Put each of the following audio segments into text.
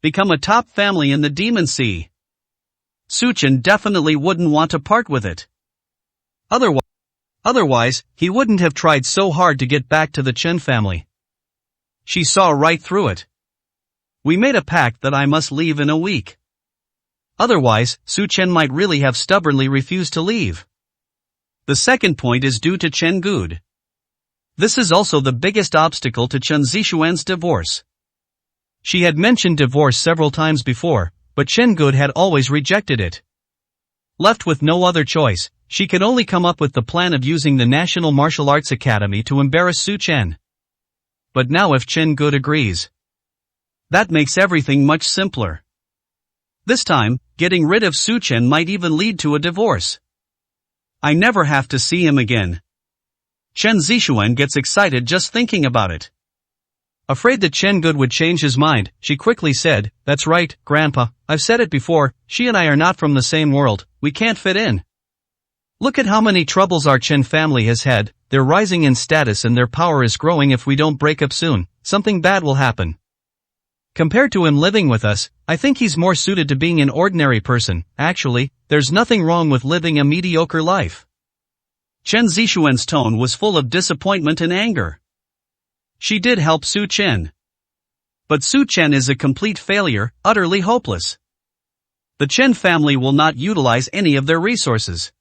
become a top family in the Demon Sea. Su Chen definitely wouldn't want to part with it. Otherwise, he wouldn't have tried so hard to get back to the Chen family. She saw right through it. We made a pact that I must leave in a week. Otherwise, Su Chen might really have stubbornly refused to leave. The second point is due to Chen Good. This is also the biggest obstacle to Chen Zixuan's divorce. She had mentioned divorce several times before, but Chen Good had always rejected it. Left with no other choice, she could only come up with the plan of using the National Martial Arts Academy to embarrass Su Chen. But now if Chen Good agrees, that makes everything much simpler. This time, getting rid of Su Chen might even lead to a divorce. I never have to see him again. Chen Zixuan gets excited just thinking about it. Afraid that Chen Good would change his mind, she quickly said, "That's right, Grandpa, I've said it before, she and I are not from the same world, we can't fit in. Look at how many troubles our Chen family has had, they're rising in status and their power is growing. If we don't break up soon, something bad will happen. Compared to him living with us, I think he's more suited to being an ordinary person. Actually, there's nothing wrong with living a mediocre life." Chen Zixuan's tone was full of disappointment and anger. She did help Su Chen. But Su Chen is a complete failure, utterly hopeless. The Chen family will not utilize any of their resources.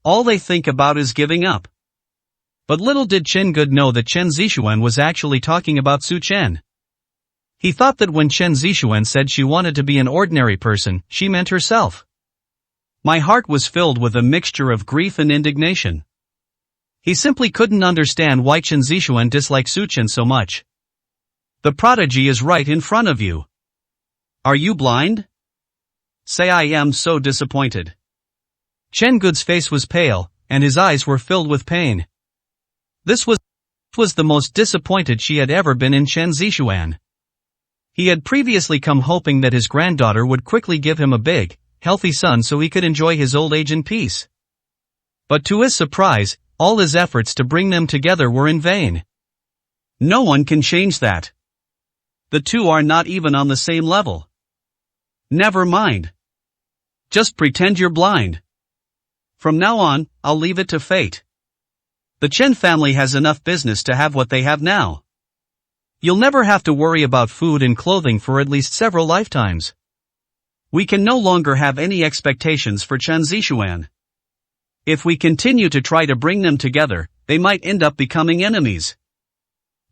All they think about is giving up. But little did Chen Good know that Chen Zixuan was actually talking about Su Chen. He thought that when Chen Zixuan said she wanted to be an ordinary person, she meant herself. My heart was filled with a mixture of grief and indignation. He simply couldn't understand why Chen Zixuan disliked Su Chen so much. The prodigy is right in front of you. Are you blind? Say I am so disappointed. Chen Good's face was pale, and his eyes were filled with pain. This was the most disappointed she had ever been in Chen Zixuan. He had previously come hoping that his granddaughter would quickly give him a big, healthy son so he could enjoy his old age in peace. But to his surprise, all his efforts to bring them together were in vain. No one can change that. The two are not even on the same level. Never mind. Just pretend you're blind. From now on, I'll leave it to fate. The Chen family has enough business to have what they have now. You'll never have to worry about food and clothing for at least several lifetimes. We can no longer have any expectations for Chen Zixuan. If we continue to try to bring them together, they might end up becoming enemies.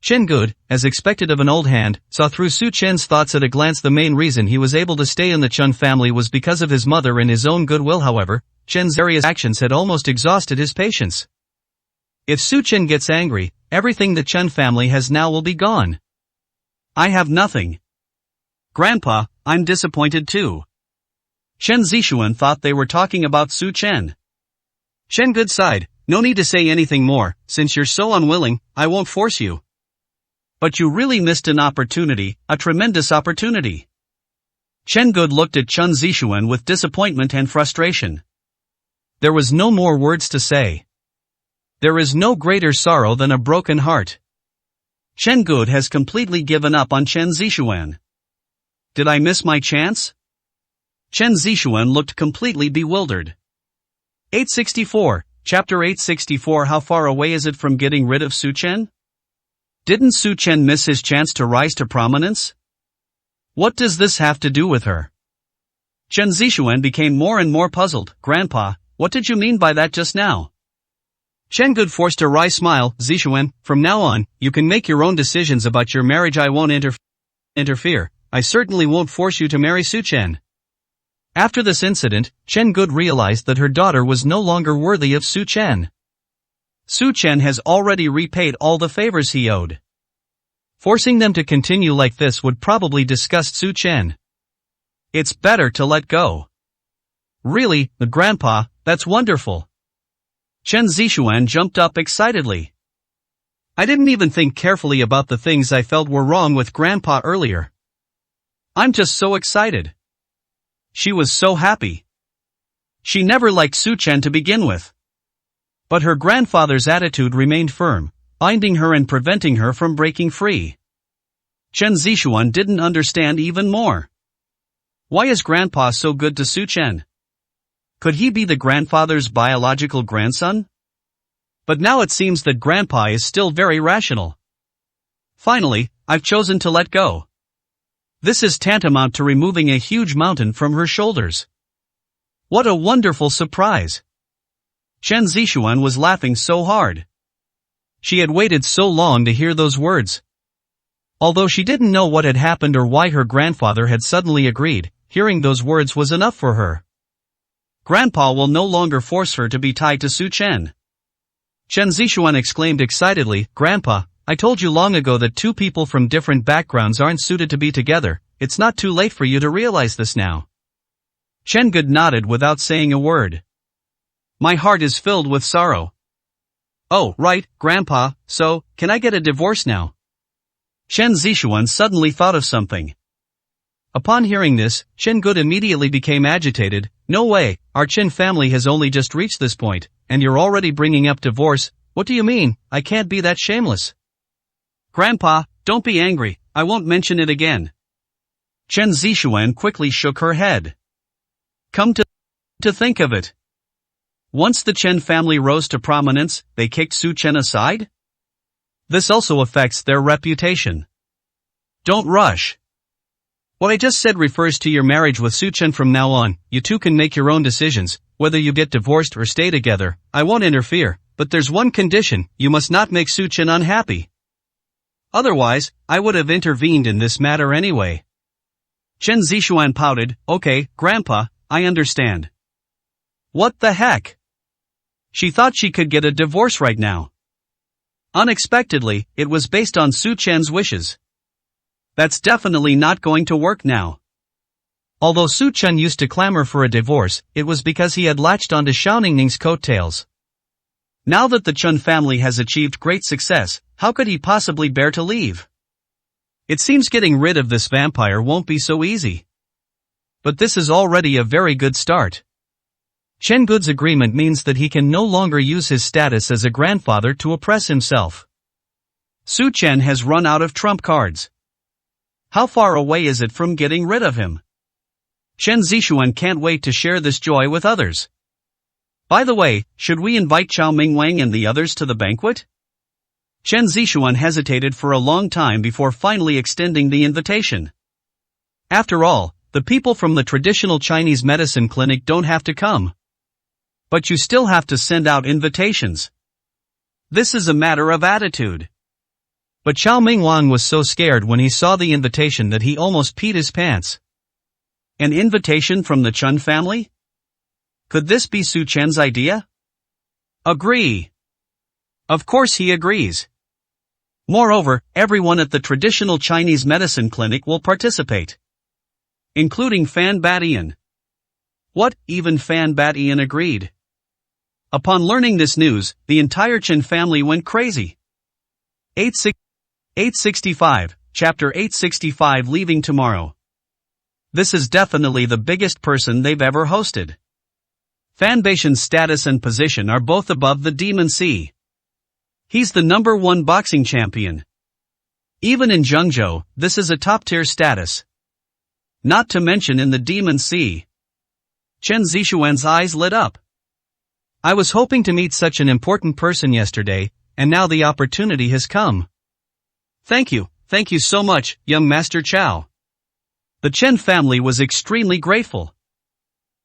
Chen Good, as expected of an old hand, saw through Su Chen's thoughts at a glance. The main reason he was able to stay in the Chen family was because of his mother and his own goodwill. However, Chen's various actions had almost exhausted his patience. If Su Chen gets angry, everything the Chen family has now will be gone. I have nothing. Grandpa, I'm disappointed too. Chen Zixuan thought they were talking about Su Chen. Chen Good sighed, "No need to say anything more, since you're so unwilling, I won't force you. But you really missed an opportunity, a tremendous opportunity." Chen Good looked at Chen Zixuan with disappointment and frustration. There was no more words to say. There is no greater sorrow than a broken heart. Chen Good has completely given up on Chen Zixuan. Did I miss my chance? Chen Zixuan looked completely bewildered. 864, Chapter 864. How far away is it from getting rid of Su Chen? Didn't Su Chen miss his chance to rise to prominence? What does this have to do with her? Chen Zixuan became more and more puzzled. Grandpa, what did you mean by that just now? Chen Good forced a wry smile. Zixuan, from now on, you can make your own decisions about your marriage. I won't interfere. I certainly won't force you to marry Su Chen. After this incident, Chen Good realized that her daughter was no longer worthy of Su Chen. Su Chen has already repaid all the favors he owed. Forcing them to continue like this would probably disgust Su Chen. It's better to let go. Really, Grandpa, that's wonderful. Chen Zixuan jumped up excitedly. I didn't even think carefully about the things I felt were wrong with Grandpa earlier. I'm just so excited. She was so happy. She never liked Su Chen to begin with. But her grandfather's attitude remained firm, binding her and preventing her from breaking free. Chen Zixuan didn't understand even more. Why is Grandpa so good to Su Chen? Could he be the grandfather's biological grandson? But now it seems that Grandpa is still very rational. Finally, I've chosen to let go. This is tantamount to removing a huge mountain from her shoulders. What a wonderful surprise! Chen Zixuan was laughing so hard. She had waited so long to hear those words. Although she didn't know what had happened or why her grandfather had suddenly agreed, hearing those words was enough for her. Grandpa will no longer force her to be tied to Su Chen. Chen Zixuan exclaimed excitedly, "Grandpa, I told you long ago that two people from different backgrounds aren't suited to be together. It's not too late for you to realize this now." Chen Good nodded without saying a word. "My heart is filled with sorrow." "Oh, right, Grandpa, so, can I get a divorce now?" Chen Zixuan suddenly thought of something. Upon hearing this, Chen Good immediately became agitated. "No way, our Chen family has only just reached this point, and you're already bringing up divorce. What do you mean? I can't be that shameless." "Grandpa, don't be angry, I won't mention it again." Chen Zixuan quickly shook her head. Come to think of it. Once the Chen family rose to prominence, they kicked Su Chen aside? This also affects their reputation. Don't rush. What I just said refers to your marriage with Su Chen from now on. You two can make your own decisions, whether you get divorced or stay together. I won't interfere, but there's one condition: you must not make Su Chen unhappy. Otherwise, I would have intervened in this matter anyway. Chen Zixuan pouted. Okay, Grandpa, I understand. What the heck? She thought she could get a divorce right now. Unexpectedly, it was based on Su Chen's wishes. That's definitely not going to work now. Although Su Chen used to clamor for a divorce, it was because he had latched onto Xiaoning's coattails. Now that the Chen family has achieved great success, how could he possibly bear to leave? It seems getting rid of this vampire won't be so easy. But this is already a very good start. Chen Good's agreement means that he can no longer use his status as a grandfather to oppress himself. Su Chen has run out of trump cards. How far away is it from getting rid of him? Chen Zixuan can't wait to share this joy with others. By the way, should we invite Chao Mingwang and the others to the banquet? Chen Zixuan hesitated for a long time before finally extending the invitation. After all, the people from the traditional Chinese medicine clinic don't have to come. But you still have to send out invitations. This is a matter of attitude. But Chao Mingwang was so scared when he saw the invitation that he almost peed his pants. An invitation from the Chen family? Could this be Su Chen's idea? Agree. Of course he agrees. Moreover, everyone at the traditional Chinese medicine clinic will participate. Including Fan Batian. What, even Fan Batian agreed. Upon learning this news, the entire Chen family went crazy. 865, Chapter 865 Leaving tomorrow. This is definitely the biggest person they've ever hosted. Fan Batian's status and position are both above the Demon Sea. He's the #1 boxing champion. Even in Zhengzhou, this is a top-tier status. Not to mention in the Demon Sea. Chen Zixuan's eyes lit up. I was hoping to meet such an important person yesterday, and now the opportunity has come. Thank you so much, young Master Chao. The Chen family was extremely grateful.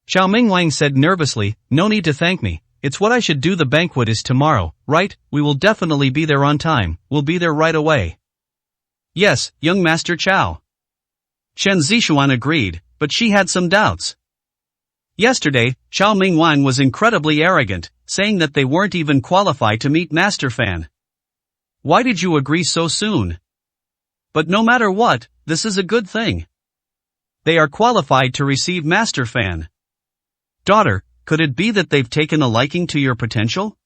Chao Mingwang said nervously, no need to thank me, it's what I should do. The banquet is tomorrow, right? We will definitely be there on time, we'll be there right away. Yes, young Master Chao. Chen Zixuan agreed, but she had some doubts. Yesterday, Chao Mingwang was incredibly arrogant, saying that they weren't even qualified to meet Master Fan. Why did you agree so soon? But no matter what, this is a good thing. They are qualified to receive Master Fan. Daughter, could it be that they've taken a liking to your potential?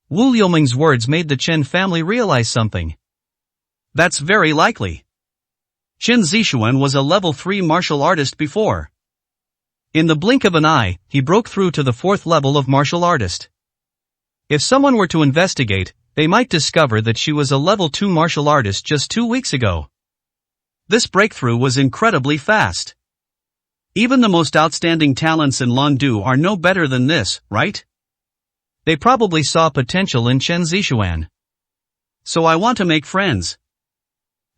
Wu Liuming's words made the Chen family realize something. That's very likely. Chen Zixuan was a level 3 martial artist before. In the blink of an eye, he broke through to the 4th level of martial artist. If someone were to investigate, they might discover that she was a level 2 martial artist just 2 weeks ago. This breakthrough was incredibly fast. Even the most outstanding talents in Landu are no better than this, right? They probably saw potential in Chen Zixuan. So I want to make friends.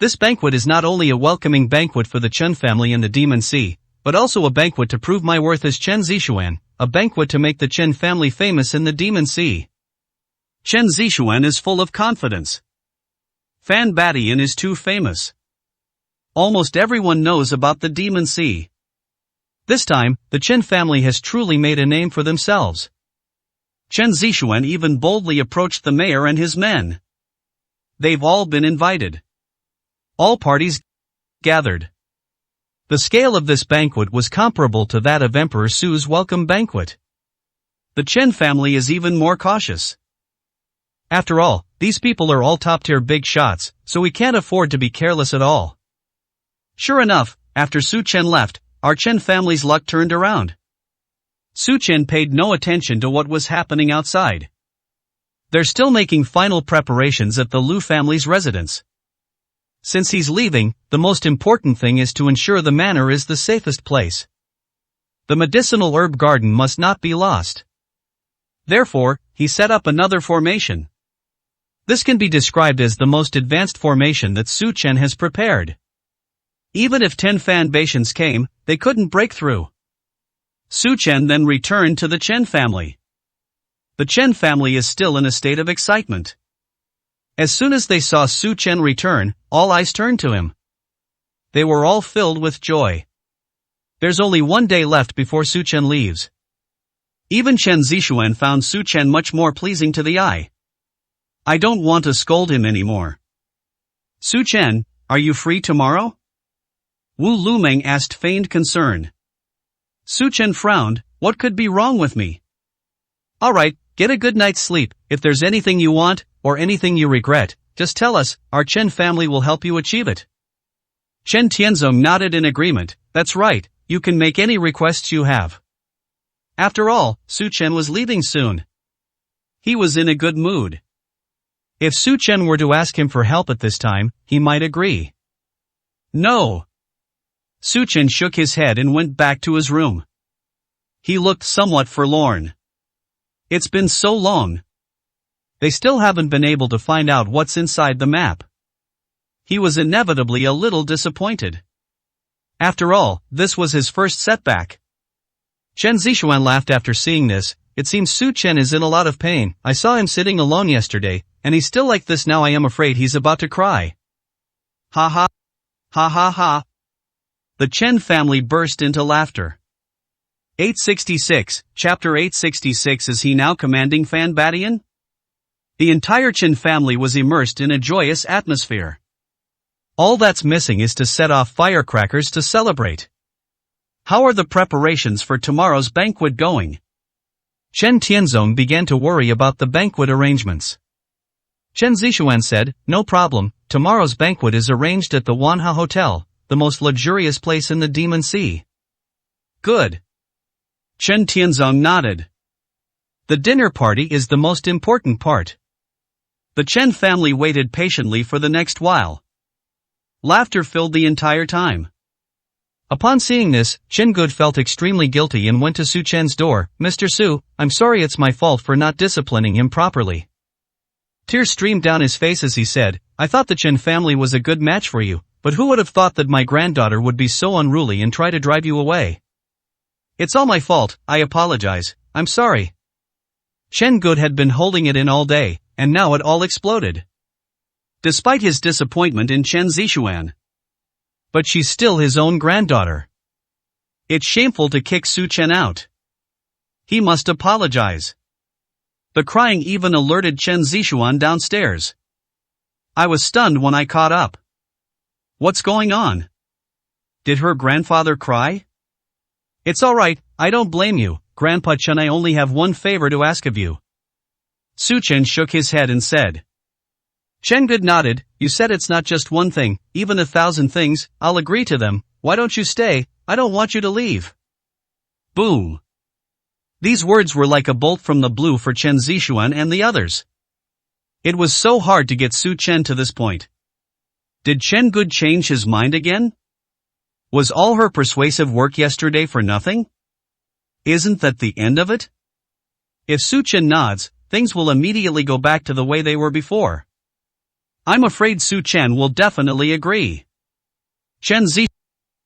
This banquet is not only a welcoming banquet for the Chen family and the Demon Sea, but also a banquet to prove my worth as Chen Zixuan, a banquet to make the Chen family famous in the Demon Sea. Chen Zixuan is full of confidence. Fan Batian is too famous. Almost everyone knows about the Demon Sea. This time, the Chen family has truly made a name for themselves. Chen Zixuan even boldly approached the mayor and his men. They've all been invited. All parties gathered. The scale of this banquet was comparable to that of Emperor Su's welcome banquet. The Chen family is even more cautious. After all, these people are all top-tier big shots, so we can't afford to be careless at all. Sure enough, after Su Chen left, our Chen family's luck turned around. Su Chen paid no attention to what was happening outside. They're still making final preparations at the Lu family's residence. Since he's leaving, the most important thing is to ensure the manor is the safest place. The medicinal herb garden must not be lost. Therefore, he set up another formation. This can be described as the most advanced formation that Su Chen has prepared. Even if 10 Fan Batians came, they couldn't break through. Su Chen then returned to the Chen family. The Chen family is still in a state of excitement. As soon as they saw Su Chen return, all eyes turned to him. They were all filled with joy. There's only one day left before Su Chen leaves. Even Chen Zixuan found Su Chen much more pleasing to the eye. I don't want to scold him anymore. Su Chen, are you free tomorrow? Wu Lumeng asked feigned concern. Su Chen frowned, what could be wrong with me? Alright, get a good night's sleep. If there's anything you want, or anything you regret, just tell us, our Chen family will help you achieve it. Chen Tianzong nodded in agreement, that's right, you can make any requests you have. After all, Su Chen was leaving soon. He was in a good mood. If Su Chen were to ask him for help at this time, he might agree. No. Su Chen shook his head and went back to his room. He looked somewhat forlorn. It's been so long. They still haven't been able to find out what's inside the map. He was inevitably a little disappointed. After all, this was his first setback. Chen Zixuan laughed after seeing this. It seems Su Chen is in a lot of pain. I saw him sitting alone yesterday, and he's still like this now. I am afraid he's about to cry. Ha ha. Ha ha ha. The Chen family burst into laughter. 866, Chapter 866. Is he now commanding Fan Batian? The entire Chen family was immersed in a joyous atmosphere. All that's missing is to set off firecrackers to celebrate. How are the preparations for tomorrow's banquet going? Chen Tianzong began to worry about the banquet arrangements. Chen Zixuan said, no problem, tomorrow's banquet is arranged at the Wanha Hotel, the most luxurious place in the Demon Sea. Good. Chen Tianzong nodded. The dinner party is the most important part. The Chen family waited patiently for the next while. Laughter filled the entire time. Upon seeing this, Chen Good felt extremely guilty and went to Su Chen's door. Mr. Su, I'm sorry, it's my fault for not disciplining him properly. Tears streamed down his face as he said, I thought the Chen family was a good match for you, but who would have thought that my granddaughter would be so unruly and try to drive you away? It's all my fault, I apologize, I'm sorry. Chen Good had been holding it in all day, and now it all exploded. Despite his disappointment in Chen Zixuan. But she's still his own granddaughter. It's shameful to kick Su Chen out. He must apologize. The crying even alerted Chen Zixuan downstairs. I was stunned when I caught up. What's going on? Did her grandfather cry? It's alright, I don't blame you, Grandpa Chen. I only have one favor to ask of you. Su Chen shook his head and said. Chen Good nodded, you said it's not just one thing, even 1,000 things, I'll agree to them, why don't you stay, I don't want you to leave. Boom. These words were like a bolt from the blue for Chen Zixuan and the others. It was so hard to get Su Chen to this point. Did Chen Good change his mind again? Was all her persuasive work yesterday for nothing? Isn't that the end of it? If Su Chen nods, things will immediately go back to the way they were before. I'm afraid Su Chen will definitely agree. Chen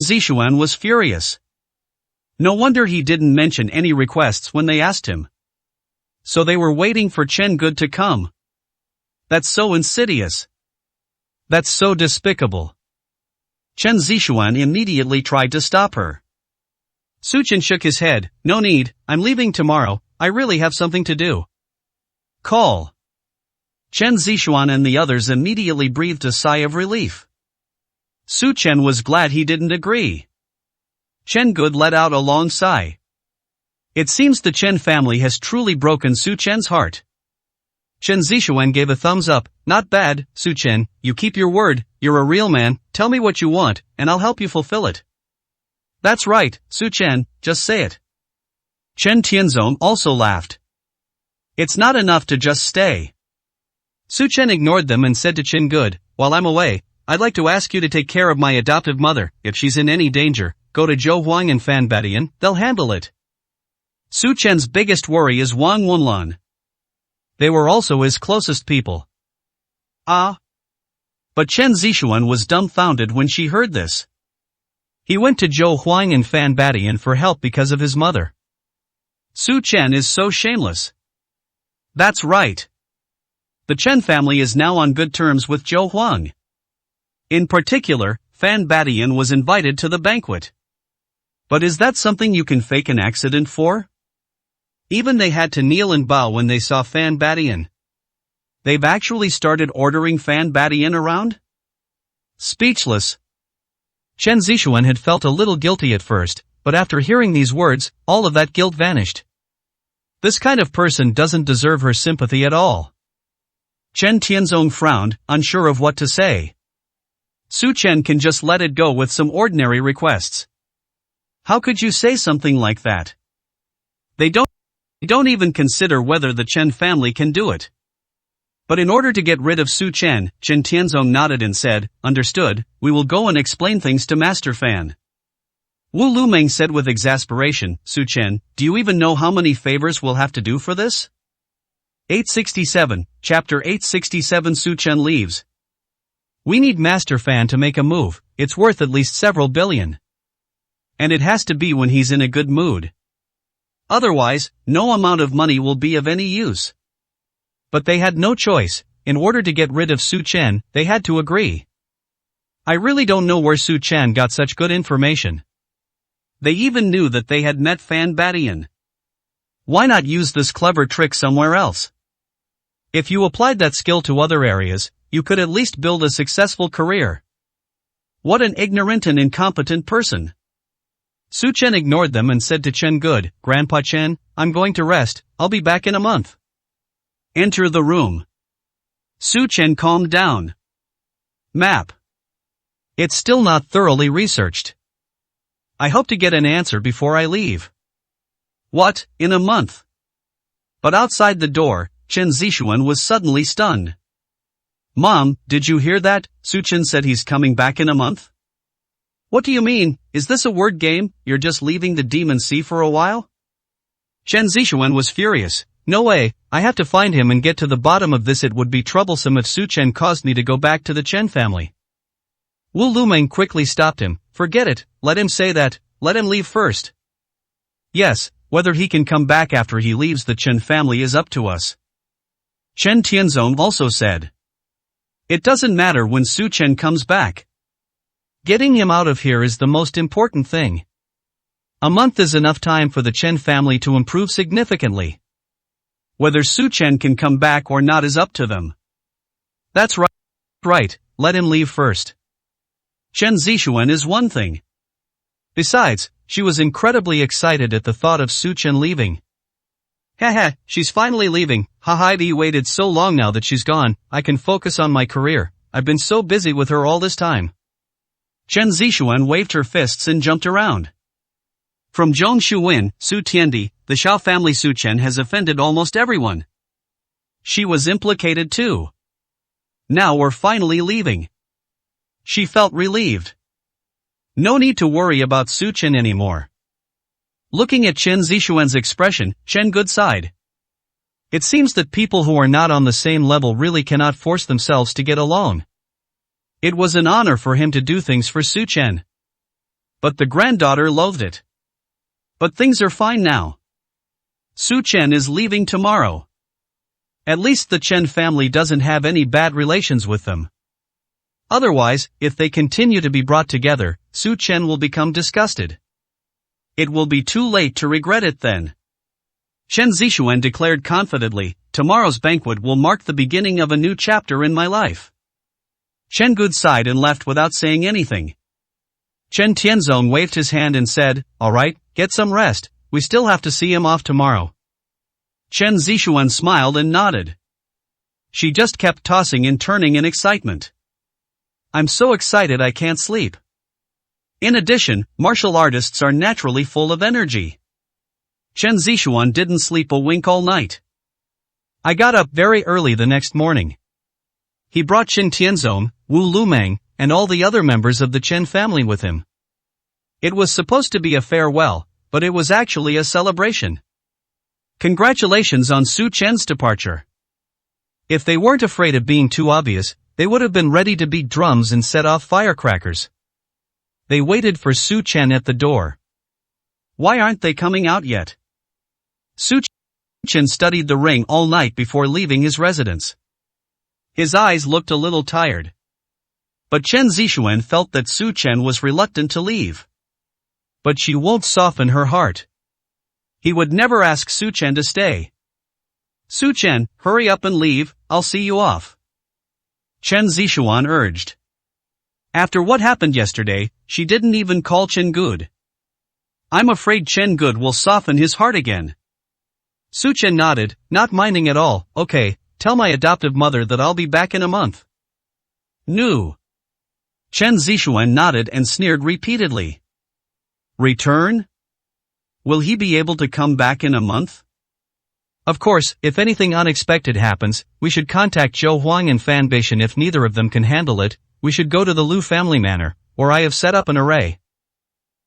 Zixuan was furious. No wonder he didn't mention any requests when they asked him. So they were waiting for Chen Good to come. That's so insidious. That's so despicable. Chen Zixuan immediately tried to stop her. Su Chen shook his head. No need, I'm leaving tomorrow, I really have something to do. Call. Chen Zixuan and the others immediately breathed a sigh of relief. Su Chen was glad he didn't agree. Chen Good let out a long sigh. It seems the Chen family has truly broken Su Chen's heart. Chen Zixuan gave a thumbs up. Not bad, Su Chen, you keep your word, you're a real man, tell me what you want, and I'll help you fulfill it. That's right, Su Chen, just say it. Chen Tianzong also laughed. It's not enough to just stay. Su Chen ignored them and said to Chen Good, while I'm away, I'd like to ask you to take care of my adoptive mother. If she's in any danger, go to Zhou Huang and Fan Badian, they'll handle it. Su Chen's biggest worry is Wang Wunlan. They were also his closest people. Ah. But Chen Zixuan was dumbfounded when she heard this. He went to Zhou Huang and Fan Badian for help because of his mother. Su Chen is so shameless. That's right. The Chen family is now on good terms with Zhou Huang. In particular, Fan Badian was invited to the banquet. But is that something you can fake an accident for? Even they had to kneel and bow when they saw Fan Badian. They've actually started ordering Fan Badian around? Speechless. Chen Zixuan had felt a little guilty at first, but after hearing these words, all of that guilt vanished. This kind of person doesn't deserve her sympathy at all. Chen Tianzong frowned, unsure of what to say. Su Chen can just let it go with some ordinary requests. How could you say something like that? They don't even consider whether the Chen family can do it. But in order to get rid of Su Chen, Chen Tianzong nodded and said, understood, we will go and explain things to Master Fan. Wu Lumeng said with exasperation, Su Chen, do you even know how many favors we'll have to do for this? 867, Chapter 867 Su Chen leaves. We need Master Fan to make a move, it's worth at least several billion. And it has to be when he's in a good mood. Otherwise, no amount of money will be of any use. But they had no choice. In order to get rid of Su Chen, they had to agree. I really don't know where Su Chen got such good information. They even knew that they had met Fan Badian. Why not use this clever trick somewhere else? If you applied that skill to other areas, you could at least build a successful career. What an ignorant and incompetent person. Su Chen ignored them and said to Chen Good, Grandpa Chen, I'm going to rest, I'll be back in a month. Enter the room. Su Chen calmed down. Map. It's still not thoroughly researched. I hope to get an answer before I leave. What, in a month? But outside the door, Chen Zixuan was suddenly stunned. Mom, did you hear that? Su Chen said he's coming back in a month? What do you mean, is this a word game, you're just leaving the Demon Sea for a while? Chen Zixuan was furious. No way, I have to find him and get to the bottom of this. It would be troublesome if Su Chen caused me to go back to the Chen family. Wu Lumeng quickly stopped him. Forget it, let him say that, let him leave first. Yes, whether he can come back after he leaves the Chen family is up to us. Chen Tianzong also said. It doesn't matter when Su Chen comes back. Getting him out of here is the most important thing. A month is enough time for the Chen family to improve significantly. Whether Su Chen can come back or not is up to them. That's right. Right, let him leave first. Chen Zixuan is one thing. Besides, she was incredibly excited at the thought of Su Chen leaving. Haha, she's finally leaving, haha, I waited so long now that she's gone, I can focus on my career, I've been so busy with her all this time. Chen Zixuan waved her fists and jumped around. From Zhong Shuwen, Su Tiandi, the Xiao family Su Chen has offended almost everyone. She was implicated too. Now we're finally leaving. She felt relieved. No need to worry about Su Chen anymore. Looking at Chen Zixuan's expression, Chen Good sighed. It seems that people who are not on the same level really cannot force themselves to get along. It was an honor for him to do things for Su Chen. But the granddaughter loathed it. But things are fine now. Su Chen is leaving tomorrow. At least the Chen family doesn't have any bad relations with them. Otherwise, if they continue to be brought together, Su Chen will become disgusted. It will be too late to regret it then. Chen Zixuan declared confidently, tomorrow's banquet will mark the beginning of a new chapter in my life. Chen Good sighed and left without saying anything. Chen Tianzong waved his hand and said, alright, get some rest, we still have to see him off tomorrow. Chen Zixuan smiled and nodded. She just kept tossing and turning in excitement. I'm so excited I can't sleep. In addition, martial artists are naturally full of energy. Chen Zixuan didn't sleep a wink all night. I got up very early the next morning. He brought Chen Tianzong, Wu Lumeng, and all the other members of the Chen family with him. It was supposed to be a farewell, but it was actually a celebration. Congratulations on Su Chen's departure. If they weren't afraid of being too obvious, they would have been ready to beat drums and set off firecrackers. They waited for Su Chen at the door. Why aren't they coming out yet? Su Chen studied the ring all night before leaving his residence. His eyes looked a little tired. But Chen Zixuan felt that Su Chen was reluctant to leave. But she won't soften her heart. He would never ask Su Chen to stay. Su Chen, hurry up and leave, I'll see you off. Chen Zixuan urged. After what happened yesterday, she didn't even call Chen Good. I'm afraid Chen Good will soften his heart again. Su Chen nodded, not minding at all. Okay, tell my adoptive mother that I'll be back in a month. No. Chen Zixuan nodded and sneered repeatedly. Return? Will he be able to come back in a month? Of course, if anything unexpected happens, we should contact Zhou Huang and Fan Beishan. If neither of them can handle it, we should go to the Lu family manor, where I have set up an array.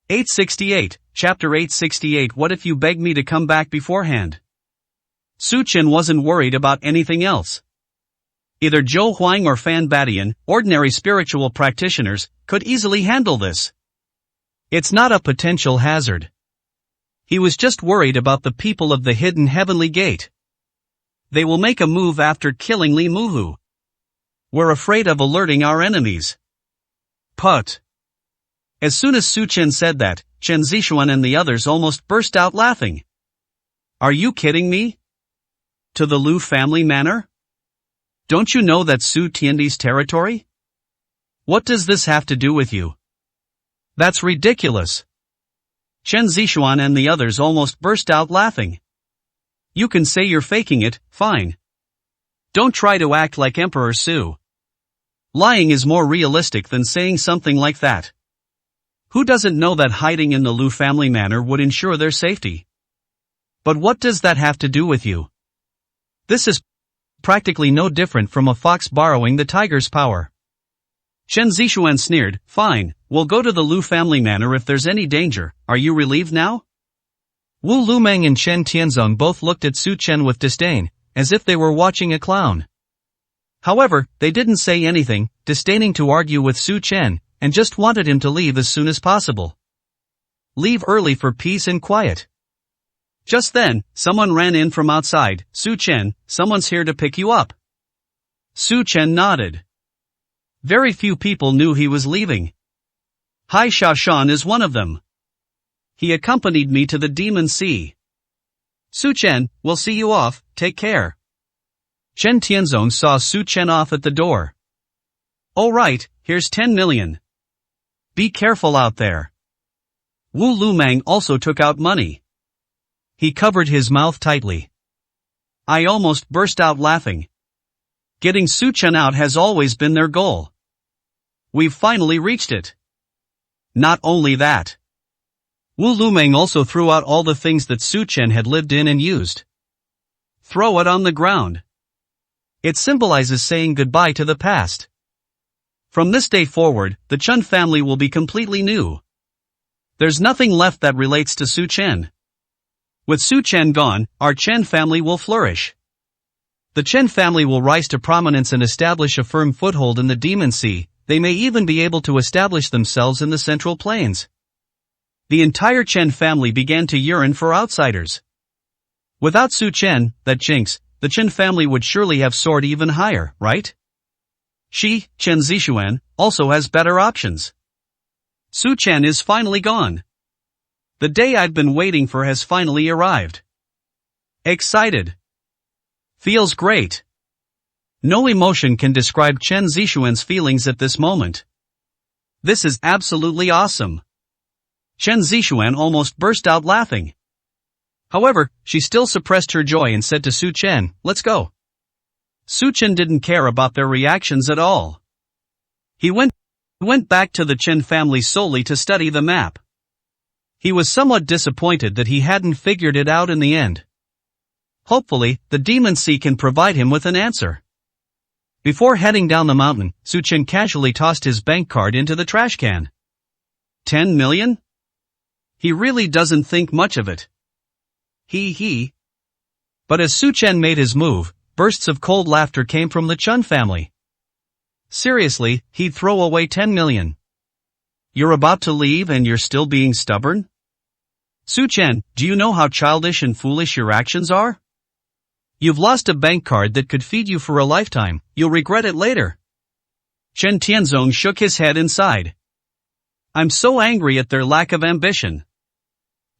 868, Chapter 868. What if you beg me to come back beforehand? Su Chen wasn't worried about anything else. Either Zhou Huang or Fan Badian, ordinary spiritual practitioners, could easily handle this. It's not a potential hazard. He was just worried about the people of the hidden heavenly gate. They will make a move after killing Li Muhu. We're afraid of alerting our enemies. Put. As soon as Su Chen said that, Chen Zixuan and the others almost burst out laughing. Are you kidding me? To the Lu family manor? Don't you know that's Su Tiandi's territory? What does this have to do with you? That's ridiculous. Chen Zixuan and the others almost burst out laughing. You can say you're faking it, fine. Don't try to act like Emperor Su. Lying is more realistic than saying something like that. Who doesn't know that hiding in the Lu family manor would ensure their safety? But what does that have to do with you? This is practically no different from a fox borrowing the tiger's power. Chen Zixuan sneered, fine, we'll go to the Lu family manor if there's any danger. Are you relieved now? Wu Lumeng and Chen Tianzong both looked at Su Chen with disdain, as if they were watching a clown. However, they didn't say anything, disdaining to argue with Su Chen, and just wanted him to leave as soon as possible. Leave early for peace and quiet. Just then, someone ran in from outside. Su Chen, someone's here to pick you up. Su Chen nodded. Very few people knew he was leaving. Hai Shaoshan is one of them. He accompanied me to the Demon Sea. Su Chen, we'll see you off, take care. Chen Tianzong saw Su Chen off at the door. All right, here's 10 million. Be careful out there. Wu Lumeng also took out money. He covered his mouth tightly. I almost burst out laughing. Getting Su Chen out has always been their goal. We've finally reached it. Not only that. Wu Lumeng also threw out all the things that Su Chen had lived in and used. Throw it on the ground. It symbolizes saying goodbye to the past. From this day forward, the Chen family will be completely new. There's nothing left that relates to Su Chen. With Su Chen gone, our Chen family will flourish. The Chen family will rise to prominence and establish a firm foothold in the Demon Sea. They may even be able to establish themselves in the Central Plains. The entire Chen family began to yearn for outsiders. Without Su Chen, that jinx, the Chen family would surely have soared even higher, right? She, Chen Zixuan, also has better options. Su Chen is finally gone. The day I've been waiting for has finally arrived. Excited. Feels great. No emotion can describe Chen Zixuan's feelings at this moment. This is absolutely awesome. Chen Zixuan almost burst out laughing. However, she still suppressed her joy and said to Su Chen, "Let's go." Su Chen didn't care about their reactions at all. He went back to the Chen family solely to study the map. He was somewhat disappointed that he hadn't figured it out in the end. Hopefully, the Demon Sea can provide him with an answer. Before heading down the mountain, Su Chen casually tossed his bank card into the trash can. 10 million? He really doesn't think much of it. He. But as Su Chen made his move, bursts of cold laughter came from the Chen family. Seriously, he'd throw away 10 million. You're about to leave and you're still being stubborn? Su Chen, do you know how childish and foolish your actions are? You've lost a bank card that could feed you for a lifetime. You'll regret it later. Chen Tianzong shook his head inside. I'm so angry at their lack of ambition.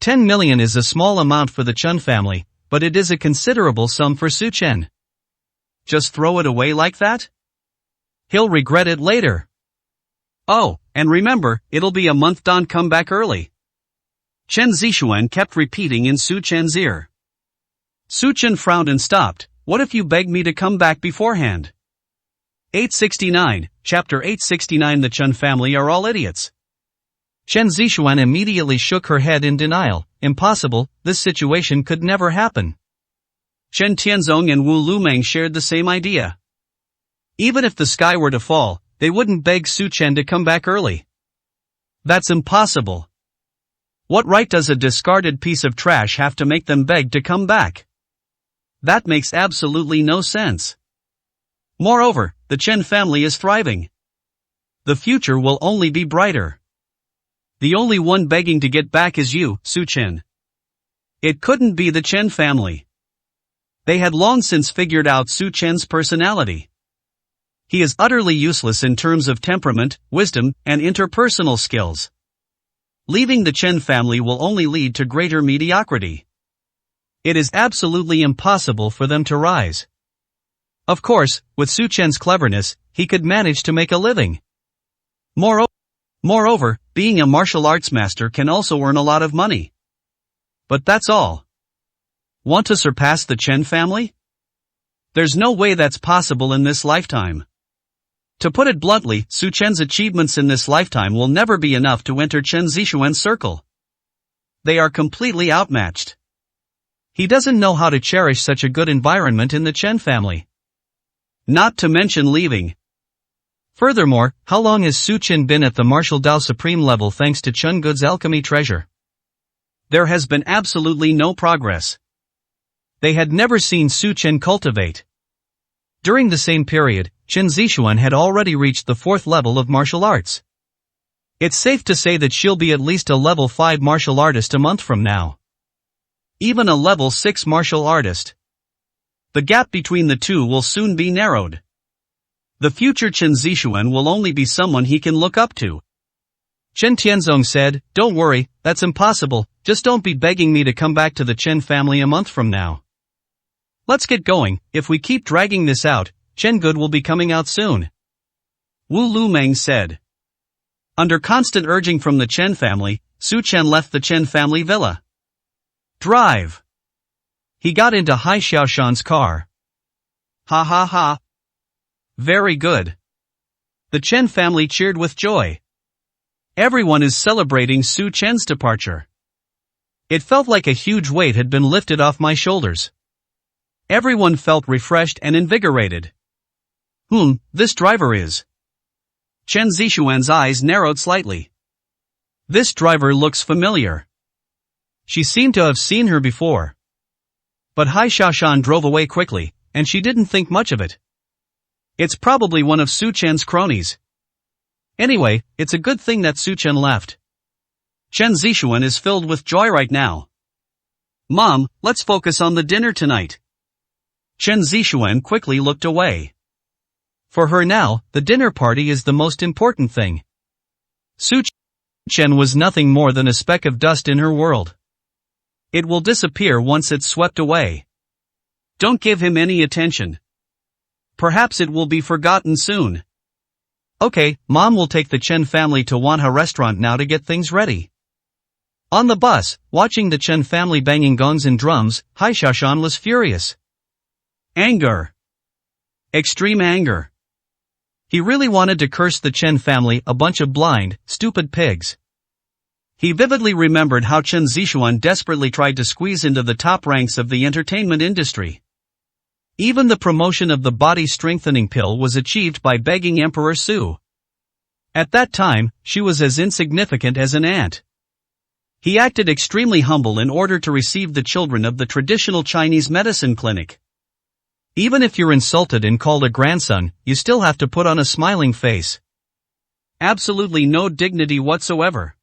10 million is a small amount for the Chen family, but it is a considerable sum for Su Chen. Just throw it away like that? He'll regret it later. Oh, and remember, it'll be a month. Don't come back early. Chen Zixuan kept repeating in Su Chen's ear. Su Chen frowned and stopped. What if you begged me to come back beforehand? 869, Chapter 869. The Chen family are all idiots. Chen Zixuan immediately shook her head in denial. Impossible, this situation could never happen. Chen Tianzong and Wu Lumeng shared the same idea. Even if the sky were to fall, they wouldn't beg Su Chen to come back early. That's impossible. What right does a discarded piece of trash have to make them beg to come back? That makes absolutely no sense. Moreover, the Chen family is thriving. The future will only be brighter. The only one begging to get back is you, Su Chen. It couldn't be the Chen family. They had long since figured out Su Chen's personality. He is utterly useless in terms of temperament, wisdom, and interpersonal skills. Leaving the Chen family will only lead to greater mediocrity. It is absolutely impossible for them to rise. Of course, with Su Chen's cleverness, he could manage to make a living. Moreover, being a martial arts master can also earn a lot of money. But that's all. Want to surpass the Chen family? There's no way that's possible in this lifetime. To put it bluntly, Su Chen's achievements in this lifetime will never be enough to enter Chen Zixuan's circle. They are completely outmatched. He doesn't know how to cherish such a good environment in the Chen family. Not to mention leaving. Furthermore, how long has Su Chen been at the Martial Dao Supreme level thanks to Chen Good's alchemy treasure? There has been absolutely no progress. They had never seen Su Chen cultivate. During the same period, Chen Zixuan had already reached the 4th level of martial arts. It's safe to say that she'll be at least a level 5 martial artist a month from now. Even a level 6 martial artist. The gap between the two will soon be narrowed. The future Chen Zixuan will only be someone he can look up to. Chen Tianzong said, "Don't worry, that's impossible, just don't be begging me to come back to the Chen family a month from now. Let's get going. If we keep dragging this out, Chen Good will be coming out soon." Wu Lumeng said. Under constant urging from the Chen family, Su Chen left the Chen family villa. Drive. He got into Hai Xiaoshan's car. Ha ha ha. Very good. The Chen family cheered with joy. Everyone is celebrating Su Chen's departure. It felt like a huge weight had been lifted off my shoulders. Everyone felt refreshed and invigorated. This driver is Chen Zixuan's eyes narrowed slightly. This driver looks familiar. She seemed to have seen her before. But Hai Xiaoshan drove away quickly, and she didn't think much of it. It's probably one of Su Chen's cronies. Anyway, it's a good thing that Su Chen left. Chen Zixuan is filled with joy right now. Mom, let's focus on the dinner tonight. Chen Zixuan quickly looked away. For her now, the dinner party is the most important thing. Su Chen was nothing more than a speck of dust in her world. It will disappear once it's swept away. Don't give him any attention. Perhaps it will be forgotten soon. Okay, Mom will take the Chen family to Wanha restaurant now to get things ready. On the bus, watching the Chen family banging gongs and drums, Hai Xiaoshan was furious. Anger. Extreme anger. He really wanted to curse the Chen family a bunch of blind, stupid pigs. He vividly remembered how Chen Zixuan desperately tried to squeeze into the top ranks of the entertainment industry. Even the promotion of the body-strengthening pill was achieved by begging Emperor Su. At that time, she was as insignificant as an ant. He acted extremely humble in order to receive the children of the traditional Chinese medicine clinic. Even if you're insulted and called a grandson, you still have to put on a smiling face. Absolutely no dignity whatsoever.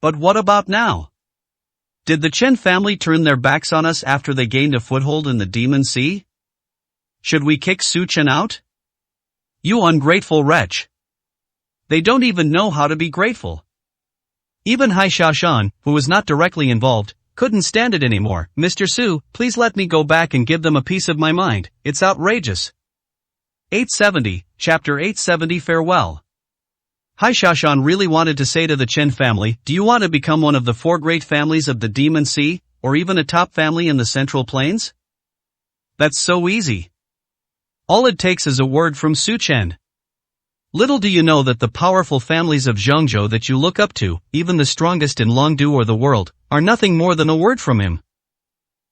But what about now? Did the Chen family turn their backs on us after they gained a foothold in the Demon Sea? Should we kick Su Chen out? You ungrateful wretch. They don't even know how to be grateful. Even Hai Xiaoshan, who was not directly involved, couldn't stand it anymore. Mr. Su, please let me go back and give them a piece of my mind. It's outrageous. 870, Chapter 870 Farewell. Hai Xiaoshan really wanted to say to the Chen family, do you want to become one of the 4 great families of the Demon Sea, or even a top family in the Central Plains? That's so easy. All it takes is a word from Su Chen. Little do you know that the powerful families of Zhengzhou that you look up to, even the strongest in Longdu or the world, are nothing more than a word from him.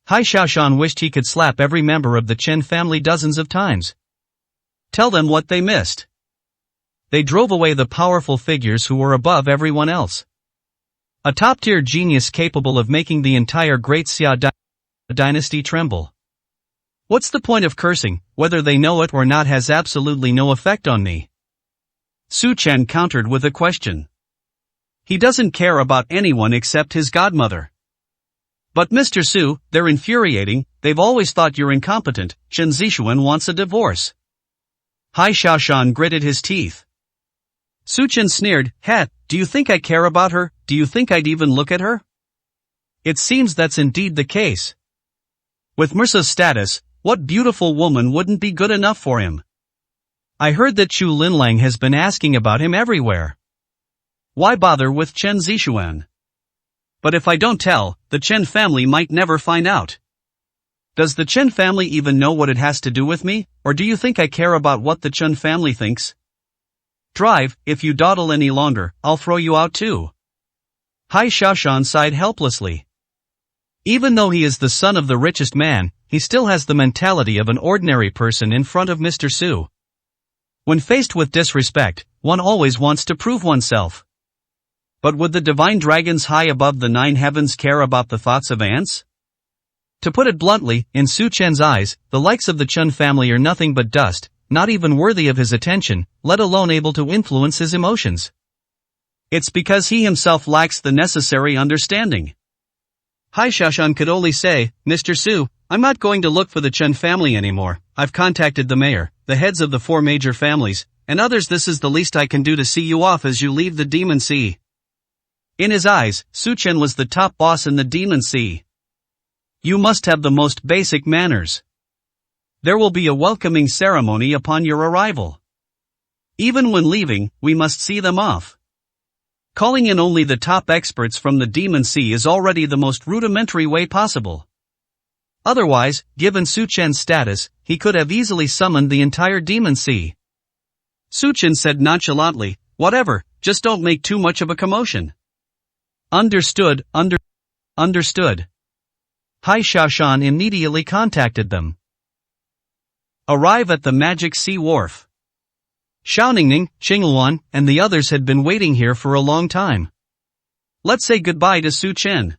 Hai Xiaoshan wished he could slap every member of the Chen family dozens of times. Tell them what they missed. They drove away the powerful figures who were above everyone else. A top-tier genius capable of making the entire Great Xia dynasty tremble. What's the point of cursing? Whether they know it or not has absolutely no effect on me. Su Chen countered with a question. He doesn't care about anyone except his godmother. But Mr. Su, they're infuriating, they've always thought you're incompetent. Chen Zixuan wants a divorce. Hai Xiaoshan gritted his teeth. Su Chen sneered, "Heh, do you think I care about her? Do you think I'd even look at her?" It seems that's indeed the case. With Mirza's status, what beautiful woman wouldn't be good enough for him? I heard that Chu Linlang has been asking about him everywhere. Why bother with Chen Zixuan? But if I don't tell, the Chen family might never find out. Does the Chen family even know what it has to do with me, or do you think I care about what the Chen family thinks? Drive, if you dawdle any longer, I'll throw you out too. Hai Xiaoshan sighed helplessly. Even though he is the son of the richest man, he still has the mentality of an ordinary person in front of Mr. Su. When faced with disrespect, one always wants to prove oneself. But would the divine dragons high above the 9 heavens care about the thoughts of ants? To put it bluntly, in Su Chen's eyes, the likes of the Chen family are nothing but dust, not even worthy of his attention, let alone able to influence his emotions. It's because he himself lacks the necessary understanding. Hai Xiaoshan could only say, Mr. Su, I'm not going to look for the Chen family anymore. I've contacted the mayor, the heads of the 4 major families, and others. This is the least I can do to see you off as you leave the Demon Sea. In his eyes, Su Chen was the top boss in the Demon Sea. You must have the most basic manners. There will be a welcoming ceremony upon your arrival. Even when leaving, we must see them off. Calling in only the top experts from the Demon Sea is already the most rudimentary way possible. Otherwise, given Su Chen's status, he could have easily summoned the entire Demon Sea. Su Chen said nonchalantly, whatever, just don't make too much of a commotion. Understood, understood. Hai Xiaoshan immediately contacted them. Arrive at the Magic Sea Wharf. Xiao Ningning, Qingluan, and the others had been waiting here for a long time. Let's say goodbye to Su Chen.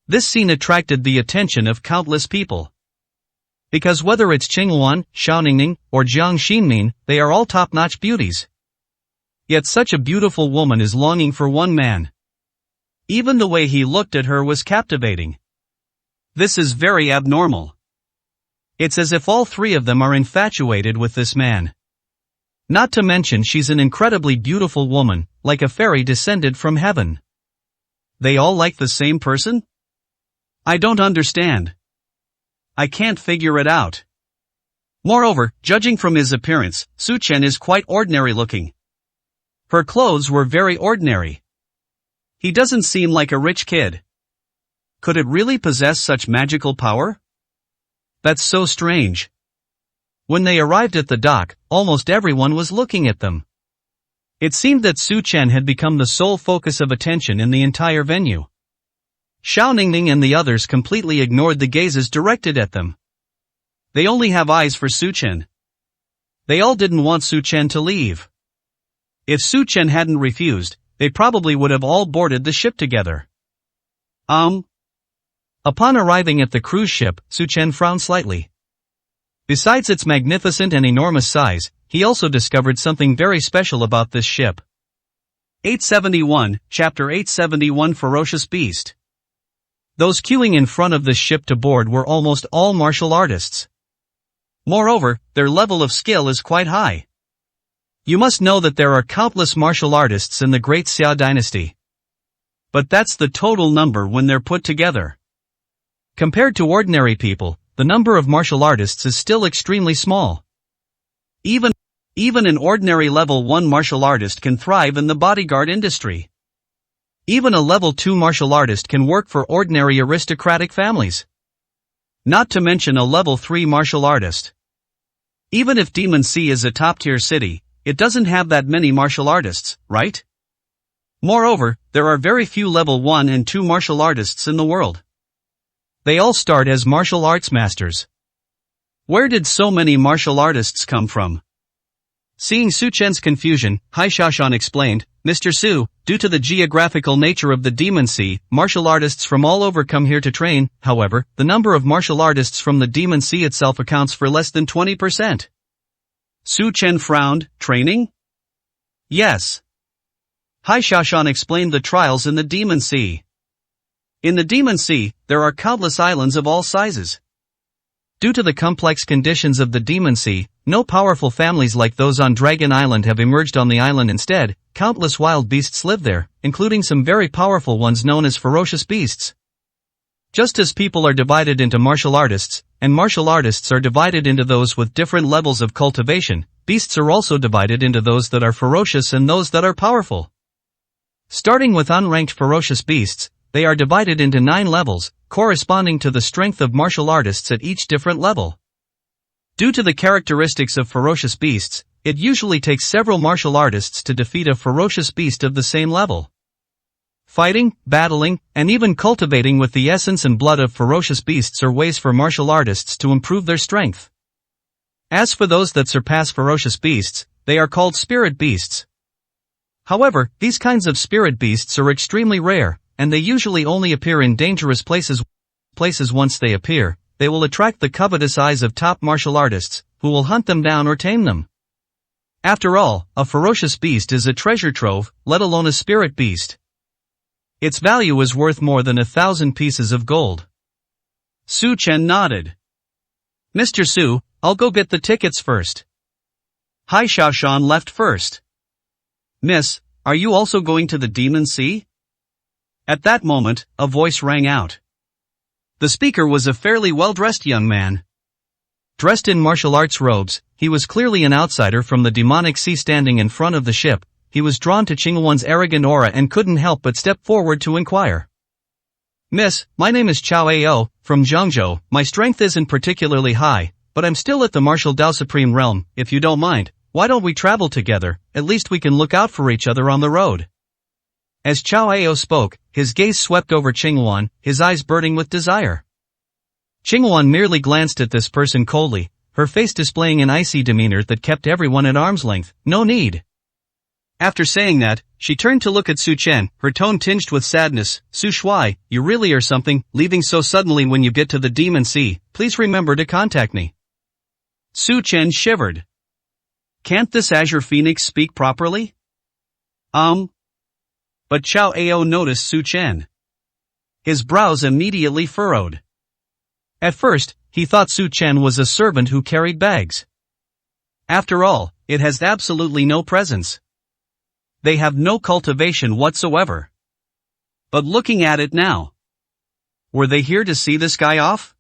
This scene attracted the attention of countless people. Because whether it's Qingluan, Xiao Ningning, or Jiang Xinmin, they are all top-notch beauties. Yet such a beautiful woman is longing for one man. Even the way he looked at her was captivating. This is very abnormal. It's as if all three of them are infatuated with this man. Not to mention she's an incredibly beautiful woman, like a fairy descended from heaven. They all like the same person? I don't understand. I can't figure it out. Moreover, judging from his appearance, Su Chen is quite ordinary looking. Her clothes were very ordinary. He doesn't seem like a rich kid. Could it really possess such magical power? That's so strange. When they arrived at the dock, almost everyone was looking at them. It seemed that Su Chen had become the sole focus of attention in the entire venue. Xiao Ningning and the others completely ignored the gazes directed at them. They only have eyes for Su Chen. They all didn't want Su Chen to leave. If Su Chen hadn't refused, they probably would have all boarded the ship together. Upon arriving at the cruise ship, Su Chen frowned slightly. Besides its magnificent and enormous size, he also discovered something very special about this ship. 871, Chapter 871 Ferocious Beast. Those queuing in front of this ship to board were almost all martial artists. Moreover, their level of skill is quite high. You must know that there are countless martial artists in the Great Xia dynasty. But that's the total number when they're put together. Compared to ordinary people, the number of martial artists is still extremely small. Even an ordinary level 1 martial artist can thrive in the bodyguard industry. Even a level 2 martial artist can work for ordinary aristocratic families. Not to mention a level 3 martial artist. Even if Demon Sea is a top-tier city, it doesn't have that many martial artists, right? Moreover, there are very few level 1 and 2 martial artists in the world. They all start as martial arts masters. Where did so many martial artists come from? Seeing Su Chen's confusion, Hai Xiaoshan explained, Mr. Su, due to the geographical nature of the Demon Sea, martial artists from all over come here to train. However, the number of martial artists from the Demon Sea itself accounts for less than 20%. Su Chen frowned, training? Yes. Hai Xiaoshan explained the trials in the Demon Sea. In the Demon Sea, there are countless islands of all sizes. Due to the complex conditions of the Demon Sea, no powerful families like those on Dragon Island have emerged on the island. Instead, countless wild beasts live there, including some very powerful ones known as ferocious beasts. Just as people are divided into martial artists, and martial artists are divided into those with different levels of cultivation, beasts are also divided into those that are ferocious and those that are powerful. Starting with unranked ferocious beasts, they are divided into 9 levels, corresponding to the strength of martial artists at each different level. Due to the characteristics of ferocious beasts, it usually takes several martial artists to defeat a ferocious beast of the same level. Fighting, battling, and even cultivating with the essence and blood of ferocious beasts are ways for martial artists to improve their strength. As for those that surpass ferocious beasts, they are called spirit beasts. However, these kinds of spirit beasts are extremely rare, and they usually only appear in dangerous places. Once they appear, they will attract the covetous eyes of top martial artists, who will hunt them down or tame them. After all, a ferocious beast is a treasure trove, let alone a spirit beast. Its value is worth more than 1,000 pieces of gold. Su Chen nodded. Mr. Su, I'll go get the tickets first. Hai Xiaoshan left first. Miss, are you also going to the Demon Sea? At that moment, a voice rang out. The speaker was a fairly well-dressed young man. Dressed in martial arts robes, he was clearly an outsider from the demonic sea. Standing in front of the ship, he was drawn to Qingluan's arrogant aura and couldn't help but step forward to inquire. Miss, my name is Chao Ao, from Zhangzhou. My strength isn't particularly high, but I'm still at the martial Dao Supreme realm. If you don't mind, why don't we travel together? At least we can look out for each other on the road. As Chao Ao spoke, his gaze swept over Qingluan, his eyes burning with desire. Qingluan merely glanced at this person coldly, her face displaying an icy demeanor that kept everyone at arm's length. No need. After saying that, she turned to look at Su Chen, her tone tinged with sadness. Su Shuai, you really are something, leaving so suddenly. When you get to the Demon Sea, please remember to contact me. Su Chen shivered. Can't this Azure Phoenix speak properly? But Chao Ao noticed Su Chen. His brows immediately furrowed. At first, he thought Su Chen was a servant who carried bags. After all, it has absolutely no presence. They have no cultivation whatsoever. But looking at it now. Were they here to see this guy off?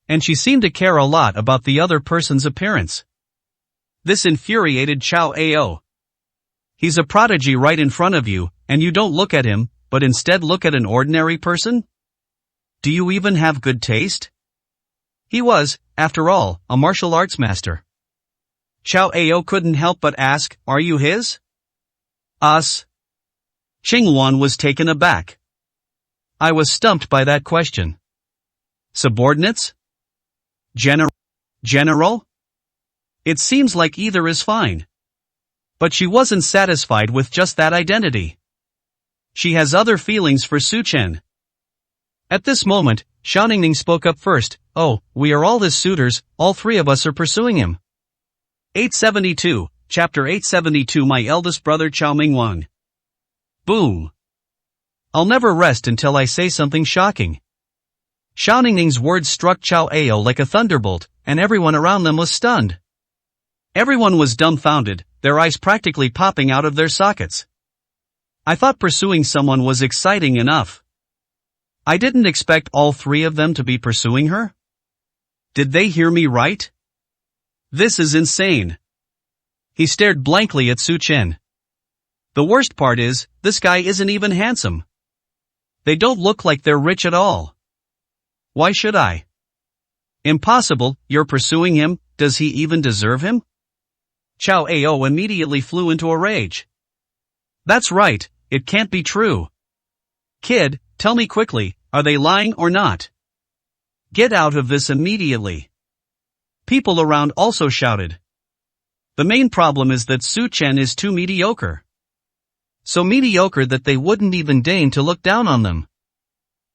And she seemed to care a lot about the other person's appearance. This infuriated Chao Ao. He's a prodigy right in front of you, and you don't look at him, but instead look at an ordinary person? Do you even have good taste? He was, after all, a martial arts master. Chao Ao couldn't help but ask, are you his? Us? Qingwan was taken aback. I was stumped by that question. Subordinates? General? It seems like either is fine. But she wasn't satisfied with just that identity. She has other feelings for Su Chen. At this moment, Xiaoningning spoke up first. Oh, we are all his suitors, all three of us are pursuing him. 872, Chapter 872. My eldest brother Chao Mingwang. Boom. I'll never rest until I say something shocking. Xiaoningning's words struck Chao Ao like a thunderbolt, and everyone around them was stunned. Everyone was dumbfounded, their eyes practically popping out of their sockets. I thought pursuing someone was exciting enough. I didn't expect all three of them to be pursuing her. Did they hear me right? This is insane. He stared blankly at Su Chen. The worst part is, this guy isn't even handsome. They don't look like they're rich at all. Why should I? Impossible, you're pursuing him, does he even deserve him? Chao Ao immediately flew into a rage. That's right, it can't be true. Kid, tell me quickly, are they lying or not? Get out of this immediately. People around also shouted. The main problem is that Su Chen is too mediocre. So mediocre that they wouldn't even deign to look down on them.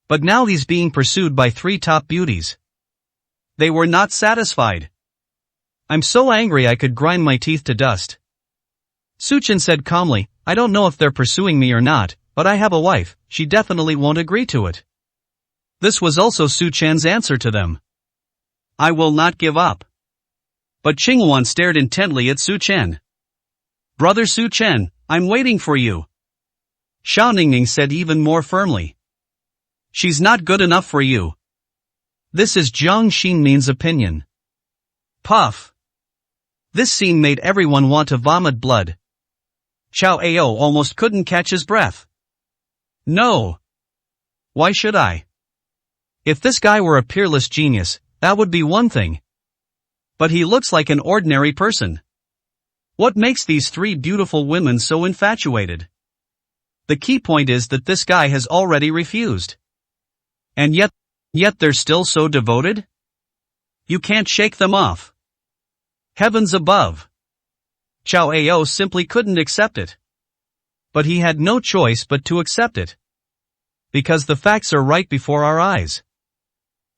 But now he's being pursued by three top beauties. They were not satisfied. I'm so angry I could grind my teeth to dust. Su Chen said calmly, I don't know if they're pursuing me or not, but I have a wife, she definitely won't agree to it. This was also Su Chen's answer to them. I will not give up. But Qingwan stared intently at Su Chen. Brother Su Chen, I'm waiting for you. Xiaoningning said even more firmly. She's not good enough for you. This is Jiang Xinmin's opinion. Puff. This scene made everyone want to vomit blood. Chao Ao almost couldn't catch his breath. No. Why should I? If this guy were a peerless genius, that would be one thing. But he looks like an ordinary person. What makes these three beautiful women so infatuated? The key point is that this guy has already refused. And yet they're still so devoted? You can't shake them off. Heavens above. Chao Ao simply couldn't accept it. But he had no choice but to accept it. Because the facts are right before our eyes.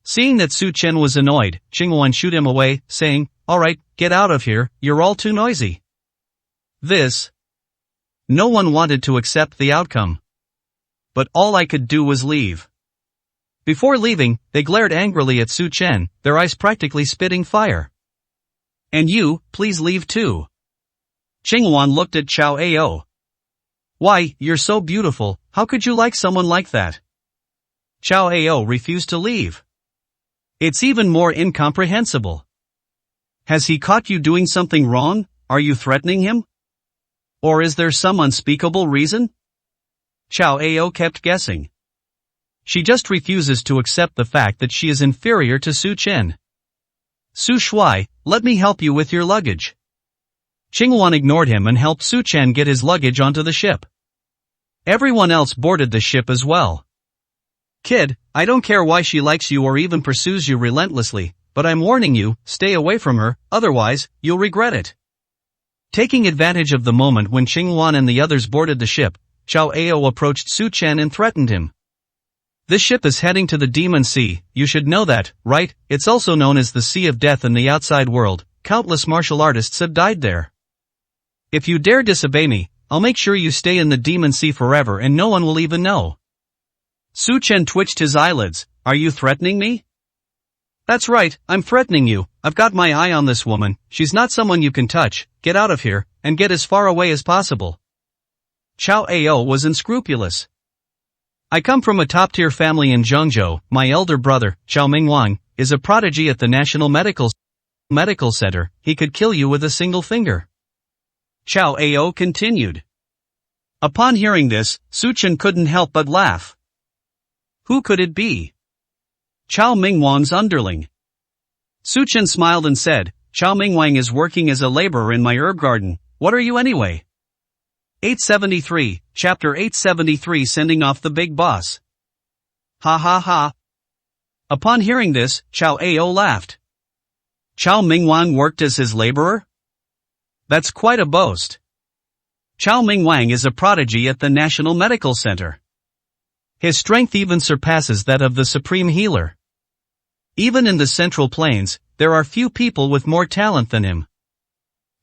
Seeing that Su Chen was annoyed, Qingwan shooed him away, saying, Alright, get out of here, you're all too noisy. No one wanted to accept the outcome. But all I could do was leave. Before leaving, they glared angrily at Su Chen, their eyes practically spitting fire. And you, please leave too. Qingwan looked at Chao Ao. Why, you're so beautiful, how could you like someone like that? Chao Ao refused to leave. It's even more incomprehensible. Has he caught you doing something wrong? Are you threatening him? Or is there some unspeakable reason? Chao Ao kept guessing. She just refuses to accept the fact that she is inferior to Su Chen. Su Shuai, let me help you with your luggage. Qingwan ignored him and helped Su Chen get his luggage onto the ship. Everyone else boarded the ship as well. Kid, I don't care why she likes you or even pursues you relentlessly, but I'm warning you, stay away from her, otherwise, you'll regret it. Taking advantage of the moment when Qing Wan and the others boarded the ship, Xiao Ao approached Su Chen and threatened him. This ship is heading to the Demon Sea, you should know that, right? It's also known as the Sea of Death in the outside world, countless martial artists have died there. If you dare disobey me, I'll make sure you stay in the Demon Sea forever and no one will even know. Su Chen twitched his eyelids. Are you threatening me? That's right, I'm threatening you. I've got my eye on this woman, she's not someone you can touch, get out of here, and get as far away as possible. Xiao Ao was unscrupulous. I come from a top-tier family in Zhengzhou, my elder brother, Xiao Mingwang, is a prodigy at the National Medical Center, he could kill you with a single finger. Xiao Ao continued. Upon hearing this, Su Chen couldn't help but laugh. Who could it be? Xiao Mingwang's underling. Su Chen smiled and said, Xiao Mingwang is working as a laborer in my herb garden, what are you anyway? 873, Chapter 873 Sending Off the Big Boss. Ha ha ha. Upon hearing this, Xiao Ao laughed. Xiao Mingwang worked as his laborer? That's quite a boast. Xiao Mingwang is a prodigy at the National Medical Center. His strength even surpasses that of the Supreme Healer. Even in the Central Plains, there are few people with more talent than him.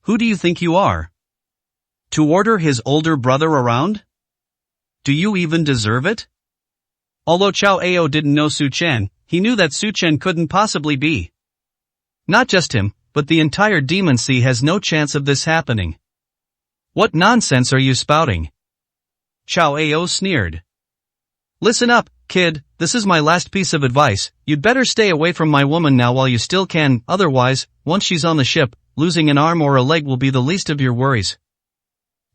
Who do you think you are? To order his older brother around? Do you even deserve it? Although Xiao Ao didn't know Su Chen, he knew that Su Chen couldn't possibly be. Not just him, but the entire Demon Sea has no chance of this happening. What nonsense are you spouting? Xiao Ao sneered. Listen up, kid, this is my last piece of advice, you'd better stay away from my woman now while you still can, otherwise, once she's on the ship, losing an arm or a leg will be the least of your worries.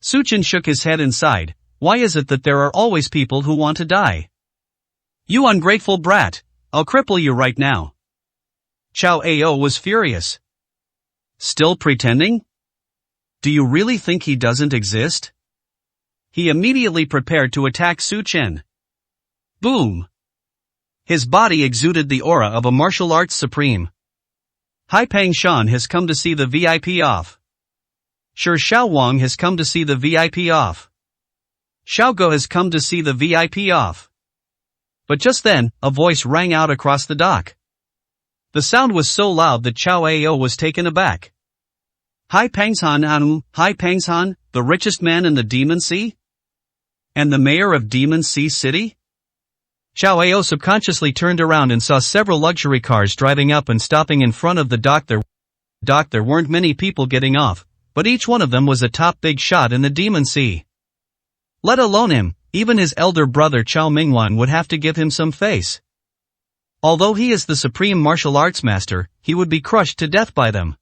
Su Chen shook his head and sighed. Why is it that there are always people who want to die? You ungrateful brat, I'll cripple you right now. Xiao Ao was furious. Still pretending? Do you really think he doesn't exist? He immediately prepared to attack Su Chen. Boom! His body exuded the aura of a martial arts supreme. Hai Pang Shan has come to see the VIP off. Sure, Xiao Wang has come to see the VIP off. Xiao Go has come to see the VIP off. But just then, a voice rang out across the dock. The sound was so loud that Xiao Ao was taken aback. Hai Pangshan, the richest man in the Demon Sea? And the mayor of Demon Sea City? Xiao Ao subconsciously turned around and saw several luxury cars driving up and stopping in front of the dock. There weren't many people getting off, but each one of them was a top big shot in the Demon Sea. Let alone him, even his elder brother Xiao Mingwan would have to give him some face. Although he is the supreme martial arts master, he would be crushed to death by them.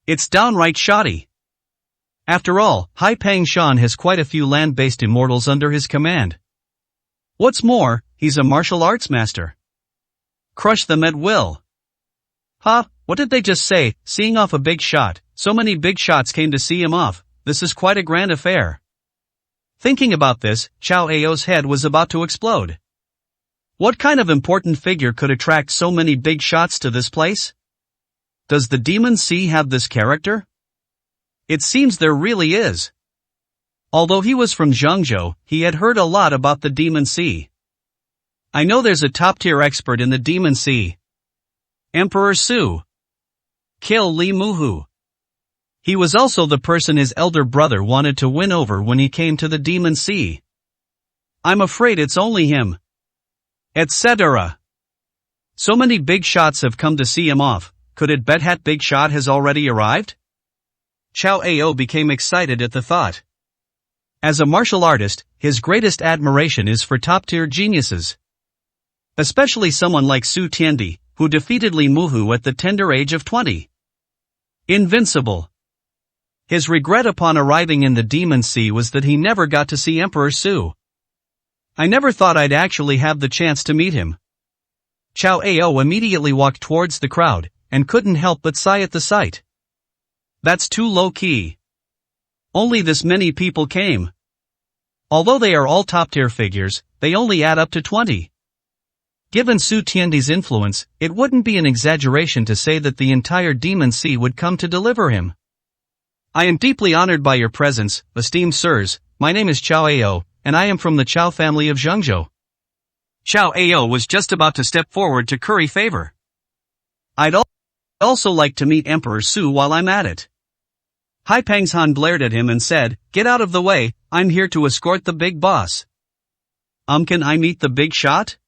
It's downright shoddy. After all, Hai Pang Shan has quite a few land-based immortals under his command. What's more, he's a martial arts master. Crush them at will. Ha, what did they just say, seeing off a big shot? So many big shots came to see him off, this is quite a grand affair. Thinking about this, Xiao Ao's head was about to explode. What kind of important figure could attract so many big shots to this place? Does the Demon Sea have this character? It seems there really is. Although he was from Zhengzhou, he had heard a lot about the Demon Sea. I know there's a top-tier expert in the Demon Sea. Emperor Su. Kill Li Muhu. He was also the person his elder brother wanted to win over when he came to the Demon Sea. I'm afraid it's only him. Etc. So many big shots have come to see him off, could it bet that big shot has already arrived? Xiao Ao became excited at the thought. As a martial artist, his greatest admiration is for top-tier geniuses. Especially someone like Su Tiandi, who defeated Li Muhu at the tender age of 20. Invincible. His regret upon arriving in the Demon Sea was that he never got to see Emperor Su. I never thought I'd actually have the chance to meet him. Xiao Ao immediately walked towards the crowd, and couldn't help but sigh at the sight. That's too low-key. Only this many people came. Although they are all top-tier figures, they only add up to 20. Given Su Tiandi's influence, it wouldn't be an exaggeration to say that the entire Demon Sea would come to deliver him. I am deeply honored by your presence, esteemed sirs. My name is Chao Ao, and I am from the Chao family of Zhengzhou. Chao Ao was just about to step forward to curry favor. I'd also like to meet Emperor Su while I'm at it. Hai Pangshan blared at him and said, "Get out of the way, I'm here to escort the big boss." Can I meet the big shot?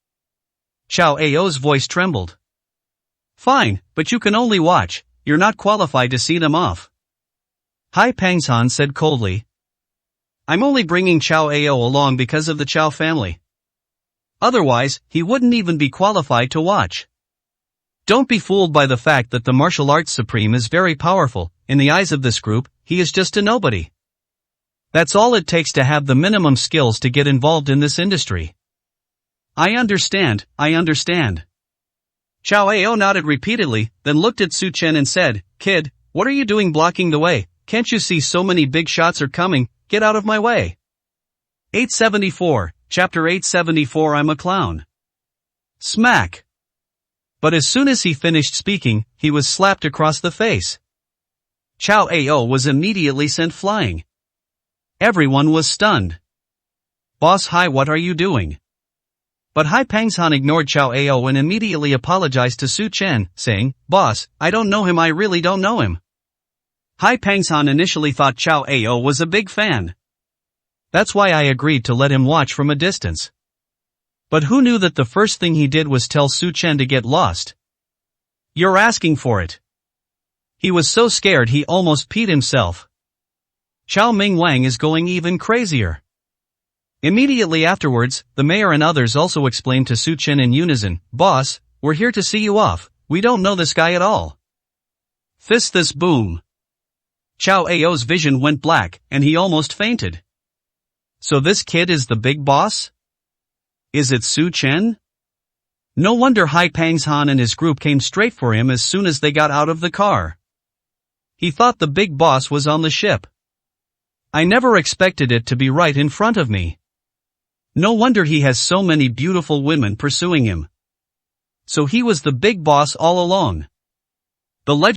Chao Ao's voice trembled. Fine, but you can only watch, you're not qualified to see them off. Hai Pangshan said coldly. I'm only bringing Chao Ao along because of the Chao family. Otherwise, he wouldn't even be qualified to watch. Don't be fooled by the fact that the martial arts supreme is very powerful. In the eyes of this group, he is just a nobody. That's all it takes to have the minimum skills to get involved in this industry. I understand. Chao Ao nodded repeatedly, then looked at Su Chen and said, Kid, what are you doing blocking the way? Can't you see so many big shots are coming? Get out of my way. 874, Chapter 874 I'm a clown. Smack. But as soon as he finished speaking, he was slapped across the face. Chao Ao was immediately sent flying. Everyone was stunned. Boss Hai, what are you doing? But Hai Pangshan ignored Chao Ao and immediately apologized to Su Chen, saying, Boss, I don't know him, I really don't know him. Hai Pangshan initially thought Chao Ao was a big fan. That's why I agreed to let him watch from a distance. But who knew that the first thing he did was tell Su Chen to get lost? You're asking for it. He was so scared he almost peed himself. Chao Mingwang is going even crazier. Immediately afterwards, the mayor and others also explained to Su Chen in unison, Boss, we're here to see you off, we don't know this guy at all. Fist this boom. Chao Ao's vision went black, and he almost fainted. So this kid is the big boss? Is it Su Chen? No wonder Hai Pangshan and his group came straight for him as soon as they got out of the car. He thought the big boss was on the ship. I never expected it to be right in front of me. No wonder he has so many beautiful women pursuing him. So he was the big boss all along. The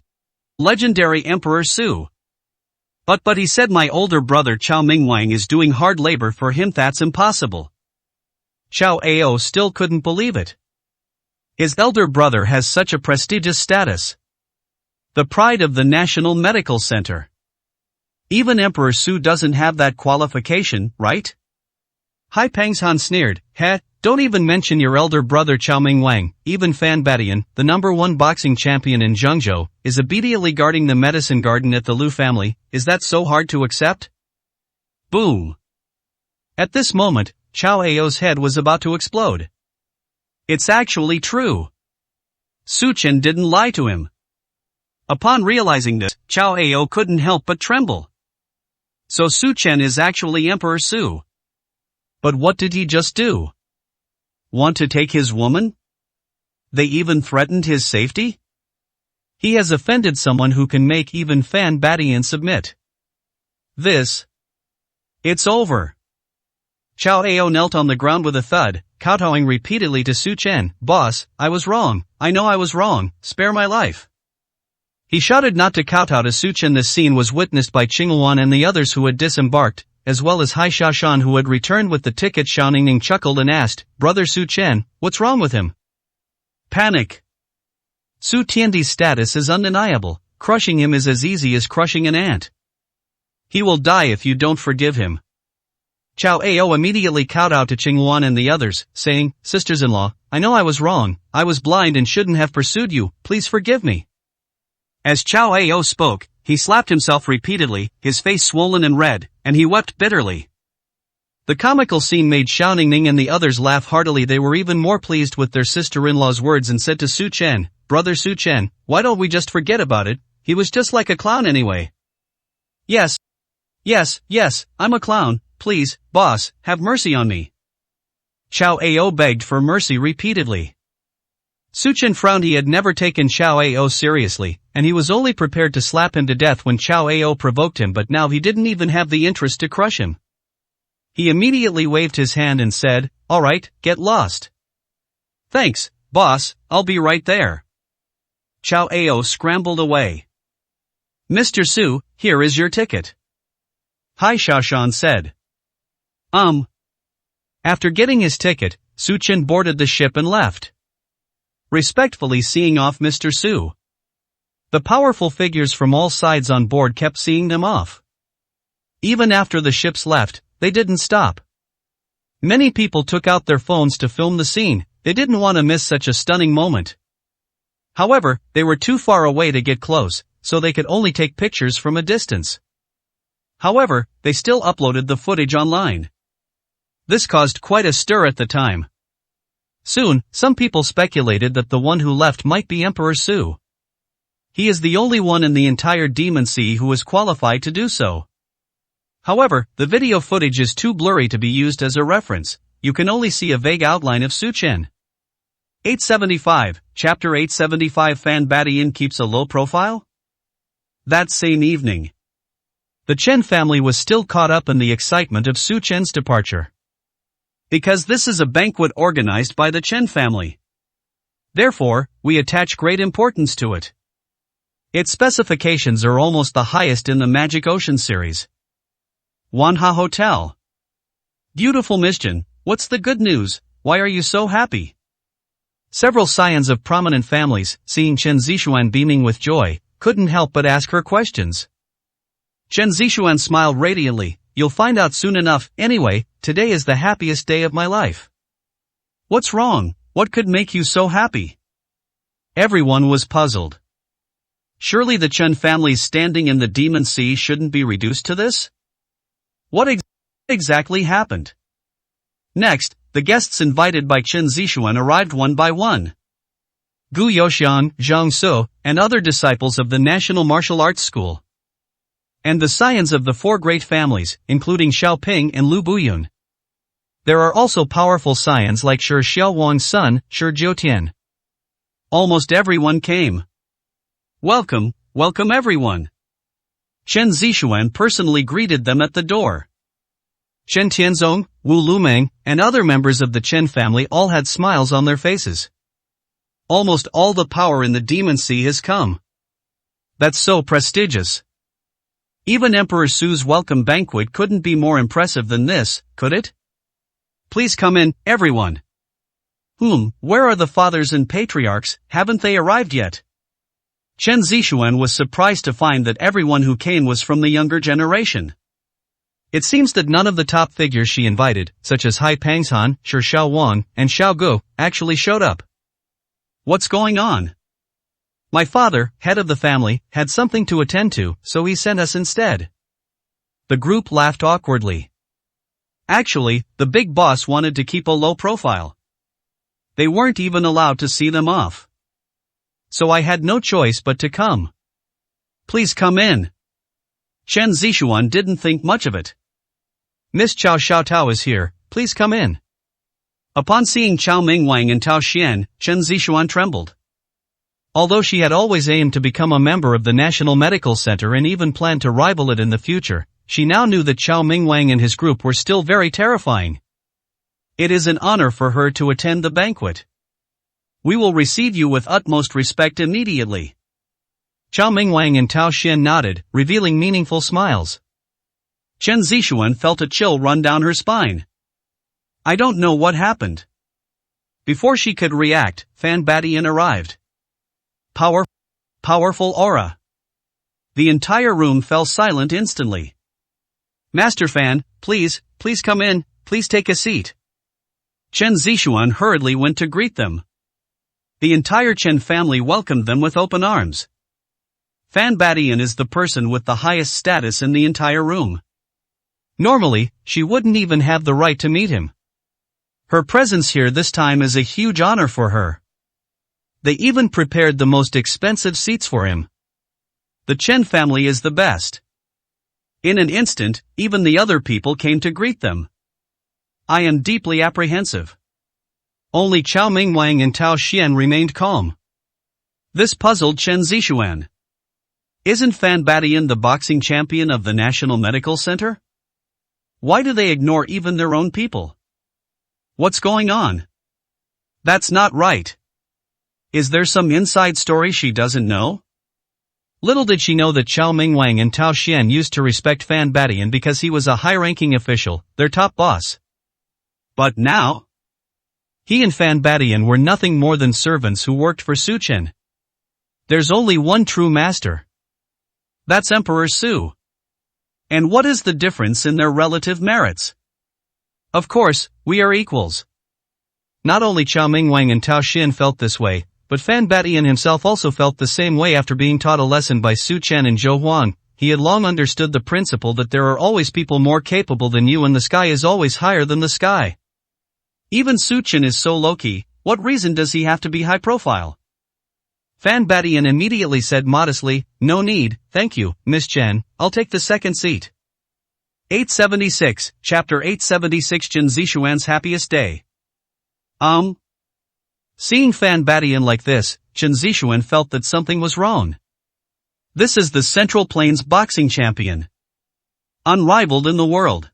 legendary Emperor Su. But he said my older brother Chao Mingwang is doing hard labor for him, that's impossible. Chao Ao still couldn't believe it. His elder brother has such a prestigious status. The pride of the National Medical Center. Even Emperor Su doesn't have that qualification, right? Hai Pangshan sneered, don't even mention your elder brother Chao Mingwang. Even Fan Batian, the #1 boxing champion in Zhengzhou, is obediently guarding the medicine garden at the Lu family. Is that so hard to accept? Boom. At this moment, Chao Ao's head was about to explode. It's actually true. Su Chen didn't lie to him. Upon realizing this, Chao Ao couldn't help but tremble. So Su Chen is actually Emperor Su. But what did he just do? Want to take his woman? They even threatened his safety? He has offended someone who can make even Fan Batian submit. It's over. Chao Ao knelt on the ground with a thud, kowtowing repeatedly to Su Chen, Boss, I was wrong, I know I was wrong, spare my life. He shouted not to kowtow to Su Chen. This scene was witnessed by Qingluan and the others who had disembarked, as well as Hai Shashan who had returned with the ticket. Xiao Ningning chuckled and asked, Brother Su Chen, what's wrong with him? Panic. Su Tiandi's status is undeniable, crushing him is as easy as crushing an ant. He will die if you don't forgive him. Chao Ao immediately kowtowed to Qingluan and the others, saying, Sisters-in-law, I know I was wrong, I was blind and shouldn't have pursued you, please forgive me. As Chao Ao spoke, he slapped himself repeatedly, his face swollen and red, and he wept bitterly. The comical scene made Xiao Ningning and the others laugh heartily. They were even more pleased with their sister-in-law's words and said to Su Chen, Brother Su Chen, why don't we just forget about it? He was just like a clown anyway. Yes, I'm a clown, please, boss, have mercy on me. Chao Ao begged for mercy repeatedly. Su Chen frowned. He had never taken Chao Ao seriously, and he was only prepared to slap him to death when Chao Ao provoked him, but now he didn't even have the interest to crush him. He immediately waved his hand and said, Alright, get lost. Thanks, boss, I'll be right there. Chow Ao scrambled away. Mr. Su, here is your ticket. Hai Xiaoshan said. After getting his ticket, Su Chen boarded the ship and left, respectfully seeing off Mr. Su. The powerful figures from all sides on board kept seeing them off. Even after the ships left, they didn't stop. Many people took out their phones to film the scene. They didn't want to miss such a stunning moment. However, they were too far away to get close, so they could only take pictures from a distance. However, they still uploaded the footage online. This caused quite a stir at the time. Soon, some people speculated that the one who left might be Emperor Su. He is the only one in the entire Demon Sea who is qualified to do so. However, the video footage is too blurry to be used as a reference. You can only see a vague outline of Su Chen. 875, Chapter 875. Fan Batian keeps a low profile? That same evening, the Chen family was still caught up in the excitement of Su Chen's departure. Because this is a banquet organized by the Chen family. Therefore, we attach great importance to it. Its specifications are almost the highest in the Magic Ocean series. Wanha Hotel. Beautiful Miss Chen, what's the good news? Why are you so happy? Several scions of prominent families, seeing Chen Zixuan beaming with joy, couldn't help but ask her questions. Chen Zixuan smiled radiantly. You'll find out soon enough. Anyway, today is the happiest day of my life. What's wrong? What could make you so happy? Everyone was puzzled. Surely the Chen family's standing in the Demon Sea shouldn't be reduced to this? What exactly happened? Next, the guests invited by Chen Zixuan arrived one by one. Gu Youxian, Zhang Su, and other disciples of the National Martial Arts School. And the scions of the four great families, including Xiaoping and Lu Buyun. There are also powerful scions like Shi Xiaowang's son, Shi Jiutian. Almost everyone came. Welcome, welcome everyone. Chen Zixuan personally greeted them at the door. Chen Tianzong, Wu Lumeng, and other members of the Chen family all had smiles on their faces. Almost all the power in the Demon Sea has come. That's so prestigious. Even Emperor Su's welcome banquet couldn't be more impressive than this, could it? Please come in, everyone. Where are the fathers and patriarchs? Haven't they arrived yet? Chen Zixuan was surprised to find that everyone who came was from the younger generation. It seems that none of the top figures she invited, such as Hai Pangshan, Shi Xiaowang, and Xiao Gu, actually showed up. What's going on? My father, head of the family, had something to attend to, so he sent us instead. The group laughed awkwardly. Actually, the big boss wanted to keep a low profile. They weren't even allowed to see them off. So I had no choice but to come. Please come in. Chen Zixuan didn't think much of it. Miss Chao Xiaotao is here, please come in. Upon seeing Chao Mingwang and Tao Xian, Chen Zixuan trembled. Although she had always aimed to become a member of the National Medical Center and even planned to rival it in the future, she now knew that Chao Mingwang and his group were still very terrifying. It is an honor for her to attend the banquet. We will receive you with utmost respect immediately. Chao Mingwang and Tao Xian nodded, revealing meaningful smiles. Chen Zixuan felt a chill run down her spine. I don't know what happened. Before she could react, Fan Batian arrived. Powerful aura. The entire room fell silent instantly. Master Fan, please come in, please take a seat. Chen Zixuan hurriedly went to greet them. The entire Chen family welcomed them with open arms. Fan Batian is the person with the highest status in the entire room. Normally, she wouldn't even have the right to meet him. Her presence here this time is a huge honor for her. They even prepared the most expensive seats for him. The Chen family is the best. In an instant, even the other people came to greet them. I am deeply apprehensive. Only Chao Mingwang and Tao Xian remained calm. This puzzled Chen Zixuan. Isn't Fan Batian the boxing champion of the National Medical Center? Why do they ignore even their own people? What's going on? That's not right. Is there some inside story she doesn't know? Little did she know that Chao Mingwang and Tao Xian used to respect Fan Batian because he was a high-ranking official, their top boss. But now? He and Fan Batian were nothing more than servants who worked for Su Chen. There's only one true master. That's Emperor Su. And what is the difference in their relative merits? Of course, we are equals. Not only Chao Mingwang and Tao Xian felt this way, but Fan Batian himself also felt the same way after being taught a lesson by Su Chen and Zhou Huang. He had long understood the principle that there are always people more capable than you and the sky is always higher than the sky. Even Su Chen is so low-key, what reason does he have to be high-profile? Fan Batian immediately said modestly, "No need, thank you, Miss Chen, I'll take the second seat." 876, Chapter 876 Chen Zixuan's Happiest Day. Seeing Fan Batian like this, Chen Zixuan felt that something was wrong. This is the Central Plains boxing champion. Unrivaled in the world.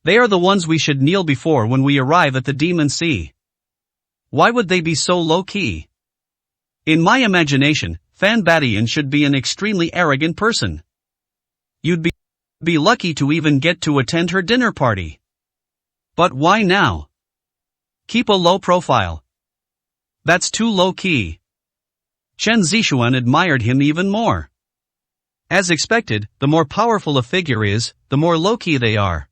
They are the ones we should kneel before when we arrive at the Demon Sea. Why would they be so low-key? In my imagination, Fan Batian should be an extremely arrogant person. You'd be lucky to even get to attend her dinner party. But why now? Keep a low profile. That's too low-key. Chen Zixuan admired him even more. As expected, the more powerful a figure is, the more low-key they are.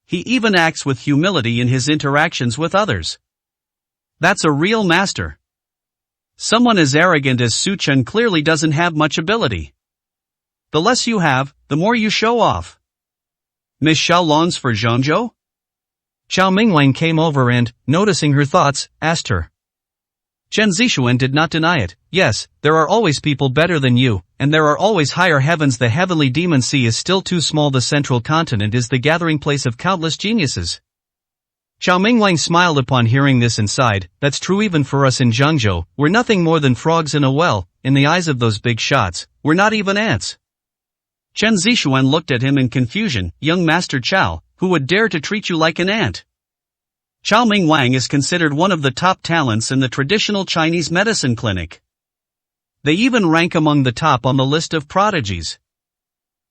He even acts with humility in his interactions with others. That's a real master. Someone as arrogant as Su Chen clearly doesn't have much ability. The less you have, the more you show off. Miss Xiaolon's for Zhongzhou? Chao Mingwang came over and, noticing her thoughts, asked her. Chen Zixuan did not deny it. Yes, there are always people better than you, and there are always higher heavens. The heavenly Demon Sea is still too small. The central continent is the gathering place of countless geniuses. Chao Mingwang smiled upon hearing this and sighed. That's true even for us in Zhongzhou. We're nothing more than frogs in a well. In the eyes of those big shots, we're not even ants. Chen Zixuan looked at him in confusion. Young Master Chao, who would dare to treat you like an ant? Chao Mingwang is considered one of the top talents in the traditional Chinese medicine clinic. They even rank among the top on the list of prodigies.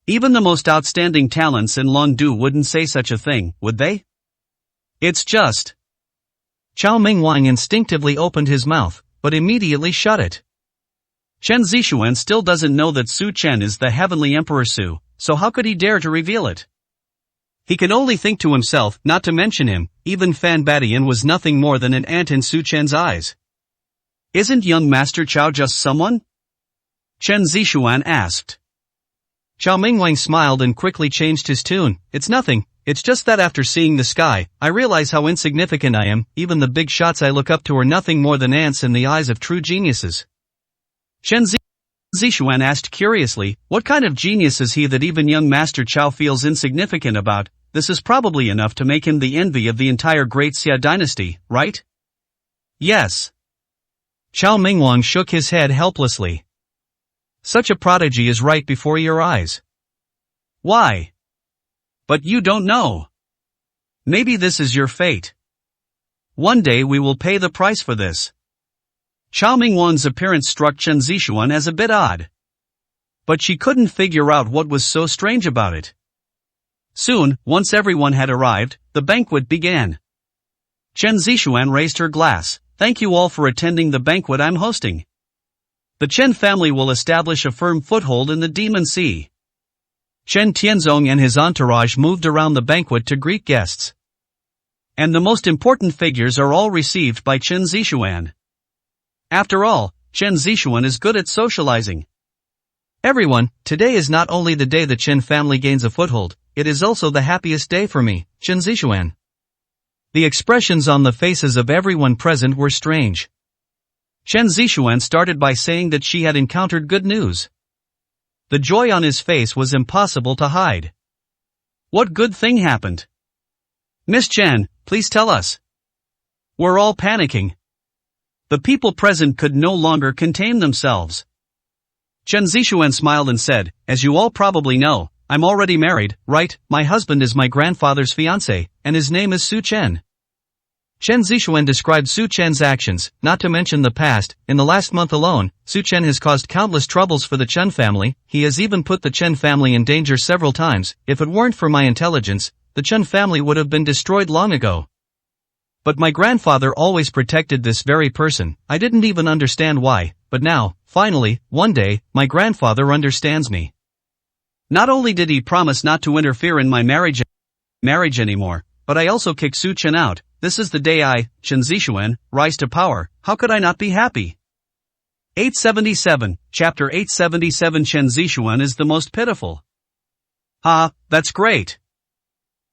Even the most outstanding talents in Longdu wouldn't say such a thing, would they? It's just. Chao Mingwang instinctively opened his mouth, but immediately shut it. Chen Zixuan still doesn't know that Su Chen is the heavenly Emperor Su, so how could he dare to reveal it? He can only think to himself, not to mention him, even Fan Batian was nothing more than an ant in Su Chen's eyes. Isn't young Master Chao just someone? Chen Zixuan asked. Chao Mingwang smiled and quickly changed his tune. It's nothing, it's just that after seeing the sky, I realize how insignificant I am. Even the big shots I look up to are nothing more than ants in the eyes of true geniuses. Chen Zixuan asked curiously, what kind of genius is he that even young Master Chao feels insignificant about? This is probably enough to make him the envy of the entire Great Xia dynasty, right? Yes. Chao Mingwang shook his head helplessly. Such a prodigy is right before your eyes. Why? But you don't know. Maybe this is your fate. One day we will pay the price for this. Chao Mingwang's appearance struck Chen Zixuan as a bit odd. But she couldn't figure out what was so strange about it. Soon, once everyone had arrived, the banquet began. Chen Zixuan raised her glass. Thank you all for attending the banquet I'm hosting. The Chen family will establish a firm foothold in the Demon Sea. Chen Tianzong and his entourage moved around the banquet to greet guests. And the most important figures are all received by Chen Zixuan. After all, Chen Zixuan is good at socializing. Everyone, today is not only the day the Chen family gains a foothold, it is also the happiest day for me, Chen Zixuan. The expressions on the faces of everyone present were strange. Chen Zixuan started by saying that she had encountered good news. The joy on his face was impossible to hide. What good thing happened? Miss Chen, please tell us. We're all panicking. The people present could no longer contain themselves. Chen Zixuan smiled and said, as you all probably know, I'm already married, right? My husband is my grandfather's fiancé, and his name is Su Chen. Chen Zixuan described Su Chen's actions, not to mention the past. In the last month alone, Su Chen has caused countless troubles for the Chen family. He has even put the Chen family in danger several times. If it weren't for my intelligence, the Chen family would have been destroyed long ago. But my grandfather always protected this very person. I didn't even understand why, but now, finally, one day, my grandfather understands me. Not only did he promise not to interfere in my marriage anymore, but I also kicked Su Chen out. This is the day I, Chen Zixuan, rise to power. How could I not be happy? 877, Chapter 877. Chen Zixuan is the most pitiful. That's great.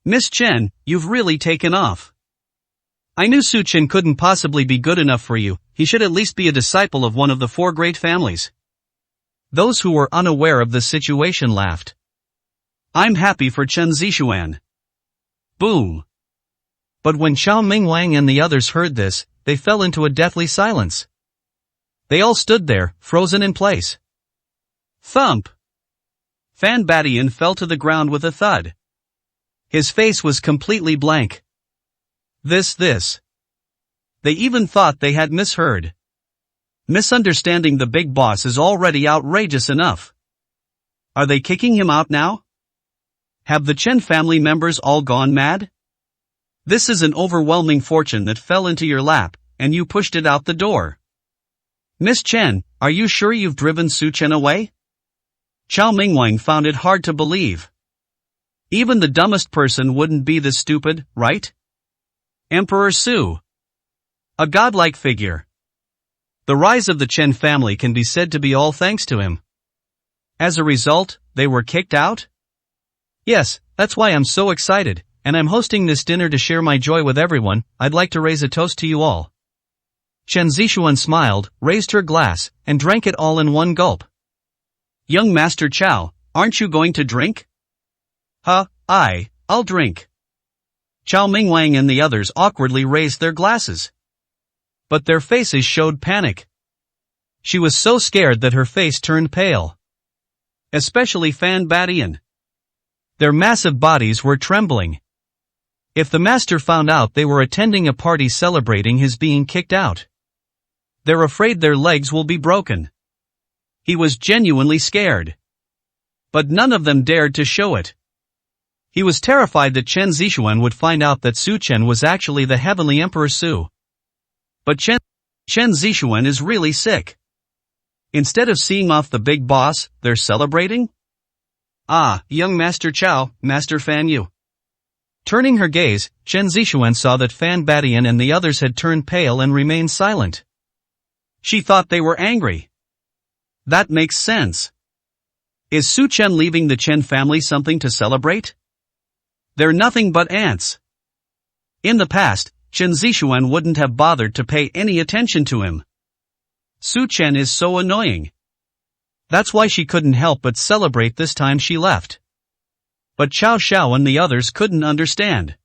Miss Chen, you've really taken off. I knew Su Chen couldn't possibly be good enough for you. He should at least be a disciple of one of the four great families. Those who were unaware of the situation laughed. I'm happy for Chen Zixuan. Boom. But when Chao Mingwang and the others heard this, they fell into a deathly silence. They all stood there, frozen in place. Thump! Fan Batian fell to the ground with a thud. His face was completely blank. This. They even thought they had misheard. Misunderstanding the big boss is already outrageous enough. Are they kicking him out now? Have the Chen family members all gone mad? This is an overwhelming fortune that fell into your lap, and you pushed it out the door. Miss Chen, are you sure you've driven Su Chen away? Chao Mingwang found it hard to believe. Even the dumbest person wouldn't be this stupid, right? Emperor Su. A godlike figure. The rise of the Chen family can be said to be all thanks to him. As a result, they were kicked out? Yes, that's why I'm so excited, and I'm hosting this dinner to share my joy with everyone. I'd like to raise a toast to you all. Chen Zixuan smiled, raised her glass, and drank it all in one gulp. Young Master Chao, aren't you going to drink? I'll drink. Chao Mingwang and the others awkwardly raised their glasses. But their faces showed panic. She was so scared that her face turned pale. Especially Fan Batian. Their massive bodies were trembling. If the master found out they were attending a party celebrating his being kicked out, they're afraid their legs will be broken. He was genuinely scared. But none of them dared to show it. He was terrified that Chen Zixuan would find out that Su Chen was actually the heavenly Emperor Su. But Chen Zixuan is really sick. Instead of seeing off the big boss, they're celebrating? Young Master Chao, Master Fan Yu. Turning her gaze, Chen Zixuan saw that Fan Batian and the others had turned pale and remained silent. She thought they were angry. That makes sense. Is Su Chen leaving the Chen family something to celebrate? They're nothing but ants. In the past, Chen Zixuan wouldn't have bothered to pay any attention to him. Su Chen is so annoying. That's why she couldn't help but celebrate this time she left. But Chao Xiao and the others couldn't understand.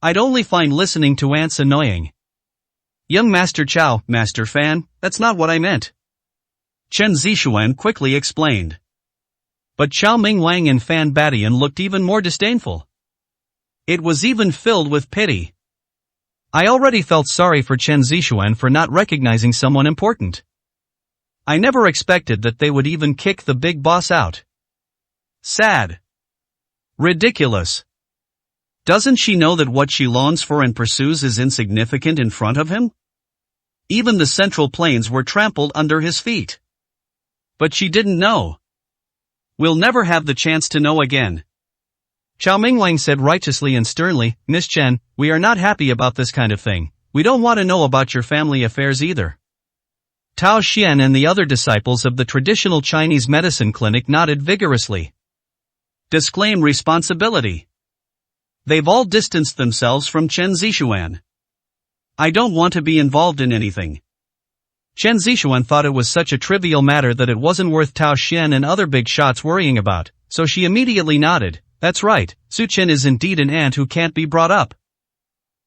I'd only find listening to ants annoying. Young Master Chao, Master Fan, that's not what I meant. Chen Zixuan quickly explained. But Chao Mingwang and Fan Batian looked even more disdainful. It was even filled with pity. I already felt sorry for Chen Zixuan for not recognizing someone important. I never expected that they would even kick the big boss out. Sad. Ridiculous. Doesn't she know that what she longs for and pursues is insignificant in front of him? Even the Central Plains were trampled under his feet. But she didn't know. We'll never have the chance to know again. Chao Mingwang said righteously and sternly, Miss Chen, we are not happy about this kind of thing. We don't want to know about your family affairs either. Tao Xian and the other disciples of the traditional Chinese medicine clinic nodded vigorously. Disclaim responsibility. They've all distanced themselves from Chen Zixuan. I don't want to be involved in anything. Chen Zixuan thought it was such a trivial matter that it wasn't worth Tao Xian and other big shots worrying about, so she immediately nodded. That's right, Su Chen is indeed an ant who can't be brought up.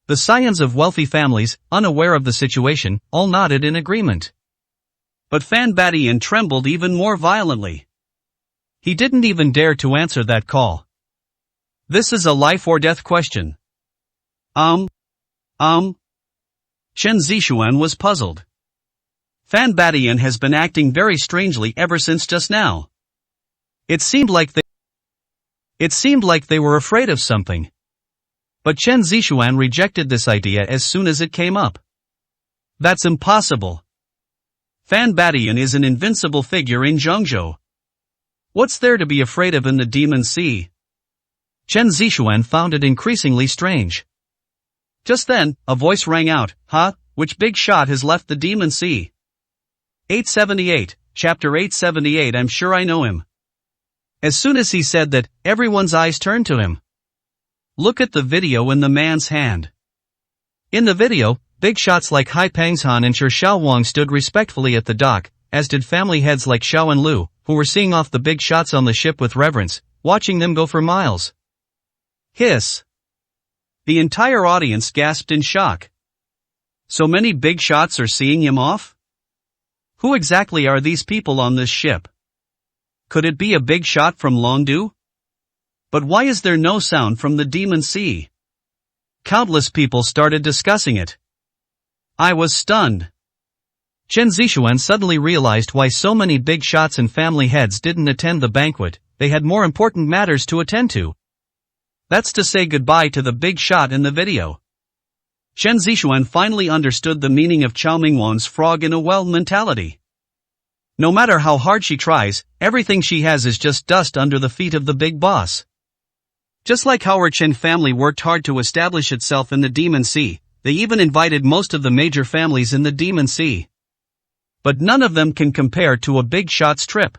The scions of wealthy families, unaware of the situation, all nodded in agreement. But Fan Batian trembled even more violently. He didn't even dare to answer that call. This is a life or death question. Chen Zixuan was puzzled. Fan Batian has been acting very strangely ever since just now. It seemed like they were afraid of something. But Chen Zixuan rejected this idea as soon as it came up. That's impossible. Fan Batian is an invincible figure in Zhongzhou. What's there to be afraid of in the Demon Sea? Chen Zixuan found it increasingly strange. Just then, a voice rang out, which big shot has left the Demon Sea? 878, chapter 878 I'm sure I know him. As soon as he said that, everyone's eyes turned to him. Look at the video in the man's hand. In the video, big shots like Hai Pangshan and Shi Xiaowang stood respectfully at the dock, as did family heads like Xiao and Lu, who were seeing off the big shots on the ship with reverence, watching them go for miles. Hiss. The entire audience gasped in shock. So many big shots are seeing him off? Who exactly are these people on this ship? Could it be a big shot from Longdu? But why is there no sound from the Demon Sea? Countless people started discussing it. I was stunned. Chen Zixuan suddenly realized why so many big shots and family heads didn't attend the banquet. They had more important matters to attend to. That's to say goodbye to the big shot in the video. Chen Zixuan finally understood the meaning of Chao Mingwan's frog in a well mentality. No matter how hard she tries, everything she has is just dust under the feet of the big boss. Just like how her Chen family worked hard to establish itself in the Demon Sea, they even invited most of the major families in the Demon Sea. But none of them can compare to a big shot's trip.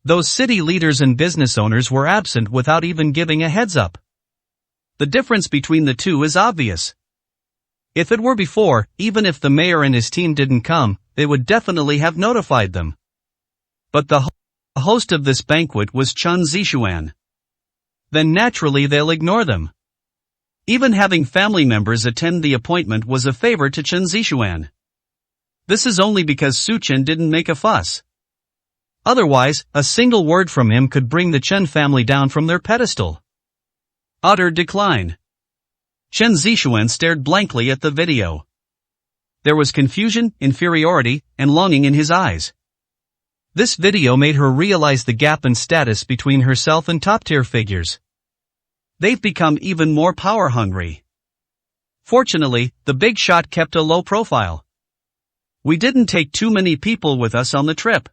Those city leaders and business owners were absent without even giving a heads up. The difference between the two is obvious. If it were before, even if the mayor and his team didn't come, they would definitely have notified them. But the host of this banquet was Chen Zixuan. Then naturally they'll ignore them. Even having family members attend the appointment was a favor to Chen Zixuan. This is only because Su Chen didn't make a fuss. Otherwise, a single word from him could bring the Chen family down from their pedestal. Utter decline. Chen Zixuan stared blankly at the video. There was confusion, inferiority, and longing in his eyes. This video made her realize the gap in status between herself and top-tier figures. They've become even more power-hungry. Fortunately, the big shot kept a low profile. We didn't take too many people with us on the trip.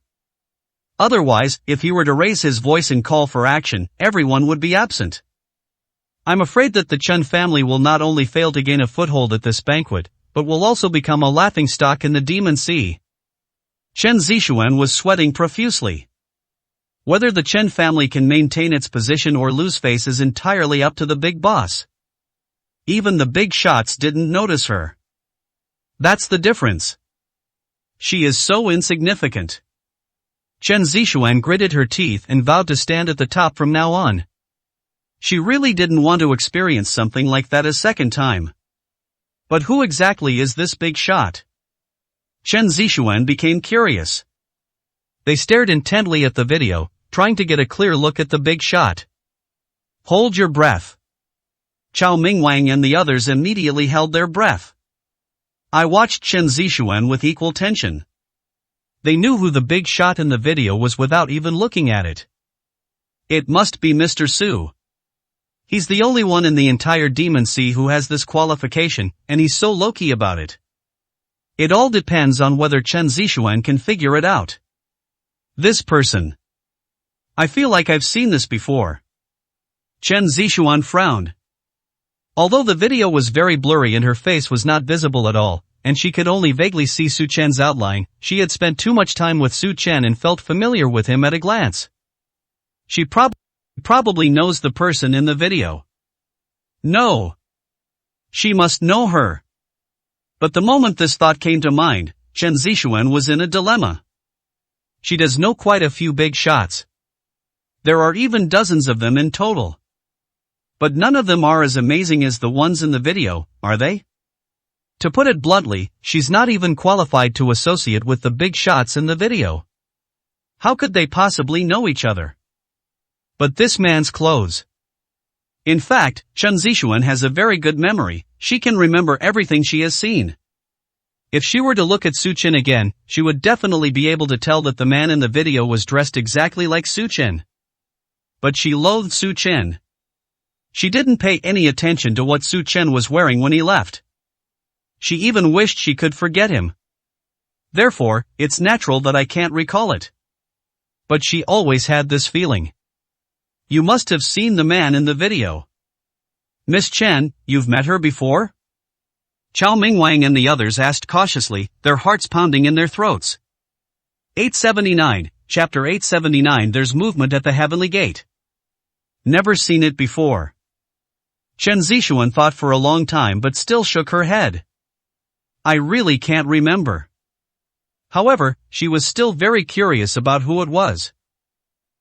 Otherwise, if he were to raise his voice and call for action, everyone would be absent. I'm afraid that the Chen family will not only fail to gain a foothold at this banquet, but will also become a laughingstock in the Demon Sea. Chen Zixuan was sweating profusely. Whether the Chen family can maintain its position or lose face is entirely up to the big boss. Even the big shots didn't notice her. That's the difference. She is so insignificant. Chen Zixuan gritted her teeth and vowed to stand at the top from now on. She really didn't want to experience something like that a second time. But who exactly is this big shot? Chen Zixuan became curious. They stared intently at the video, trying to get a clear look at the big shot. Hold your breath. Chao Mingwang and the others immediately held their breath. I watched Chen Zixuan with equal tension. They knew who the big shot in the video was without even looking at it. It must be Mr. Su. He's the only one in the entire Demon Sea who has this qualification, and he's so low-key about it. It all depends on whether Chen Zixuan can figure it out. This person. I feel like I've seen this before. Chen Zixuan frowned. Although the video was very blurry and her face was not visible at all, and she could only vaguely see Su Chen's outline, she had spent too much time with Su Chen and felt familiar with him at a glance. She probably knows the person in the video. No. She must know her. But the moment this thought came to mind, Chen Zixuan was in a dilemma. She does know quite a few big shots. There are even dozens of them in total. But none of them are as amazing as the ones in the video, are they? To put it bluntly, she's not even qualified to associate with the big shots in the video. How could they possibly know each other? But this man's clothes. In fact, Chen Zixuan has a very good memory. She can remember everything she has seen. If she were to look at Su Chen again, she would definitely be able to tell that the man in the video was dressed exactly like Su Chen. But she loathed Su Chen. She didn't pay any attention to what Su Chen was wearing when he left. She even wished she could forget him. Therefore, it's natural that I can't recall it. But she always had this feeling. You must have seen the man in the video. Miss Chen, you've met her before? Chao Mingwang and the others asked cautiously, their hearts pounding in their throats. 879, Chapter 879. There's movement at the Heavenly Gate. Never seen it before. Chen Zixuan thought for a long time but still shook her head. I really can't remember. However, she was still very curious about who it was.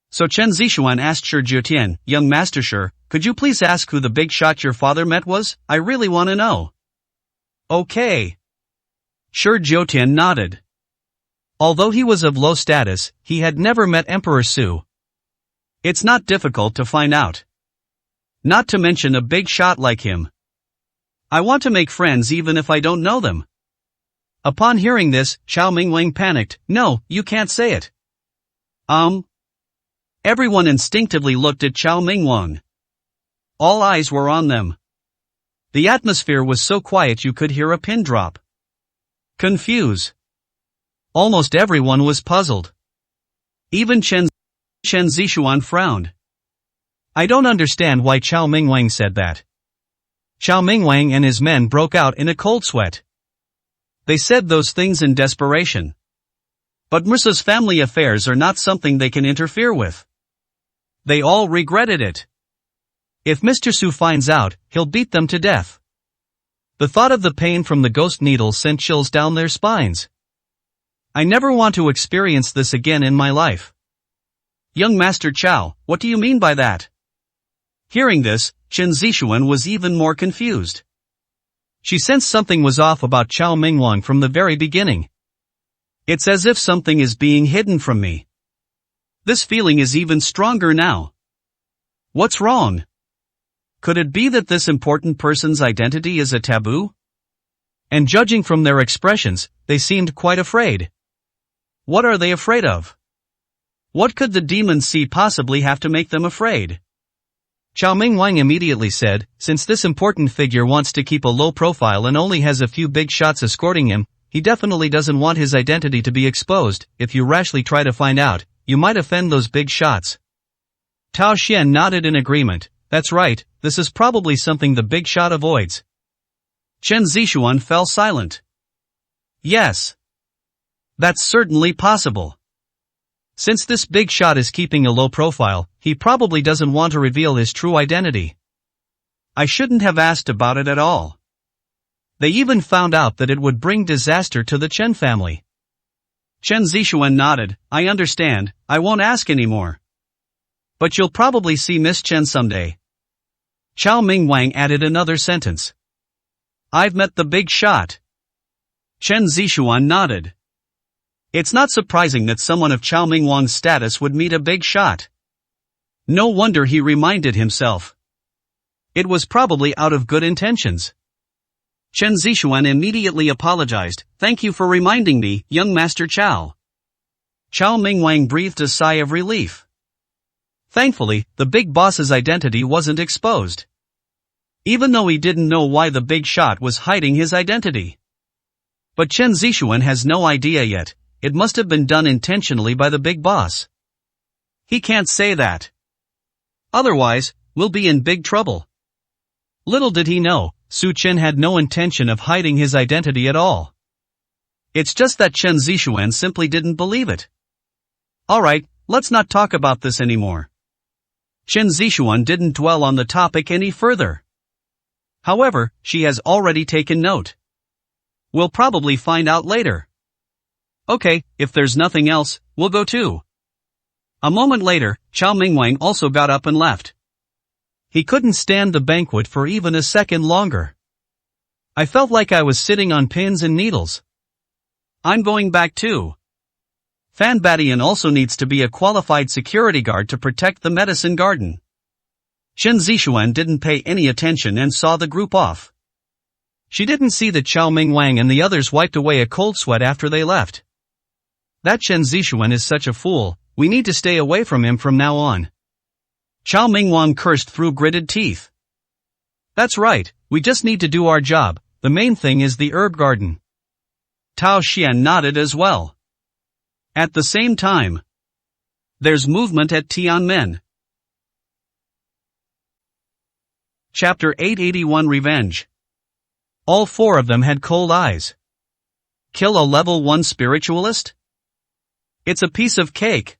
So Chen Zixuan asked Shi Jiutian, young master Shi, could you please ask who the big shot your father met was? I really want to know. Okay. Shi Jiutian nodded. Although he was of low status, he had never met Emperor Su. It's not difficult to find out. Not to mention a big shot like him. I want to make friends even if I don't know them. Upon hearing this, Chao Mingwang panicked. No, you can't say it. Everyone instinctively looked at Chao Mingwang. All eyes were on them. The atmosphere was so quiet you could hear a pin drop. Confused. Almost everyone was puzzled. Even Chen Zixuan frowned. I don't understand why Chao Mingwang said that. Chao Mingwang and his men broke out in a cold sweat. They said those things in desperation. But Mursa's family affairs are not something they can interfere with. They all regretted it. If Mr. Su finds out, he'll beat them to death. The thought of the pain from the ghost needle sent chills down their spines. I never want to experience this again in my life. Young Master Chao, what do you mean by that? Hearing this, Chen Zixuan was even more confused. She sensed something was off about Chao Mingwang from the very beginning. It's as if something is being hidden from me. This feeling is even stronger now. What's wrong? Could it be that this important person's identity is a taboo? And judging from their expressions, they seemed quite afraid. What are they afraid of? What could the demon see possibly have to make them afraid? Chao Mingwang immediately said, since this important figure wants to keep a low profile and only has a few big shots escorting him, he definitely doesn't want his identity to be exposed. If you rashly try to find out, you might offend those big shots. Tao Xian nodded in agreement. That's right, this is probably something the big shot avoids. Chen Zixuan fell silent. Yes. That's certainly possible. Since this big shot is keeping a low profile, he probably doesn't want to reveal his true identity. I shouldn't have asked about it at all. They even found out that it would bring disaster to the Chen family. Chen Zixuan nodded. I understand, I won't ask anymore. But you'll probably see Miss Chen someday. Chao Mingwang added another sentence. I've met the big shot. Chen Zixuan nodded. It's not surprising that someone of Chao Mingwang's status would meet a big shot. No wonder he reminded himself. It was probably out of good intentions. Chen Zixuan immediately apologized. Thank you for reminding me, young Master Chao. Chao Mingwang breathed a sigh of relief. Thankfully, the big boss's identity wasn't exposed. Even though he didn't know why the big shot was hiding his identity. But Chen Zixuan has no idea yet. It must have been done intentionally by the big boss. He can't say that. Otherwise, we'll be in big trouble. Little did he know, Su Chen had no intention of hiding his identity at all. It's just that Chen Zixuan simply didn't believe it. Alright, let's not talk about this anymore. Chen Zixuan didn't dwell on the topic any further. However, she has already taken note. We'll probably find out later. Okay, if there's nothing else, we'll go too. A moment later, Chao Mingwang also got up and left. He couldn't stand the banquet for even a second longer. I felt like I was sitting on pins and needles. I'm going back too. Fan Badian also needs to be a qualified security guard to protect the medicine garden. Chen Zixuan didn't pay any attention and saw the group off. She didn't see that Chao Mingwang and the others wiped away a cold sweat after they left. That Chen Zixuan is such a fool, we need to stay away from him from now on. Chao Mingwang cursed through gritted teeth. That's right, we just need to do our job, the main thing is the herb garden. Tao Xian nodded as well. At the same time, there's movement at Tianmen. Chapter 881 Revenge. All four of them had cold eyes. Kill a level 1 spiritualist? It's a piece of cake.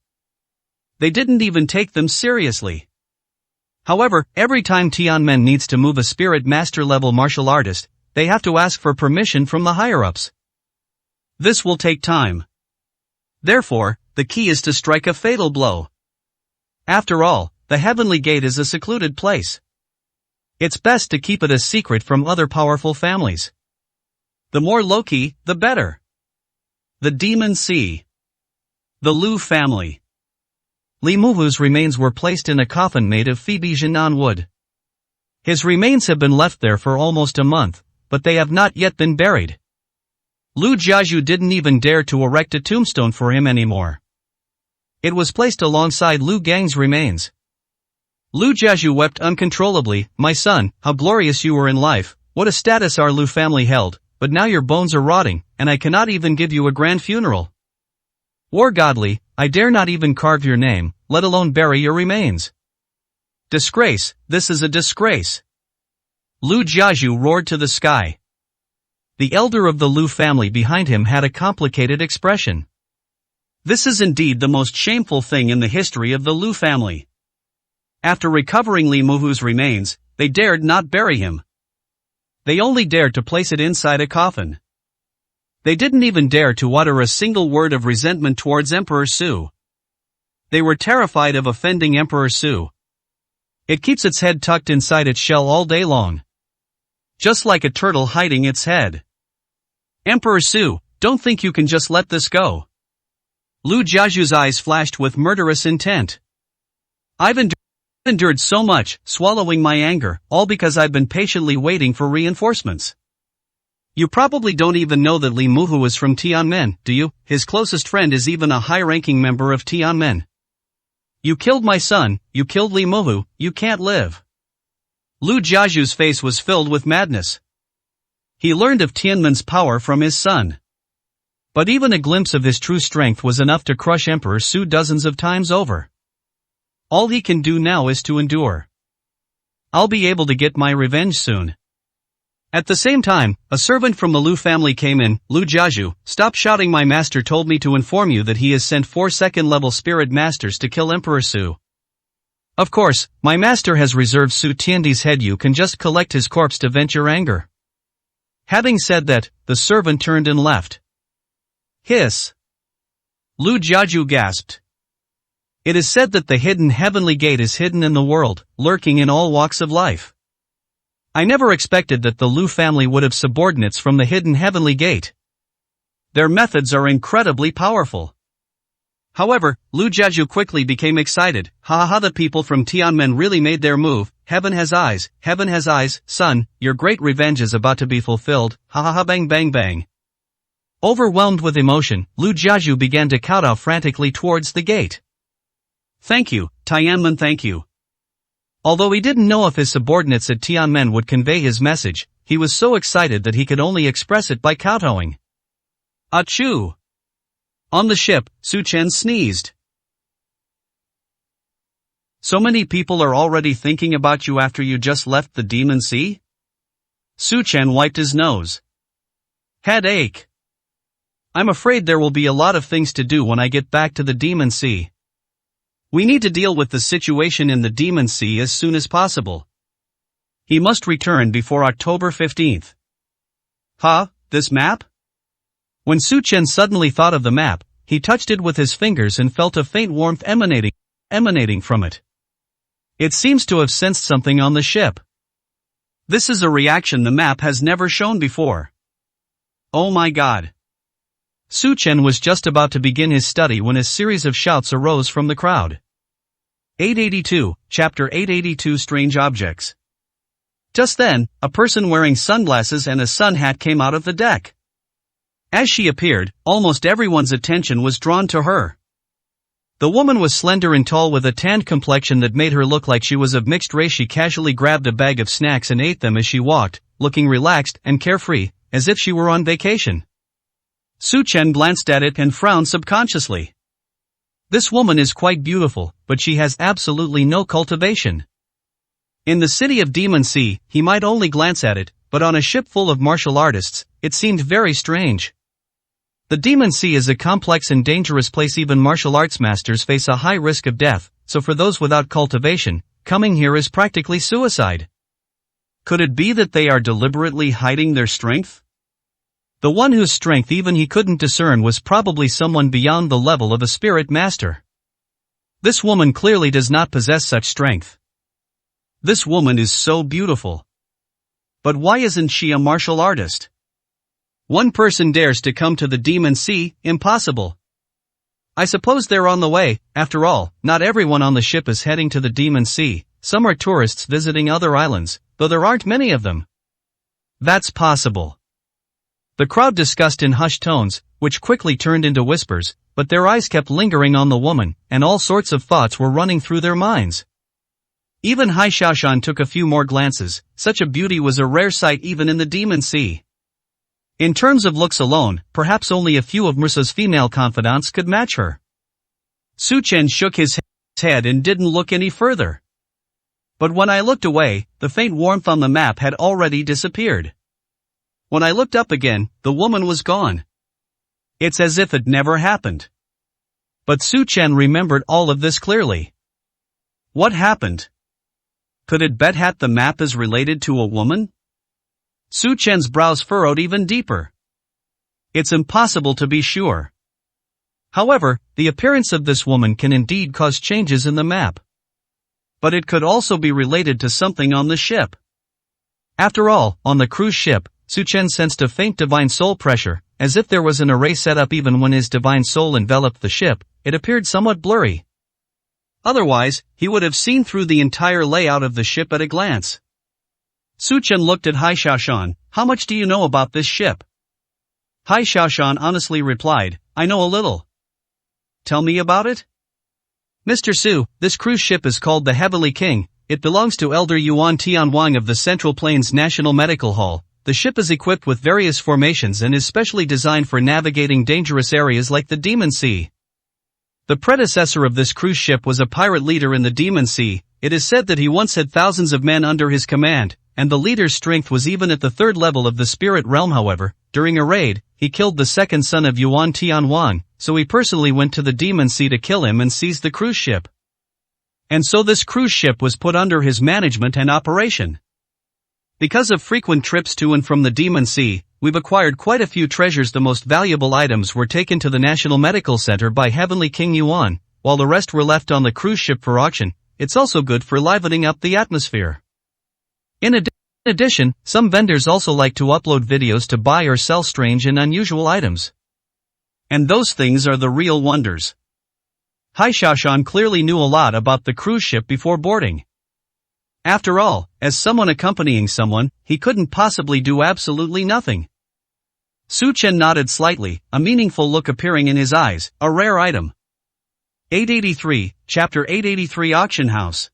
They didn't even take them seriously. However, every time Tianmen needs to move a spirit master level martial artist, they have to ask for permission from the higher-ups. This will take time. Therefore, the key is to strike a fatal blow. After all, the Heavenly Gate is a secluded place. It's best to keep it a secret from other powerful families. The more low-key, the better. The Demon Sea. The Lu family. Li Muhu's remains were placed in a coffin made of Phoebe Jinan wood. His remains have been left there for almost a month, but they have not yet been buried. Lu Jiazhu didn't even dare to erect a tombstone for him anymore. It was placed alongside Lu Gang's remains. Lu Jiazhu wept uncontrollably, "My son, how glorious you were in life, what a status our Lu family held, but now your bones are rotting, and I cannot even give you a grand funeral. War godly, I dare not even carve your name, let alone bury your remains. Disgrace, this is a disgrace." Lu Jiazhu roared to the sky. The elder of the Lu family behind him had a complicated expression. This is indeed the most shameful thing in the history of the Lu family. After recovering Li Muhu's remains, they dared not bury him. They only dared to place it inside a coffin. They didn't even dare to utter a single word of resentment towards Emperor Su. They were terrified of offending Emperor Su. It keeps its head tucked inside its shell all day long. Just like a turtle hiding its head. Emperor Su, don't think you can just let this go. Lu Jiazhu's eyes flashed with murderous intent. I've endured so much, swallowing my anger, all because I've been patiently waiting for reinforcements. You probably don't even know that Li Muhu is from Tianmen, do you? His closest friend is even a high-ranking member of Tianmen. You killed my son, you killed Li Muhu, you can't live. Lu Jiazhu's face was filled with madness. He learned of Tianmen's power from his son. But even a glimpse of his true strength was enough to crush Emperor Su dozens of times over. All he can do now is to endure. I'll be able to get my revenge soon. At the same time, a servant from the Lu family came in. Lu Jiazhu, stop shouting, my master told me to inform you that he has sent 4 second-level spirit masters to kill Emperor Su. Of course, my master has reserved Su Tiandi's head, you can just collect his corpse to vent your anger. Having said that, the servant turned and left. Hiss. Lu Jiazhu gasped. It is said that the hidden heavenly gate is hidden in the world, lurking in all walks of life. I never expected that the Lu family would have subordinates from the hidden heavenly gate. Their methods are incredibly powerful. However, Lu Jiazhu quickly became excited. Ha ha ha, the people from Tianmen really made their move. Heaven has eyes, son, your great revenge is about to be fulfilled. Ha ha ha, bang bang bang. Overwhelmed with emotion, Lu Jiazhu began to kowtow frantically towards the gate. Thank you, Tianmen, thank you. Although he didn't know if his subordinates at Tianmen would convey his message, he was so excited that he could only express it by kowtowing. Achoo! On the ship, Su Chen sneezed. So many people are already thinking about you after you just left the Demon Sea? Su Chen wiped his nose. Headache. I'm afraid there will be a lot of things to do when I get back to the Demon Sea. We need to deal with the situation in the Demon Sea as soon as possible. He must return before October 15th. Huh, this map? When Su Chen suddenly thought of the map, he touched it with his fingers and felt a faint warmth emanating from it. It seems to have sensed something on the ship. This is a reaction the map has never shown before. Oh my god. Su Chen was just about to begin his study when a series of shouts arose from the crowd. 882, Chapter 882 Strange Objects. Just then, a person wearing sunglasses and a sun hat came out of the deck. As she appeared, almost everyone's attention was drawn to her. The woman was slender and tall with a tanned complexion that made her look like she was of mixed race. She casually grabbed a bag of snacks and ate them as she walked, looking relaxed and carefree, as if she were on vacation. Su Chen glanced at it and frowned subconsciously. This woman is quite beautiful, but she has absolutely no cultivation. In the city of Demon Sea, he might only glance at it, but on a ship full of martial artists, it seemed very strange. The Demon Sea is a complex and dangerous place. Even martial arts masters face a high risk of death, so for those without cultivation, coming here is practically suicide. Could it be that they are deliberately hiding their strength? The one whose strength even he couldn't discern was probably someone beyond the level of a spirit master. This woman clearly does not possess such strength. This woman is so beautiful. But why isn't she a martial artist? One person dares to come to the Demon Sea, impossible. I suppose they're on the way. After all, not everyone on the ship is heading to the Demon Sea. Some are tourists visiting other islands, though there aren't many of them. That's possible. The crowd discussed in hushed tones, which quickly turned into whispers, but their eyes kept lingering on the woman, and all sorts of thoughts were running through their minds. Even Hai Xiaoshan took a few more glances. Such a beauty was a rare sight even in the Demon Sea. In terms of looks alone, perhaps only a few of Mursa's female confidants could match her. Su Chen shook his head and didn't look any further. But when I looked away, the faint warmth on the map had already disappeared. When I looked up again, the woman was gone. It's as if it never happened. But Su Chen remembered all of this clearly. What happened? Could it be that the map is related to a woman? Su Chen's brows furrowed even deeper. It's impossible to be sure. However, the appearance of this woman can indeed cause changes in the map. But it could also be related to something on the ship. After all, on the cruise ship, Su Chen sensed a faint divine soul pressure, as if there was an array set up. Even when his divine soul enveloped the ship, it appeared somewhat blurry. Otherwise, he would have seen through the entire layout of the ship at a glance. Su Chen looked at Hai Xiaoshan. How much do you know about this ship? Hai Xiaoshan honestly replied, I know a little. Tell me about it? Mr. Su, this cruise ship is called the Heavenly King. It belongs to Elder Yuan Tianwang of the Central Plains National Medical Hall. The ship is equipped with various formations and is specially designed for navigating dangerous areas like the Demon Sea. The predecessor of this cruise ship was a pirate leader in the Demon Sea. It is said that he once had thousands of men under his command, and the leader's strength was even at the third level of the spirit realm. However, during a raid, he killed the second son of Yuan Tianwang, so he personally went to the Demon Sea to kill him and seize the cruise ship. And so this cruise ship was put under his management and operation. Because of frequent trips to and from the Demon Sea, we've acquired quite a few treasures. The most valuable items were taken to the National Medical Center by Heavenly King Yuan, while the rest were left on the cruise ship for auction. It's also good for livening up the atmosphere. In addition, some vendors also like to upload videos to buy or sell strange and unusual items. And those things are the real wonders. Hai Xiaoshan clearly knew a lot about the cruise ship before boarding. After all, as someone accompanying someone, he couldn't possibly do absolutely nothing. Su Chen nodded slightly, a meaningful look appearing in his eyes. A rare item. 883, Chapter 883 Auction House.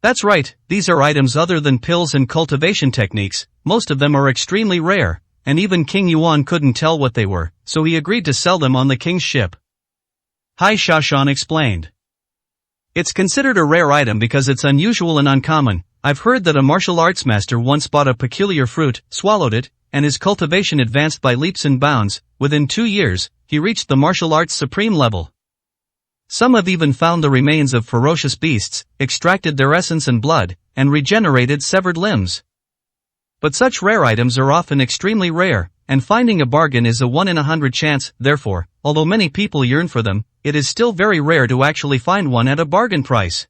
That's right, these are items other than pills and cultivation techniques. Most of them are extremely rare, and even King Yuan couldn't tell what they were, so he agreed to sell them on the king's ship. Hai Xiaoshan explained. It's considered a rare item because it's unusual and uncommon. I've heard that a martial arts master once bought a peculiar fruit, swallowed it, and his cultivation advanced by leaps and bounds. Within 2 years, he reached the martial arts supreme level. Some have even found the remains of ferocious beasts, extracted their essence and blood, and regenerated severed limbs. But such rare items are often extremely rare, and finding a bargain is a 1 in 100 chance. Therefore, although many people yearn for them, it is still very rare to actually find one at a bargain price.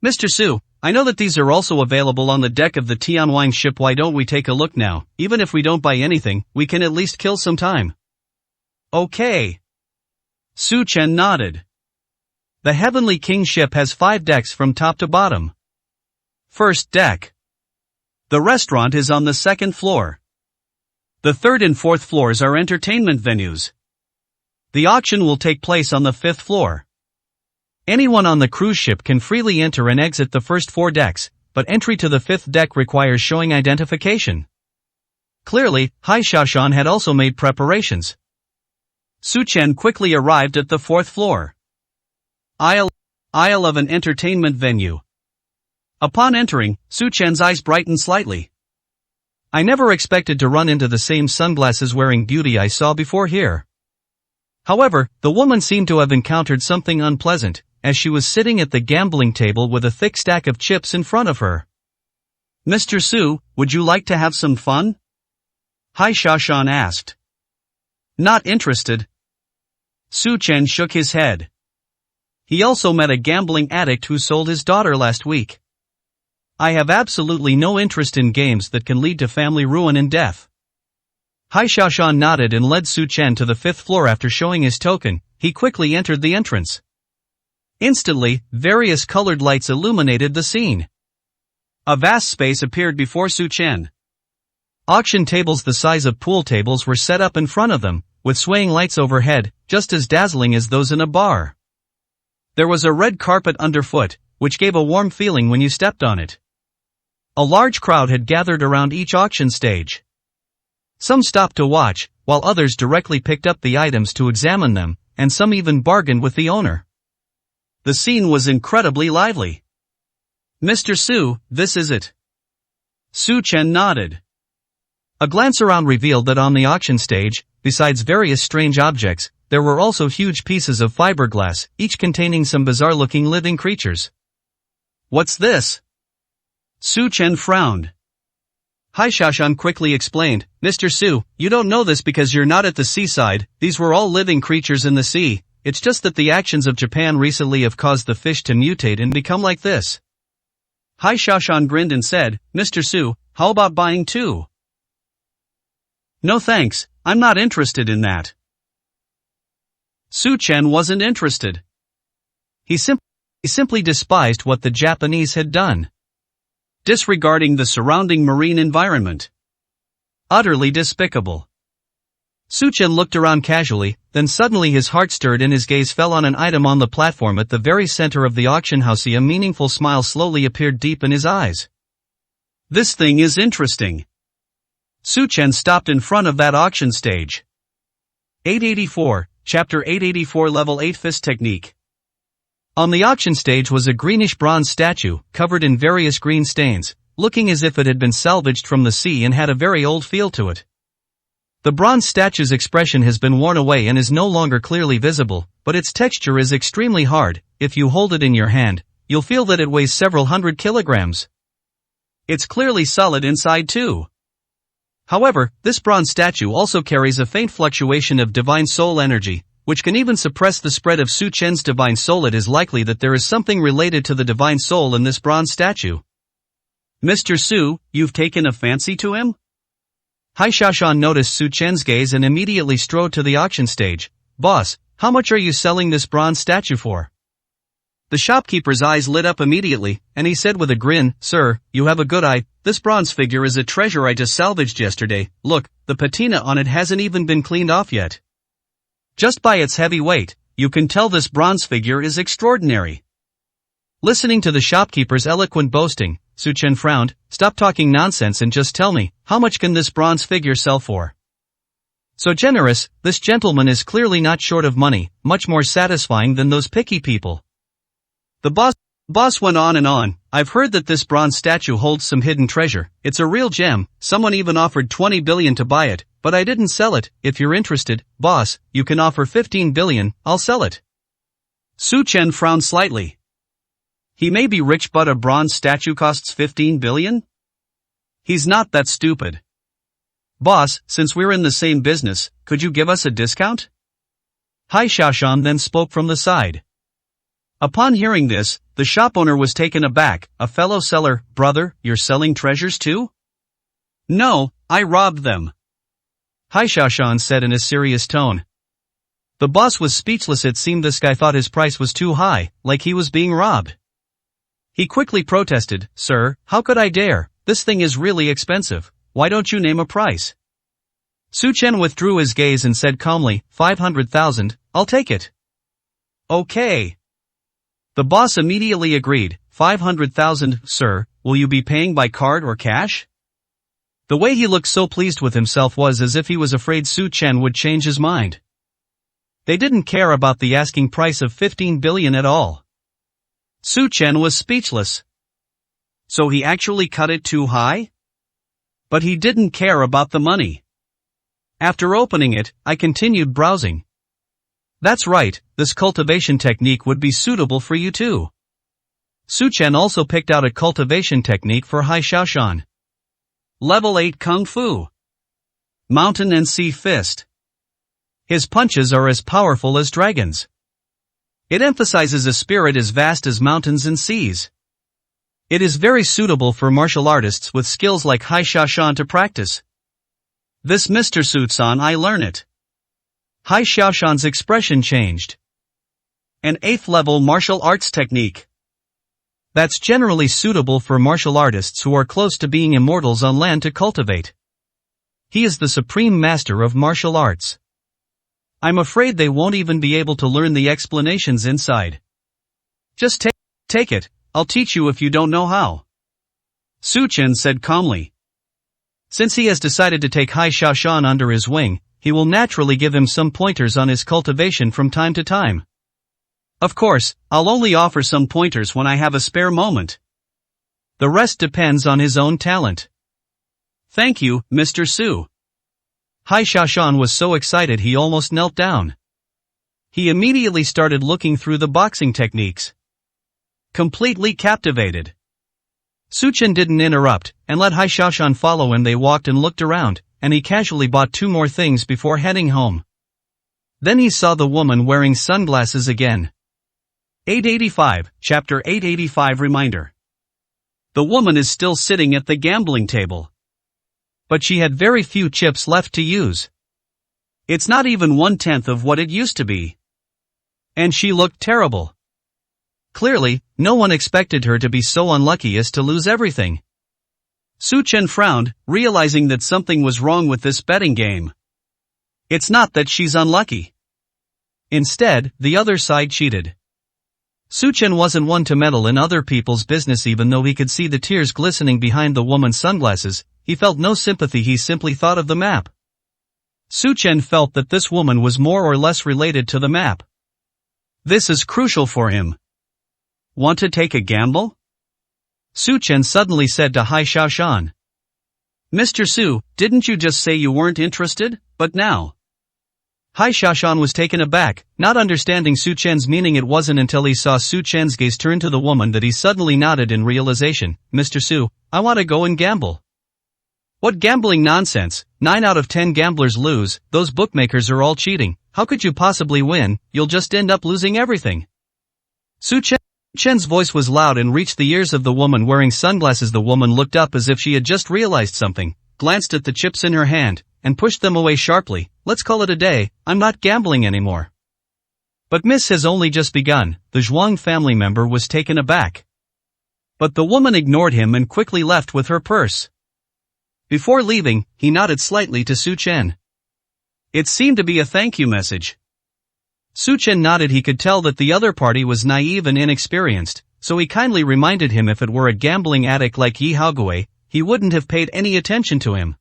Mr. Su, I know that these are also available on the deck of the Tianwang ship. Why don't we take a look now? Even if we don't buy anything, we can at least kill some time. Okay. Su Chen nodded. The Heavenly King ship has 5 decks from top to bottom. First deck. The restaurant is on the second floor. The third and fourth floors are entertainment venues. The auction will take place on the fifth floor. Anyone on the cruise ship can freely enter and exit the first 4 decks, but entry to the fifth deck requires showing identification. Clearly, Hai Xiaoshan had also made preparations. Su Chen quickly arrived at the fourth floor. Aisle of an entertainment venue. Upon entering, Su Chen's eyes brightened slightly. I never expected to run into the same sunglasses-wearing beauty I saw before here. However, the woman seemed to have encountered something unpleasant, as she was sitting at the gambling table with a thick stack of chips in front of her. Mr. Su, would you like to have some fun? Hai Xiaoshan asked. Not interested. Su Chen shook his head. He also met a gambling addict who sold his daughter last week. I have absolutely no interest in games that can lead to family ruin and death. Hai Xiaoshan nodded and led Su Chen to the fifth floor. After showing his token, he quickly entered the entrance. Instantly, various colored lights illuminated the scene. A vast space appeared before Su Chen. Auction tables the size of pool tables were set up in front of them, with swaying lights overhead, just as dazzling as those in a bar. There was a red carpet underfoot, which gave a warm feeling when you stepped on it. A large crowd had gathered around each auction stage. Some stopped to watch, while others directly picked up the items to examine them, and some even bargained with the owner. The scene was incredibly lively. Mr. Su, this is it. Su Chen nodded. A glance around revealed that on the auction stage, besides various strange objects, there were also huge pieces of fiberglass, each containing some bizarre-looking living creatures. What's this? Su Chen frowned. Hai Xiaoshan quickly explained, Mr. Su, you don't know this because you're not at the seaside. These were all living creatures in the sea. It's just that the actions of Japan recently have caused the fish to mutate and become like this. Hai Xiaoshan grinned and said, Mr. Su, how about buying too? No thanks, I'm not interested in that. Su Chen wasn't interested. He simply despised what the Japanese had done. Disregarding the surrounding marine environment. Utterly despicable. Su Chen looked around casually, then suddenly his heart stirred and his gaze fell on an item on the platform at the very center of the auction house. A meaningful smile slowly appeared deep in his eyes. This thing is interesting. Su Chen stopped in front of that auction stage. 884, Chapter 884 Level 8 Fist Technique. On the auction stage was a greenish bronze statue, covered in various green stains, looking as if it had been salvaged from the sea and had a very old feel to it. The bronze statue's expression has been worn away and is no longer clearly visible, but its texture is extremely hard. If you hold it in your hand, you'll feel that it weighs several hundred kilograms. It's clearly solid inside too. However, this bronze statue also carries a faint fluctuation of divine soul energy, which can even suppress the spread of Su Chen's divine soul. It is likely that there is something related to the divine soul in this bronze statue. Mr. Su, you've taken a fancy to him? Hai Xiaoshan noticed Su Chen's gaze and immediately strode to the auction stage. Boss, how much are you selling this bronze statue for? The shopkeeper's eyes lit up immediately, and he said with a grin, Sir, you have a good eye. This bronze figure is a treasure I just salvaged yesterday. Look, the patina on it hasn't even been cleaned off yet. Just by its heavy weight, you can tell this bronze figure is extraordinary. Listening to the shopkeeper's eloquent boasting, Su Chen frowned. Stop talking nonsense and just tell me, how much can this bronze figure sell for? So generous, this gentleman is clearly not short of money, much more satisfying than those picky people. The boss went on and on. I've heard that this bronze statue holds some hidden treasure. It's a real gem. Someone even offered 20 billion to buy it, but I didn't sell it. If you're interested, boss, you can offer 15 billion, I'll sell it. Su Chen frowned slightly. He may be rich, but a bronze statue costs 15 billion? He's not that stupid. Boss, since we're in the same business, could you give us a discount? Hai Xiaoshan then spoke from the side. Upon hearing this, the shop owner was taken aback. A fellow seller, brother, you're selling treasures too? No, I robbed them. Hai Xiaoshan said in a serious tone. The boss was speechless. It seemed this guy thought his price was too high, like he was being robbed. He quickly protested, Sir, how could I dare? this thing is really expensive, why don't you name a price? Su Chen withdrew his gaze and said calmly, 500,000, I'll take it. Okay. The boss immediately agreed, 500,000, sir, will you be paying by card or cash? The way he looked so pleased with himself was as if he was afraid Su Chen would change his mind. They didn't care about the asking price of 15 billion at all. Su Chen was speechless. So he actually cut it too high? But he didn't care about the money. After opening it, I continued browsing. That's right, this cultivation technique would be suitable for you too. Su Chen also picked out a cultivation technique for Hai Xiaoshan. Level 8 Kung Fu. Mountain and Sea Fist. His punches are as powerful as dragons. It emphasizes a spirit as vast as mountains and seas. It is very suitable for martial artists with skills like Hai Xiaoshan to practice. This Mr. Su-san, I learn it. Hai Xiaoshan's expression changed. An 8th level martial arts technique. That's generally suitable for martial artists who are close to being immortals on land to cultivate. He is the supreme master of martial arts. I'm afraid they won't even be able to learn the explanations inside. Just take it, I'll teach you if you don't know how. Su Chen said calmly. Since he has decided to take Hai Xiaoshan under his wing, he will naturally give him some pointers on his cultivation from time to time. Of course, I'll only offer some pointers when I have a spare moment. The rest depends on his own talent. Thank you, Mr. Su. Hai Xiaoshan was so excited he almost knelt down. He immediately started looking through the boxing techniques. Completely captivated. Su Chen didn't interrupt, and let Hai Xiaoshan follow him. They walked and looked around, and he casually bought 2 more things before heading home. Then he saw the woman wearing sunglasses again. 885, Chapter 885 Reminder. The woman is still sitting at the gambling table. But she had very few chips left to use. It's not even 1/10 of what it used to be. And she looked terrible. Clearly, no one expected her to be so unlucky as to lose everything. Su Chen frowned, realizing that something was wrong with this betting game. It's not that she's unlucky. Instead, the other side cheated. Su Chen wasn't one to meddle in other people's business. Even though he could see the tears glistening behind the woman's sunglasses, he felt no sympathy. He simply thought of the map. Su Chen felt that this woman was more or less related to the map. This is crucial for him. Want to take a gamble? Su Chen suddenly said to Hai Xiaoshan. Mr. Su, didn't you just say you weren't interested, but now? Hai Xiaoshan was taken aback, not understanding Su Chen's meaning. It wasn't until he saw Su Chen's gaze turn to the woman that he suddenly nodded in realization. Mr. Su, I want to go and gamble. What gambling nonsense, 9 out of 10 gamblers lose, those bookmakers are all cheating, how could you possibly win, you'll just end up losing everything. Su Chen's voice was loud and reached the ears of the woman wearing sunglasses. The woman looked up as if she had just realized something, glanced at the chips in her hand, and pushed them away sharply. Let's call it a day, I'm not gambling anymore. But Miss has only just begun. The Zhuang family member was taken aback. But the woman ignored him and quickly left with her purse. Before leaving, he nodded slightly to Su Chen. It seemed to be a thank you message. Su Chen nodded. He could tell that the other party was naive and inexperienced, so he kindly reminded him if it were a gambling addict like Yi Haogui, he wouldn't have paid any attention to him.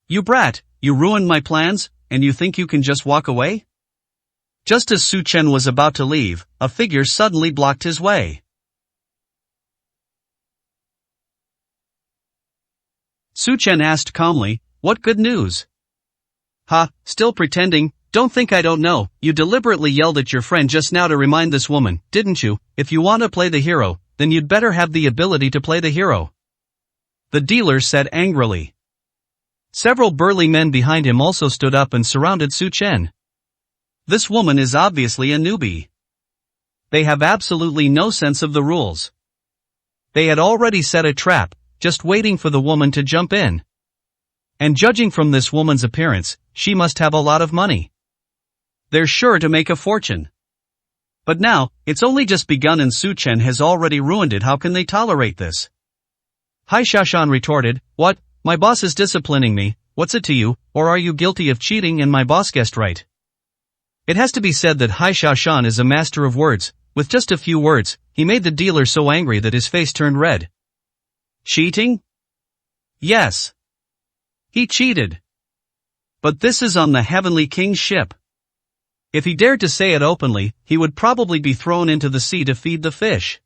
You brat, you ruined my plans, and you think you can just walk away? Just as Su Chen was about to leave, a figure suddenly blocked his way. Su Chen asked calmly, what good news? Ha, still pretending, don't think I don't know, you deliberately yelled at your friend just now to remind this woman, didn't you? If you want to play the hero, then you'd better have the ability to play the hero. The dealer said angrily. Several burly men behind him also stood up and surrounded Su Chen. This woman is obviously a newbie. They have absolutely no sense of the rules. They had already set a trap, just waiting for the woman to jump in. And judging from this woman's appearance, she must have a lot of money. They're sure to make a fortune. But now, it's only just begun and Su Chen has already ruined it. How can they tolerate this? Hai Shashan retorted, "What? My boss is disciplining me, what's it to you, or are you guilty of cheating and my boss guessed right?" It has to be said that Hai Shashan is a master of words. With just a few words, he made the dealer so angry that his face turned red. Cheating? Yes. He cheated. But this is on the Heavenly King's ship. If he dared to say it openly, he would probably be thrown into the sea to feed the fish.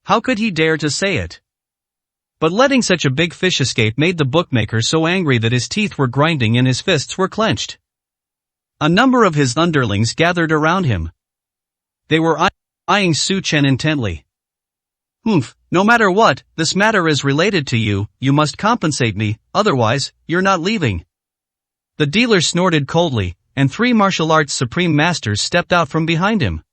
How could he dare to say it? But letting such a big fish escape made the bookmaker so angry that his teeth were grinding and his fists were clenched. A number of his underlings gathered around him. They were eyeing Su Chen intently. No matter what, this matter is related to you, you must compensate me, otherwise, you're not leaving. The dealer snorted coldly, and 3 martial arts supreme masters stepped out from behind him.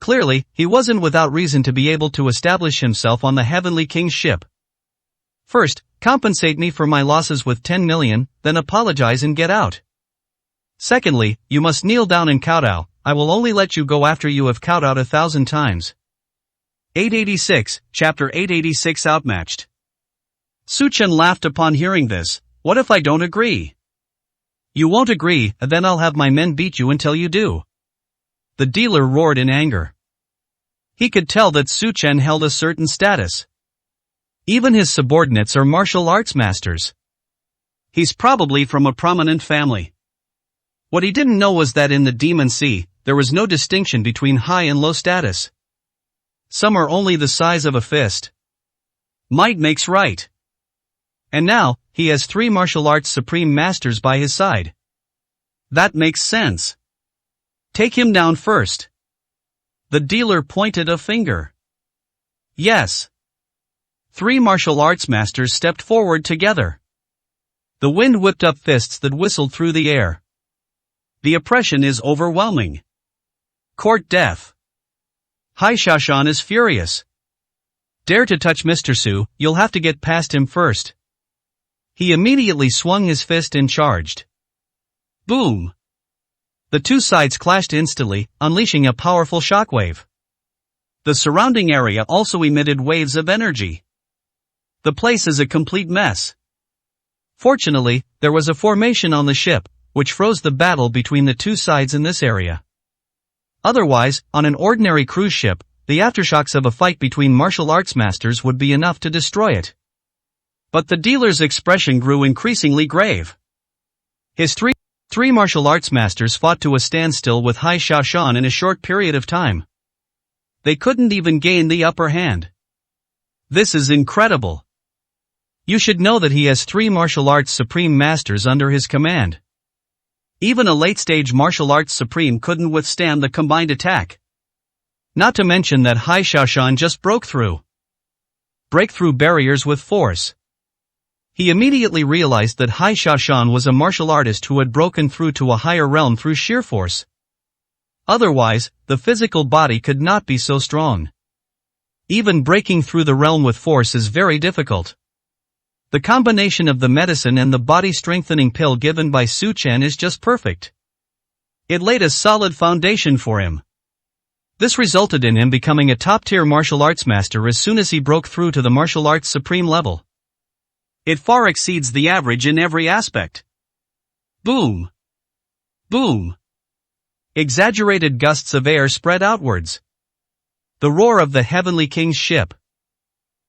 Clearly, he wasn't without reason to be able to establish himself on the Heavenly King's ship. First, compensate me for my losses with 10 million, then apologize and get out. Secondly, you must kneel down and kowtow. I will only let you go after you have kowtowed 1,000 times. 886, Chapter 886 Outmatched. Su Chen laughed upon hearing this. What if I don't agree? You won't agree, then I'll have my men beat you until you do. The dealer roared in anger. He could tell that Su Chen held a certain status. Even his subordinates are martial arts masters. He's probably from a prominent family. What he didn't know was that in the Demon Sea, there was no distinction between high and low status. Some are only the size of a fist. Might makes right. And now, he has 3 martial arts supreme masters by his side. That makes sense. Take him down first. The dealer pointed a finger. Yes. 3 martial arts masters stepped forward together. The wind whipped up fists that whistled through the air. The oppression is overwhelming. Court death. Hai Shashan is furious. Dare to touch Mr. Su, you'll have to get past him first. He immediately swung his fist and charged. Boom! The 2 sides clashed instantly, unleashing a powerful shockwave. The surrounding area also emitted waves of energy. The place is a complete mess. Fortunately, there was a formation on the ship, which froze the battle between the 2 sides in this area. Otherwise, on an ordinary cruise ship, the aftershocks of a fight between martial arts masters would be enough to destroy it. But the dealer's expression grew increasingly grave. His three martial arts masters fought to a standstill with Hai Shashan in a short period of time. They couldn't even gain the upper hand. This is incredible. You should know that he has 3 martial arts supreme masters under his command. Even a late-stage martial arts supreme couldn't withstand the combined attack. Not to mention that Hai Shashan just broke through barriers with force. He immediately realized that Hai Shashan was a martial artist who had broken through to a higher realm through sheer force. Otherwise, the physical body could not be so strong. Even breaking through the realm with force is very difficult. The combination of the medicine and the body-strengthening pill given by Su Chen is just perfect. It laid a solid foundation for him. This resulted in him becoming a top-tier martial arts master as soon as he broke through to the martial arts supreme level. It far exceeds the average in every aspect. Boom! Boom! Exaggerated gusts of air spread outwards. The roar of the Heavenly King's ship.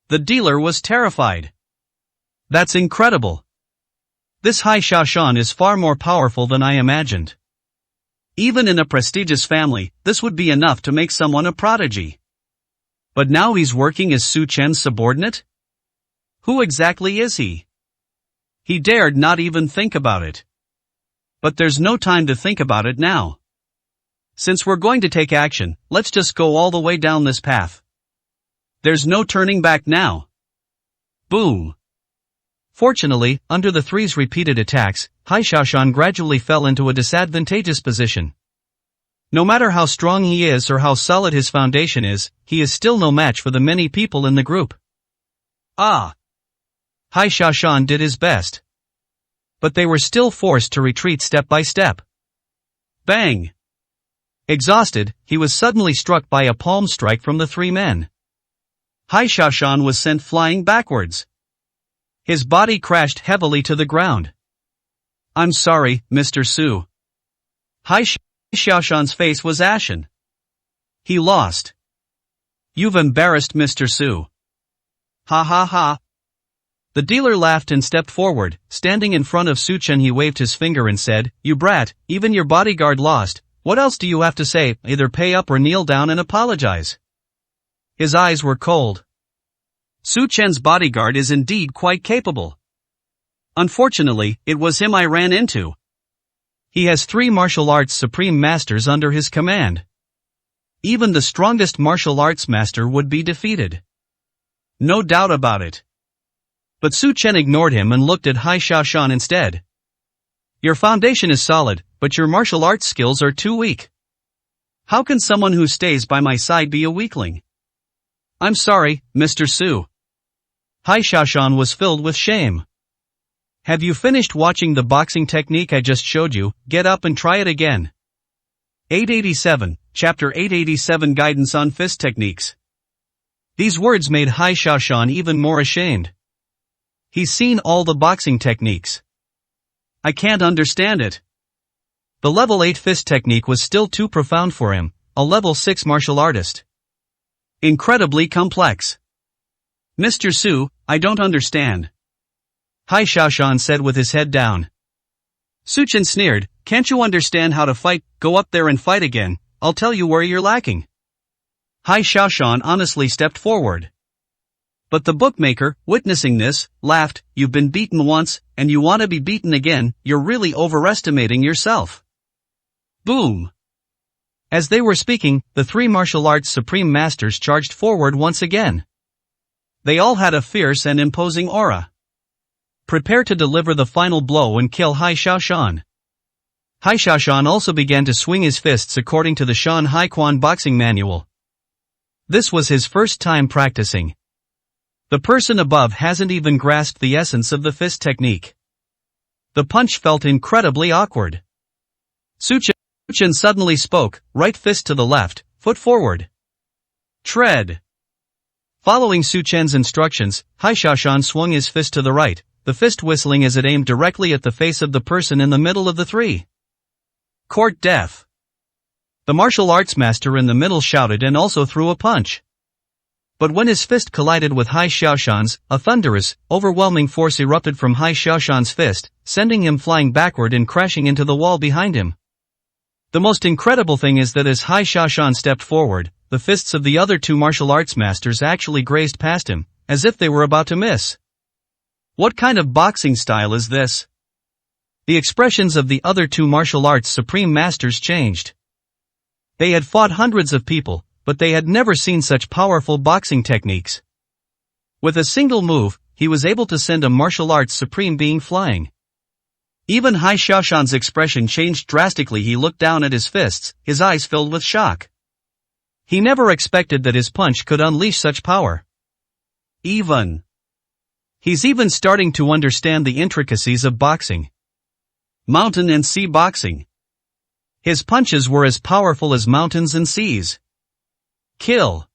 The dealer was terrified. That's incredible. This Hai Shashan is far more powerful than I imagined. Even in a prestigious family, this would be enough to make someone a prodigy. But now he's working as Su Chen's subordinate? Who exactly is he? He dared not even think about it. But there's no time to think about it now. Since we're going to take action, let's just go all the way down this path. There's no turning back now. Boom! Fortunately, under the 3's repeated attacks, Hai Shashan gradually fell into a disadvantageous position. No matter how strong he is or how solid his foundation is, he is still no match for the many people in the group. Hai Shashan did his best. But they were still forced to retreat step by step. Bang! Exhausted, he was suddenly struck by a palm strike from the 3 men. Hai Xiaoshan was sent flying backwards. His body crashed heavily to the ground. I'm sorry, Mr. Su. Hai Xiaoshan's face was ashen. He lost. You've embarrassed Mr. Su. Ha ha ha. The dealer laughed and stepped forward. Standing in front of Su Chen, he waved his finger and said, You brat, even your bodyguard lost. What else do you have to say? Either pay up or kneel down and apologize. His eyes were cold. Su Chen's bodyguard is indeed quite capable. Unfortunately, it was him I ran into. He has 3 martial arts supreme masters under his command. Even the strongest martial arts master would be defeated. No doubt about it. But Su Chen ignored him and looked at Hai Xiaoshan instead. Your foundation is solid, but your martial arts skills are too weak. How can someone who stays by my side be a weakling? I'm sorry, Mr. Su. Hai Xiaoshan was filled with shame. Have you finished watching the boxing technique I just showed you? Get up and try it again. 887, Chapter 887 Guidance on Fist Techniques. These words made Hai Xiaoshan even more ashamed. He's seen all the boxing techniques. I can't understand it. The level 8 fist technique was still too profound for him, a level 6 martial artist. Incredibly complex. Mr. Su, I don't understand. Hai Xiaoshan said with his head down. Su Chen sneered, Can't you understand how to fight? Go up there and fight again, I'll tell you where you're lacking. Hai Xiaoshan honestly stepped forward. But the bookmaker, witnessing this, laughed, You've been beaten once, and you want to be beaten again, you're really overestimating yourself. Boom! As they were speaking, the 3 martial arts supreme masters charged forward once again. They all had a fierce and imposing aura. Prepare to deliver the final blow and kill Hai Xiaoshan. Hai Xiaoshan also began to swing his fists according to the Shan Hai Quan boxing manual. This was his first time practicing. The person above hasn't even grasped the essence of the fist technique. The punch felt incredibly awkward. Su Chen suddenly spoke, right fist to the left, foot forward. Tread. Following Su Chen's instructions, Hai Xiaoshan swung his fist to the right, the fist whistling as it aimed directly at the face of the person in the middle of the 3. Court death. The martial arts master in the middle shouted and also threw a punch. But when his fist collided with Hai Xiaoshan's, a thunderous, overwhelming force erupted from Hai Xiaoshan's fist, sending him flying backward and crashing into the wall behind him. The most incredible thing is that as Hai Xiaoshan stepped forward, the fists of the other 2 martial arts masters actually grazed past him, as if they were about to miss. What kind of boxing style is this? The expressions of the other 2 martial arts supreme masters changed. They had fought hundreds of people, but they had never seen such powerful boxing techniques. With a single move, he was able to send a martial arts supreme being flying. Even Hai Xiaoshan's expression changed drastically. He looked down at his fists, his eyes filled with shock. He never expected that his punch could unleash such power. He's even starting to understand the intricacies of boxing. Mountain and sea boxing. His punches were as powerful as mountains and seas. Kill.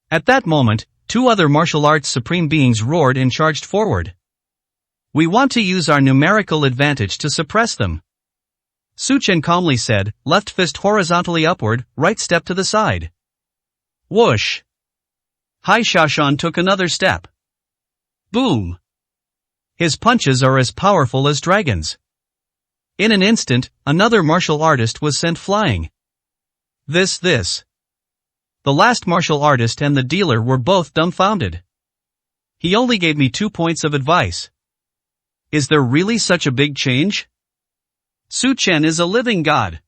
At that moment, 2 other martial arts supreme beings roared and charged forward. We want to use our numerical advantage to suppress them. Su Chen calmly said, left fist horizontally upward, right step to the side. Whoosh. Hai Xiaoshan took another step. Boom. His punches are as powerful as dragons. In an instant, another martial artist was sent flying. This. The last martial artist and the dealer were both dumbfounded. He only gave me 2 points of advice. Is there really such a big change? Su Chen is a living god.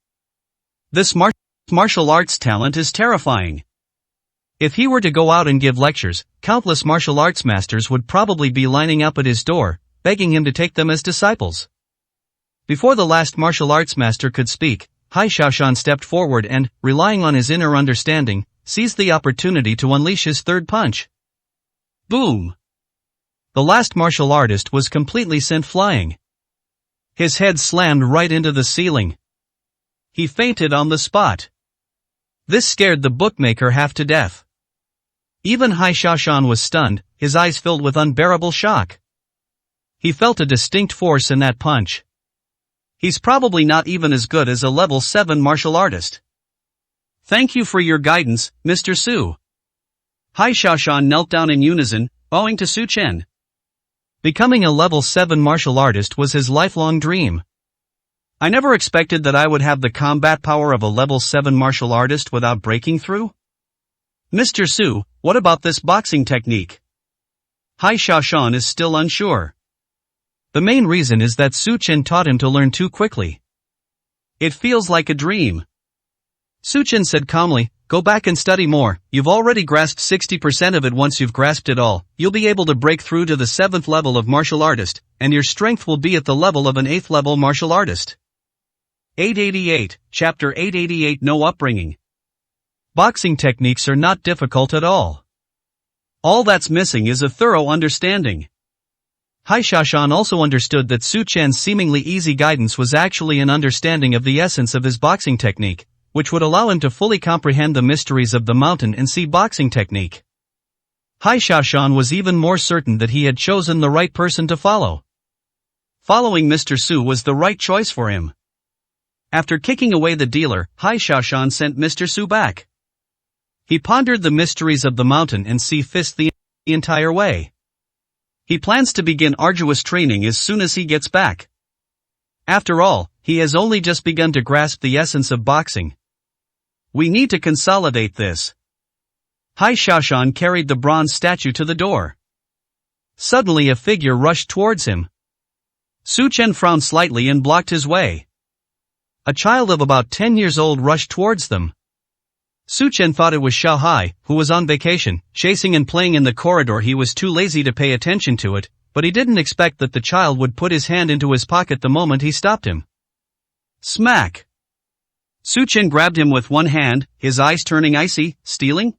This martial arts talent is terrifying. If he were to go out and give lectures, countless martial arts masters would probably be lining up at his door, begging him to take them as disciples. Before the last martial arts master could speak, Hai Xiaoshan stepped forward and, relying on his inner understanding, seized the opportunity to unleash his 3rd punch. Boom! The last martial artist was completely sent flying. His head slammed right into the ceiling. He fainted on the spot. This scared the bookmaker half to death. Even Hai Xiaoshan was stunned, his eyes filled with unbearable shock. He felt a distinct force in that punch. He's probably not even as good as a level 7 martial artist. Thank you for your guidance, Mr. Su. Hai Xiaoshan knelt down in unison, bowing to Su Chen. Becoming a level 7 martial artist was his lifelong dream. I never expected that I would have the combat power of a level 7 martial artist without breaking through. Mr. Su, what about this boxing technique? Hai Xiaoshan is still unsure. The main reason is that Su Chen taught him to learn too quickly. It feels like a dream. Su Chen said calmly, go back and study more, you've already grasped 60% of it. Once you've grasped it all, you'll be able to break through to the 7th level of martial artist, and your strength will be at the level of an 8th level martial artist. 888, Chapter 888 No Upbringing. Boxing techniques are not difficult at all. All that's missing is a thorough understanding. Hai Xiaoshan also understood that Su Chen's seemingly easy guidance was actually an understanding of the essence of his boxing technique, which would allow him to fully comprehend the mysteries of the mountain and sea boxing technique. Hai Xiaoshan was even more certain that he had chosen the right person to follow. Following Mr. Su was the right choice for him. After kicking away the dealer, Hai Xiaoshan sent Mr. Su back. He pondered the mysteries of the mountain and sea fist the entire way. He plans to begin arduous training as soon as he gets back. After all, he has only just begun to grasp the essence of boxing. We need to consolidate this. Hai Xiaoshan carried the bronze statue to the door. Suddenly a figure rushed towards him. Su Chen frowned slightly and blocked his way. A child of about 10 years old rushed towards them. Su Chen thought it was Xiao Hai, who was on vacation, chasing and playing in the corridor. He was too lazy to pay attention to it, but he didn't expect that the child would put his hand into his pocket the moment he stopped him. Smack! Su Chen grabbed him with one hand, his eyes turning icy. Stealing?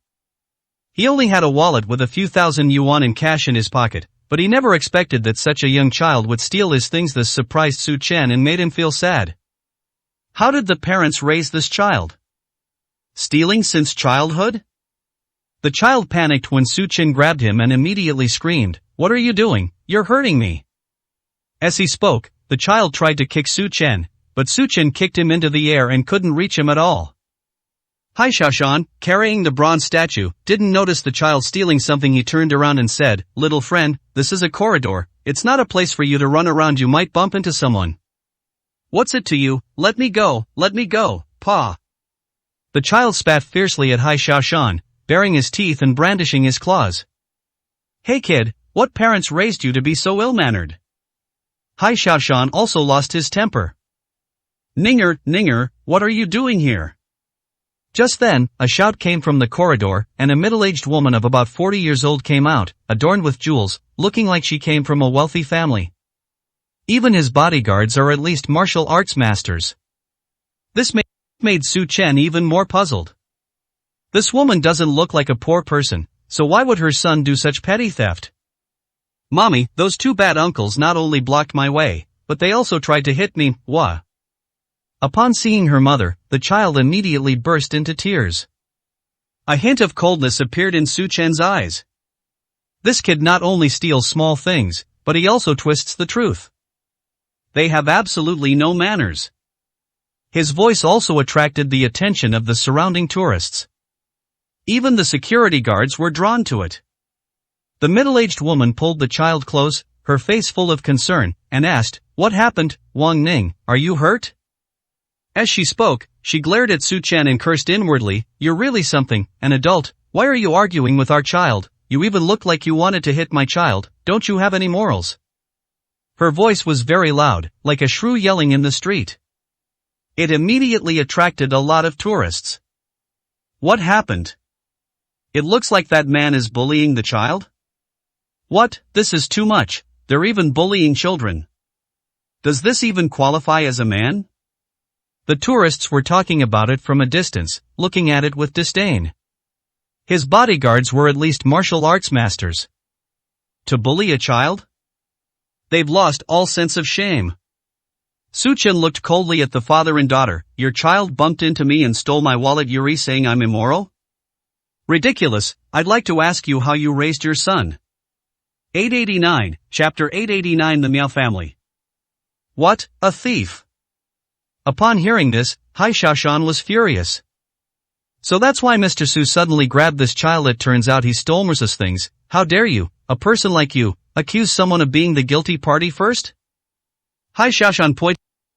He only had a wallet with a few thousand yuan in cash in his pocket, but he never expected that such a young child would steal his things. This surprised Su Chen and made him feel sad. How did the parents raise this child? Stealing since childhood? The child panicked when Su Chen grabbed him and immediately screamed, "What are you doing? You're hurting me." As he spoke, the child tried to kick Su Chen, but Su Chen kicked him into the air and couldn't reach him at all. Hai Xiaoshan, carrying the bronze statue, didn't notice the child stealing something. He turned around and said, "Little friend, this is a corridor, it's not a place for you to run around. You might bump into someone." "What's it to you? Let me go, Pa." The child spat fiercely at Hai Xiaoshan, baring his teeth and brandishing his claws. "Hey kid, what parents raised you to be so ill-mannered?" Hai Xiaoshan also lost his temper. Ninger, what are you doing here?" Just then, a shout came from the corridor, and a middle-aged woman of about 40 years old came out, adorned with jewels, looking like she came from a wealthy family. Even his bodyguards are at least martial arts masters. This made Su Chen even more puzzled. This woman doesn't look like a poor person, so why would her son do such petty theft? "Mommy, those two bad uncles not only blocked my way, but they also tried to hit me, wah." Upon seeing her mother, the child immediately burst into tears. A hint of coldness appeared in Su Chen's eyes. This kid not only steals small things, but he also twists the truth. They have absolutely no manners. His voice also attracted the attention of the surrounding tourists. Even the security guards were drawn to it. The middle-aged woman pulled the child close, her face full of concern, and asked, "What happened, Wang Ning, are you hurt?" As she spoke, she glared at Su Chen and cursed inwardly, "You're really something, an adult. Why are you arguing with our child? You even look like you wanted to hit my child. Don't you have any morals?" Her voice was very loud, like a shrew yelling in the street. It immediately attracted a lot of tourists. What happened? It looks like that man is bullying the child? What, this is too much, they're even bullying children. Does this even qualify as a man? The tourists were talking about it from a distance, looking at it with disdain. His bodyguards were at least martial arts masters. To bully a child? They've lost all sense of shame. Su Chen looked coldly at the father and daughter. "Your child bumped into me and stole my wallet. You're saying I'm immoral?" Ridiculous, I'd like to ask you how you raised your son. 889, Chapter 889 The Miao Family. What, a thief? Upon hearing this, Hai Shashan was furious. So that's why Mr. Su suddenly grabbed this child. It turns out he stole Mursa's things. How dare you, a person like you, accuse someone of being the guilty party first? Hai Shashan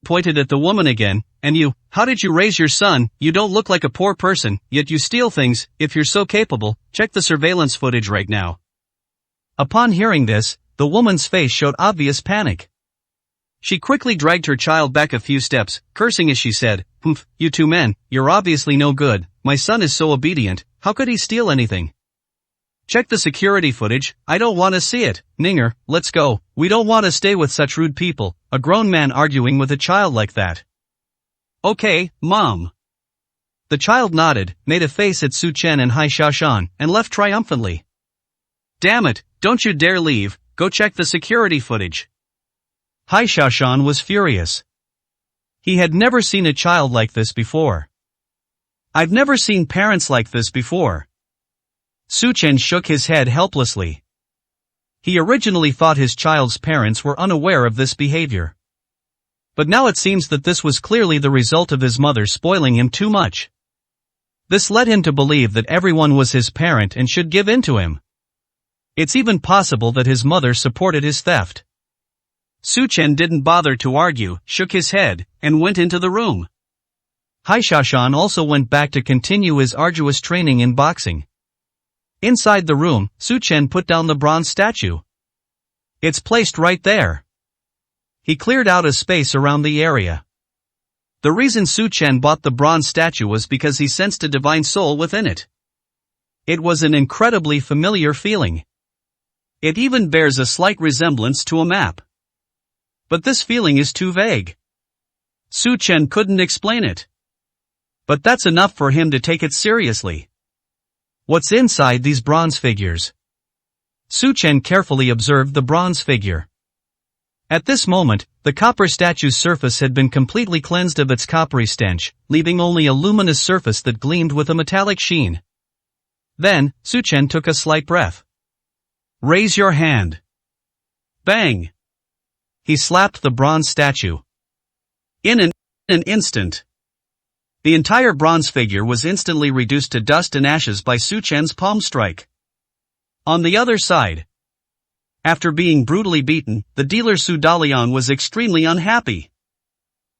pointed at the woman again. And you, how did you raise your son? You don't look like a poor person, yet you steal things. If you're so capable, check the surveillance footage right now. Upon hearing this, the woman's face showed obvious panic. She quickly dragged her child back a few steps, cursing as she said, "Humph, you two men, you're obviously no good. My son is so obedient, how could he steal anything? Check the security footage, I don't want to see it. Ninger, let's go, we don't want to stay with such rude people." A grown man arguing with a child like that. Okay, Mom. The child nodded, made a face at Su Chen and Hai Shashan, and left triumphantly. Damn it, don't you dare leave, go check the security footage. Hai Shashan was furious. He had never seen a child like this before. I've never seen parents like this before. Su Chen shook his head helplessly. He originally thought his child's parents were unaware of this behavior. But now it seems that this was clearly the result of his mother spoiling him too much. This led him to believe that everyone was his parent and should give in to him. It's even possible that his mother supported his theft. Su Chen didn't bother to argue, shook his head, and went into the room. Hai Shashan also went back to continue his arduous training in boxing. Inside the room, Su Chen put down the bronze statue. It's placed right there. He cleared out a space around the area. The reason Su Chen bought the bronze statue was because he sensed a divine soul within it. It was an incredibly familiar feeling. It even bears a slight resemblance to a map. But this feeling is too vague. Su Chen couldn't explain it. But that's enough for him to take it seriously. What's inside these bronze figures? Su Chen carefully observed the bronze figure. At this moment, the copper statue's surface had been completely cleansed of its coppery stench, leaving only a luminous surface that gleamed with a metallic sheen. Then, Su Chen took a slight breath. Raise your hand. Bang! He slapped the bronze statue. In an instant, the entire bronze figure was instantly reduced to dust and ashes by Su Chen's palm strike. On the other side, after being brutally beaten, the dealer Su Dalian was extremely unhappy.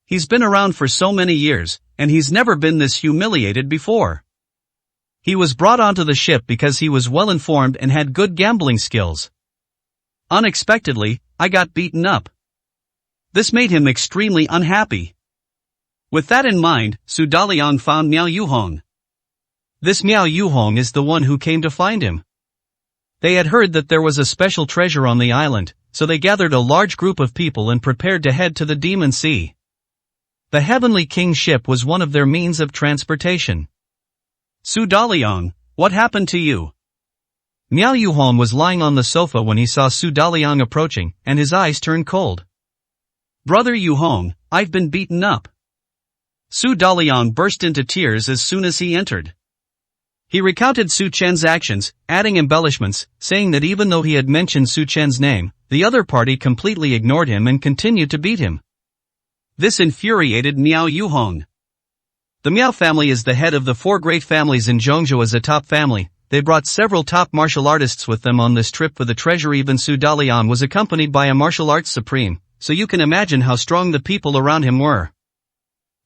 He's been around for so many years, and he's never been this humiliated before. He was brought onto the ship because he was well informed and had good gambling skills. Unexpectedly, I got beaten up. This made him extremely unhappy. With that in mind, Su Dalian found Miao Yuhong. This Miao Yuhong is the one who came to find him. They had heard that there was a special treasure on the island, so they gathered a large group of people and prepared to head to the Demon Sea. The Heavenly King's ship was one of their means of transportation. Su Dalian, what happened to you? Miao Yuhong was lying on the sofa when he saw Su Dalian approaching, and his eyes turned cold. Brother Yuhong, I've been beaten up. Su Dalian burst into tears as soon as he entered. He recounted Su Chen's actions, adding embellishments, saying that even though he had mentioned Su Chen's name, the other party completely ignored him and continued to beat him. This infuriated Miao Yuhong. The Miao family is the head of the 4 great families in Zhongzhou as a top family. They brought several top martial artists with them on this trip for the treasure. Even Su Dalian was accompanied by a martial arts supreme, so you can imagine how strong the people around him were.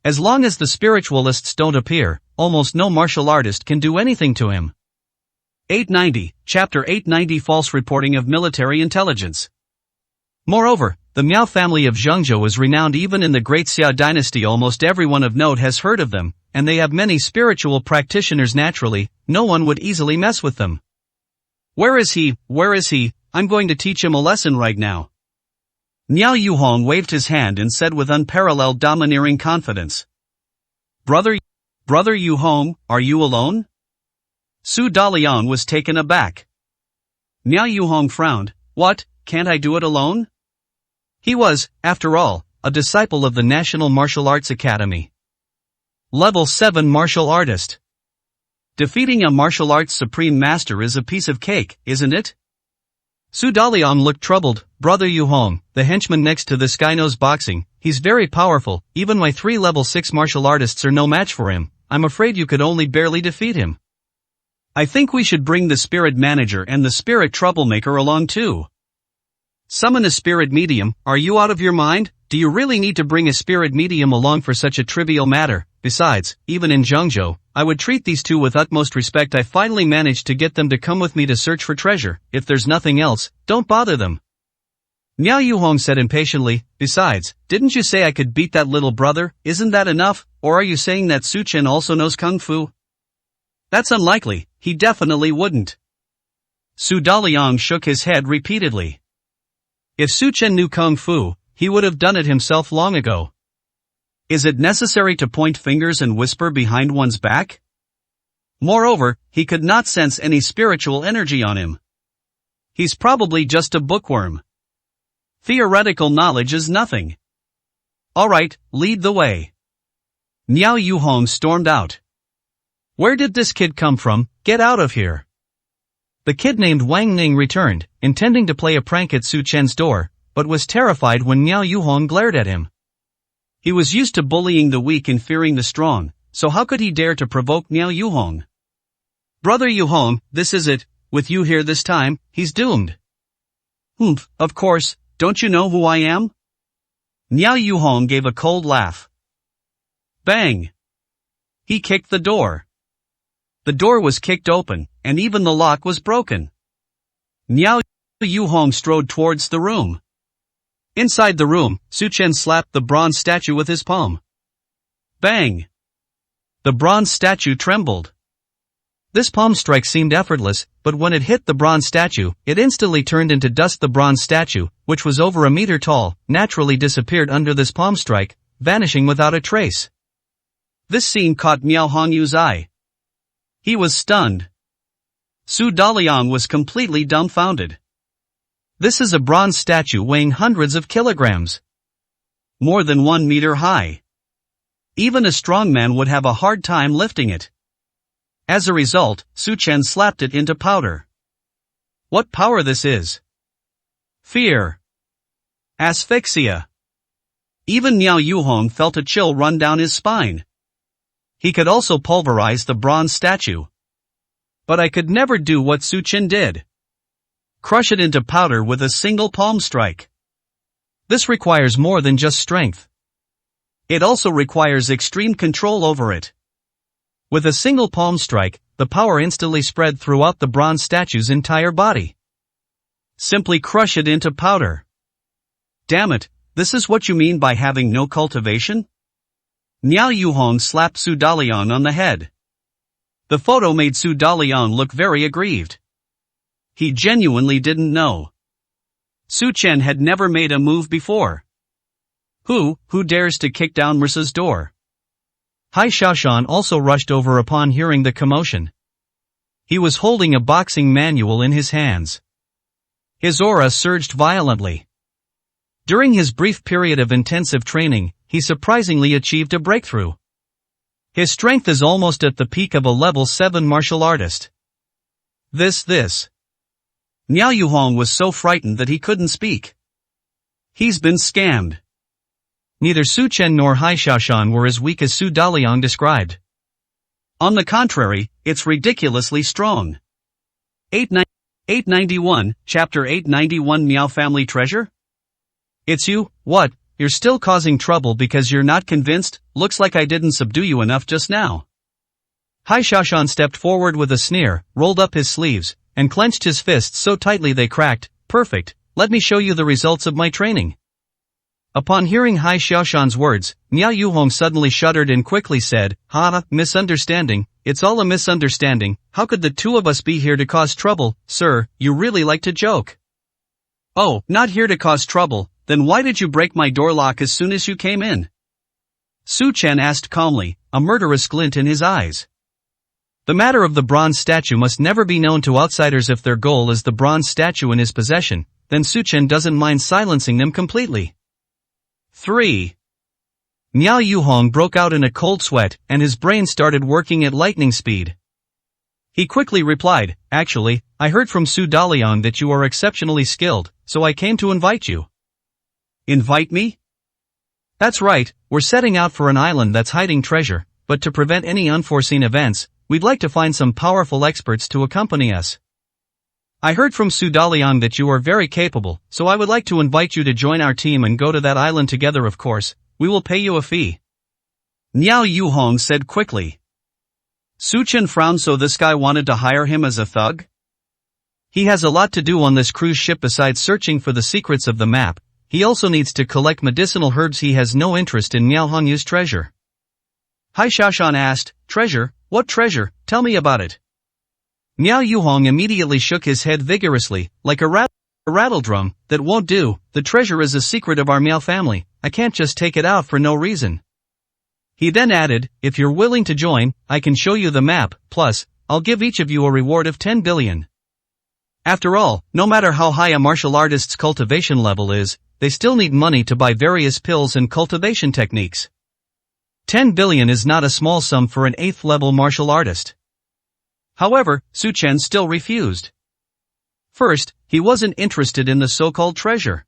As long as the spiritualists don't appear, almost no martial artist can do anything to him. 890, Chapter 890 False Reporting of Military Intelligence. Moreover, the Miao family of Zhongzhou is renowned even in the Great Xia dynasty. Almost everyone of note has heard of them, and they have many spiritual practitioners. Naturally, no one would easily mess with them. Where is he? Where is he? I'm going to teach him a lesson right now. Miao Yuhong waved his hand and said with unparalleled domineering confidence. Brother Yuhong, are you alone? Su Dalian was taken aback. Miao Yuhong frowned. What, can't I do it alone? He was, after all, a disciple of the National Martial Arts Academy. Level 7 martial artist. Defeating a martial arts supreme master is a piece of cake, isn't it? Su Daliang looked troubled. Brother Yu Hong, the henchman next to this guy knows boxing. He's very powerful. Even my 3 level 6 martial artists are no match for him. I'm afraid you could only barely defeat him. I think we should bring the spirit manager and the spirit troublemaker along too. Summon a spirit medium. Are you out of your mind? Do you really need to bring a spirit medium along for such a trivial matter? Besides, even in Zhengzhou, I would treat these two with utmost respect. I finally managed to get them to come with me to search for treasure. If there's nothing else, don't bother them. Miao Yuhong said impatiently. Besides, didn't you say I could beat that little brother? Isn't that enough? Or are you saying that Su Chen also knows Kung Fu? That's unlikely. He definitely wouldn't. Su Daliang shook his head repeatedly. If Su Chen knew Kung Fu, he would have done it himself long ago. Is it necessary to point fingers and whisper behind one's back? Moreover, he could not sense any spiritual energy on him. He's probably just a bookworm. Theoretical knowledge is nothing. Alright, lead the way. Miao Yuhong stormed out. Where did this kid come from? Get out of here. The kid named Wang Ning returned, intending to play a prank at Su Chen's door, but was terrified when Miao Yuhong glared at him. He was used to bullying the weak and fearing the strong, so how could he dare to provoke Miao Yuhong? Brother Yuhong, this is it. With you here this time, he's doomed. Humph, of course, don't you know who I am? Miao Yuhong gave a cold laugh. Bang! He kicked the door. The door was kicked open, and even the lock was broken. Miao Yuhong strode towards the room. Inside the room, Su Chen slapped the bronze statue with his palm. Bang! The bronze statue trembled. This palm strike seemed effortless, but when it hit the bronze statue, it instantly turned into dust. The bronze statue, which was over a meter tall, naturally disappeared under this palm strike, vanishing without a trace. This scene caught Miao Hongyu's eye. He was stunned. Su Daliang was completely dumbfounded. This is a bronze statue weighing hundreds of kilograms. More than 1 meter high. Even a strong man would have a hard time lifting it. As a result, Su Chen slapped it into powder. What power this is! Fear. Asphyxia. Even Miao Yuhong felt a chill run down his spine. He could also pulverize the bronze statue. But I could never do what Su Chen did. Crush it into powder with a single palm strike. This requires more than just strength. It also requires extreme control over it. With a single palm strike, the power instantly spread throughout the bronze statue's entire body. Simply crush it into powder. Damn it, this is what you mean by having no cultivation? Miao Yuhong slapped Su Daliang on the head. The photo made Su Daliang look very aggrieved. He genuinely didn't know. Su Chen had never made a move before. Who dares to kick down Risa's door? Hai Xiaoshan also rushed over upon hearing the commotion. He was holding a boxing manual in his hands. His aura surged violently. During his brief period of intensive training, he surprisingly achieved a breakthrough. His strength is almost at the peak of a level 7 martial artist. This. Miao Yuhong was so frightened that he couldn't speak. He's been scammed. Neither Su Chen nor Hai Xiaoshan were as weak as Su Daliang described. On the contrary, it's ridiculously strong. 891, Chapter 891 Miao Family Treasure? It's you, what? You're still causing trouble because you're not convinced? Looks like I didn't subdue you enough just now. Hai Xiaoshan stepped forward with a sneer, rolled up his sleeves, and clenched his fists so tightly they cracked. Perfect, let me show you the results of my training. Upon hearing Hai Xiaoshan's words, Miao Yuhong suddenly shuddered and quickly said, misunderstanding, it's all a misunderstanding. How could the two of us be here to cause trouble? Sir, you really like to joke. Oh, not here to cause trouble, then why did you break my door lock as soon as you came in? Su Chen asked calmly, a murderous glint in his eyes. The matter of the bronze statue must never be known to outsiders. If their goal is the bronze statue in his possession, then Su Chen doesn't mind silencing them completely. 3. Miao Yuhong broke out in a cold sweat, and his brain started working at lightning speed. He quickly replied, actually, I heard from Su Daliang that you are exceptionally skilled, so I came to invite you. Invite me? That's right, we're setting out for an island that's hiding treasure, but to prevent any unforeseen events, we'd like to find some powerful experts to accompany us. I heard from Su Daliang that you are very capable, so I would like to invite you to join our team and go to that island together. Of course, we will pay you a fee. Miao Yuhong said quickly. Su Chen frowned. So this guy wanted to hire him as a thug? He has a lot to do on this cruise ship besides searching for the secrets of the map. He also needs to collect medicinal herbs. He has no interest in Miao Hongyu's treasure. Hai Xiaoshan asked, treasure? What treasure? Tell me about it. Miao Yuhong immediately shook his head vigorously, like a rattle drum. That won't do, the treasure is a secret of our Miao family, I can't just take it out for no reason. He then added, if you're willing to join, I can show you the map, plus, I'll give each of you a reward of 10 billion. After all, no matter how high a martial artist's cultivation level is, they still need money to buy various pills and cultivation techniques. 10 billion is not a small sum for an 8th level martial artist. However, Su Chen still refused. First, he wasn't interested in the so-called treasure.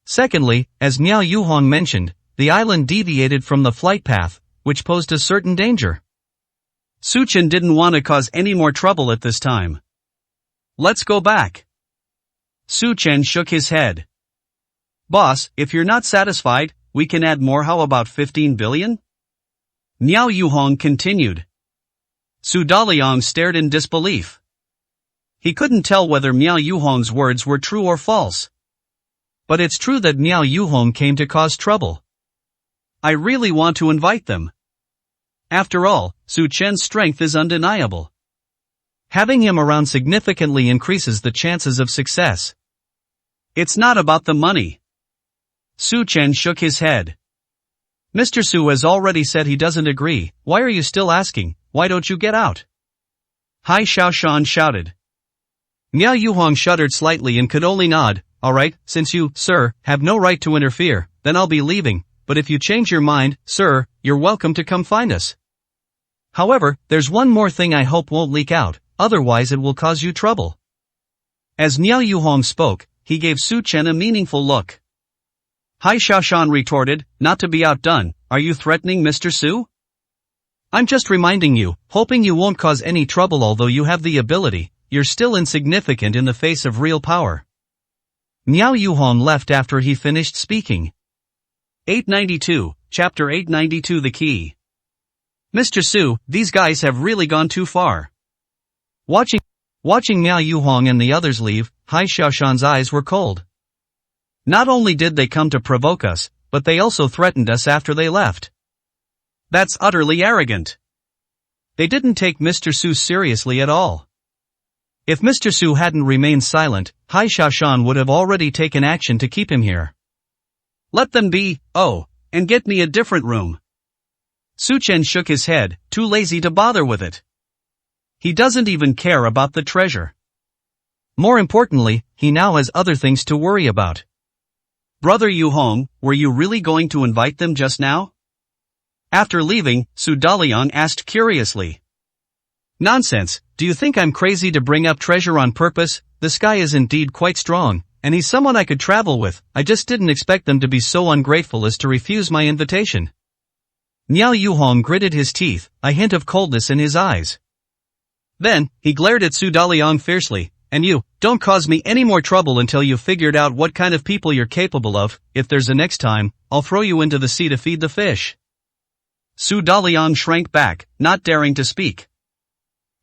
Secondly, as Miao Yuhong mentioned, the island deviated from the flight path, which posed a certain danger. Su Chen didn't want to cause any more trouble at this time. Let's go back. Su Chen shook his head. Boss, if you're not satisfied, we can add more. How about 15 billion? Miao Yuhong continued. Su Daliang stared in disbelief. He couldn't tell whether Miao Yuhong's words were true or false. But it's true that Miao Yuhong came to cause trouble. I really want to invite them. After all, Su Chen's strength is undeniable. Having him around significantly increases the chances of success. It's not about the money. Su Chen shook his head. Mr. Su has already said he doesn't agree. Why are you still asking? Why don't you get out? Hai Xiaoshan shouted. Miao Yuhong shuddered slightly and could only nod. Alright, since you, sir, have no right to interfere, then I'll be leaving, but if you change your mind, sir, you're welcome to come find us. However, there's one more thing I hope won't leak out, otherwise it will cause you trouble. As Miao Yuhong spoke, he gave Su Chen a meaningful look. Hai Xiaoshan retorted, not to be outdone, are you threatening Mr. Su? I'm just reminding you, hoping you won't cause any trouble. Although you have the ability, you're still insignificant in the face of real power. Miao Yuhong left after he finished speaking. 892, Chapter 892. The Key. Mr. Su, these guys have really gone too far. Watching Miao Yuhong and the others leave, Hai Xiaoshan's eyes were cold. Not only did they come to provoke us, but they also threatened us after they left. That's utterly arrogant. They didn't take Mr. Su seriously at all. If Mr. Su hadn't remained silent, Hai Xiaoshan would have already taken action to keep him here. Let them be, and get me a different room. Su Chen shook his head, too lazy to bother with it. He doesn't even care about the treasure. More importantly, he now has other things to worry about. Brother Yuhong, were you really going to invite them just now? After leaving, Su Daliang asked curiously. Nonsense, do you think I'm crazy to bring up treasure on purpose? This guy is indeed quite strong, and he's someone I could travel with. I just didn't expect them to be so ungrateful as to refuse my invitation. Miao Yuhong gritted his teeth, a hint of coldness in his eyes. Then, he glared at Su Daliang fiercely, and you, don't cause me any more trouble until you've figured out what kind of people you're capable of. If there's a next time, I'll throw you into the sea to feed the fish. Su Daliang shrank back, not daring to speak.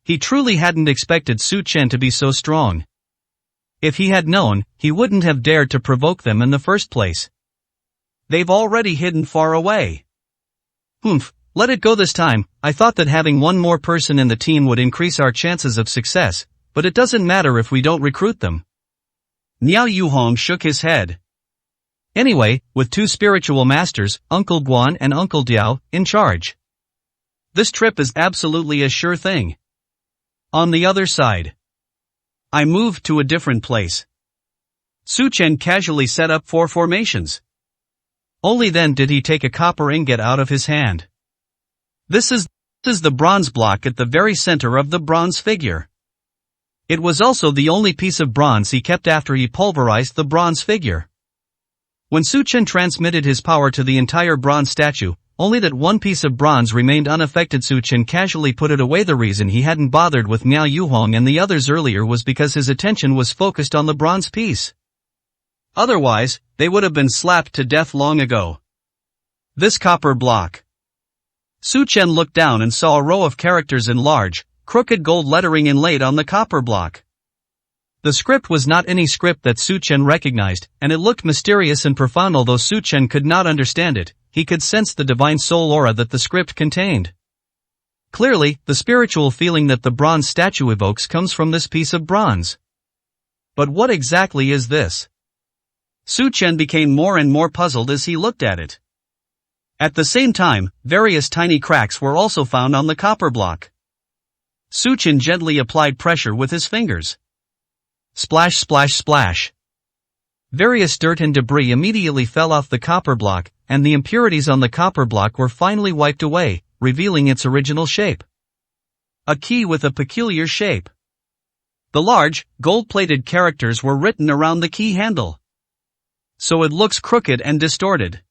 He truly hadn't expected Su Chen to be so strong. If he had known, he wouldn't have dared to provoke them in the first place. They've already hidden far away. Let it go this time. I thought that having one more person in the team would increase our chances of success, but it doesn't matter if we don't recruit them. Miao Yuhong shook his head. Anyway, with two spiritual masters, Uncle Guan and Uncle Diao, in charge, this trip is absolutely a sure thing. On the other side, I moved to a different place. Su Chen casually set up 4 formations. Only then did he take a copper ingot out of his hand. This is is the bronze block at the very center of the bronze figure. It was also the only piece of bronze he kept after he pulverized the bronze figure. When Su Chen transmitted his power to the entire bronze statue, only that one piece of bronze remained unaffected. Su Chen casually put it away. The reason he hadn't bothered with Miao Yuhong and the others earlier was because his attention was focused on the bronze piece. Otherwise, they would have been slapped to death long ago. This copper block. Su Chen looked down and saw a row of characters in large, crooked gold lettering inlaid on the copper block. The script was not any script that Su Chen recognized, and it looked mysterious and profound. Although Su Chen could not understand it, he could sense the divine soul aura that the script contained. Clearly, the spiritual feeling that the bronze statue evokes comes from this piece of bronze. But what exactly is this? Su Chen became more and more puzzled as he looked at it. At the same time, various tiny cracks were also found on the copper block. Su Chen gently applied pressure with his fingers. Splash, splash, splash. Various dirt and debris immediately fell off the copper block, and the impurities on the copper block were finally wiped away, revealing its original shape. A key with a peculiar shape. The large, gold-plated characters were written around the key handle. So it looks crooked and distorted.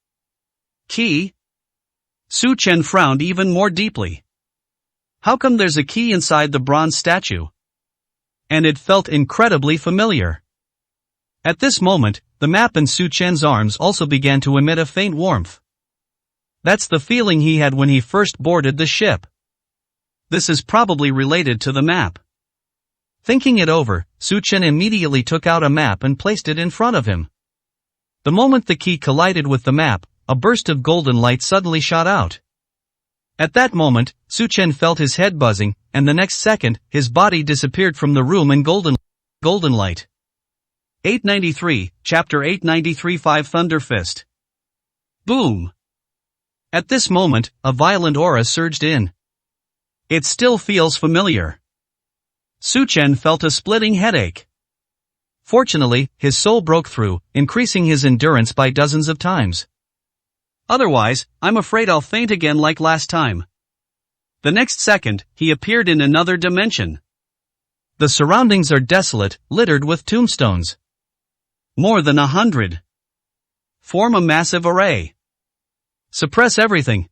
Key? Su Chen frowned even more deeply. How come there's a key inside the bronze statue? And it felt incredibly familiar. At this moment, the map in Su Chen's arms also began to emit a faint warmth. That's the feeling he had when he first boarded the ship. This is probably related to the map. Thinking it over, Su Chen immediately took out a map and placed it in front of him. The moment the key collided with the map, a burst of golden light suddenly shot out. At that moment, Su Chen felt his head buzzing, and the next second, his body disappeared from the room in golden light. 893, Chapter 893 5 Thunder Fist. Boom! At this moment, a violent aura surged in. It still feels familiar. Su Chen felt a splitting headache. Fortunately, his soul broke through, increasing his endurance by dozens of times. Otherwise, I'm afraid I'll faint again like last time. The next second, he appeared in another dimension. The surroundings are desolate, littered with tombstones. More than 100. Form a massive array. Suppress everything.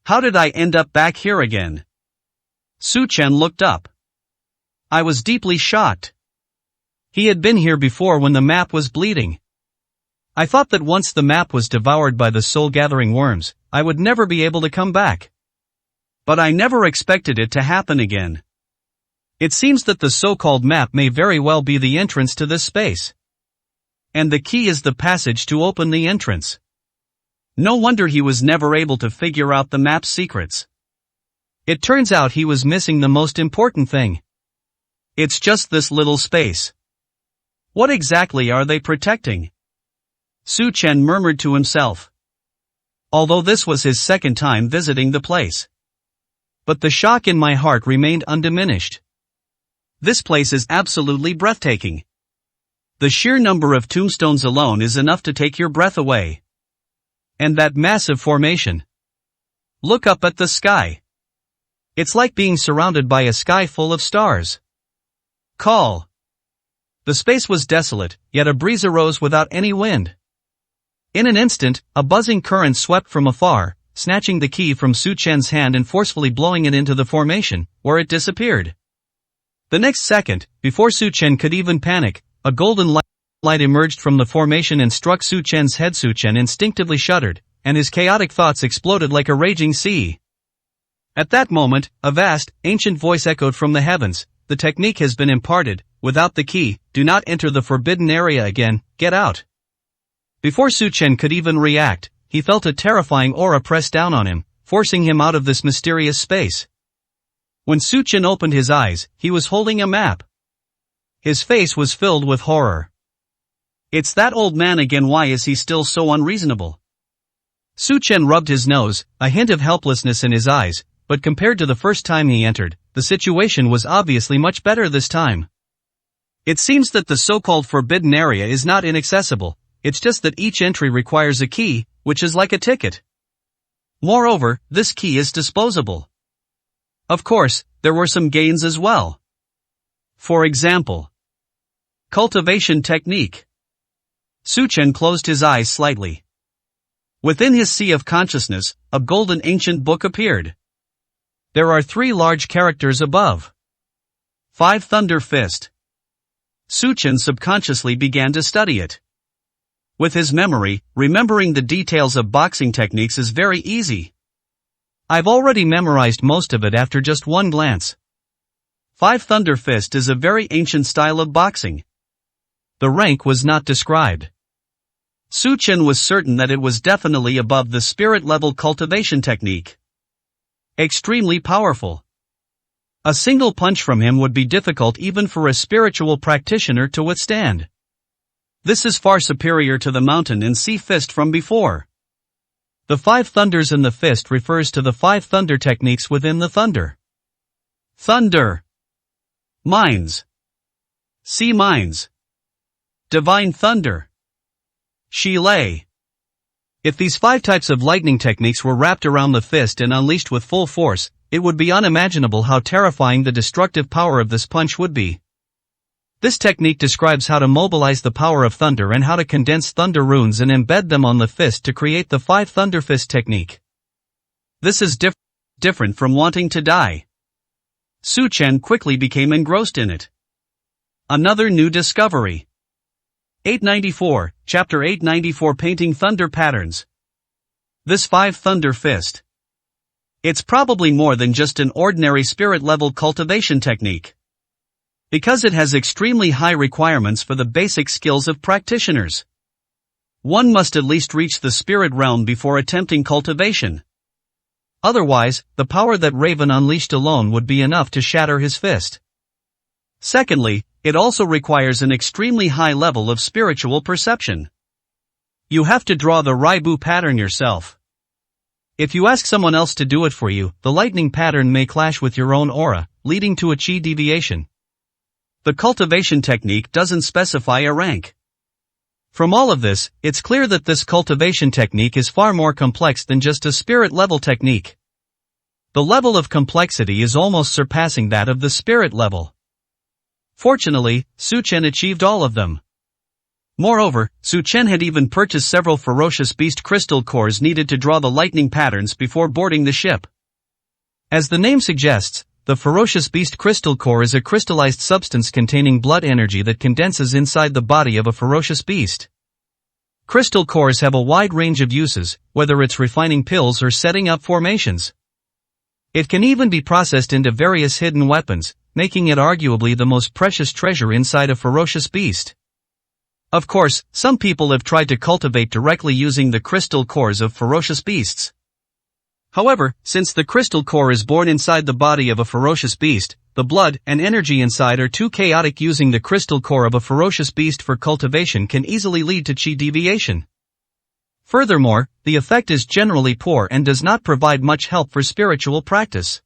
How did I end up back here again? Su Chen looked up. I was deeply shocked. He had been here before when the map was bleeding. I thought that once the map was devoured by the soul-gathering worms, I would never be able to come back. But I never expected it to happen again. It seems that the so-called map may very well be the entrance to this space. And the key is the passage to open the entrance. No wonder he was never able to figure out the map's secrets. It turns out he was missing the most important thing. It's just this little space. What exactly are they protecting? Su Chen murmured to himself. Although this was his second time visiting the place. But the shock in my heart remained undiminished. This place is absolutely breathtaking. The sheer number of tombstones alone is enough to take your breath away. And that massive formation. Look up at the sky. It's like being surrounded by a sky full of stars. Call. The space was desolate, yet a breeze arose without any wind. In an instant, a buzzing current swept from afar, snatching the key from Su Chen's hand and forcefully blowing it into the formation, where it disappeared. The next second, before Su Chen could even panic, a golden light emerged from the formation and struck Su Chen's head. Su Chen instinctively shuddered, and his chaotic thoughts exploded like a raging sea. At that moment, a vast, ancient voice echoed from the heavens. The technique has been imparted. Without the key, do not enter the forbidden area again, get out. Before Su Chen could even react, he felt a terrifying aura press down on him, forcing him out of this mysterious space. When Su Chen opened his eyes, he was holding a map. His face was filled with horror. It's that old man again. Why is he still so unreasonable? Su Chen rubbed his nose, a hint of helplessness in his eyes, but compared to the first time he entered, the situation was obviously much better this time. It seems that the so-called forbidden area is not inaccessible, it's just that each entry requires a key, which is like a ticket. Moreover, this key is disposable. Of course, there were some gains as well. For example, cultivation technique. Su Chen closed his eyes slightly. Within his sea of consciousness, a golden ancient book appeared. There are 3 large characters above. 5 Thunder Fist. Su Chen subconsciously began to study it. With his memory, remembering the details of boxing techniques is very easy. I've already memorized most of it after just one glance. 5 Thunder Fist is a very ancient style of boxing. The rank was not described. Su Chen was certain that it was definitely above the spirit-level cultivation technique. Extremely powerful. A single punch from him would be difficult even for a spiritual practitioner to withstand. This is far superior to the mountain and sea fist from before. The 5 thunders in the fist refers to the 5 thunder techniques within the thunder. Thunder. Mines. Sea mines. Divine thunder. Shilei. If these 5 types of lightning techniques were wrapped around the fist and unleashed with full force, it would be unimaginable how terrifying the destructive power of this punch would be. This technique describes how to mobilize the power of thunder and how to condense thunder runes and embed them on the fist to create the 5 Thunder Fist technique. This is different from wanting to die. Su Chen quickly became engrossed in it. Another new discovery. 894, Chapter 894 Painting Thunder Patterns. This 5 Thunder Fist. It's probably more than just an ordinary spirit-level cultivation technique. Because it has extremely high requirements for the basic skills of practitioners. One must at least reach the spirit realm before attempting cultivation. Otherwise, the power that Raven unleashed alone would be enough to shatter his fist. Secondly, it also requires an extremely high level of spiritual perception. You have to draw the Raibu pattern yourself. If you ask someone else to do it for you, the lightning pattern may clash with your own aura, leading to a chi deviation. The cultivation technique doesn't specify a rank. From all of this, it's clear that this cultivation technique is far more complex than just a spirit-level technique. The level of complexity is almost surpassing that of the spirit level. Fortunately, Su Chen achieved all of them. Moreover, Su Chen had even purchased several ferocious beast crystal cores needed to draw the lightning patterns before boarding the ship. As the name suggests, the ferocious beast crystal core is a crystallized substance containing blood energy that condenses inside the body of a ferocious beast. Crystal cores have a wide range of uses, whether it's refining pills or setting up formations. It can even be processed into various hidden weapons, making it arguably the most precious treasure inside a ferocious beast. Of course, some people have tried to cultivate directly using the crystal cores of ferocious beasts. However, since the crystal core is born inside the body of a ferocious beast, the blood and energy inside are too chaotic. Using the crystal core of a ferocious beast for cultivation can easily lead to chi deviation. Furthermore, the effect is generally poor and does not provide much help for spiritual practice.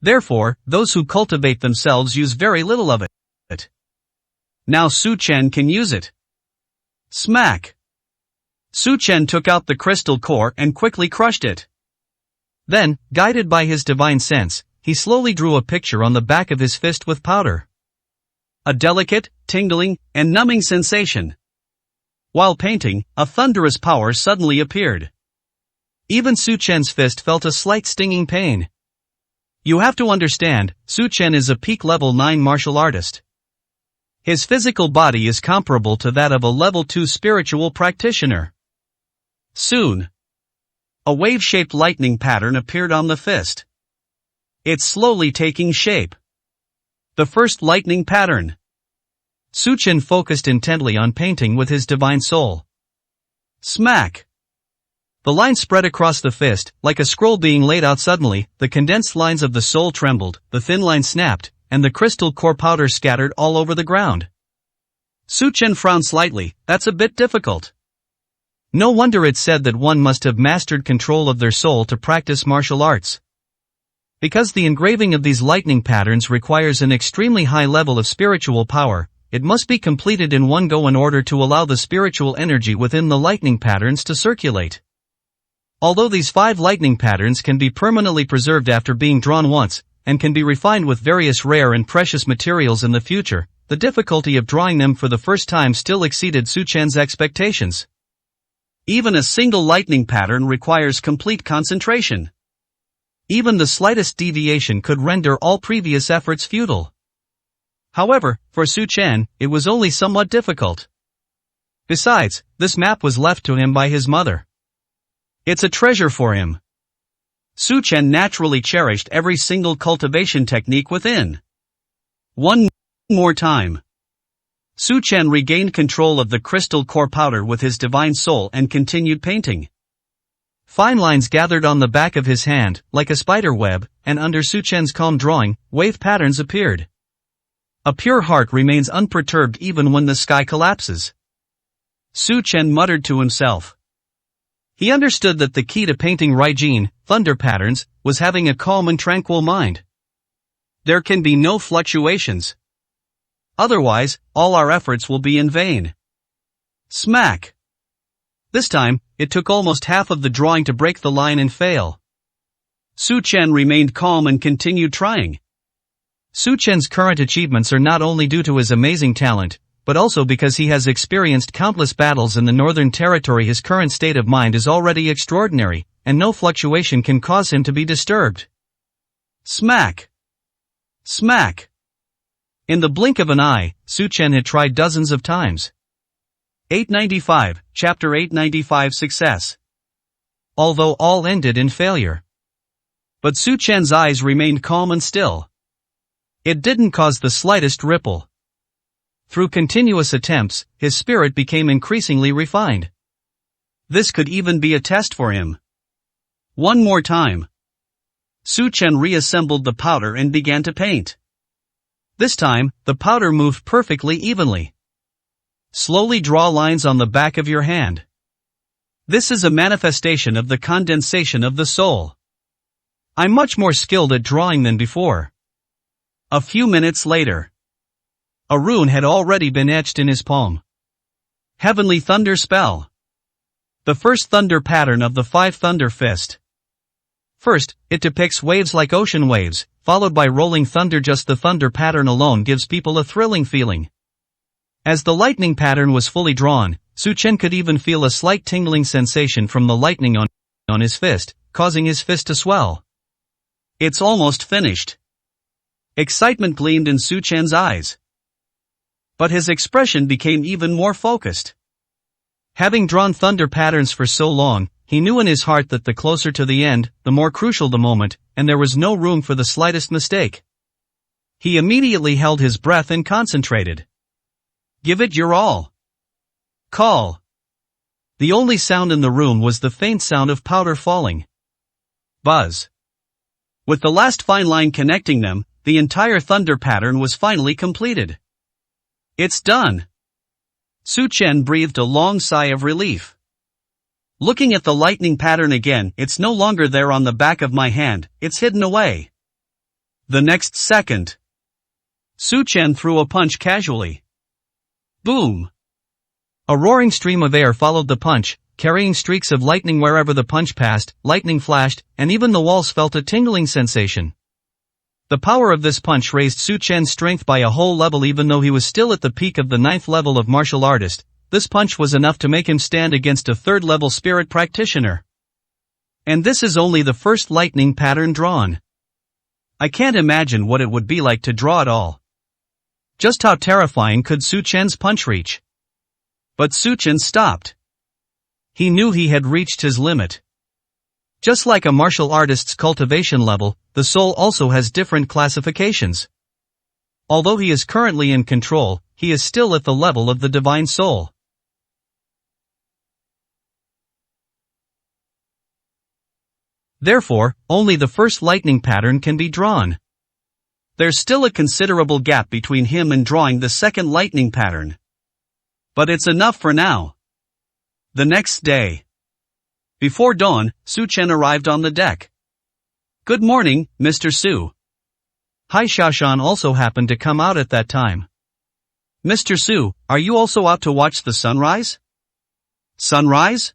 Therefore, those who cultivate themselves use very little of it. Now Su Chen can use it. Smack! Su Chen took out the crystal core and quickly crushed it. Then, guided by his divine sense, he slowly drew a picture on the back of his fist with powder. A delicate, tingling, and numbing sensation. While painting, a thunderous power suddenly appeared. Even Su Chen's fist felt a slight stinging pain. You have to understand, Su Chen is a peak level 9 martial artist. His physical body is comparable to that of a level 2 spiritual practitioner. Soon, a wave-shaped lightning pattern appeared on the fist. It's slowly taking shape. The first lightning pattern. Su Chen focused intently on painting with his divine soul. Smack! The line spread across the fist, like a scroll being laid out suddenly. The condensed lines of the soul trembled, the thin line snapped, and the crystal core powder scattered all over the ground. Su Chen frowned slightly. That's a bit difficult. No wonder it's said that one must have mastered control of their soul to practice martial arts. Because the engraving of these lightning patterns requires an extremely high level of spiritual power, it must be completed in one go in order to allow the spiritual energy within the lightning patterns to circulate. Although these 5 lightning patterns can be permanently preserved after being drawn once, and can be refined with various rare and precious materials in the future, the difficulty of drawing them for the first time still exceeded Su Chen's expectations. Even a single lightning pattern requires complete concentration. Even the slightest deviation could render all previous efforts futile. However, for Su Chen, it was only somewhat difficult. Besides, this map was left to him by his mother. It's a treasure for him. Su Chen naturally cherished every single cultivation technique within. One more time. Su Chen regained control of the crystal core powder with his divine soul and continued painting. Fine lines gathered on the back of his hand, like a spider web, and under Su Chen's calm drawing, wave patterns appeared. A pure heart remains unperturbed even when the sky collapses. Su Chen muttered to himself. He understood that the key to painting Raijin, thunder patterns, was having a calm and tranquil mind. There can be no fluctuations. Otherwise, all our efforts will be in vain. Smack! This time, it took almost half of the drawing to break the line and fail. Su Chen remained calm and continued trying. Su Chen's current achievements are not only due to his amazing talent, but also because he has experienced countless battles in the Northern Territory. His current state of mind is already extraordinary, and no fluctuation can cause him to be disturbed. Smack! Smack! In the blink of an eye, Su Chen had tried dozens of times. 895, Chapter 895 Success. Although all ended in failure. But Su Chen's eyes remained calm and still. It didn't cause the slightest ripple. Through continuous attempts, his spirit became increasingly refined. This could even be a test for him. One more time. Su Chen reassembled the powder and began to paint. This time, the powder moved perfectly evenly. Slowly draw lines on the back of your hand. This is a manifestation of the condensation of the soul. I'm much more skilled at drawing than before. A few minutes later. A rune had already been etched in his palm. Heavenly Thunder Spell. The first thunder pattern of the 5 Thunder Fist. First, it depicts waves like ocean waves, followed by rolling thunder. Just the thunder pattern alone gives people a thrilling feeling. As the lightning pattern was fully drawn, Su Chen could even feel a slight tingling sensation from the lightning on his fist, causing his fist to swell. It's almost finished. Excitement gleamed in Su Chen's eyes. But his expression became even more focused. Having drawn thunder patterns for so long, he knew in his heart that the closer to the end, the more crucial the moment, and there was no room for the slightest mistake. He immediately held his breath and concentrated. Give it your all. Call. The only sound in the room was the faint sound of powder falling. Buzz. With the last fine line connecting them, the entire thunder pattern was finally completed. It's done. Su Chen breathed a long sigh of relief. Looking at the lightning pattern again, it's no longer there on the back of my hand, it's hidden away. The next second. Su Chen threw a punch casually. Boom! A roaring stream of air followed the punch, carrying streaks of lightning wherever the punch passed. Lightning flashed, and even the walls felt a tingling sensation. The power of this punch raised Su Chen's strength by a whole level. Even though he was still at the peak of the 9th level of martial artist, this punch was enough to make him stand against a 3rd-level spirit practitioner. And this is only the first lightning pattern drawn. I can't imagine what it would be like to draw it all. Just how terrifying could Su Chen's punch reach? But Su Chen stopped. He knew he had reached his limit. Just like a martial artist's cultivation level, the soul also has different classifications. Although he is currently in control, he is still at the level of the divine soul. Therefore, only the first lightning pattern can be drawn. There's still a considerable gap between him and drawing the second lightning pattern. But it's enough for now. The next day. Before dawn, Su Chen arrived on the deck. Good morning, Mr. Su. Hai Xiaoshan also happened to come out at that time. Mr. Su, are you also out to watch the sunrise? Sunrise?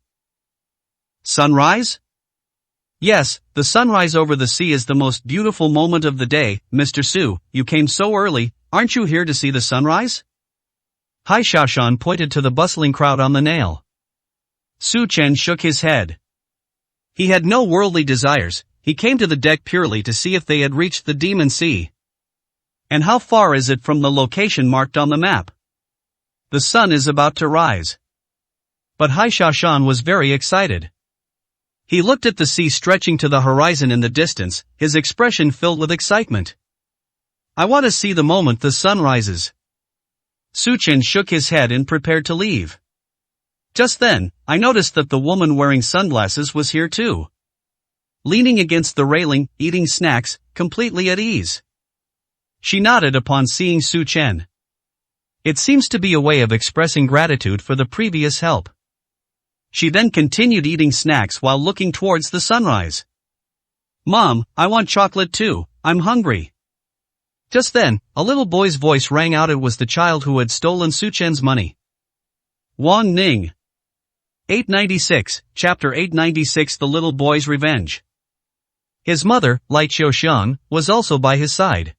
Sunrise? Yes, the sunrise over the sea is the most beautiful moment of the day. Mr. Su, you came so early, aren't you here to see the sunrise? Hai Xiaoshan pointed to the bustling crowd on the nail. Su Chen shook his head. He had no worldly desires, he came to the deck purely to see if they had reached the Demon Sea. And how far is it from the location marked on the map? The sun is about to rise. But Hai Xiaoshan was very excited. He looked at the sea stretching to the horizon in the distance, his expression filled with excitement. I want to see the moment the sun rises. Su Chen shook his head and prepared to leave. Just then, I noticed that the woman wearing sunglasses was here too. Leaning against the railing, eating snacks, completely at ease. She nodded upon seeing Su Chen. It seems to be a way of expressing gratitude for the previous help. She then continued eating snacks while looking towards the sunrise. Mom, I want chocolate too, I'm hungry. Just then, a little boy's voice rang out. It was the child who had stolen Su Chen's money. Wang Ning. 896, Chapter 896. The Little Boy's Revenge. His mother, Lai Qiuxiang, was also by his side.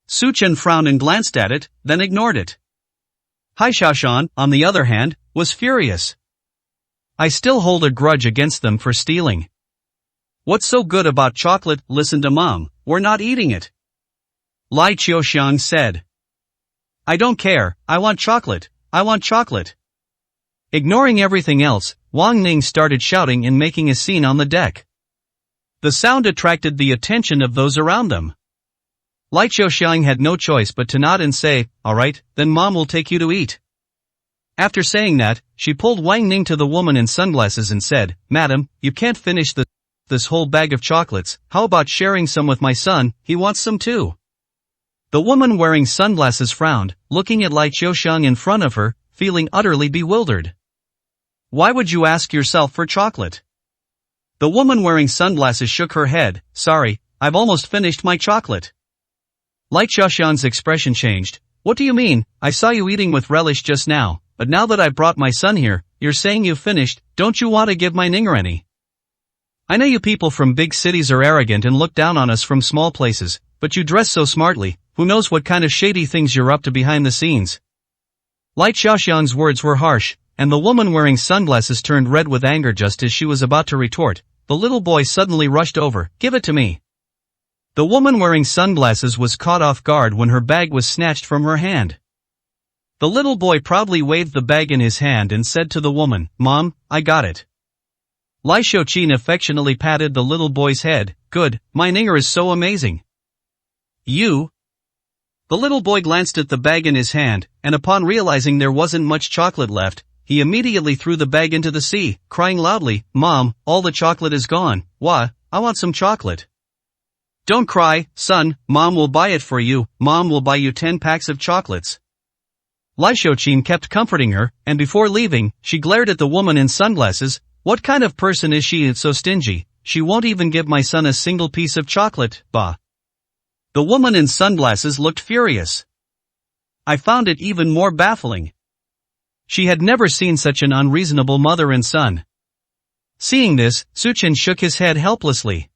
Su Chen frowned and glanced at it, then ignored it. Hai Xiaoshan, on the other hand, was furious. I still hold a grudge against them for stealing. What's so good about chocolate? Listen to Mom, we're not eating it. Lai Qiuxiang said. I don't care, I want chocolate, I want chocolate. Ignoring everything else, Wang Ning started shouting and making a scene on the deck. The sound attracted the attention of those around them. Lai Qiuxiang had no choice but to nod and say, alright, then Mom will take you to eat. After saying that, she pulled Wang Ning to the woman in sunglasses and said, Madam, you can't finish this whole bag of chocolates, how about sharing some with my son, he wants some too. The woman wearing sunglasses frowned, looking at Lai Qiuxiang in front of her, feeling utterly bewildered. Why would you ask yourself for chocolate? The woman wearing sunglasses shook her head, sorry, I've almost finished my chocolate. Lai Qiuxiang's expression changed. What do you mean? I saw you eating with relish just now, but now that I brought my son here, you're saying you've finished, don't you want to give my Ninger any? I know you people from big cities are arrogant and look down on us from small places, but you dress so smartly, who knows what kind of shady things you're up to behind the scenes. Lai Qiuxiang's words were harsh, and the woman wearing sunglasses turned red with anger. Just as she was about to retort, the little boy suddenly rushed over, give it to me. The woman wearing sunglasses was caught off guard when her bag was snatched from her hand. The little boy proudly waved the bag in his hand and said to the woman, Mom, I got it. Lai Xiaoqin affectionately patted the little boy's head, good, my Ninger is so amazing. You? The little boy glanced at the bag in his hand, and upon realizing there wasn't much chocolate left, he immediately threw the bag into the sea, crying loudly, Mom, all the chocolate is gone, wah, I want some chocolate. Don't cry, son, Mom will buy it for you, Mom will buy you 10 packs of chocolates. Lai Xiaoqin kept comforting her, and before leaving, she glared at the woman in sunglasses. What kind of person is she? It's so stingy, she won't even give my son a single piece of chocolate, bah. The woman in sunglasses looked furious. I found it even more baffling. She had never seen such an unreasonable mother and son. Seeing this, Su Chen shook his head helplessly.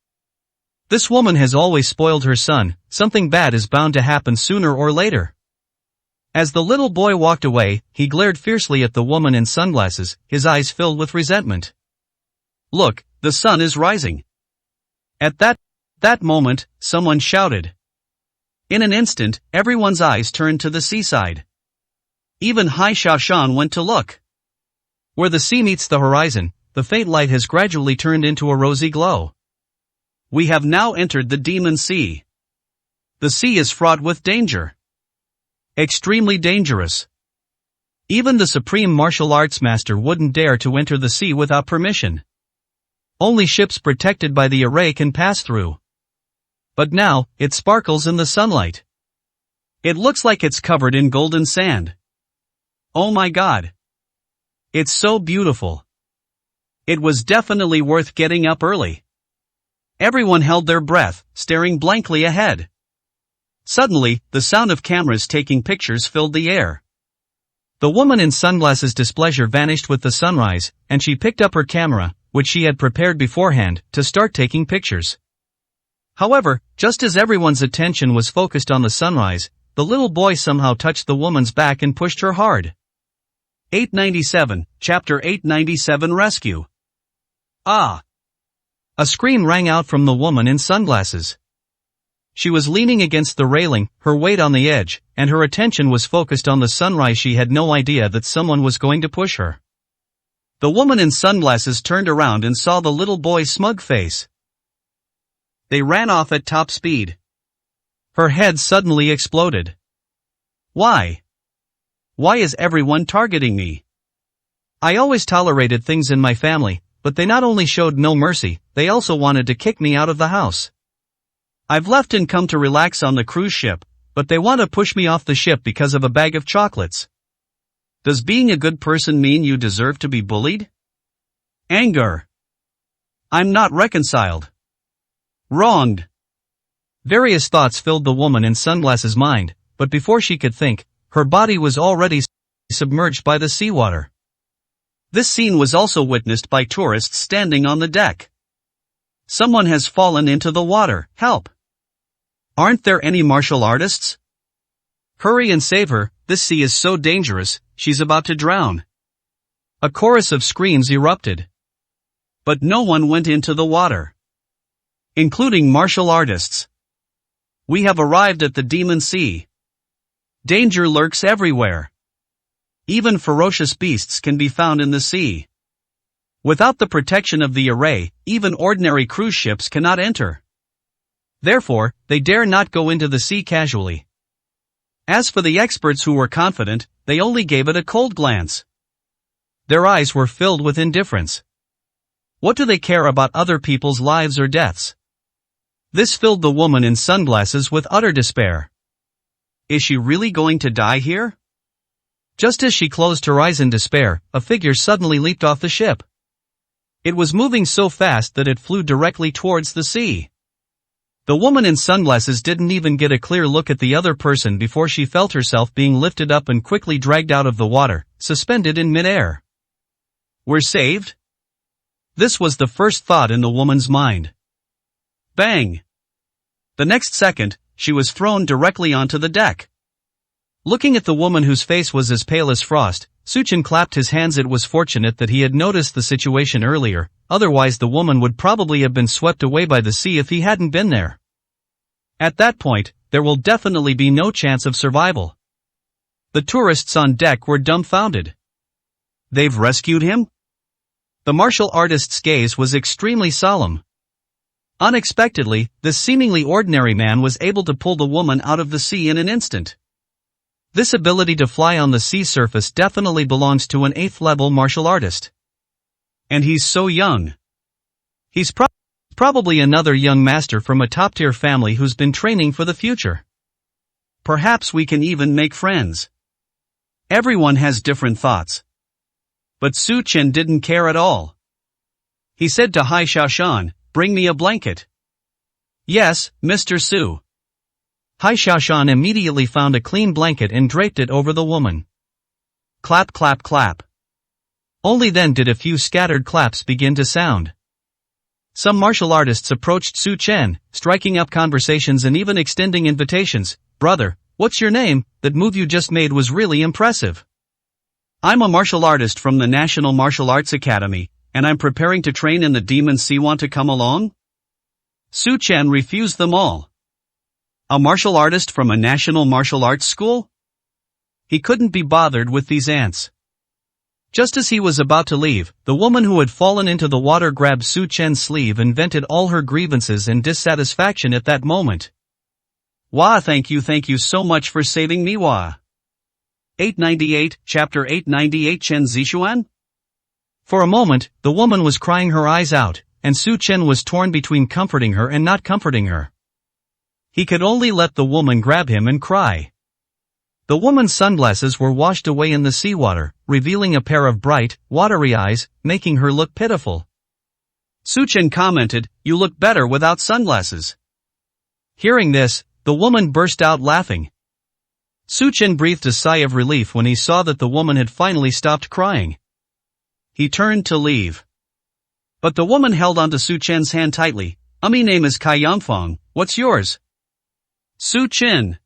This woman has always spoiled her son, something bad is bound to happen sooner or later. As the little boy walked away, he glared fiercely at the woman in sunglasses, his eyes filled with resentment. Look, the sun is rising. At that moment, someone shouted. In an instant, everyone's eyes turned to the seaside. Even Hai Xiaoshan went to look. Where the sea meets the horizon, the faint light has gradually turned into a rosy glow. We have now entered the Demon Sea. The sea is fraught with danger. Extremely dangerous. Even the supreme martial arts master wouldn't dare to enter the sea without permission. Only ships protected by the array can pass through. But now, it sparkles in the sunlight. It looks like it's covered in golden sand. Oh my God. It's so beautiful. It was definitely worth getting up early. Everyone held their breath, staring blankly ahead. Suddenly, the sound of cameras taking pictures filled the air. The woman in sunglasses' displeasure vanished with the sunrise, and she picked up her camera, which she had prepared beforehand, to start taking pictures. However, just as everyone's attention was focused on the sunrise, the little boy somehow touched the woman's back and pushed her hard. 897, Chapter 897 Rescue. Ah! A scream rang out from the woman in sunglasses. She was leaning against the railing, her weight on the edge, and her attention was focused on the sunrise. She had no idea that someone was going to push her. The woman in sunglasses turned around and saw the little boy's smug face. They ran off at top speed. Her head suddenly exploded. Why? Why is everyone targeting me? I always tolerated things in my family, but they not only showed no mercy, they also wanted to kick me out of the house. I've left and come to relax on the cruise ship, but they want to push me off the ship because of a bag of chocolates. Does being a good person mean you deserve to be bullied? Anger. I'm not reconciled. Wronged. Various thoughts filled the woman in sunglasses' mind, but before she could think, her body was already submerged by the seawater. This scene was also witnessed by tourists standing on the deck. Someone has fallen into the water, help! Aren't there any martial artists? Hurry and save her, this sea is so dangerous, she's about to drown. A chorus of screams erupted. But no one went into the water. Including martial artists. We have arrived at the Demon Sea. Danger lurks everywhere. Even ferocious beasts can be found in the sea. Without the protection of the array, even ordinary cruise ships cannot enter. Therefore, they dare not go into the sea casually. As for the experts who were confident, they only gave it a cold glance. Their eyes were filled with indifference. What do they care about other people's lives or deaths? This filled the woman in sunglasses with utter despair. Is she really going to die here? Just as she closed her eyes in despair, a figure suddenly leaped off the ship. It was moving so fast that it flew directly towards the sea. The woman in sunglasses didn't even get a clear look at the other person before she felt herself being lifted up and quickly dragged out of the water, suspended in midair. We're saved? This was the first thought in the woman's mind. Bang! The next second, she was thrown directly onto the deck. Looking at the woman whose face was as pale as frost, Suchin clapped his hands. It was fortunate that he had noticed the situation earlier, otherwise the woman would probably have been swept away by the sea if he hadn't been there. At that point, there will definitely be no chance of survival. The tourists on deck were dumbfounded. They've rescued him? The martial artist's gaze was extremely solemn. Unexpectedly, this seemingly ordinary man was able to pull the woman out of the sea in an instant. This ability to fly on the sea surface definitely belongs to an 8th level martial artist. And he's so young. He's probably another young master from a top-tier family who's been training for the future. Perhaps we can even make friends. Everyone has different thoughts. But Su Chen didn't care at all. He said to Hai Xiaoshan, "Bring me a blanket." "Yes, Mr. Su." Hai Xiaoshan immediately found a clean blanket and draped it over the woman. Clap, clap, clap. Only then did a few scattered claps begin to sound. Some martial artists approached Su Chen, striking up conversations and even extending invitations. "Brother, what's your name? That move you just made was really impressive." "I'm a martial artist from the National Martial Arts Academy, and I'm preparing to train in the Demon Sea. Want to come along?" Su Chen refused them all. A martial artist from a national martial arts school? He couldn't be bothered with these ants. Just as he was about to leave, the woman who had fallen into the water grabbed Su Chen's sleeve and vented all her grievances and dissatisfaction at that moment. "Wah, thank you so much for saving me, wah." 898, Chapter 898 Chen Zixuan? For a moment, the woman was crying her eyes out, and Su Chen was torn between comforting her and not comforting her. He could only let the woman grab him and cry. The woman's sunglasses were washed away in the seawater, revealing a pair of bright, watery eyes, making her look pitiful. Su Chen commented, "You look better without sunglasses." Hearing this, the woman burst out laughing. Su Chen breathed a sigh of relief when he saw that the woman had finally stopped crying. He turned to leave. But the woman held onto Su Chen's hand tightly. "Me name is Kai Yangfang, what's yours?" "Su Chen."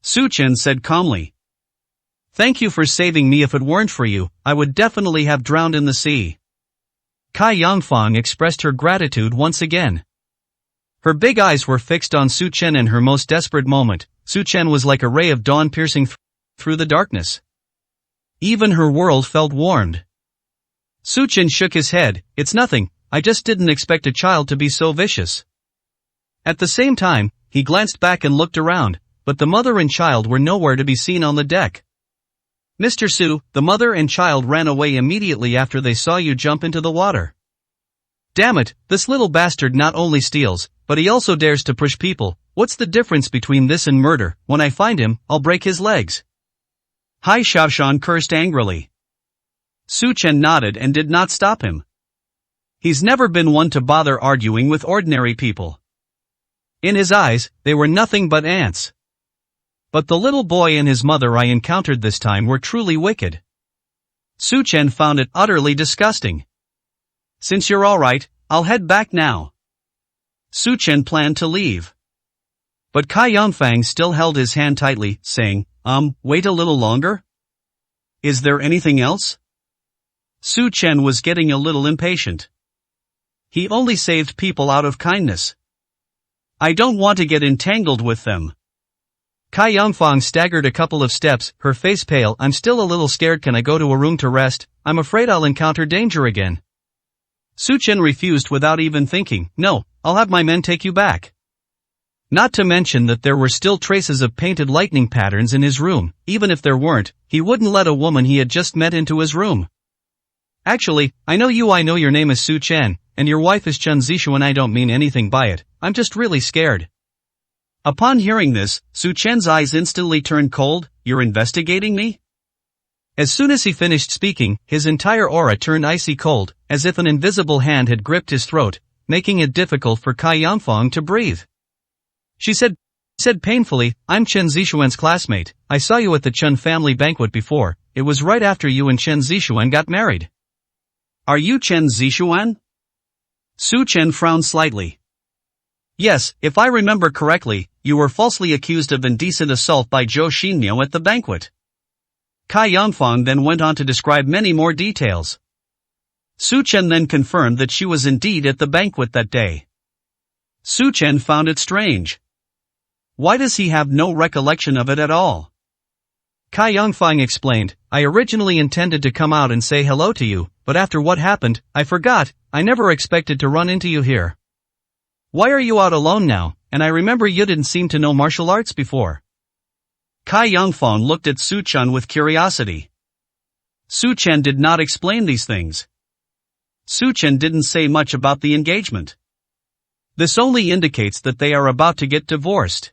Su Chen said calmly. "Thank you for saving me. If it weren't for you, I would definitely have drowned in the sea." Kai Yangfang expressed her gratitude once again. Her big eyes were fixed on Su Chen in her most desperate moment. Su Chen was like a ray of dawn piercing through the darkness. Even her world felt warmed. Su Chen shook his head. "It's nothing, I just didn't expect a child to be so vicious." At the same time, he glanced back and looked around, but the mother and child were nowhere to be seen on the deck. "Mr. Su, the mother and child ran away immediately after they saw you jump into the water. Damn it, this little bastard not only steals, but he also dares to push people. What's the difference between this and murder? When I find him, I'll break his legs." Hai Shaoshan cursed angrily. Su Chen nodded and did not stop him. He's never been one to bother arguing with ordinary people. In his eyes, they were nothing but ants. But the little boy and his mother I encountered this time were truly wicked. Su Chen found it utterly disgusting. "Since you're alright, I'll head back now." Su Chen planned to leave. But Kai Yangfang still held his hand tightly, saying, Wait a little longer? Is there anything else?" Su Chen was getting a little impatient. He only saved people out of kindness. "I don't want to get entangled with them." Kai Yangfang staggered a couple of steps, her face pale. "I'm still a little scared. Can I go to a room to rest? I'm afraid I'll encounter danger again." Su Chen refused without even thinking. "No, I'll have my men take you back." Not to mention that there were still traces of painted lightning patterns in his room. Even if there weren't, he wouldn't let a woman he had just met into his room. "Actually, I know your name is Su Chen, and your wife is Chen Zishuan. I don't mean anything by it, I'm just really scared." Upon hearing this, Su Chen's eyes instantly turned cold. "You're investigating me?" As soon as he finished speaking, his entire aura turned icy cold, as if an invisible hand had gripped his throat, making it difficult for Kai Yangfang to breathe. She said painfully, "I'm Chen Zishuan's classmate. I saw you at the Chen family banquet before. It was right after you and Chen Zishuan got married." "Are you Chen Zishuan?" Su Chen frowned slightly. "Yes, if I remember correctly, you were falsely accused of indecent assault by Zhou Xinmiao at the banquet." Kai Yangfang then went on to describe many more details. Su Chen then confirmed that she was indeed at the banquet that day. Su Chen found it strange. Why does he have no recollection of it at all? Kai Yangfang explained, "I originally intended to come out and say hello to you, but after what happened, I forgot. I never expected to run into you here. Why are you out alone now? And I remember you didn't seem to know martial arts before." Kai Yangfang looked at Su Chen with curiosity. Su Chen did not explain these things. Su Chen didn't say much about the engagement. This only indicates that they are about to get divorced.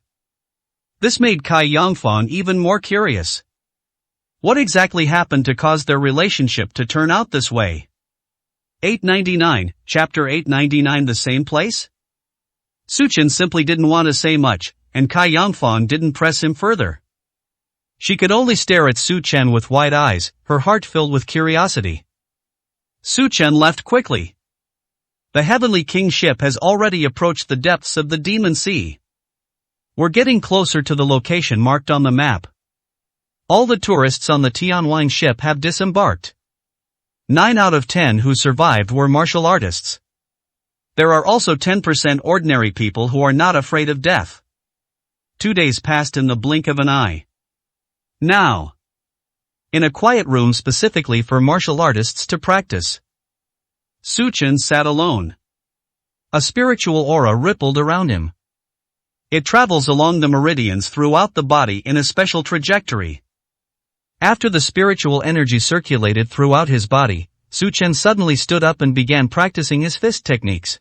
This made Kai Yangfang even more curious. What exactly happened to cause their relationship to turn out this way? 899, Chapter 899. The same place? Su Chen simply didn't want to say much, and Kai Yangfang didn't press him further. She could only stare at Su Chen with wide eyes, her heart filled with curiosity. Su Chen left quickly. The Heavenly King ship has already approached the depths of the Demon Sea. We're getting closer to the location marked on the map. All the tourists on the Tianwang ship have disembarked. 9 out of 10 who survived were martial artists. There are also 10% ordinary people who are not afraid of death. 2 days passed in the blink of an eye. Now, in a quiet room specifically for martial artists to practice, Su Chen sat alone. A spiritual aura rippled around him. It travels along the meridians throughout the body in a special trajectory. After the spiritual energy circulated throughout his body, Su Chen suddenly stood up and began practicing his fist techniques.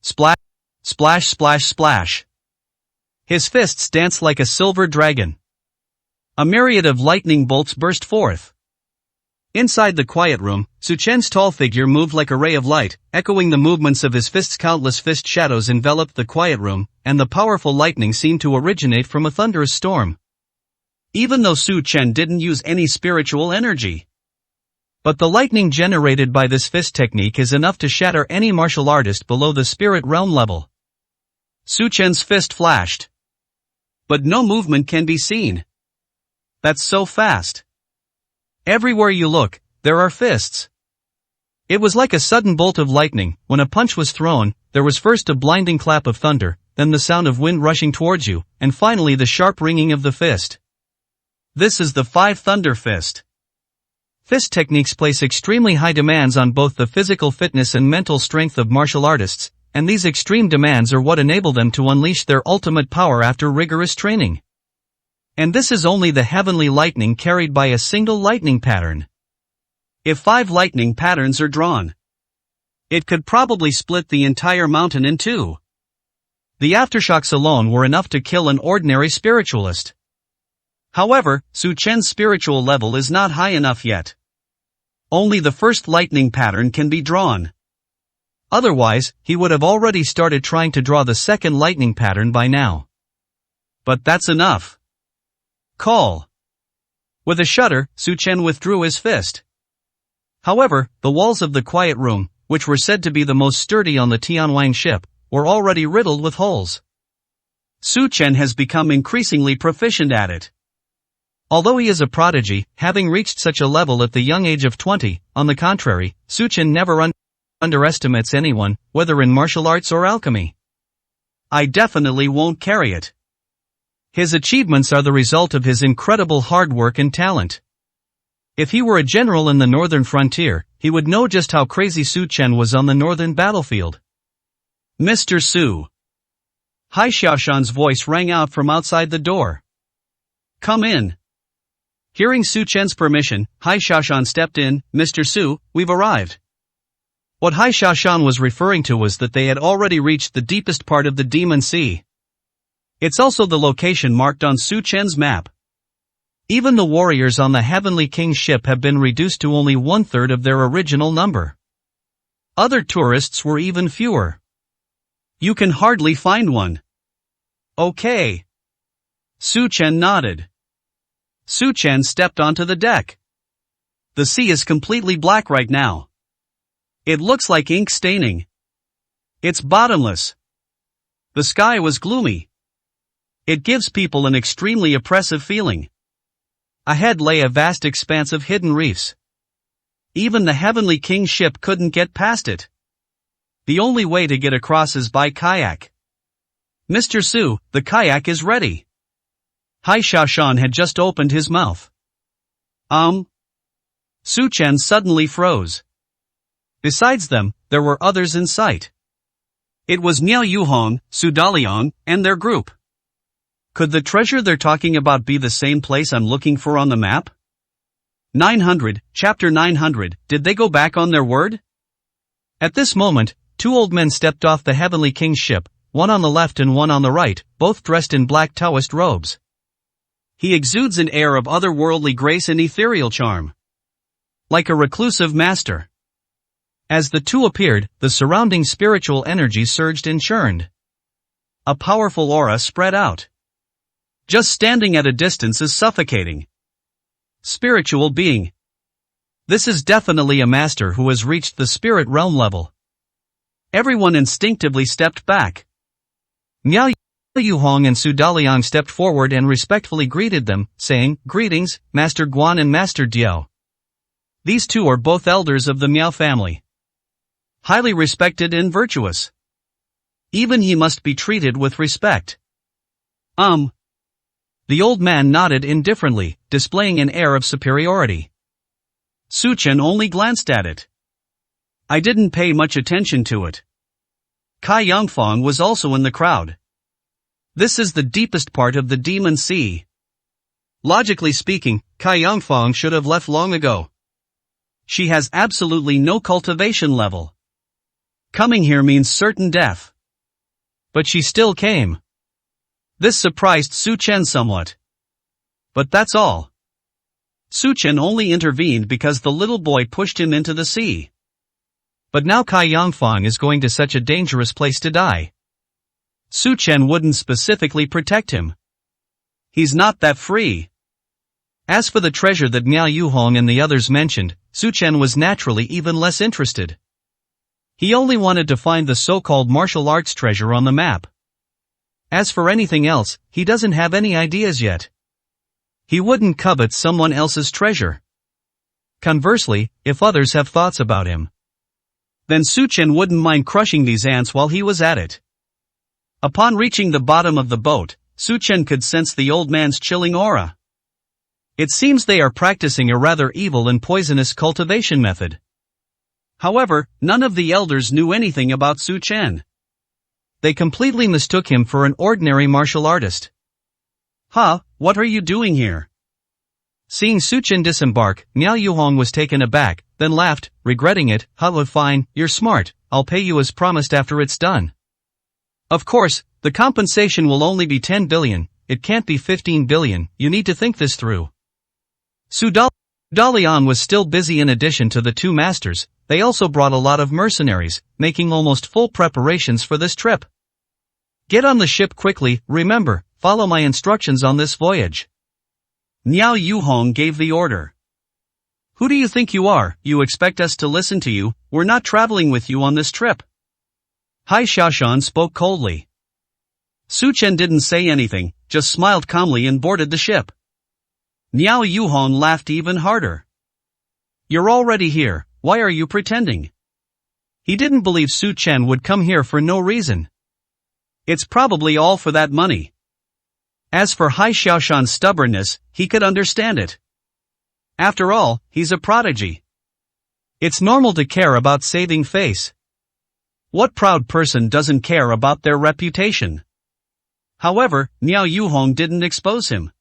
Splash, splash, splash, splash. His fists danced like a silver dragon. A myriad of lightning bolts burst forth. Inside the quiet room, Su Chen's tall figure moved like a ray of light, echoing the movements of his fists. Countless fist shadows enveloped the quiet room, and the powerful lightning seemed to originate from a thunderous storm. Even though Su Chen didn't use any spiritual energy, But the lightning generated by this fist technique is enough to shatter any martial artist below the spirit realm level. Su Chen's fist flashed. But no movement can be seen. That's so fast. Everywhere you look, there are fists. It was like a sudden bolt of lightning. When a punch was thrown, there was first a blinding clap of thunder, then the sound of wind rushing towards you, and finally the sharp ringing of the fist. This is the Five Thunder Fist. Fist techniques place extremely high demands on both the physical fitness and mental strength of martial artists, and these extreme demands are what enable them to unleash their ultimate power after rigorous training. And this is only the heavenly lightning carried by a single lightning pattern. If 5 lightning patterns are drawn, it could probably split the entire mountain in two. The aftershocks alone were enough to kill an ordinary spiritualist. However, Su Chen's spiritual level is not high enough yet. Only the first lightning pattern can be drawn. Otherwise, he would have already started trying to draw the second lightning pattern by now. But that's enough. Call. With a shudder, Su Chen withdrew his fist. However, the walls of the quiet room, which were said to be the most sturdy on the Tianwang ship, were already riddled with holes. Su Chen has become increasingly proficient at it. Although he is a prodigy, having reached such a level at the young age of 20, on the contrary, Su Chen never underestimates anyone, whether in martial arts or alchemy. I definitely won't carry it. His achievements are the result of his incredible hard work and talent. If he were a general in the northern frontier, he would know just how crazy Su Chen was on the northern battlefield. Mr. Su. Hai Xiaoshan's voice rang out from outside the door. Come in. Hearing Su Chen's permission, Hai Xiaoshan stepped in. Mr. Su, we've arrived. What Hai Xiaoshan was referring to was that they had already reached the deepest part of the Demon Sea. It's also the location marked on Su Chen's map. Even the warriors on the Heavenly King's ship have been reduced to only 1/3 of their original number. Other tourists were even fewer. You can hardly find one. Okay. Su Chen nodded. Su Chen stepped onto the deck. The sea is completely black right now. It looks like ink staining. It's bottomless. The sky was gloomy. It gives people an extremely oppressive feeling. Ahead lay a vast expanse of hidden reefs. Even the Heavenly King's ship couldn't get past it. The only way to get across is by kayak. Mr. Su, the kayak is ready. Hai Xiaoshan had just opened his mouth. Su Chen suddenly froze. Besides them, there were others in sight. It was Miao Yuhong, Su Daliang, and their group. Could the treasure they're talking about be the same place I'm looking for on the map? 900, chapter 900, did they go back on their word? At this moment, 2 old men stepped off the Heavenly King's ship, one on the left and one on the right, both dressed in black Taoist robes. He exudes an air of otherworldly grace and ethereal charm. Like a reclusive master. As the two appeared, the surrounding spiritual energy surged and churned. A powerful aura spread out. Just standing at a distance is suffocating. Spiritual being. This is definitely a master who has reached the spirit realm level. Everyone instinctively stepped back. Miao Yuhong and Su Daliang stepped forward and respectfully greeted them, saying, "Greetings, Master Guan and Master Diao." These two are both elders of the Miao family. Highly respected and virtuous. Even he must be treated with respect. The old man nodded indifferently, displaying an air of superiority. Su Chen only glanced at it. I didn't pay much attention to it. Kai Yangfang was also in the crowd. This is the deepest part of the Demon Sea. Logically speaking, Kai Yangfang should have left long ago. She has absolutely no cultivation level. Coming here means certain death. But she still came. This surprised Su Chen somewhat. But that's all. Su Chen only intervened because the little boy pushed him into the sea. But now Kai Yangfang is going to such a dangerous place to die. Su Chen wouldn't specifically protect him. He's not that free. As for the treasure that Miao Yuhong and the others mentioned, Su Chen was naturally even less interested. He only wanted to find the so-called martial arts treasure on the map. As for anything else, he doesn't have any ideas yet. He wouldn't covet someone else's treasure. Conversely, if others have thoughts about him, then Su Chen wouldn't mind crushing these ants while he was at it. Upon reaching the bottom of the boat, Su Chen could sense the old man's chilling aura. It seems they are practicing a rather evil and poisonous cultivation method. However, none of the elders knew anything about Su Chen. They completely mistook him for an ordinary martial artist. "Huh, what are you doing here?" Seeing Su Chen disembark, Miao Yuhong was taken aback, then laughed, regretting it. "Huh, fine, you're smart, I'll pay you as promised after it's done. Of course, the compensation will only be 10 billion, it can't be 15 billion, you need to think this through." Su Dalian was still busy. In addition to the two masters, they also brought a lot of mercenaries, making almost full preparations for this trip. "Get on the ship quickly, remember, follow my instructions on this voyage." Miao Yuhong gave the order. "Who do you think you are? You expect us to listen to you? We're not traveling with you on this trip." Hai Xiaoshan spoke coldly. Su Chen didn't say anything, just smiled calmly and boarded the ship. Miao Yuhong laughed even harder. "You're already here, why are you pretending?" He didn't believe Su Chen would come here for no reason. It's probably all for that money. As for Hai Xiaoshan's stubbornness, he could understand it. After all, he's a prodigy. It's normal to care about saving face. What proud person doesn't care about their reputation? However, Miao Yuhong didn't expose him.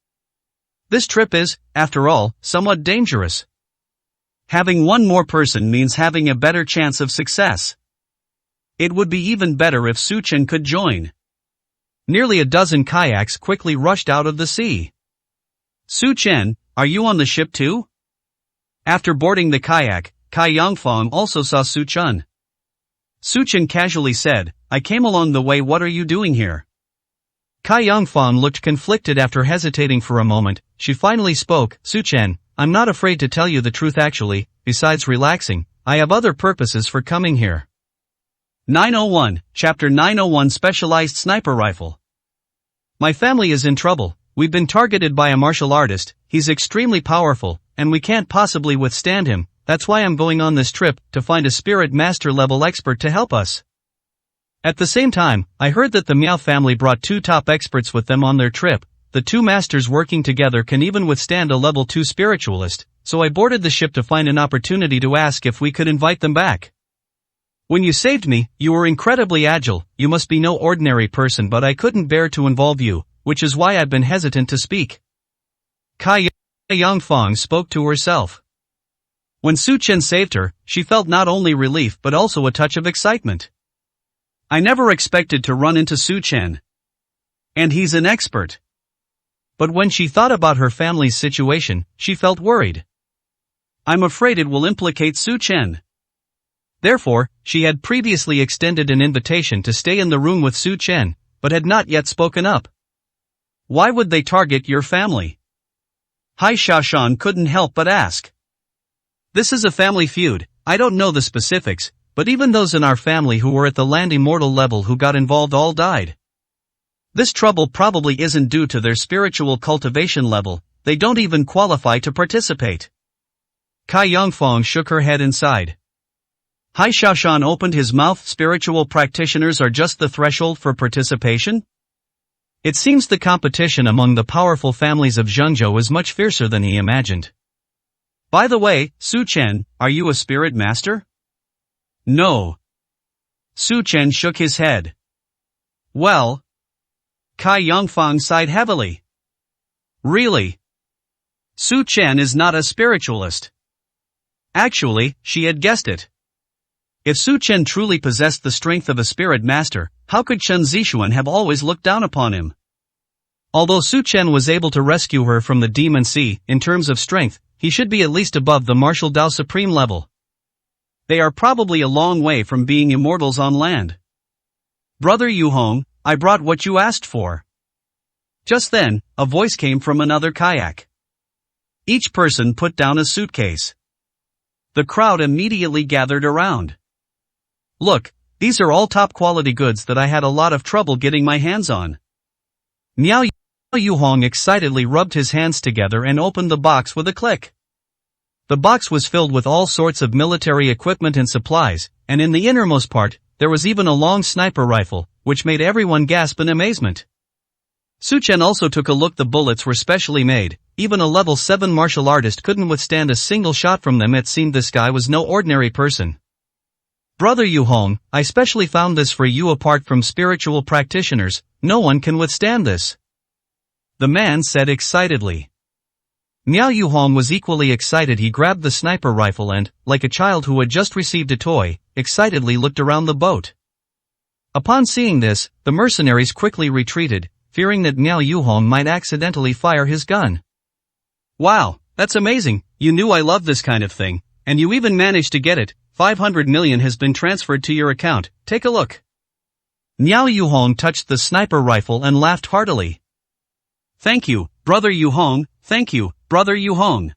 This trip is, after all, somewhat dangerous. Having one more person means having a better chance of success. It would be even better if Su Chen could join. Nearly a dozen kayaks quickly rushed out of the sea. "Su Chen, are you on the ship too?" After boarding the kayak, Kai Yangfang also saw Su Chen. Su Chen casually said, "I came along the way, what are you doing here?" Kai Yangfang looked conflicted. After hesitating for a moment, she finally spoke. "Su Chen, I'm not afraid to tell you the truth actually, besides relaxing, I have other purposes for coming here." 901, Chapter 901 Specialized Sniper Rifle. "My family is in trouble, we've been targeted by a martial artist, he's extremely powerful, and we can't possibly withstand him, that's why I'm going on this trip, to find a spirit master level expert to help us. At the same time, I heard that the Miao family brought 2 top experts with them on their trip, the 2 masters working together can even withstand a level 2 spiritualist, so I boarded the ship to find an opportunity to ask if we could invite them back. When you saved me, you were incredibly agile, you must be no ordinary person, but I couldn't bear to involve you, which is why I've been hesitant to speak." Kai Yangfang spoke to herself. When Su Chen saved her, she felt not only relief but also a touch of excitement. "I never expected to run into Su Chen. And he's an expert." But when she thought about her family's situation, she felt worried. "I'm afraid it will implicate Su Chen." Therefore, she had previously extended an invitation to stay in the room with Su Chen, but had not yet spoken up. "Why would they target your family?" Hai Xiaoshan couldn't help but ask. "This is a family feud, I don't know the specifics, but even those in our family who were at the land immortal level who got involved all died. This trouble probably isn't due to their spiritual cultivation level, they don't even qualify to participate." Kai Yangfang shook her head inside. Hai Xiaoshan opened his mouth. "Spiritual practitioners are just the threshold for participation?" It seems the competition among the powerful families of Zhengzhou is much fiercer than he imagined. "By the way, Su Chen, are you a spirit master?" "No." Su Chen shook his head. "Well." Kai Yangfang sighed heavily. "Really? Su Chen is not a spiritualist." Actually, she had guessed it. If Su Chen truly possessed the strength of a spirit master, how could Chen Zixuan have always looked down upon him? Although Su Chen was able to rescue her from the demon sea, in terms of strength, he should be at least above the martial Dao Supreme level. They are probably a long way from being immortals on land. "Brother Yuhong, I brought what you asked for." Just then, a voice came from another kayak. Each person put down a suitcase. The crowd immediately gathered around. Look, these are all top quality goods that I had a lot of trouble getting my hands on. Miao Yuhong excitedly rubbed his hands together and opened the box with a click. The box was filled with all sorts of military equipment and supplies, and in the innermost part, there was even a long sniper rifle, which made everyone gasp in amazement. Su Chen also took a look. The bullets were specially made, even a level 7 martial artist couldn't withstand a single shot from them. It seemed this guy was no ordinary person. Brother Yuhong, I specially found this for you. Apart from spiritual practitioners, no one can withstand this. The man said excitedly. Miao Yuhong was equally excited. He grabbed the sniper rifle and, like a child who had just received a toy, excitedly looked around the boat. Upon seeing this, the mercenaries quickly retreated, fearing that Miao Yuhong might accidentally fire his gun. Wow, that's amazing. You knew I loved this kind of thing, and you even managed to get it. 500 million has been transferred to your account. Take a look. Miao Yuhong touched the sniper rifle and laughed heartily. Thank you, Brother Yuhong, thank you, Brother Yuhong.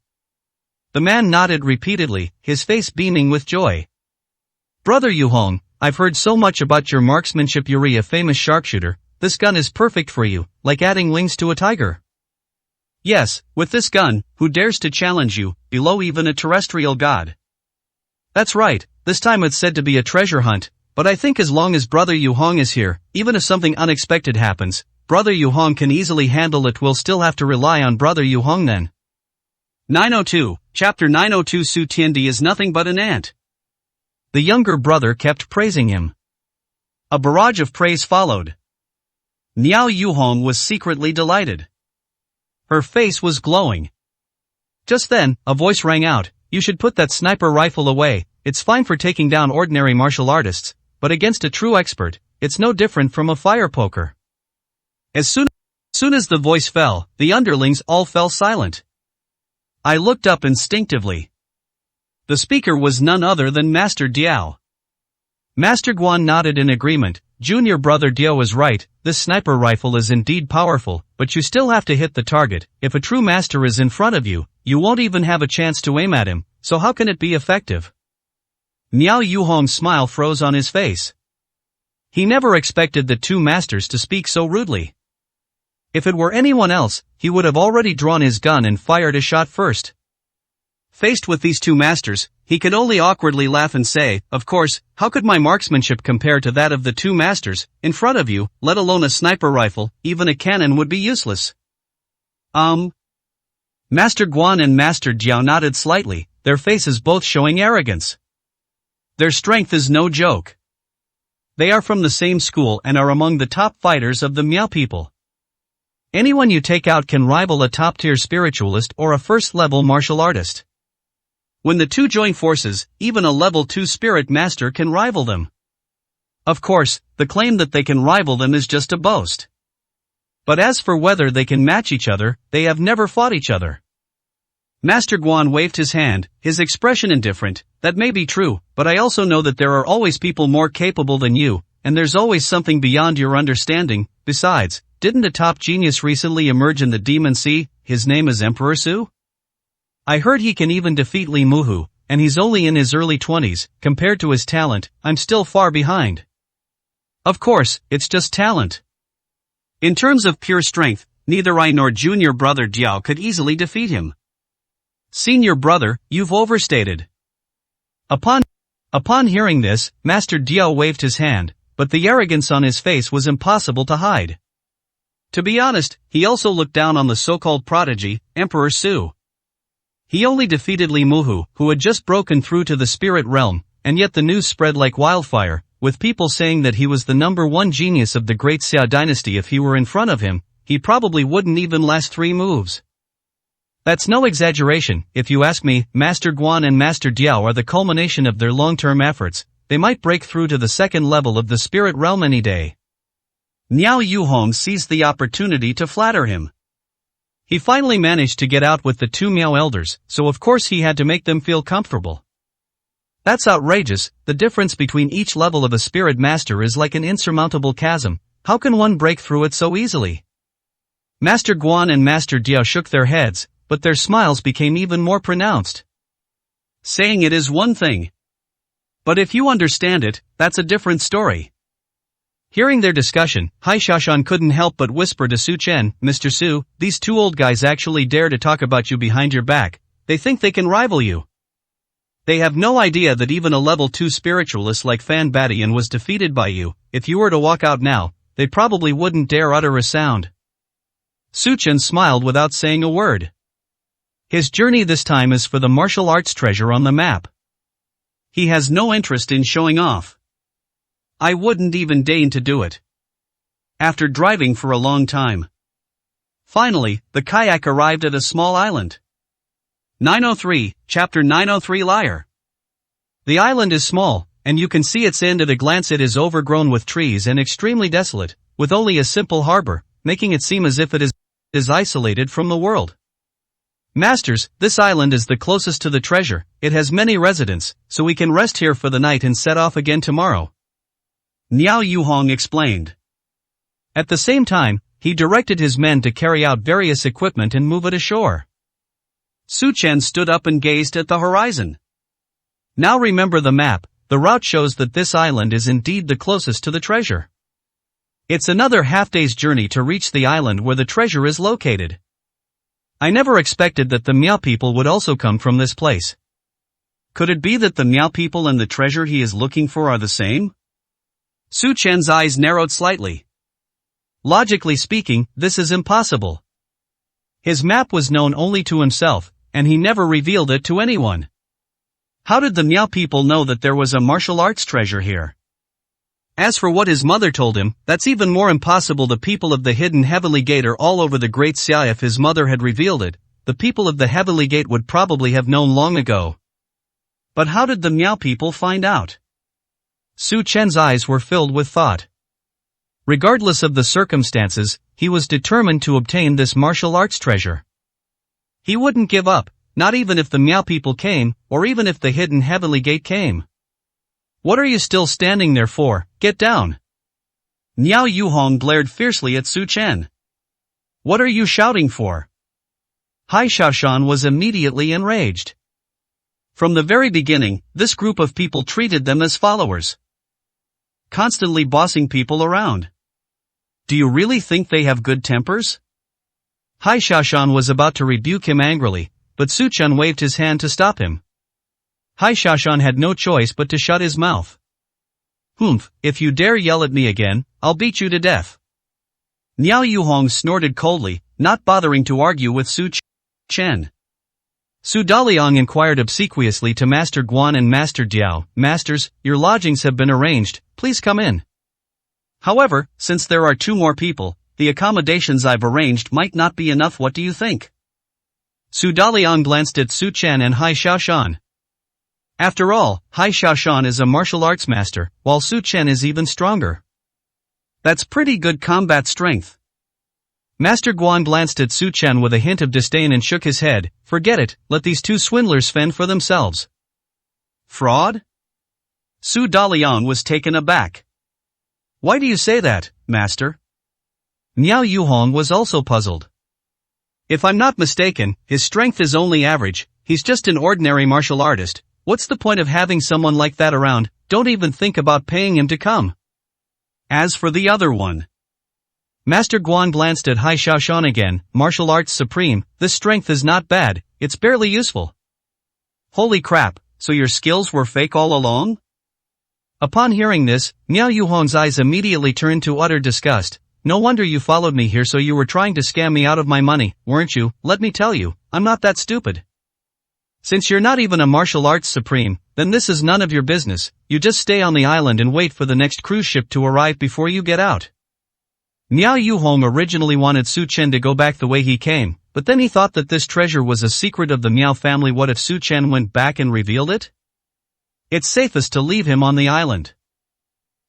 The man nodded repeatedly, his face beaming with joy. Brother Yuhong, I've heard so much about your marksmanship. You're a famous sharpshooter. This gun is perfect for you, like adding wings to a tiger. Yes, with this gun, who dares to challenge you, below even a terrestrial god? That's right, this time it's said to be a treasure hunt, but I think as long as Brother Yuhong is here, even if something unexpected happens, Brother Yuhong can easily handle it. We'll still have to rely on Brother Yuhong then. 902, Chapter 902. Su Tiandi is nothing but an ant. The younger brother kept praising him. A barrage of praise followed. Miao Yuhong was secretly delighted. Her face was glowing. Just then, a voice rang out, you should put that sniper rifle away. It's fine for taking down ordinary martial artists, but against a true expert, it's no different from a fire poker. As soon as the voice fell, the underlings all fell silent. I looked up instinctively. The speaker was none other than Master Diao. Master Guan nodded in agreement. Junior brother Diao is right, this sniper rifle is indeed powerful, but you still have to hit the target. If a true master is in front of you, you won't even have a chance to aim at him, so how can it be effective? Miao Yuhong's smile froze on his face. He never expected the two masters to speak so rudely. If it were anyone else, he would have already drawn his gun and fired a shot first. Faced with these two masters, he could only awkwardly laugh and say, of course, how could my marksmanship compare to that of the two masters in front of you, let alone a sniper rifle, even a cannon would be useless. Master Guan and Master Jiao nodded slightly, their faces both showing arrogance. Their strength is no joke. They are from the same school and are among the top fighters of the Miao people. Anyone you take out can rival a top-tier spiritualist or a first-level martial artist. When the two join forces, even a level 2 spirit master can rival them. Of course, the claim that they can rival them is just a boast. But as for whether they can match each other, they have never fought each other. Master Guan waved his hand, his expression indifferent. That may be true, but I also know that there are always people more capable than you, and there's always something beyond your understanding. Besides, didn't a top genius recently emerge in the Demon Sea? His name is Emperor Su? I heard he can even defeat Li Muhu, and he's only in his early 20s. Compared to his talent, I'm still far behind. Of course, it's just talent. In terms of pure strength, neither I nor junior brother Jiao could easily defeat him. Senior brother, you've overstated. Upon hearing this, Master Diao waved his hand, but the arrogance on his face was impossible to hide. To be honest, he also looked down on the so-called prodigy, Emperor Su. He only defeated Li Muhu, who had just broken through to the spirit realm, and yet the news spread like wildfire, with people saying that he was the #1 genius of the great Xia dynasty. If he were in front of him, he probably wouldn't even last 3 moves. That's no exaggeration, if you ask me. Master Guan and Master Diao are the culmination of their long-term efforts. They might break through to the second level of the spirit realm any day. Miao Yuhong seized the opportunity to flatter him. He finally managed to get out with the two Miao elders, so of course he had to make them feel comfortable. That's outrageous. The difference between each level of a spirit master is like an insurmountable chasm. How can one break through it so easily? Master Guan and Master Diao shook their heads, but their smiles became even more pronounced. Saying it is one thing. But if you understand it, that's a different story. Hearing their discussion, Hai Shashan couldn't help but whisper to Su Chen, Mr. Su, these two old guys actually dare to talk about you behind your back. They think they can rival you. They have no idea that even a level 2 spiritualist like Fan Batian was defeated by you. If you were to walk out now, they probably wouldn't dare utter a sound. Su Chen smiled without saying a word. His journey this time is for the martial arts treasure on the map. He has no interest in showing off. I wouldn't even deign to do it. After driving for a long time. Finally, the kayak arrived at a small island. 903, Chapter 903 Liar. The island is small, and you can see its end at a glance. It is overgrown with trees and extremely desolate, with only a simple harbor, making it seem as if it is isolated from the world. Masters, this island is the closest to the treasure. It has many residents, so we can rest here for the night and set off again tomorrow. Niao Yuhong explained. At the same time, he directed his men to carry out various equipment and move it ashore. Su Chen stood up and gazed at the horizon. Now remember the map, the route shows that this island is indeed the closest to the treasure. It's another half-day's journey to reach the island where the treasure is located. I never expected that the Miao people would also come from this place. Could it be that the Miao people and the treasure he is looking for are the same? Su Chen's eyes narrowed slightly. Logically speaking, this is impossible. His map was known only to himself, and he never revealed it to anyone. How did the Miao people know that there was a martial arts treasure here? As for what his mother told him, that's even more impossible. The people of the hidden Heavenly Gate are all over the Great Xia. If his mother had revealed it, the people of the Heavenly Gate would probably have known long ago. But how did the Miao people find out? Su Chen's eyes were filled with thought. Regardless of the circumstances, he was determined to obtain this martial arts treasure. He wouldn't give up, not even if the Miao people came, or even if the hidden Heavenly Gate came. What are you still standing there for? Get down! Niao Yuhong glared fiercely at Su Chen. What are you shouting for? Hai Shashan was immediately enraged. From the very beginning, this group of people treated them as followers. Constantly bossing people around. Do you really think they have good tempers? Hai Shashan was about to rebuke him angrily, but Su Chen waved his hand to stop him. Hai Shashan had no choice but to shut his mouth. Humph, if you dare yell at me again, I'll beat you to death. Niao Yuhong snorted coldly, not bothering to argue with Su Chen. Su Daliang inquired obsequiously to Master Guan and Master Diao, Masters, your lodgings have been arranged, please come in. However, since there are 2 more people, the accommodations I've arranged might not be enough. What do you think? Su Daliang glanced at Su Chen and Hai Shashan. After all, Hai Shashan is a martial arts master, while Su Chen is even stronger. That's pretty good combat strength. Master Guan glanced at Su Chen with a hint of disdain and shook his head. Forget it, let these 2 swindlers fend for themselves. Fraud? Su Daliang was taken aback. Why do you say that, master? Niao Yuhong was also puzzled. If I'm not mistaken, his strength is only average, he's just an ordinary martial artist. What's the point of having someone like that around? Don't even think about paying him to come. As for the other one. Master Guan glanced at Hai Shashan again, martial arts supreme, this strength is not bad, it's barely useful. Holy crap, so your skills were fake all along? Upon hearing this, Niao Yuhong's eyes immediately turned to utter disgust. No wonder you followed me here, so you were trying to scam me out of my money, weren't you? Let me tell you, I'm not that stupid. Since you're not even a martial arts supreme, then this is none of your business. You just stay on the island and wait for the next cruise ship to arrive before you get out. Niao Yuhong originally wanted Su Chen to go back the way he came, but then he thought that this treasure was a secret of the Miao family. What if Su Chen went back and revealed it? It's safest to leave him on the island.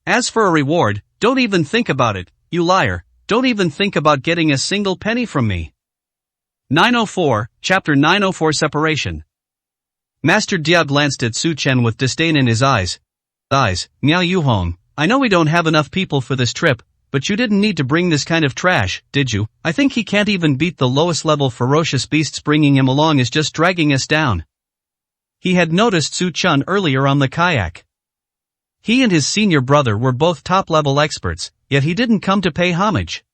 As for a reward, don't even think about it, you liar, don't even think about getting a single penny from me. 904, Chapter 904 Separation. Master Dia glanced at Su Chen with disdain in his eyes. Niao Yuhong, I know we don't have enough people for this trip, but you didn't need to bring this kind of trash, did you? I think he can't even beat the lowest level ferocious beasts. Bringing him along is just dragging us down. He had noticed Su Chun earlier on the kayak. He and his senior brother were both top-level experts, yet he didn't come to pay homage.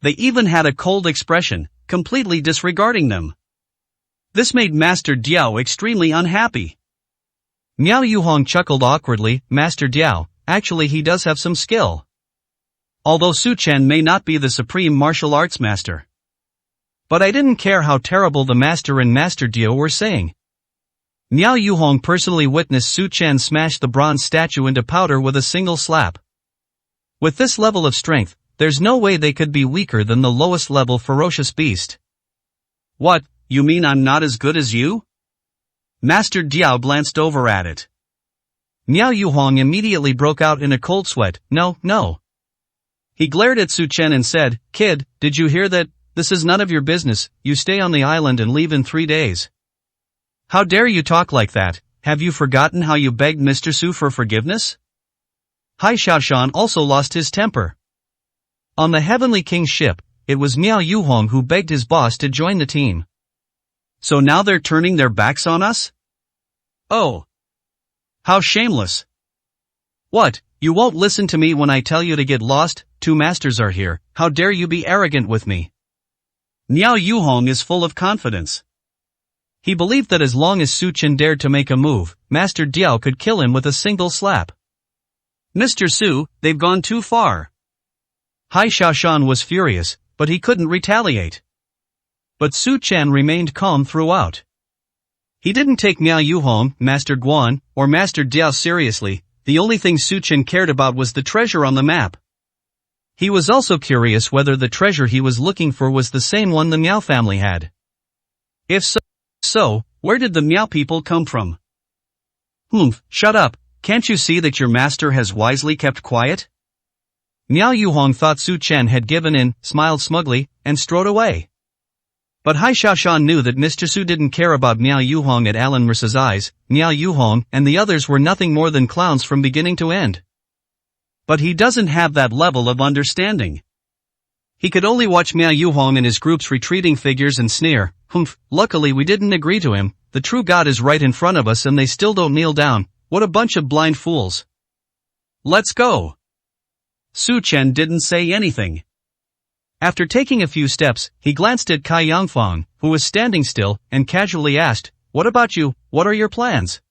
They even had a cold expression, completely disregarding them. This made Master Diao extremely unhappy. Miao Yuhong chuckled awkwardly. Master Diao, actually he does have some skill. Although Su Chen may not be the supreme martial arts master. But I didn't care how terrible the master and Master Diao were saying. Miao Yuhong personally witnessed Su Chen smash the bronze statue into powder with a single slap. With this level of strength, there's no way they could be weaker than the lowest level ferocious beast. What, you mean I'm not as good as you? Master Diao glanced over at it. Miao Yuhong immediately broke out in a cold sweat. No. He glared at Su Chen and said, "Kid, did you hear that? This is none of your business, you stay on the island and leave in 3 days. How dare you talk like that? Have you forgotten how you begged Mr. Su for forgiveness?" Hai Xiaoshan also lost his temper. On the Heavenly King's ship, it was Miao Yuhong who begged his boss to join the team. So now they're turning their backs on us? Oh. How shameless. What, you won't listen to me when I tell you to get lost? 2 masters are here, how dare you be arrogant with me? Miao Yuhong is full of confidence. He believed that as long as Su Chen dared to make a move, Master Diao could kill him with a single slap. Mr. Su, they've gone too far. Hai Xiaoshan was furious, but he couldn't retaliate. But Su Chen remained calm throughout. He didn't take Miao Yuhong, Master Guan, or Master Diao seriously. The only thing Su Chen cared about was the treasure on the map. He was also curious whether the treasure he was looking for was the same one the Miao family had. If so, where did the Miao people come from? Shut up, can't you see that your master has wisely kept quiet? Miao Yuhong thought Su Chen had given in, smiled smugly, and strode away. But Hai Xiaoshan knew that Mr. Su didn't care about Miao Yuhong at Alan Merce's eyes. Miao Yuhong and the others were nothing more than clowns from beginning to end. But he doesn't have that level of understanding. He could only watch Miao Yuhong and his group's retreating figures and sneer. Luckily we didn't agree to him. The true God is right in front of us and they still don't kneel down. What a bunch of blind fools. Let's go. Su Chen didn't say anything. After taking a few steps, he glanced at Kai Yangfang, who was standing still, and casually asked, "What about you? What are your plans?"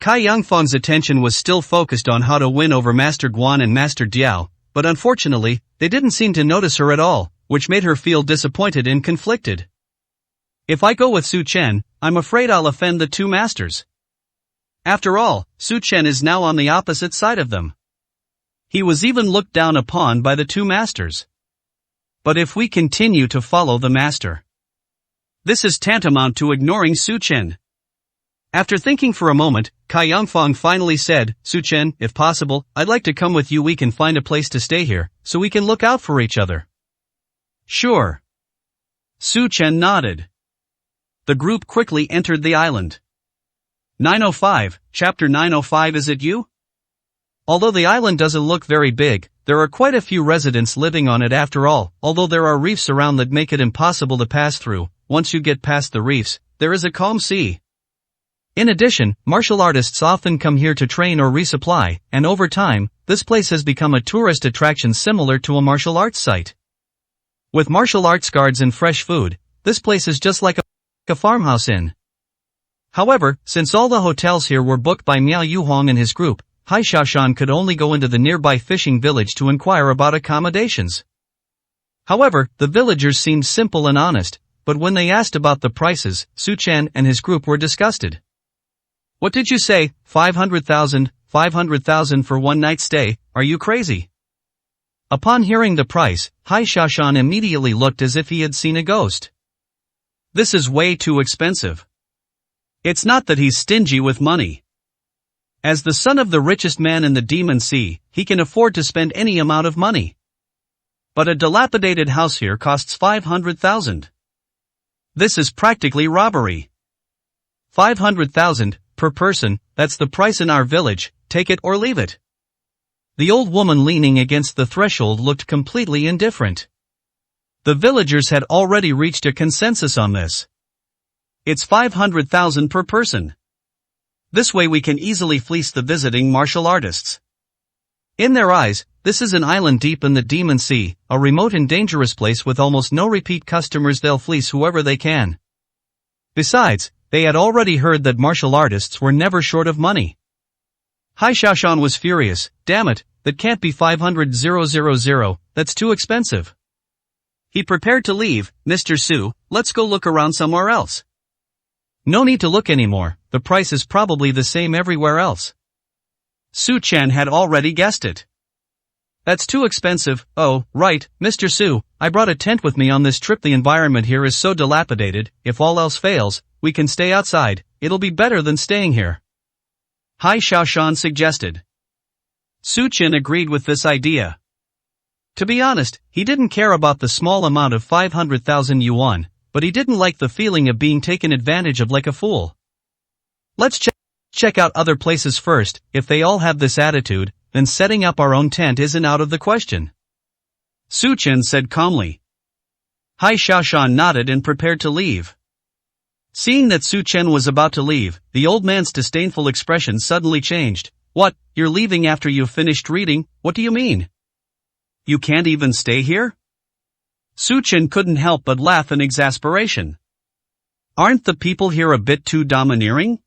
Kai Yangfang's attention was still focused on how to win over Master Guan and Master Diao, but unfortunately, they didn't seem to notice her at all, which made her feel disappointed and conflicted. If I go with Su Chen, I'm afraid I'll offend the 2 masters. After all, Su Chen is now on the opposite side of them. He was even looked down upon by the 2 masters. But if we continue to follow the master, this is tantamount to ignoring Su Chen. After thinking for a moment, Kai Yangfang finally said, "Su Chen, if possible, I'd like to come with you. We can find a place to stay here, so we can look out for each other." Sure. Su Chen nodded. The group quickly entered the island. 905, Chapter 905. Is it you? Although the island doesn't look very big, there are quite a few residents living on it after all. Although there are reefs around that make it impossible to pass through, once you get past the reefs, there is a calm sea. In addition, martial artists often come here to train or resupply, and over time, this place has become a tourist attraction similar to a martial arts site. With martial arts guards and fresh food, this place is just like a farmhouse inn. However, since all the hotels here were booked by Miao Yuhong and his group, Hai Xiaoshan could only go into the nearby fishing village to inquire about accommodations. However, the villagers seemed simple and honest, but when they asked about the prices, Su Chen and his group were disgusted. "What did you say? 500,000? 500,000 for one night stay? Are you crazy?" Upon hearing the price, Hai Xiaoshan immediately looked as if he had seen a ghost. This is way too expensive. It's not that he's stingy with money. As the son of the richest man in the Demon Sea, he can afford to spend any amount of money. But a dilapidated house here costs 500,000. This is practically robbery. 500,000 per person, that's the price in our village, take it or leave it. The old woman leaning against the threshold looked completely indifferent. The villagers had already reached a consensus on this. It's 500,000 per person. This way we can easily fleece the visiting martial artists. In their eyes, this is an island deep in the Demon Sea, a remote and dangerous place with almost no repeat customers. They'll fleece whoever they can. Besides, they had already heard that martial artists were never short of money. Hai Xiaoshan was furious. Damn it, that can't be 500,000, that's too expensive. He prepared to leave. Mr. Su, let's go look around somewhere else. No need to look anymore, the price is probably the same everywhere else. Su Chen had already guessed it. That's too expensive. Oh, right, Mr. Su, I brought a tent with me on this trip. The environment here is so dilapidated, if all else fails, we can stay outside, it'll be better than staying here. Hai Xiaoshan suggested. Su Chen agreed with this idea. To be honest, he didn't care about the small amount of 500,000 yuan, but he didn't like the feeling of being taken advantage of like a fool. Let's check out other places first. If they all have this attitude, then setting up our own tent isn't out of the question. Su Chen said calmly. Hai Xiaoshan nodded and prepared to leave. Seeing that Su Chen was about to leave, the old man's disdainful expression suddenly changed. What, you're leaving after you've finished reading? What do you mean? You can't even stay here? Su Chen couldn't help but laugh in exasperation. Aren't the people here a bit too domineering?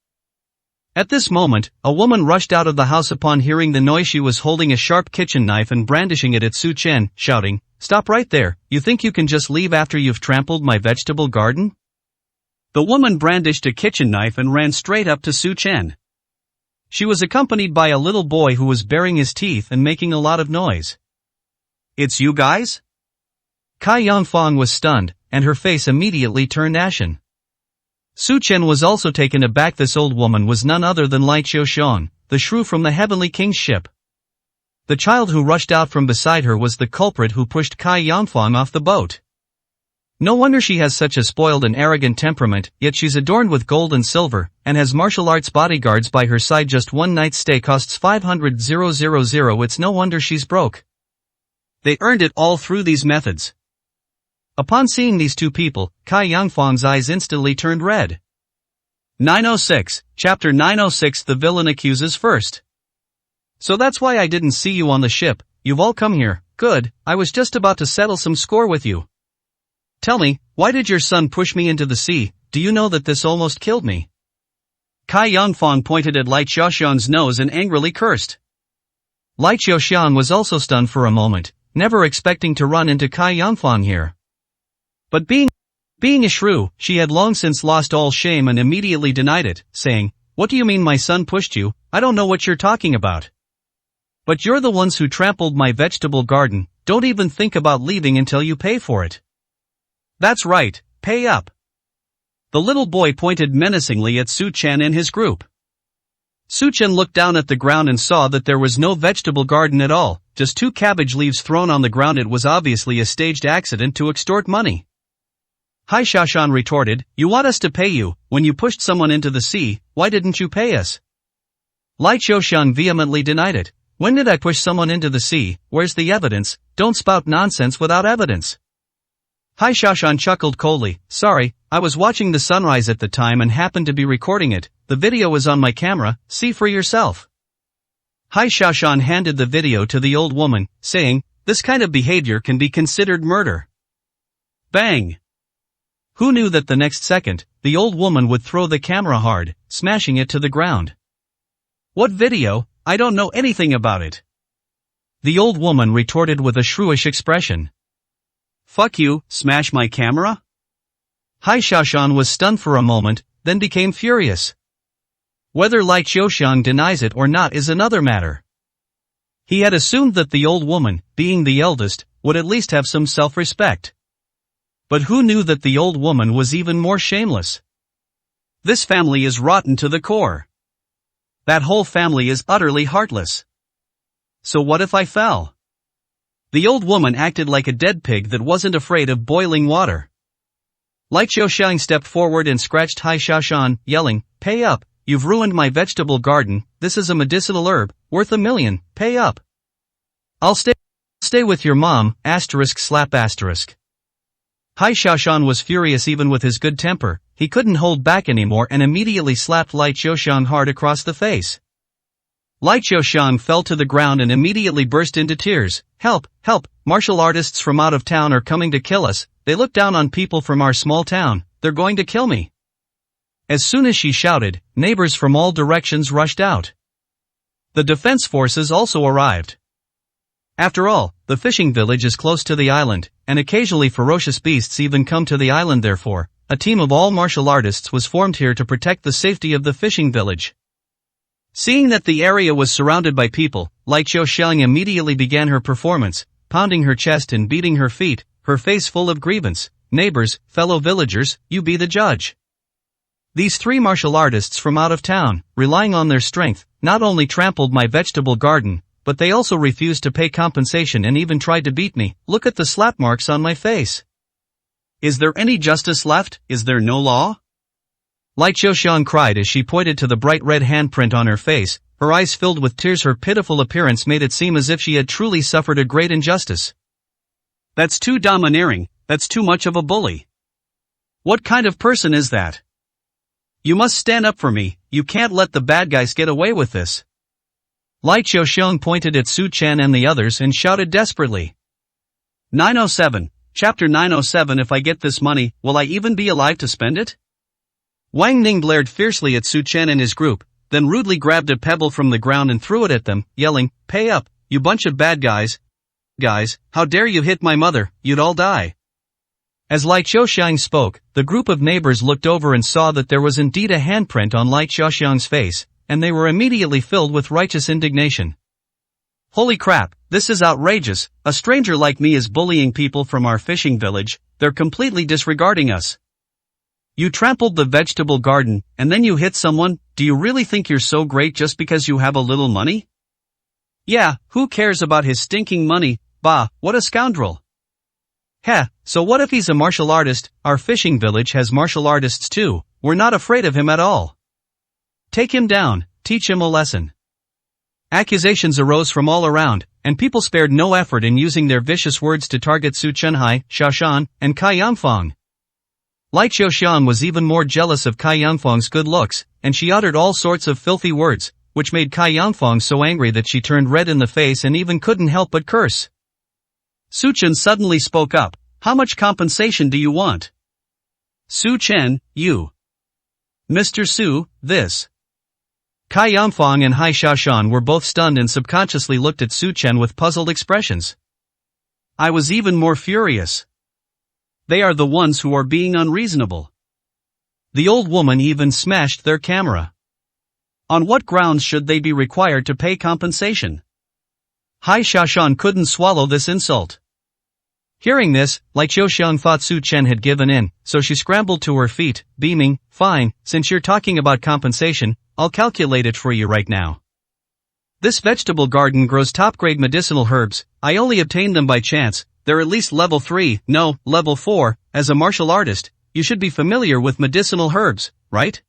At this moment, a woman rushed out of the house upon hearing the noise. She was holding a sharp kitchen knife and brandishing it at Su Chen, shouting, "Stop right there, you think you can just leave after you've trampled my vegetable garden?" The woman brandished a kitchen knife and ran straight up to Su Chen. She was accompanied by a little boy who was baring his teeth and making a lot of noise. It's you guys? Cai Yangfang was stunned, and her face immediately turned ashen. Su Chen was also taken aback. This old woman was none other than Lai Qiuxiang, the shrew from the Heavenly King's ship. The child who rushed out from beside her was the culprit who pushed Cai Yangfang off the boat. No wonder she has such a spoiled and arrogant temperament, yet she's adorned with gold and silver, and has martial arts bodyguards by her side. Just one night's stay costs 500,000. It's no wonder she's broke. They earned it all through these methods. Upon seeing these two people, Cai Yangfang's eyes instantly turned red. 906, Chapter 906. The villain accuses first. So that's why I didn't see you on the ship. You've all come here. Good, I was just about to settle some score with you. Tell me, why did your son push me into the sea? Do you know that this almost killed me? Cai Yangfang pointed at Lai Qiuxiang's nose and angrily cursed. Lai Qiuxiang was also stunned for a moment, never expecting to run into Cai Yangfang here. But being a shrew, she had long since lost all shame and immediately denied it, saying, "What do you mean my son pushed you? I don't know what you're talking about. But you're the ones who trampled my vegetable garden. Don't even think about leaving until you pay for it." That's right, pay up. The little boy pointed menacingly at Su Chen and his group. Su Chen looked down at the ground and saw that there was no vegetable garden at all, just 2 cabbage leaves thrown on the ground. It was obviously a staged accident to extort money. Hai Xiaoshan retorted, "You want us to pay you, when you pushed someone into the sea, why didn't you pay us?" Lai Qiuxiang vehemently denied it. "When did I push someone into the sea? Where's the evidence? Don't spout nonsense without evidence." Hai Xiaoshan chuckled coldly, "Sorry, I was watching the sunrise at the time and happened to be recording it. The video is on my camera, see for yourself." Hai Xiaoshan handed the video to the old woman, saying, "This kind of behavior can be considered murder." Bang! Who knew that the next second, the old woman would throw the camera hard, smashing it to the ground. "What video? I don't know anything about it." The old woman retorted with a shrewish expression. "Fuck you, smash my camera?" Hai Xiaoshan was stunned for a moment, then became furious. Whether Lai Qiuxiang denies it or not is another matter. He had assumed that the old woman, being the eldest, would at least have some self-respect. But who knew that the old woman was even more shameless? This family is rotten to the core. That whole family is utterly heartless. So what if I fell? The old woman acted like a dead pig that wasn't afraid of boiling water. Lai Qiuxiang stepped forward and scratched Hai Xiaoshan, yelling, "Pay up, you've ruined my vegetable garden, this is a medicinal herb, worth $1 million, pay up." "I'll stay with your mom, */slap*. Hai Xiaoshan was furious even with his good temper, he couldn't hold back anymore and immediately slapped Lai Qiuxiang hard across the face. Lai Qiuxiang fell to the ground and immediately burst into tears. "Help, help, martial artists from out of town are coming to kill us, they look down on people from our small town, they're going to kill me." As soon as she shouted, neighbors from all directions rushed out. The defense forces also arrived. After all, the fishing village is close to the island, and occasionally ferocious beasts even come to the island. Therefore, a team of all martial artists was formed here to protect the safety of the fishing village. Seeing that the area was surrounded by people, Lai Qiuxiang immediately began her performance, pounding her chest and beating her feet, her face full of grievance. "Neighbors, fellow villagers, you be the judge. These 3 martial artists from out of town, relying on their strength, not only trampled my vegetable garden, but they also refused to pay compensation and even tried to beat me. Look at the slap marks on my face. Is there any justice left? Is there no law?" Lai Qiuxiang cried as she pointed to the bright red handprint on her face, her eyes filled with tears. Her pitiful appearance made it seem as if she had truly suffered a great injustice. "That's too domineering, that's too much of a bully. What kind of person is that? You must stand up for me, you can't let the bad guys get away with this." Lai Qiuxiang pointed at Su Chen and the others and shouted desperately. 907, Chapter 907. If I get this money, will I even be alive to spend it? Wang Ning glared fiercely at Su Chen and his group, then rudely grabbed a pebble from the ground and threw it at them, yelling, "Pay up, you bunch of bad guys. Guys, how dare you hit my mother, you'd all die." As Lai Qiuxiang spoke, the group of neighbors looked over and saw that there was indeed a handprint on Lai Qiuxiang's face, and they were immediately filled with righteous indignation. "Holy crap, this is outrageous, a stranger like me is bullying people from our fishing village, they're completely disregarding us. You trampled the vegetable garden, and then you hit someone, do you really think you're so great just because you have a little money? Yeah, who cares about his stinking money, bah, what a scoundrel. Heh, so what if he's a martial artist? Our fishing village has martial artists too, we're not afraid of him at all. Take him down, teach him a lesson." Accusations arose from all around, and people spared no effort in using their vicious words to target Su Chenhai, Xiaoshan, and Cai Yangfang. Lai Qiuxiang was even more jealous of Cai Yangfang's good looks, and she uttered all sorts of filthy words, which made Cai Yangfang so angry that she turned red in the face and even couldn't help but curse. Su Chen suddenly spoke up, "How much compensation do you want?" "Su Chen, you. Mr. Su, this." Cai Yangfang and Hai Xiaoshan were both stunned and subconsciously looked at Su Chen with puzzled expressions. I was even more furious. They are the ones who are being unreasonable. The old woman even smashed their camera. On what grounds should they be required to pay compensation? Hai Xiaoshan couldn't swallow this insult. Hearing this, Lai Qiuxiang thought Su Chen had given in, so she scrambled to her feet, beaming, "Fine, since you're talking about compensation, I'll calculate it for you right now. This vegetable garden grows top-grade medicinal herbs, I only obtained them by chance, they're at least level 3, no, level 4, as a martial artist, you should be familiar with medicinal herbs, right?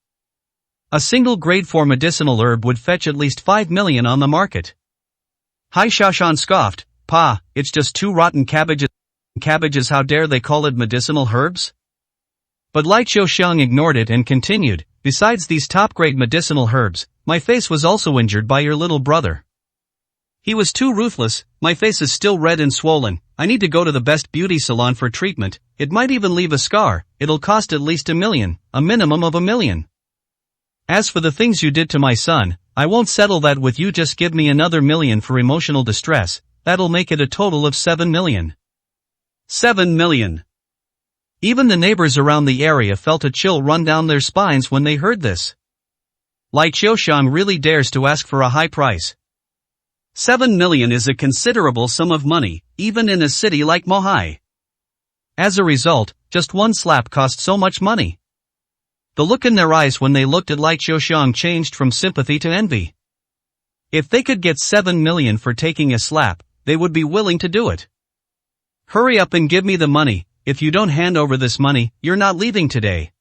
A single grade 4 medicinal herb would fetch at least 5 million on the market." Hai Xiaoshan scoffed, "Pa, it's just 2 rotten cabbages. Cabbages, how dare they call it medicinal herbs?" But Lai Qiuxiang ignored it and continued, "Besides these top-grade medicinal herbs, my face was also injured by your little brother. He was too ruthless, my face is still red and swollen, I need to go to the best beauty salon for treatment, it might even leave a scar, it'll cost at least 1 million, a minimum of 1 million. As for the things you did to my son, I won't settle that with you, just give me another 1 million for emotional distress, that'll make it a total of 7 million. 7 million. Even the neighbors around the area felt a chill run down their spines when they heard this. Lai Qiuxiang really dares to ask for a high price. 7 million is a considerable sum of money, even in a city like Mohai. As a result, just one slap cost so much money. The look in their eyes when they looked at Lai Qiuxiang changed from sympathy to envy. If they could get 7 million for taking a slap, they would be willing to do it. Hurry up and give me the money, if you don't hand over this money, you're not leaving today.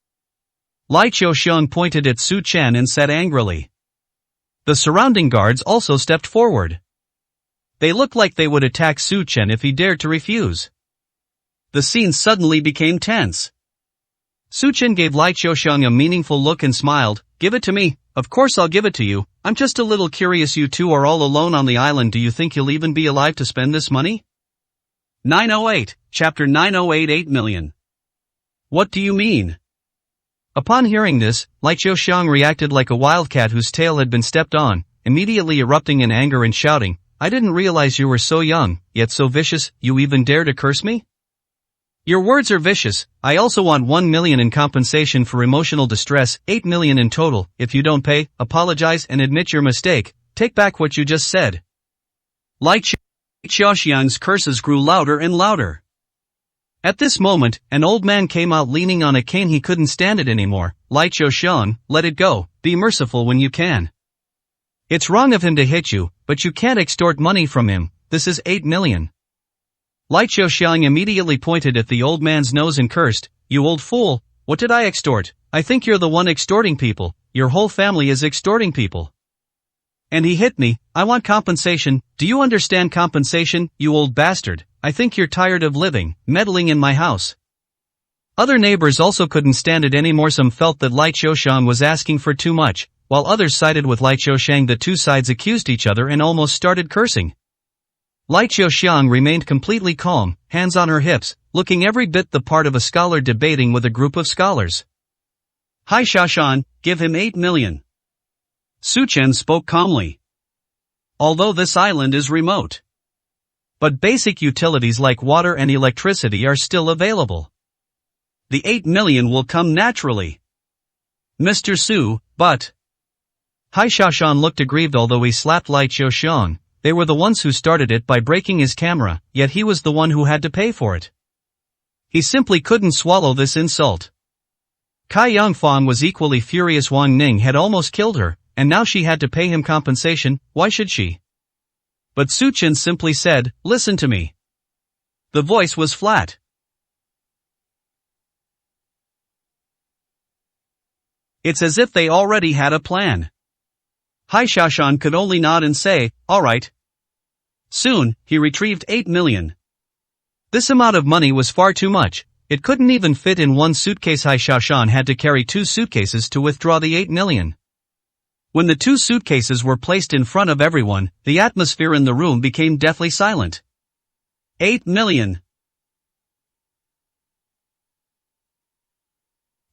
Lai Qiuxiang pointed at Su Chen and said angrily. The surrounding guards also stepped forward. They looked like they would attack Su Chen if he dared to refuse. The scene suddenly became tense. Su Chen gave Lai Qiuxiang a meaningful look and smiled. Give it to me. Of course I'll give it to you. I'm just a little curious, you two are all alone on the island. Do you think you'll even be alive to spend this money? 908, Chapter 908 8 million. What do you mean? Upon hearing this, Lai Qiuxiang reacted like a wildcat whose tail had been stepped on, immediately erupting in anger and shouting, I didn't realize you were so young, yet so vicious, you even dare to curse me? Your words are vicious. I also want 1 million in compensation for emotional distress, 8 million in total. If you don't pay, apologize and admit your mistake. Take back what you just said. Lai Qiuxiang's curses grew louder and louder. At this moment, an old man came out leaning on a cane. He couldn't stand it anymore. Lai Qiuxiang, let it go. Be merciful when you can. It's wrong of him to hit you, but you can't extort money from him. This is 8 million. Lai Qiuxiang immediately pointed at the old man's nose and cursed, You old fool, what did I extort? I think you're the one extorting people. Your whole family is extorting people. And he hit me. I want compensation. Do you understand compensation, you old bastard? I think you're tired of living, meddling in my house. Other neighbors also couldn't stand it anymore. Some felt that Lai Qiuxiang was asking for too much, while others sided with Lai Qiuxiang. The two sides accused each other and almost started cursing. Lai Qiuxiang remained completely calm, hands on her hips, looking every bit the part of a scholar debating with a group of scholars. Hai Xiaoshan, give him 8 million. Su Chen spoke calmly. Although this island is remote, but basic utilities like water and electricity are still available. The 8 million will come naturally. Mr. Su, but... Hai Xiaoshan looked aggrieved. Although he slapped Lai Qiuxiang, they were the ones who started it by breaking his camera, yet he was the one who had to pay for it. He simply couldn't swallow this insult. Kai Yangfang was equally furious. Wang Ning had almost killed her, and now she had to pay him compensation. Why should she? But Su Chen simply said, listen to me. The voice was flat. It's as if they already had a plan. Hai Xiaoshan could only nod and say, all right. Soon, he retrieved 8 million. This amount of money was far too much. It couldn't even fit in one suitcase. Hai Xiaoshan had to carry 2 suitcases to withdraw the 8 million. When the 2 suitcases were placed in front of everyone, the atmosphere in the room became deathly silent. 8 million.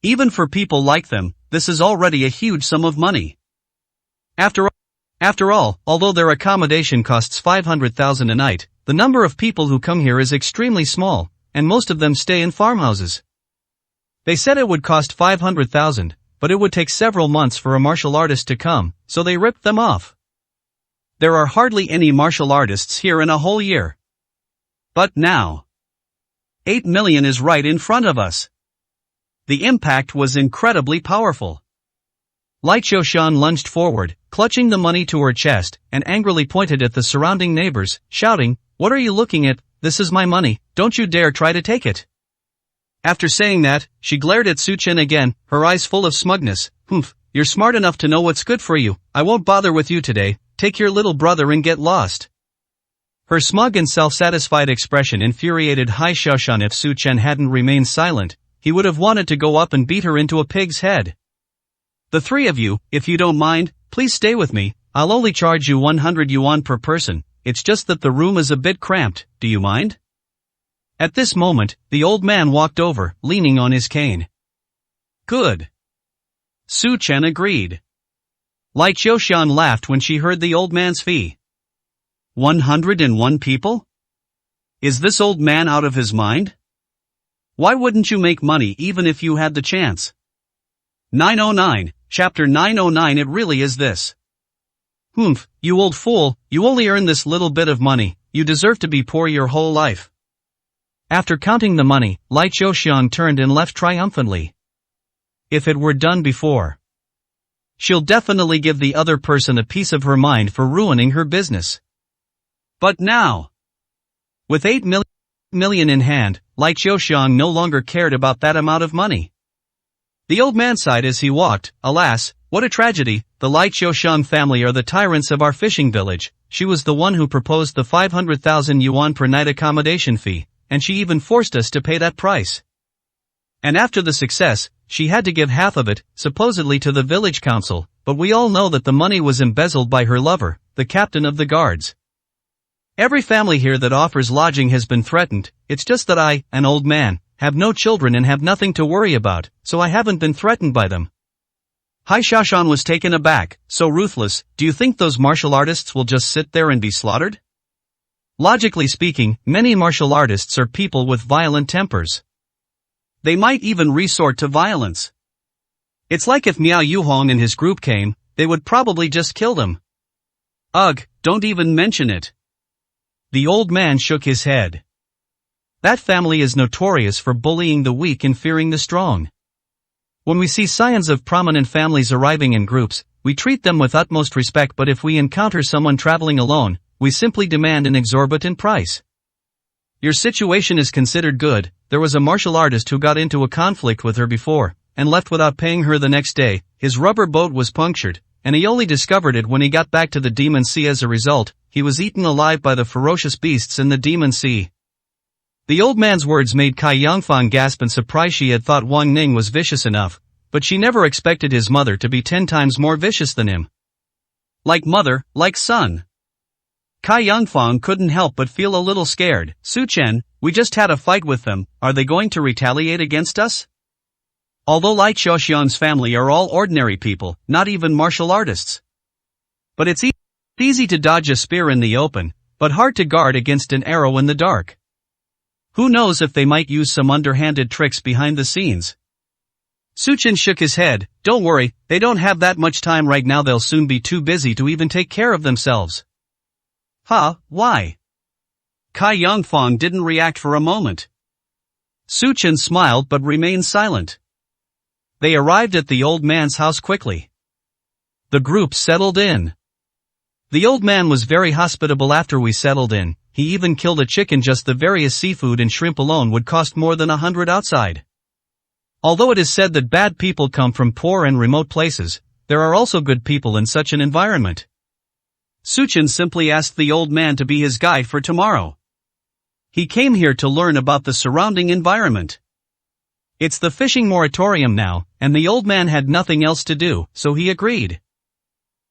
Even for people like them, this is already a huge sum of money. After all, although their accommodation costs 500,000 a night, the number of people who come here is extremely small, and most of them stay in farmhouses. They said it would cost 500,000, but it would take several months for a martial artist to come, so they ripped them off. There are hardly any martial artists here in a whole year. But now, 8 million is right in front of us. The impact was incredibly powerful. Lai Qiuxiang lunged forward, clutching the money to her chest, and angrily pointed at the surrounding neighbors, shouting, What are you looking at? This is my money, don't you dare try to take it. After saying that, she glared at Su Chen again, her eyes full of smugness. Humph, you're smart enough to know what's good for you. I won't bother with you today. Take your little brother and get lost. Her smug and self-satisfied expression infuriated Hai Xiaoshan. If Su Chen hadn't remained silent, he would have wanted to go up and beat her into a pig's head. The 3 of you, if you don't mind, please stay with me. I'll only charge you 100 yuan per person. It's just that the room is a bit cramped. Do you mind? At this moment, the old man walked over, leaning on his cane. Good. Su Chen agreed. Lai Qiuxiang laughed when she heard the old man's fee. 101 people? Is this old man out of his mind? Why wouldn't you make money even if you had the chance? 909, Chapter 909. It really is this. Humph, you old fool, you only earn this little bit of money, you deserve to be poor your whole life. After counting the money, Lai Qiuxiang turned and left triumphantly. If it were done before, she'll definitely give the other person a piece of her mind for ruining her business. But now, with 8 million in hand, Lai Qiuxiang no longer cared about that amount of money. The old man sighed as he walked. Alas, what a tragedy, the Lai Qiuxiang family are the tyrants of our fishing village. She was the one who proposed the 500,000 yuan per night accommodation fee, and she even forced us to pay that price. And after the success, she had to give half of it, supposedly to the village council, but we all know that the money was embezzled by her lover, the captain of the guards. Every family here that offers lodging has been threatened. It's just that I, an old man, have no children and have nothing to worry about, so I haven't been threatened by them. Hai Shashan was taken aback. So ruthless, do you think those martial artists will just sit there and be slaughtered? Logically speaking, many martial artists are people with violent tempers. They might even resort to violence. It's like if Miao Yuhong and his group came, they would probably just kill them. Ugh, don't even mention it. The old man shook his head. That family is notorious for bullying the weak and fearing the strong. When we see scions of prominent families arriving in groups, we treat them with utmost respect, but if we encounter someone traveling alone, we simply demand an exorbitant price. Your situation is considered good. There was a martial artist who got into a conflict with her before, and left without paying her the next day. His rubber boat was punctured, and he only discovered it when he got back to the Demon Sea. As a result, he was eaten alive by the ferocious beasts in the Demon Sea. The old man's words made Kai Yangfang gasp in surprise. She had thought Wang Ning was vicious enough, but she never expected his mother to be 10 times more vicious than him. Like mother, like son. Kai Yangfang couldn't help but feel a little scared. Su Chen, we just had a fight with them, are they going to retaliate against us? Although Lai Xiaoxian's family are all ordinary people, not even martial artists. But it's easy to dodge a spear in the open, but hard to guard against an arrow in the dark. Who knows if they might use some underhanded tricks behind the scenes? Su Chen shook his head. Don't worry, they don't have that much time right now. They'll soon be too busy to even take care of themselves. Huh, why? Kai Yangfang didn't react for a moment. Su Chen smiled but remained silent. They arrived at the old man's house quickly. The group settled in. The old man was very hospitable after we settled in. He even killed a chicken. Just the various seafood and shrimp alone would cost more than 100 outside. Although it is said that bad people come from poor and remote places, there are also good people in such an environment. Su Chen simply asked the old man to be his guide for tomorrow. He came here to learn about the surrounding environment. It's the fishing moratorium now, and the old man had nothing else to do, so he agreed.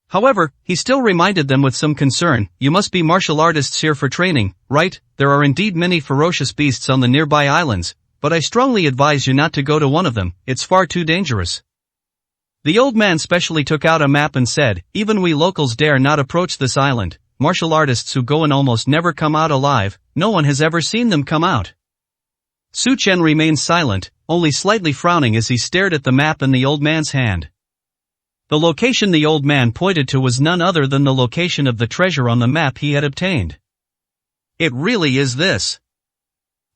However, he still reminded them with some concern, you must be martial artists here for training, right? There are indeed many ferocious beasts on the nearby islands, but I strongly advise you not to go to one of them. It's far too dangerous. The old man specially took out a map and said, even we locals dare not approach this island. Martial artists who go in almost never come out alive. No one has ever seen them come out. Su Chen remained silent, only slightly frowning as he stared at the map in the old man's hand. The location the old man pointed to was none other than the location of the treasure on the map he had obtained. It really is this.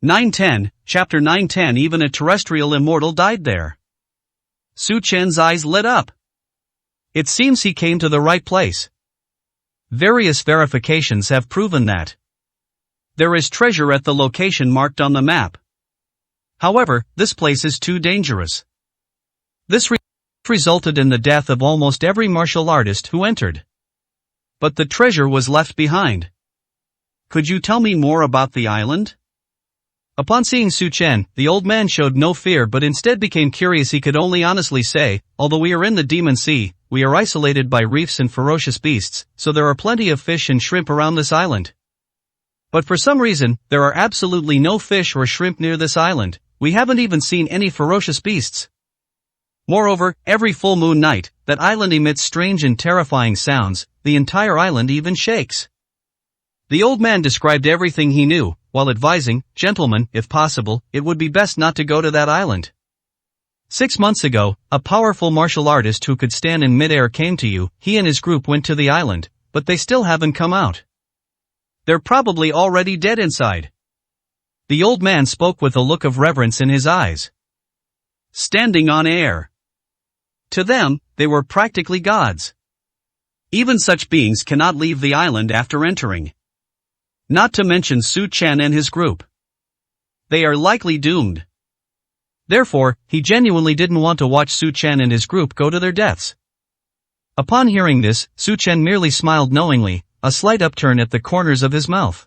910, Chapter 910. Even a terrestrial immortal died there. Su Chen's eyes lit up. It seems he came to the right place. Various verifications have proven that there is treasure at the location marked on the map. However, this place is too dangerous. This resulted in the death of almost every martial artist who entered. But the treasure was left behind. Could you tell me more about the island? Upon seeing Su Chen, the old man showed no fear but instead became curious. He could only honestly say, although we are in the Demon Sea, we are isolated by reefs and ferocious beasts, so there are plenty of fish and shrimp around this island. But for some reason, there are absolutely no fish or shrimp near this island. We haven't even seen any ferocious beasts. Moreover, every full moon night, that island emits strange and terrifying sounds. The entire island even shakes. The old man described everything he knew, while advising, gentlemen, if possible, it would be best not to go to that island. 6 months ago, a powerful martial artist who could stand in midair came to you. He and his group went to the island, but they still haven't come out. They're probably already dead inside. The old man spoke with a look of reverence in his eyes. Standing on air. To them, they were practically gods. Even such beings cannot leave the island after entering. Not to mention Su Chen and his group. They are likely doomed. Therefore, he genuinely didn't want to watch Su Chen and his group go to their deaths. Upon hearing this, Su Chen merely smiled knowingly, a slight upturn at the corners of his mouth.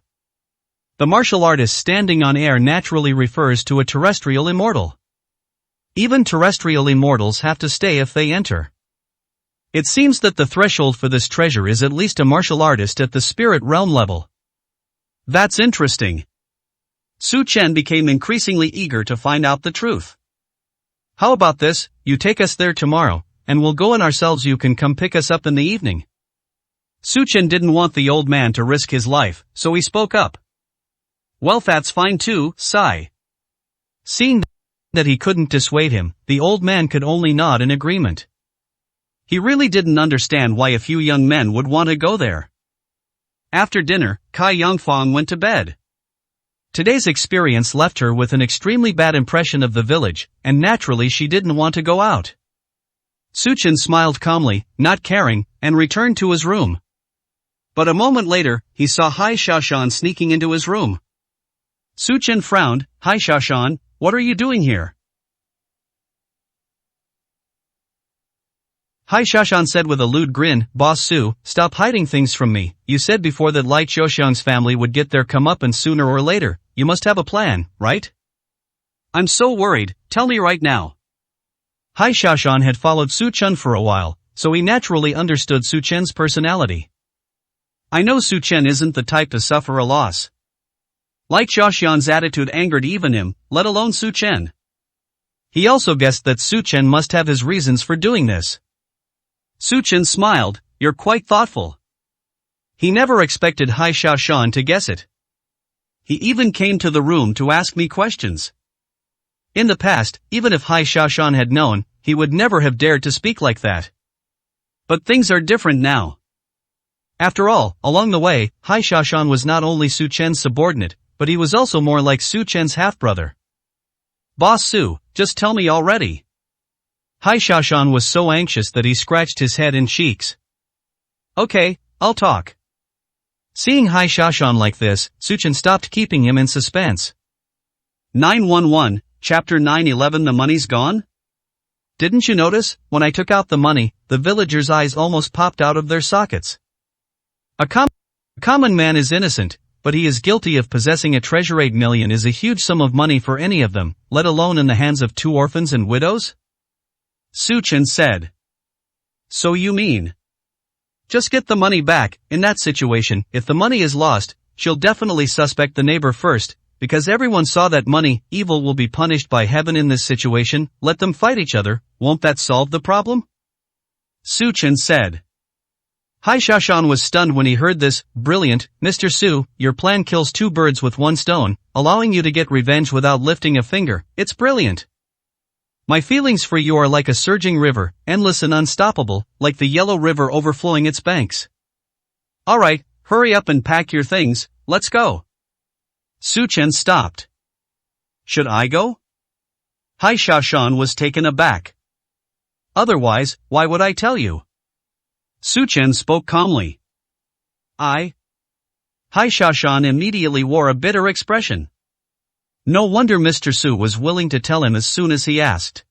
The martial artist standing on air naturally refers to a terrestrial immortal. Even terrestrial immortals have to stay if they enter. It seems that the threshold for this treasure is at least a martial artist at the spirit realm level. That's interesting. Su Chen became increasingly eager to find out the truth. How about this, you take us there tomorrow, and we'll go in ourselves, you can come pick us up in the evening. Su Chen didn't want the old man to risk his life, so he spoke up. Well, that's fine too, sigh. Seeing that he couldn't dissuade him, the old man could only nod in agreement. He really didn't understand why a few young men would want to go there. After dinner, Kai Yangfang went to bed. Today's experience left her with an extremely bad impression of the village, and naturally she didn't want to go out. Su Chen smiled calmly, not caring, and returned to his room. But a moment later, he saw Hai Xiaoshan sneaking into his room. Su Chen frowned. Hai Xiaoshan, what are you doing here? Hai Xiaoshan said with a lewd grin, Boss Su, stop hiding things from me. You said before that Lai Qiuxiang's family would get their comeuppance sooner or later. You must have a plan, right? I'm so worried, tell me right now. Hai Xiaoshan had followed Su Chen for a while, so he naturally understood Su Chen's personality. I know Su Chen isn't the type to suffer a loss. Lai Qiuxiang's attitude angered even him, let alone Su Chen. He also guessed that Su Chen must have his reasons for doing this. Su Chen smiled, you're quite thoughtful. He never expected Hai Xiaoshan to guess it. He even came to the room to ask me questions. In the past, even if Hai Xiaoshan had known, he would never have dared to speak like that. But things are different now. After all, along the way, Hai Xiaoshan was not only Su Chen's subordinate, but he was also more like Su Chen's half-brother. Boss Su, just tell me already. Hai Xiaoshan was so anxious that he scratched his head and cheeks. Okay, I'll talk. Seeing Hai Xiaoshan like this, Su Chen stopped keeping him in suspense. 911, Chapter 911. The money's gone? Didn't you notice, when I took out the money, the villagers' eyes almost popped out of their sockets? A common man is innocent, but he is guilty of possessing a treasure. 8 million is a huge sum of money for any of them, let alone in the hands of 2 orphans and widows? Su Chen said. So you mean? Just get the money back. In that situation, if the money is lost, she'll definitely suspect the neighbor first, because everyone saw that money. Evil will be punished by heaven in this situation. Let them fight each other, won't that solve the problem? Su Chen said. Hai Xiaoshan was stunned when he heard this. Brilliant, Mr. Su, your plan kills 2 birds with 1 stone, allowing you to get revenge without lifting a finger. It's brilliant. My feelings for you are like a surging river, endless and unstoppable, like the Yellow River overflowing its banks. Alright, hurry up and pack your things, let's go. Su Chen stopped. Should I go? Hai Xiaoshan was taken aback. Otherwise, why would I tell you? Su Chen spoke calmly. Hai Xiaoshan immediately wore a bitter expression. No wonder Mr. Su was willing to tell him as soon as he asked.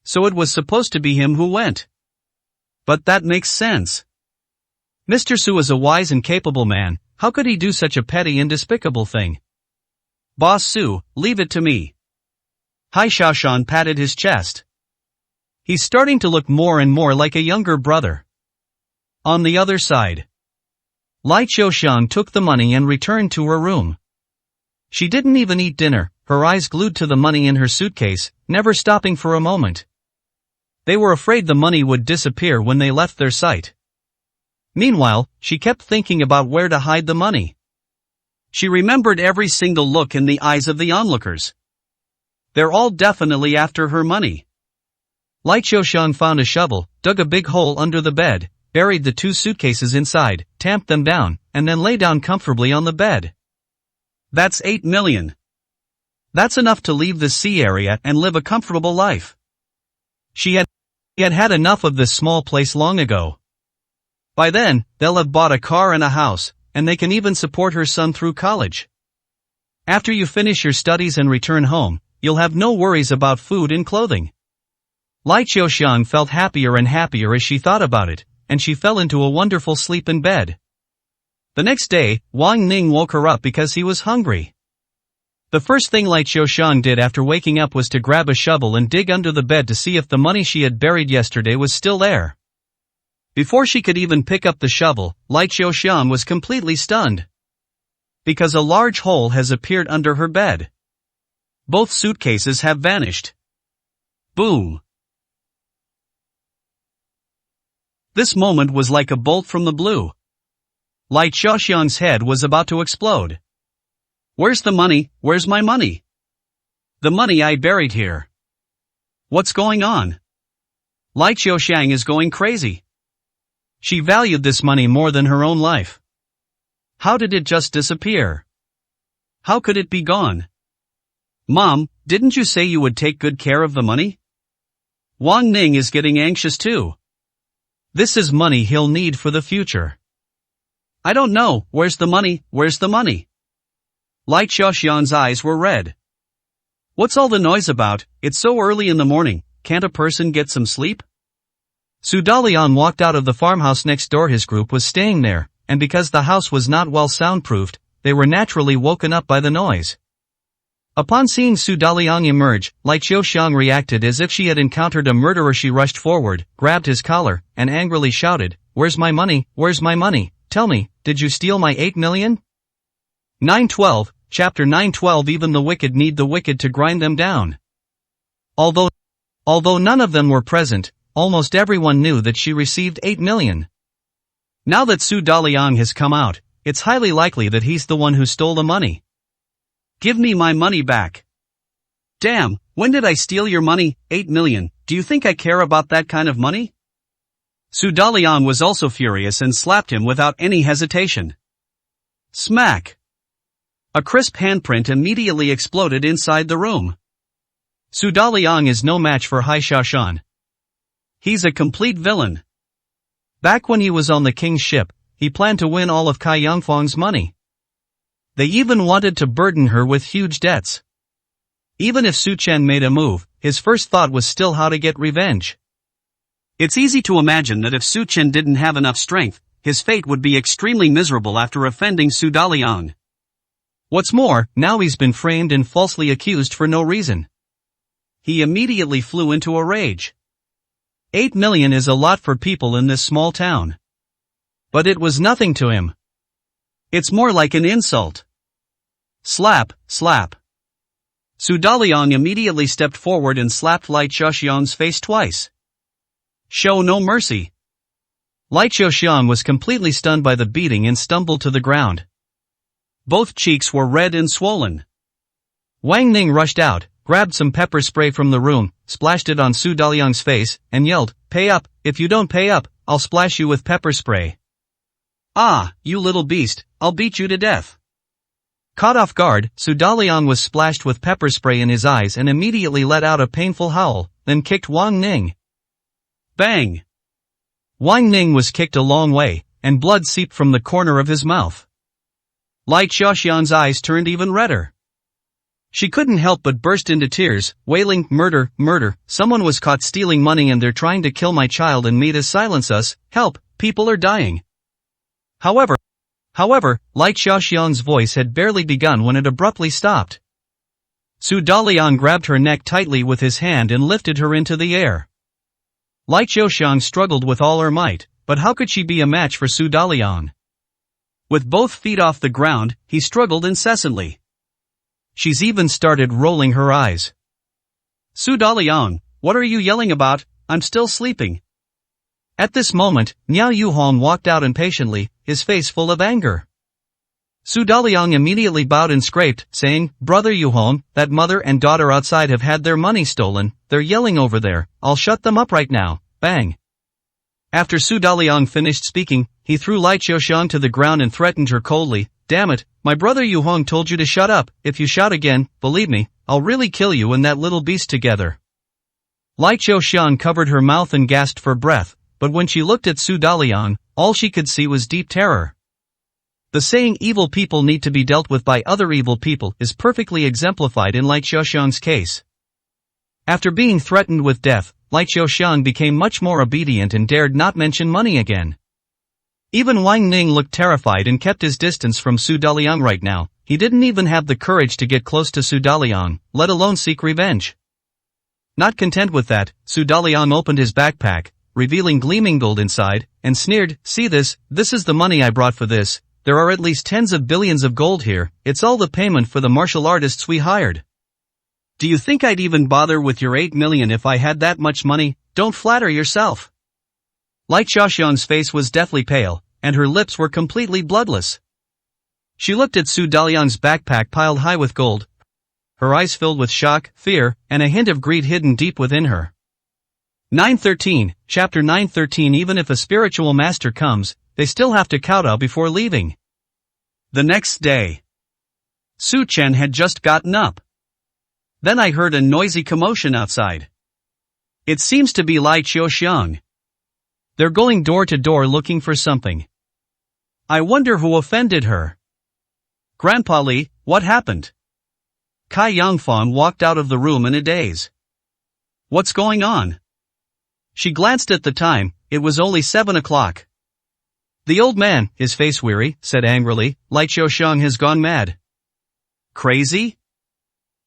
So it was supposed to be him who went. But that makes sense. Mr. Su is a wise and capable man, how could he do such a petty and despicable thing? Boss Su, leave it to me. Hai Xiaoshan patted his chest. He's starting to look more and more like a younger brother. On the other side, Lai Qiuxiang took the money and returned to her room. She didn't even eat dinner, her eyes glued to the money in her suitcase, never stopping for a moment. They were afraid the money would disappear when they left their sight. Meanwhile, she kept thinking about where to hide the money. She remembered every single look in the eyes of the onlookers. They're all definitely after her money. Lai Qiuxiang found a shovel, dug a big hole under the bed, buried the 2 suitcases inside, tamped them down, and then lay down comfortably on the bed. That's 8 million. That's enough to leave the sea area and live a comfortable life. She had enough of this small place long ago. By then, they'll have bought a car and a house, and they can even support her son through college. After you finish your studies and return home, you'll have no worries about food and clothing. Lai Qiuxiang felt happier and happier as she thought about it, and she fell into a wonderful sleep in bed. The next day, Wang Ning woke her up because he was hungry. The first thing Lai Qiushan did after waking up was to grab a shovel and dig under the bed to see if the money she had buried yesterday was still there. Before she could even pick up the shovel, Lai Qiushan was completely stunned. Because a large hole has appeared under her bed. Both suitcases have vanished. Boom. This moment was like a bolt from the blue. Lai Qiushan's head was about to explode. Where's the money? Where's my money? The money I buried here. What's going on? Lai Qiushan is going crazy. She valued this money more than her own life. How did it just disappear? How could it be gone? Mom, didn't you say you would take good care of the money? Wang Ning is getting anxious too. This is money he'll need for the future. I don't know, where's the money, where's the money? Lai Qiushan's eyes were red. What's all the noise about? It's so early in the morning, can't a person get some sleep? Su Dalian walked out of the farmhouse next door. His group was staying there, and because the house was not well soundproofed, they were naturally woken up by the noise. Upon seeing Su Dalian emerge, Lai Qiushan reacted as if she had encountered a murderer. She rushed forward, grabbed his collar, and angrily shouted, "Where's my money? Where's my money? Tell me, did you steal my 8 million? 912, Chapter 912. Even the wicked need the wicked to grind them down. Although none of them were present, almost everyone knew that she received 8 million. Now that Su Dalian has come out, it's highly likely that he's the one who stole the money. Give me my money back. Damn, when did I steal your money? 8 million, do you think I care about that kind of money? Su Dalian was also furious and slapped him without any hesitation. Smack! A crisp handprint immediately exploded inside the room. Su Dalian is no match for Lai Qiushan. He's a complete villain. Back when he was on the king's ship, he planned to win all of Kai Yangfang's money. They even wanted to burden her with huge debts. Even if Su Chen made a move, his first thought was still how to get revenge. It's easy to imagine that if Su Chen didn't have enough strength, his fate would be extremely miserable after offending Su Dalian. What's more, now he's been framed and falsely accused for no reason. He immediately flew into a rage. 8 million is a lot for people in this small town. But it was nothing to him. It's more like an insult. Slap, slap. Su Dalian immediately stepped forward and slapped Lai Qiushan's face twice. Show no mercy. Lai Qiushan was completely stunned by the beating and stumbled to the ground. Both cheeks were red and swollen. Wang Ning rushed out, grabbed some pepper spray from the room, splashed it on Su Dalian's face, and yelled, "Pay up, if you don't pay up, I'll splash you with pepper spray." Ah, you little beast, I'll beat you to death. Caught off guard, Su Dalian was splashed with pepper spray in his eyes and immediately let out a painful howl, then kicked Wang Ning. Bang! Wang Ning was kicked a long way, and blood seeped from the corner of his mouth. Lai Qiushan's eyes turned even redder. She couldn't help but burst into tears, wailing, "Murder, murder, someone was caught stealing money and they're trying to kill my child and me to silence us, help, people are dying." However, Lai Qiushan's voice had barely begun when it abruptly stopped. Su Dalian grabbed her neck tightly with his hand and lifted her into the air. Lai Qiushan struggled with all her might, but how could she be a match for Su Dalian? With both feet off the ground, he struggled incessantly. She's even started rolling her eyes. "Su Dalian, what are you yelling about? I'm still sleeping." At this moment, Miao Yuhong walked out impatiently, his face full of anger. Su Dalian immediately bowed and scraped, saying, "Brother Yuhong, that mother and daughter outside have had their money stolen, they're yelling over there, I'll shut them up right now." Bang! After Su Dalian finished speaking, he threw Lai Qiushan to the ground and threatened her coldly, "Damn it, my brother Yuhong told you to shut up, if you shout again, believe me, I'll really kill you and that little beast together." Lai Qiushan covered her mouth and gasped for breath, but when she looked at Su Dalian, all she could see was deep terror. The saying evil people need to be dealt with by other evil people is perfectly exemplified in Lai Qiushan's case. After being threatened with death, Lai Qiushan became much more obedient and dared not mention money again. Even Wang Ning looked terrified and kept his distance from Su Daliang right now. He didn't even have the courage to get close to Su Daliang, let alone seek revenge. Not content with that, Su Daliang opened his backpack, revealing gleaming gold inside, and sneered, "See this is the money I brought for this. There are at least tens of billions of gold here, it's all the payment for the martial artists we hired. Do you think I'd even bother with your 8 million if I had that much money? Don't flatter yourself." Lai Xiaoxiang's face was deathly pale, and her lips were completely bloodless. She looked at Su Daliang's backpack piled high with gold, her eyes filled with shock, fear, and a hint of greed hidden deep within her. 913, Chapter 913. Even if a spiritual master comes, they still have to kowtow before leaving. The next day, Su Chen had just gotten up. Then I heard a noisy commotion outside. It seems to be Lai Xiaoxiang. They're going door to door looking for something. I wonder who offended her. Grandpa Li, what happened? Kai Yangfang walked out of the room in a daze. What's going on? She glanced at the time, it was only 7 o'clock. The old man, his face weary, said angrily, Lai Xiaoxiang has gone mad. Crazy?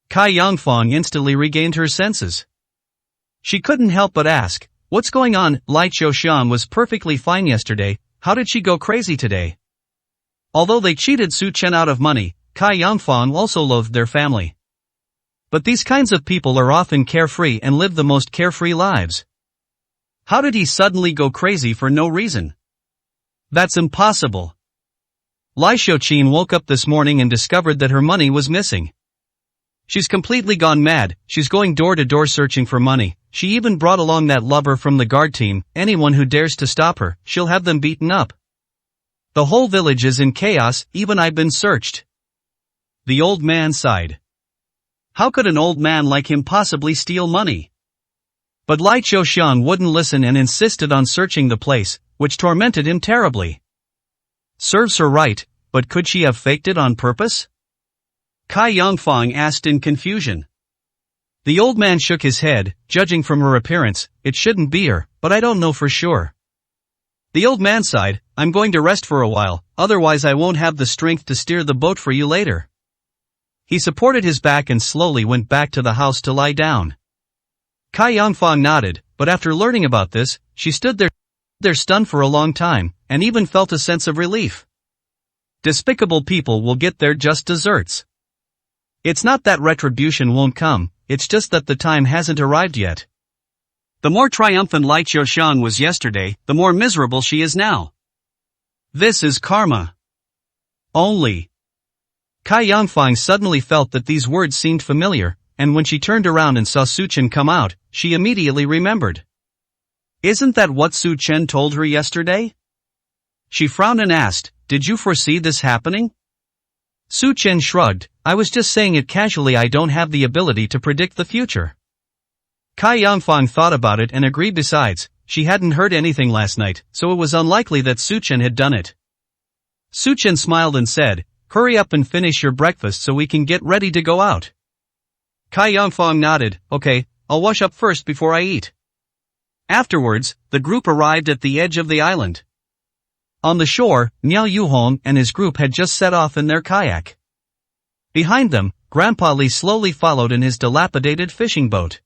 Kai Yangfang instantly regained her senses. She couldn't help but ask, what's going on? Lai Xiaoxiang was perfectly fine yesterday, how did she go crazy today? Although they cheated Su Chen out of money, Kai Yangfang also loathed their family. But these kinds of people are often carefree and live the most carefree lives. How did he suddenly go crazy for no reason? That's impossible. Lai Xiaoqin woke up this morning and discovered that her money was missing. She's completely gone mad, she's going door to door searching for money. She even brought along that lover from the guard team. Anyone who dares to stop her, she'll have them beaten up. The whole village is in chaos, even I've been searched. The old man sighed. How could an old man like him possibly steal money? But Lai Xiaoxiang wouldn't listen and insisted on searching the place, which tormented him terribly. Serves her right, but could she have faked it on purpose? Kai Yangfang asked in confusion. The old man shook his head, judging from her appearance, it shouldn't be her, but I don't know for sure. The old man sighed, I'm going to rest for a while, otherwise I won't have the strength to steer the boat for you later. He supported his back and slowly went back to the house to lie down. Kai Yangfang nodded, but after learning about this, she stood there stunned for a long time, and even felt a sense of relief. Despicable people will get their just desserts. It's not that retribution won't come, it's just that the time hasn't arrived yet. The more triumphant Lai Xiaoxiang was yesterday, the more miserable she is now. This is karma. Only. Kai Yangfang suddenly felt that these words seemed familiar, and when she turned around and saw Su Chen come out, she immediately remembered. Isn't that what Su Chen told her yesterday? She frowned and asked, did you foresee this happening? Su Chen shrugged, I was just saying it casually, I don't have the ability to predict the future. Kai Yangfang thought about it and agreed. Besides, she hadn't heard anything last night, so it was unlikely that Su Chen had done it. Su Chen smiled and said, hurry up and finish your breakfast so we can get ready to go out. Kai Yangfang nodded, okay, I'll wash up first before I eat. Afterwards, the group arrived at the edge of the island. On the shore, Miao Yuhong and his group had just set off in their kayak. Behind them, Grandpa Li slowly followed in his dilapidated fishing boat.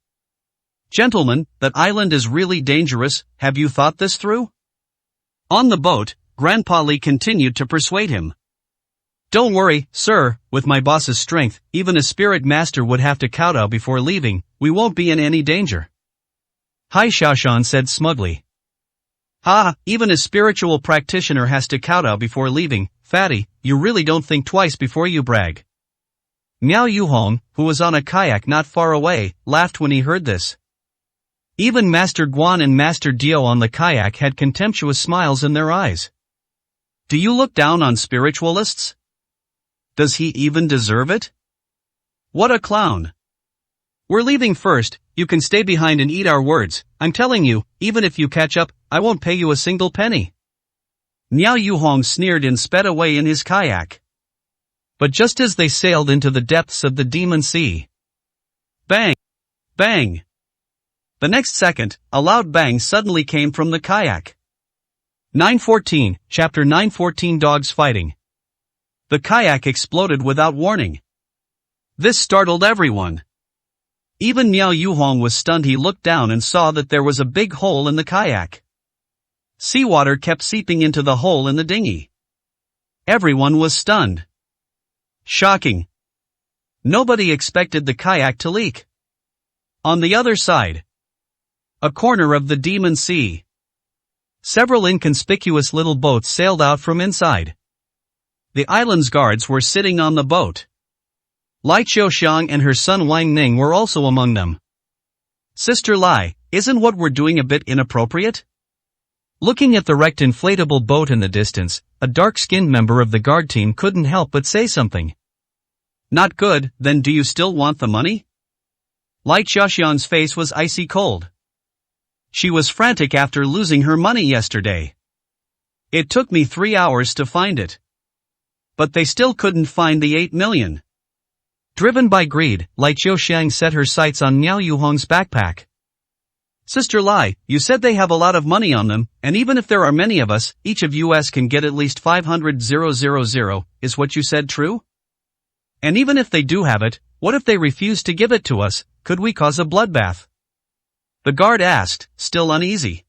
Gentlemen, that island is really dangerous, have you thought this through? On the boat, Grandpa Li continued to persuade him. Don't worry, sir, with my boss's strength, even a spirit master would have to kowtow before leaving, we won't be in any danger. Hai Xiaoshan said smugly. Ha, even a spiritual practitioner has to kowtow before leaving, fatty, you really don't think twice before you brag. Miao Yuhong, who was on a kayak not far away, laughed when he heard this. Even Master Guan and Master Dio on the kayak had contemptuous smiles in their eyes. Do you look down on spiritualists? Does he even deserve it? What a clown. We're leaving first, you can stay behind and eat our words, I'm telling you, even if you catch up, I won't pay you a single penny. Miao Yuhong sneered and sped away in his kayak. But just as they sailed into the depths of the Demon Sea. Bang! Bang! The next second, a loud bang suddenly came from the kayak. 914, Chapter 914 Dogs Fighting. The kayak exploded without warning. This startled everyone. Even Miao Yuhong was stunned. He looked down and saw that there was a big hole in the kayak. Seawater kept seeping into the hole in the dinghy. Everyone was stunned. Shocking. Nobody expected the kayak to leak. On the other side, a corner of the Demon Sea, several inconspicuous little boats sailed out from inside. The island's guards were sitting on the boat. Lai Qiuxiang and her son Wang Ning were also among them. Sister Lai, isn't what we're doing a bit inappropriate? Looking at the wrecked inflatable boat in the distance, a dark-skinned member of the guard team couldn't help but say something. Not good, then do you still want the money? Lai Qiuxiang's face was icy cold. She was frantic after losing her money yesterday. It took me 3 hours to find it. But they still couldn't find the 8 million. Driven by greed, Lai Qiuxiang set her sights on Miao Yuhong's backpack. Sister Lai, you said they have a lot of money on them, and even if there are many of us, each of us can get at least 500,000, is what you said true? And even if they do have it, what if they refuse to give it to us? Could we cause a bloodbath? The guard asked, still uneasy.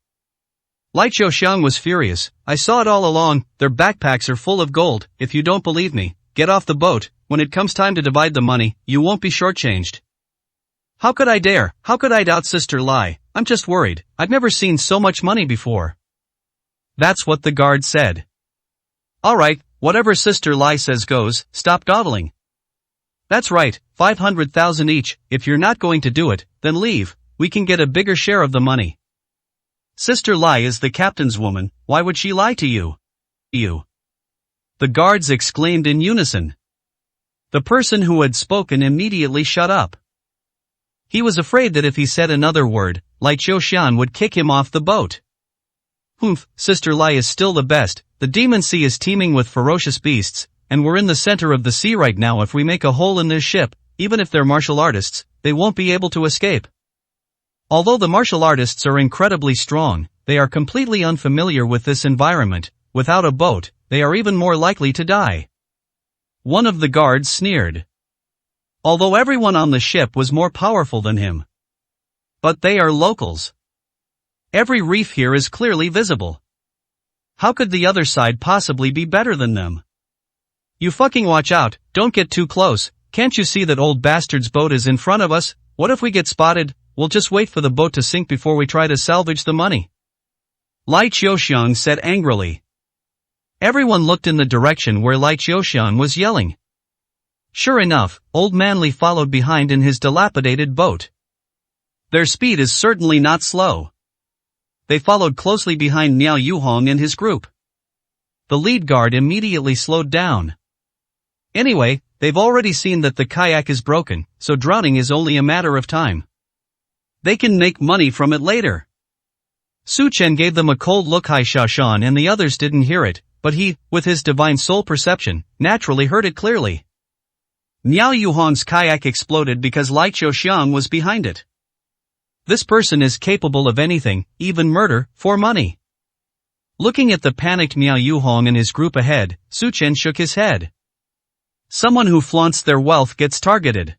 Lai Qiuxiang was furious. I saw it all along, their backpacks are full of gold. If you don't believe me, get off the boat. When it comes time to divide the money, you won't be shortchanged. How could I dare? How could I doubt Sister Lai? I'm just worried. I've never seen so much money before. That's what the guard said. Alright, whatever Sister Lai says goes, stop dawdling. That's right, 500,000 each. If you're not going to do it, then leave. We can get a bigger share of the money. Sister Lai is the captain's woman, why would she lie to you? You. The guards exclaimed in unison. The person who had spoken immediately shut up. He was afraid that if he said another word, Lai Qiuxiang would kick him off the boat. Humph, Sister Lai is still the best. The Demon Sea is teeming with ferocious beasts, and we're in the center of the sea right now. If we make a hole in this ship, even if they're martial artists, they won't be able to escape. Although the martial artists are incredibly strong, they are completely unfamiliar with this environment. Without a boat, they are even more likely to die. One of the guards sneered. Although everyone on the ship was more powerful than him. But they are locals. Every reef here is clearly visible. How could the other side possibly be better than them? You fucking watch out, don't get too close. Can't you see that old bastard's boat is in front of us? What if we get spotted? We'll just wait for the boat to sink before we try to salvage the money. Lai Qiuxiang said angrily. Everyone looked in the direction where Lai Qiuxiang was yelling. Sure enough, Old Manly followed behind in his dilapidated boat. Their speed is certainly not slow. They followed closely behind Miao Yuhong and his group. The lead guard immediately slowed down. Anyway, they've already seen that the kayak is broken, so drowning is only a matter of time. They can make money from it later. Su Chen gave them a cold look. Hai Xiaoshan and the others didn't hear it, but he, with his divine soul perception, naturally heard it clearly. Miao Yuhong's kayak exploded because Lai Qiuxiang was behind it. This person is capable of anything, even murder, for money. Looking at the panicked Miao Yuhong and his group ahead, Su Chen shook his head. Someone who flaunts their wealth gets targeted.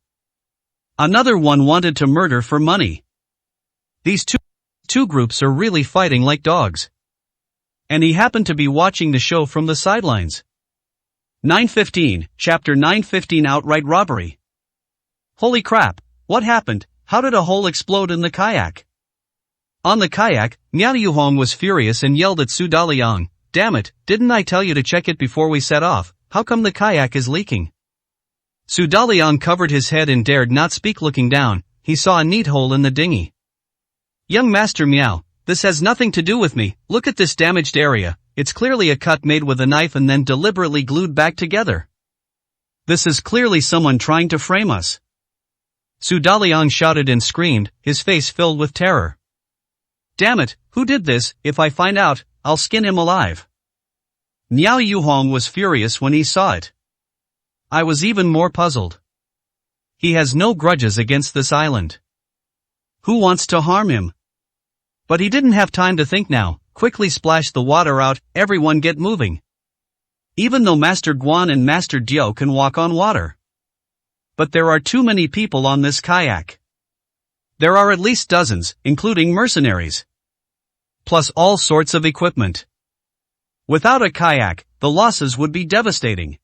Another one wanted to murder for money. These two groups are really fighting like dogs. And he happened to be watching the show from the sidelines. 915, Chapter 915 Outright Robbery. Holy crap, what happened? How did a hole explode in the kayak? On the kayak, Miao Yuhong was furious and yelled at Su Daliang, damn it, didn't I tell you to check it before we set off? How come the kayak is leaking? Su Daliang covered his head and dared not speak. Looking down, he saw a neat hole in the dinghy. Young Master Miao, this has nothing to do with me. Look at this damaged area. It's clearly a cut made with a knife and then deliberately glued back together. This is clearly someone trying to frame us. Su Daliang shouted and screamed, his face filled with terror. Damn it, who did this? If I find out, I'll skin him alive. Miao Yuhong was furious when he saw it. I was even more puzzled. He has no grudges against this island. Who wants to harm him? But he didn't have time to think now. quickly splash the water out, everyone get moving. Even though Master Guan and Master Dio can walk on water. But there are too many people on this kayak. There are at least dozens, including mercenaries. Plus all sorts of equipment. Without a kayak, the losses would be devastating.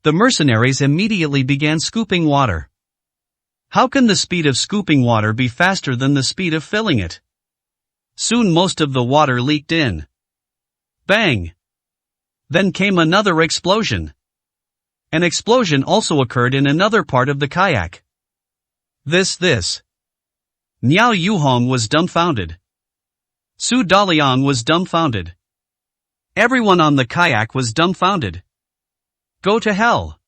The mercenaries immediately began scooping water. How can the speed of scooping water be faster than the speed of filling it? Soon most of the water leaked in. Bang! Then came another explosion. An explosion also occurred in another part of the kayak. This. Niao Yuhong was dumbfounded. Su Daliang was dumbfounded. Everyone on the kayak was dumbfounded. Go to hell!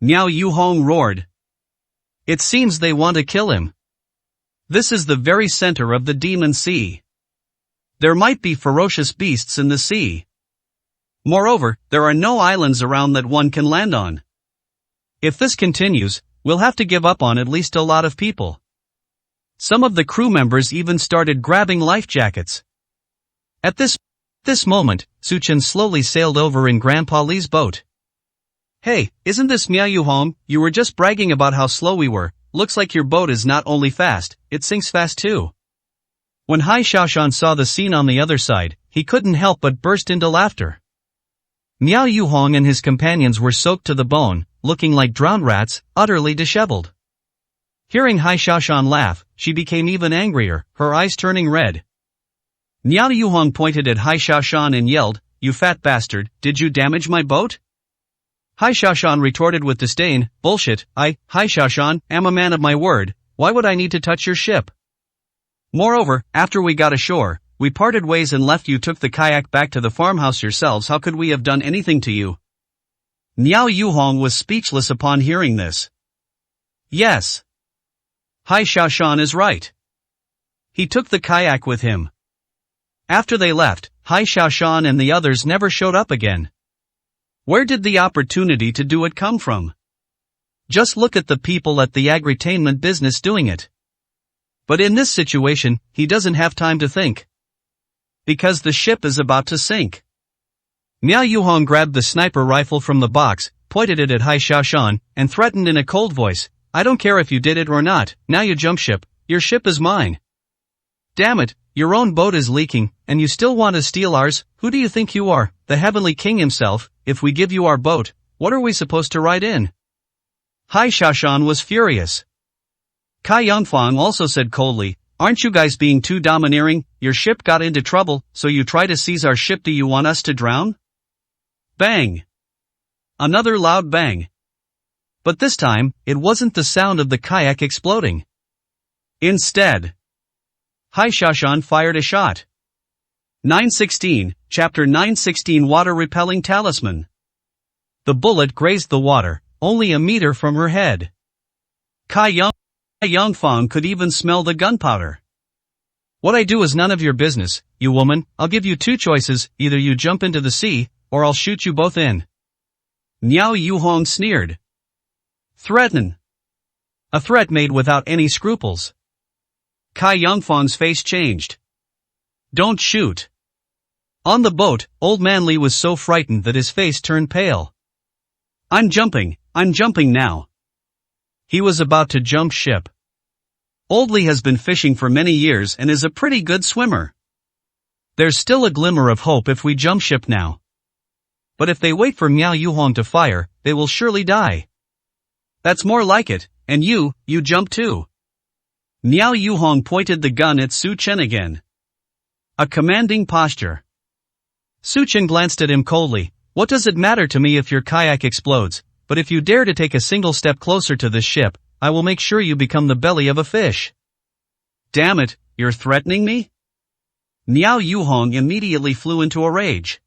Niao Yuhong roared. It seems they want to kill him. This is the very center of the demon sea. There might be ferocious beasts in the sea. Moreover, there are no islands around that one can land on. If this continues, we'll have to give up on at least a lot of people. Some of the crew members even started grabbing life jackets. At this moment, Su Chen slowly sailed over in Grandpa Li's boat. Hey, isn't this Miao Yuhong? You were just bragging about how slow we were. Looks like your boat is not only fast, it sinks fast too. When Hai Xiaoshan saw the scene on the other side, he couldn't help but burst into laughter. Miao Yuhong and his companions were soaked to the bone, looking like drowned rats, utterly disheveled. Hearing Hai Xiaoshan laugh, she became even angrier, her eyes turning red. Miao Yuhong pointed at Hai Xiaoshan and yelled, "You fat bastard, did you damage my boat?" Hai Xiaoshan retorted with disdain, "Bullshit, Hai Xiaoshan, am a man of my word, why would I need to touch your ship? Moreover, after we got ashore, we parted ways and left you took the kayak back to the farmhouse yourselves, how could we have done anything to you?" Miao Yuhong was speechless upon hearing this. Yes. Hai Xiaoshan is right. He took the kayak with him. After they left, Hai Xiaoshan and the others never showed up again. Where did the opportunity to do it come from? Just look at the people at the agritainment business doing it. But in this situation, he doesn't have time to think. Because the ship is about to sink. Miao Yuhong grabbed the sniper rifle from the box, pointed it at Hai Xiaoshan, and threatened in a cold voice, "I don't care if you did it or not, now you jump ship, your ship is mine. Damn it, your own boat is leaking, and you still want to steal ours, who do you think you are, the Heavenly King himself? If we give you our boat, what are we supposed to ride in?" Hai Xiaoshan was furious. Kai Yongfang also said coldly, "Aren't you guys being too domineering? Your ship got into trouble, so you try to seize our ship. Do you want us to drown?" Bang! Another loud bang. But this time, it wasn't the sound of the kayak exploding. Instead, Hai Xiaoshan fired a shot. 916, Chapter 916 Water-Repelling Talisman. The bullet grazed the water, only a meter from her head. Kai Yongfang could even smell the gunpowder. "What I do is none of your business, you woman. I'll give you two choices, either you jump into the sea, or I'll shoot you both in." Miao Yuhong sneered. Threaten. A threat made without any scruples. Kai Yongfang's face changed. "Don't shoot." On the boat, Old Man Li was so frightened that his face turned pale. I'm jumping now." He was about to jump ship. Old Li has been fishing for many years and is a pretty good swimmer. There's still a glimmer of hope if we jump ship now. But if they wait for Miao Yuhong to fire, they will surely die. That's more like it, and you jump too. Miao Yuhong pointed the gun at Su Chen again. A commanding posture. Su Chen glanced at him coldly. "What does it matter to me if your kayak explodes, but if you dare to take a single step closer to this ship, I will make sure you become the belly of a fish." Damn it, you're threatening me? Miao Yuhong immediately flew into a rage.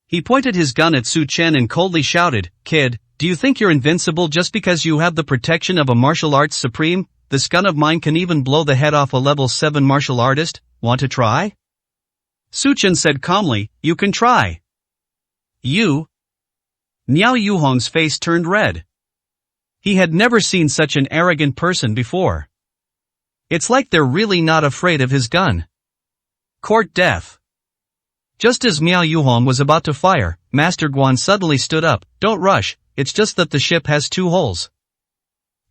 He pointed his gun at Su Chen and coldly shouted, "Kid, do you think you're invincible just because you have the protection of a martial arts supreme? This gun of mine can even blow the head off a level 7 martial artist, want to try?" Su Chen said calmly, "You can try." "You?" Miao Yuhong's face turned red. He had never seen such an arrogant person before. It's like they're really not afraid of his gun. Court death. Just as Miao Yuhong was about to fire, Master Guan suddenly stood up. Don't rush, it's just that the ship has 2 holes.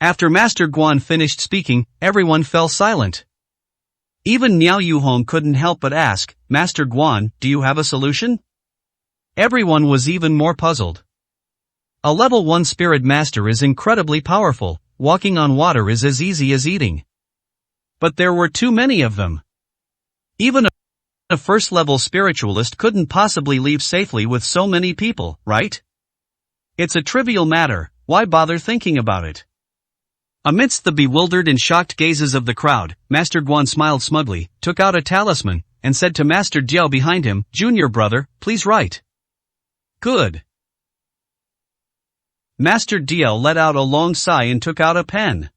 After Master Guan finished speaking, everyone fell silent. Even Miao Yuhong couldn't help but ask, Master Guan, do you have a solution? Everyone was even more puzzled. A level 1 spirit master is incredibly powerful. Walking on water is as easy as eating. But there were too many of them. Even a first-level spiritualist couldn't possibly leave safely with so many people, right? It's a trivial matter, why bother thinking about it? Amidst the bewildered and shocked gazes of the crowd, Master Guan smiled smugly, took out a talisman, and said to Master Diao behind him, Junior brother, please write. Good. Master Diao let out a long sigh and took out a pen.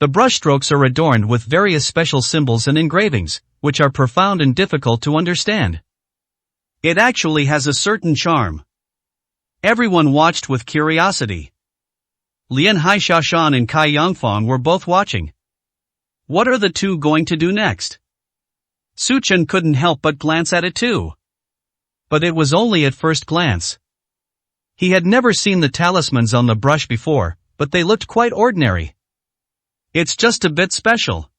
The brushstrokes are adorned with various special symbols and engravings, which are profound and difficult to understand. It actually has a certain charm. Everyone watched with curiosity. Lian Haishashan and Kai Yangfang were both watching. What are the two going to do next? Su Chen couldn't help but glance at it too. But it was only at first glance. He had never seen the talismans on the brush before, but they looked quite ordinary. It's just a bit special.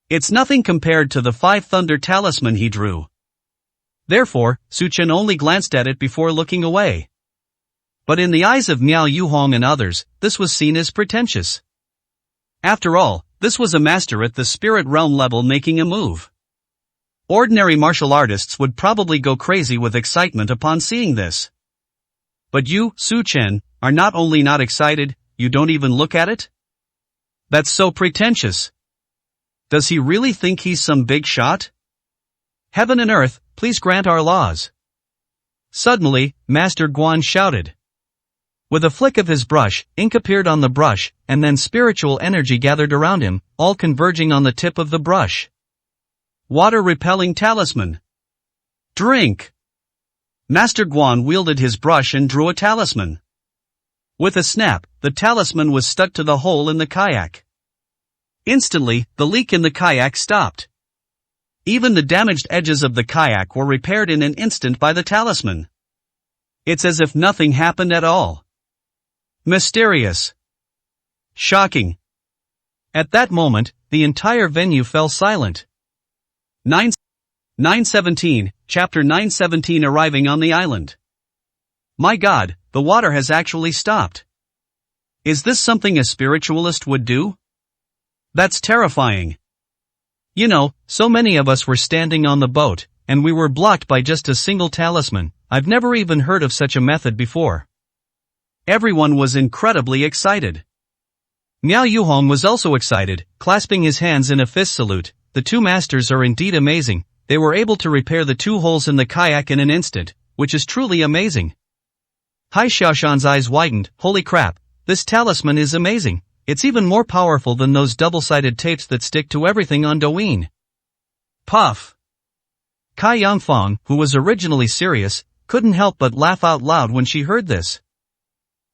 It's nothing compared to the 5 thunder talisman he drew. Therefore, Su Chen only glanced at it before looking away. But in the eyes of Miao Yuhong and others, this was seen as pretentious. After all, this was a master at the spirit realm level making a move. Ordinary martial artists would probably go crazy with excitement upon seeing this. But you, Su Chen, are not only not excited, you don't even look at it? That's so pretentious. Does he really think he's some big shot? Heaven and earth, please grant our laws. Suddenly, Master Guan shouted. With a flick of his brush, ink appeared on the brush, and then spiritual energy gathered around him, all converging on the tip of the brush. Water-repelling talisman. Drink! Master Guan wielded his brush and drew a talisman. With a snap, the talisman was stuck to the hole in the kayak. Instantly, the leak in the kayak stopped. Even the damaged edges of the kayak were repaired in an instant by the talisman. It's as if nothing happened at all. Mysterious. Shocking. At that moment, the entire venue fell silent. 917, Chapter 917 Arriving on the island. My God, the water has actually stopped. Is this something a spiritualist would do? That's terrifying. You know, so many of us were standing on the boat, and we were blocked by just a single talisman. I've never even heard of such a method before. Everyone was incredibly excited. Miao Yuhong was also excited, clasping his hands in a fist salute. The two masters are indeed amazing. They were able to repair the 2 holes in the kayak in an instant, which is truly amazing. Haishashan's eyes widened. Holy crap, this talisman is amazing. It's even more powerful than those double-sided tapes that stick to everything on Douyin. Puff. Kai Yangfang, who was originally serious, couldn't help but laugh out loud when she heard this.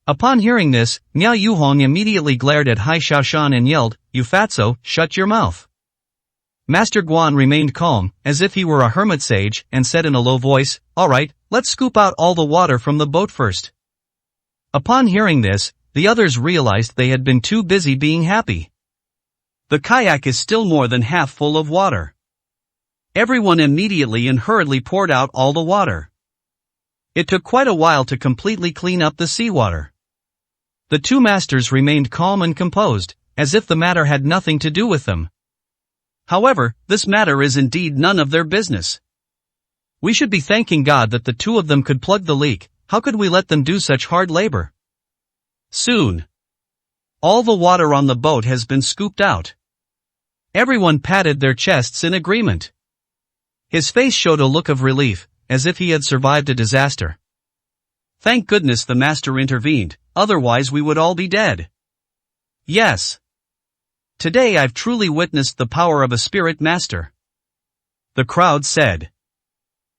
Upon hearing this, Miao Yuhong immediately glared at Haishashan and yelled, You fatso, shut your mouth. Master Guan remained calm, as if he were a hermit sage, and said in a low voice, Alright, let's scoop out all the water from the boat first. Upon hearing this, the others realized they had been too busy being happy. The kayak is still more than half full of water. Everyone immediately and hurriedly poured out all the water. It took quite a while to completely clean up the seawater. The two masters remained calm and composed, as if the matter had nothing to do with them. However, this matter is indeed none of their business. We should be thanking God that the two of them could plug the leak. How could we let them do such hard labor? Soon, all the water on the boat has been scooped out. Everyone patted their chests in agreement. His face showed a look of relief, as if he had survived a disaster. Thank goodness the master intervened, otherwise we would all be dead. Yes. Today I've truly witnessed the power of a spirit master. The crowd said.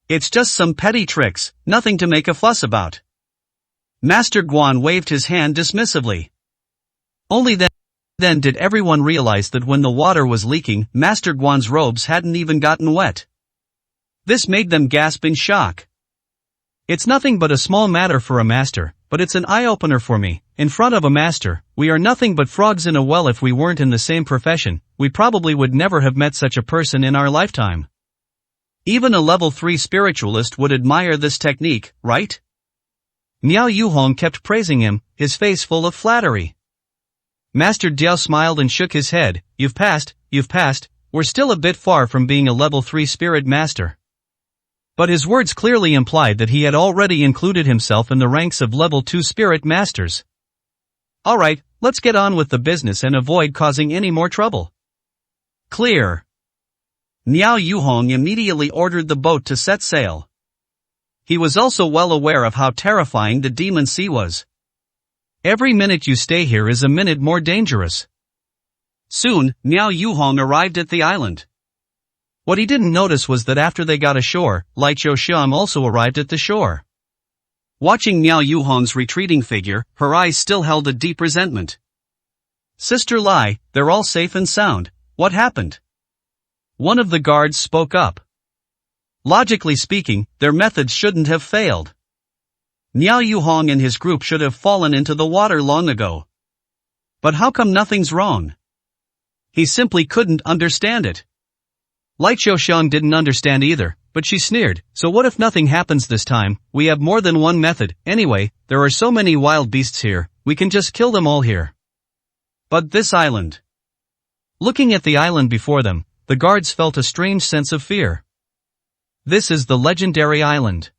It's just some petty tricks, nothing to make a fuss about. Master Guan waved his hand dismissively. Only then did everyone realize that when the water was leaking, Master Guan's robes hadn't even gotten wet. This made them gasp in shock. It's nothing but a small matter for a master, but it's an eye-opener for me. In front of a master, we are nothing but frogs in a well. If we weren't in the same profession, we probably would never have met such a person in our lifetime. Even a level 3 spiritualist would admire this technique, right? Miao Yuhong kept praising him, his face full of flattery. Master Diao smiled and shook his head. You've passed, we're still a bit far from being a level 3 spirit master. But his words clearly implied that he had already included himself in the ranks of level 2 spirit masters. Alright, let's get on with the business and avoid causing any more trouble. Clear. Miao Yuhong immediately ordered the boat to set sail. He was also well aware of how terrifying the demon sea was. Every minute you stay here is a minute more dangerous. Soon, Miao Yuhong arrived at the island. What he didn't notice was that after they got ashore, Lai Qiushan also arrived at the shore. Watching Miao Yuhong's retreating figure, her eyes still held a deep resentment. Sister Lai, they're all safe and sound. What happened? One of the guards spoke up. Logically speaking, their methods shouldn't have failed. Miao Yuhong and his group should have fallen into the water long ago. But how come nothing's wrong? He simply couldn't understand it. Lai Qiushan didn't understand either, but she sneered, so what if nothing happens this time? We have more than one method. Anyway, there are so many wild beasts here, we can just kill them all here. But this island. Looking at the island before them, the guards felt a strange sense of fear. This is the legendary island.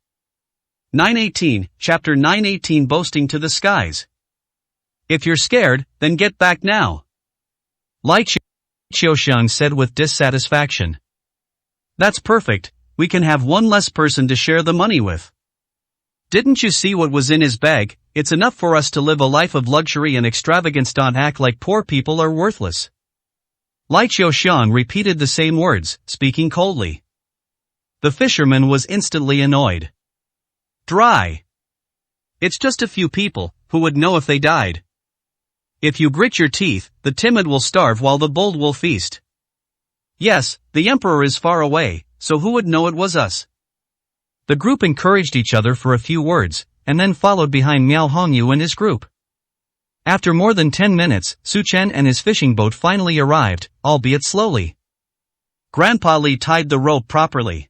918, Chapter 918, Boasting to the Skies. If you're scared, then get back now. Lai Qiushan said with dissatisfaction. That's perfect, we can have one less person to share the money with. Didn't you see what was in his bag? It's enough for us to live a life of luxury and extravagance. Don't act like poor people are worthless. Lai Qiushan repeated the same words, speaking coldly. The fisherman was instantly annoyed. Dry. It's just a few people, who would know if they died? If you grit your teeth, the timid will starve while the bold will feast. Yes, the emperor is far away, so who would know it was us? The group encouraged each other for a few words, and then followed behind Miao Hongyu and his group. After more than 10 minutes, Su Chen and his fishing boat finally arrived, albeit slowly. Grandpa Li tied the rope properly.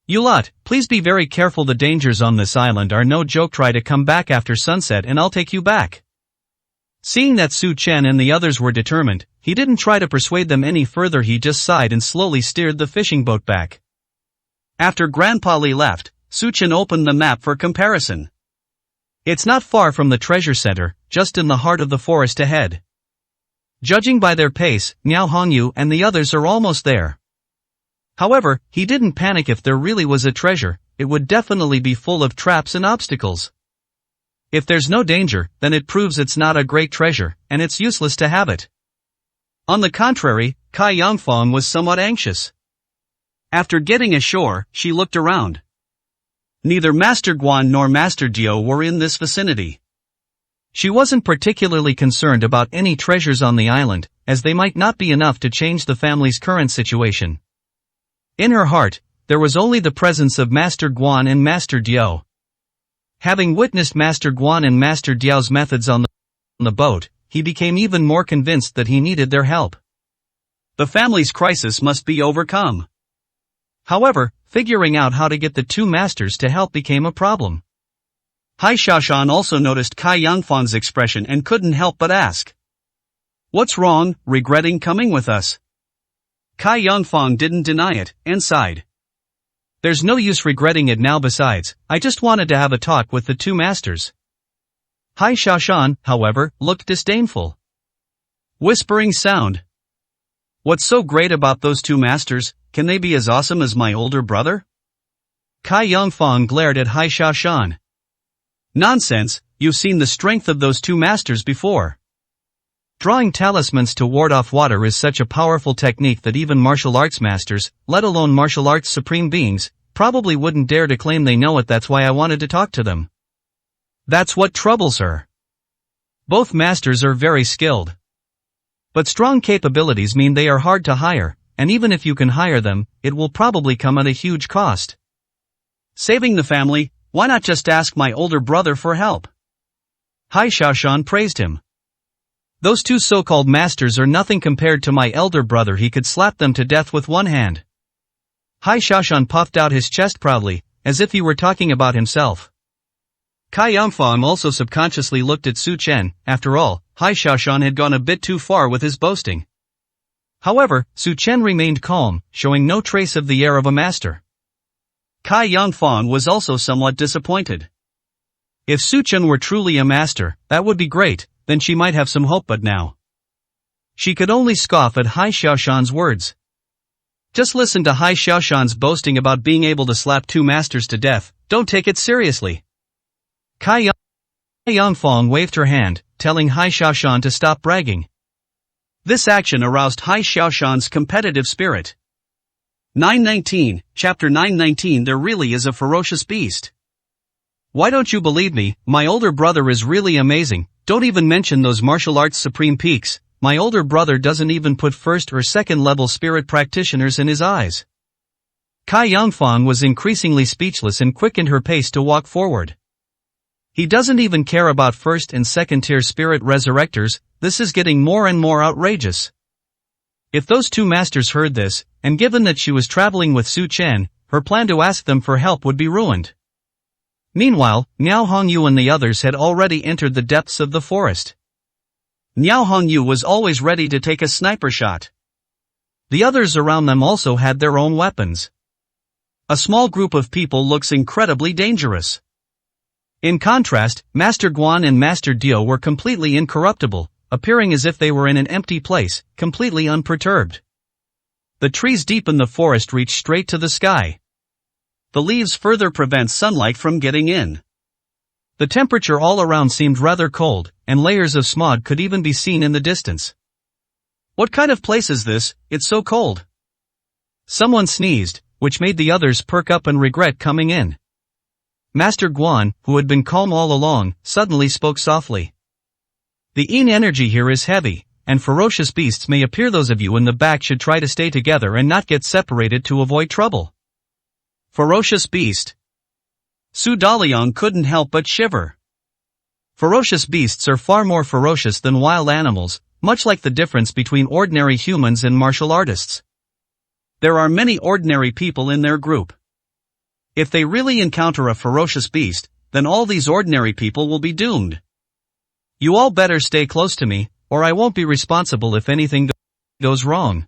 You lot, please be very careful. The dangers on this island are no joke. Try to come back after sunset and I'll take you back. Seeing that Su Chen and the others were determined, he didn't try to persuade them any further. He just sighed and slowly steered the fishing boat back. After Grandpa Li left, Su Chen opened the map for comparison. It's not far from the treasure center, just in the heart of the forest ahead. Judging by their pace, Miao Hongyu and the others are almost there. However, he didn't panic. If there really was a treasure, it would definitely be full of traps and obstacles. If there's no danger, then it proves it's not a great treasure, and it's useless to have it. On the contrary, Cai Yangfang was somewhat anxious. After getting ashore, she looked around. Neither Master Guan nor Master Diao were in this vicinity. She wasn't particularly concerned about any treasures on the island, as they might not be enough to change the family's current situation. In her heart, there was only the presence of Master Guan and Master Diao. Having witnessed Master Guan and Master Diao's methods on the boat, he became even more convinced that he needed their help. The family's crisis must be overcome. However, figuring out how to get the two masters to help became a problem. Hai Xiaoshan also noticed Cai Yangfang's expression and couldn't help but ask. What's wrong, regretting coming with us? Cai Yangfang didn't deny it, and sighed. There's no use regretting it now. Besides, I just wanted to have a talk with the two masters. Hai Xiaoshan, however, looked disdainful. Whispering sound. What's so great about those two masters? Can they be as awesome as my older brother? Cai Yangfang glared at Hai Xiaoshan. Nonsense, you've seen the strength of those two masters before. Drawing talismans to ward off water is such a powerful technique that even martial arts masters, let alone martial arts supreme beings, probably wouldn't dare to claim they know it. That's why I wanted to talk to them. That's what troubles her. Both masters are very skilled. But strong capabilities mean they are hard to hire, and even if you can hire them, it will probably come at a huge cost. Saving the family, why not just ask my older brother for help? Hai Xiaoshan praised him. Those two so-called masters are nothing compared to my elder brother. He could slap them to death with one hand. Hai Xiaoshan puffed out his chest proudly, as if he were talking about himself. Cai Yangfang also subconsciously looked at Su Chen. After all, Hai Xiaoshan had gone a bit too far with his boasting. However, Su Chen remained calm, showing no trace of the air of a master. Cai Yangfang was also somewhat disappointed. If Su Chen were truly a master, that would be great, then she might have some hope, but now she could only scoff at Hai Xiaoshan's words. Just listen to Hai Xiaoshan's boasting about being able to slap two masters to death. Don't take it seriously. Cai Yangfang waved her hand, telling Hai Xiaoshan to stop bragging. This action aroused Hai Xiaoshan's competitive spirit. 919, Chapter 919. There really is a ferocious beast. Why don't you believe me? My older brother is really amazing. Don't even mention those martial arts supreme peaks. My older brother doesn't even put first or second level spirit practitioners in his eyes. Cai Yangfang was increasingly speechless and quickened her pace to walk forward. He doesn't even care about first and second tier spirit resurrectors. This is getting more and more outrageous. If those two masters heard this, and given that she was traveling with Su Chen, her plan to ask them for help would be ruined. Niao Hongyu and the others had already entered the depths of the forest. Niao Hongyu was always ready to take a sniper shot. The others around them also had their own weapons. A small group of people looks incredibly dangerous. In contrast, Master Guan and Master Dio were completely incorruptible, appearing as if they were in an empty place, completely unperturbed. The trees deep in the forest reached straight to the sky. The leaves further prevent sunlight from getting in. The temperature all around seemed rather cold, and layers of smog could even be seen in the distance. What kind of place is this? It's so cold. Someone sneezed, which made the others perk up and regret coming in. Master Guan, who had been calm all along, suddenly spoke softly. The yin energy here is heavy, and ferocious beasts may appear. Those of you in the back should try to stay together and not get separated to avoid trouble. Ferocious beast. Su Daliang couldn't help but shiver. Ferocious beasts are far more ferocious than wild animals, much like the difference between ordinary humans and martial artists. There are many ordinary people in their group. If they really encounter a ferocious beast, then all these ordinary people will be doomed. You all better stay close to me, or I won't be responsible if anything goes wrong.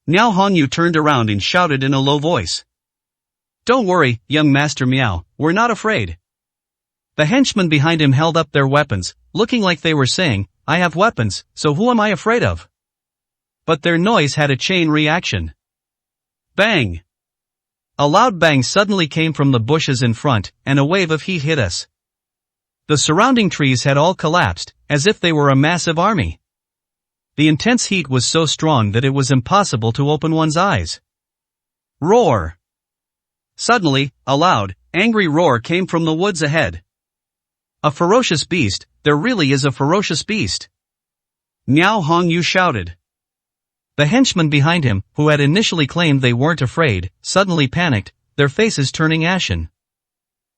Niao Hongyu turned around and shouted in a low voice. Don't worry, young Master Miao, we're not afraid. The henchmen behind him held up their weapons, looking like they were saying, I have weapons, so who am I afraid of? But their noise had a chain reaction. Bang! A loud bang suddenly came from the bushes in front, and a wave of heat hit us. The surrounding trees had all collapsed, as if they were a massive army. The intense heat was so strong that it was impossible to open one's eyes. Roar! Suddenly, a loud, angry roar came from the woods ahead. A ferocious beast, there really is a ferocious beast. Niao Hongyu shouted. The henchmen behind him, who had initially claimed they weren't afraid, suddenly panicked, their faces turning ashen.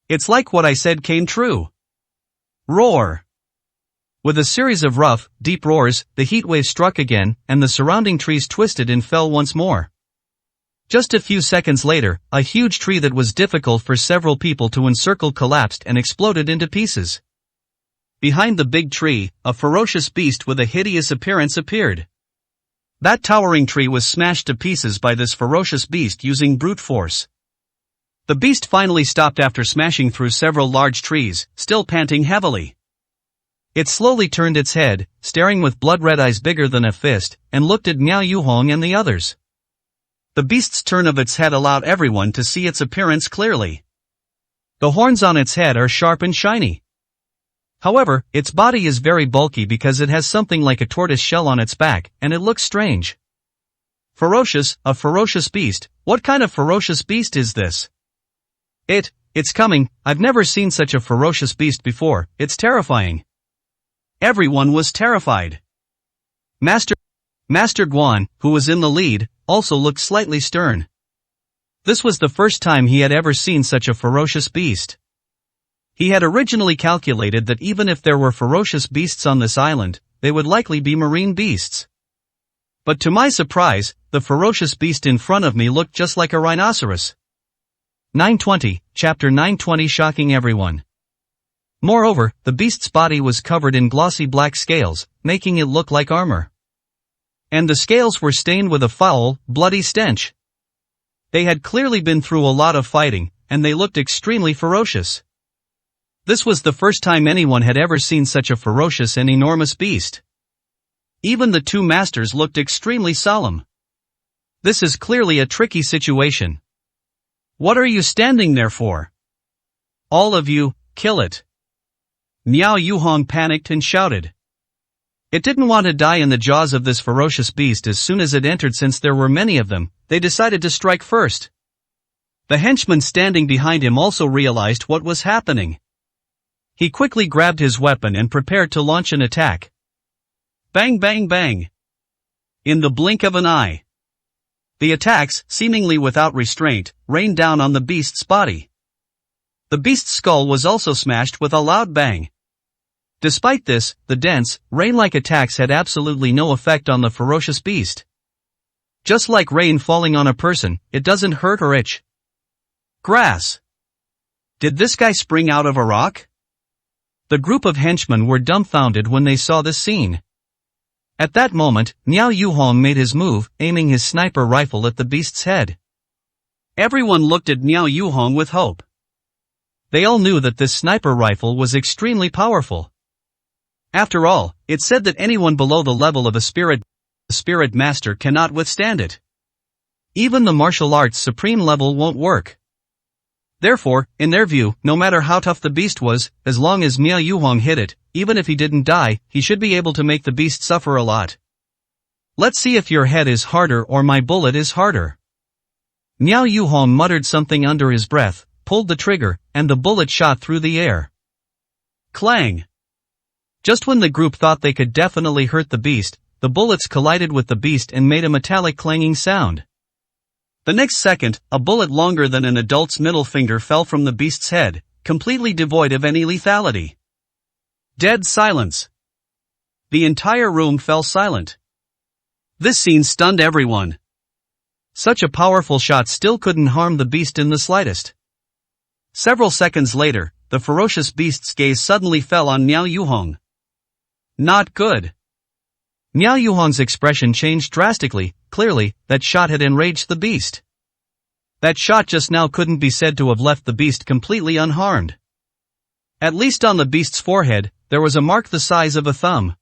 It's like what I said came true. Roar! With a series of rough, deep roars, the heat wave struck again, and the surrounding trees twisted and fell once more. Just a few seconds later, a huge tree that was difficult for several people to encircle collapsed and exploded into pieces. Behind the big tree, a ferocious beast with a hideous appearance appeared. That towering tree was smashed to pieces by this ferocious beast using brute force. The beast finally stopped after smashing through several large trees, still panting heavily. It slowly turned its head, staring with blood-red eyes bigger than a fist, and looked at Miao Yuhong and the others. The beast's turn of its head allowed everyone to see its appearance clearly. The horns on its head are sharp and shiny. However, its body is very bulky because it has something like a tortoise shell on its back, and it looks strange. Ferocious, a ferocious beast. What kind of ferocious beast is this? It's coming. I've never seen such a ferocious beast before. It's terrifying. Everyone was terrified. Master Master Guan, who was in the lead, also looked slightly stern. This was the first time he had ever seen such a ferocious beast. He had originally calculated that even if there were ferocious beasts on this island, they would likely be marine beasts. But to my surprise, the ferocious beast in front of me looked just like a rhinoceros. 920, Chapter 920, shocking everyone. Moreover, the beast's body was covered in glossy black scales, making it look like armor. And the scales were stained with a foul, bloody stench. They had clearly been through a lot of fighting, and they looked extremely ferocious. This was the first time anyone had ever seen such a ferocious and enormous beast. Even the two masters looked extremely solemn. This is clearly a tricky situation. What are you standing there for? All of you, kill it. Miao Yuhong panicked and shouted. It didn't want to die in the jaws of this ferocious beast as soon as it entered. Since there were many of them, they decided to strike first. The henchman standing behind him also realized what was happening. He quickly grabbed his weapon and prepared to launch an attack. Bang bang bang. In the blink of an eye. The attacks, seemingly without restraint, rained down on the beast's body. The beast's skull was also smashed with a loud bang. Despite this, the dense, rain-like attacks had absolutely no effect on the ferocious beast. Just like rain falling on a person, it doesn't hurt or itch. Grass. Did this guy spring out of a rock? The group of henchmen were dumbfounded when they saw this scene. At that moment, Miao Yuhong made his move, aiming his sniper rifle at the beast's head. Everyone looked at Miao Yuhong with hope. They all knew that this sniper rifle was extremely powerful. After all, it's said that anyone below the level of a spirit master cannot withstand it. Even the martial arts supreme level won't work. Therefore, in their view, no matter how tough the beast was, as long as Miao Yuhong hit it, even if he didn't die, he should be able to make the beast suffer a lot. Let's see if your head is harder or my bullet is harder. Miao Yuhong muttered something under his breath, pulled the trigger, and the bullet shot through the air. Clang! Just when the group thought they could definitely hurt the beast, the bullets collided with the beast and made a metallic clanging sound. The next second, a bullet longer than an adult's middle finger fell from the beast's head, completely devoid of any lethality. Dead silence. The entire room fell silent. This scene stunned everyone. Such a powerful shot still couldn't harm the beast in the slightest. Several seconds later, the ferocious beast's gaze suddenly fell on Miao Yuhong. Not good. Miao Yuhong's expression changed drastically. Clearly, that shot had enraged the beast. That shot just now couldn't be said to have left the beast completely unharmed. At least on the beast's forehead, there was a mark the size of a thumb.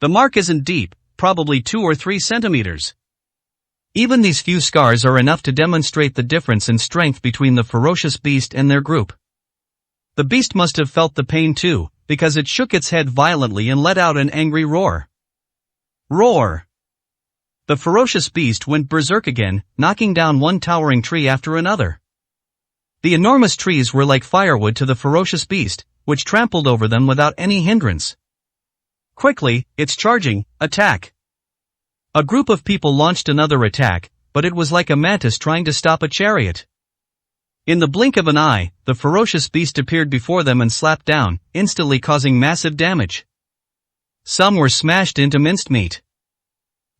The mark isn't deep, probably 2 or 3 centimeters. Even these few scars are enough to demonstrate the difference in strength between the ferocious beast and their group. The beast must have felt the pain too, because it shook its head violently and let out an angry roar. Roar! The ferocious beast went berserk again, knocking down one towering tree after another. The enormous trees were like firewood to the ferocious beast, which trampled over them without any hindrance. Quickly, it's charging, attack! A group of people launched another attack, but it was like a mantis trying to stop a chariot. In the blink of an eye, the ferocious beast appeared before them and slapped down, instantly causing massive damage. Some were smashed into minced meat.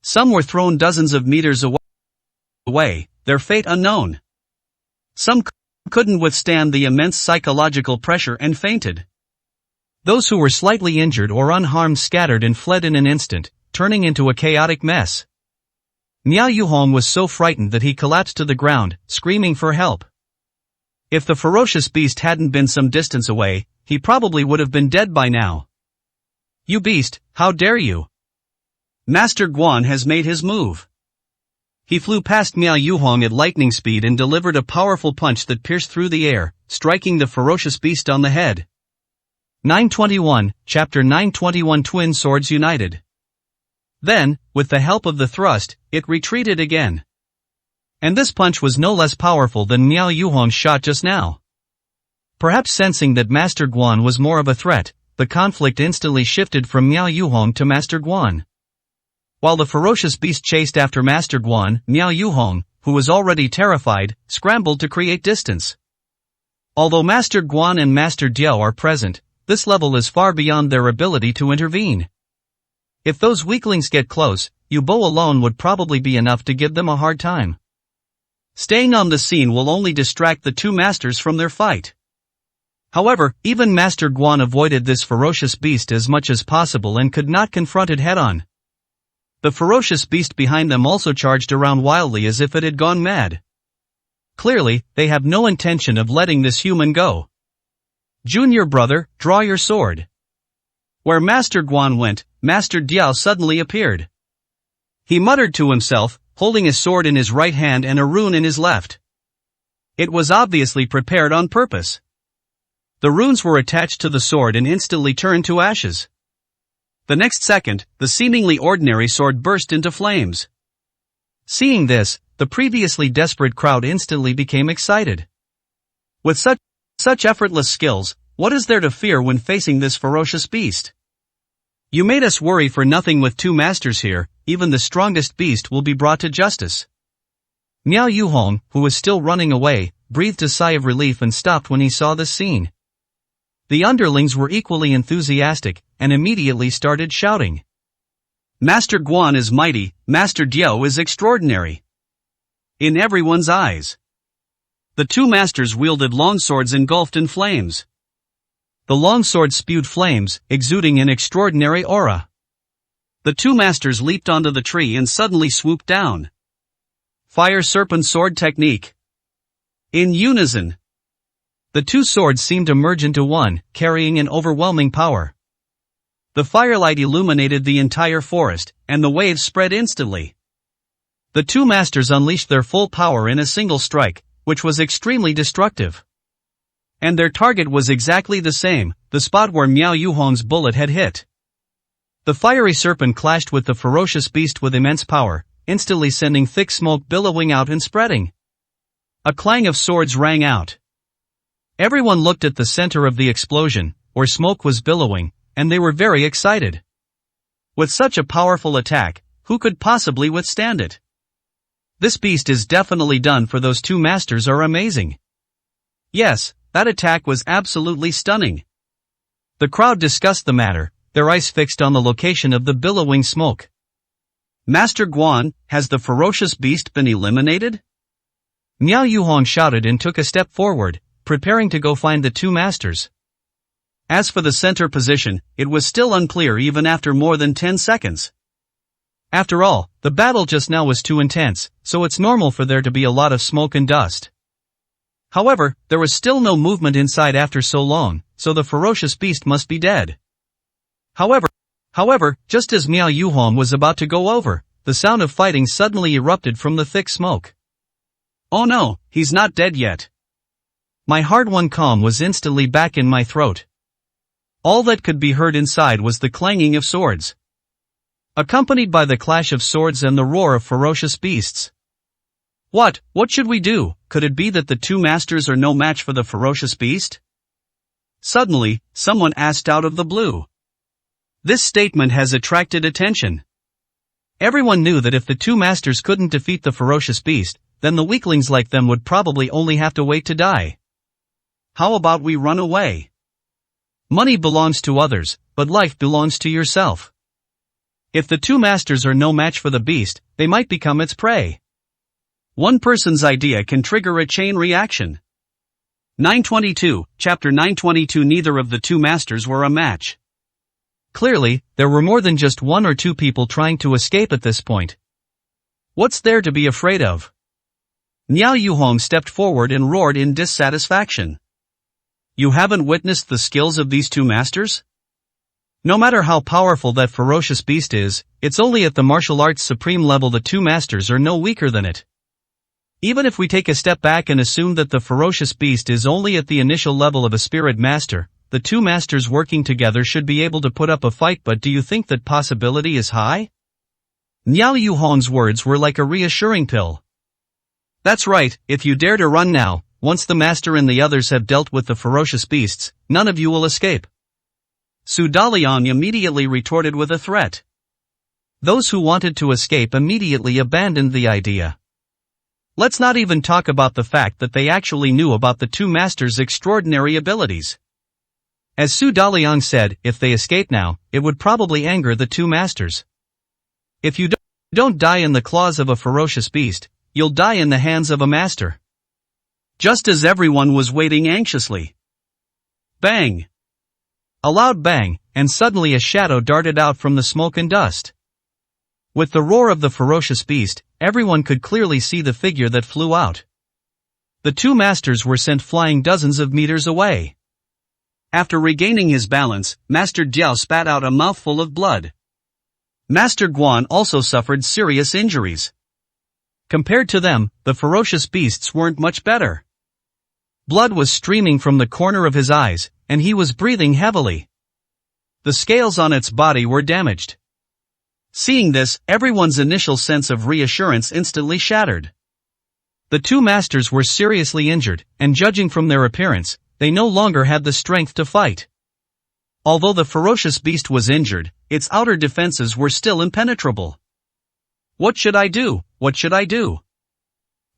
Some were thrown dozens of meters away, their fate unknown. Some couldn't withstand the immense psychological pressure and fainted. Those who were slightly injured or unharmed scattered and fled in an instant, turning into a chaotic mess. Miao Yuhong was so frightened that he collapsed to the ground, screaming for help. If the ferocious beast hadn't been some distance away, he probably would have been dead by now. You beast, how dare you! Master Guan has made his move. He flew past Miao Yuhong at lightning speed and delivered a powerful punch that pierced through the air, striking the ferocious beast on the head. 921, Chapter 921, Twin Swords United. Then, with the help of the thrust, it retreated again. And this punch was no less powerful than Miao Yuhong's shot just now. Perhaps sensing that Master Guan was more of a threat, the conflict instantly shifted from Miao Yuhong to Master Guan. While the ferocious beast chased after Master Guan, Miao Yuhong, who was already terrified, scrambled to create distance. Although Master Guan and Master Diao are present, this level is far beyond their ability to intervene. If those weaklings get close, Yu Bo alone would probably be enough to give them a hard time. Staying on the scene will only distract the two masters from their fight. However, even Master Guan avoided this ferocious beast as much as possible and could not confront it head-on. The ferocious beast behind them also charged around wildly as if it had gone mad. Clearly, they have no intention of letting this human go. Junior brother, draw your sword. Where Master Guan went, Master Diao suddenly appeared. He muttered to himself, holding a sword in his right hand and a rune in his left. It was obviously prepared on purpose. The runes were attached to the sword and instantly turned to ashes. The next second, the seemingly ordinary sword burst into flames. Seeing this, the previously desperate crowd instantly became excited. With such effortless skills, what is there to fear when facing this ferocious beast? You made us worry for nothing. With two masters here, even the strongest beast will be brought to justice. Miao Yuhong, who was still running away, breathed a sigh of relief and stopped when he saw this scene. The underlings were equally enthusiastic, and immediately started shouting. Master Guan is mighty, Master Diao is extraordinary. In everyone's eyes. The two masters wielded longswords engulfed in flames. The longsword spewed flames, exuding an extraordinary aura. The two masters leaped onto the tree and suddenly swooped down. Fire serpent sword technique. In unison. The two swords seemed to merge into one, carrying an overwhelming power. The firelight illuminated the entire forest, and the waves spread instantly. The two masters unleashed their full power in a single strike, which was extremely destructive. And their target was exactly the same, the spot where Miao Yuhong's bullet had hit. The fiery serpent clashed with the ferocious beast with immense power, instantly sending thick smoke billowing out and spreading. A clang of swords rang out. Everyone looked at the center of the explosion, where smoke was billowing, and they were very excited. With such a powerful attack, who could possibly withstand it? This beast is definitely done for. Those two masters are amazing. Yes, that attack was absolutely stunning. The crowd discussed the matter, their eyes fixed on the location of the billowing smoke. Master Guan, has the ferocious beast been eliminated? Miao Yuhong shouted and took a step forward, preparing to go find the two masters. As for the center position, it was still unclear even after more than 10 seconds. After all, the battle just now was too intense, so it's normal for there to be a lot of smoke and dust. However, there was still no movement inside after so long, so the ferocious beast must be dead. However, just as Miao Yuhong was about to go over, the sound of fighting suddenly erupted from the thick smoke. Oh no, he's not dead yet. My hard-won calm was instantly back in my throat. All that could be heard inside was the clanging of swords, accompanied by the clash of swords and the roar of ferocious beasts. What should we do? Could it be that the two masters are no match for the ferocious beast? Suddenly, someone asked out of the blue. This statement has attracted attention. Everyone knew that if the two masters couldn't defeat the ferocious beast, then the weaklings like them would probably only have to wait to die. How about we run away? Money belongs to others, but life belongs to yourself. If the two masters are no match for the beast, they might become its prey. One person's idea can trigger a chain reaction. 922, Chapter 922. Neither of the two masters were a match. Clearly, there were more than just one or two people trying to escape at this point. What's there to be afraid of? Miao Yuhong stepped forward and roared in dissatisfaction. You haven't witnessed the skills of these two masters? No matter how powerful that ferocious beast is, it's only at the martial arts supreme level the two masters are no weaker than it. Even if we take a step back and assume that the ferocious beast is only at the initial level of a spirit master, the two masters working together should be able to put up a fight. But do you think that possibility is high? Miao Yuhong's words were like a reassuring pill. That's right, if you dare to run now, once the master and the others have dealt with the ferocious beasts, none of you will escape. Su Dalian immediately retorted with a threat. Those who wanted to escape immediately abandoned the idea. Let's not even talk about the fact that they actually knew about the two masters' extraordinary abilities. As Su Daliang said, if they escape now, it would probably anger the two masters. If you don't die in the claws of a ferocious beast, you'll die in the hands of a master. Just as everyone was waiting anxiously. Bang! A loud bang, and suddenly a shadow darted out from the smoke and dust. With the roar of the ferocious beast, everyone could clearly see the figure that flew out. The two masters were sent flying dozens of meters away. After regaining his balance, Master Diao spat out a mouthful of blood. Master Guan also suffered serious injuries. Compared to them, the ferocious beasts weren't much better. Blood was streaming from the corner of his eyes, and he was breathing heavily. The scales on its body were damaged. Seeing this, everyone's initial sense of reassurance instantly shattered. The two masters were seriously injured, and judging from their appearance, they no longer had the strength to fight. Although the ferocious beast was injured, its outer defenses were still impenetrable. What should I do? What should I do?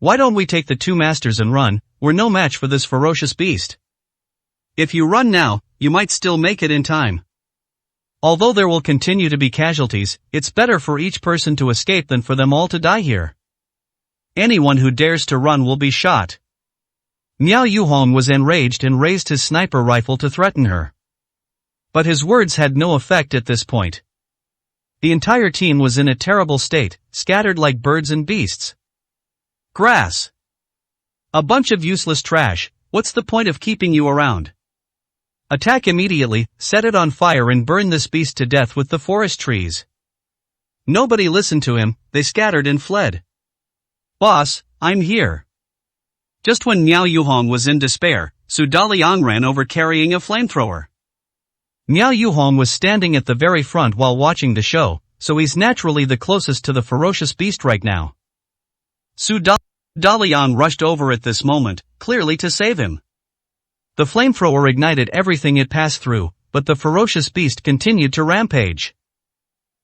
Why don't we take the two masters and run? We're no match for this ferocious beast. If you run now, you might still make it in time. Although there will continue to be casualties, it's better for each person to escape than for them all to die here. Anyone who dares to run will be shot. Miao Yuhong was enraged and raised his sniper rifle to threaten her. But his words had no effect at this point. The entire team was in a terrible state, scattered like birds and beasts. Grass. A bunch of useless trash, what's the point of keeping you around? Attack immediately, set it on fire and burn this beast to death with the forest trees. Nobody listened to him, they scattered and fled. Boss, I'm here. Just when Miao Yuhong was in despair, Su Daliang ran over carrying a flamethrower. Miao Yuhong was standing at the very front while watching the show, so he's naturally the closest to the ferocious beast right now. Su Daliang rushed over at this moment, clearly to save him. The flamethrower ignited everything it passed through, but the ferocious beast continued to rampage.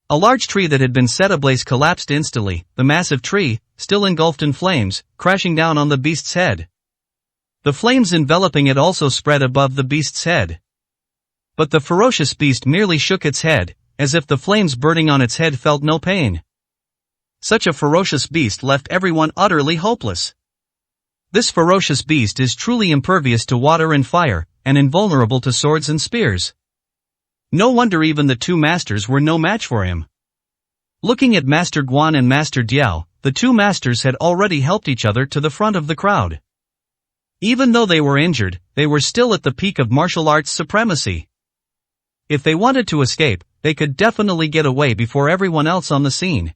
A large tree that had been set ablaze collapsed instantly, the massive tree, still engulfed in flames, crashing down on the beast's head. The flames enveloping it also spread above the beast's head. But the ferocious beast merely shook its head, as if the flames burning on its head felt no pain. Such a ferocious beast left everyone utterly hopeless. This ferocious beast is truly impervious to water and fire, and invulnerable to swords and spears. No wonder even the two masters were no match for him. Looking at Master Guan and Master Diao, the two masters had already helped each other to the front of the crowd. Even though they were injured, they were still at the peak of martial arts supremacy. If they wanted to escape, they could definitely get away before everyone else on the scene.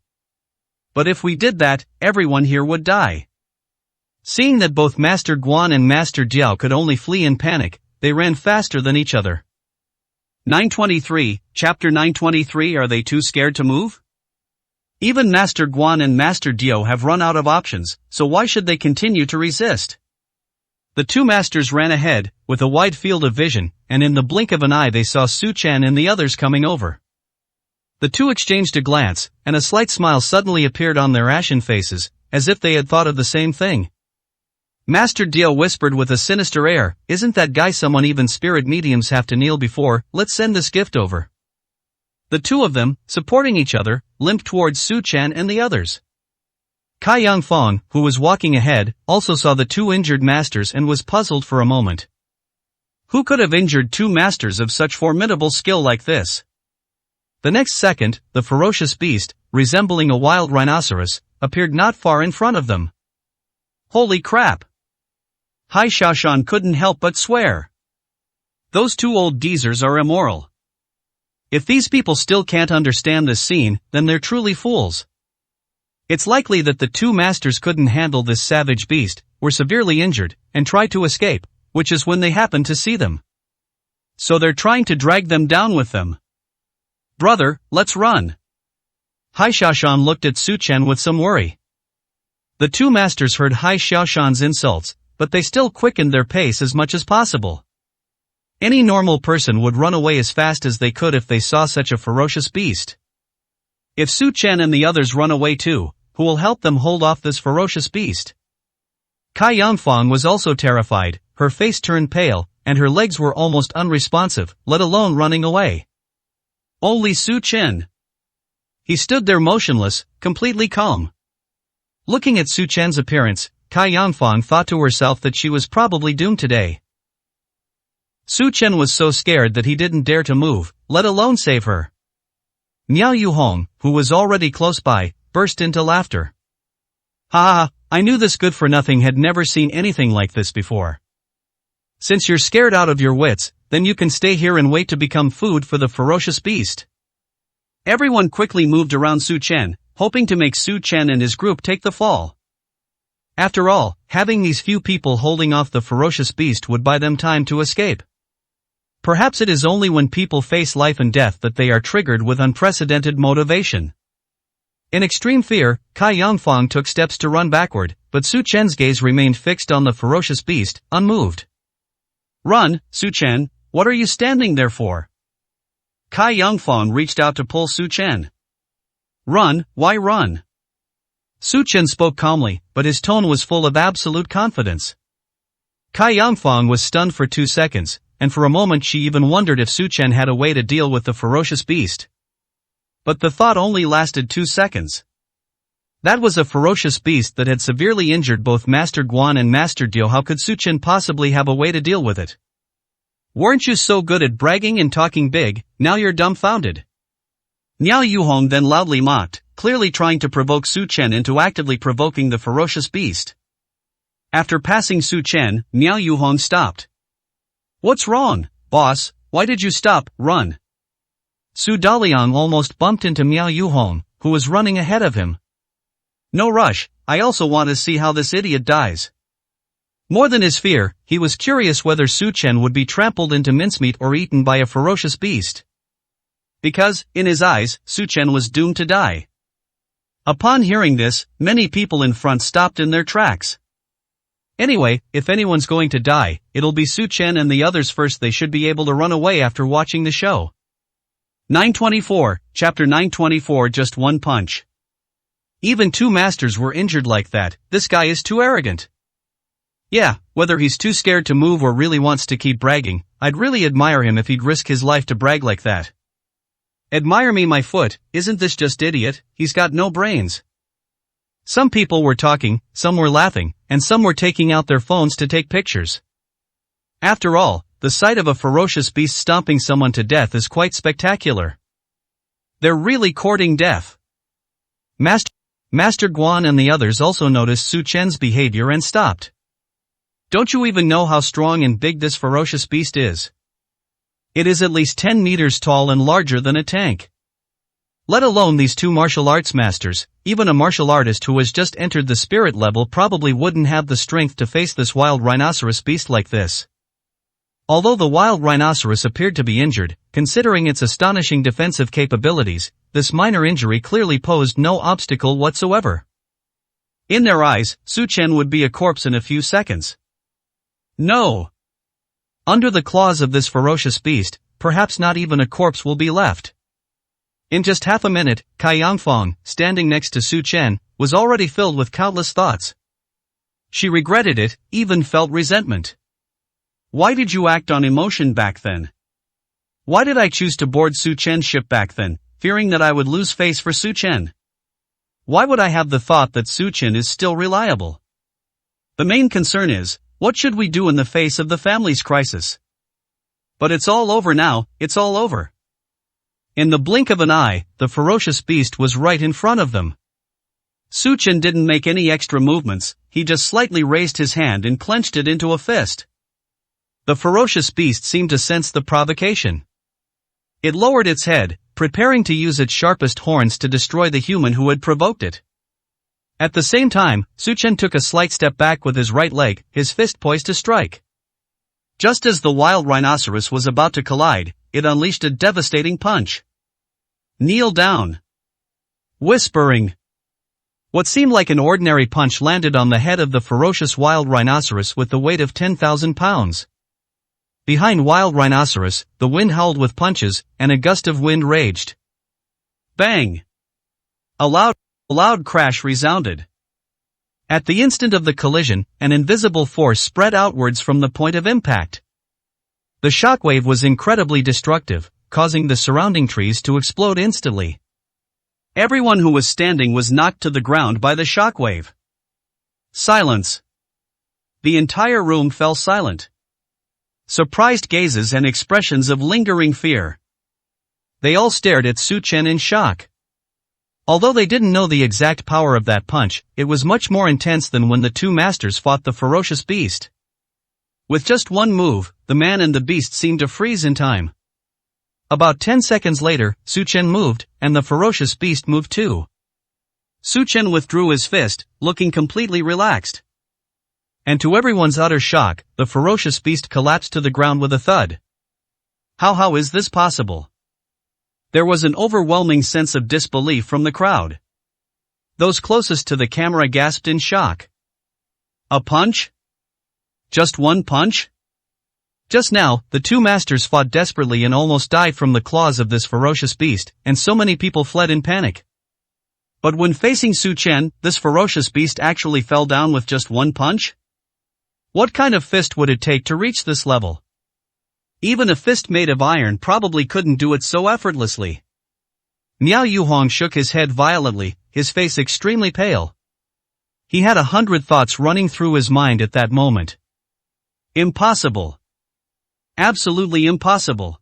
But if we did that, everyone here would die. Seeing that both Master Guan and Master Diao could only flee in panic, they ran faster than each other. 923, Chapter 923. Are they too scared to move? Even Master Guan and Master Diao have run out of options, so why should they continue to resist? The two masters ran ahead, with a wide field of vision, and in the blink of an eye they saw Su Chen and the others coming over. The two exchanged a glance, and a slight smile suddenly appeared on their ashen faces, as if they had thought of the same thing. Master Diao whispered with a sinister air, "Isn't that guy someone even spirit mediums have to kneel before? Let's send this gift over." The two of them, supporting each other, limped towards Su Chen and the others. Kai Yangfang, who was walking ahead, also saw the two injured masters and was puzzled for a moment. Who could have injured two masters of such formidable skill like this? The next second, the ferocious beast, resembling a wild rhinoceros, appeared not far in front of them. Holy crap! Hai Xiaoshan couldn't help but swear. Those two old geezers are immoral. If these people still can't understand this scene, then they're truly fools. It's likely that the two masters couldn't handle this savage beast, were severely injured, and tried to escape, which is when they happened to see them. So they're trying to drag them down with them. Brother, let's run. Hai Xiaoshan looked at Su Chen with some worry. The two masters heard Hai Xiaoshan's insults, but they still quickened their pace as much as possible. Any normal person would run away as fast as they could if they saw such a ferocious beast. If Su Chen and the others run away too, who will help them hold off this ferocious beast? Cai Yangfang was also terrified, her face turned pale, and her legs were almost unresponsive, let alone running away. Only Su Chen. He stood there motionless, completely calm. Looking at Su Chen's appearance, Cai Yangfang thought to herself that she was probably doomed today. Su Chen was so scared that he didn't dare to move, let alone save her. Miao Yuhong, who was already close by, burst into laughter. Ha ha, I knew this good-for-nothing had never seen anything like this before. Since you're scared out of your wits, then you can stay here and wait to become food for the ferocious beast. Everyone quickly moved around Su Chen, hoping to make Su Chen and his group take the fall. After all, having these few people holding off the ferocious beast would buy them time to escape. Perhaps it is only when people face life and death that they are triggered with unprecedented motivation. In extreme fear, Cai Yangfang took steps to run backward, but Su Chen's gaze remained fixed on the ferocious beast, unmoved. Run, Su Chen, what are you standing there for? Cai Yangfang reached out to pull Su Chen. Run, why run? Su Chen spoke calmly, but his tone was full of absolute confidence. Cai Yangfang was stunned for 2 seconds, and for a moment she even wondered if Su Chen had a way to deal with the ferocious beast. But the thought only lasted 2 seconds. That was a ferocious beast that had severely injured both Master Guan and Master Diao. How could Su Chen possibly have a way to deal with it? Weren't you so good at bragging and talking big, now you're dumbfounded? Miao Yuhong then loudly mocked, clearly trying to provoke Su Chen into actively provoking the ferocious beast. After passing Su Chen, Miao Yuhong stopped. What's wrong, boss, why did you stop? Run. Su Daliang almost bumped into Miao Yuhong, who was running ahead of him. No rush, I also want to see how this idiot dies. More than his fear, he was curious whether Su Chen would be trampled into mincemeat or eaten by a ferocious beast. Because, in his eyes, Su Chen was doomed to die. Upon hearing this, many people in front stopped in their tracks. Anyway, if anyone's going to die, it'll be Su Chen and the others first. They should be able to run away after watching the show. 924, Chapter 924. Just one punch. Even 2 masters were injured like that. This guy is too arrogant. Yeah, whether he's too scared to move or really wants to keep bragging, I'd really admire him if he'd risk his life to brag like that. Admire me my foot, isn't this just idiot? He's got no brains. Some people were talking, some were laughing, and some were taking out their phones to take pictures. After all, the sight of a ferocious beast stomping someone to death is quite spectacular. They're really courting death. Master Guan and the others also noticed Su Chen's behavior and stopped. Don't you even know how strong and big this ferocious beast is? It is at least 10 meters tall and larger than a tank. Let alone these 2 martial arts masters. Even a martial artist who has just entered the spirit level probably wouldn't have the strength to face this wild rhinoceros beast like this. Although the wild rhinoceros appeared to be injured, considering its astonishing defensive capabilities, this minor injury clearly posed no obstacle whatsoever. In their eyes, Su Chen would be a corpse in a few seconds. No. Under the claws of this ferocious beast, perhaps not even a corpse will be left. In just half a minute, Cai Yangfang, standing next to Su Chen, was already filled with countless thoughts. She regretted it, even felt resentment. Why did you act on emotion back then? Why did I choose to board Su Chen's ship back then, fearing that I would lose face for Su Chen? Why would I have the thought that Su Chen is still reliable? The main concern is, what should we do in the face of the family's crisis? But it's all over now, it's all over. In the blink of an eye, the ferocious beast was right in front of them. Su Chen didn't make any extra movements, he just slightly raised his hand and clenched it into a fist. The ferocious beast seemed to sense the provocation. It lowered its head, preparing to use its sharpest horns to destroy the human who had provoked it. At the same time, Su Chen took a slight step back with his right leg, his fist poised to strike. Just as the wild rhinoceros was about to collide, it unleashed a devastating punch. Kneel down. Whispering. What seemed like an ordinary punch landed on the head of the ferocious wild rhinoceros with the weight of 10,000 pounds. Behind wild rhinoceros, the wind howled with punches, and a gust of wind raged. Bang! A loud crash resounded. At the instant of the collision, an invisible force spread outwards from the point of impact. The shockwave was incredibly destructive, causing the surrounding trees to explode instantly. Everyone who was standing was knocked to the ground by the shockwave. Silence. The entire room fell silent. Surprised gazes and expressions of lingering fear. They all stared at Su Chen in shock. Although they didn't know the exact power of that punch, it was much more intense than when the two masters fought the ferocious beast. With just one move, the man and the beast seemed to freeze in time. About 10 seconds later, Su Chen moved, and the ferocious beast moved too. Su Chen withdrew his fist, looking completely relaxed. And to everyone's utter shock, the ferocious beast collapsed to the ground with a thud. How is this possible? There was an overwhelming sense of disbelief from the crowd. Those closest to the camera gasped in shock. A punch? Just one punch? Just now, the two masters fought desperately and almost died from the claws of this ferocious beast, and so many people fled in panic. But when facing Su Chen, this ferocious beast actually fell down with just one punch? What kind of fist would it take to reach this level? Even a fist made of iron probably couldn't do it so effortlessly. Miao Yuhong shook his head violently, his face extremely pale. He had 100 thoughts running through his mind at that moment. Impossible. Absolutely impossible.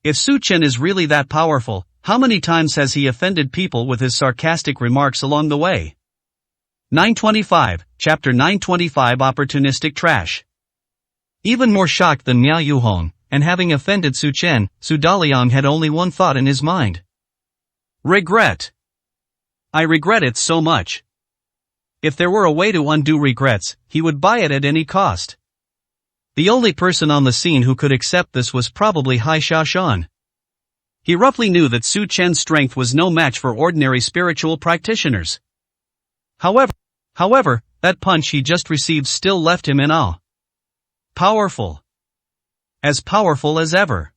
If Su Chen is really that powerful, how many times has he offended people with his sarcastic remarks along the way? 925, Chapter 925 Opportunistic Trash. Even more shocked than Miao Yuhong, and having offended Su Chen, Su Daliang had only one thought in his mind. Regret. I regret it so much. If there were a way to undo regrets, he would buy it at any cost. The only person on the scene who could accept this was probably Hai Xiaoshan. He roughly knew that Su Chen's strength was no match for ordinary spiritual practitioners. However, that punch he just received still left him in awe. Powerful. As powerful as ever.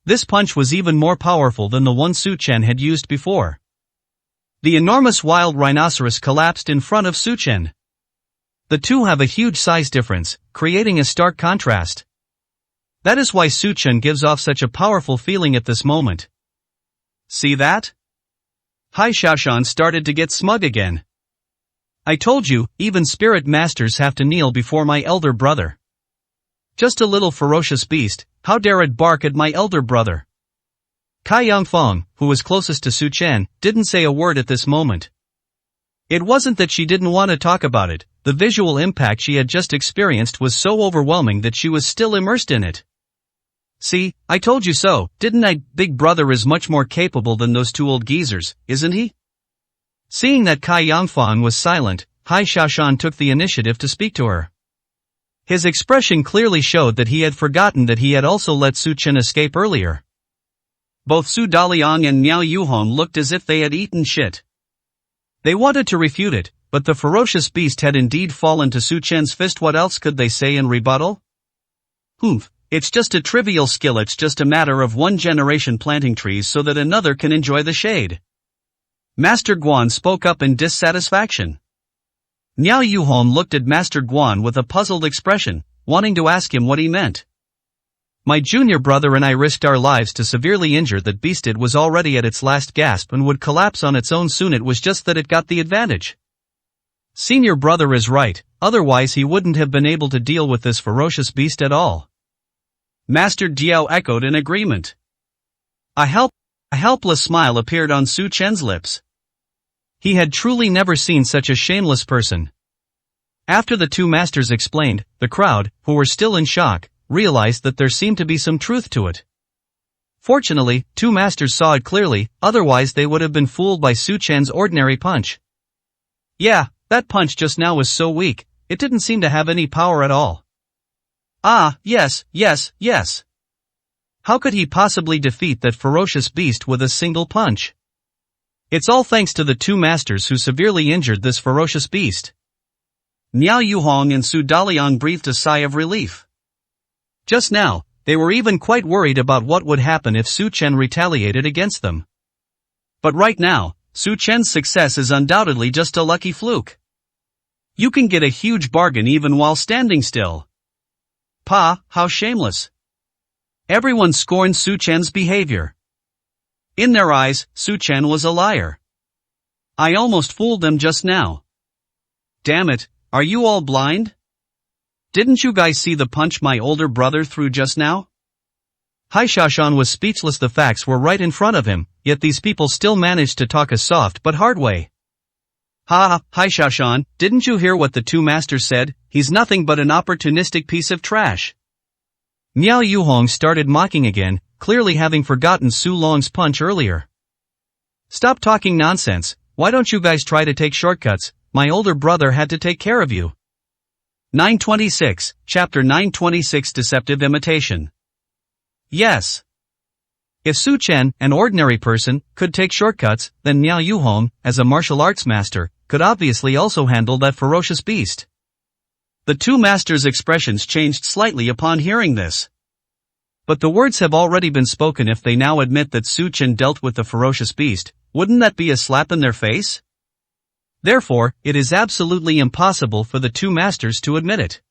This punch was even more powerful than the one Su Chen had used before. The enormous wild rhinoceros collapsed in front of Su Chen. The two have a huge size difference, creating a stark contrast. That is why Su Chen gives off such a powerful feeling at this moment. See that? Hai Xiaoshan started to get smug again. I told you, even spirit masters have to kneel before my elder brother. Just a little ferocious beast, how dare it bark at my elder brother? Cai Yangfeng, who was closest to Su Chen, didn't say a word at this moment. It wasn't that she didn't want to talk about it, the visual impact she had just experienced was so overwhelming that she was still immersed in it. See, I told you so, didn't I? Big brother is much more capable than those two old geezers, isn't he? Seeing that Cai Yangfeng was silent, Hai Xiaoshan took the initiative to speak to her. His expression clearly showed that he had forgotten that he had also let Su Chen escape earlier. Both Su Daliang and Miao Yuhong looked as if they had eaten shit. They wanted to refute it, but the ferocious beast had indeed fallen to Su Chen's fist. What else could they say in rebuttal? It's just a trivial skill, it's just a matter of one generation planting trees so that another can enjoy the shade. Master Guan spoke up in dissatisfaction. Miao Yuhong looked at Master Guan with a puzzled expression, wanting to ask him what he meant. My junior brother and I risked our lives to severely injure that beast. It was already at its last gasp and would collapse on its own soon. It was just that it got the advantage. Senior brother is right, otherwise he wouldn't have been able to deal with this ferocious beast at all. Master Diao echoed in agreement. A helpless smile appeared on Su Chen's lips. He had truly never seen such a shameless person. After the two masters explained, the crowd, who were still in shock, realized that there seemed to be some truth to it. Fortunately, two masters saw it clearly, otherwise they would have been fooled by Su Chen's ordinary punch. Yeah, that punch just now was so weak, it didn't seem to have any power at all. Ah, yes. How could he possibly defeat that ferocious beast with a single punch? It's all thanks to the two masters who severely injured this ferocious beast. Miao Yuhong and Su Daliang breathed a sigh of relief. Just now, they were even quite worried about what would happen if Su Chen retaliated against them. But right now, Su Chen's success is undoubtedly just a lucky fluke. You can get a huge bargain even while standing still. Pa, how shameless. Everyone scorned Su Chen's behavior. In their eyes, Su Chen was a liar. I almost fooled them just now. Damn it, are you all blind? Didn't you guys see the punch my older brother threw just now? Haishashan was speechless. The facts were right in front of him, yet these people still managed to talk a soft but hard way. Ha, Haishashan, didn't you hear what the two masters said? He's nothing but an opportunistic piece of trash. Miao Yuhong started mocking again, clearly having forgotten Su Long's punch earlier. Stop talking nonsense, why don't you guys try to take shortcuts? My older brother had to take care of you. 926, Chapter 926 Deceptive Imitation. Yes. If Su Chen, an ordinary person, could take shortcuts, then Miao Yuhong, as a martial arts master, could obviously also handle that ferocious beast. The two masters' expressions changed slightly upon hearing this. But the words have already been spoken. If they now admit that Su Chen dealt with the ferocious beast, wouldn't that be a slap in their face? Therefore, it is absolutely impossible for the two masters to admit it.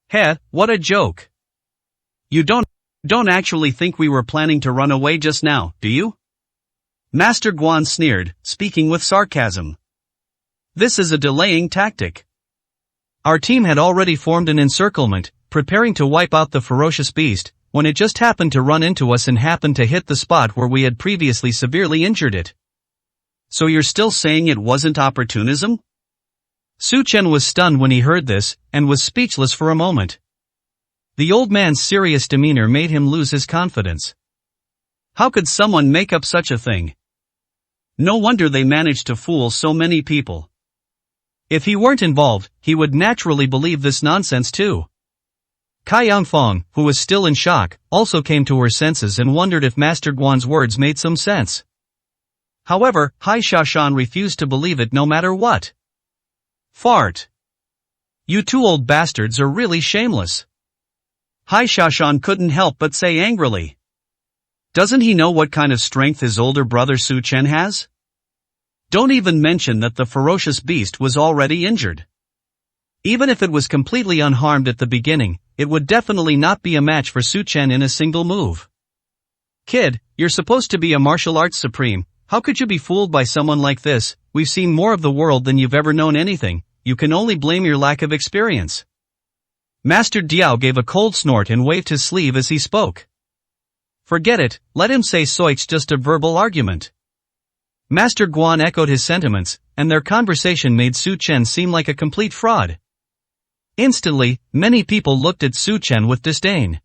Heh, what a joke. You don't actually think we were planning to run away just now, do you? Master Guan sneered, speaking with sarcasm. This is a delaying tactic. Our team had already formed an encirclement, preparing to wipe out the ferocious beast, when it just happened to run into us and happened to hit the spot where we had previously severely injured it. So you're still saying it wasn't opportunism? Su Chen was stunned when he heard this, and was speechless for a moment. The old man's serious demeanor made him lose his confidence. How could someone make up such a thing? No wonder they managed to fool so many people. If he weren't involved, he would naturally believe this nonsense too. Kai Yangfang, who was still in shock, also came to her senses and wondered if Master Guan's words made some sense. However, Haishashan refused to believe it no matter what. Fart. You two old bastards are really shameless. Haishashan couldn't help but say angrily. Doesn't he know what kind of strength his older brother Su Chen has? Don't even mention that the ferocious beast was already injured. Even if it was completely unharmed at the beginning, it would definitely not be a match for Su Chen in a single move. Kid, you're supposed to be a martial arts supreme, how could you be fooled by someone like this? We've seen more of the world than you've ever known anything, you can only blame your lack of experience. Master Diao gave a cold snort and waved his sleeve as he spoke. Forget it, let him say so, it's just a verbal argument. Master Guan echoed his sentiments, and their conversation made Su Chen seem like a complete fraud. Instantly, many people looked at Su Chen with disdain.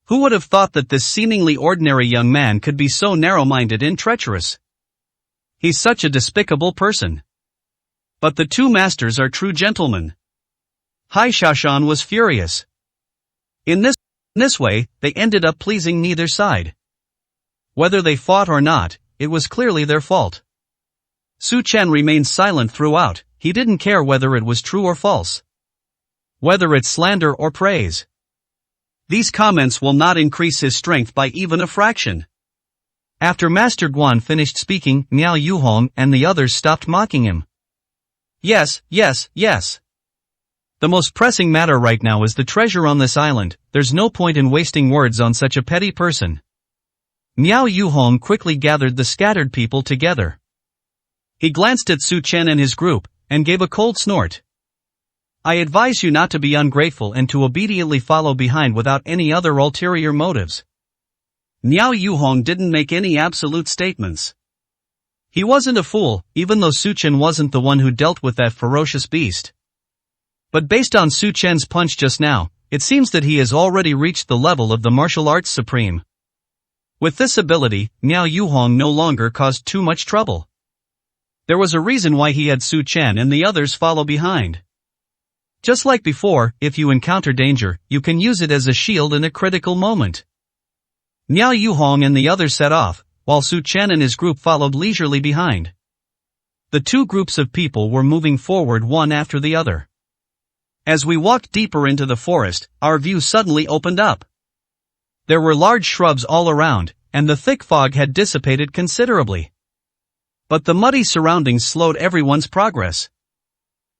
Who would have thought that this seemingly ordinary young man could be so narrow-minded and treacherous? He's such a despicable person. But the two masters are true gentlemen. Haishashan was furious. In this way, they ended up pleasing neither side. Whether they fought or not, it was clearly their fault. Su Chen remained silent throughout, he didn't care whether it was true or false. Whether it's slander or praise. These comments will not increase his strength by even a fraction. After Master Guan finished speaking, Miao Yuhong and the others stopped mocking him. Yes. The most pressing matter right now is the treasure on this island, there's no point in wasting words on such a petty person. Miao Yuhong quickly gathered the scattered people together. He glanced at Su Chen and his group, and gave a cold snort. I advise you not to be ungrateful and to obediently follow behind without any other ulterior motives. Miao Yuhong didn't make any absolute statements. He wasn't a fool, even though Su Chen wasn't the one who dealt with that ferocious beast. But based on Su Chen's punch just now, it seems that he has already reached the level of the martial arts supreme. With this ability, Miao Yuhong no longer caused too much trouble. There was a reason why he had Su Chen and the others follow behind. Just like before, if you encounter danger, you can use it as a shield in a critical moment. Miao Yuhong and the others set off, while Su Chen and his group followed leisurely behind. The two groups of people were moving forward one after the other. As we walked deeper into the forest, our view suddenly opened up. There were large shrubs all around, and the thick fog had dissipated considerably. But the muddy surroundings slowed everyone's progress.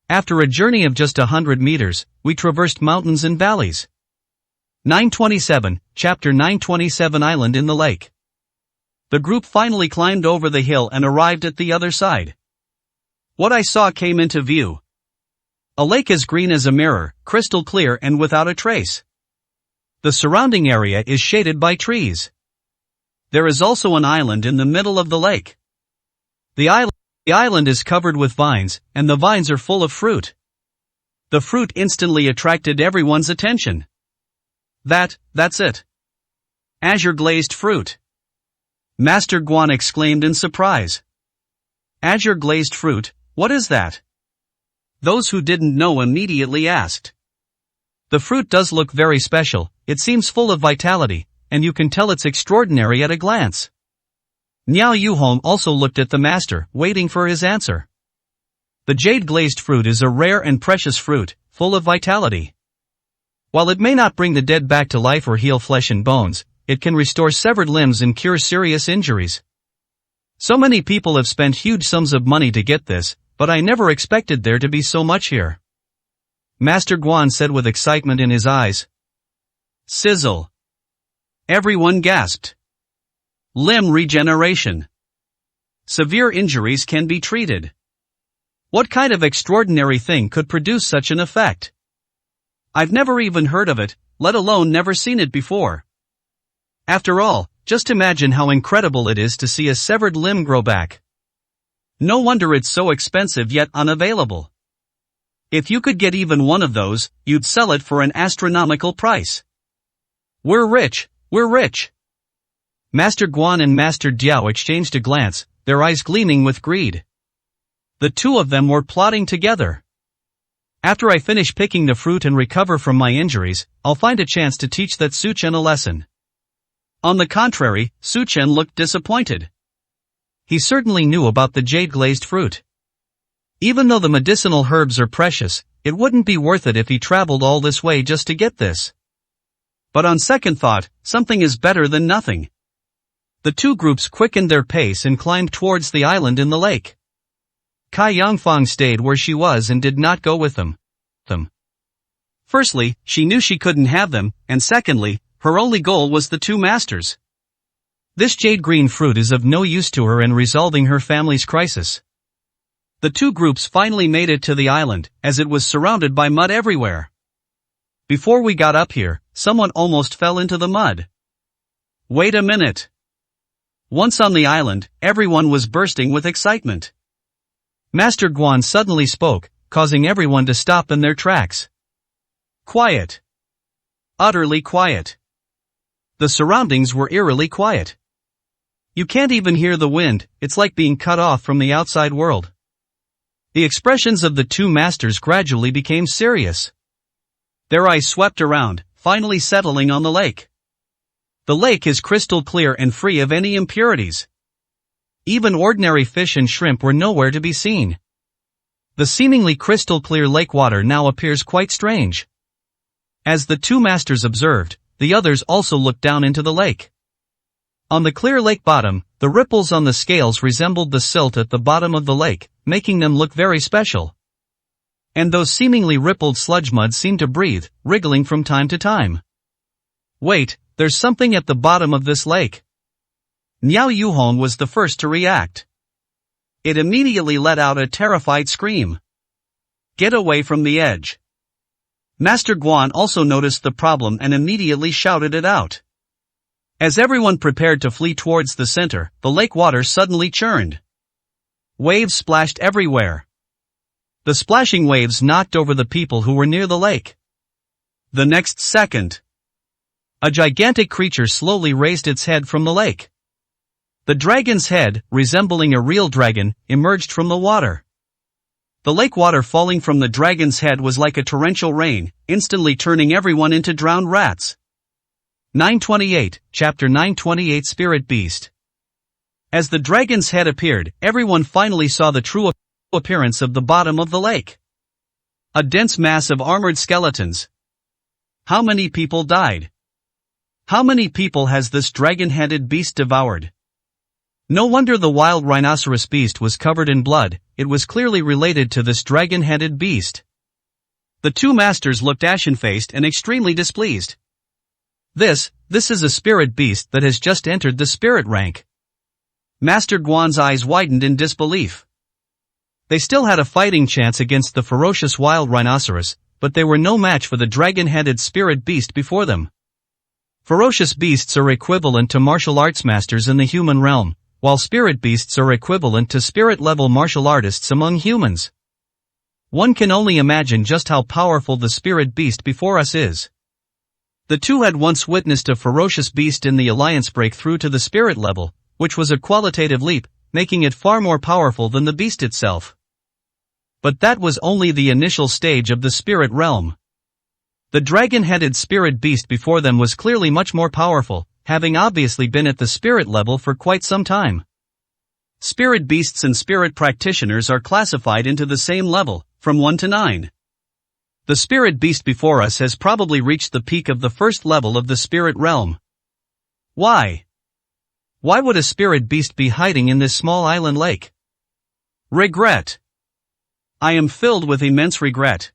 After a journey of just 100 meters, we traversed mountains and valleys. 927, Chapter 927 Island in the Lake. The group finally climbed over the hill and arrived at the other side. What I saw came into view. A lake as green as a mirror, crystal clear and without a trace. The surrounding area is shaded by trees. There is also an island in the middle of the lake. The island is covered with vines, and the vines are full of fruit. The fruit instantly attracted everyone's attention. That's it. Azure glazed fruit. Master Guan exclaimed in surprise. Azure glazed fruit, what is that? Those who didn't know immediately asked. The fruit does look very special, it seems full of vitality, and you can tell it's extraordinary at a glance. Niao Yuhong also looked at the master, waiting for his answer. The jade glazed fruit is a rare and precious fruit, full of vitality. While it may not bring the dead back to life or heal flesh and bones, it can restore severed limbs and cure serious injuries. So many people have spent huge sums of money to get this, but I never expected there to be so much here. Master Guan said with excitement in his eyes. Sizzle. Everyone gasped. Limb regeneration. Severe injuries can be treated. What kind of extraordinary thing could produce such an effect? I've never even heard of it, let alone never seen it before. After all, just imagine how incredible it is to see a severed limb grow back. No wonder it's so expensive yet unavailable. If you could get even one of those, you'd sell it for an astronomical price. We're rich, we're rich. Master Guan and Master Diao exchanged a glance, their eyes gleaming with greed. The two of them were plotting together. After I finish picking the fruit and recover from my injuries, I'll find a chance to teach that Su Chen a lesson. On the contrary, Su Chen looked disappointed. He certainly knew about the jade-glazed fruit. Even though the medicinal herbs are precious, it wouldn't be worth it if he traveled all this way just to get this. But on second thought, something is better than nothing. The two groups quickened their pace and climbed towards the island in the lake. Kai Yangfang stayed where she was and did not go with them. Firstly, she knew she couldn't have them, and secondly, her only goal was the two masters. This jade-green fruit is of no use to her in resolving her family's crisis. The two groups finally made it to the island, as it was surrounded by mud everywhere. Before we got up here, someone almost fell into the mud. Wait a minute. Once on the island, everyone was bursting with excitement. Master Guan suddenly spoke, causing everyone to stop in their tracks. Quiet. Utterly quiet. The surroundings were eerily quiet. You can't even hear the wind, it's like being cut off from the outside world. The expressions of the two masters gradually became serious. Their eyes swept around, finally settling on the lake. The lake is crystal clear and free of any impurities. Even ordinary fish and shrimp were nowhere to be seen. The seemingly crystal clear lake water now appears quite strange. As the two masters observed, the others also looked down into the lake. On the clear lake bottom, the ripples on the scales resembled the silt at the bottom of the lake, making them look very special. And those seemingly rippled sludge muds seemed to breathe, wriggling from time to time. Wait, there's something at the bottom of this lake. Niao Yuhong was the first to react. It immediately let out a terrified scream. Get away from the edge. Master Guan also noticed the problem and immediately shouted it out. As everyone prepared to flee towards the center, the lake water suddenly churned. Waves splashed everywhere. The splashing waves knocked over the people who were near the lake. The next second, a gigantic creature slowly raised its head from the lake. The dragon's head, resembling a real dragon, emerged from the water. The lake water falling from the dragon's head was like a torrential rain, instantly turning everyone into drowned rats. 928, Chapter 928 Spirit Beast. As the dragon's head appeared, everyone finally saw the true appearance of the bottom of the lake. A dense mass of armored skeletons. How many people died? How many people has this dragon-headed beast devoured? No wonder the wild rhinoceros beast was covered in blood, it was clearly related to this dragon-headed beast. The two masters looked ashen-faced and extremely displeased. This is a spirit beast that has just entered the spirit rank. Master Guan's eyes widened in disbelief. They still had a fighting chance against the ferocious wild rhinoceros, but they were no match for the dragon-headed spirit beast before them. Ferocious beasts are equivalent to martial arts masters in the human realm, while spirit beasts are equivalent to spirit-level martial artists among humans. One can only imagine just how powerful the spirit beast before us is. The two had once witnessed a ferocious beast in the alliance break through to the spirit level, which was a qualitative leap, making it far more powerful than the beast itself. But that was only the initial stage of the spirit realm. The dragon-headed spirit beast before them was clearly much more powerful, having obviously been at the spirit level for quite some time. Spirit beasts and spirit practitioners are classified into the same level, from 1 to 9. The spirit beast before us has probably reached the peak of the first level of the spirit realm. Why? Why would a spirit beast be hiding in this small island lake? Regret. I am filled with immense regret.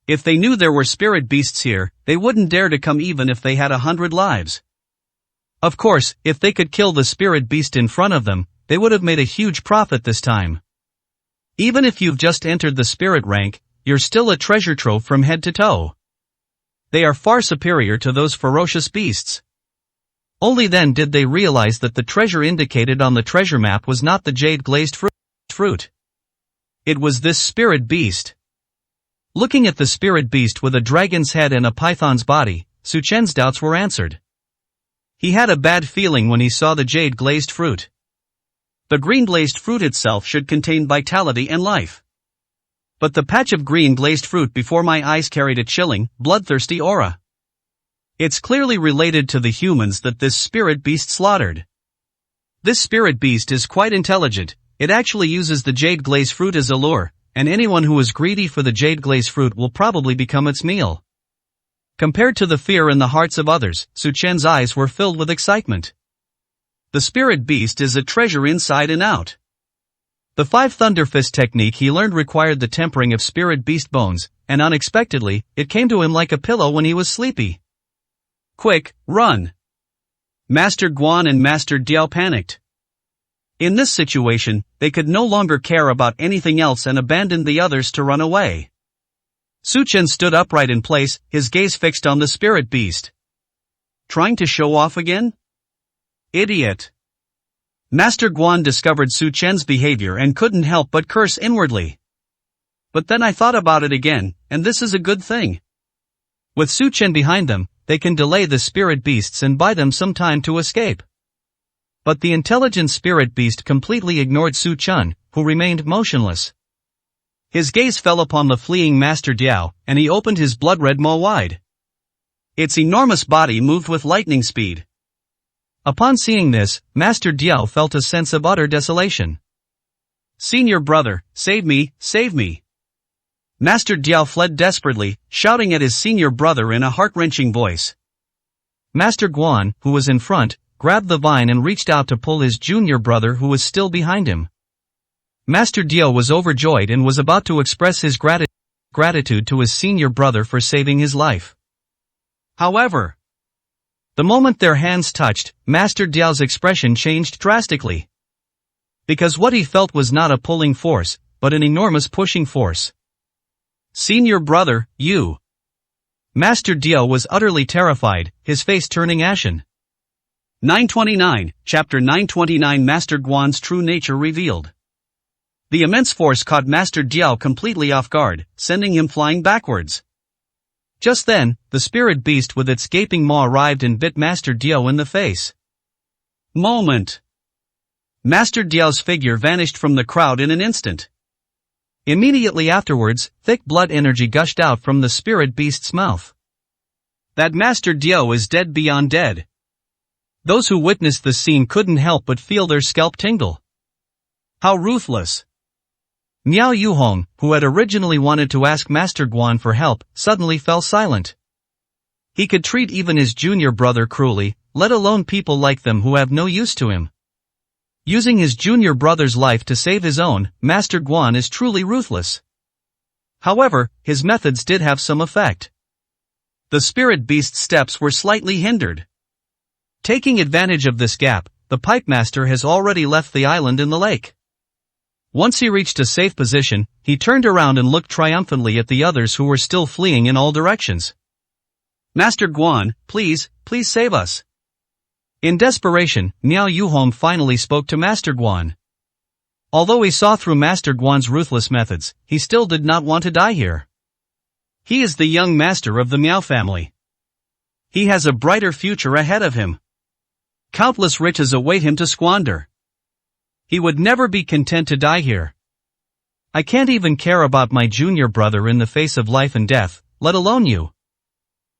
If they knew there were spirit beasts here, they wouldn't dare to come even if they had 100 lives. Of course, if they could kill the spirit beast in front of them, they would have made a huge profit this time. Even if you've just entered the spirit rank, you're still a treasure trove from head to toe. They are far superior to those ferocious beasts. Only then did they realize that the treasure indicated on the treasure map was not the jade-glazed fruit. It was this spirit beast. Looking at the spirit beast with a dragon's head and a python's body, Su Chen's doubts were answered. He had a bad feeling when he saw the jade-glazed fruit. The green-glazed fruit itself should contain vitality and life. But the patch of green-glazed fruit before my eyes carried a chilling, bloodthirsty aura. It's clearly related to the humans that this spirit beast slaughtered. This spirit beast is quite intelligent, it actually uses the jade-glazed fruit as a lure, and anyone who is greedy for the jade-glazed fruit will probably become its meal. Compared to the fear in the hearts of others, Su Chen's eyes were filled with excitement. The spirit beast is a treasure inside and out. The 5 Thunder Fist technique he learned required the tempering of spirit beast bones, and unexpectedly, it came to him like a pillow when he was sleepy. Quick, run! Master Guan and Master Diao panicked. In this situation, they could no longer care about anything else and abandoned the others to run away. Su Chen stood upright in place, his gaze fixed on the spirit beast. Trying to show off again? Idiot! Master Guan discovered Su Chen's behavior and couldn't help but curse inwardly. But then I thought about it again, and this is a good thing. With Su Chen behind them, they can delay the spirit beasts and buy them some time to escape. But the intelligent spirit beast completely ignored Su Chen, who remained motionless. His gaze fell upon the fleeing Master Diao, and he opened his blood-red maw wide. Its enormous body moved with lightning speed. Upon seeing this, Master Diao felt a sense of utter desolation. Senior brother, save me, save me! Master Diao fled desperately, shouting at his senior brother in a heart-wrenching voice. Master Guan, who was in front, grabbed the vine and reached out to pull his junior brother who was still behind him. Master Diao was overjoyed and was about to express his gratitude to his senior brother for saving his life. However, the moment their hands touched, Master Diao's expression changed drastically. Because what he felt was not a pulling force, but an enormous pushing force. Senior brother, you! Master Diao was utterly terrified, his face turning ashen. 929, Chapter 929 Master Guan's true nature revealed. The immense force caught Master Diao completely off guard, sending him flying backwards. Just then, the spirit beast with its gaping maw arrived and bit Master Diao in the face. Moment! Master Diao's figure vanished from the crowd in an instant. Immediately afterwards, thick blood energy gushed out from the spirit beast's mouth. That Master Diao is dead beyond dead. Those who witnessed the scene couldn't help but feel their scalp tingle. How ruthless! Miao Yuhong, who had originally wanted to ask Master Guan for help, suddenly fell silent. He could treat even his junior brother cruelly, let alone people like them who have no use to him. Using his junior brother's life to save his own, Master Guan is truly ruthless. However, his methods did have some effect. The spirit beast's steps were slightly hindered. Taking advantage of this gap, the pipe master has already left the island in the lake. Once he reached a safe position, he turned around and looked triumphantly at the others who were still fleeing in all directions. Master Guan, please save us. In desperation, Miao Yuhong finally spoke to Master Guan. Although he saw through Master Guan's ruthless methods, he still did not want to die here. He is the young master of the Miao family. He has a brighter future ahead of him. Countless riches await him to squander. He would never be content to die here. I can't even care about my junior brother in the face of life and death, let alone you.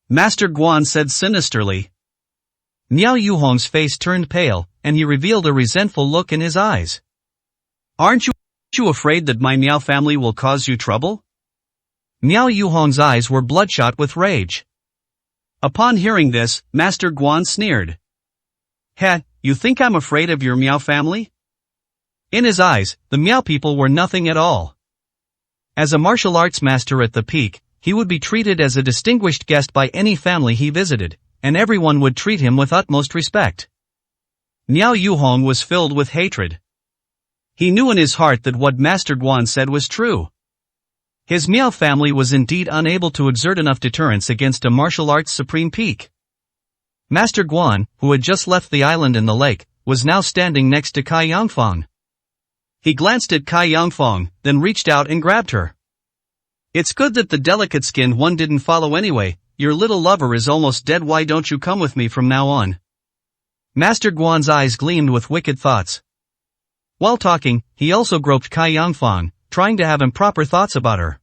Master Guan said sinisterly. Miao Yuhong's face turned pale, and he revealed a resentful look in his eyes. Aren't you afraid that my Miao family will cause you trouble? Miao Yuhong's eyes were bloodshot with rage. Upon hearing this, Master Guan sneered. Heh, you think I'm afraid of your Miao family? In his eyes, the Miao people were nothing at all. As a martial arts master at the peak, he would be treated as a distinguished guest by any family he visited, and everyone would treat him with utmost respect. Miao Yuhong was filled with hatred. He knew in his heart that what Master Guan said was true. His Miao family was indeed unable to exert enough deterrence against a martial arts supreme peak. Master Guan, who had just left the island in the lake, was now standing next to Kai Yangfang. He glanced at Kai Yangfang, then reached out and grabbed her. It's good that the delicate-skinned one didn't follow anyway. Your little lover is almost dead. Why don't you come with me from now on? Master Guan's eyes gleamed with wicked thoughts. While talking, he also groped Kai Yangfang, trying to have improper thoughts about her.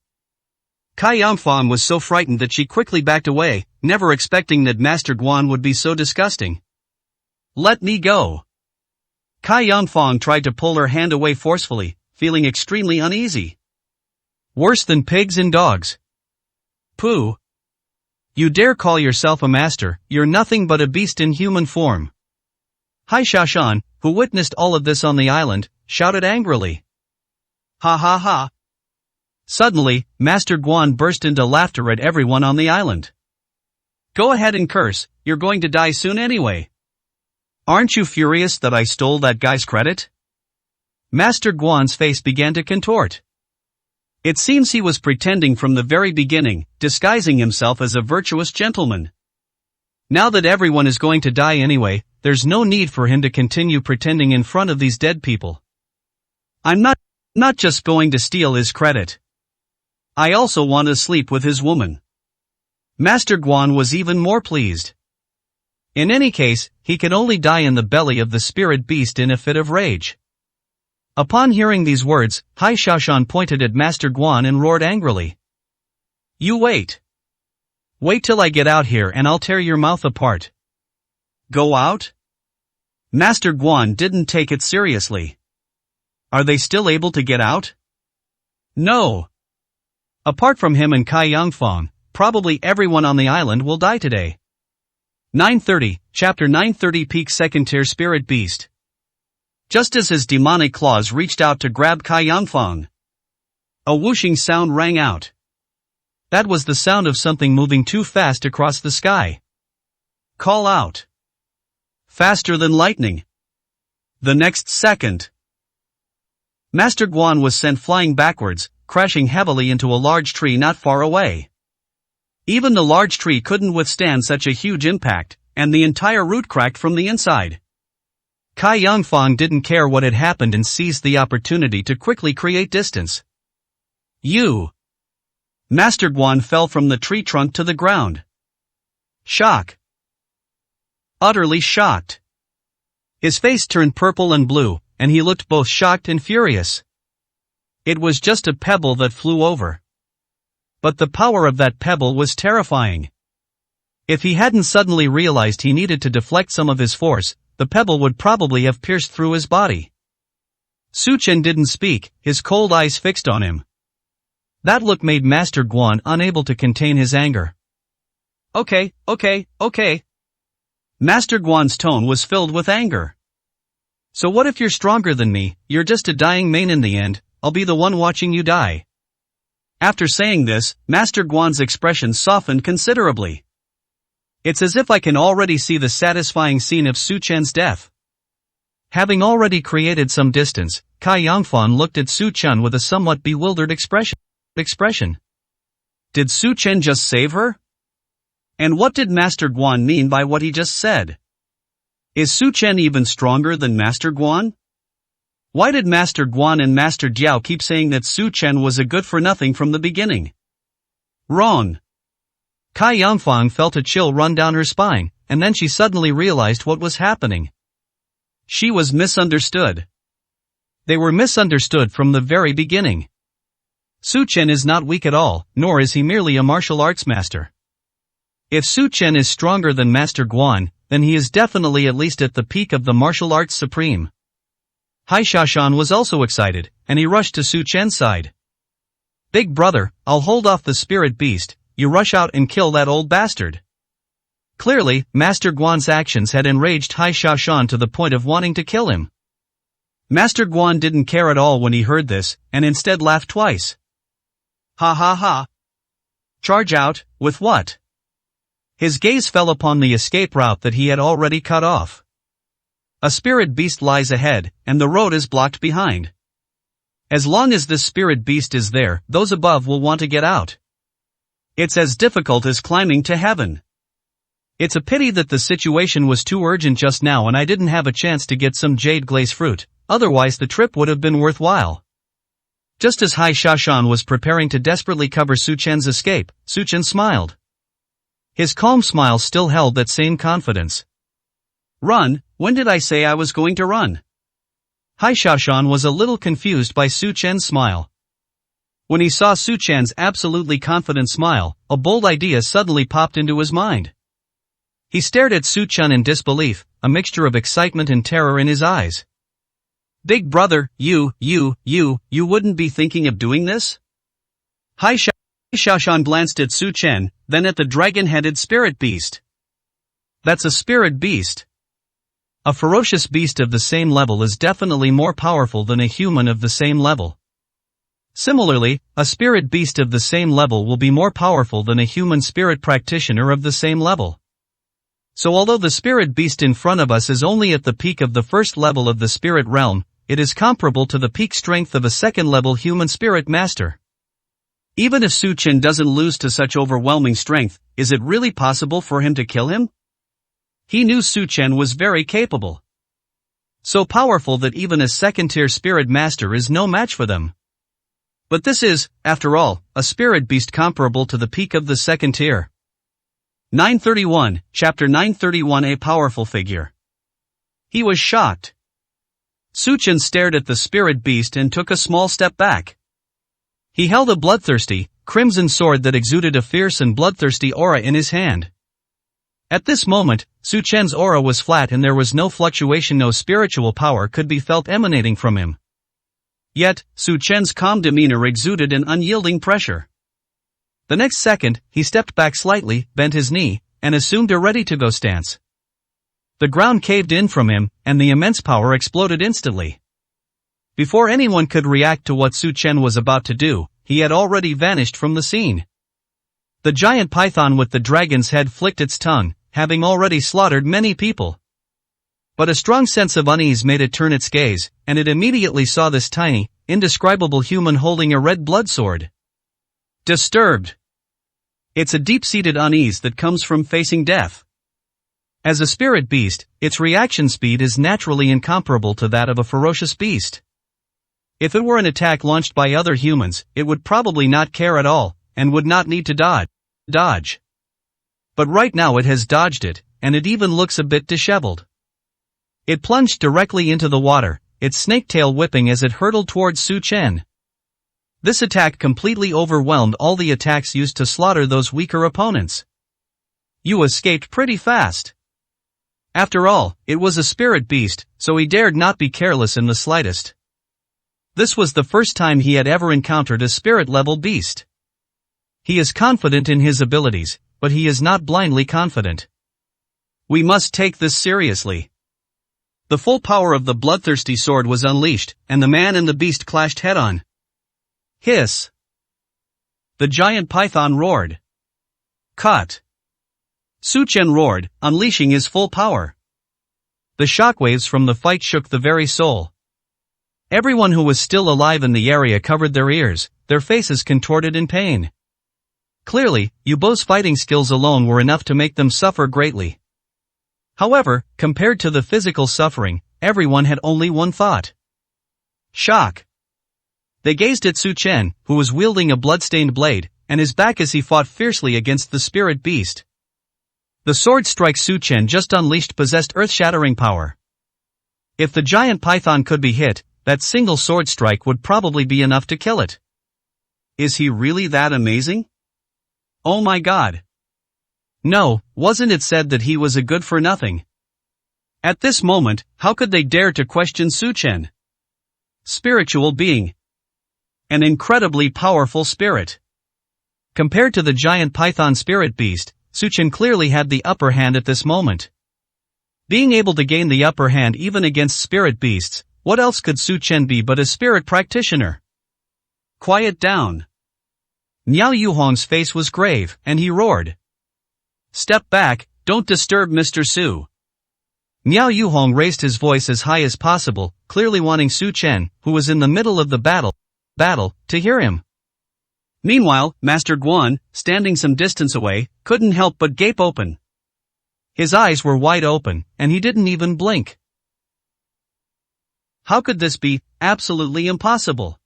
Kai Yangfang was so frightened that she quickly backed away, never expecting that Master Guan would be so disgusting. Let me go. Kai Yangfang tried to pull her hand away forcefully, feeling extremely uneasy. Worse than pigs and dogs. Pooh. You dare call yourself a master, you're nothing but a beast in human form. Hai Xiaoshan, who witnessed all of this on the island, shouted angrily. Ha ha ha. Suddenly, Master Guan burst into laughter at everyone on the island. Go ahead and curse, you're going to die soon anyway. Aren't you furious that I stole that guy's credit? Master Guan's face began to contort. It seems he was pretending from the very beginning, disguising himself as a virtuous gentleman. Now that everyone is going to die anyway, there's no need for him to continue pretending in front of these dead people. I'm not just going to steal his credit. I also want to sleep with his woman. Master Guan was even more pleased. In any case, he can only die in the belly of the spirit beast in a fit of rage. Upon hearing these words, Hai Xiaoshan pointed at Master Guan and roared angrily. You wait. Wait till I get out here and I'll tear your mouth apart. Go out? Master Guan didn't take it seriously. Are they still able to get out? No. Apart from him and Kai Yangfang, probably everyone on the island will die today. 930, Chapter 930 Peak Second Tier Spirit Beast. Just as his demonic claws reached out to grab Kai Yangfang, a whooshing sound rang out. That was the sound of something moving too fast across the sky. Call out. Faster than lightning. The next second, Master Guan was sent flying backwards, crashing heavily into a large tree not far away. Even the large tree couldn't withstand such a huge impact, and the entire root cracked from the inside. Kai Yangfang didn't care what had happened and seized the opportunity to quickly create distance. Master Guan fell from the tree trunk to the ground. Shock. Utterly shocked. His face turned purple and blue, and he looked both shocked and furious. It was just a pebble that flew over. But the power of that pebble was terrifying. If he hadn't suddenly realized he needed to deflect some of his force, the pebble would probably have pierced through his body. Su Chen didn't speak, his cold eyes fixed on him. That look made Master Guan unable to contain his anger. Okay. Master Guan's tone was filled with anger. So what if you're stronger than me? You're just a dying main in the end, I'll be the one watching you die. After saying this, Master Guan's expression softened considerably. It's as if I can already see the satisfying scene of Su Chen's death. Having already created some distance, Kai Yangfan looked at Su Chen with a somewhat bewildered expression. Did Su Chen just save her? And what did Master Guan mean by what he just said? Is Su Chen even stronger than Master Guan? Why did Master Guan and Master Jiao keep saying that Su Chen was a good-for-nothing from the beginning? Wrong. Kai Yangfang felt a chill run down her spine, and then she suddenly realized what was happening. She was misunderstood. They were misunderstood from the very beginning. Su Chen is not weak at all, nor is he merely a martial arts master. If Su Chen is stronger than Master Guan, then he is definitely at least at the peak of the martial arts supreme. Hai Shashan was also excited, and he rushed to Su Chen's side. Big brother, I'll hold off the spirit beast, you rush out and kill that old bastard. Clearly, Master Guan's actions had enraged Hai Shashan to the point of wanting to kill him. Master Guan didn't care at all when he heard this, and instead laughed twice. Ha ha ha. Charge out, with what? His gaze fell upon the escape route that he had already cut off. A spirit beast lies ahead, and the road is blocked behind. As long as this spirit beast is there, those above will want to get out. It's as difficult as climbing to heaven. It's a pity that the situation was too urgent just now and I didn't have a chance to get some jade glaze fruit, otherwise the trip would have been worthwhile. Just as Hai Shashan was preparing to desperately cover Su Chen's escape, Su Chen smiled. His calm smile still held that same confidence. Run? When did I say I was going to run? Hai Shashan was a little confused by Su Chen's smile. When he saw Su Chen's absolutely confident smile, a bold idea suddenly popped into his mind. He stared at Su Chen in disbelief, a mixture of excitement and terror in his eyes. Big brother, you wouldn't be thinking of doing this? Hai Shashan glanced at Su Chen, then at the dragon-headed spirit beast. That's a spirit beast. A ferocious beast of the same level is definitely more powerful than a human of the same level. Similarly, a spirit beast of the same level will be more powerful than a human spirit practitioner of the same level. So although the spirit beast in front of us is only at the peak of the first level of the spirit realm, it is comparable to the peak strength of a second-level human spirit master. Even if Su Chen doesn't lose to such overwhelming strength, is it really possible for him to kill him? He knew Su Chen was very capable. So powerful that even a second-tier spirit master is no match for them. But this is, after all, a spirit beast comparable to the peak of the second tier. 931, Chapter 931. A powerful figure. He was shocked. Su Chen stared at the spirit beast and took a small step back. He held a bloodthirsty, crimson sword that exuded a fierce and bloodthirsty aura in his hand. At this moment, Su Chen's aura was flat and there was no fluctuation, no spiritual power could be felt emanating from him. Yet, Su Chen's calm demeanor exuded an unyielding pressure. The next second, he stepped back slightly, bent his knee, and assumed a ready-to-go stance. The ground caved in from him, and the immense power exploded instantly. Before anyone could react to what Su Chen was about to do, he had already vanished from the scene. The giant python with the dragon's head flicked its tongue, having already slaughtered many people. But a strong sense of unease made it turn its gaze, and it immediately saw this tiny, indescribable human holding a red blood sword. Disturbed. It's a deep-seated unease that comes from facing death. As a spirit beast, its reaction speed is naturally incomparable to that of a ferocious beast. If it were an attack launched by other humans, it would probably not care at all, and would not need to dodge. But right now it has dodged it, and it even looks a bit disheveled. It plunged directly into the water, its snake tail whipping as it hurtled towards Su Chen. This attack completely overwhelmed all the attacks used to slaughter those weaker opponents. You escaped pretty fast. After all, it was a spirit beast, so he dared not be careless in the slightest. This was the first time he had ever encountered a spirit-level beast. He is confident in his abilities, but he is not blindly confident. We must take this seriously. The full power of the bloodthirsty sword was unleashed, and the man and the beast clashed head-on. Hiss! The giant python roared. Cut! Su Chen roared, unleashing his full power. The shockwaves from the fight shook the very soul. Everyone who was still alive in the area covered their ears, their faces contorted in pain. Clearly, Yu Bo's fighting skills alone were enough to make them suffer greatly. However, compared to the physical suffering, everyone had only one thought. Shock. They gazed at Su Chen, who was wielding a blood-stained blade, and his back as he fought fiercely against the spirit beast. The sword strike Su Chen just unleashed possessed earth-shattering power. If the giant python could be hit, that single sword strike would probably be enough to kill it. Is he really that amazing? Oh my god. No, wasn't it said that he was a good-for-nothing? At this moment, how could they dare to question Su Chen? Spiritual being. An incredibly powerful spirit. Compared to the giant python spirit beast, Su Chen clearly had the upper hand at this moment. Being able to gain the upper hand even against spirit beasts, what else could Su Chen be but a spirit practitioner? Quiet down. Miao Yuhong's face was grave, and he roared. Step back, don't disturb Mr. Su. Miao Yuhong raised his voice as high as possible, clearly wanting Su Chen, who was in the middle of the battle, to hear him. Meanwhile, Master Guan, standing some distance away, couldn't help but gape open. His eyes were wide open, and he didn't even blink. How could this be? Absolutely impossible.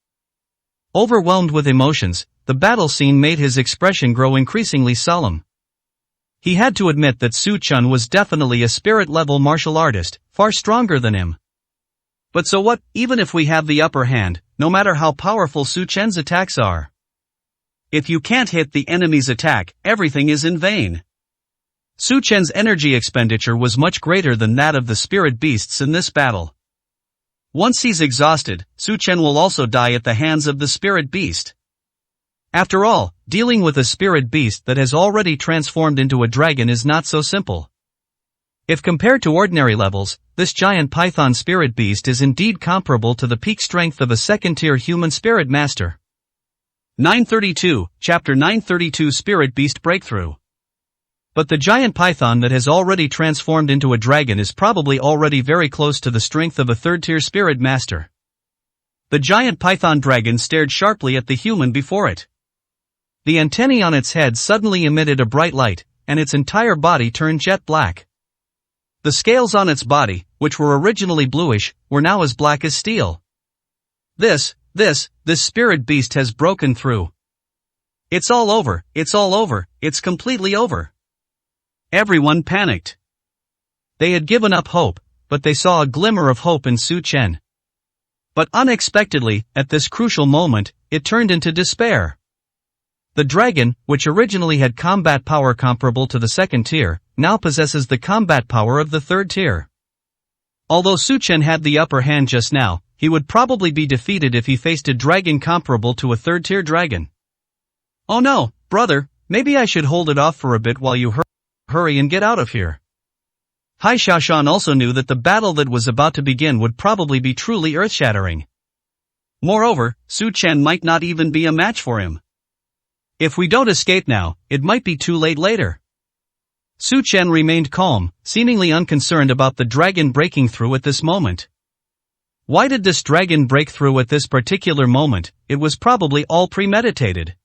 Overwhelmed with emotions, the battle scene made his expression grow increasingly solemn. He had to admit that Su Chen was definitely a spirit-level martial artist, far stronger than him. But so what, even if we have the upper hand, no matter how powerful Su Chen's attacks are? If you can't hit the enemy's attack, everything is in vain. Su Chen's energy expenditure was much greater than that of the spirit beasts in this battle. Once he's exhausted, Su Chen will also die at the hands of the spirit beast. After all, dealing with a spirit beast that has already transformed into a dragon is not so simple. If compared to ordinary levels, this giant python spirit beast is indeed comparable to the peak strength of a second-tier human spirit master. 932, Chapter 932 Spirit Beast Breakthrough. But the giant python that has already transformed into a dragon is probably already very close to the strength of a third-tier spirit master. The giant python dragon stared sharply at the human before it. The antennae on its head suddenly emitted a bright light, and its entire body turned jet black. The scales on its body, which were originally bluish, were now as black as steel. This spirit beast has broken through. It's all over, it's completely over. Everyone panicked. They had given up hope, but they saw a glimmer of hope in Su Chen. But unexpectedly, at this crucial moment, it turned into despair. The dragon, which originally had combat power comparable to the second tier, now possesses the combat power of the third tier. Although Su Chen had the upper hand just now, he would probably be defeated if he faced a dragon comparable to a third-tier dragon. Oh no, brother, maybe I should hold it off for a bit while you hurry and get out of here. Hai Xiaoshan also knew that the battle that was about to begin would probably be truly earth-shattering. Moreover, Su Chen might not even be a match for him. If we don't escape now, it might be too late later. Su Chen remained calm, seemingly unconcerned about the dragon breaking through at this moment. Why did this dragon break through at this particular moment? It was probably all premeditated.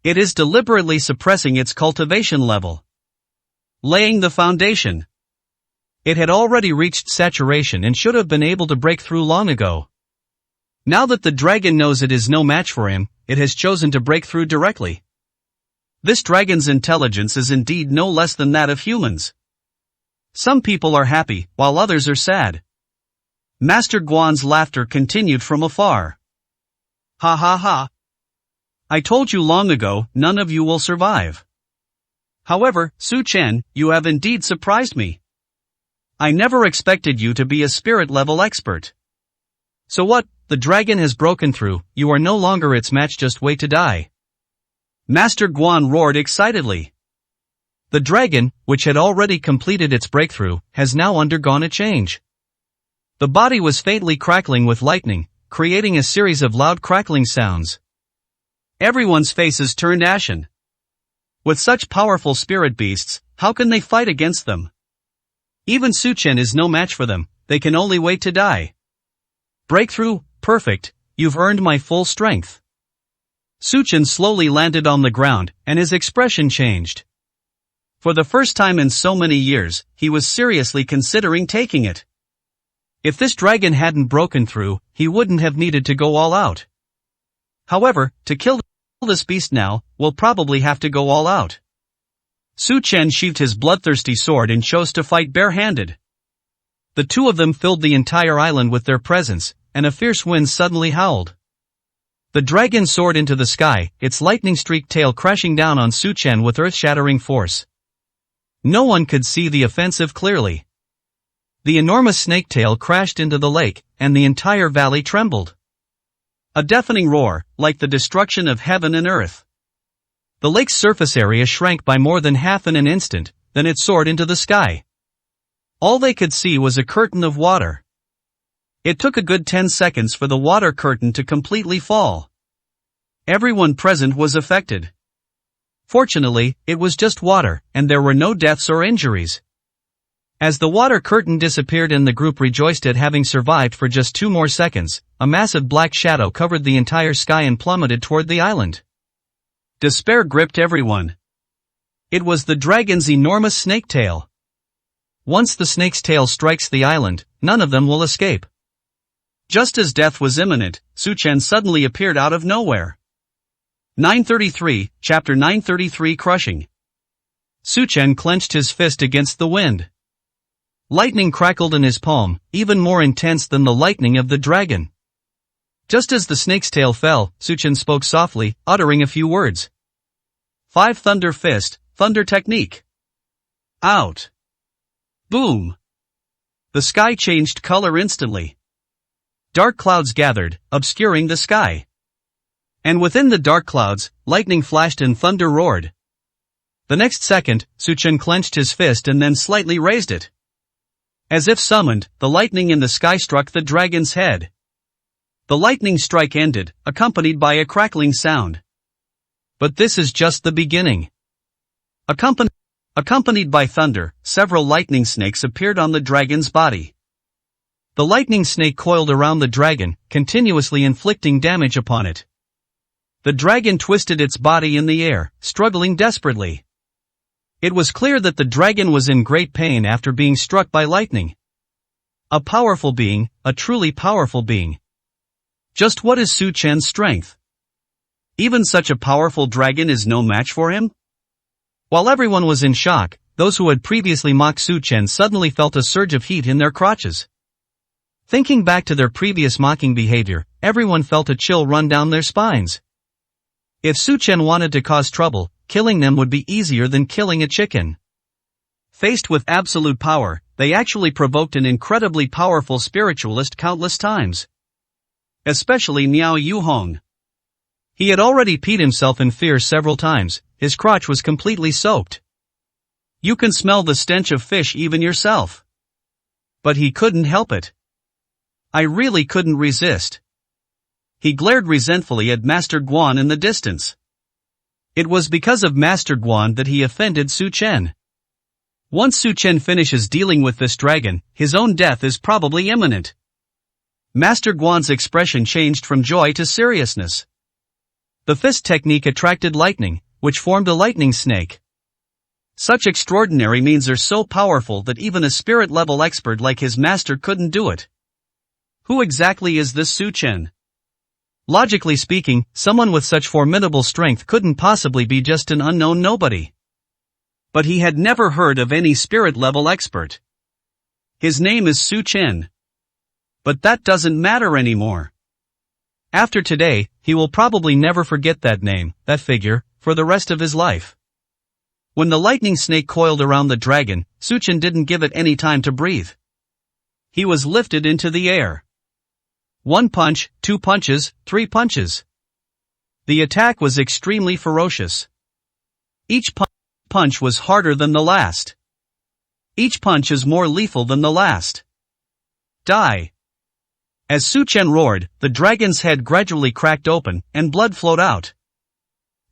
It is deliberately suppressing its cultivation level. Laying the foundation. It had already reached saturation and should have been able to break through long ago. Now that the dragon knows it is no match for him, it has chosen to break through directly. This dragon's intelligence is indeed no less than that of humans. Some people are happy, while others are sad. Master Guan's laughter continued from afar. Ha ha ha. I told you long ago, none of you will survive. However, Su Chen, you have indeed surprised me. I never expected you to be a spirit-level expert. So what, the dragon has broken through, you are no longer its match, just wait to die. Master Guan roared excitedly. The dragon, which had already completed its breakthrough, has now undergone a change. The body was faintly crackling with lightning, creating a series of loud crackling sounds. Everyone's faces turned ashen. With such powerful spirit beasts, how can they fight against them? Even Su Chen is no match for them, they can only wait to die. Breakthrough, perfect, you've earned my full strength. Su Chen slowly landed on the ground, and his expression changed. For the first time in so many years, he was seriously considering taking it. If this dragon hadn't broken through, he wouldn't have needed to go all out. However, to kill this beast now, we'll probably have to go all out. Su Chen sheathed his bloodthirsty sword and chose to fight barehanded. The two of them filled the entire island with their presence, and a fierce wind suddenly howled. The dragon soared into the sky, its lightning-streaked tail crashing down on Su Chen with earth-shattering force. No one could see the offensive clearly. The enormous snake tail crashed into the lake, and the entire valley trembled. A deafening roar, like the destruction of heaven and earth. The lake's surface area shrank by more than half in an instant, then it soared into the sky. All they could see was a curtain of water. It took a good 10 seconds for the water curtain to completely fall. Everyone present was affected. Fortunately, it was just water, and there were no deaths or injuries. As the water curtain disappeared and the group rejoiced at having survived for just 2 more seconds, a massive black shadow covered the entire sky and plummeted toward the island. Despair gripped everyone. It was the dragon's enormous snake tail. Once the snake's tail strikes the island, none of them will escape. Just as death was imminent, Su Chen suddenly appeared out of nowhere. 933, Chapter 933 Crushing. Su Chen clenched his fist against the wind. Lightning crackled in his palm, even more intense than the lightning of the dragon. Just as the snake's tail fell, Su Chen spoke softly, uttering a few words. 5 Thunder Fist, Thunder Technique. Out. Boom. The sky changed color instantly. Dark clouds gathered, obscuring the sky. And within the dark clouds, lightning flashed and thunder roared. The next second, Su Chen clenched his fist and then slightly raised it. As if summoned, the lightning in the sky struck the dragon's head. The lightning strike ended, accompanied by a crackling sound. But this is just the beginning. Accompanied by thunder, several lightning snakes appeared on the dragon's body. The lightning snake coiled around the dragon, continuously inflicting damage upon it. The dragon twisted its body in the air, struggling desperately. It was clear that the dragon was in great pain after being struck by lightning. A powerful being, a truly powerful being. Just what is Su Chen's strength? Even such a powerful dragon is no match for him? While everyone was in shock, those who had previously mocked Su Chen suddenly felt a surge of heat in their crotches. Thinking back to their previous mocking behavior, everyone felt a chill run down their spines. If Su Chen wanted to cause trouble, killing them would be easier than killing a chicken. Faced with absolute power, they actually provoked an incredibly powerful spiritualist countless times. Especially Niao Yuhong. He had already peed himself in fear several times, his crotch was completely soaked. You can smell the stench of fish even yourself. But he couldn't help it. I really couldn't resist. He glared resentfully at Master Guan in the distance. It was because of Master Guan that he offended Su Chen. Once Su Chen finishes dealing with this dragon, his own death is probably imminent. Master Guan's expression changed from joy to seriousness. The fist technique attracted lightning, which formed a lightning snake. Such extraordinary means are so powerful that even a spirit-level expert like his master couldn't do it. Who exactly is this Su Chen? Logically speaking, someone with such formidable strength couldn't possibly be just an unknown nobody. But he had never heard of any spirit-level expert. His name is Su Chen. But that doesn't matter anymore. After today, he will probably never forget that name, that figure, for the rest of his life. When the lightning snake coiled around the dragon, Su Chen didn't give it any time to breathe. He was lifted into the air. 1 punch, 2 punches, 3 punches. The attack was extremely ferocious. Each punch was harder than the last. Each punch is more lethal than the last. Die! As Su Chen roared, the dragon's head gradually cracked open, and blood flowed out.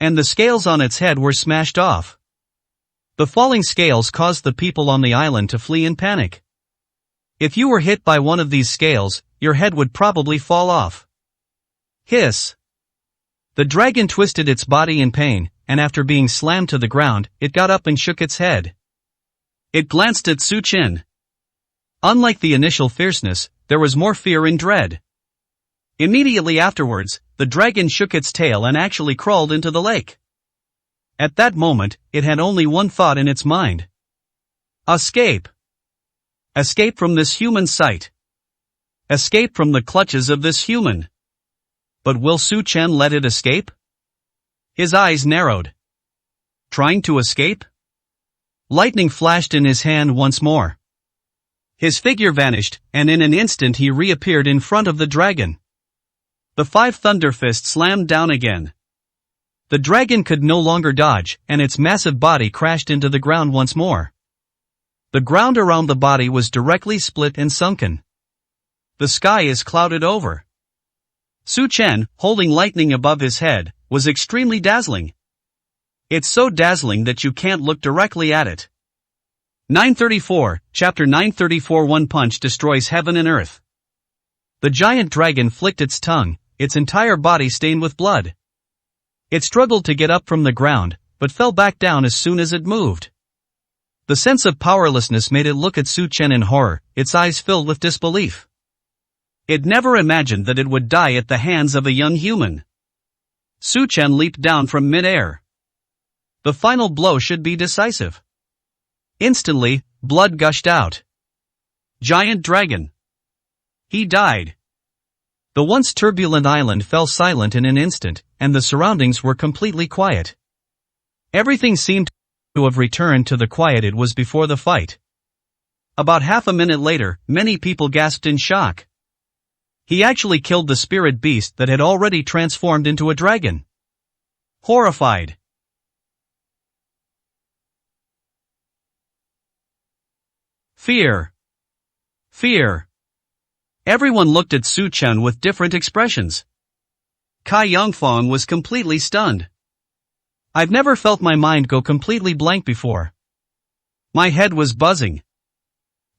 And the scales on its head were smashed off. The falling scales caused the people on the island to flee in panic. If you were hit by one of these scales, your head would probably fall off. Hiss! The dragon twisted its body in pain, and after being slammed to the ground, it got up and shook its head. It glanced at Su Chen. Unlike the initial fierceness, there was more fear and dread. Immediately afterwards, the dragon shook its tail and actually crawled into the lake. At that moment, it had only one thought in its mind. Escape! Escape from this human sight. Escape from the clutches of this human. But will Su Chen let it escape? His eyes narrowed. Trying to escape? Lightning flashed in his hand once more. His figure vanished, and in an instant he reappeared in front of the dragon. The 5 thunder fists slammed down again. The dragon could no longer dodge, and its massive body crashed into the ground once more. The ground around the body was directly split and sunken. The sky is clouded over. Su Chen, holding lightning above his head, was extremely dazzling. It's so dazzling that you can't look directly at it. 934, Chapter 934 One punch destroys heaven and earth. The giant dragon flicked its tongue, its entire body stained with blood. It struggled to get up from the ground, but fell back down as soon as it moved. The sense of powerlessness made it look at Su Chen in horror, its eyes filled with disbelief. It never imagined that it would die at the hands of a young human. Su Chen leaped down from mid-air. The final blow should be decisive. Instantly, blood gushed out. Giant dragon. He died. The once turbulent island fell silent in an instant, and the surroundings were completely quiet. Everything seemed to have returned to the quiet it was before the fight. About half a minute later, many people gasped in shock. He actually killed the spirit beast that had already transformed into a dragon. Horrified. Fear. Fear. Everyone looked at Su Chen with different expressions. Kai Yongfang was completely stunned. I've never felt my mind go completely blank before. My head was buzzing.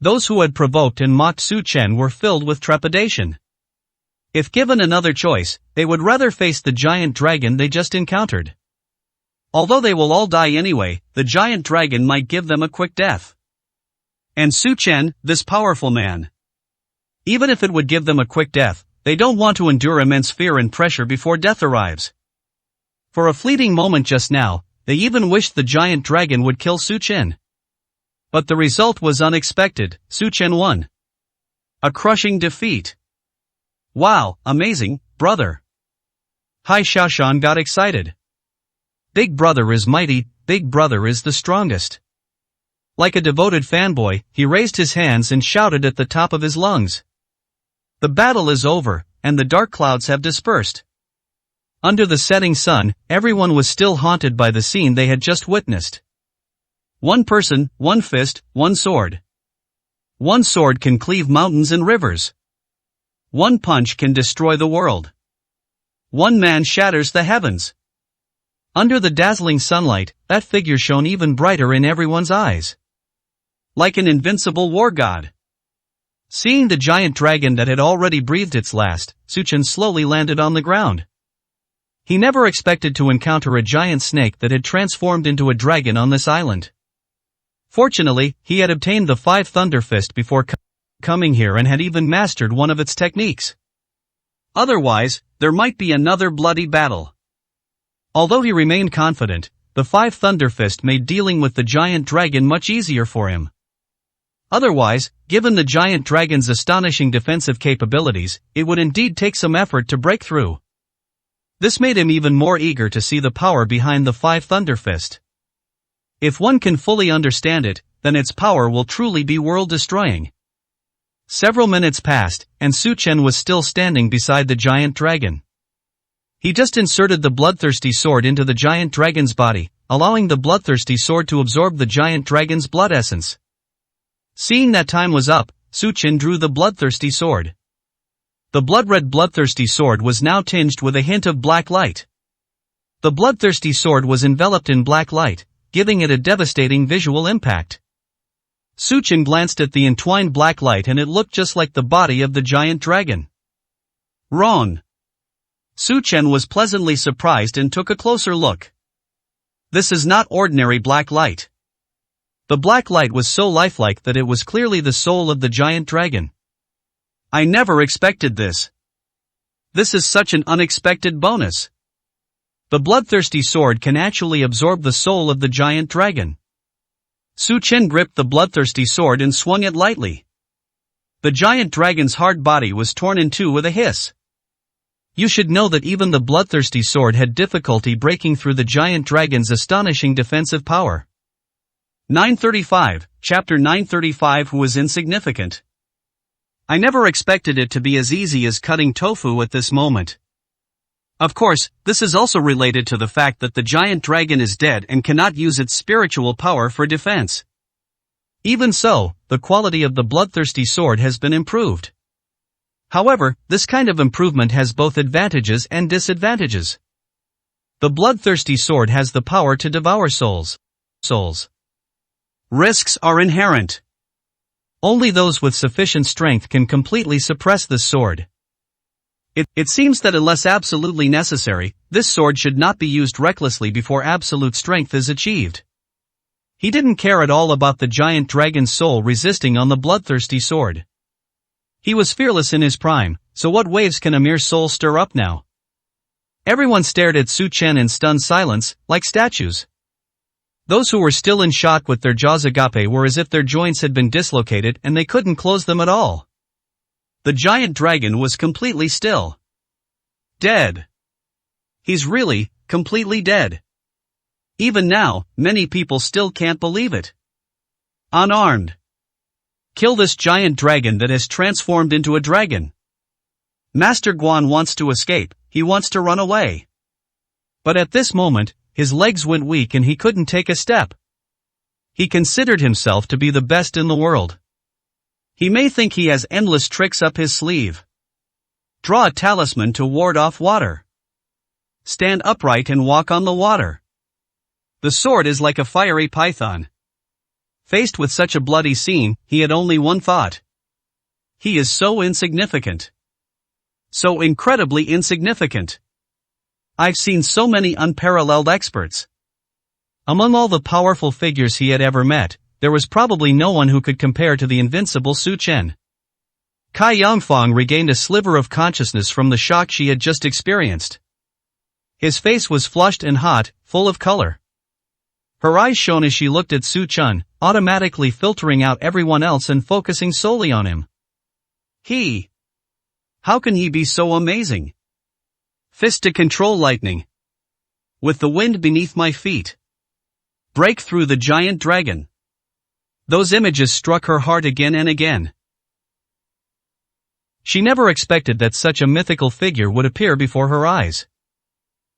Those who had provoked and mocked Su Chen were filled with trepidation. If given another choice, they would rather face the giant dragon they just encountered. Although they will all die anyway, the giant dragon might give them a quick death. And Su Chen, this powerful man. Even if it would give them a quick death, they don't want to endure immense fear and pressure before death arrives. For a fleeting moment just now, they even wished the giant dragon would kill Su Chen. But the result was unexpected. Su Chen won. A crushing defeat. Wow, amazing, brother. Hai Xiaoshan got excited. Big brother is mighty, big brother is the strongest. Like a devoted fanboy, he raised his hands and shouted at the top of his lungs. The battle is over, and the dark clouds have dispersed. Under the setting sun, everyone was still haunted by the scene they had just witnessed. One person, one fist, one sword. One sword can cleave mountains and rivers. One punch can destroy the world. One man shatters the heavens. Under the dazzling sunlight, that figure shone even brighter in everyone's eyes. Like an invincible war god. Seeing the giant dragon that had already breathed its last, Su Chen slowly landed on the ground. He never expected to encounter a giant snake that had transformed into a dragon on this island. Fortunately, he had obtained the 5 Thunder Fist before coming here and had even mastered one of its techniques. Otherwise, there might be another bloody battle. Although he remained confident, the 5 Thunder Fist made dealing with the giant dragon much easier for him. Otherwise, given the giant dragon's astonishing defensive capabilities, it would indeed take some effort to break through. This made him even more eager to see the power behind the 5 Thunder Fist. If one can fully understand it, then its power will truly be world-destroying. Several minutes passed, and Su Chen was still standing beside the giant dragon. He just inserted the bloodthirsty sword into the giant dragon's body, allowing the bloodthirsty sword to absorb the giant dragon's blood essence. Seeing that time was up, Su Chen drew the bloodthirsty sword. The blood-red bloodthirsty sword was now tinged with a hint of black light. The bloodthirsty sword was enveloped in black light, giving it a devastating visual impact. Su Chen glanced at the entwined black light and it looked just like the body of the giant dragon. Wrong. Su Chen was pleasantly surprised and took a closer look. This is not ordinary black light. The black light was so lifelike that it was clearly the soul of the giant dragon. I never expected this. This is such an unexpected bonus. The bloodthirsty sword can actually absorb the soul of the giant dragon. Su Chen gripped the bloodthirsty sword and swung it lightly. The giant dragon's hard body was torn in two with a hiss. You should know that even the bloodthirsty sword had difficulty breaking through the giant dragon's astonishing defensive power. 935, Chapter 935 Who was insignificant. I never expected it to be as easy as cutting tofu at this moment. Of course, this is also related to the fact that the giant dragon is dead and cannot use its spiritual power for defense. Even so, the quality of the bloodthirsty sword has been improved. However, this kind of improvement has both advantages and disadvantages. The bloodthirsty sword has the power to devour souls. Risks are inherent. Only those with sufficient strength can completely suppress this sword. It seems that unless absolutely necessary, this sword should not be used recklessly before absolute strength is achieved. He didn't care at all about the giant dragon's soul resisting on the bloodthirsty sword. He was fearless in his prime, so what waves can a mere soul stir up now? Everyone stared at Su Chen in stunned silence, like statues. Those who were still in shock with their jaws agape were as if their joints had been dislocated and they couldn't close them at all. The giant dragon was completely still. Dead. He's really, completely dead. Even now, many people still can't believe it. Unarmed. Kill this giant dragon that has transformed into a dragon. Master Guan wants to escape, he wants to run away. But at this moment, his legs went weak and he couldn't take a step. He considered himself to be the best in the world. He may think he has endless tricks up his sleeve. Draw a talisman to ward off water. Stand upright and walk on the water. The sword is like a fiery python. Faced with such a bloody scene, he had only one thought. He is so insignificant. So incredibly insignificant. I've seen so many unparalleled experts. Among all the powerful figures he had ever met, there was probably no one who could compare to the invincible Su Chen. Cai Yangfang regained a sliver of consciousness from the shock she had just experienced. His face was flushed and hot, full of color. Her eyes shone as she looked at Su Chen, automatically filtering out everyone else and focusing solely on him. How can he be so amazing? Fist to control lightning. With the wind beneath my feet. Break through the giant dragon. Those images struck her heart again and again. She never expected that such a mythical figure would appear before her eyes.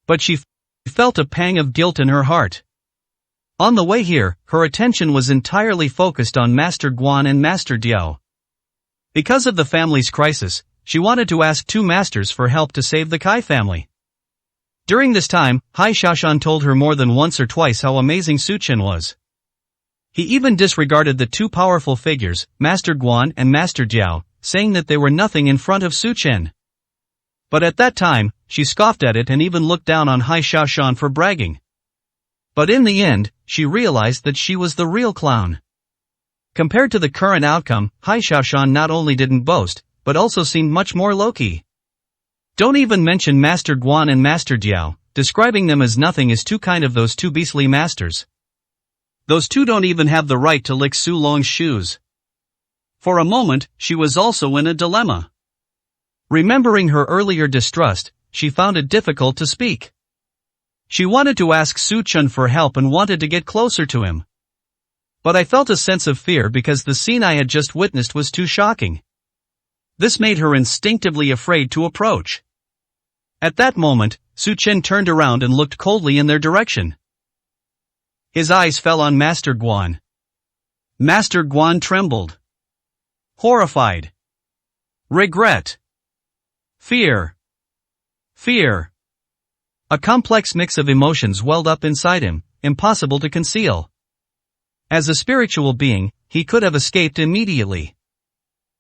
But she felt a pang of guilt in her heart. On the way here, her attention was entirely focused on Master Guan and Master Diao. Because of the family's crisis, she wanted to ask two masters for help to save the Kai family. During this time, Hai Shashan told her more than once or twice how amazing Su Chen was. He even disregarded the two powerful figures, Master Guan and Master Diao, saying that they were nothing in front of Su Chen. But at that time, she scoffed at it and even looked down on Hai Shashan for bragging. But in the end, she realized that she was the real clown. Compared to the current outcome, Hai Shashan not only didn't boast, but also seemed much more low-key. Don't even mention Master Guan and Master Diao, describing them as nothing is too kind of those two beastly masters. Those two don't even have the right to lick Su Long's shoes. For a moment, she was also in a dilemma. Remembering her earlier distrust, she found it difficult to speak. She wanted to ask Su Chen for help and wanted to get closer to him. But I felt a sense of fear because the scene I had just witnessed was too shocking. This made her instinctively afraid to approach. At that moment, Su Chen turned around and looked coldly in their direction. His eyes fell on Master Guan. Master Guan trembled. horrified, regret, fear, fear. A complex mix of emotions welled up inside him, impossible to conceal. As a spiritual being, he could have escaped immediately.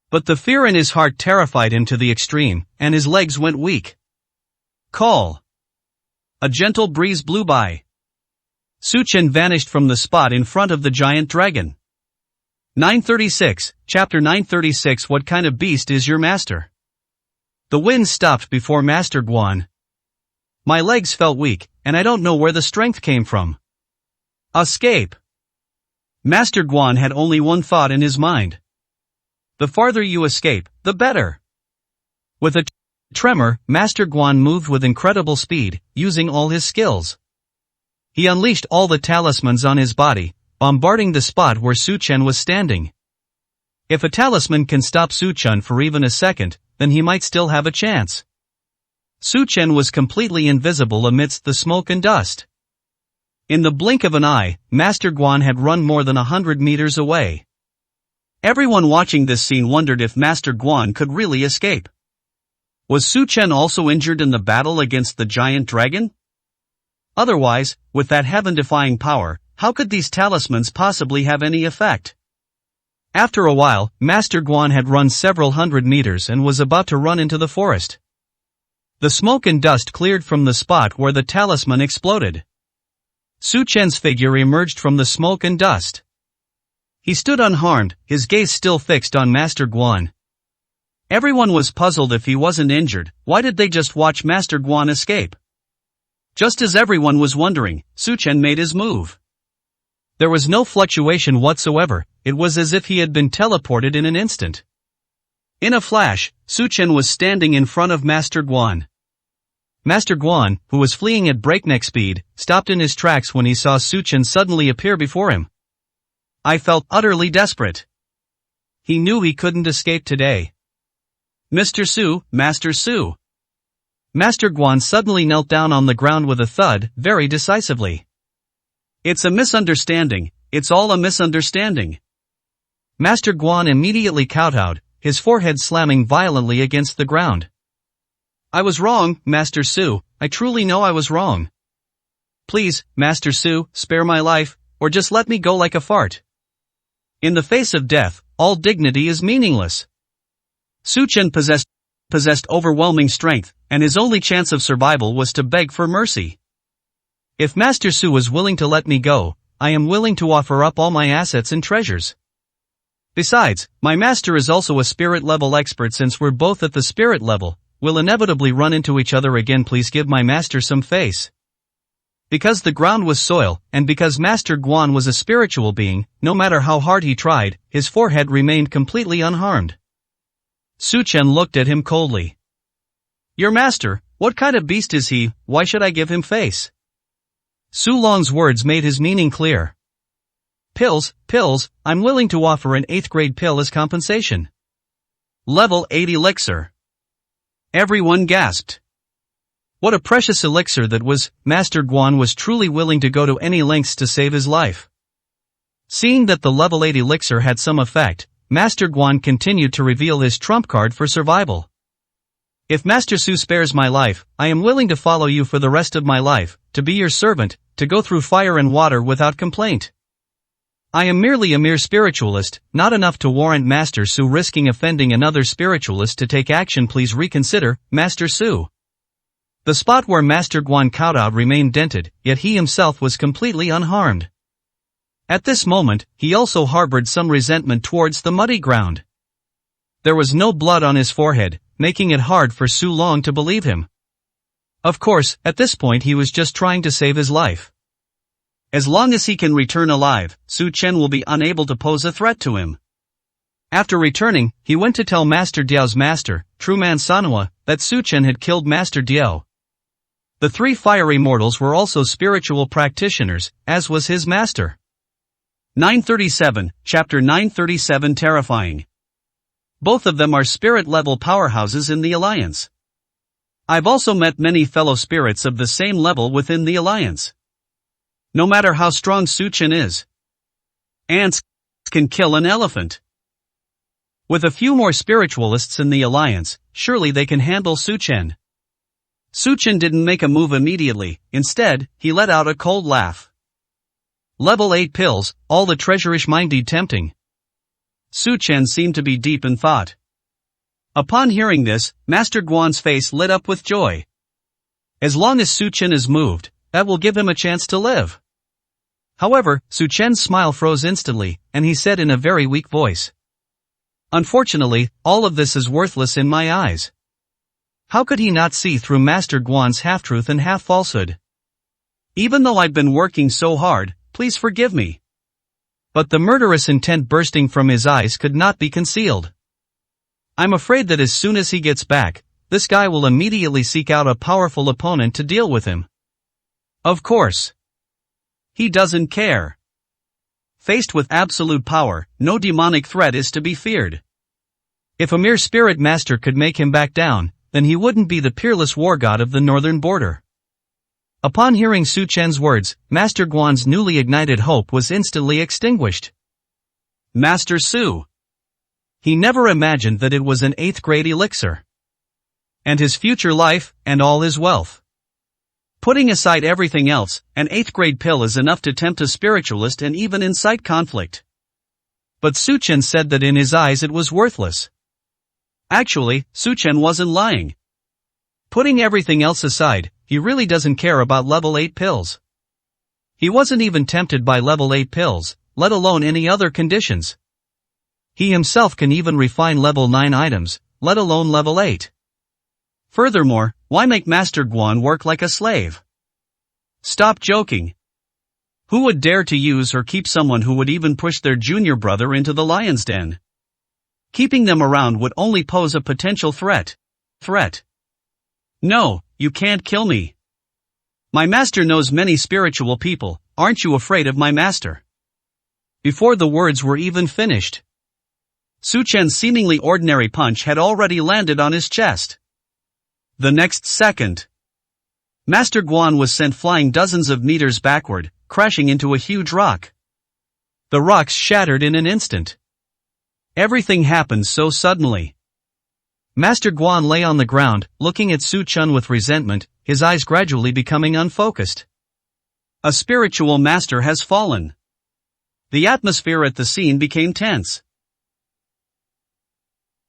But the fear in his heart terrified him to the extreme, and his legs went weak. Call. A gentle breeze blew by. Su Chen vanished from the spot in front of the giant dragon. 936, Chapter 936. What kind of beast is your master? The wind stopped before Master Guan. My legs felt weak, and I don't know where the strength came from. Escape. Master Guan had only one thought in his mind. The farther you escape, the better. With a tremor, Master Guan moved with incredible speed, using all his skills. He unleashed all the talismans on his body, bombarding the spot where Su Chen was standing. If a talisman can stop Su Chen for even a second, then he might still have a chance. Su Chen was completely invisible amidst the smoke and dust. In the blink of an eye, Master Guan had run more than 100 meters away. Everyone watching this scene wondered if Master Guan could really escape. Was Su Chen also injured in the battle against the giant dragon? Otherwise, with that heaven-defying power, how could these talismans possibly have any effect? After a while, Master Guan had run several hundred meters and was about to run into the forest. The smoke and dust cleared from the spot where the talisman exploded. Su Chen's figure emerged from the smoke and dust. He stood unharmed, his gaze still fixed on Master Guan. Everyone was puzzled. If he wasn't injured, why did they just watch Master Guan escape? Just as everyone was wondering, Su Chen made his move. There was no fluctuation whatsoever, it was as if he had been teleported in an instant. In a flash, Su Chen was standing in front of Master Guan. Master Guan, who was fleeing at breakneck speed, stopped in his tracks when he saw Su Chen suddenly appear before him. I felt utterly desperate. He knew he couldn't escape today. Mr. Su, Master Su. Master Guan suddenly knelt down on the ground with a thud, very decisively. It's a misunderstanding, it's all a misunderstanding. Master Guan immediately kowtowed, his forehead slamming violently against the ground. I was wrong, Master Su, I truly know I was wrong. Please, Master Su, spare my life, or just let me go like a fart. In the face of death, all dignity is meaningless. Su Chen possessed overwhelming strength, and his only chance of survival was to beg for mercy. If Master Su was willing to let me go, I am willing to offer up all my assets and treasures. Besides, my master is also a spirit-level expert. Since we're both at the spirit level, we'll inevitably run into each other again. Please give my master some face. Because the ground was soil, and because Master Guan was a spiritual being, no matter how hard he tried, his forehead remained completely unharmed. Su Chen looked at him coldly. Your master, what kind of beast is he? Why should I give him face? Su Long's words made his meaning clear. Pills, I'm willing to offer an 8th grade pill as compensation. Level 8 elixir. Everyone gasped. What a precious elixir that was. Master Guan was truly willing to go to any lengths to save his life. Seeing that the level 8 elixir had some effect, Master Guan continued to reveal his trump card for survival. If Master Su spares my life, I am willing to follow you for the rest of my life, to be your servant, to go through fire and water without complaint. I am merely a mere spiritualist, not enough to warrant Master Su risking offending another spiritualist to take action. Please reconsider, Master Su. The spot where Master Guan kowtowed remained dented, yet he himself was completely unharmed. At this moment, he also harbored some resentment towards the muddy ground. There was no blood on his forehead, making it hard for Su Long to believe him. Of course, at this point he was just trying to save his life. As long as he can return alive, Su Chen will be unable to pose a threat to him. After returning, he went to tell Master Diao's master, Truman Sanhua, that Su Chen had killed Master Diao. The 3 fiery mortals were also spiritual practitioners, as was his master. 937, Chapter 937. Terrifying. Both of them are spirit-level powerhouses in the Alliance. I've also met many fellow spirits of the same level within the Alliance. No matter how strong Su Chen is, ants can kill an elephant. With a few more spiritualists in the alliance, surely they can handle Su Chen. Su Chen didn't make a move immediately, instead, he let out a cold laugh. Level 8 pills, all the treasurish mindy tempting. Su Chen seemed to be deep in thought. Upon hearing this, Master Guan's face lit up with joy. As long as Su Chen is moved, that will give him a chance to live. However, Su Chen's smile froze instantly, and he said in a very weak voice. Unfortunately, all of this is worthless in my eyes. How could he not see through Master Guan's half-truth and half-falsehood? Even though I've been working so hard, please forgive me. But the murderous intent bursting from his eyes could not be concealed. I'm afraid that as soon as he gets back, this guy will immediately seek out a powerful opponent to deal with him. Of course. He doesn't care. Faced with absolute power, no demonic threat is to be feared. If a mere spirit master could make him back down, then he wouldn't be the peerless war god of the northern border. Upon hearing Su Chen's words, Master Guan's newly ignited hope was instantly extinguished. Master Su. He never imagined that it was an 8th grade elixir. And his future life, and all his wealth. Putting aside everything else, an 8th grade pill is enough to tempt a spiritualist and even incite conflict. But Su Chen said that in his eyes it was worthless. Actually, Su Chen wasn't lying. Putting everything else aside, he really doesn't care about level 8 pills. He wasn't even tempted by level 8 pills, let alone any other conditions. He himself can even refine level 9 items, let alone level 8. Furthermore, why make Master Guan work like a slave? Stop joking. Who would dare to use or keep someone who would even push their junior brother into the lion's den? Keeping them around would only pose a potential threat. No, you can't kill me. My master knows many spiritual people, aren't you afraid of my master? Before the words were even finished, Su Chen's seemingly ordinary punch had already landed on his chest. The next second, Master Guan was sent flying dozens of meters backward, crashing into a huge rock. The rocks shattered in an instant. Everything happened so suddenly. Master Guan lay on the ground, looking at Su Chen with resentment, his eyes gradually becoming unfocused. A spiritual master has fallen. The atmosphere at the scene became tense.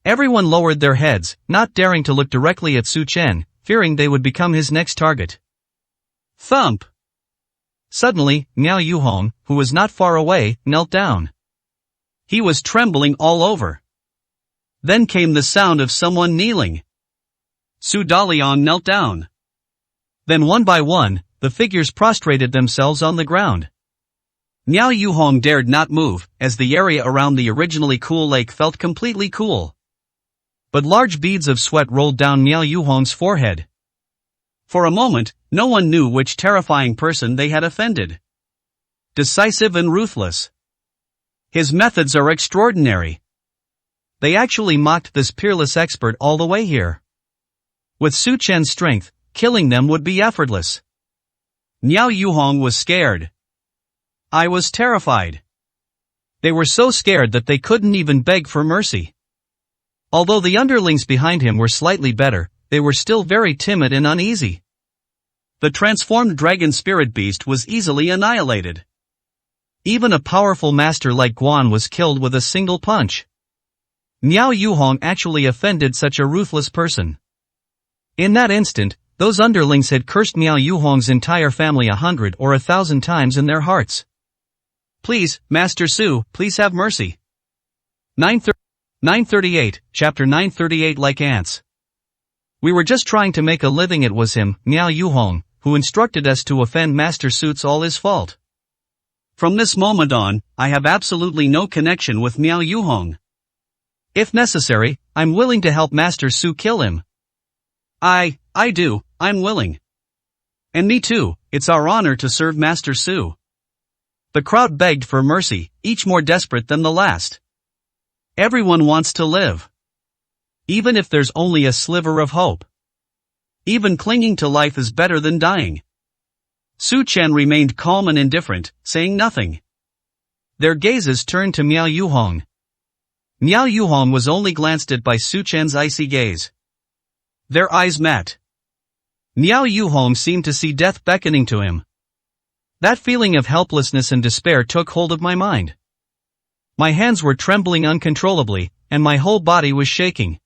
Everyone lowered their heads, not daring to look directly at Su Chen, fearing they would become his next target. Thump! Suddenly, Miao Yuhong, who was not far away, knelt down. He was trembling all over. Then came the sound of someone kneeling. Su Dalian knelt down. Then one by one, the figures prostrated themselves on the ground. Miao Yuhong dared not move, as the area around the originally cool lake felt completely cool. But large beads of sweat rolled down Miao Yuhong's forehead. For a moment, no one knew which terrifying person they had offended. Decisive and ruthless. His methods are extraordinary. They actually mocked this peerless expert all the way here. With Su Chen's strength, killing them would be effortless. Miao Yuhong was scared. I was terrified. They were so scared that they couldn't even beg for mercy. Although the underlings behind him were slightly better, they were still very timid and uneasy. The transformed dragon spirit beast was easily annihilated. Even a powerful master like Guan was killed with a single punch. Miao Yuhong actually offended such a ruthless person. In that instant, those underlings had cursed Miao Yuhong's entire family 100 or 1,000 times in their hearts. Please, Master Su, please have mercy. 938, Chapter 938 Like ants. We were just trying to make a living. It was him, Miao Yuhong, who instructed us to offend Master Su's all his fault. From this moment on, I have absolutely no connection with Miao Yuhong. If necessary, I'm willing to help Master Su kill him. I'm willing. And me too, it's our honor to serve Master Su. The crowd begged for mercy, each more desperate than the last. Everyone wants to live. Even if there's only a sliver of hope. Even clinging to life is better than dying. Su Chen remained calm and indifferent, saying nothing. Their gazes turned to Miao Yuhong. Miao Yuhong was only glanced at by Su Chen's icy gaze. Their eyes met. Miao Yuhong seemed to see death beckoning to him. That feeling of helplessness and despair took hold of my mind. My hands were trembling uncontrollably, and my whole body was shaking.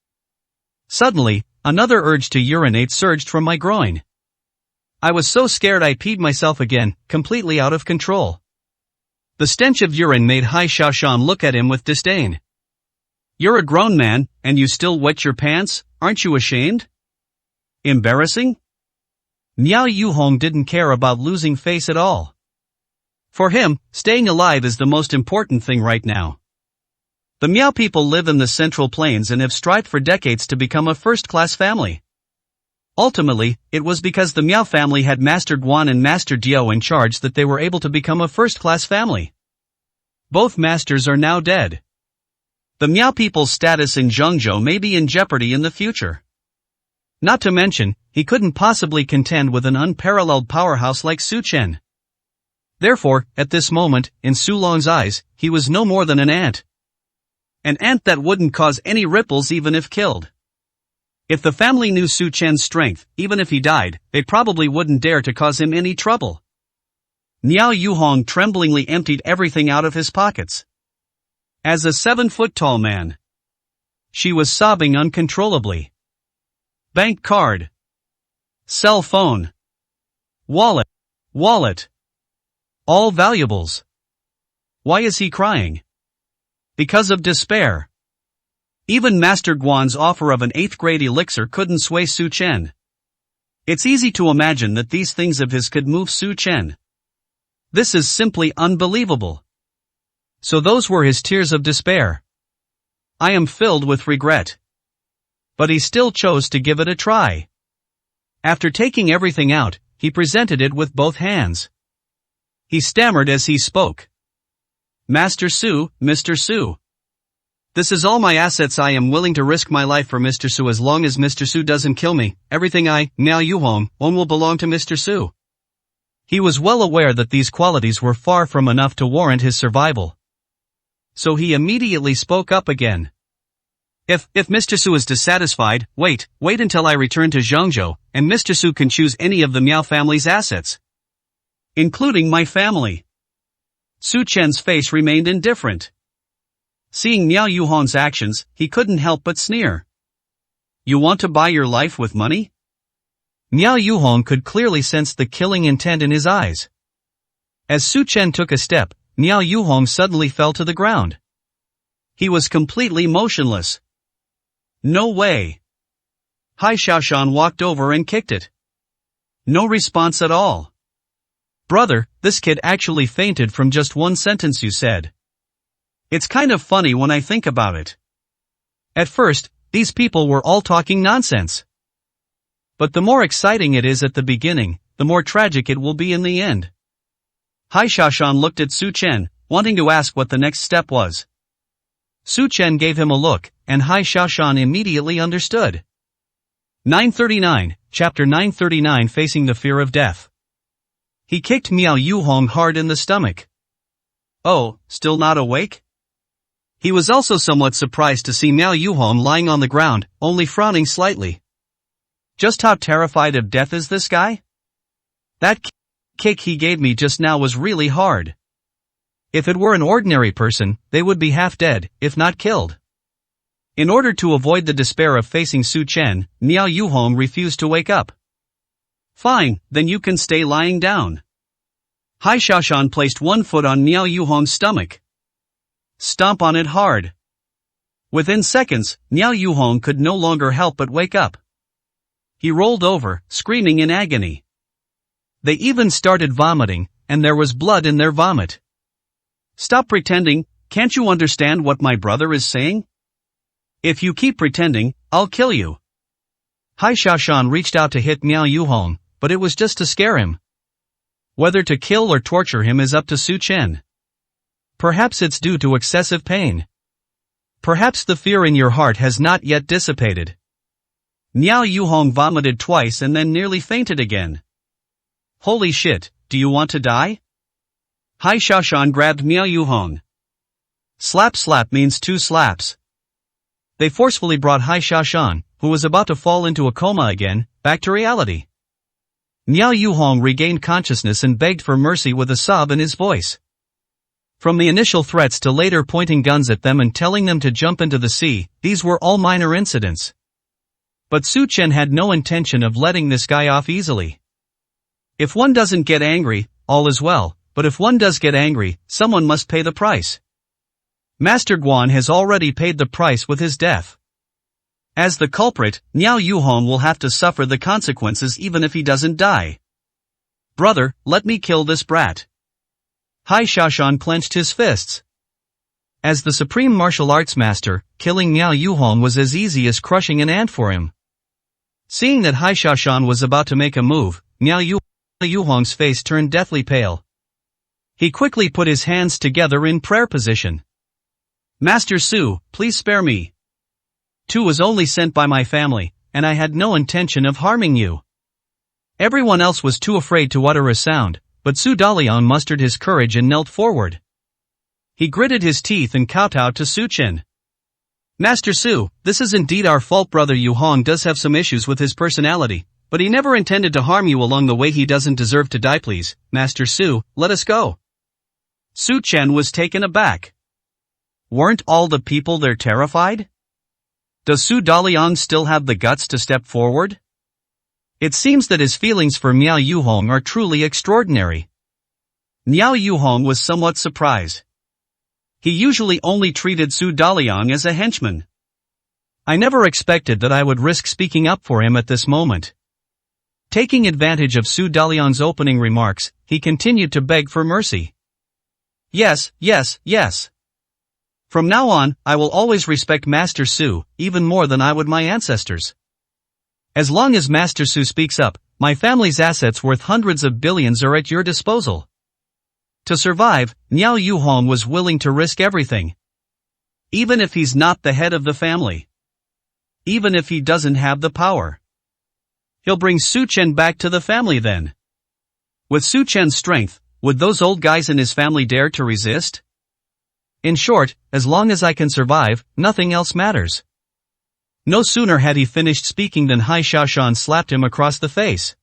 Suddenly, another urge to urinate surged from my groin. I was so scared I peed myself again, completely out of control. The stench of urine made Hai Xiaoshan look at him with disdain. You're a grown man, and you still wet your pants, aren't you ashamed? Embarrassing? Miao Yuhong didn't care about losing face at all. For him, staying alive is the most important thing right now. The Miao people live in the Central Plains and have strived for decades to become a first-class family. Ultimately, it was because the Miao family had Master Guan and Master Diao in charge that they were able to become a first-class family. Both masters are now dead. The Miao people's status in Zhengzhou may be in jeopardy in the future. Not to mention, he couldn't possibly contend with an unparalleled powerhouse like Su Chen. Therefore, at this moment, in Su Long's eyes, he was no more than an ant. An ant that wouldn't cause any ripples even if killed. If the family knew Su Chen's strength, even if he died, they probably wouldn't dare to cause him any trouble. Miao Yuhong tremblingly emptied everything out of his pockets. As a 7-foot-tall man, she was sobbing uncontrollably. Bank card. Cell phone. Wallet. All valuables. Why is he crying? Because of despair. Even Master Guan's offer of an 8th-grade elixir couldn't sway Su Chen. It's easy to imagine that these things of his could move Su Chen. This is simply unbelievable. So those were his tears of despair. I am filled with regret. But he still chose to give it a try. After taking everything out, he presented it with both hands. He stammered as he spoke. Master Su, Mr. Su. This is all my assets. I am willing to risk my life for Mr. Su as long as Mr. Su doesn't kill me. Everything I, Miao Yuhong, own will belong to Mr. Su. He was well aware that these qualities were far from enough to warrant his survival. So he immediately spoke up again. If Mr. Su is dissatisfied, wait until I return to Zhengzhou, and Mr. Su can choose any of the Miao family's assets. Including my family. Su Chen's face remained indifferent. Seeing Miao Yuhong's actions, he couldn't help but sneer. You want to buy your life with money? Miao Yuhong could clearly sense the killing intent in his eyes. As Su Chen took a step, Miao Yuhong suddenly fell to the ground. He was completely motionless. No way. Hai Xiaoshan walked over and kicked it. No response at all. Brother, this kid actually fainted from just one sentence you said. It's kind of funny when I think about it. At first, these people were all talking nonsense. But the more exciting it is at the beginning, the more tragic it will be in the end. Hai Xiaoshan looked at Su Chen, wanting to ask what the next step was. Su Chen gave him a look, and Hai Xiaoshan immediately understood. 939, Chapter 939 Facing the Fear of Death. He kicked Miao Yuhong hard in the stomach. Oh, still not awake? He was also somewhat surprised to see Miao Yuhong lying on the ground, only frowning slightly. Just how terrified of death is this guy? That kick he gave me just now was really hard. If it were an ordinary person, they would be half dead, if not killed. In order to avoid the despair of facing Su Chen, Miao Yuhong refused to wake up. Fine, then you can stay lying down. Hai Xiaoshan placed one foot on Miao Yuhong's stomach. Stomp on it hard. Within seconds, Miao Yuhong could no longer help but wake up. He rolled over, screaming in agony. They even started vomiting, and there was blood in their vomit. Stop pretending, can't you understand what my brother is saying? If you keep pretending, I'll kill you. Hai Xiaoshan reached out to hit Miao Yuhong, but it was just to scare him. Whether to kill or torture him is up to Su Chen. Perhaps it's due to excessive pain. Perhaps the fear in your heart has not yet dissipated. Miao Yuhong vomited twice and then nearly fainted again. Holy shit, do you want to die? Hai Xiaoshan grabbed Miao Yuhong. Slap slap means 2 slaps. They forcefully brought Hai Shashan, who was about to fall into a coma again, back to reality. Miao Yuhong regained consciousness and begged for mercy with a sob in his voice. From the initial threats to later pointing guns at them and telling them to jump into the sea, these were all minor incidents. But Su Chen had no intention of letting this guy off easily. If one doesn't get angry, all is well, but if one does get angry, someone must pay the price. Master Guan has already paid the price with his death. As the culprit, Miao Yuhong will have to suffer the consequences even if he doesn't die. Brother, let me kill this brat. Hai Shashan clenched his fists. As the supreme martial arts master, killing Miao Yuhong was as easy as crushing an ant for him. Seeing that Hai Shashan was about to make a move, Miao Yuhong's face turned deathly pale. He quickly put his hands together in prayer position. Master Su, please spare me. Tu was only sent by my family, and I had no intention of harming you. Everyone else was too afraid to utter a sound, but Su Dalian mustered his courage and knelt forward. He gritted his teeth and kowtowed to Su Chen. Master Su, this is indeed our fault. Brother Yuhong does have some issues with his personality, but he never intended to harm you along the way. He doesn't deserve to die. Please, Master Su, let us go. Su Chen was taken aback. Weren't all the people there terrified? Does Su Dalian still have the guts to step forward? It seems that his feelings for Miao Yuhong are truly extraordinary. Miao Yuhong was somewhat surprised. He usually only treated Su Dalian as a henchman. I never expected that I would risk speaking up for him at this moment. Taking advantage of Su Dalian's opening remarks, he continued to beg for mercy. Yes, yes, yes. From now on, I will always respect Master Su, even more than I would my ancestors. As long as Master Su speaks up, my family's assets worth hundreds of billions are at your disposal. To survive, Miao Yuhong was willing to risk everything. Even if he's not the head of the family. Even if he doesn't have the power. He'll bring Su Chen back to the family then. With Su Chen's strength, would those old guys in his family dare to resist? In short, as long as I can survive, nothing else matters. No sooner had he finished speaking than Hai Shashan slapped him across the face.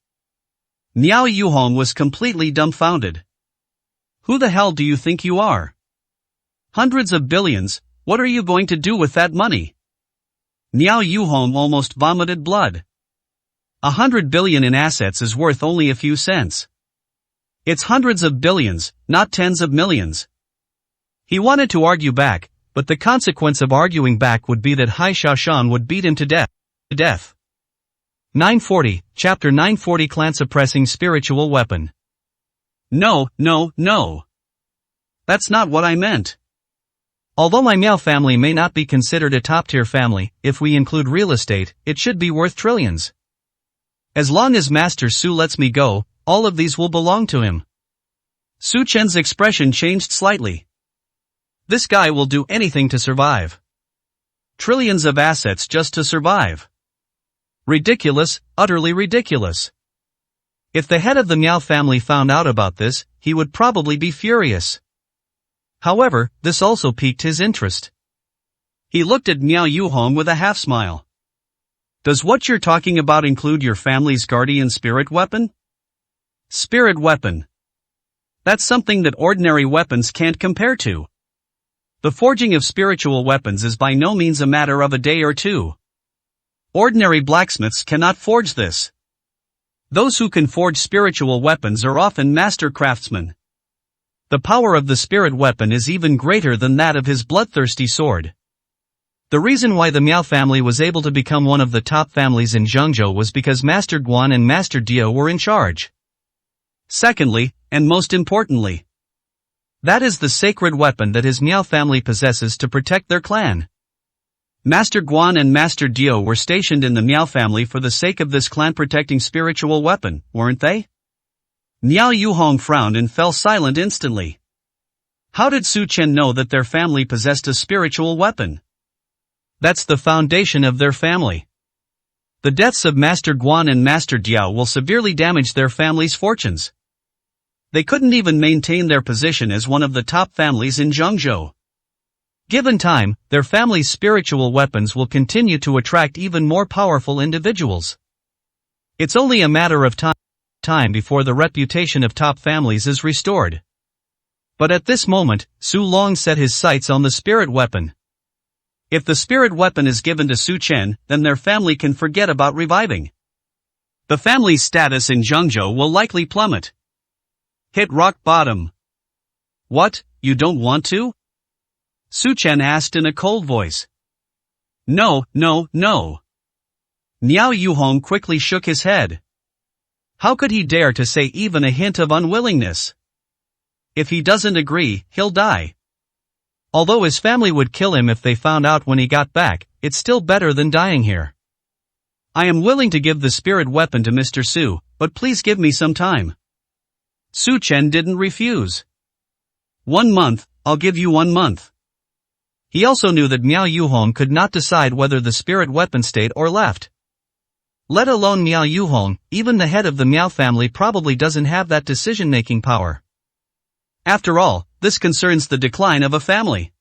Miao Yuhong was completely dumbfounded. Who the hell do you think you are? Hundreds of billions, what are you going to do with that money? Miao Yuhong almost vomited blood. 100 billion in assets is worth only a few cents. It's hundreds of billions, not tens of millions. He wanted to argue back, but the consequence of arguing back would be that Hai Shashan would beat him to death. 940, Chapter 940 Clan Suppressing Spiritual Weapon. No. That's not what I meant. Although my Miao family may not be considered a top-tier family, if we include real estate, it should be worth trillions. As long as Master Su lets me go, all of these will belong to him. Su Chen's expression changed slightly. This guy will do anything to survive. Trillions of assets just to survive. Ridiculous, utterly ridiculous. If the head of the Miao family found out about this, he would probably be furious. However, this also piqued his interest. He looked at Miao Yuhong with a half-smile. Does what you're talking about include your family's guardian spirit weapon? Spirit weapon. That's something that ordinary weapons can't compare to. The forging of spiritual weapons is by no means a matter of a day or two. Ordinary blacksmiths cannot forge this. Those who can forge spiritual weapons are often master craftsmen. The power of the spirit weapon is even greater than that of his bloodthirsty sword. The reason why the Miao family was able to become one of the top families in Zhengzhou was because Master Guan and Master Dio were in charge. Secondly, and most importantly, that is the sacred weapon that his Miao family possesses to protect their clan. Master Guan and Master Dio were stationed in the Miao family for the sake of this clan-protecting spiritual weapon, weren't they? Miao Yuhong frowned and fell silent instantly. How did Su Chen know that their family possessed a spiritual weapon? That's the foundation of their family. The deaths of Master Guan and Master Dio will severely damage their family's fortunes. They couldn't even maintain their position as one of the top families in Zhengzhou. Given time, their family's spiritual weapons will continue to attract even more powerful individuals. It's only a matter of time before the reputation of top families is restored. But at this moment, Su Long set his sights on the spirit weapon. If the spirit weapon is given to Su Chen, then their family can forget about reviving. The family's status in Zhengzhou will likely plummet. Hit rock bottom. What, you don't want to? Su Chen asked in a cold voice. No. Miao Yuhong quickly shook his head. How could he dare to say even a hint of unwillingness? If he doesn't agree, he'll die. Although his family would kill him if they found out when he got back, it's still better than dying here. I am willing to give the spirit weapon to Mr. Su, but please give me some time. Su Chen didn't refuse. 1 month, I'll give you 1 month. He also knew that Miao Yuhong could not decide whether the spirit weapon stayed or left. Let alone Miao Yuhong, even the head of the Miao family probably doesn't have that decision-making power. After all, this concerns the decline of a family.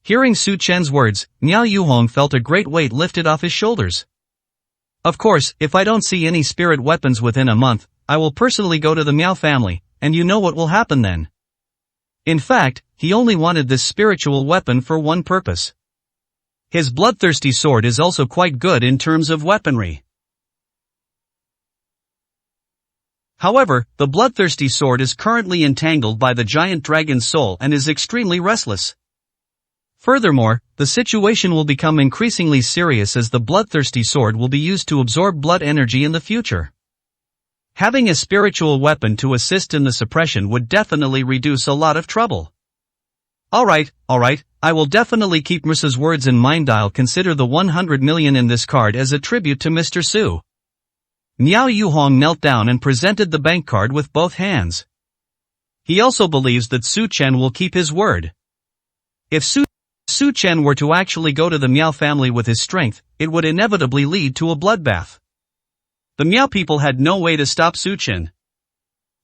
Hearing Su Chen's words, Miao Yuhong felt a great weight lifted off his shoulders. Of course, if I don't see any spirit weapons within a month, I will personally go to the Miao family, and you know what will happen then. In fact, he only wanted this spiritual weapon for one purpose. His bloodthirsty sword is also quite good in terms of weaponry. However, the bloodthirsty sword is currently entangled by the giant dragon's soul and is extremely restless. Furthermore, the situation will become increasingly serious as the bloodthirsty sword will be used to absorb blood energy in the future. Having a spiritual weapon to assist in the suppression would definitely reduce a lot of trouble. Alright, I will definitely keep Mrs. words in mind. I'll consider the 100 million in this card as a tribute to Mr. Su. Miao Yuhong knelt down and presented the bank card with both hands. He also believes that Su Chen will keep his word. If Su Chen were to actually go to the Miao family with his strength, it would inevitably lead to a bloodbath. The Miao people had no way to stop Su Chen.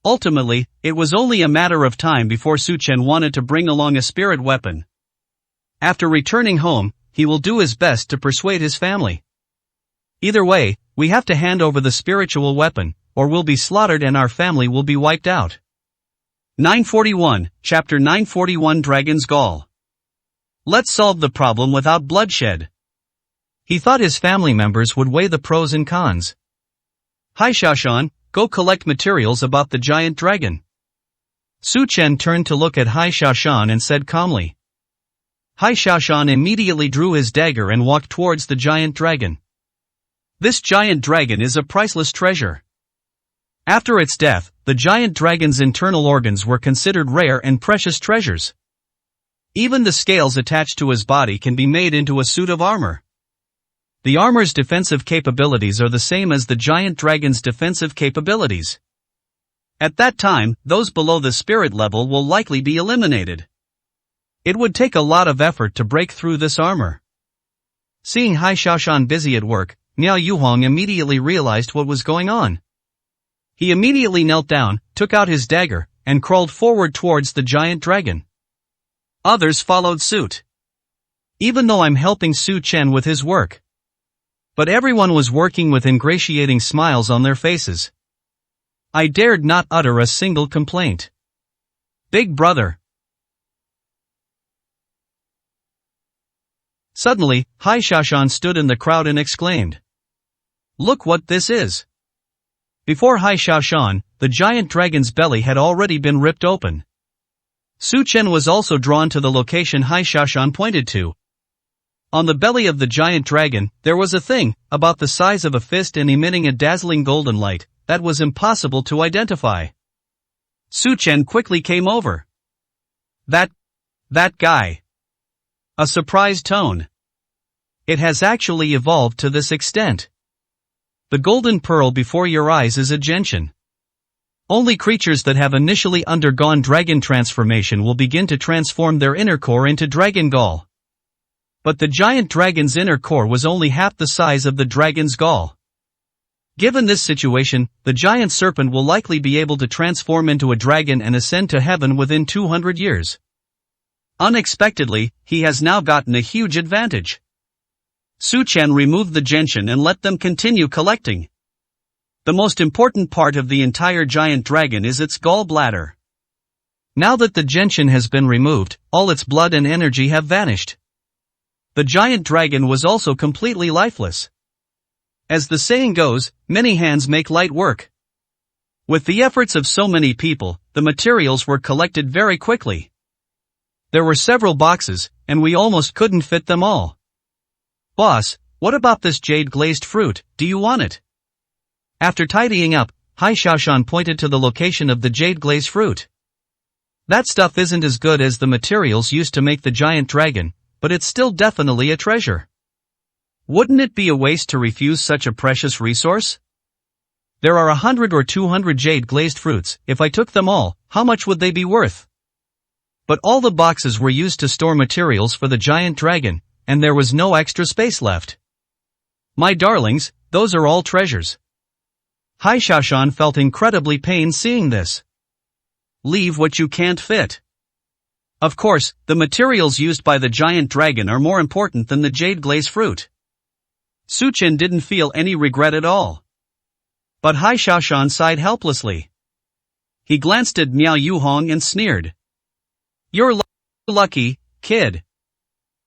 Ultimately, it was only a matter of time before Su Chen wanted to bring along a spirit weapon. After returning home, he will do his best to persuade his family. Either way, we have to hand over the spiritual weapon, or we'll be slaughtered and our family will be wiped out. 941, Chapter 941 Dragon's Gall. Let's solve the problem without bloodshed. He thought his family members would weigh the pros and cons. Hai Xiaoshan, go collect materials about the giant dragon. Su Chen turned to look at Hai Xiaoshan and said calmly. Hai Xiaoshan immediately drew his dagger and walked towards the giant dragon. This giant dragon is a priceless treasure. After its death, the giant dragon's internal organs were considered rare and precious treasures. Even the scales attached to his body can be made into a suit of armor. The armor's defensive capabilities are the same as the giant dragon's defensive capabilities. At that time, those below the spirit level will likely be eliminated. It would take a lot of effort to break through this armor. Seeing Hai Xiaoshan busy at work, Miao Yuhong immediately realized what was going on. He immediately knelt down, took out his dagger, and crawled forward towards the giant dragon. Others followed suit. Even though I'm helping Su Chen with his work. But everyone was working with ingratiating smiles on their faces. I dared not utter a single complaint. Big brother. Suddenly, Hai Xiaoshan stood in the crowd and exclaimed. Look what this is. Before Hai Xiaoshan, the giant dragon's belly had already been ripped open. Su Chen was also drawn to the location Hai Xiaoshan pointed to. On the belly of the giant dragon, there was a thing, about the size of a fist and emitting a dazzling golden light, that was impossible to identify. Su Chen quickly came over. That guy. A surprised tone. It has actually evolved to this extent. The golden pearl before your eyes is a gentian. Only creatures that have initially undergone dragon transformation will begin to transform their inner core into dragon gall. But the giant dragon's inner core was only half the size of the dragon's gall. Given this situation, the giant serpent will likely be able to transform into a dragon and ascend to heaven within 200 years. Unexpectedly, he has now gotten a huge advantage. Su Chen removed the gentian and let them continue collecting. The most important part of the entire giant dragon is its gallbladder. Now that the gentian has been removed, all its blood and energy have vanished. The giant dragon was also completely lifeless. As the saying goes, many hands make light work. With the efforts of so many people, the materials were collected very quickly. There were several boxes, and we almost couldn't fit them all. Boss, what about this jade glazed fruit, do you want it? After tidying up, Hai Xiaoshan pointed to the location of the jade glazed fruit. That stuff isn't as good as the materials used to make the giant dragon, but it's still definitely a treasure. Wouldn't it be a waste to refuse such a precious resource? There are 100 or 200 jade glazed fruits. If I took them all, how much would they be worth? But all the boxes were used to store materials for the giant dragon, and there was no extra space left. My darlings, those are all treasures. Hai Xiaoshan felt incredibly pained seeing this. Leave what you can't fit. Of course, the materials used by the giant dragon are more important than the jade glazed fruit. Su Chen didn't feel any regret at all. But Hai Xiaoshan sighed helplessly. He glanced at Miao Yuhong and sneered. You're lucky, kid.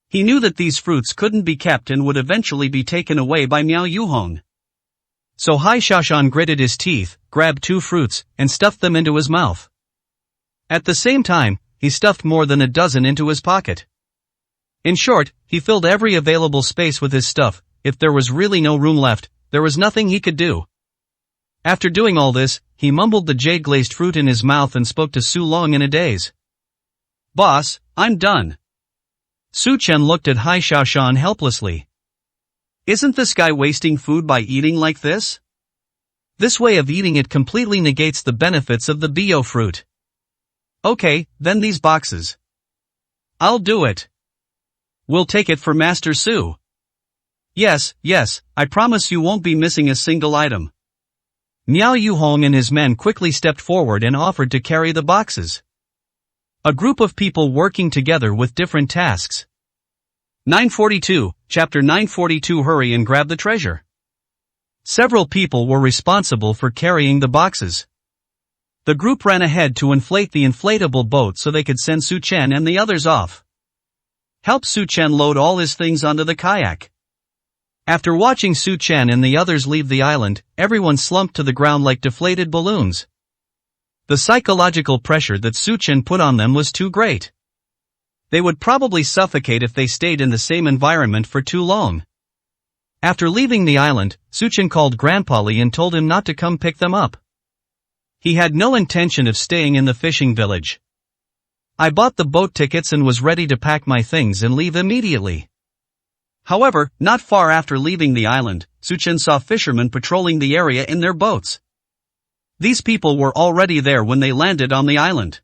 He knew that these fruits couldn't be kept and would eventually be taken away by Miao Yuhong. So Hai Xiaoshan gritted his teeth, grabbed 2 fruits, and stuffed them into his mouth. At the same time, he stuffed more than a dozen into his pocket. In short, he filled every available space with his stuff. If there was really no room left, there was nothing he could do. After doing all this, he mumbled the jade-glazed fruit in his mouth and spoke to Su Long in a daze. Boss, I'm done. Su Chen looked at Hai Xiaoshan helplessly. Isn't this guy wasting food by eating like this? This way of eating it completely negates the benefits of the bio fruit. Okay, then these boxes. I'll do it. We'll take it for Master Su. Yes, I promise you won't be missing a single item. Miao Yuhong and his men quickly stepped forward and offered to carry the boxes. A group of people working together with different tasks. 942, Chapter 942. Hurry and grab the treasure. Several people were responsible for carrying the boxes. The group ran ahead to inflate the inflatable boat so they could send Su Chen and the others off. Help Su Chen load all his things onto the kayak. After watching Su Chen and the others leave the island, everyone slumped to the ground like deflated balloons. The psychological pressure that Su Chen put on them was too great. They would probably suffocate if they stayed in the same environment for too long. After leaving the island, Su Chen called Grandpa Li and told him not to come pick them up. He had no intention of staying in the fishing village. I bought the boat tickets and was ready to pack my things and leave immediately. However, not far after leaving the island, Su Chen saw fishermen patrolling the area in their boats. These people were already there when they landed on the island.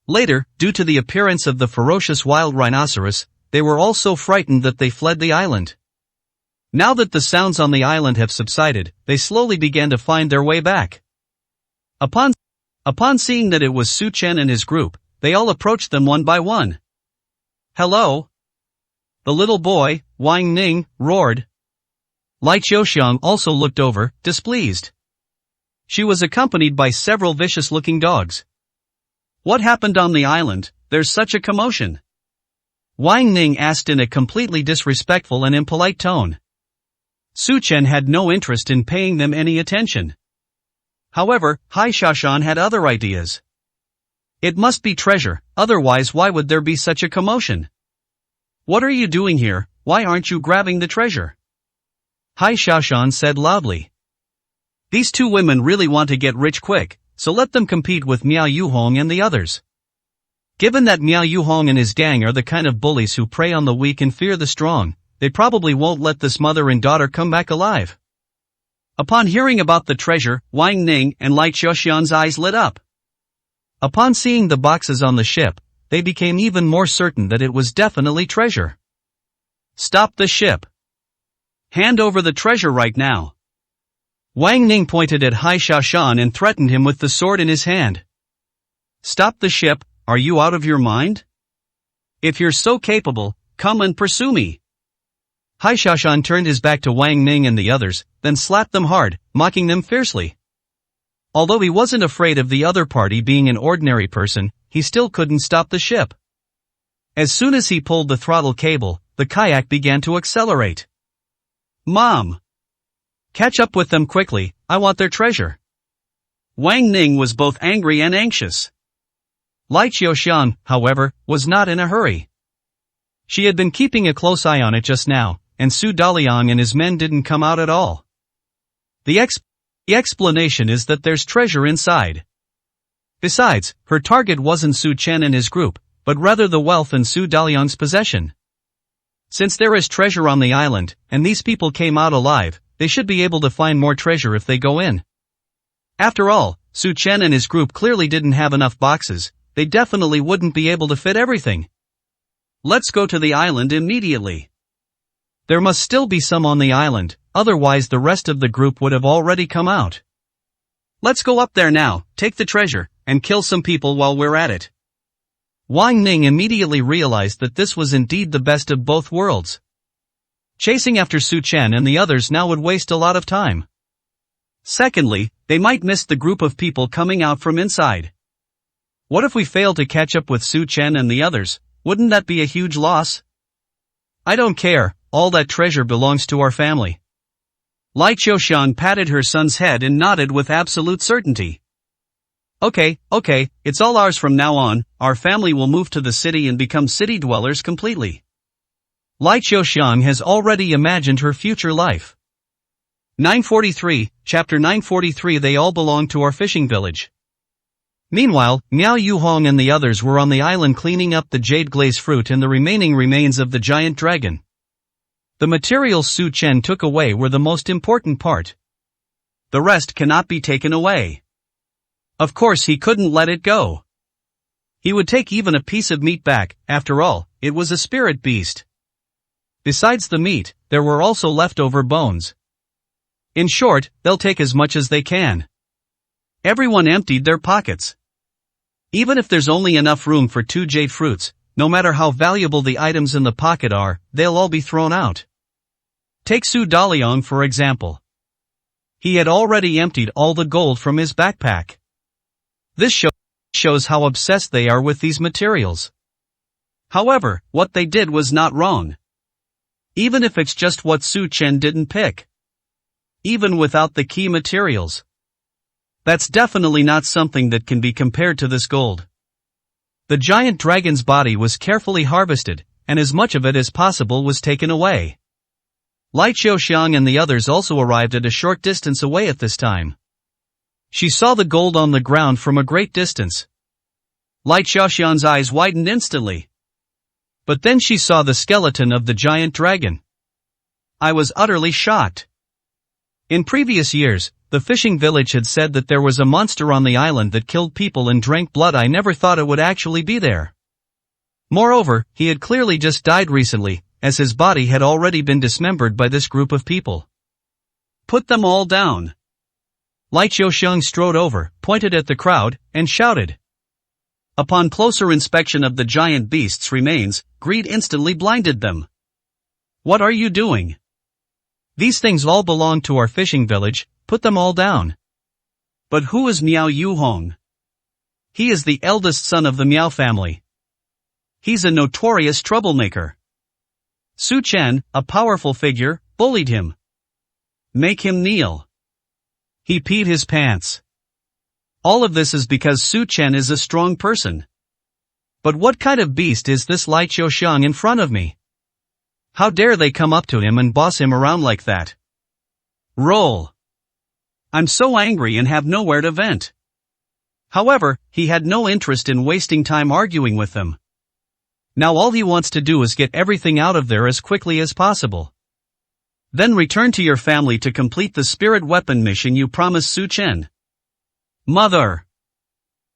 Later, due to the appearance of the ferocious wild rhinoceros, they were all so frightened that they fled the island. Now that the sounds on the island have subsided, they slowly began to find their way back. Upon seeing that it was Su Chen and his group, they all approached them one by one. Hello? The little boy, Wang Ning, roared. Lai Qiuxiang also looked over, displeased. She was accompanied by several vicious-looking dogs. What happened on the island? There's such a commotion. Wang Ning asked in a completely disrespectful and impolite tone. Su Chen had no interest in paying them any attention. However, Hai Xiaoshan had other ideas. It must be treasure, otherwise why would there be such a commotion? What are you doing here? Why aren't you grabbing the treasure? Hai Xiaoshan said loudly. These two women really want to get rich quick, so let them compete with Miao Yuhong and the others. Given that Miao Yuhong and his gang are the kind of bullies who prey on the weak and fear the strong, they probably won't let this mother and daughter come back alive. Upon hearing about the treasure, Wang Ning and Lai Qiuxiang's eyes lit up. Upon seeing the boxes on the ship, they became even more certain that it was definitely treasure. Stop the ship. Hand over the treasure right now. Wang Ning pointed at Hai Xiaoshan and threatened him with the sword in his hand. Stop the ship, are you out of your mind? If you're so capable, come and pursue me. Haishashan turned his back to Wang Ning and the others, then slapped them hard, mocking them fiercely. Although he wasn't afraid of the other party being an ordinary person, he still couldn't stop the ship. As soon as he pulled the throttle cable, the kayak began to accelerate. Mom! Catch up with them quickly, I want their treasure. Wang Ning was both angry and anxious. Lai Qiuxiang, however, was not in a hurry. She had been keeping a close eye on it just now, and Su Daliang and his men didn't come out at all. The explanation is that there's treasure inside. Besides, her target wasn't Su Chen and his group, but rather the wealth in Su Daliang's possession. Since there is treasure on the island, and these people came out alive, they should be able to find more treasure if they go in. After all, Su Chen and his group clearly didn't have enough boxes, they definitely wouldn't be able to fit everything. Let's go to the island immediately. There must still be some on the island, otherwise the rest of the group would have already come out. Let's go up there now, take the treasure, and kill some people while we're at it. Wang Ning immediately realized that this was indeed the best of both worlds. Chasing after Su Chen and the others now would waste a lot of time. Secondly, they might miss the group of people coming out from inside. What if we fail to catch up with Su Chen and the others? Wouldn't that be a huge loss? I don't care, all that treasure belongs to our family. Lai Qiuxiang patted her son's head and nodded with absolute certainty. Okay, it's all ours from now on, our family will move to the city and become city dwellers completely. Lai Qiuxiang has already imagined her future life. 943, Chapter 943. They all belong to our fishing village. Meanwhile, Miao Yuhong and the others were on the island cleaning up the jade glaze fruit and the remaining remains of the giant dragon. The materials Su Chen took away were the most important part. The rest cannot be taken away. Of course he couldn't let it go. He would take even a piece of meat back, after all, it was a spirit beast. Besides the meat, there were also leftover bones. In short, they'll take as much as they can. Everyone emptied their pockets. Even if there's only enough room for 2 jade fruits, no matter how valuable the items in the pocket are, they'll all be thrown out. Take Su Daliang for example. He had already emptied all the gold from his backpack. This shows how obsessed they are with these materials. However, what they did was not wrong. Even if it's just what Su Chen didn't pick. Even without the key materials. That's definitely not something that can be compared to this gold. The giant dragon's body was carefully harvested, and as much of it as possible was taken away. Lai Qiuxiang and the others also arrived at a short distance away at this time. She saw the gold on the ground from a great distance. Lai Qiuxiang's eyes widened instantly. But then she saw the skeleton of the giant dragon. I was utterly shocked. In previous years, the fishing village had said that there was a monster on the island that killed people and drank blood. I never thought it would actually be there. Moreover, he had clearly just died recently, as his body had already been dismembered by this group of people. Put them all down. Lai Qiuxiang strode over, pointed at the crowd, and shouted. Upon closer inspection of the giant beast's remains, greed instantly blinded them. What are you doing? These things all belong to our fishing village, put them all down. But who is Miao Yuhong? He is the eldest son of the Miao family. He's a notorious troublemaker. Su Chen, a powerful figure, bullied him. Make him kneel. He peed his pants. All of this is because Su Chen is a strong person. But what kind of beast is this Lai Qiuxiang in front of me? How dare they come up to him and boss him around like that? Roll. I'm so angry and have nowhere to vent. However, he had no interest in wasting time arguing with them. Now all he wants to do is get everything out of there as quickly as possible. Then return to your family to complete the spirit weapon mission you promised Su Chen. Mother!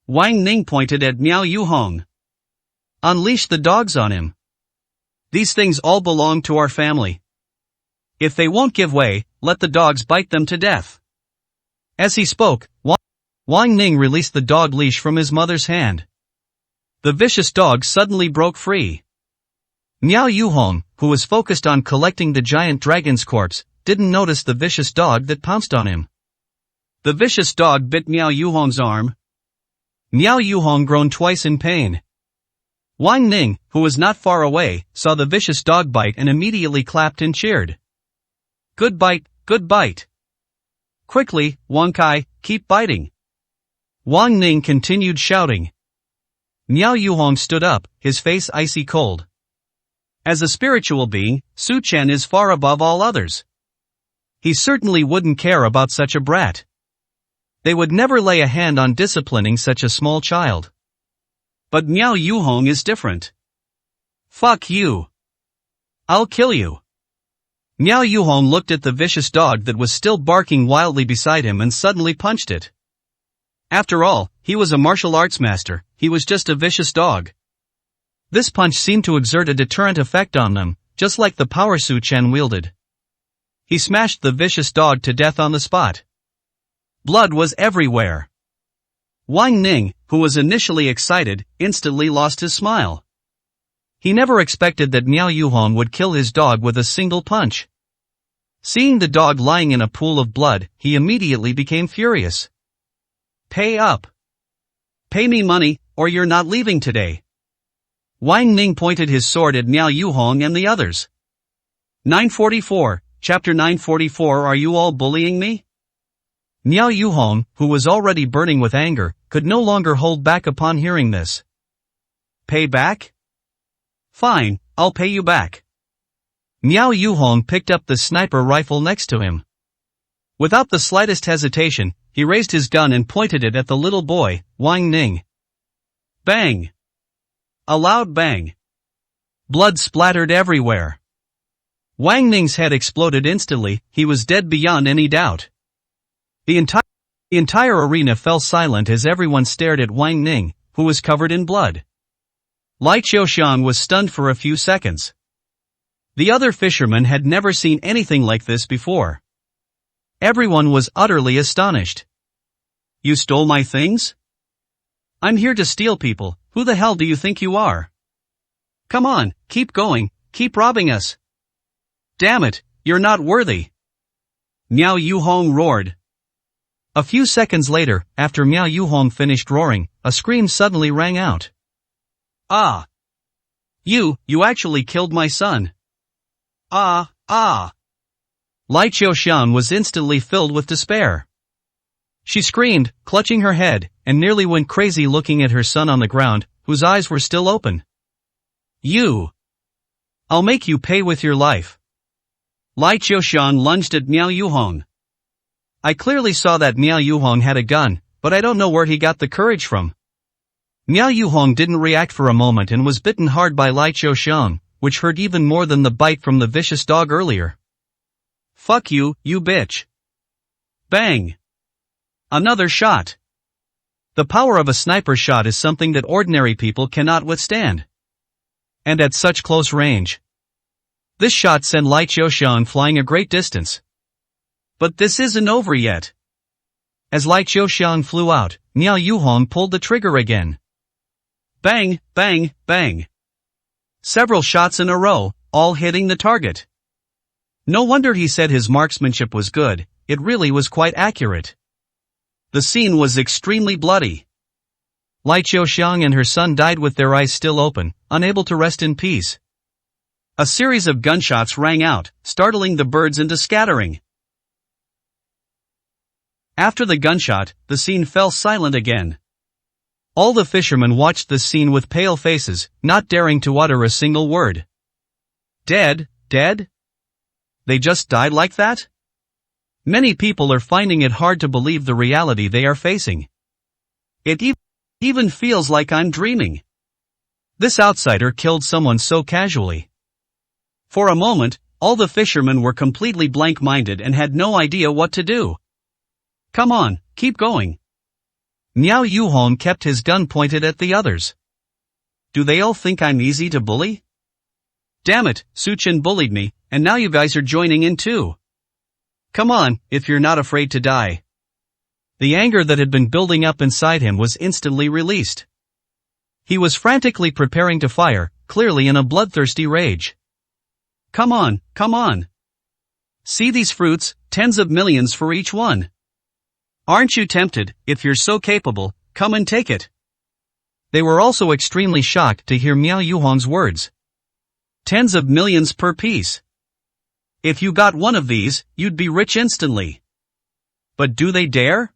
Wang Ning pointed at Miao Yuhong. Unleash the dogs on him. These things all belong to our family. If they won't give way, let the dogs bite them to death. As he spoke, Wang Ning released the dog leash from his mother's hand. The vicious dog suddenly broke free. Miao Yuhong, who was focused on collecting the giant dragon's corpse, didn't notice the vicious dog that pounced on him. The vicious dog bit Miao Yuhong's arm. Miao Yuhong groaned twice in pain. Wang Ning, who was not far away, saw the vicious dog bite and immediately clapped and cheered. Good bite, good bite. Quickly, Wang Kai, keep biting. Wang Ning continued shouting. Miao Yuhong stood up, his face icy cold. As a spiritual being, Su Chen is far above all others. He certainly wouldn't care about such a brat. They would never lay a hand on disciplining such a small child. But Miao Yuhong is different. Fuck you. I'll kill you. Miao Yuhong looked at the vicious dog that was still barking wildly beside him and suddenly punched it. After all, he was a martial arts master, he was just a vicious dog. This punch seemed to exert a deterrent effect on them, just like the power Su Chen wielded. He smashed the vicious dog to death on the spot. Blood was everywhere. Wang Ning, who was initially excited, instantly lost his smile. He never expected that Miao Yuhong would kill his dog with a single punch. Seeing the dog lying in a pool of blood, he immediately became furious. Pay up. Pay me money, or you're not leaving today. Wang Ning pointed his sword at Miao Yuhong and the others. 944, Chapter 944. Are you all bullying me? Miao Yuhong, who was already burning with anger, could no longer hold back upon hearing this. Pay back? Fine, I'll pay you back. Miao Yuhong picked up the sniper rifle next to him. Without the slightest hesitation, he raised his gun and pointed it at the little boy, Wang Ning. Bang! A loud bang. Blood splattered everywhere. Wang Ning's head exploded instantly, he was dead beyond any doubt. The entire arena fell silent as everyone stared at Wang Ning, who was covered in blood. Lai Qiuxiang was stunned for a few seconds. The other fishermen had never seen anything like this before. Everyone was utterly astonished. You stole my things? I'm here to steal people, who the hell do you think you are? Come on, keep going, keep robbing us. Damn it, you're not worthy. Miao Yuhong roared. A few seconds later, after Miao Yuhong finished roaring, a scream suddenly rang out. Ah! You actually killed my son. Ah! Lai Qiuxiang was instantly filled with despair. She screamed, clutching her head, and nearly went crazy looking at her son on the ground, whose eyes were still open. I'll make you pay with your life. Lai Qiuxiang lunged at Miao Yuhong. I clearly saw that Miao Yuhong had a gun, but I don't know where he got the courage from. Miao Yuhong didn't react for a moment and was bitten hard by Lai Qiuxiang, which hurt even more than the bite from the vicious dog earlier. Fuck you, you bitch. Bang. Another shot. The power of a sniper shot is something that ordinary people cannot withstand. And at such close range. This shot sent Lai Qiuxiang flying a great distance. But this isn't over yet. As Lai Qiuxiang flew out, Miao Yuhong pulled the trigger again. Bang, bang, bang. Several shots in a row, all hitting the target. No wonder he said his marksmanship was good, it really was quite accurate. The scene was extremely bloody. Lai Qiuxiang and her son died with their eyes still open, unable to rest in peace. A series of gunshots rang out, startling the birds into scattering. After the gunshot, the scene fell silent again. All the fishermen watched this scene with pale faces, not daring to utter a single word. Dead? They just died like that? Many people are finding it hard to believe the reality they are facing. It even feels like I'm dreaming. This outsider killed someone so casually. For a moment, all the fishermen were completely blank-minded and had no idea what to do. Come on, keep going. Miao Yuhong kept his gun pointed at the others. Do they all think I'm easy to bully? Damn it, Su Chen bullied me, and now you guys are joining in too. Come on, if you're not afraid to die. The anger that had been building up inside him was instantly released. He was frantically preparing to fire, clearly in a bloodthirsty rage. Come on, come on. See these fruits, tens of millions for each one. Aren't you tempted? If you're so capable, come and take it. They were also extremely shocked to hear Miao Yuhong's words. Tens of millions per piece. If you got one of these, you'd be rich instantly. But do they dare?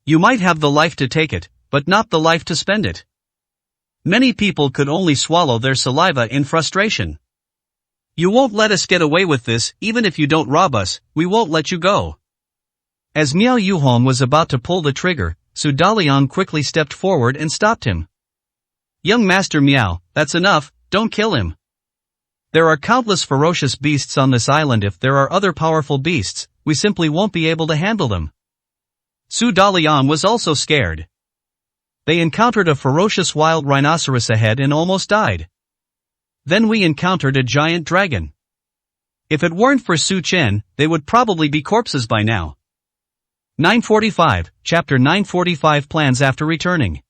You might have the life to take it, but not the life to spend it. Many people could only swallow their saliva in frustration. You won't let us get away with this. Even if you don't rob us, we won't let you go. As Miao Yuhong was about to pull the trigger, Su Daliang quickly stepped forward and stopped him. Young Master Miao, that's enough, don't kill him. There are countless ferocious beasts on this island. If there are other powerful beasts, we simply won't be able to handle them. Su Daliang was also scared. They encountered a ferocious wild rhinoceros ahead and almost died. Then we encountered a giant dragon. If it weren't for Su Chen, they would probably be corpses by now. 945, Chapter 945 Plans after returning.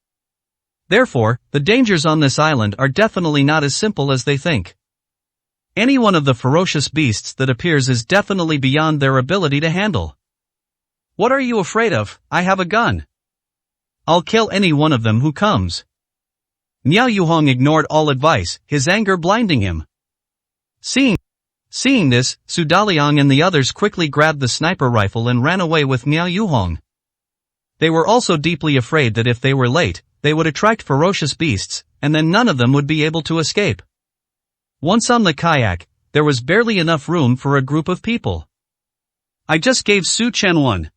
Therefore, the dangers on this island are definitely not as simple as they think. Any one of the ferocious beasts that appears is definitely beyond their ability to handle. What are you afraid of? I have a gun. I'll kill any one of them who comes. Miao Yuhong ignored all advice, his anger blinding him. Seeing this, Su Daliang and the others quickly grabbed the sniper rifle and ran away with Miao Yuhong. They were also deeply afraid that if they were late, they would attract ferocious beasts, and then none of them would be able to escape. Once on the kayak, there was barely enough room for a group of people. I just gave Su Chen one.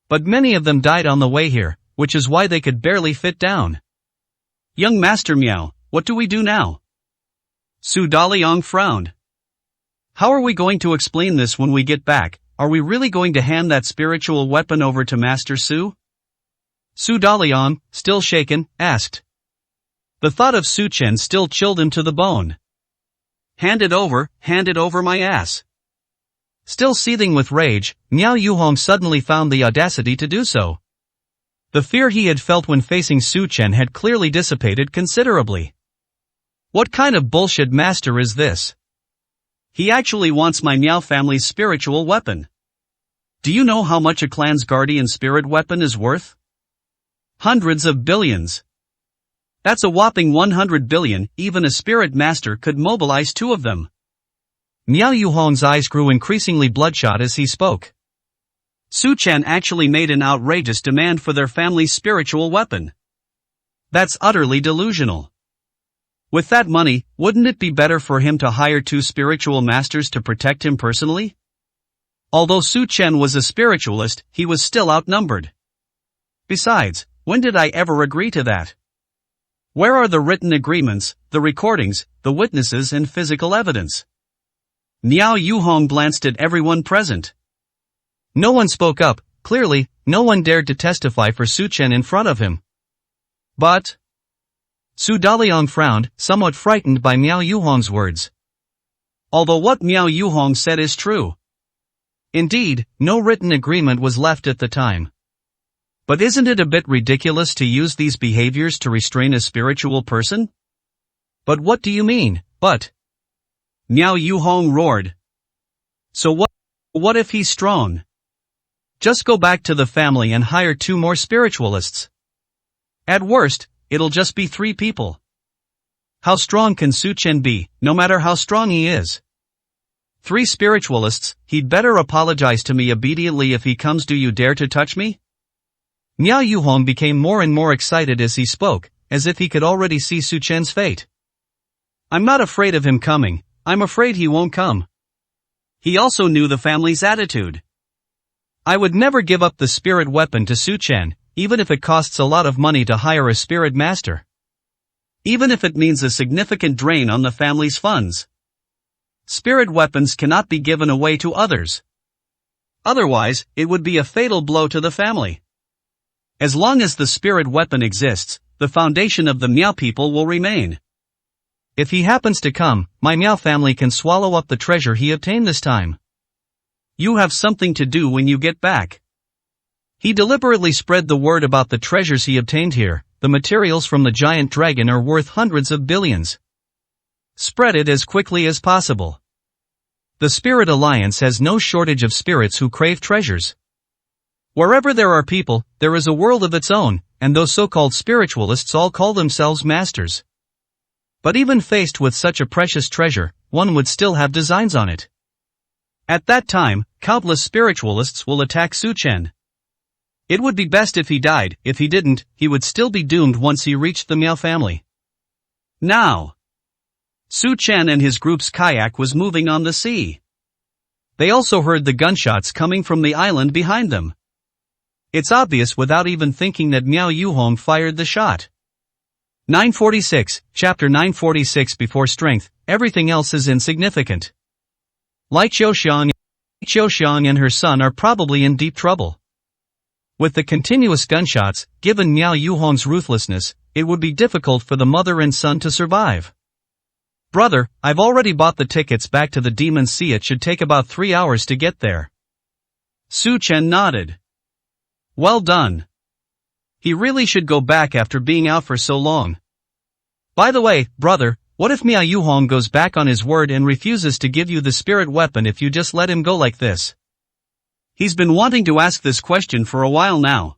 But many of them died on the way here, which is why they could barely fit down. Young Master Miao, what do we do now? Su Daliang frowned. How are we going to explain this when we get back? Are we really going to hand that spiritual weapon over to Master Su? Su Daliang, still shaken, asked. The thought of Su Chen still chilled him to the bone. Hand it over my ass. Still seething with rage, Miao Yuhong suddenly found the audacity to do so. The fear he had felt when facing Su Chen had clearly dissipated considerably. What kind of bullshit master is this? He actually wants my Miao family's spiritual weapon. Do you know how much a clan's guardian spirit weapon is worth? Hundreds of billions. That's a whopping 100 billion, even a spirit master could mobilize two of them. Miao Yuhong's eyes grew increasingly bloodshot as he spoke. Su Chen actually made an outrageous demand for their family's spiritual weapon. That's utterly delusional. With that money, wouldn't it be better for him to hire two spiritual masters to protect him personally? Although Su Chen was a spiritualist, he was still outnumbered. Besides, when did I ever agree to that? Where are the written agreements, the recordings, the witnesses and physical evidence? Miao Yuhong glanced at everyone present. No one spoke up. Clearly, no one dared to testify for Su Chen in front of him. But Su Daliang frowned, somewhat frightened by Miao Yuhong's words. Although what Miao Yuhong said is true. Indeed, no written agreement was left at the time. But isn't it a bit ridiculous to use these behaviors to restrain a spiritual person? But what do you mean, but? Miao Yuhong roared. So what if he's strong? Just go back to the family and hire two more spiritualists. At worst, it'll just be 3 people. How strong can Su Chen be, no matter how strong he is? 3 spiritualists, he'd better apologize to me immediately if he comes. Do you dare to touch me? Miao Yuhong became more and more excited as he spoke, as if he could already see Su Chen's fate. I'm not afraid of him coming, I'm afraid he won't come. He also knew the family's attitude. I would never give up the spirit weapon to Su Chen, even if it costs a lot of money to hire a spirit master. Even if it means a significant drain on the family's funds. Spirit weapons cannot be given away to others. Otherwise, it would be a fatal blow to the family. As long as the spirit weapon exists, the foundation of the Miao people will remain. If he happens to come, my Miao family can swallow up the treasure he obtained this time. You have something to do when you get back. He deliberately spread the word about the treasures he obtained here. The materials from the giant dragon are worth hundreds of billions. Spread it as quickly as possible. The Spirit Alliance has no shortage of spirits who crave treasures. Wherever there are people, there is a world of its own, and those so-called spiritualists all call themselves masters. But even faced with such a precious treasure, one would still have designs on it. At that time, countless spiritualists will attack Su Chen. It would be best if he died. If he didn't, he would still be doomed once he reached the Miao family. Now, Su Chen and his group's kayak was moving on the sea. They also heard the gunshots coming from the island behind them. It's obvious without even thinking that Miao Yuhong fired the shot. 946, Chapter 946. Before strength, everything else is insignificant. Lai Qiuxiang and her son are probably in deep trouble. With the continuous gunshots, given Miao Yuhong's ruthlessness, it would be difficult for the mother and son to survive. Brother, I've already bought the tickets back to the Demon Sea. It should take about 3 hours to get there. Su Chen nodded. Well done. He really should go back after being out for so long. By the way, brother, what if Miao Yuhong goes back on his word and refuses to give you the spirit weapon if you just let him go like this? He's been wanting to ask this question for a while now.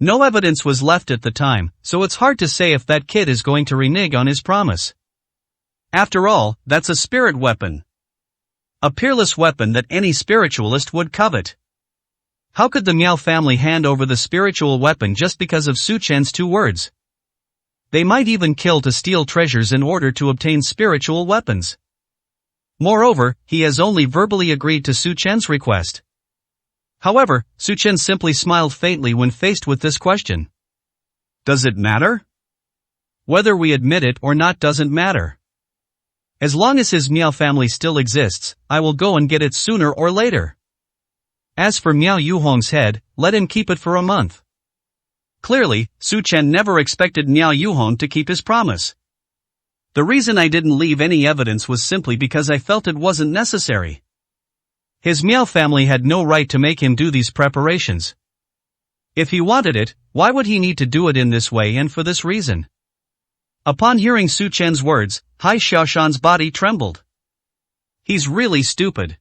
No evidence was left at the time, so it's hard to say if that kid is going to renege on his promise. After all, that's a spirit weapon. A peerless weapon that any spiritualist would covet. How could the Miao family hand over the spiritual weapon just because of Su Chen's 2 words? They might even kill to steal treasures in order to obtain spiritual weapons. Moreover, he has only verbally agreed to Su Chen's request. However, Su Chen simply smiled faintly when faced with this question. Does it matter? Whether we admit it or not doesn't matter. As long as his Miao family still exists, I will go and get it sooner or later. As for Miao Yuhong's head, let him keep it for a month. Clearly, Su Chen never expected Miao Yuhong to keep his promise. The reason I didn't leave any evidence was simply because I felt it wasn't necessary. His Miao family had no right to make him do these preparations. If he wanted it, why would he need to do it in this way and for this reason? Upon hearing Su Chen's words, Hai Xiaoshan's body trembled. He's really stupid.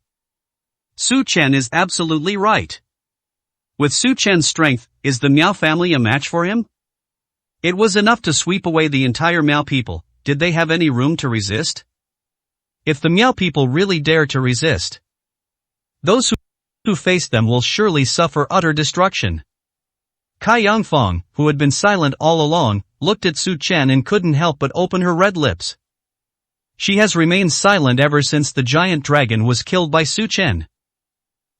Su Chen is absolutely right. With Su Chen's strength, is the Miao family a match for him? It was enough to sweep away the entire Miao people. Did they have any room to resist? If the Miao people really dare to resist, those who face them will surely suffer utter destruction. Kai Yangfang, who had been silent all along, looked at Su Chen and couldn't help but open her red lips. She has remained silent ever since the giant dragon was killed by Su Chen.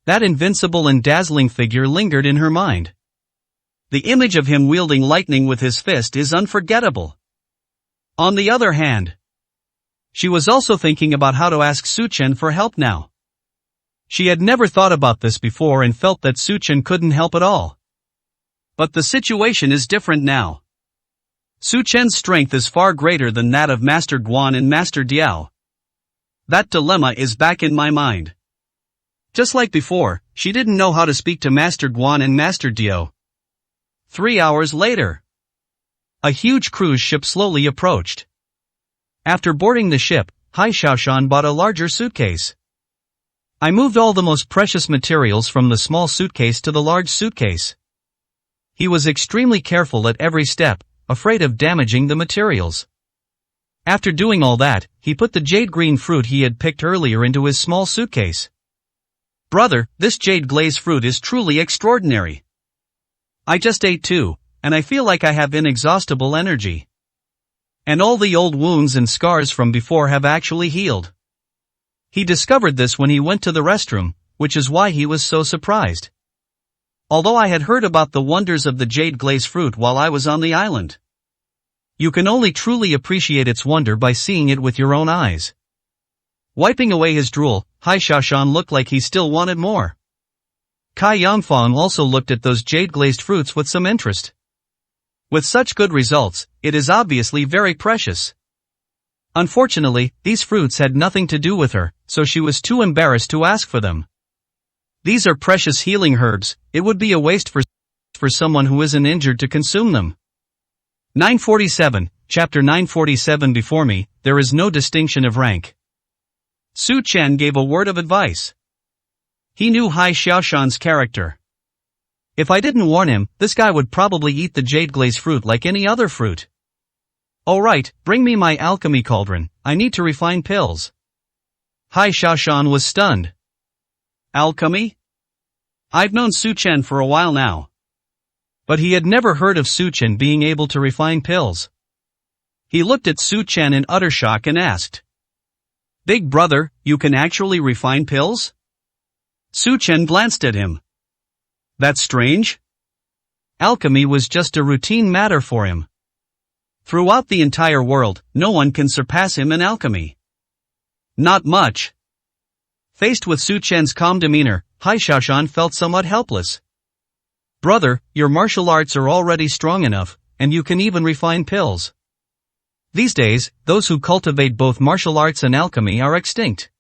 That invincible and dazzling figure lingered in her mind. The image of him wielding lightning with his fist is unforgettable. On the other hand, she was also thinking about how to ask Su Chen for help now. She had never thought about this before and felt that Su Chen couldn't help at all. But the situation is different now. Su Chen's strength is far greater than that of Master Guan and Master Diao. That dilemma is back in my mind. Just like before, she didn't know how to speak to Master Guan and Master Diao. 3 hours later, a huge cruise ship slowly approached. After boarding the ship, Hai Xiaoshan bought a larger suitcase. I moved all the most precious materials from the small suitcase to the large suitcase. He was extremely careful at every step, afraid of damaging the materials. After doing all that, he put the jade green fruit he had picked earlier into his small suitcase. Brother, this jade glaze fruit is truly extraordinary. I just ate 2, and I feel like I have inexhaustible energy. And all the old wounds and scars from before have actually healed. He discovered this when he went to the restroom, which is why he was so surprised. Although I had heard about the wonders of the jade glaze fruit while I was on the island. You can only truly appreciate its wonder by seeing it with your own eyes. Wiping away his drool, Hai Xiaoshan looked like he still wanted more. Kai Yangfang also looked at those jade-glazed fruits with some interest. With such good results, it is obviously very precious. Unfortunately, these fruits had nothing to do with her, so she was too embarrassed to ask for them. These are precious healing herbs, it would be a waste for someone who isn't injured to consume them. 947, chapter 947 before me, there is no distinction of rank. Su Chen gave a word of advice. He knew Hai Xiaoshan's character. If I didn't warn him, this guy would probably eat the jade glaze fruit like any other fruit. Alright, bring me my alchemy cauldron, I need to refine pills. Hai Xiaoshan was stunned. Alchemy? I've known Su Chen for a while now. But he had never heard of Su Chen being able to refine pills. He looked at Su Chen in utter shock and asked. Big brother, you can actually refine pills? Su Chen glanced at him. That's strange. Alchemy was just a routine matter for him. Throughout the entire world, no one can surpass him in alchemy. Not much. Faced with Su Chen's calm demeanor, Hai Xiaoshan felt somewhat helpless. Brother, your martial arts are already strong enough, and you can even refine pills. These days, those who cultivate both martial arts and alchemy are extinct.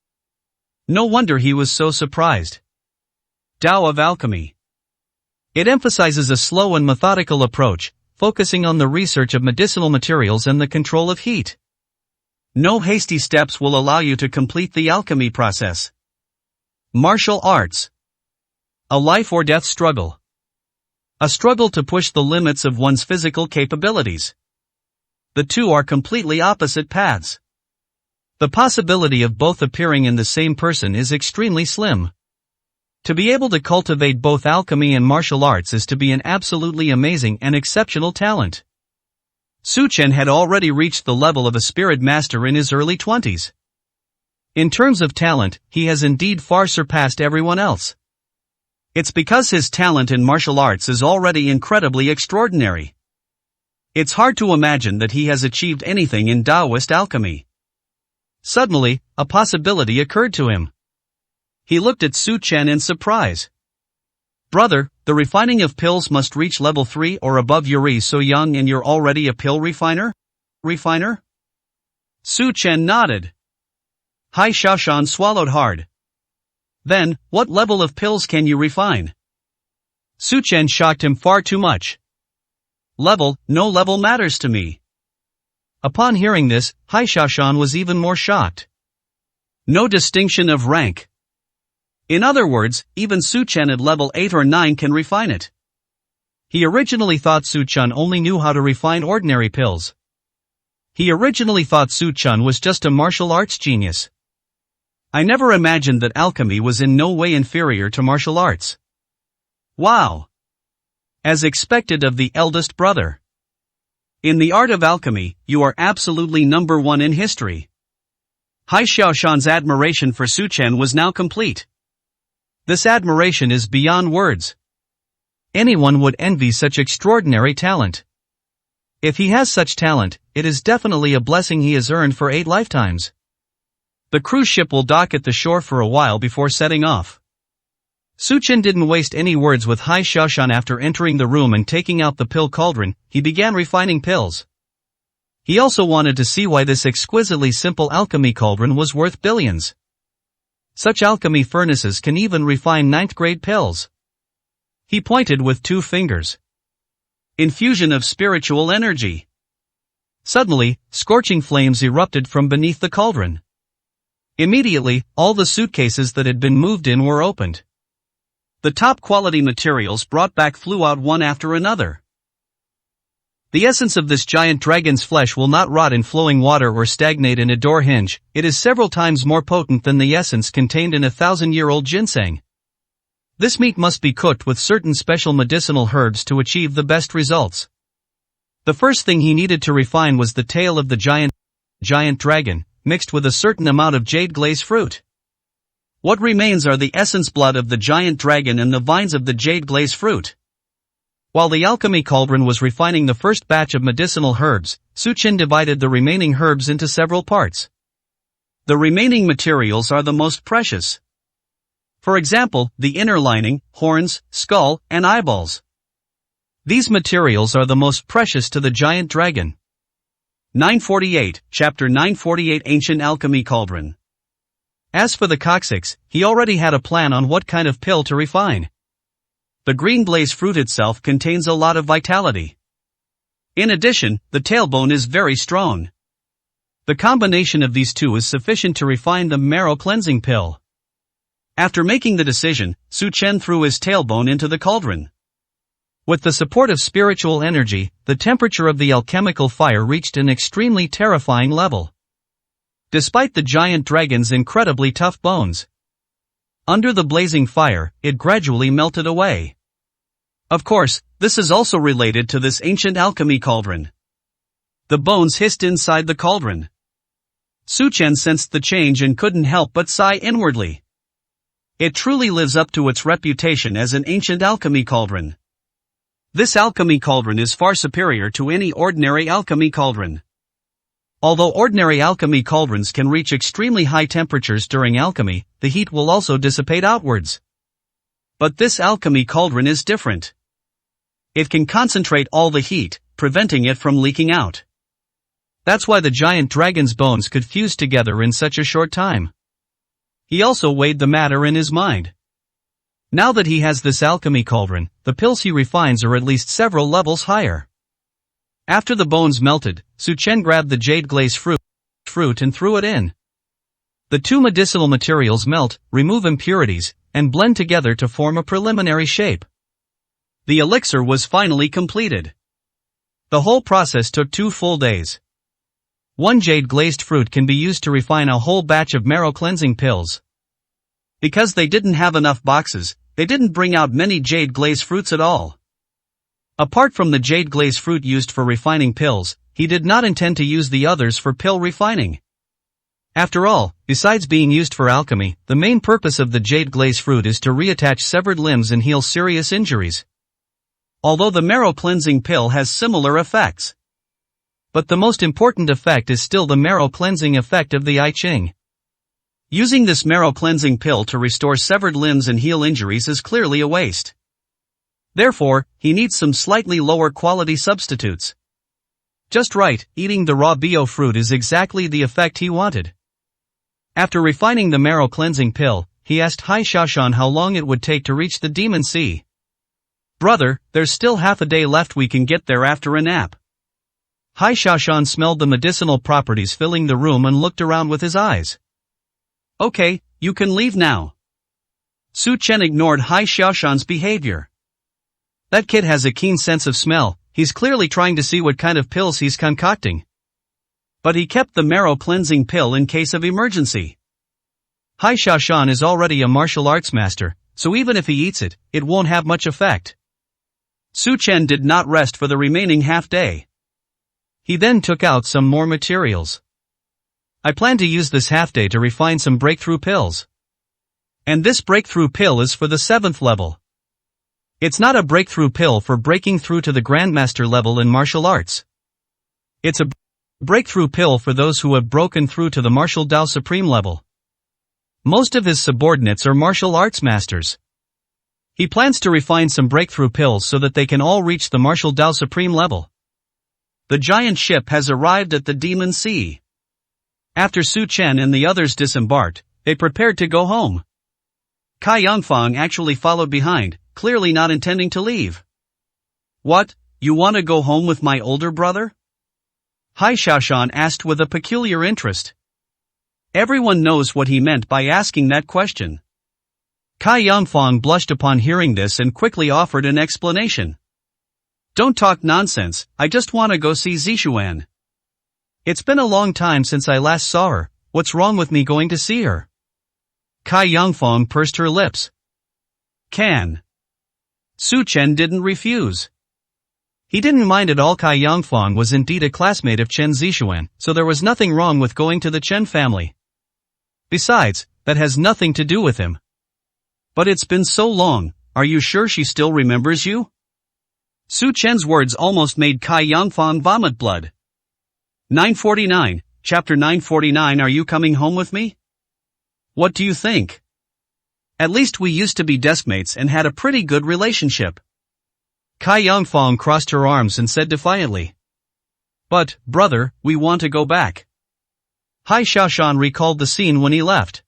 No wonder he was so surprised. Tao of Alchemy. It emphasizes a slow and methodical approach, focusing on the research of medicinal materials and the control of heat. No hasty steps will allow you to complete the alchemy process. Martial arts. A life or death struggle. A struggle to push the limits of one's physical capabilities. The two are completely opposite paths. The possibility of both appearing in the same person is extremely slim. To be able to cultivate both alchemy and martial arts is to be an absolutely amazing and exceptional talent. Su Chen had already reached the level of a spirit master in his early 20s. In terms of talent, he has indeed far surpassed everyone else. It's because his talent in martial arts is already incredibly extraordinary. It's hard to imagine that he has achieved anything in Taoist alchemy. Suddenly, a possibility occurred to him. He looked at Su Chen in surprise. Brother, the refining of pills must reach level 3 or above. You're so young and you're already a pill refiner? Su Chen nodded. Hai Xiaoshan swallowed hard. Then, what level of pills can you refine? Su Chen shocked him far too much. Level, no level matters to me. Upon hearing this, Hai Xiaoshan was even more shocked. No distinction of rank. In other words, even Su Chen at level 8 or 9 can refine it. He originally thought Su Chen only knew how to refine ordinary pills. He originally thought Su Chen was just a martial arts genius. I never imagined that alchemy was in no way inferior to martial arts. Wow! As expected of the eldest brother. In the art of alchemy, you are absolutely number one in history. Hai Xiaoshan's admiration for Su Chen was now complete. This admiration is beyond words. Anyone would envy such extraordinary talent. If he has such talent, it is definitely a blessing he has earned for 8 lifetimes. The cruise ship will dock at the shore for a while before setting off. Su Chen didn't waste any words with Hai Xiaoshan. After entering the room and taking out the pill cauldron, he began refining pills. He also wanted to see why this exquisitely simple alchemy cauldron was worth billions. Such alchemy furnaces can even refine 9th grade pills. He pointed with 2 fingers. Infusion of spiritual energy. Suddenly, scorching flames erupted from beneath the cauldron. Immediately, all the suitcases that had been moved in were opened. The top quality materials brought back flew out one after another. The essence of this giant dragon's flesh will not rot in flowing water or stagnate in a door hinge. It is several times more potent than the essence contained in a 1,000-year-old ginseng. This meat must be cooked with certain special medicinal herbs to achieve the best results. The first thing he needed to refine was the tail of the giant dragon, mixed with a certain amount of jade glaze fruit. What remains are the essence blood of the giant dragon and the vines of the jade glaze fruit. While the alchemy cauldron was refining the first batch of medicinal herbs, Su Chen divided the remaining herbs into several parts. The remaining materials are the most precious. For example, the inner lining, horns, skull, and eyeballs. These materials are the most precious to the giant dragon. 948, Chapter 948 Ancient Alchemy Cauldron. As for the coccyx, he already had a plan on what kind of pill to refine. The green glaze fruit itself contains a lot of vitality. In addition, the tailbone is very strong. The combination of these two is sufficient to refine the marrow cleansing pill. After making the decision, Su Chen threw his tailbone into the cauldron. With the support of spiritual energy, the temperature of the alchemical fire reached an extremely terrifying level. Despite the giant dragon's incredibly tough bones, under the blazing fire, it gradually melted away. Of course, this is also related to this ancient alchemy cauldron. The bones hissed inside the cauldron. Su Chen sensed the change and couldn't help but sigh inwardly. It truly lives up to its reputation as an ancient alchemy cauldron. This alchemy cauldron is far superior to any ordinary alchemy cauldron. Although ordinary alchemy cauldrons can reach extremely high temperatures during alchemy, the heat will also dissipate outwards. But this alchemy cauldron is different. It can concentrate all the heat, preventing it from leaking out. That's why the giant dragon's bones could fuse together in such a short time. He also weighed the matter in his mind. Now that he has this alchemy cauldron, the pills he refines are at least several levels higher. After the bones melted, Su Chen grabbed the jade glaze fruit and threw it in. The two medicinal materials melt, remove impurities, and blend together to form a preliminary shape. The elixir was finally completed. The whole process took 2 full days. One jade glazed fruit can be used to refine a whole batch of marrow cleansing pills. Because they didn't have enough boxes, they didn't bring out many jade glaze fruits at all. Apart from the jade glaze fruit used for refining pills, he did not intend to use the others for pill refining. After all, besides being used for alchemy, the main purpose of the jade glaze fruit is to reattach severed limbs and heal serious injuries. Although the marrow cleansing pill has similar effects. But the most important effect is still the marrow cleansing effect of the I Ching. Using this marrow cleansing pill to restore severed limbs and heal injuries is clearly a waste. Therefore, he needs some slightly lower quality substitutes. Just right, eating the raw bio fruit is exactly the effect he wanted. After refining the marrow cleansing pill, he asked Hai Xiaoshan how long it would take to reach the Demon Sea. "Brother, there's still half a day left, we can get there after a nap." Hai Xiaoshan smelled the medicinal properties filling the room and looked around with his eyes. "Okay, you can leave now." Su Chen ignored Hai Xiaoshan's behavior. That kid has a keen sense of smell, he's clearly trying to see what kind of pills he's concocting. But he kept the marrow cleansing pill in case of emergency. Hai Xiaoshan is already a martial arts master, so even if he eats it, it won't have much effect. Su Chen did not rest for the remaining half day. He then took out some more materials. "I plan to use this half day to refine some breakthrough pills. And this breakthrough pill is for the 7th level. It's not a breakthrough pill for breaking through to the Grandmaster level in martial arts. It's a breakthrough pill for those who have broken through to the Martial Dao Supreme level. Most of his subordinates are martial arts masters. He plans to refine some breakthrough pills so that they can all reach the Martial Dao Supreme level." The giant ship has arrived at the Demon Sea. After Su Chen and the others disembarked, they prepared to go home. Kai Yangfang actually followed behind, clearly not intending to leave. "What, you want to go home with my older brother?" Hai Xiaoshan asked with a peculiar interest. Everyone knows what he meant by asking that question. Kai Yangfang blushed upon hearing this and quickly offered an explanation. "Don't talk nonsense, I just want to go see Zixuan. It's been a long time since I last saw her, what's wrong with me going to see her?" Kai Yangfang pursed her lips. "Can." Su Chen didn't refuse. He didn't mind at all. Kai Yangfang was indeed a classmate of Chen Zixuan, so there was nothing wrong with going to the Chen family. Besides, that has nothing to do with him. "But it's been so long, are you sure she still remembers you?" Su Chen's words almost made Kai Yangfang vomit blood. 949, Chapter 949. Are you coming home with me? What do you think? At least we used to be deskmates and had a pretty good relationship. Kai Yangfang crossed her arms and said defiantly. "But, brother, we want to go back." Hai Xiaoshan recalled the scene when he left.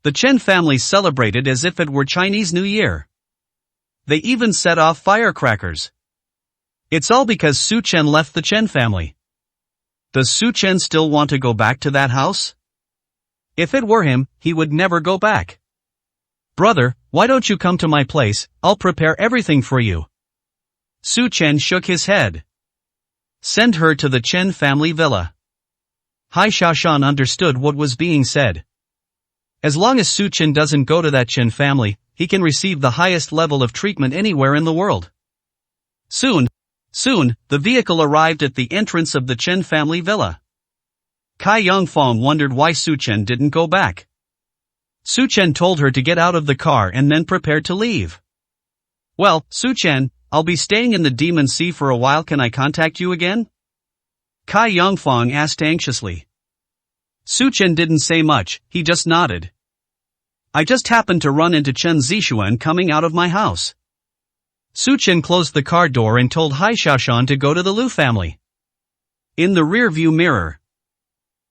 The Chen family celebrated as if it were Chinese New Year. They even set off firecrackers. It's all because Su Chen left the Chen family. Does Su Chen still want to go back to that house? If it were him, he would never go back. Brother, why don't you come to my place, I'll prepare everything for you. Su Chen shook his head. Send her to the Chen family villa. Hai Xiaoshan understood what was being said. As long as Su Chen doesn't go to that Chen family, he can receive the highest level of treatment anywhere in the world. Soon, the vehicle arrived at the entrance of the Chen family villa. Kai Yongfang wondered why Su Chen didn't go back. Su Chen told her to get out of the car and then prepared to leave. Well, Su Chen, I'll be staying in the Demon Sea for a while, can I contact you again? Kai Yongfang asked anxiously. Su Chen didn't say much, he just nodded. I just happened to run into Chen Zixuan coming out of my house. Su Chen closed the car door and told Hai Xiaoshan to go to the Lu family. In the rear-view mirror,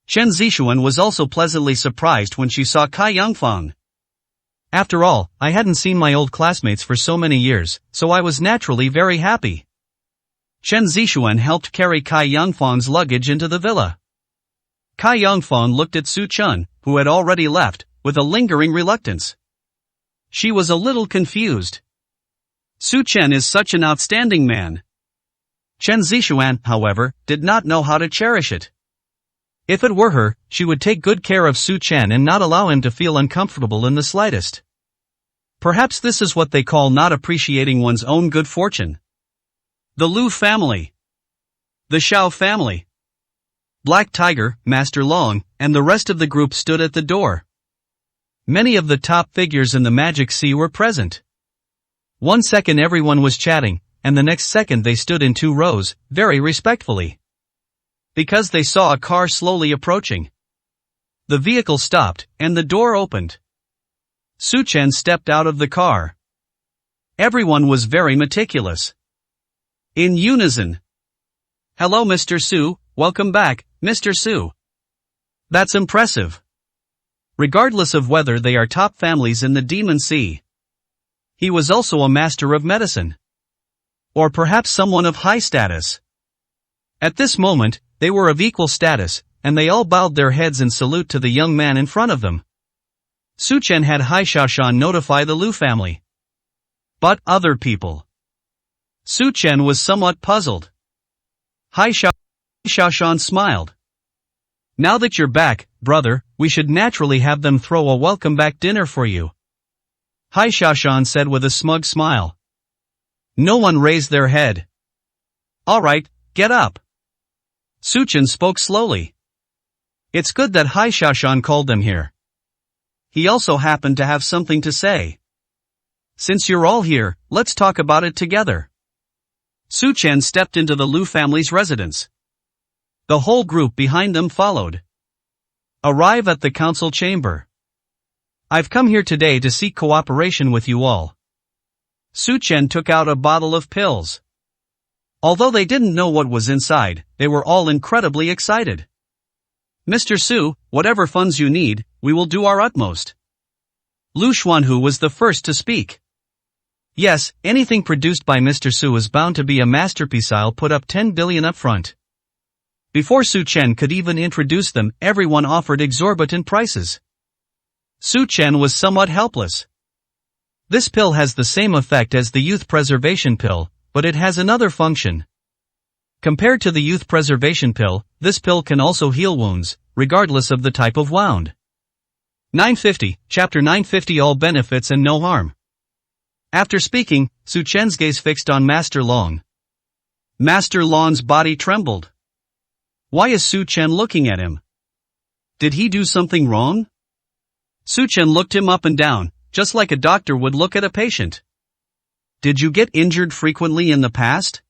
Chen Zixuan was also pleasantly surprised when she saw Kai Yongfang. After all, I hadn't seen my old classmates for so many years, so I was naturally very happy. Chen Zixuan helped carry Kai Yongfang's luggage into the villa. Kai Yongfang looked at Su Chen, who had already left, with a lingering reluctance. She was a little confused. Su Chen is such an outstanding man. Chen Zixuan, however, did not know how to cherish it. If it were her, she would take good care of Su Chen and not allow him to feel uncomfortable in the slightest. Perhaps this is what they call not appreciating one's own good fortune. The Lu family. The Xiao family. Black Tiger, Master Long, and the rest of the group stood at the door. Many of the top figures in the Magic Sea were present. 1 second everyone was chatting, and the next second they stood in 2 rows, very respectfully. Because they saw a car slowly approaching. The vehicle stopped, and the door opened. Su Chen stepped out of the car. Everyone was very meticulous. In unison. Hello Mr. Su, welcome back, Mr. Su. That's impressive. Regardless of whether they are top families in the Demon Sea. He was also a master of medicine. Or perhaps someone of high status. At this moment, they were of equal status, and they all bowed their heads in salute to the young man in front of them. Su Chen had Hai Xiaoshan notify the Lu family. But other people. Su Chen was somewhat puzzled. Hai Xiaoshan smiled. Now that you're back, brother, we should naturally have them throw a welcome-back dinner for you. Hai Xiaoshan said with a smug smile. No one raised their head. Alright, get up. Su Chen spoke slowly. It's good that Hai Xiaoshan called them here. He also happened to have something to say. Since you're all here, let's talk about it together. Su Chen stepped into the Lu family's residence. The whole group behind them followed. Arrive at the council chamber. I've come here today to seek cooperation with you all. Su Chen took out a bottle of pills. Although they didn't know what was inside, they were all incredibly excited. Mr. Su, whatever funds you need, we will do our utmost. Lu Xuanhu was the first to speak. Yes, anything produced by Mr. Su is bound to be a masterpiece. I'll put up 10 billion up front. Before Su Chen could even introduce them, everyone offered exorbitant prices. Su Chen was somewhat helpless. This pill has the same effect as the youth preservation pill, but it has another function. Compared to the youth preservation pill, this pill can also heal wounds, regardless of the type of wound. 950, Chapter 950 All Benefits and No Harm. After speaking, Su Chen's gaze fixed on Master Long. Master Long's body trembled. Why is Su Chen looking at him? Did he do something wrong? Su Chen looked him up and down, just like a doctor would look at a patient. Did you get injured frequently in the past?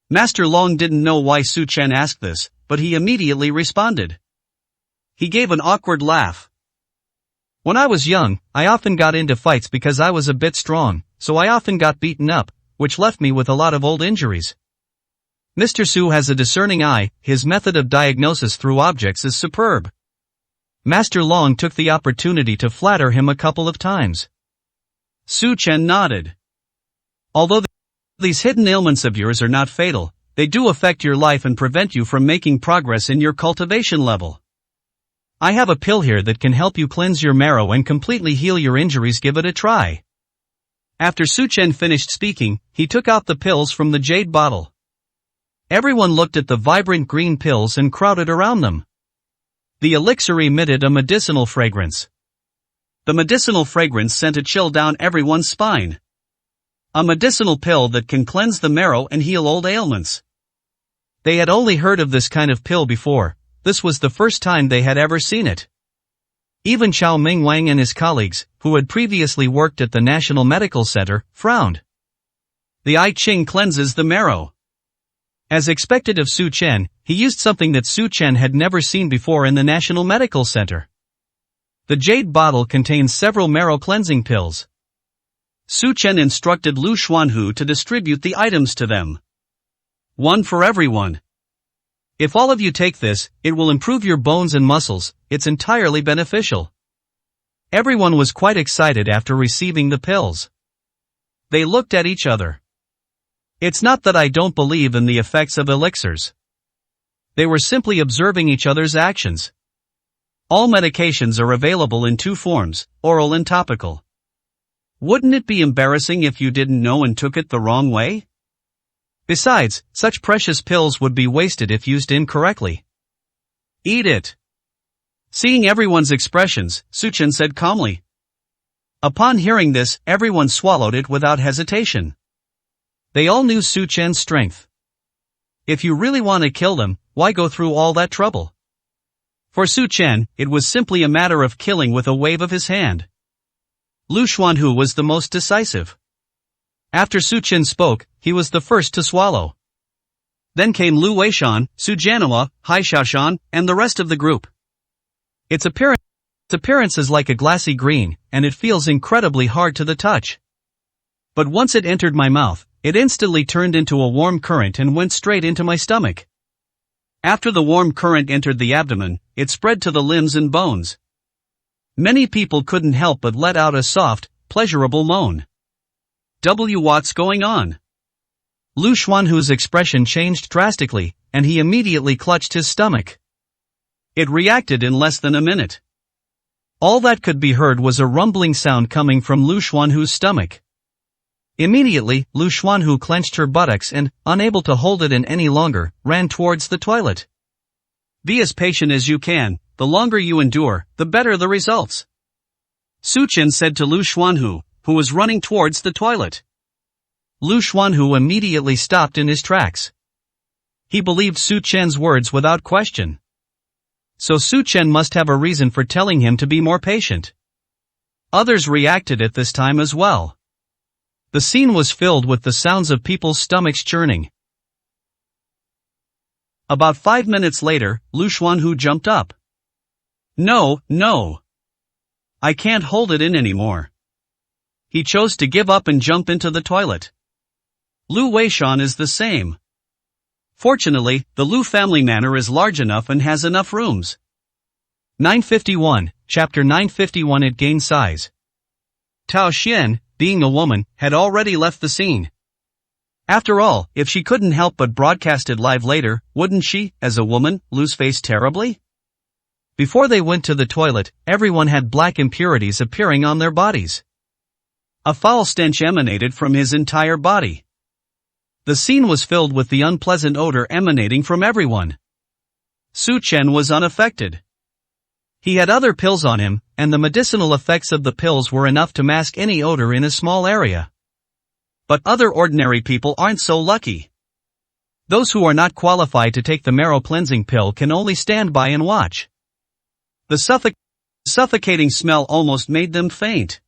Master Long didn't know why Su Chen asked this, but he immediately responded. He gave an awkward laugh. When I was young, I often got into fights because I was a bit strong, so I often got beaten up, which left me with a lot of old injuries. Mr. Su has a discerning eye, his method of diagnosis through objects is superb. Master Long took the opportunity to flatter him a couple of times. Su Chen nodded. Although These hidden ailments of yours are not fatal, they do affect your life and prevent you from making progress in your cultivation level. I have a pill here that can help you cleanse your marrow and completely heal your injuries. Give it a try. After Su Chen finished speaking, he took out the pills from the jade bottle. Everyone looked at the vibrant green pills and crowded around them. The elixir emitted a medicinal fragrance. The medicinal fragrance sent a chill down everyone's spine. A medicinal pill that can cleanse the marrow and heal old ailments. They had only heard of this kind of pill before. This was the first time they had ever seen it. Even Chao Mingwang and his colleagues, who had previously worked at the National Medical Center, frowned. The I Ching cleanses the marrow. As expected of Su Chen, he used something that Su Chen had never seen before in the National Medical Center. The jade bottle contains several marrow cleansing pills. Su Chen instructed Lu Xuanhu to distribute the items to them. One for everyone. If all of you take this, it will improve your bones and muscles, it's entirely beneficial. Everyone was quite excited after receiving the pills. They looked at each other. It's not that I don't believe in the effects of elixirs. They were simply observing each other's actions. All medications are available in two forms, oral and topical. Wouldn't it be embarrassing if you didn't know and took it the wrong way? Besides, such precious pills would be wasted if used incorrectly. Eat it. Seeing everyone's expressions, Su Chen said calmly. Upon hearing this, everyone swallowed it without hesitation. They all knew Su Chen's strength. If you really want to kill them, why go through all that trouble? For Su Chen, it was simply a matter of killing with a wave of his hand. Lu Xuanhu was the most decisive. After Su Chen spoke, he was the first to swallow. Then came Lu Weishan, Su Jianhua, Hai Xiaoshan, and the rest of the group. Its appearance is like a glassy green, and it feels incredibly hard to the touch. But once it entered my mouth, it instantly turned into a warm current and went straight into my stomach. After the warm current entered the abdomen, it spread to the limbs and bones. Many people couldn't help but let out a soft, pleasurable moan. What's going on? Lu Xuanhu's expression changed drastically, and he immediately clutched his stomach. It reacted in less than a minute. All that could be heard was a rumbling sound coming from Lu Xuanhu's stomach. Immediately, Lu Xuanhu clenched her buttocks and, unable to hold it in any longer, ran towards the toilet. Be as patient as you can, the longer you endure, the better the results. Su Chen said to Lu Xuanhu, who was running towards the toilet. Lu Xuanhu immediately stopped in his tracks. He believed Su Chen's words without question. So Su Chen must have a reason for telling him to be more patient. Others reacted at this time as well. The scene was filled with the sounds of people's stomachs churning. About 5 minutes later, Lu Xuanhu jumped up. No. I can't hold it in anymore. He chose to give up and jump into the toilet. Lu Weishan is the same. Fortunately, the Lu family manor is large enough and has enough rooms. 951, Chapter 951. It gained size. Tao Xian, being a woman, had already left the scene. After all, if she couldn't help but broadcast it live later, wouldn't she, as a woman, lose face terribly? Before they went to the toilet, everyone had black impurities appearing on their bodies. A foul stench emanated from his entire body. The scene was filled with the unpleasant odor emanating from everyone. Su Chen was unaffected. He had other pills on him, and the medicinal effects of the pills were enough to mask any odor in a small area. But other ordinary people aren't so lucky. Those who are not qualified to take the marrow cleansing pill can only stand by and watch. The suffocating smell almost made them faint.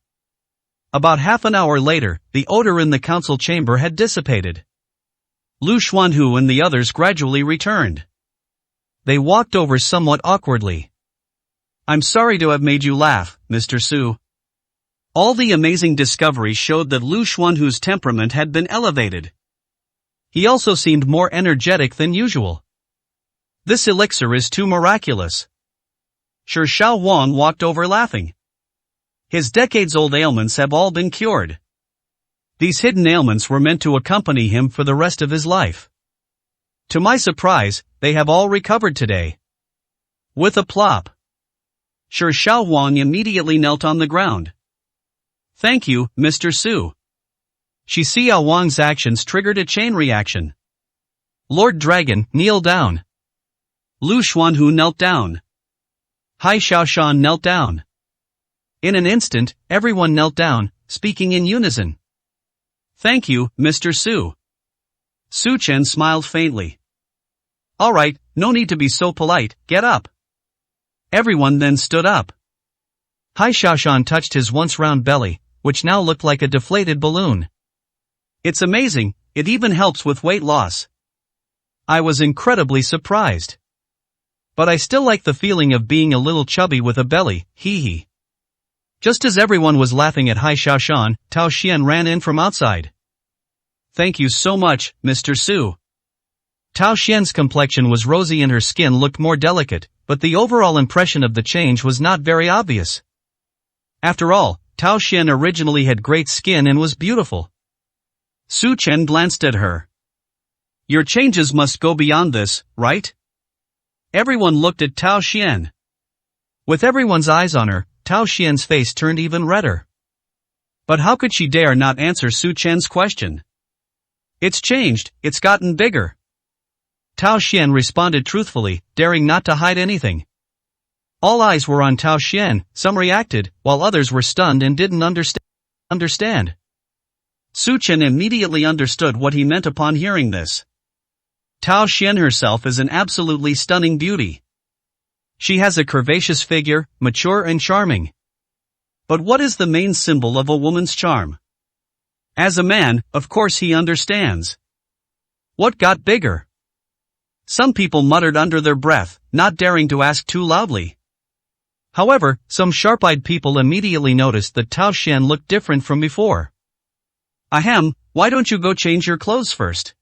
About half an hour later, the odor in the council chamber had dissipated. Lu Xuanhu and the others gradually returned. They walked over somewhat awkwardly. I'm sorry to have made you laugh, Mr. Su. All the amazing discoveries showed that Lu Xuanhu's temperament had been elevated. He also seemed more energetic than usual. This elixir is too miraculous. Shi Xiao Wang walked over laughing. His decades-old ailments have all been cured. These hidden ailments were meant to accompany him for the rest of his life. To my surprise, they have all recovered today. With a plop. Sure, Xiao Huang immediately knelt on the ground. Thank you, Mr. Su. Shi Xiao Wang's actions triggered a chain reaction. Lord Dragon, kneel down. Lu Xuanhu knelt down. Hai Xiaoshan knelt down. In an instant, everyone knelt down, speaking in unison. Thank you, Mr. Su. Su Chen smiled faintly. Alright, no need to be so polite, get up. Everyone then stood up. Hai Xiaoshan touched his once round belly, which now looked like a deflated balloon. It's amazing, it even helps with weight loss. I was incredibly surprised. But I still like the feeling of being a little chubby with a belly, hee hee. Just as everyone was laughing at Hai Xiaoshan, Tao Xian ran in from outside. Thank you so much, Mr. Su. Tao Xian's complexion was rosy and her skin looked more delicate, but the overall impression of the change was not very obvious. After all, Tao Xian originally had great skin and was beautiful. Su Chen glanced at her. Your changes must go beyond this, right? Everyone looked at Tao Xian. With everyone's eyes on her, Tao Xian's face turned even redder. But how could she dare not answer Su Chen's question? It's changed, it's gotten bigger. Tao Xian responded truthfully, daring not to hide anything. All eyes were on Tao Xian, some reacted, while others were stunned and didn't understand. Su Chen immediately understood what he meant upon hearing this. Tao Xian herself is an absolutely stunning beauty. She has a curvaceous figure, mature and charming. But what is the main symbol of a woman's charm? As a man, of course he understands. What got bigger? Some people muttered under their breath, not daring to ask too loudly. However, some sharp-eyed people immediately noticed that Tao Xian looked different from before. Ahem, why don't you go change your clothes first?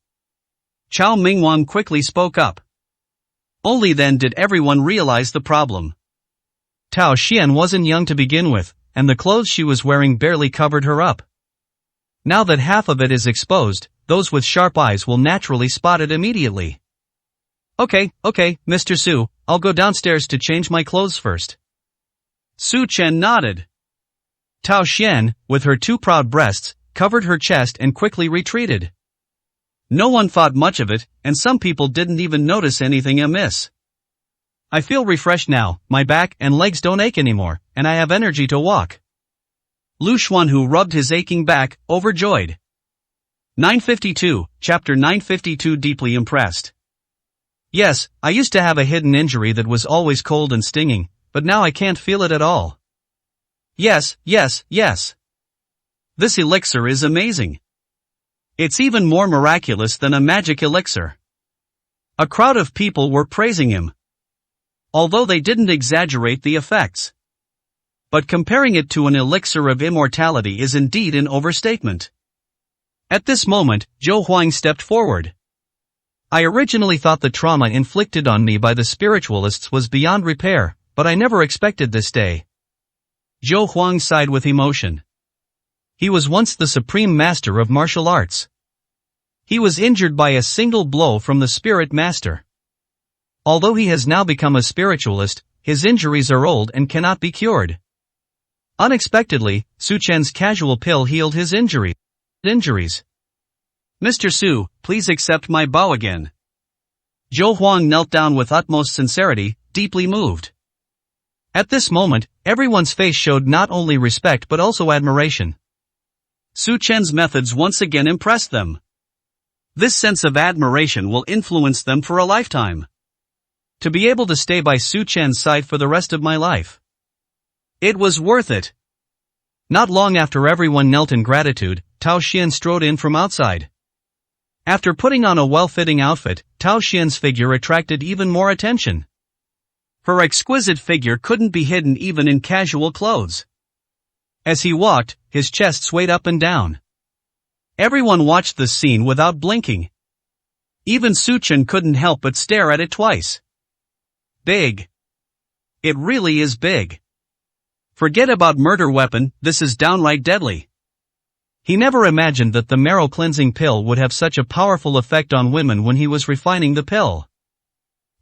Chao Mingwang quickly spoke up. Only then did everyone realize the problem. Tao Xian wasn't young to begin with, and the clothes she was wearing barely covered her up. Now that half of it is exposed, those with sharp eyes will naturally spot it immediately. Okay, Mr. Su, I'll go downstairs to change my clothes first. Su Chen nodded. Tao Xian, with her two proud breasts, covered her chest and quickly retreated. No one thought much of it, and some people didn't even notice anything amiss. I feel refreshed now, my back and legs don't ache anymore, and I have energy to walk. Lu Xuanhu rubbed his aching back, overjoyed. 952, Chapter 952. Deeply impressed. Yes, I used to have a hidden injury that was always cold and stinging, but now I can't feel it at all. Yes. This elixir is amazing. It's even more miraculous than a magic elixir. A crowd of people were praising him. Although they didn't exaggerate the effects. But comparing it to an elixir of immortality is indeed an overstatement. At this moment, Zhou Huang stepped forward. I originally thought the trauma inflicted on me by the spiritualists was beyond repair, but I never expected this day. Zhou Huang sighed with emotion. He was once the supreme master of martial arts. He was injured by a single blow from the spirit master. Although he has now become a spiritualist, his injuries are old and cannot be cured. Unexpectedly, Su Chen's casual pill healed his injuries. Mr. Su, please accept my bow again. Zhou Huang knelt down with utmost sincerity, deeply moved. At this moment, everyone's face showed not only respect but also admiration. Su Chen's methods once again impressed them. This sense of admiration will influence them for a lifetime. To be able to stay by Su Chen's side for the rest of my life. It was worth it. Not long after everyone knelt in gratitude, Tao Xian strode in from outside. After putting on a well-fitting outfit, Tao Xian's figure attracted even more attention. Her exquisite figure couldn't be hidden even in casual clothes. As he walked, his chest swayed up and down. Everyone watched the scene without blinking. Even Su Chen couldn't help but stare at it twice. Big. It really is big. Forget about murder weapon, this is downright deadly. He never imagined that the marrow cleansing pill would have such a powerful effect on women when he was refining the pill.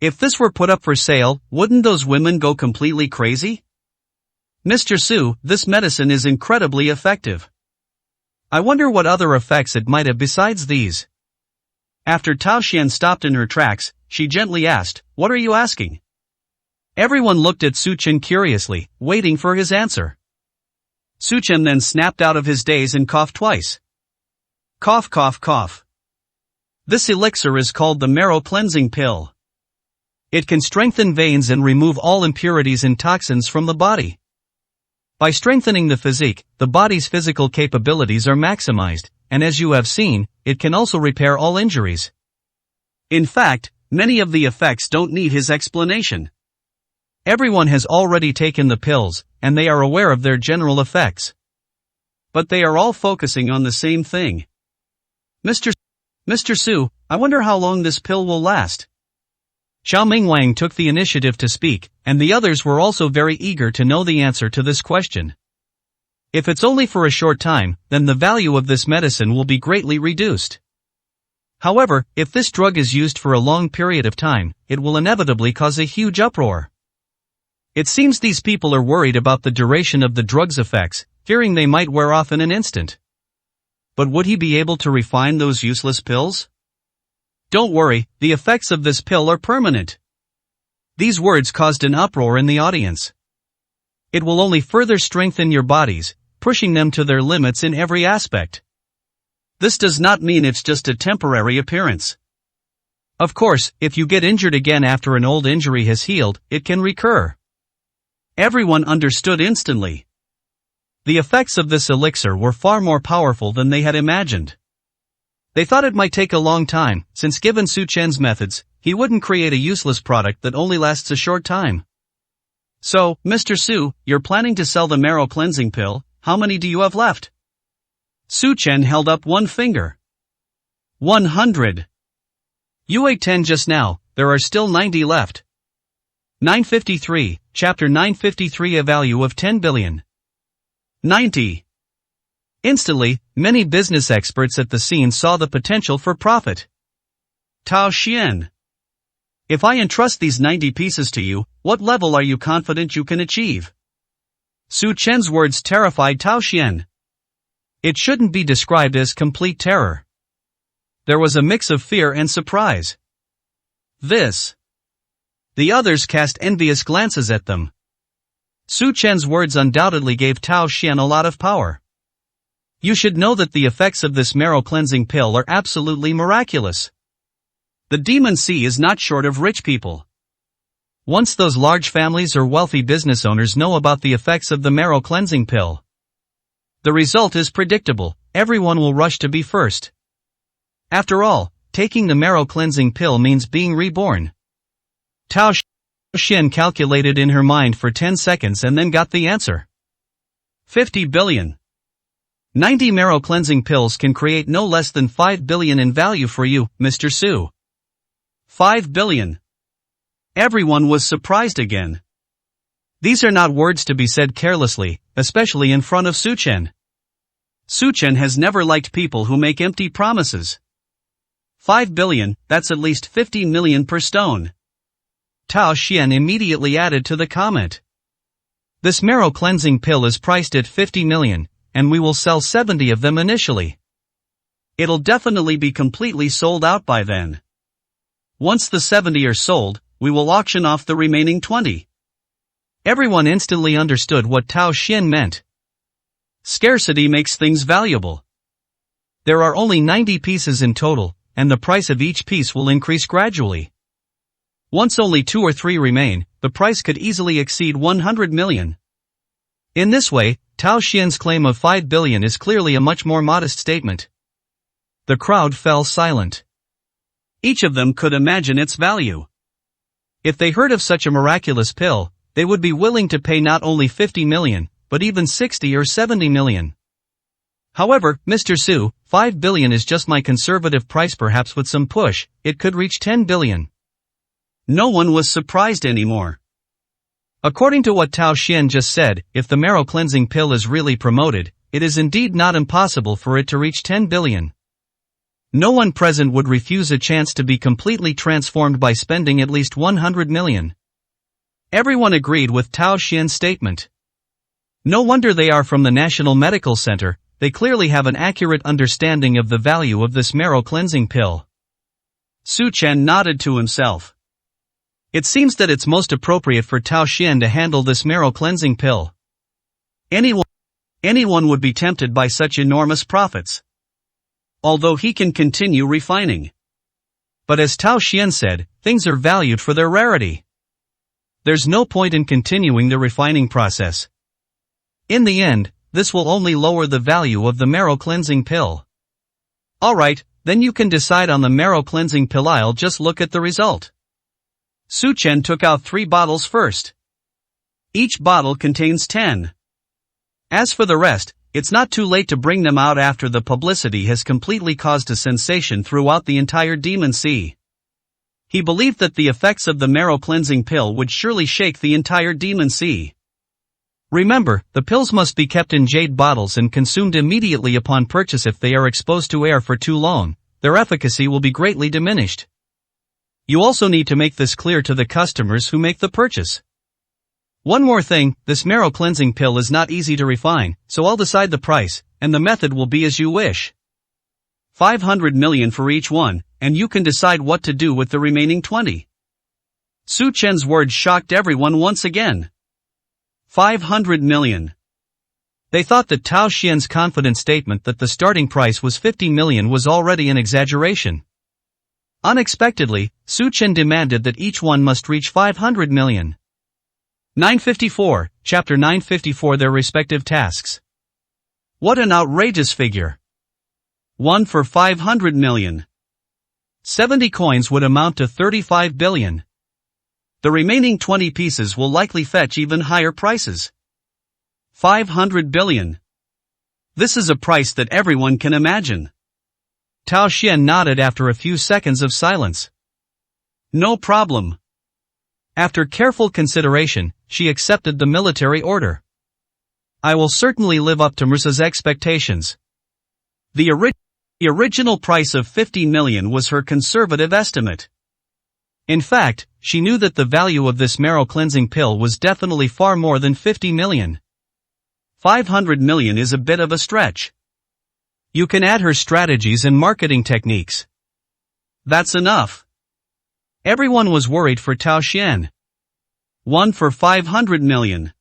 If this were put up for sale, wouldn't those women go completely crazy? Mr. Su, this medicine is incredibly effective. I wonder what other effects it might have besides these. After Tao Xian stopped in her tracks, she gently asked, "What are you asking?" Everyone looked at Su Chen curiously, waiting for his answer. Su Chen then snapped out of his daze and coughed twice. Cough, cough, cough. This elixir is called the marrow cleansing pill. It can strengthen veins and remove all impurities and toxins from the body. By strengthening the physique, the body's physical capabilities are maximized, and as you have seen, it can also repair all injuries. In fact, many of the effects don't need his explanation. Everyone has already taken the pills, and they are aware of their general effects. But they are all focusing on the same thing. Mr. Su, I wonder how long this pill will last. Xiao Mingwang took the initiative to speak, and the others were also very eager to know the answer to this question. If it's only for a short time, then the value of this medicine will be greatly reduced. However, if this drug is used for a long period of time, it will inevitably cause a huge uproar. It seems these people are worried about the duration of the drug's effects, fearing they might wear off in an instant. But would he be able to refine those useless pills? Don't worry, the effects of this pill are permanent. These words caused an uproar in the audience. It will only further strengthen your bodies, pushing them to their limits in every aspect. This does not mean it's just a temporary appearance. Of course, if you get injured again after an old injury has healed, it can recur. Everyone understood instantly. The effects of this elixir were far more powerful than they had imagined. They thought it might take a long time, since given Su Chen's methods, he wouldn't create a useless product that only lasts a short time. So, Mr. Su, you're planning to sell the marrow cleansing pill, how many do you have left? Su Chen held up one finger. 100. You ate 10 just now, there are still 90 left. 953, Chapter 953 A value of 10 billion. 90. Instantly, many business experts at the scene saw the potential for profit. Tao Xian. If I entrust these 90 pieces to you, what level are you confident you can achieve? Su Chen's words terrified Tao Xian. It shouldn't be described as complete terror. There was a mix of fear and surprise. This. The others cast envious glances at them. Su Chen's words undoubtedly gave Tao Xian a lot of power. You should know that the effects of this marrow cleansing pill are absolutely miraculous. The Demon Sea is not short of rich people. Once those large families or wealthy business owners know about the effects of the marrow cleansing pill, the result is predictable, everyone will rush to be first. After all, taking the marrow cleansing pill means being reborn. Tao Xian calculated in her mind for 10 seconds and then got the answer. 50 billion. 90 marrow cleansing pills can create no less than 5 billion in value for you, Mr. Su. 5 billion. Everyone was surprised again. These are not words to be said carelessly, especially in front of Su Chen. Su Chen has never liked people who make empty promises. 5 billion, that's at least 50 million per stone. Tao Xian immediately added to the comment. This marrow cleansing pill is priced at 50 million. And we will sell 70 of them initially. It'll definitely be completely sold out by then. Once the 70 are sold, we will auction off the remaining 20. Everyone instantly understood what Tao Xian meant. Scarcity makes things valuable. There are only 90 pieces in total, and the price of each piece will increase gradually. Once only 2 or 3 remain, the price could easily exceed 100 million. In this way, Tao Xian's claim of 5 billion is clearly a much more modest statement. The crowd fell silent. Each of them could imagine its value. If they heard of such a miraculous pill, they would be willing to pay not only 50 million, but even 60 or 70 million. However, Mr. Su, 5 billion is just my conservative price. Perhaps with some push, it could reach 10 billion. No one was surprised anymore. According to what Tao Xian just said, if the marrow cleansing pill is really promoted, it is indeed not impossible for it to reach 10 billion. No one present would refuse a chance to be completely transformed by spending at least 100 million. Everyone agreed with Tao Xian's statement. No wonder they are from the National Medical Center, they clearly have an accurate understanding of the value of this marrow cleansing pill. Su Chen nodded to himself. It seems that it's most appropriate for Tao Xian to handle this marrow cleansing pill. Anyone would be tempted by such enormous profits. Although he can continue refining. But as Tao Xian said, things are valued for their rarity. There's no point in continuing the refining process. In the end, this will only lower the value of the marrow cleansing pill. Alright, then you can decide on the marrow cleansing pill. I'll just look at the result. Su Chen took out 3 bottles first. Each bottle contains 10. As for the rest, it's not too late to bring them out after the publicity has completely caused a sensation throughout the entire Demon Sea. He believed that the effects of the marrow cleansing pill would surely shake the entire Demon Sea. Remember, the pills must be kept in jade bottles and consumed immediately upon purchase. If they are exposed to air for too long, their efficacy will be greatly diminished. You also need to make this clear to the customers who make the purchase. One more thing, this marrow cleansing pill is not easy to refine, so I'll decide the price, and the method will be as you wish. 500 million for each one, and you can decide what to do with the remaining 20. Su Chen's words shocked everyone once again. 500 million. They thought that Tao Xian's confident statement that the starting price was 50 million was already an exaggeration. Unexpectedly, Su Chen demanded that each one must reach 500 million. 954, Chapter 954. Their respective tasks. What an outrageous figure. 1 for 500 million. 70 coins would amount to 35 billion. The remaining 20 pieces will likely fetch even higher prices. 500 billion. This is a price that everyone can imagine. Tao Xian nodded after a few seconds of silence. No problem. After careful consideration, she accepted the military order. I will certainly live up to Mursa's expectations. The original price of 50 million was her conservative estimate. In fact, she knew that the value of this marrow cleansing pill was definitely far more than 50 million. 500 million is a bit of a stretch. You can add her strategies and marketing techniques. That's enough. Everyone was worried for Tao Xian. 1 for 500 million.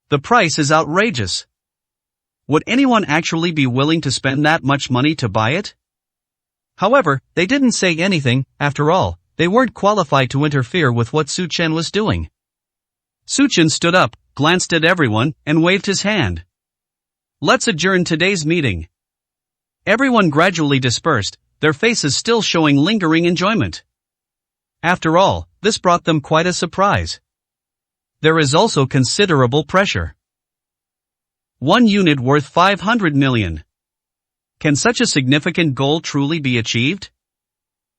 The price is outrageous. Would anyone actually be willing to spend that much money to buy it? However, they didn't say anything. After all, they weren't qualified to interfere with what Su Chen was doing. Su Chen stood up, glanced at everyone, and waved his hand. Let's adjourn today's meeting. Everyone gradually dispersed, their faces still showing lingering enjoyment. After all, this brought them quite a surprise. There is also considerable pressure. 1 unit worth 500 million. Can such a significant goal truly be achieved?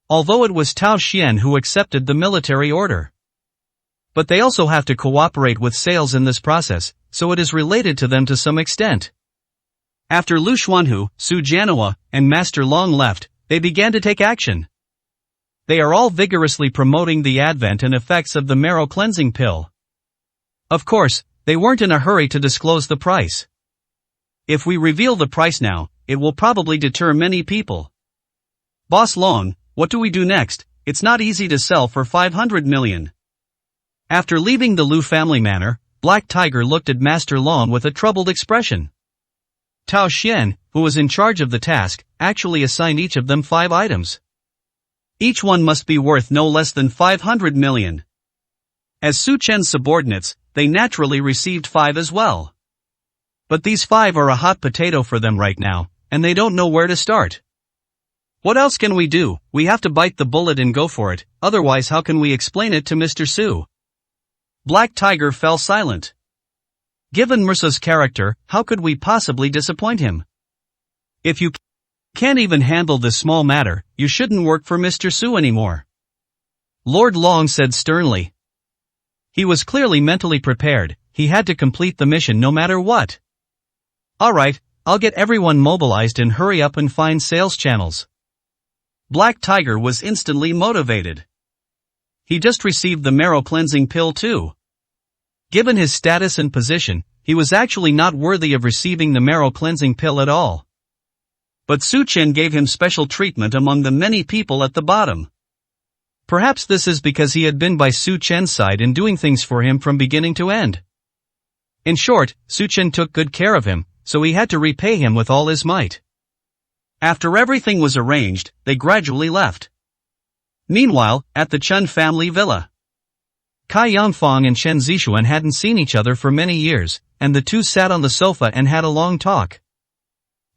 Although it was Tao Xian who accepted the military order. But they also have to cooperate with sales in this process, so it is related to them to some extent. After Lu Xuanhu, Su Jianhua, and Master Long left, they began to take action. They are all vigorously promoting the advent and effects of the marrow cleansing pill. Of course, they weren't in a hurry to disclose the price. If we reveal the price now, it will probably deter many people. Boss Long, what do we do next? It's not easy to sell for 500 million. After leaving the Lu family manor, Black Tiger looked at Master Long with a troubled expression. Tao Xian, who was in charge of the task, actually assigned each of them 5 items. Each one must be worth no less than 500 million. As Su Chen's subordinates, they naturally received 5 as well. But these 5 are a hot potato for them right now, and they don't know where to start. What else can we do? We have to bite the bullet and go for it, otherwise how can we explain it to Mr. Su? Black Tiger fell silent. Given Mursa's character, how could we possibly disappoint him? If you can't even handle this small matter, you shouldn't work for Mr. Su anymore. Lord Long said sternly. He was clearly mentally prepared, he had to complete the mission no matter what. Alright, I'll get everyone mobilized and hurry up and find sales channels. Black Tiger was instantly motivated. He just received the marrow cleansing pill too. Given his status and position, he was actually not worthy of receiving the marrow cleansing pill at all. But Su Chen gave him special treatment among the many people at the bottom. Perhaps this is because he had been by Su Chen's side in doing things for him from beginning to end. In short, Su Chen took good care of him, so he had to repay him with all his might. After everything was arranged, they gradually left. Meanwhile, at the Chen family villa, Cai Yangfang and Chen Zixuan hadn't seen each other for many years, and the two sat on the sofa and had a long talk.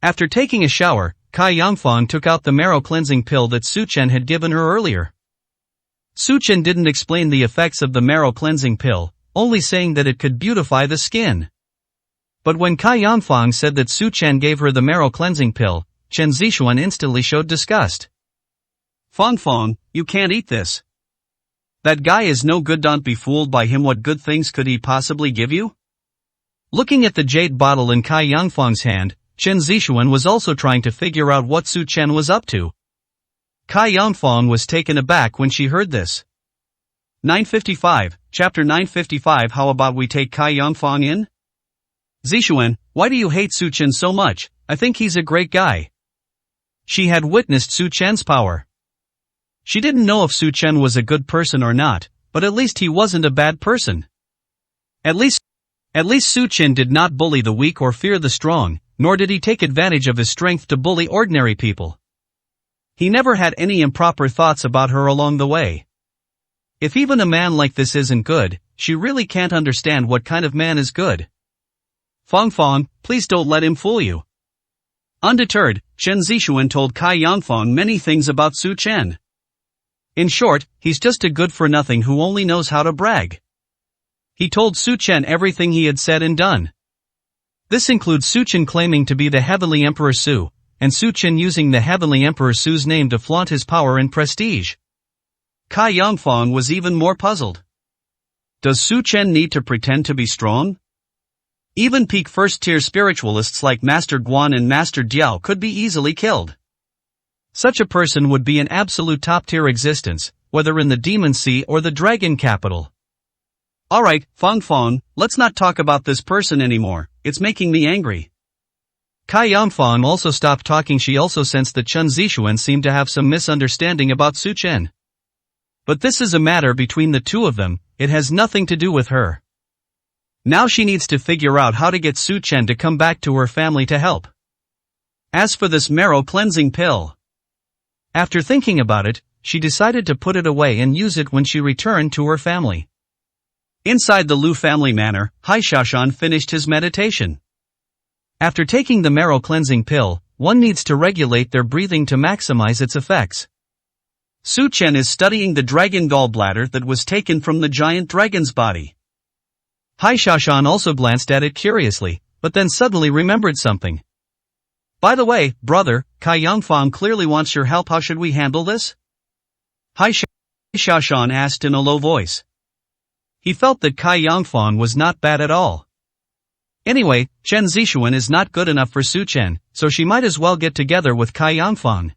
After taking a shower, Cai Yangfang took out the marrow cleansing pill that Su Chen had given her earlier. Su Chen didn't explain the effects of the marrow cleansing pill, only saying that it could beautify the skin. But when Cai Yangfang said that Su Chen gave her the marrow cleansing pill, Chen Zixuan instantly showed disgust. Fang, you can't eat this. That guy is no good, don't be fooled by him. What good things could he possibly give you? Looking at the jade bottle in Cai Yangfang's hand, Chen Zixuan was also trying to figure out what Su Chen was up to. Cai Yangfang was taken aback when she heard this. 955, Chapter 955. How about we take Cai Yangfang in? Zixuan, why do you hate Su Chen so much? I think he's a great guy. She had witnessed Su Chen's power. She didn't know if Su Chen was a good person or not, but at least he wasn't a bad person. At least Su Chen did not bully the weak or fear the strong, nor did he take advantage of his strength to bully ordinary people. He never had any improper thoughts about her along the way. If even a man like this isn't good, she really can't understand what kind of man is good. Fang, please don't let him fool you. Undeterred, Chen Zixuan told Cai Yangfang many things about Su Chen. In short, he's just a good-for-nothing who only knows how to brag. He told Su Chen everything he had said and done. This includes Su Chen claiming to be the Heavenly Emperor Su, and Su Chen using the Heavenly Emperor Su's name to flaunt his power and prestige. Cai Yangfang was even more puzzled. Does Su Chen need to pretend to be strong? Even peak first-tier spiritualists like Master Guan and Master Diao could be easily killed. Such a person would be an absolute top-tier existence, whether in the Demon Sea or the Dragon Capital. Alright, Fang, let's not talk about this person anymore, it's making me angry. Cai Yangfang also stopped talking. She also sensed that Chen Zixuan seemed to have some misunderstanding about Su Chen. But this is a matter between the two of them, it has nothing to do with her. Now she needs to figure out how to get Su Chen to come back to her family to help. As for this marrow cleansing pill, after thinking about it, she decided to put it away and use it when she returned to her family. Inside the Lu family manor, Hai Shashan finished his meditation. After taking the marrow cleansing pill, one needs to regulate their breathing to maximize its effects. Su Chen is studying the dragon gallbladder that was taken from the giant dragon's body. Hai Shashan also glanced at it curiously, but then suddenly remembered something. By the way, brother, Cai Yangfang clearly wants your help. How should we handle this? Hai Shashan asked in a low voice. He felt that Cai Yangfang was not bad at all. Anyway, Chen Zixuan is not good enough for Su Chen, so she might as well get together with Cai Yangfang.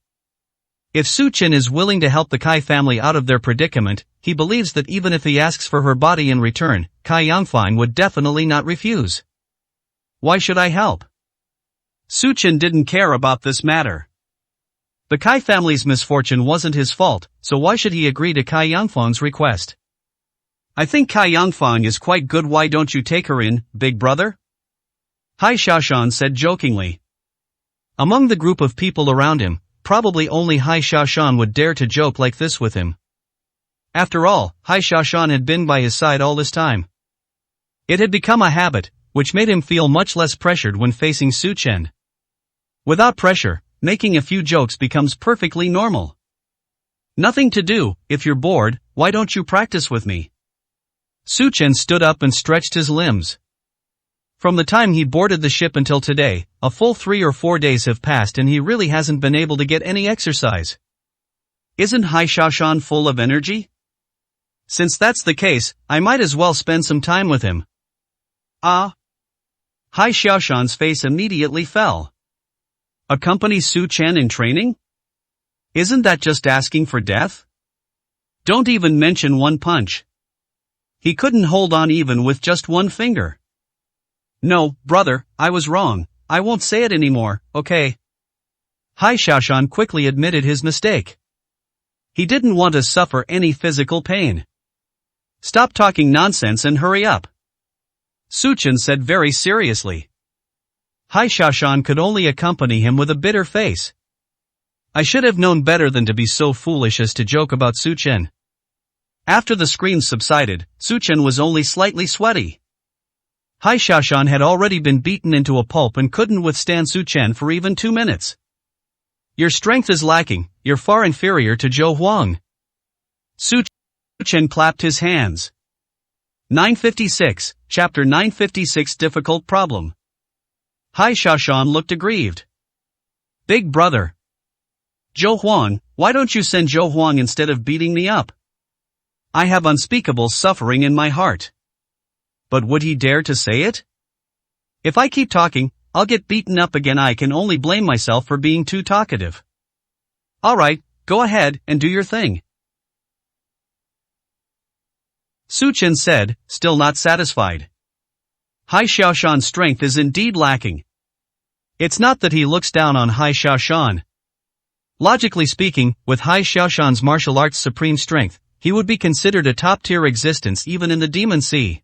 If Su Chen is willing to help the Cai family out of their predicament, he believes that even if he asks for her body in return, Cai Yangfang would definitely not refuse. Why should I help? Su Chen didn't care about this matter. The Cai family's misfortune wasn't his fault, so why should he agree to Cai Yangfang's request? I think Cai Yangfang is quite good. Why don't you take her in, big brother? Hai Shashan said jokingly. Among the group of people around him, probably only Hai Shashan would dare to joke like this with him. After all, Hai Shashan had been by his side all this time. It had become a habit, which made him feel much less pressured when facing Su Chen. Without pressure, making a few jokes becomes perfectly normal. Nothing to do. If you're bored, why don't you practice with me? Su Chen stood up and stretched his limbs. From the time he boarded the ship until today, a full 3 or 4 days have passed and he really hasn't been able to get any exercise. Isn't Hai Shashan full of energy? Since that's the case, I might as well spend some time with him. Ah. Hai Xiaoshan's face immediately fell. Accompany Su Chen in training? Isn't that just asking for death? Don't even mention one punch. He couldn't hold on even with just one finger. No, brother, I was wrong. I won't say it anymore, okay? Hai Xiaoshan quickly admitted his mistake. He didn't want to suffer any physical pain. Stop talking nonsense and hurry up. Su Chen said very seriously. Hai Xiaoshan could only accompany him with a bitter face. I should have known better than to be so foolish as to joke about Su Chen. After the screams subsided, Su Chen was only slightly sweaty. Hai Xiaoshan had already been beaten into a pulp and couldn't withstand Su Chen for even 2 minutes. Your strength is lacking, you're far inferior to Zhou Huang. Su Chen clapped his hands. 956, Chapter 956 Difficult Problem. Hai Xiaoshan looked aggrieved. Big brother. Zhou Huang, why don't you send Zhou Huang instead of beating me up? I have unspeakable suffering in my heart. But would he dare to say it? If I keep talking, I'll get beaten up again. I can only blame myself for being too talkative. Alright, go ahead and do your thing. Su Chen said, still not satisfied. Hai Xiaoshan's strength is indeed lacking. It's not that he looks down on Hai Xiaoshan. Logically speaking, with Hai Xiaoshan's martial arts supreme strength, he would be considered a top-tier existence even in the Demon Sea.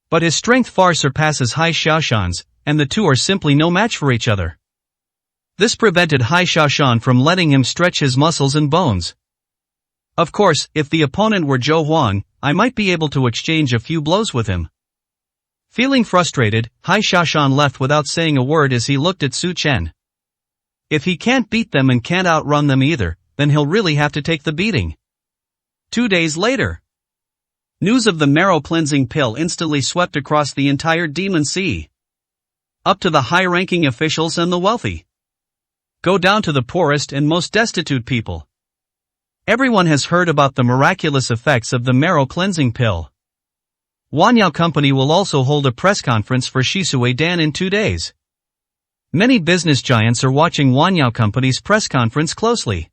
But his strength far surpasses Hai Xiaoshan's, and the two are simply no match for each other. This prevented Hai Xiaoshan from letting him stretch his muscles and bones. Of course, if the opponent were Zhou Huang, I might be able to exchange a few blows with him. Feeling frustrated, Hai Xiaoshan left without saying a word as he looked at Su Chen. If he can't beat them and can't outrun them either, then he'll really have to take the beating. 2 days later. News of the marrow cleansing pill instantly swept across the entire Demon Sea. Up to the high-ranking officials and the wealthy. Go down to the poorest and most destitute people. Everyone has heard about the miraculous effects of the marrow cleansing pill. Wanyao Company will also hold a press conference for Shisui Dan in 2 days. Many business giants are watching Wanyao Company's press conference closely.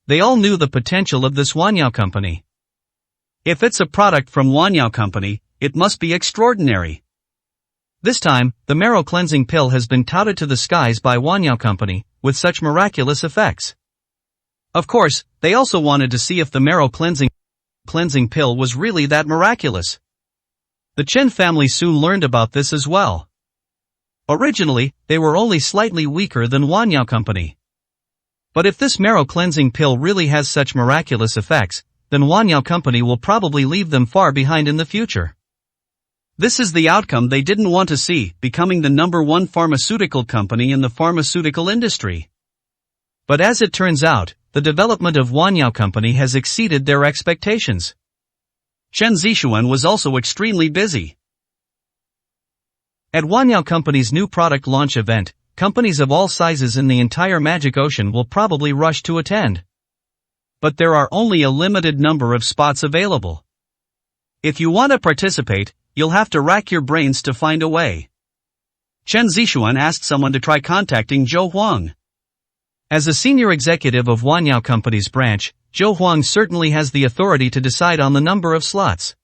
They all knew the potential of this Wanyao Company. If it's a product from Wanyao Company, it must be extraordinary. This time, the marrow cleansing pill has been touted to the skies by Wanyao Company, with such miraculous effects. Of course, they also wanted to see if the marrow cleansing pill was really that miraculous. The Chen family soon learned about this as well. Originally, they were only slightly weaker than Wanyao Company. But if this marrow cleansing pill really has such miraculous effects, then Wanyao Company will probably leave them far behind in the future. This is the outcome they didn't want to see, becoming the #1 pharmaceutical company in the pharmaceutical industry. But as it turns out, the development of Wanyao Company has exceeded their expectations. Chen Zixuan was also extremely busy. At Wanyao Company's new product launch event, companies of all sizes in the entire Magic Ocean will probably rush to attend. But there are only a limited number of spots available. If you want to participate, you'll have to rack your brains to find a way. Chen Zixuan asked someone to try contacting Zhou Huang. As a senior executive of Wanyao Company's branch, Zhou Huang certainly has the authority to decide on the number of slots.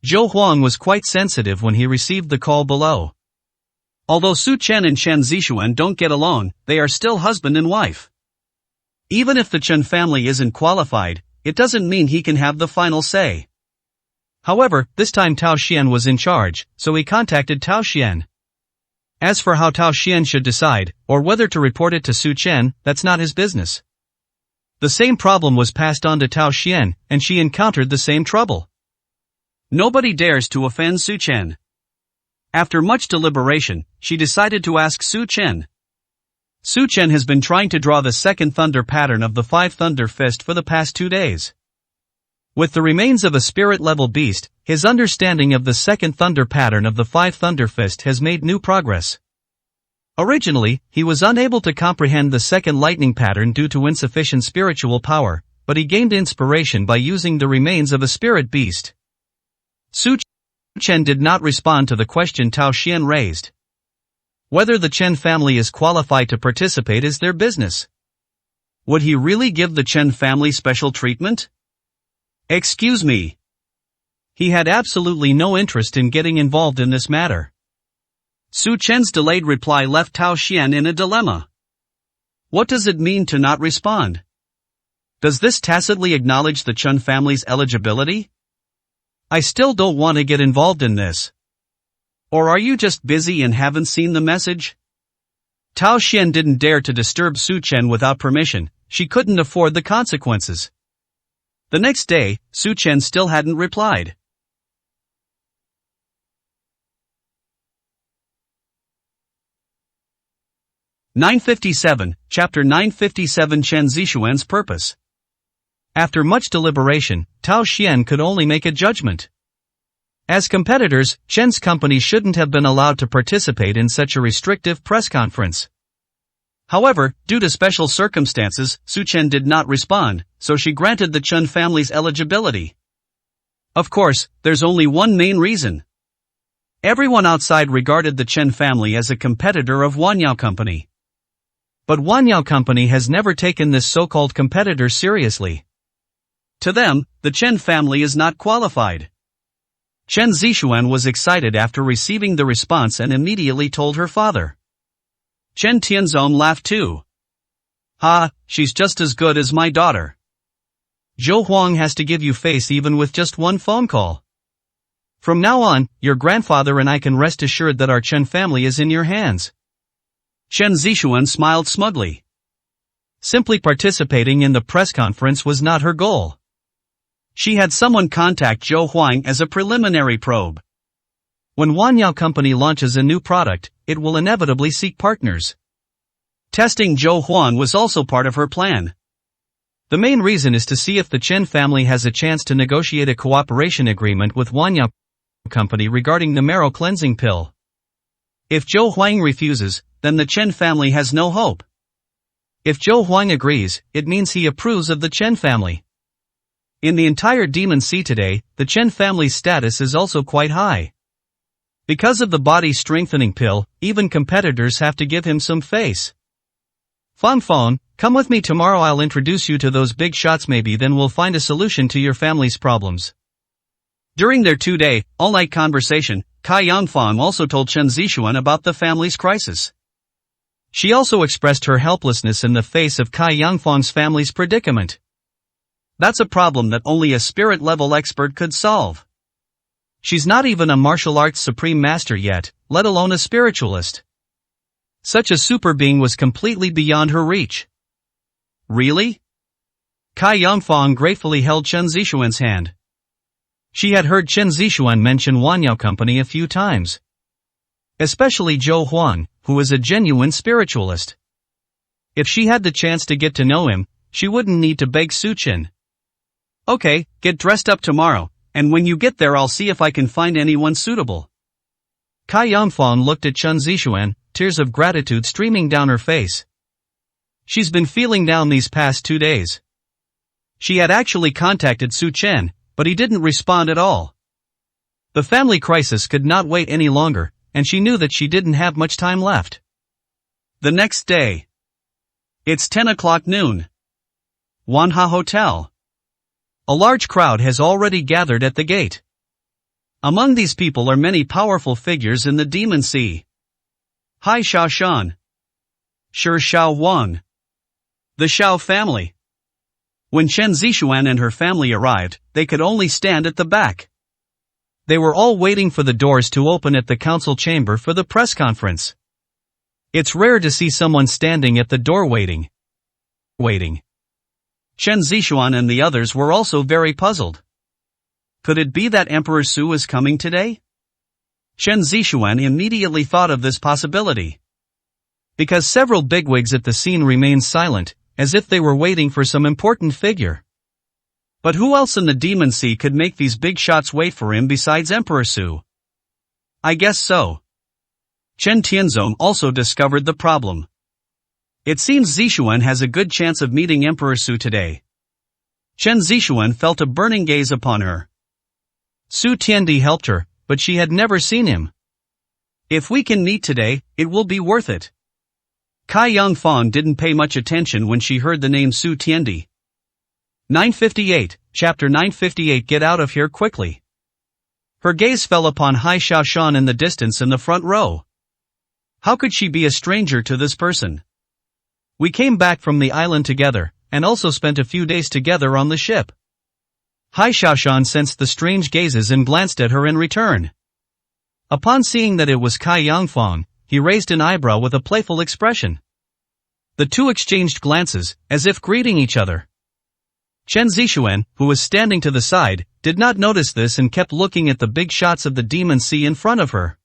Zhou Huang was quite sensitive when he received the call below. Although Su Chen and Chen Zixuan don't get along, they are still husband and wife. Even if the Chen family isn't qualified, it doesn't mean he can have the final say. However, this time Tao Xian was in charge, so he contacted Tao Xian. As for how Tao Xian should decide, or whether to report it to Su Chen, that's not his business. The same problem was passed on to Tao Xian, and she encountered the same trouble. Nobody dares to offend Su Chen. After much deliberation, she decided to ask Su Chen. Su Chen has been trying to draw the second thunder pattern of the 5 Thunder Fist for the past 2 days. With the remains of a spirit-level beast, his understanding of the second thunder pattern of the 5 Thunder Fist has made new progress. Originally, he was unable to comprehend the second lightning pattern due to insufficient spiritual power, but he gained inspiration by using the remains of a spirit beast. Su Chen did not respond to the question Tao Xian raised. Whether the Chen family is qualified to participate is their business. Would he really give the Chen family special treatment? Excuse me. He had absolutely no interest in getting involved in this matter. Su Chen's delayed reply left Tao Xian in a dilemma. What does it mean to not respond? Does this tacitly acknowledge the Chen family's eligibility? I still don't want to get involved in this. Or are you just busy and haven't seen the message? Tao Xian didn't dare to disturb Su Chen without permission. She couldn't afford the consequences. The next day, Su Chen still hadn't replied. Chapter 957 Chen Zixuan's Purpose. After much deliberation, Tao Xian could only make a judgment. As competitors, Chen's company shouldn't have been allowed to participate in such a restrictive press conference. However, due to special circumstances, Su Chen did not respond, so she granted the Chen family's eligibility. Of course, there's only one main reason. Everyone outside regarded the Chen family as a competitor of Wanyao Company. But Wanyao Company has never taken this so-called competitor seriously. To them, the Chen family is not qualified. Chen Zixuan was excited after receiving the response and immediately told her father. Chen Tianzong laughed too. Ha, she's just as good as my daughter. Zhou Huang has to give you face even with just one phone call. From now on, your grandfather and I can rest assured that our Chen family is in your hands. Chen Zixuan smiled smugly. Simply participating in the press conference was not her goal. She had someone contact Zhou Huang as a preliminary probe. When Wanyao Company launches a new product, it will inevitably seek partners. Testing Zhou Huang was also part of her plan. The main reason is to see if the Chen family has a chance to negotiate a cooperation agreement with Wanyao Company regarding the marrow cleansing pill. If Zhou Huang refuses, then the Chen family has no hope. If Zhou Huang agrees, it means he approves of the Chen family. In the entire Demon Sea today, the Chen family's status is also quite high. Because of the body strengthening pill, even competitors have to give him some face. Fan Feng, come with me tomorrow, I'll introduce you to those big shots, maybe then we'll find a solution to your family's problems. During their 2-day, all-night conversation, Cai Yangfang also told Chen Zixuan about the family's crisis. She also expressed her helplessness in the face of Cai Yangfang's family's predicament. That's a problem that only a spirit-level expert could solve. She's not even a martial arts supreme master yet, let alone a spiritualist. Such a super being was completely beyond her reach. Really? Cai Yangfang gratefully held Chen Zixuan's hand. She had heard Chen Zixuan mention Wanyao Company a few times. Especially Zhou Huang, who is a genuine spiritualist. If she had the chance to get to know him, she wouldn't need to beg Su Chen. Okay, get dressed up tomorrow, and when you get there I'll see if I can find anyone suitable. Cai Yangfang looked at Chen Zixuan, tears of gratitude streaming down her face. She's been feeling down these past 2 days. She had actually contacted Su Chen, but he didn't respond at all. The family crisis could not wait any longer, and she knew that she didn't have much time left. The next day. It's 10 o'clock noon. Wanha Hotel. A large crowd has already gathered at the gate. Among these people are many powerful figures in the Demon Sea. Hai Shaoshan. Shi Shao Wang. The Shao family. When Chen Zixuan and her family arrived, they could only stand at the back. They were all waiting for the doors to open at the council chamber for the press conference. It's rare to see someone standing at the door waiting. Chen Zixuan and the others were also very puzzled. Could it be that Emperor Su is coming today? Chen Zixuan immediately thought of this possibility. Because several bigwigs at the scene remained silent, as if they were waiting for some important figure. But who else in the Demon Sea could make these big shots wait for him besides Emperor Su? I guess so. Chen Tianzong also discovered the problem. It seems Zixuan has a good chance of meeting Emperor Su today. Chen Zixuan felt a burning gaze upon her. Su Tiandi helped her, but she had never seen him. If we can meet today, it will be worth it. Cai Yongfang didn't pay much attention when she heard the name Su Tiandi. 958, Chapter 958. Get out of here quickly. Her gaze fell upon Hai Xiaoshan in the distance in the front row. How could she be a stranger to this person? We came back from the island together, and also spent a few days together on the ship. Hai Xiaoshan sensed the strange gazes and glanced at her in return. Upon seeing that it was Cai Yongfang, he raised an eyebrow with a playful expression. The two exchanged glances, as if greeting each other. Chen Zixuan, who was standing to the side, did not notice this and kept looking at the big shots of the Demon Sea in front of her.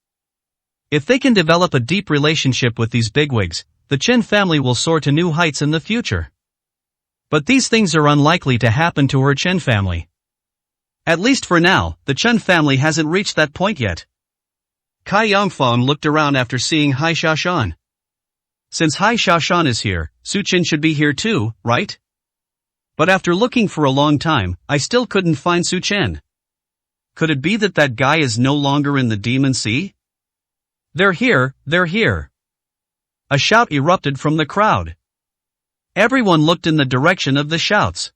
If they can develop a deep relationship with these bigwigs, the Chen family will soar to new heights in the future. But these things are unlikely to happen to her Chen family. At least for now, the Chen family hasn't reached that point yet. Cai Yongfang looked around after seeing Hai Xiaoshan. Since Hai Xiaoshan is here, Su Chen should be here too, right? But after looking for a long time, I still couldn't find Su Chen. Could it be that that guy is no longer in the Demon Sea? They're here, they're here. A shout erupted from the crowd. Everyone looked in the direction of the shouts.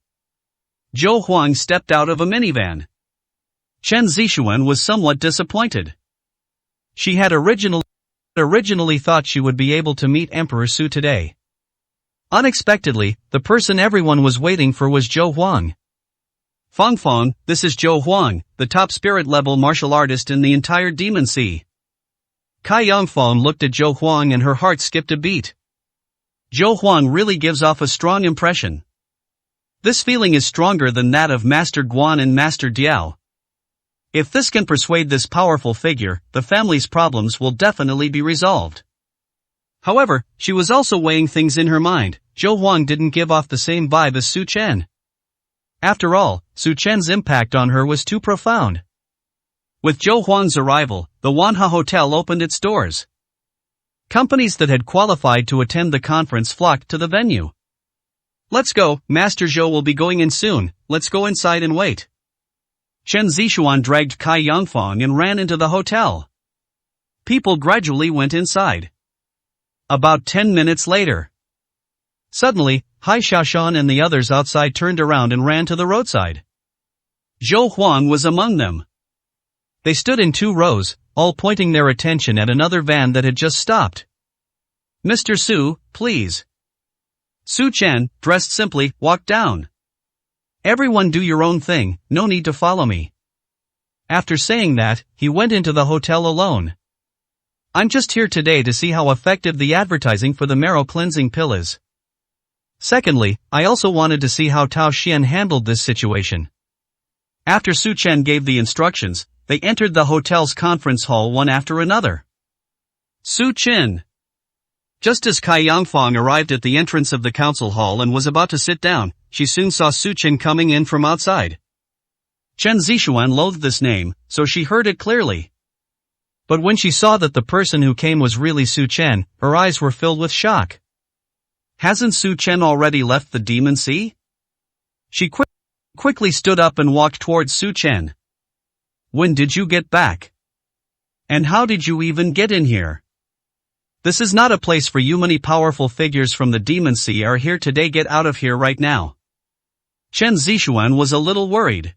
Zhou Huang stepped out of a minivan. Chen Zixuan was somewhat disappointed. She had originally thought she would be able to meet Emperor Su today. Unexpectedly, the person everyone was waiting for was Zhou Huang. Fang, this is Zhou Huang, the top spirit-level martial artist in the entire Demon Sea. Cai Yongfang looked at Zhou Huang and her heart skipped a beat. Zhou Huang really gives off a strong impression. This feeling is stronger than that of Master Guan and Master Diao. If this can persuade this powerful figure, the family's problems will definitely be resolved. However, she was also weighing things in her mind. Zhou Huang didn't give off the same vibe as Su Chen. After all, Su Chen's impact on her was too profound. With Zhou Huang's arrival, the Wanha Hotel opened its doors. Companies that had qualified to attend the conference flocked to the venue. Let's go, Master Zhou will be going in soon, let's go inside and wait. Chen Zixuan dragged Cai Yongfang and ran into the hotel. People gradually went inside. About 10 minutes later. Suddenly, Hai Xiaoshan and the others outside turned around and ran to the roadside. Zhou Huang was among them. They stood in 2 rows, all pointing their attention at another van that had just stopped. Mr. Su, please. Su Chen, dressed simply, walked down. Everyone do your own thing, no need to follow me. After saying that, he went into the hotel alone. I'm just here today to see how effective the advertising for the marrow cleansing pill is. Secondly, I also wanted to see how Tao Xian handled this situation. After Su Chen gave the instructions, they entered the hotel's conference hall one after another. Su Chen. Just as Cai Yongfang arrived at the entrance of the council hall and was about to sit down, she soon saw Su Chen coming in from outside. Chen Zixuan loathed this name, so she heard it clearly. But when she saw that the person who came was really Su Chen, her eyes were filled with shock. Hasn't Su Chen already left the Demon Sea? She quickly stood up and walked towards Su Chen. When did you get back? And how did you even get in here? This is not a place for you. Many powerful figures from the Demon Sea are here today. Get out of here right now. Chen Zixuan was a little worried.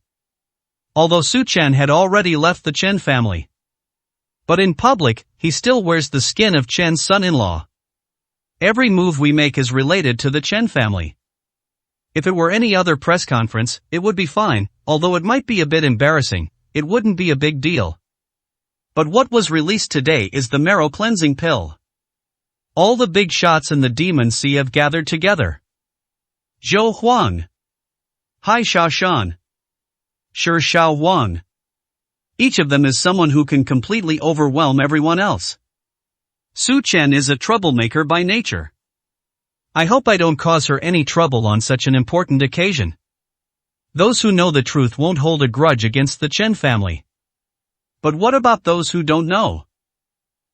Although Su Chen had already left the Chen family. But in public, he still wears the skin of Chen's son-in-law. Every move we make is related to the Chen family. If it were any other press conference, it would be fine, although it might be a bit embarrassing, it wouldn't be a big deal. But what was released today is the marrow cleansing pill. All the big shots in the Demon Sea have gathered together. Zhou Huang. Hai Xiaoshan. Shi Xiao Wang. Each of them is someone who can completely overwhelm everyone else. Su Chen is a troublemaker by nature. I hope I don't cause her any trouble on such an important occasion. Those who know the truth won't hold a grudge against the Chen family. But what about those who don't know?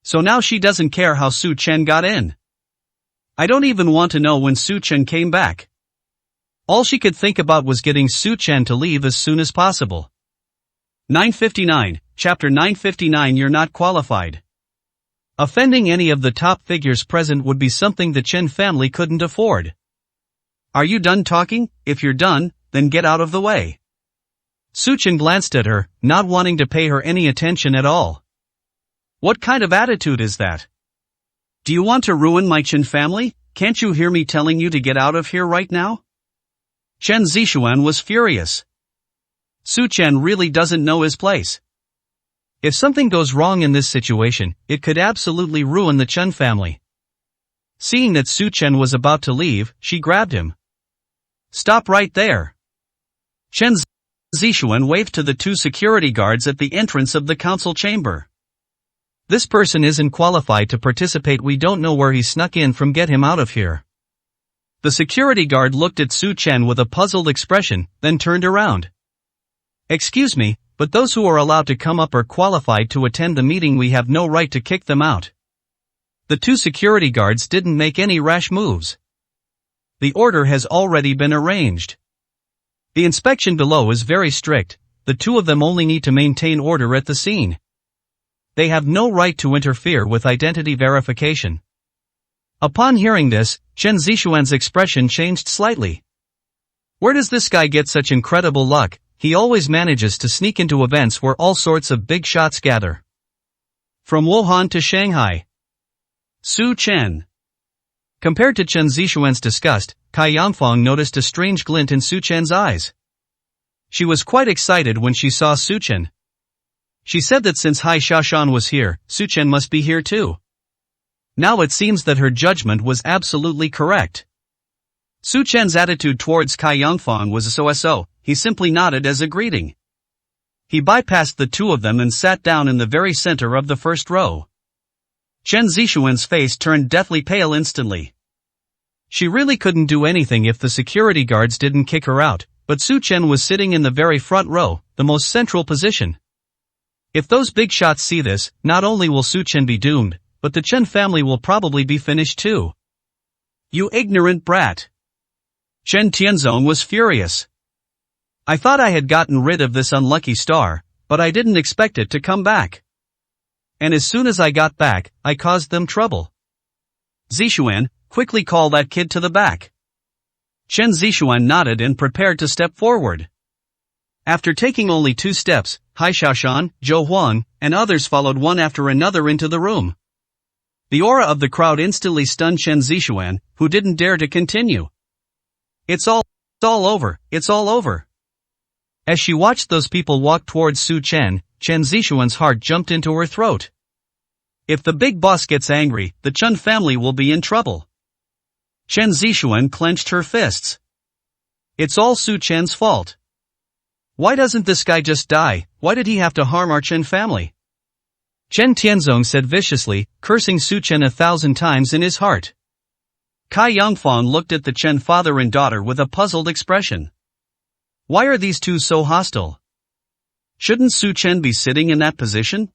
So now she doesn't care how Su Chen got in. I don't even want to know when Su Chen came back. All she could think about was getting Su Chen to leave as soon as possible. 959, Chapter 959. You're not qualified. Offending any of the top figures present would be something the Chen family couldn't afford. Are you done talking? If you're done, then get out of the way. Su Chen glanced at her, not wanting to pay her any attention at all. What kind of attitude is that? Do you want to ruin my Chen family? Can't you hear me telling you to get out of here right now? Chen Zixuan was furious. Su Chen really doesn't know his place. If something goes wrong in this situation, it could absolutely ruin the Chen family. Seeing that Su Chen was about to leave, she grabbed him. Stop right there. Chen Zixuan waved to the two security guards at the entrance of the council chamber. This person isn't qualified to participate. We don't know where he snuck in from. Get him out of here. The security guard looked at Su Chen with a puzzled expression, then turned around. Excuse me, but those who are allowed to come up are qualified to attend the meeting. We have no right to kick them out. The two security guards didn't make any rash moves. The order has already been arranged. The inspection below is very strict. The two of them only need to maintain order at the scene. They have no right to interfere with identity verification. Upon hearing this, Chen Zixuan's expression changed slightly. Where does this guy get such incredible luck? He always manages to sneak into events where all sorts of big shots gather. From Wuhan to Shanghai. Su Chen. Compared to Chen Zixuan's disgust, Cai Yangfang noticed a strange glint in Su Chen's eyes. She was quite excited when she saw Su Chen. She said that since Hai Shashan was here, Su Chen must be here too. Now it seems that her judgment was absolutely correct. Su Chen's attitude towards Cai Yangfang was so. He simply nodded as a greeting. He bypassed the two of them and sat down in the very center of the first row. Chen Zixuan's face turned deathly pale instantly. She really couldn't do anything if the security guards didn't kick her out, but Su Chen was sitting in the very front row, the most central position. If those big shots see this, not only will Su Chen be doomed, but the Chen family will probably be finished too. You ignorant brat. Chen Tianzong was furious. I thought I had gotten rid of this unlucky star, but I didn't expect it to come back. And as soon as I got back, I caused them trouble. Zixuan, quickly call that kid to the back. Chen Zixuan nodded and prepared to step forward. After taking only 2 steps, Hai Shashan, Zhou Huang, and others followed one after another into the room. The aura of the crowd instantly stunned Chen Zixuan, who didn't dare to continue. It's all over, it's all over. As she watched those people walk towards Su Chen, Chen Zixuan's heart jumped into her throat. If the big boss gets angry, the Chen family will be in trouble. Chen Zixuan clenched her fists. It's all Su Chen's fault. Why doesn't this guy just die? Why did he have to harm our Chen family? Chen Tianzong said viciously, cursing Su Chen 1,000 times in his heart. Cai Yangfang looked at the Chen father and daughter with a puzzled expression. Why are these two so hostile? Shouldn't Su Chen be sitting in that position?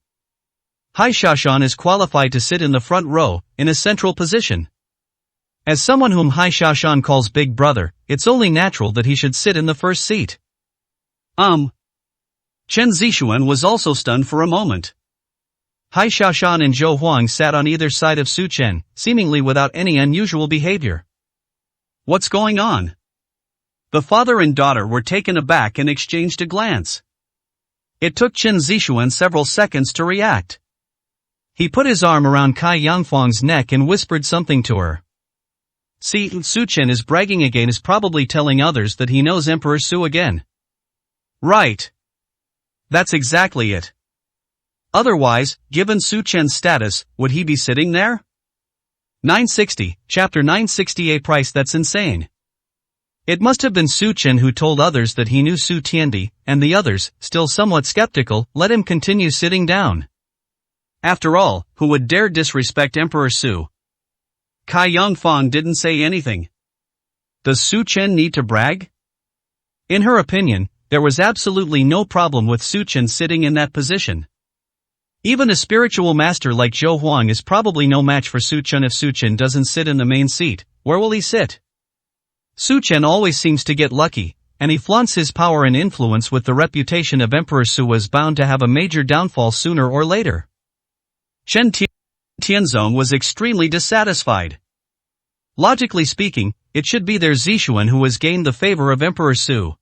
Hai Shashan is qualified to sit in the front row, in a central position. As someone whom Hai Shashan calls big brother, it's only natural that he should sit in the first seat. Chen Zixuan was also stunned for a moment. Hai Shashan and Zhou Huang sat on either side of Su Chen, seemingly without any unusual behavior. What's going on? The father and daughter were taken aback and exchanged a glance. It took Chen Zixuan several seconds to react. He put his arm around Cai Yangfang's neck and whispered something to her. See, Su Chen is bragging again, is probably telling others that he knows Emperor Su again. Right. That's exactly it. Otherwise, given Su Chen's status, would he be sitting there? 960, Chapter 960. Price. That's insane. It must have been Su Chen who told others that he knew Su Tiandi, and the others, still somewhat skeptical, let him continue sitting down. After all, who would dare disrespect Emperor Su? Cai Yangfang didn't say anything. Does Su Chen need to brag? In her opinion, there was absolutely no problem with Su Chen sitting in that position. Even a spiritual master like Zhou Huang is probably no match for Su Chen. If Su Chen doesn't sit in the main seat, where will he sit? Su Chen always seems to get lucky, and he flaunts his power and influence with the reputation of Emperor Su was bound to have a major downfall sooner or later. Chen Tianzong was extremely dissatisfied. Logically speaking, it should be their Zixuan who has gained the favor of Emperor Su.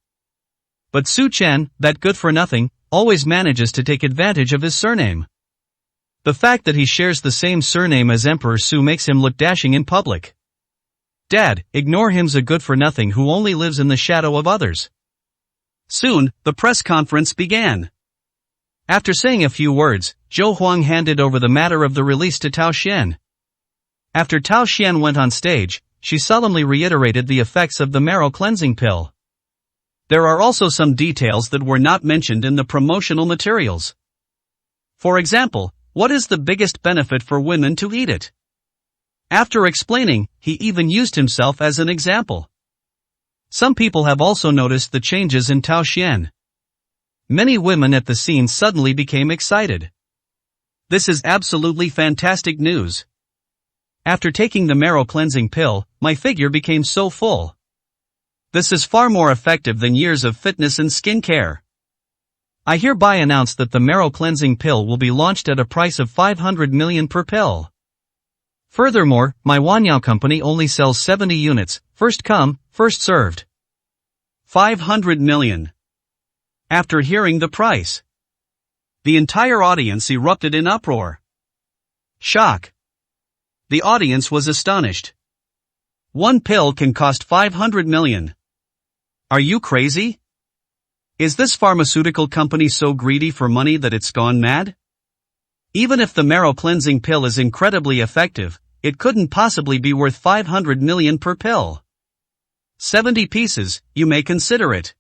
But Su Chen, that good-for-nothing, always manages to take advantage of his surname. The fact that he shares the same surname as Emperor Su makes him look dashing in public. Dad, ignore him's a good-for-nothing who only lives in the shadow of others. Soon, the press conference began. After saying a few words, Zhou Huang handed over the matter of the release to Tao Xian. After Tao Xian went on stage, she solemnly reiterated the effects of the marrow cleansing pill. There are also some details that were not mentioned in the promotional materials. For example, what is the biggest benefit for women to eat it? After explaining, he even used himself as an example. Some people have also noticed the changes in Tao Xian. Many women at the scene suddenly became excited. This is absolutely fantastic news. After taking the marrow cleansing pill, my figure became so full. This is far more effective than years of fitness and skincare. I hereby announce that the marrow cleansing pill will be launched at a price of 500 million per pill. Furthermore, my Wanyao company only sells 70 units, first come, first served. 500 million. After hearing the price, the entire audience erupted in uproar. Shock. The audience was astonished. One pill can cost 500 million. Are you crazy? Is this pharmaceutical company so greedy for money that it's gone mad? Even if the marrow cleansing pill is incredibly effective, it couldn't possibly be worth 500 million per pill. 70 pieces, you may consider it.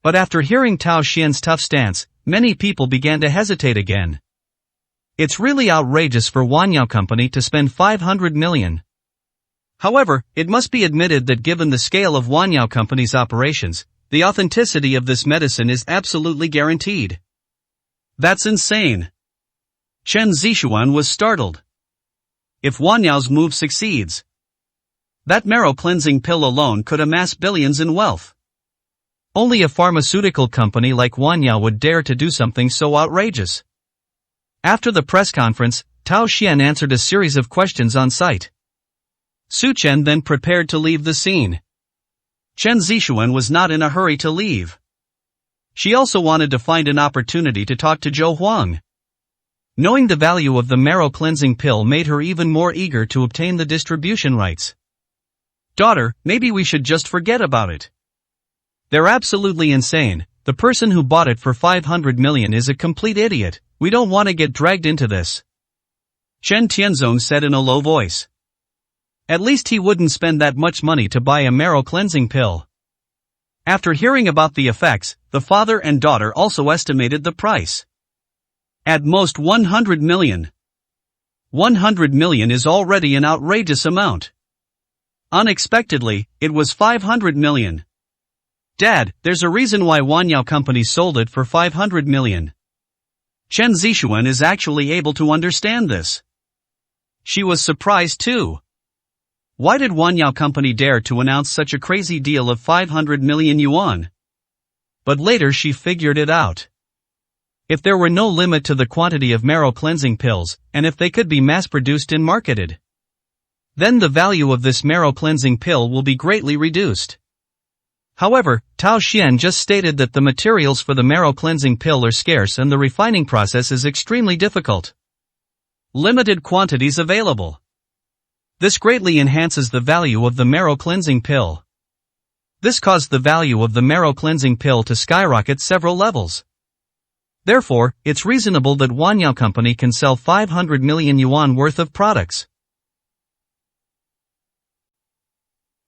But after hearing Tao Xian's tough stance, many people began to hesitate again. It's really outrageous for Wanyao Company to spend 500 million. However, it must be admitted that given the scale of Wanyao Company's operations, the authenticity of this medicine is absolutely guaranteed. That's insane. Chen Zixuan was startled. If Wanyao's move succeeds, that marrow cleansing pill alone could amass billions in wealth. Only a pharmaceutical company like Wanyao would dare to do something so outrageous. After the press conference, Tao Xian answered a series of questions on site. Su Chen then prepared to leave the scene. Chen Zixuan was not in a hurry to leave. She also wanted to find an opportunity to talk to Zhou Huang. Knowing the value of the marrow cleansing pill made her even more eager to obtain the distribution rights. Daughter, maybe we should just forget about it. They're absolutely insane. The person who bought it for 500 million is a complete idiot. We don't want to get dragged into this. Chen Tianzong said in a low voice. At least he wouldn't spend that much money to buy a marrow cleansing pill. After hearing about the effects, the father and daughter also estimated the price. At most 100 million. 100 million is already an outrageous amount. Unexpectedly, it was 500 million. Dad, there's a reason why Wanyao Company sold it for 500 million. Chen Zixuan is actually able to understand this. She was surprised too. Why did Wanyao Company dare to announce such a crazy deal of 500 million yuan? But later she figured it out. If there were no limit to the quantity of marrow cleansing pills, and if they could be mass-produced and marketed, then the value of this marrow cleansing pill will be greatly reduced. However, Tao Xian just stated that the materials for the marrow cleansing pill are scarce and the refining process is extremely difficult. Limited quantities available. This greatly enhances the value of the marrow cleansing pill. This caused the value of the marrow cleansing pill to skyrocket several levels. Therefore, it's reasonable that Wanyao Company can sell 500 million yuan worth of products.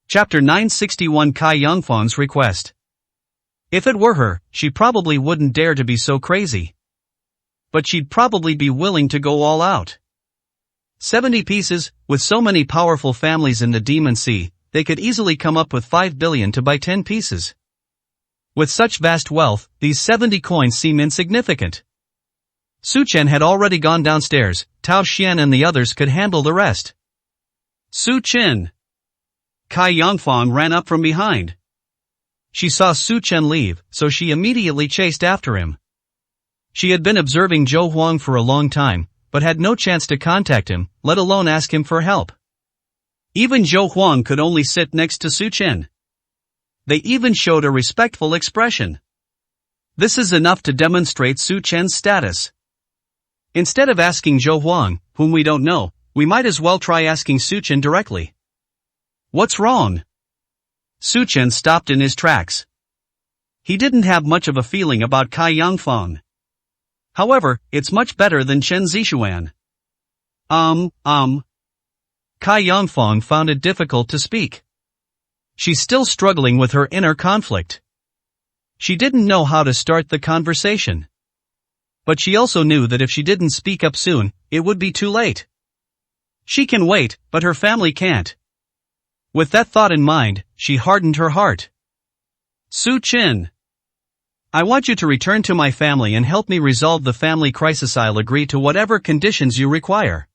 Chapter 961 Kai Yongfang's request. If it were her, she probably wouldn't dare to be so crazy. But she'd probably be willing to go all out. 70 pieces, with so many powerful families in the Demon Sea, they could easily come up with 5 billion to buy 10 pieces. With such vast wealth, these 70 coins seem insignificant. Su Chen had already gone downstairs, Tao Xian and the others could handle the rest. Su Chen. Kai Yongfang ran up from behind. She saw Su Chen leave, so she immediately chased after him. She had been observing Zhou Huang for a long time, but had no chance to contact him, let alone ask him for help. Even Zhou Huang could only sit next to Su Chen. They even showed a respectful expression. This is enough to demonstrate Su Chen's status. Instead of asking Zhou Huang, whom we don't know, we might as well try asking Su Chen directly. What's wrong? Su Chen stopped in his tracks. He didn't have much of a feeling about Cai Yangfang. However, it's much better than Chen Zixuan. Cai Yangfang found it difficult to speak. She's still struggling with her inner conflict. She didn't know how to start the conversation. But she also knew that if she didn't speak up soon, it would be too late. She can wait, but her family can't. With that thought in mind, she hardened her heart. Su Chen. I want you to return to my family and help me resolve the family crisis. I'll agree to whatever conditions you require.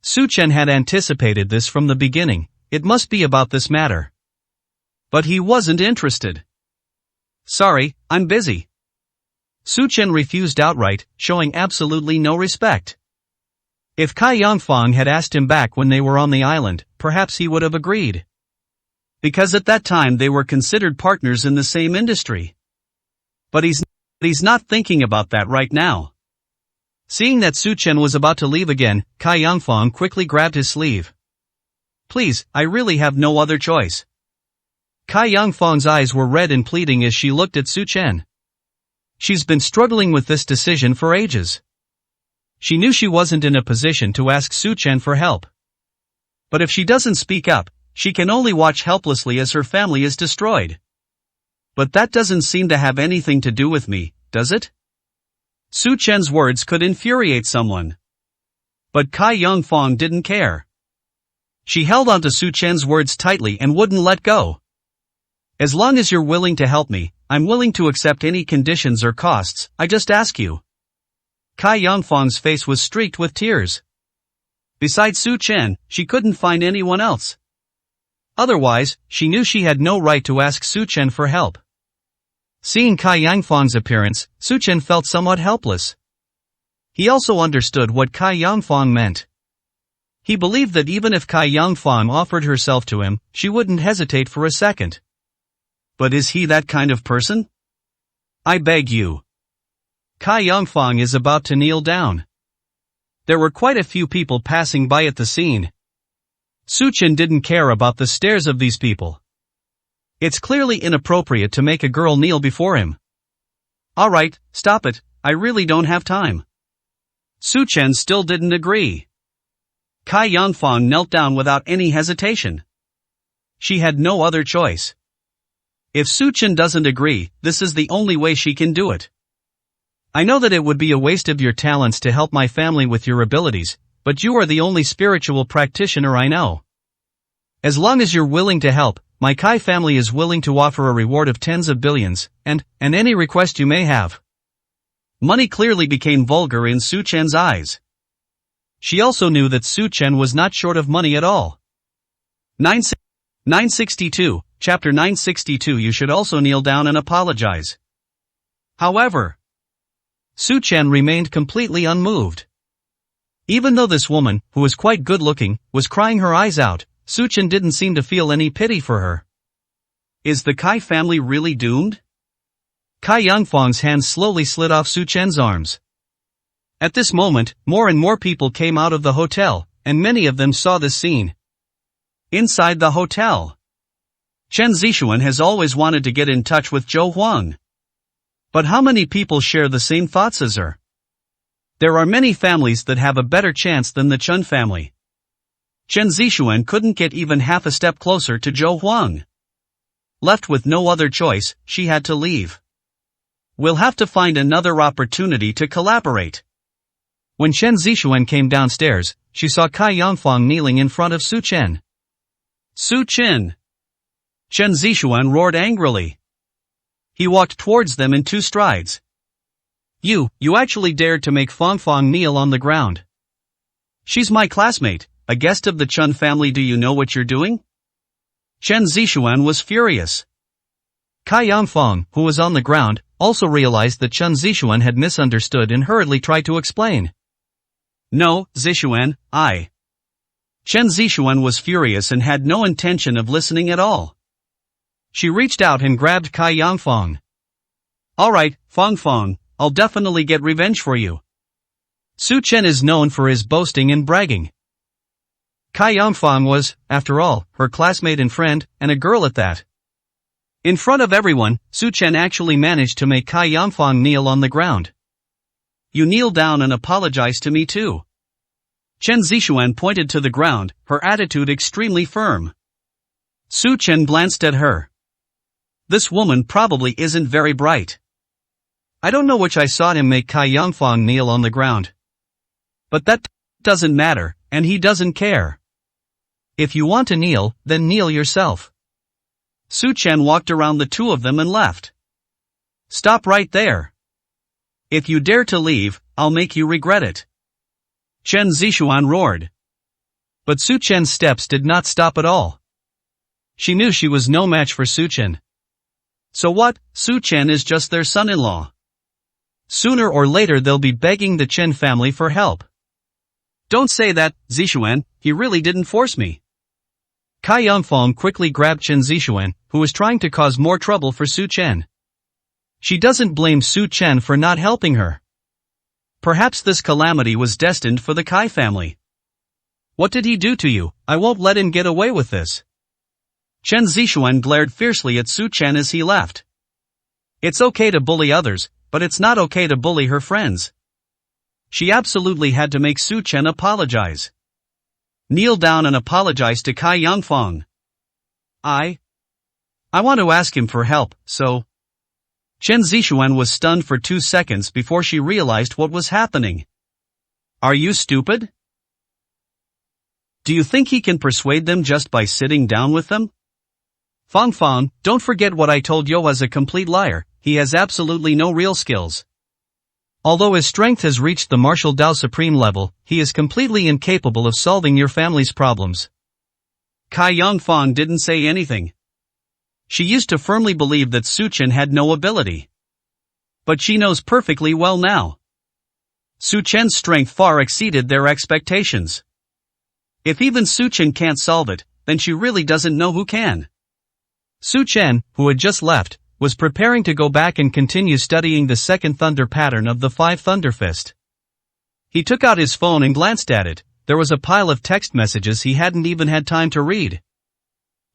Su Chen had anticipated this from the beginning, it must be about this matter. But he wasn't interested. Sorry, I'm busy. Su Chen refused outright, showing absolutely no respect. If Cai Yangfang had asked him back when they were on the island, perhaps he would have agreed. Because at that time they were considered partners in the same industry. But he's not thinking about that right now. Seeing that Su Chen was about to leave again, Cai Yangfang quickly grabbed his sleeve. Please, I really have no other choice. Cai Yangfang's eyes were red and pleading as she looked at Su Chen. She's been struggling with this decision for ages. She knew she wasn't in a position to ask Su Chen for help. But if she doesn't speak up, she can only watch helplessly as her family is destroyed. But that doesn't seem to have anything to do with me, does it? Su Chen's words could infuriate someone. But Cai Yangfang didn't care. She held onto Su Chen's words tightly and wouldn't let go. As long as you're willing to help me, I'm willing to accept any conditions or costs, I just ask you. Cai Yangfang's face was streaked with tears. Besides Su Chen, she couldn't find anyone else. Otherwise, she knew she had no right to ask Su Chen for help. Seeing Cai Yangfang's appearance, Su Chen felt somewhat helpless. He also understood what Cai Yangfang meant. He believed that even if Cai Yangfang offered herself to him, she wouldn't hesitate for a second. But is he that kind of person? I beg you. Cai Yangfang is about to kneel down. There were quite a few people passing by at the scene. Su Chen didn't care about the stares of these people. It's clearly inappropriate to make a girl kneel before him. Alright, stop it, I really don't have time. Su Chen still didn't agree. Cai Yangfang knelt down without any hesitation. She had no other choice. If Su Chen doesn't agree, this is the only way she can do it. I know that it would be a waste of your talents to help my family with your abilities, but you are the only spiritual practitioner I know. As long as you're willing to help, my Cai family is willing to offer a reward of tens of billions, and any request you may have. Money clearly became vulgar in Su Chen's eyes. She also knew that Su Chen was not short of money at all. 962, Chapter 962. You should also kneel down and apologize. However, Su Chen remained completely unmoved. Even though this woman, who was quite good-looking, was crying her eyes out, Su Chen didn't seem to feel any pity for her. Is the Cai family really doomed? Cai Yangfang's hands slowly slid off Su Chen's arms. At this moment, more and more people came out of the hotel, and many of them saw this scene. Inside the hotel, Chen Zixuan has always wanted to get in touch with Zhou Huang. But how many people share the same thoughts as her? There are many families that have a better chance than the Chen family. Chen Zixuan couldn't get even half a step closer to Zhou Huang. Left with no other choice, she had to leave. We'll have to find another opportunity to collaborate. When Chen Zixuan came downstairs, she saw Cai Yangfang kneeling in front of Su Chen. Su Chen! Chen Zixuan roared angrily. He walked towards them in 2 strides. You actually dared to make Fangfang kneel on the ground. She's my classmate, a guest of the Chen family. Do you know what you're doing? Chen Zixuan was furious. Kai Yangfang, who was on the ground, also realized that Chen Zixuan had misunderstood and hurriedly tried to explain. No, Zixuan, Chen Zixuan was furious and had no intention of listening at all. She reached out and grabbed Kai Yangfang. Alright, Fang, I'll definitely get revenge for you. Su Chen is known for his boasting and bragging. Kai Yangfang was, after all, her classmate and friend, and a girl at that. In front of everyone, Su Chen actually managed to make Kai Yangfang kneel on the ground. You kneel down and apologize to me too. Chen Zixuan pointed to the ground, her attitude extremely firm. Su Chen glanced at her. This woman probably isn't very bright. I don't know which I saw him make Kai Yangfang kneel on the ground. But that doesn't matter, and he doesn't care. If you want to kneel, then kneel yourself. Su Chen walked around the two of them and left. Stop right there. If you dare to leave, I'll make you regret it. Chen Zixuan roared. But Su Chen's steps did not stop at all. She knew she was no match for Su Chen. So what, Su Chen is just their son-in-law. Sooner or later they'll be begging the Chen family for help. Don't say that, Zixuan, he really didn't force me. Kai Yangfang quickly grabbed Chen Zixuan, who was trying to cause more trouble for Su Chen. She doesn't blame Su Chen for not helping her. Perhaps this calamity was destined for the Kai family. What did he do to you? I won't let him get away with this. Chen Zixuan glared fiercely at Su Chen as he left. It's okay to bully others, but it's not okay to bully her friends. She absolutely had to make Su Chen apologize. Kneel down and apologize to Kai Yangfang. I want to ask him for help, so. Chen Zixuan was stunned for 2 seconds before she realized what was happening. Are you stupid? Do you think he can persuade them just by sitting down with them? Fang, don't forget what I told you as a complete liar, he has absolutely no real skills. Although his strength has reached the martial Dao Supreme level, he is completely incapable of solving your family's problems. Kai Yangfang didn't say anything. She used to firmly believe that Su Chen had no ability. But she knows perfectly well now. Su Chen's strength far exceeded their expectations. If even Su Chen can't solve it, then she really doesn't know who can. Su Chen, who had just left, was preparing to go back and continue studying the second thunder pattern of the 5 Thunder Fist. He took out his phone and glanced at it. There was a pile of text messages he hadn't even had time to read.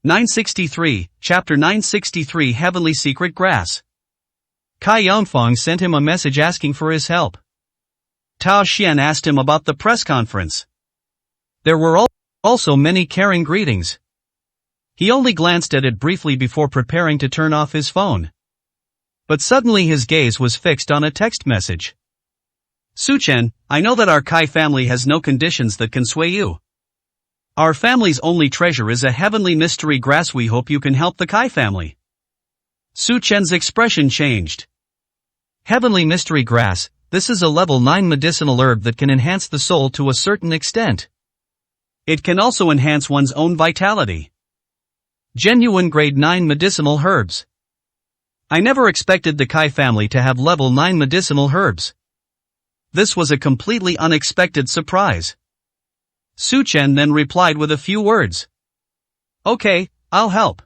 963, Chapter 963 Heavenly Secret Grass. Kai Yangfang sent him a message asking for his help. Tao Xian asked him about the press conference. There were also many caring greetings. He only glanced at it briefly before preparing to turn off his phone. But suddenly his gaze was fixed on a text message. Su Chen, I know that our Kai family has no conditions that can sway you. Our family's only treasure is a heavenly mystery grass. We hope you can help the Kai family. Su Chen's expression changed. Heavenly mystery grass, this is a level 9 medicinal herb that can enhance the soul to a certain extent. It can also enhance one's own vitality. Genuine grade 9 medicinal herbs. I never expected the Kai family to have level 9 medicinal herbs. This was a completely unexpected surprise. Su Chen then replied with a few words. Okay, I'll help.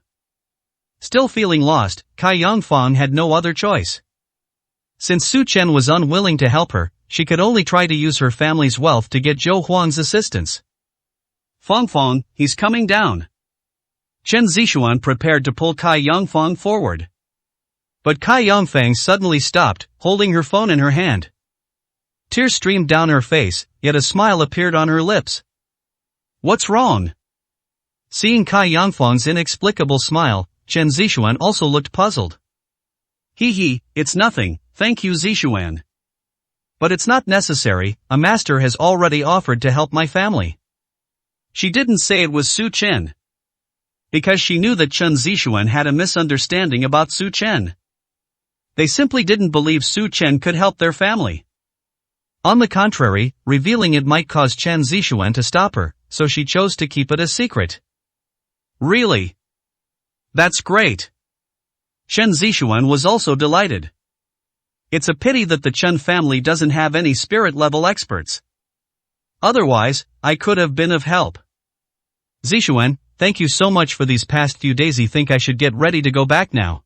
Still feeling lost, Kai Yangfang had no other choice. Since Su Chen was unwilling to help her, she could only try to use her family's wealth to get Zhou Huang's assistance. Fang, he's coming down. Chen Zixuan prepared to pull Kai Yangfang forward. But Kai Yangfang suddenly stopped, holding her phone in her hand. Tears streamed down her face, yet a smile appeared on her lips. What's wrong? Seeing Kai Yangfang's inexplicable smile, Chen Zixuan also looked puzzled. It's nothing, thank you Zixuan. But it's not necessary, a master has already offered to help my family. She didn't say it was Su Chen. Because she knew that Chen Zixuan had a misunderstanding about Su Chen. They simply didn't believe Su Chen could help their family. On the contrary, revealing it might cause Chen Zixuan to stop her, so she chose to keep it a secret. Really? That's great. Chen Zixuan was also delighted. It's a pity that the Chen family doesn't have any spirit-level experts. Otherwise, I could have been of help. Zixuan, thank you so much for these past few days. I think I should get ready to go back now.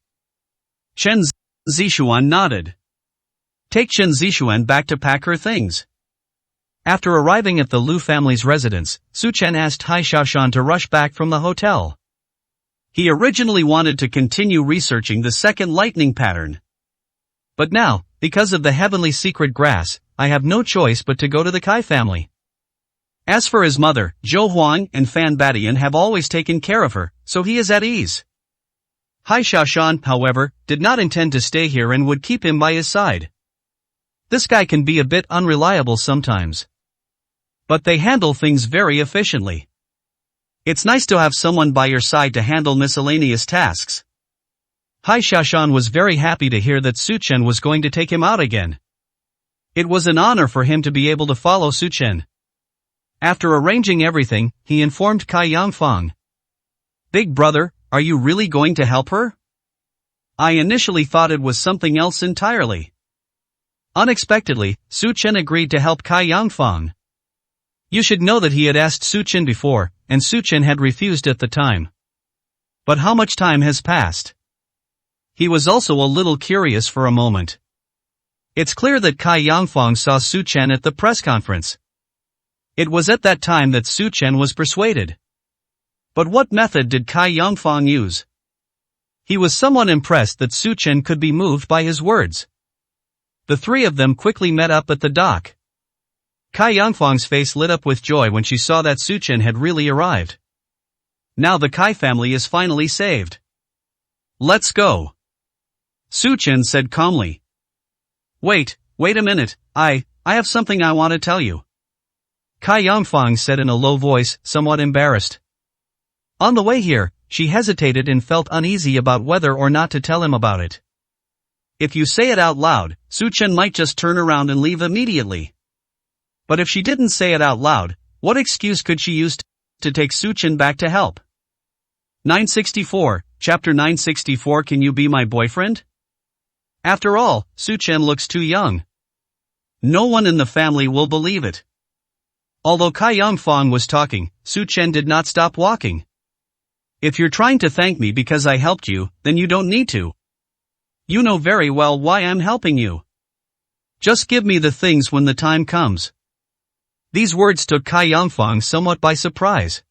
Chen Zixuan nodded. Take Chen Zixuan back to pack her things. After arriving at the Lu family's residence, Su Chen asked Hai Xiaoshan to rush back from the hotel. He originally wanted to continue researching the second lightning pattern. But now, because of the heavenly secret grass, I have no choice but to go to the Kai family. As for his mother, Zhou Huang and Fan Badian have always taken care of her, so he is at ease. Hai Xiaoshan, however, did not intend to stay here and would keep him by his side. This guy can be a bit unreliable sometimes. But they handle things very efficiently. It's nice to have someone by your side to handle miscellaneous tasks. Hai Xiaoshan was very happy to hear that Su Chen was going to take him out again. It was an honor for him to be able to follow Su Chen. After arranging everything, he informed Kai Yangfang. Big brother, are you really going to help her? I initially thought it was something else entirely. Unexpectedly, Su Chen agreed to help Kai Yangfang. You should know that he had asked Su Chen before, and Su Chen had refused at the time. But how much time has passed? He was also a little curious for a moment. It's clear that Kai Yangfang saw Su Chen at the press conference. It was at that time that Su Chen was persuaded. But what method did Kai Yangfang use? He was somewhat impressed that Su Chen could be moved by his words. The three of them quickly met up at the dock. Kai Yangfang's face lit up with joy when she saw that Su Chen had really arrived. Now the Kai family is finally saved. Let's go. Su Chen said calmly. Wait a minute, I have something I want to tell you. Kai Yangfang said in a low voice, somewhat embarrassed. On the way here, she hesitated and felt uneasy about whether or not to tell him about it. If you say it out loud, Su Chen might just turn around and leave immediately. But if she didn't say it out loud, what excuse could she use to take Su Chen back to help? 964, Chapter 964. Can you be my boyfriend? After all, Su Chen looks too young. No one in the family will believe it. Although Kai Yangfang was talking, Su Chen did not stop walking. If you're trying to thank me because I helped you, then you don't need to. You know very well why I'm helping you. Just give me the things when the time comes. These words took Kai Yangfang somewhat by surprise.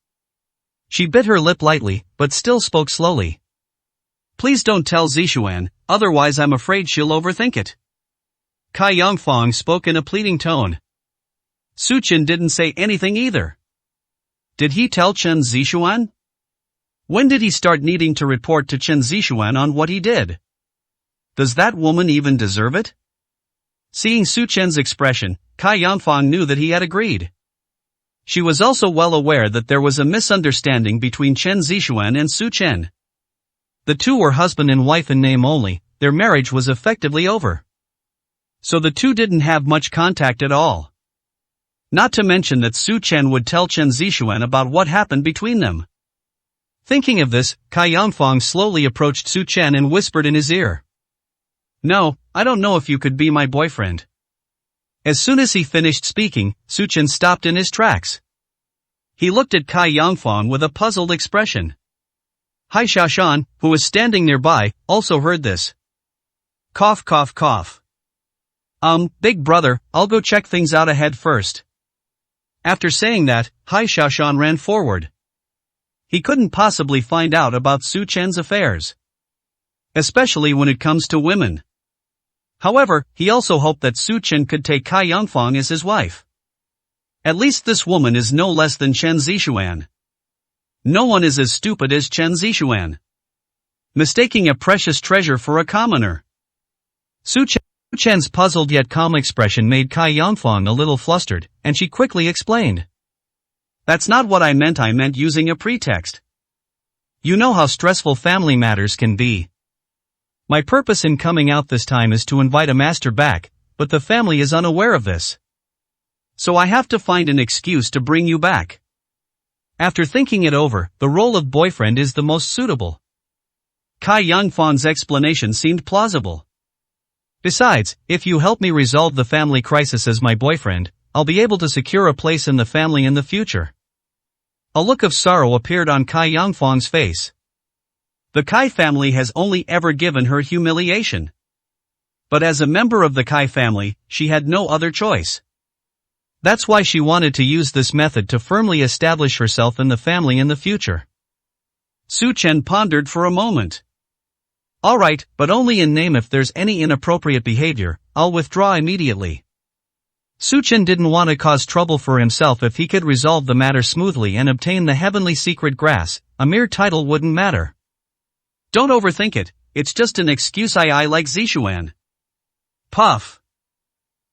She bit her lip lightly, but still spoke slowly. Please don't tell Zixuan, otherwise I'm afraid she'll overthink it. Kai Yangfang spoke in a pleading tone. Su Chen didn't say anything either. Did he tell Chen Zixuan? When did he start needing to report to Chen Zixuan on what he did? Does that woman even deserve it? Seeing Su Chen's expression, Kai Yangfang knew that he had agreed. She was also well aware that there was a misunderstanding between Chen Zixuan and Su Chen. The two were husband and wife in name only, their marriage was effectively over. So the two didn't have much contact at all. Not to mention that Su Chen would tell Chen Zixuan about what happened between them. Thinking of this, Kai Yangfang slowly approached Su Chen and whispered in his ear. No, I don't know if you could be my boyfriend. As soon as he finished speaking, Su Chen stopped in his tracks. He looked at Kai Yangfang with a puzzled expression. Hai Xiaoshan, who was standing nearby, also heard this. Cough cough cough. Big brother, I'll go check things out ahead first. After saying that, Hai Xiaoshan ran forward. He couldn't possibly find out about Su Chen's affairs. Especially when it comes to women. However, he also hoped that Su Chen could take Kai Yangfang as his wife. At least this woman is no less than Chen Zixuan. No one is as stupid as Chen Zixuan. Mistaking a precious treasure for a commoner. Su Chen's puzzled yet calm expression made Kai Yangfang a little flustered, and she quickly explained. That's not what I meant using a pretext. You know how stressful family matters can be. My purpose in coming out this time is to invite a master back, but the family is unaware of this. So I have to find an excuse to bring you back. After thinking it over, the role of boyfriend is the most suitable. Kai Yangfang's explanation seemed plausible. Besides, if you help me resolve the family crisis as my boyfriend, I'll be able to secure a place in the family in the future. A look of sorrow appeared on Kai Yangfang's face. The Kai family has only ever given her humiliation. But as a member of the Kai family, she had no other choice. That's why she wanted to use this method to firmly establish herself in the family in the future. Su Chen pondered for a moment. Alright, but only in name. If there's any inappropriate behavior, I'll withdraw immediately. Su Chen didn't want to cause trouble for himself. If he could resolve the matter smoothly and obtain the heavenly secret grass, a mere title wouldn't matter. Don't overthink it, it's just an excuse. I like Zishuan. Puff.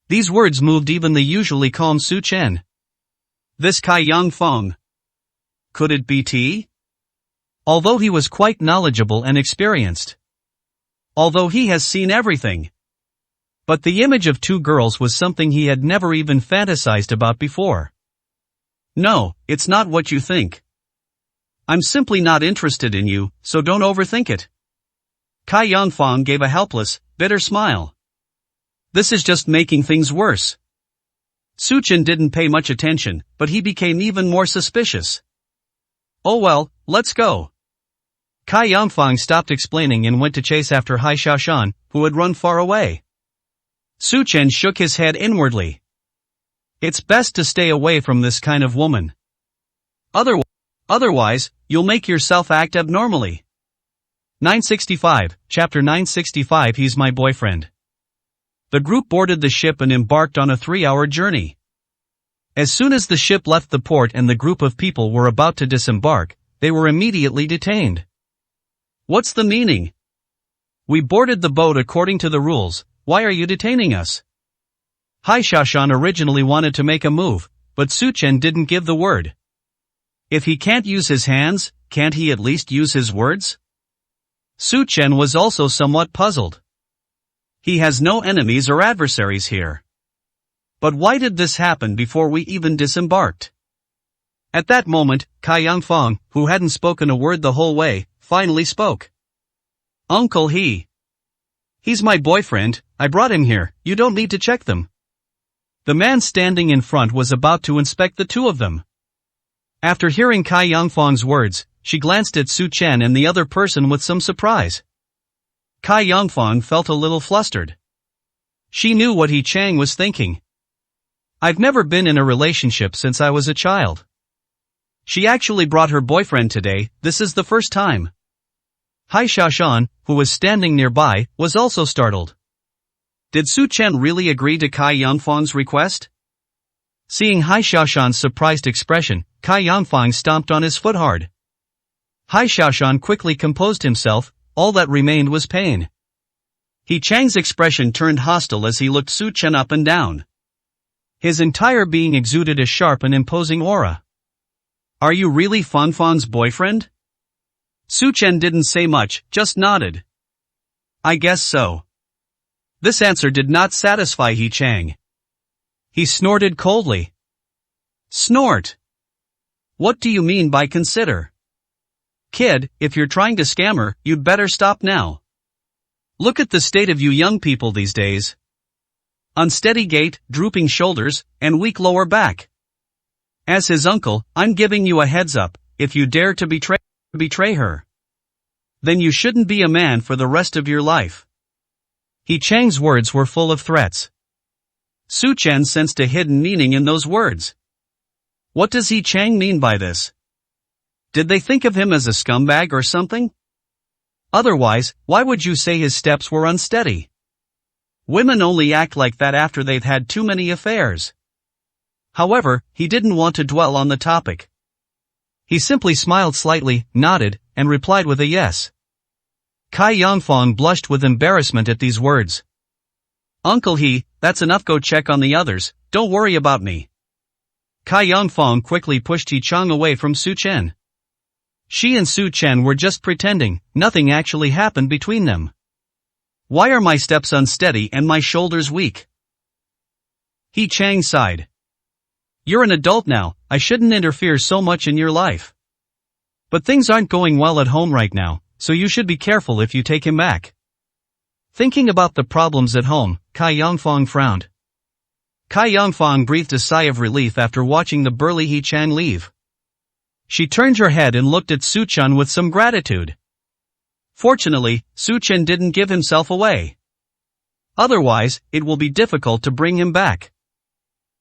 These words moved even the usually calm Su Chen. This Kai Yangfang. Could it be tea? Although he was quite knowledgeable and experienced. Although he has seen everything. But the image of two girls was something he had never even fantasized about before. No, it's not what you think. I'm simply not interested in you, so don't overthink it. Kai Yangfang gave a helpless, bitter smile. This is just making things worse. Su Chen didn't pay much attention, but he became even more suspicious. Oh well, let's go. Kai Yangfang stopped explaining and went to chase after Hai Xiaoshan, who had run far away. Su Chen shook his head inwardly. It's best to stay away from this kind of woman. Otherwise, you'll make yourself act abnormally. 965, Chapter 965. He's my boyfriend. The group boarded the ship and embarked on a 3-hour journey. As soon as the ship left the port and the group of people were about to disembark, they were immediately detained. What's the meaning? We boarded the boat according to the rules, why are you detaining us? Hai Xiaoshan originally wanted to make a move, but Su Chen didn't give the word. If he can't use his hands, can't he at least use his words? Su Chen was also somewhat puzzled. He has no enemies or adversaries here. But why did this happen before we even disembarked? At that moment, Kai Yangfang, who hadn't spoken a word the whole way, finally spoke. Uncle He's my boyfriend, I brought him here, you don't need to check them. The man standing in front was about to inspect the two of them. After hearing Kai Yangfang's words, she glanced at Su Chen and the other person with some surprise. Kai Yangfang felt a little flustered. She knew what He Chang was thinking. I've never been in a relationship since I was a child. She actually brought her boyfriend today, this is the first time. Hai Xiaoshan, who was standing nearby, was also startled. Did Su Chen really agree to Kai Yangfang's request? Seeing Hai Xiaoshan's surprised expression, Kai Yangfang stomped on his foot hard. Hai Xiaoshan quickly composed himself, all that remained was pain. He Chang's expression turned hostile as he looked Su Chen up and down. His entire being exuded a sharp and imposing aura. Are you really Fanfan's boyfriend? Su Chen didn't say much, just nodded. I guess so. This answer did not satisfy He Chang. He snorted coldly. Snort. What do you mean by consider? Kid, if you're trying to scam her, you'd better stop now. Look at the state of you young people these days. Unsteady gait, drooping shoulders, and weak lower back. As his uncle, I'm giving you a heads up, if you dare to betray her. Then you shouldn't be a man for the rest of your life. He Chang's words were full of threats. Su Chen sensed a hidden meaning in those words. What does He Chang mean by this? Did they think of him as a scumbag or something? Otherwise, why would you say his steps were unsteady? Women only act like that after they've had too many affairs. However, he didn't want to dwell on the topic. He simply smiled slightly, nodded, and replied with a yes. Kai Yangfang blushed with embarrassment at these words. Uncle that's enough, go check on the others, don't worry about me. Kai Yangfang quickly pushed He Chang away from Su Chen. She and Su Chen were just pretending, nothing actually happened between them. Why are my steps unsteady and my shoulders weak? He Chang sighed. You're an adult now, I shouldn't interfere so much in your life. But things aren't going well at home right now, so you should be careful if you take him back. Thinking about the problems at home, Kai Yongfang frowned. Kai Yongfang breathed a sigh of relief after watching the burly He Chan leave. She turned her head and looked at Su Chen with some gratitude. Fortunately, Su Chen didn't give himself away. Otherwise, it will be difficult to bring him back.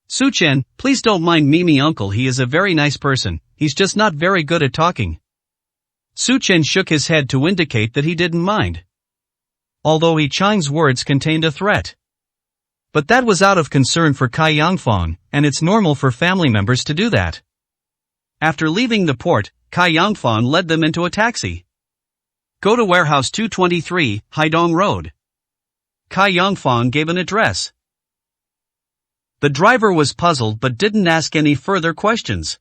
Su Chen, please don't mind Mimi uncle, he is a very nice person, he's just not very good at talking. Su Chen shook his head to indicate that he didn't mind. Although He Chang's words contained a threat. But that was out of concern for Kai Yongfang, and it's normal for family members to do that. After leaving the port, Kai Yongfang led them into a taxi. Go to warehouse 223, Haidong Road. Kai Yongfang gave an address. The driver was puzzled but didn't ask any further questions.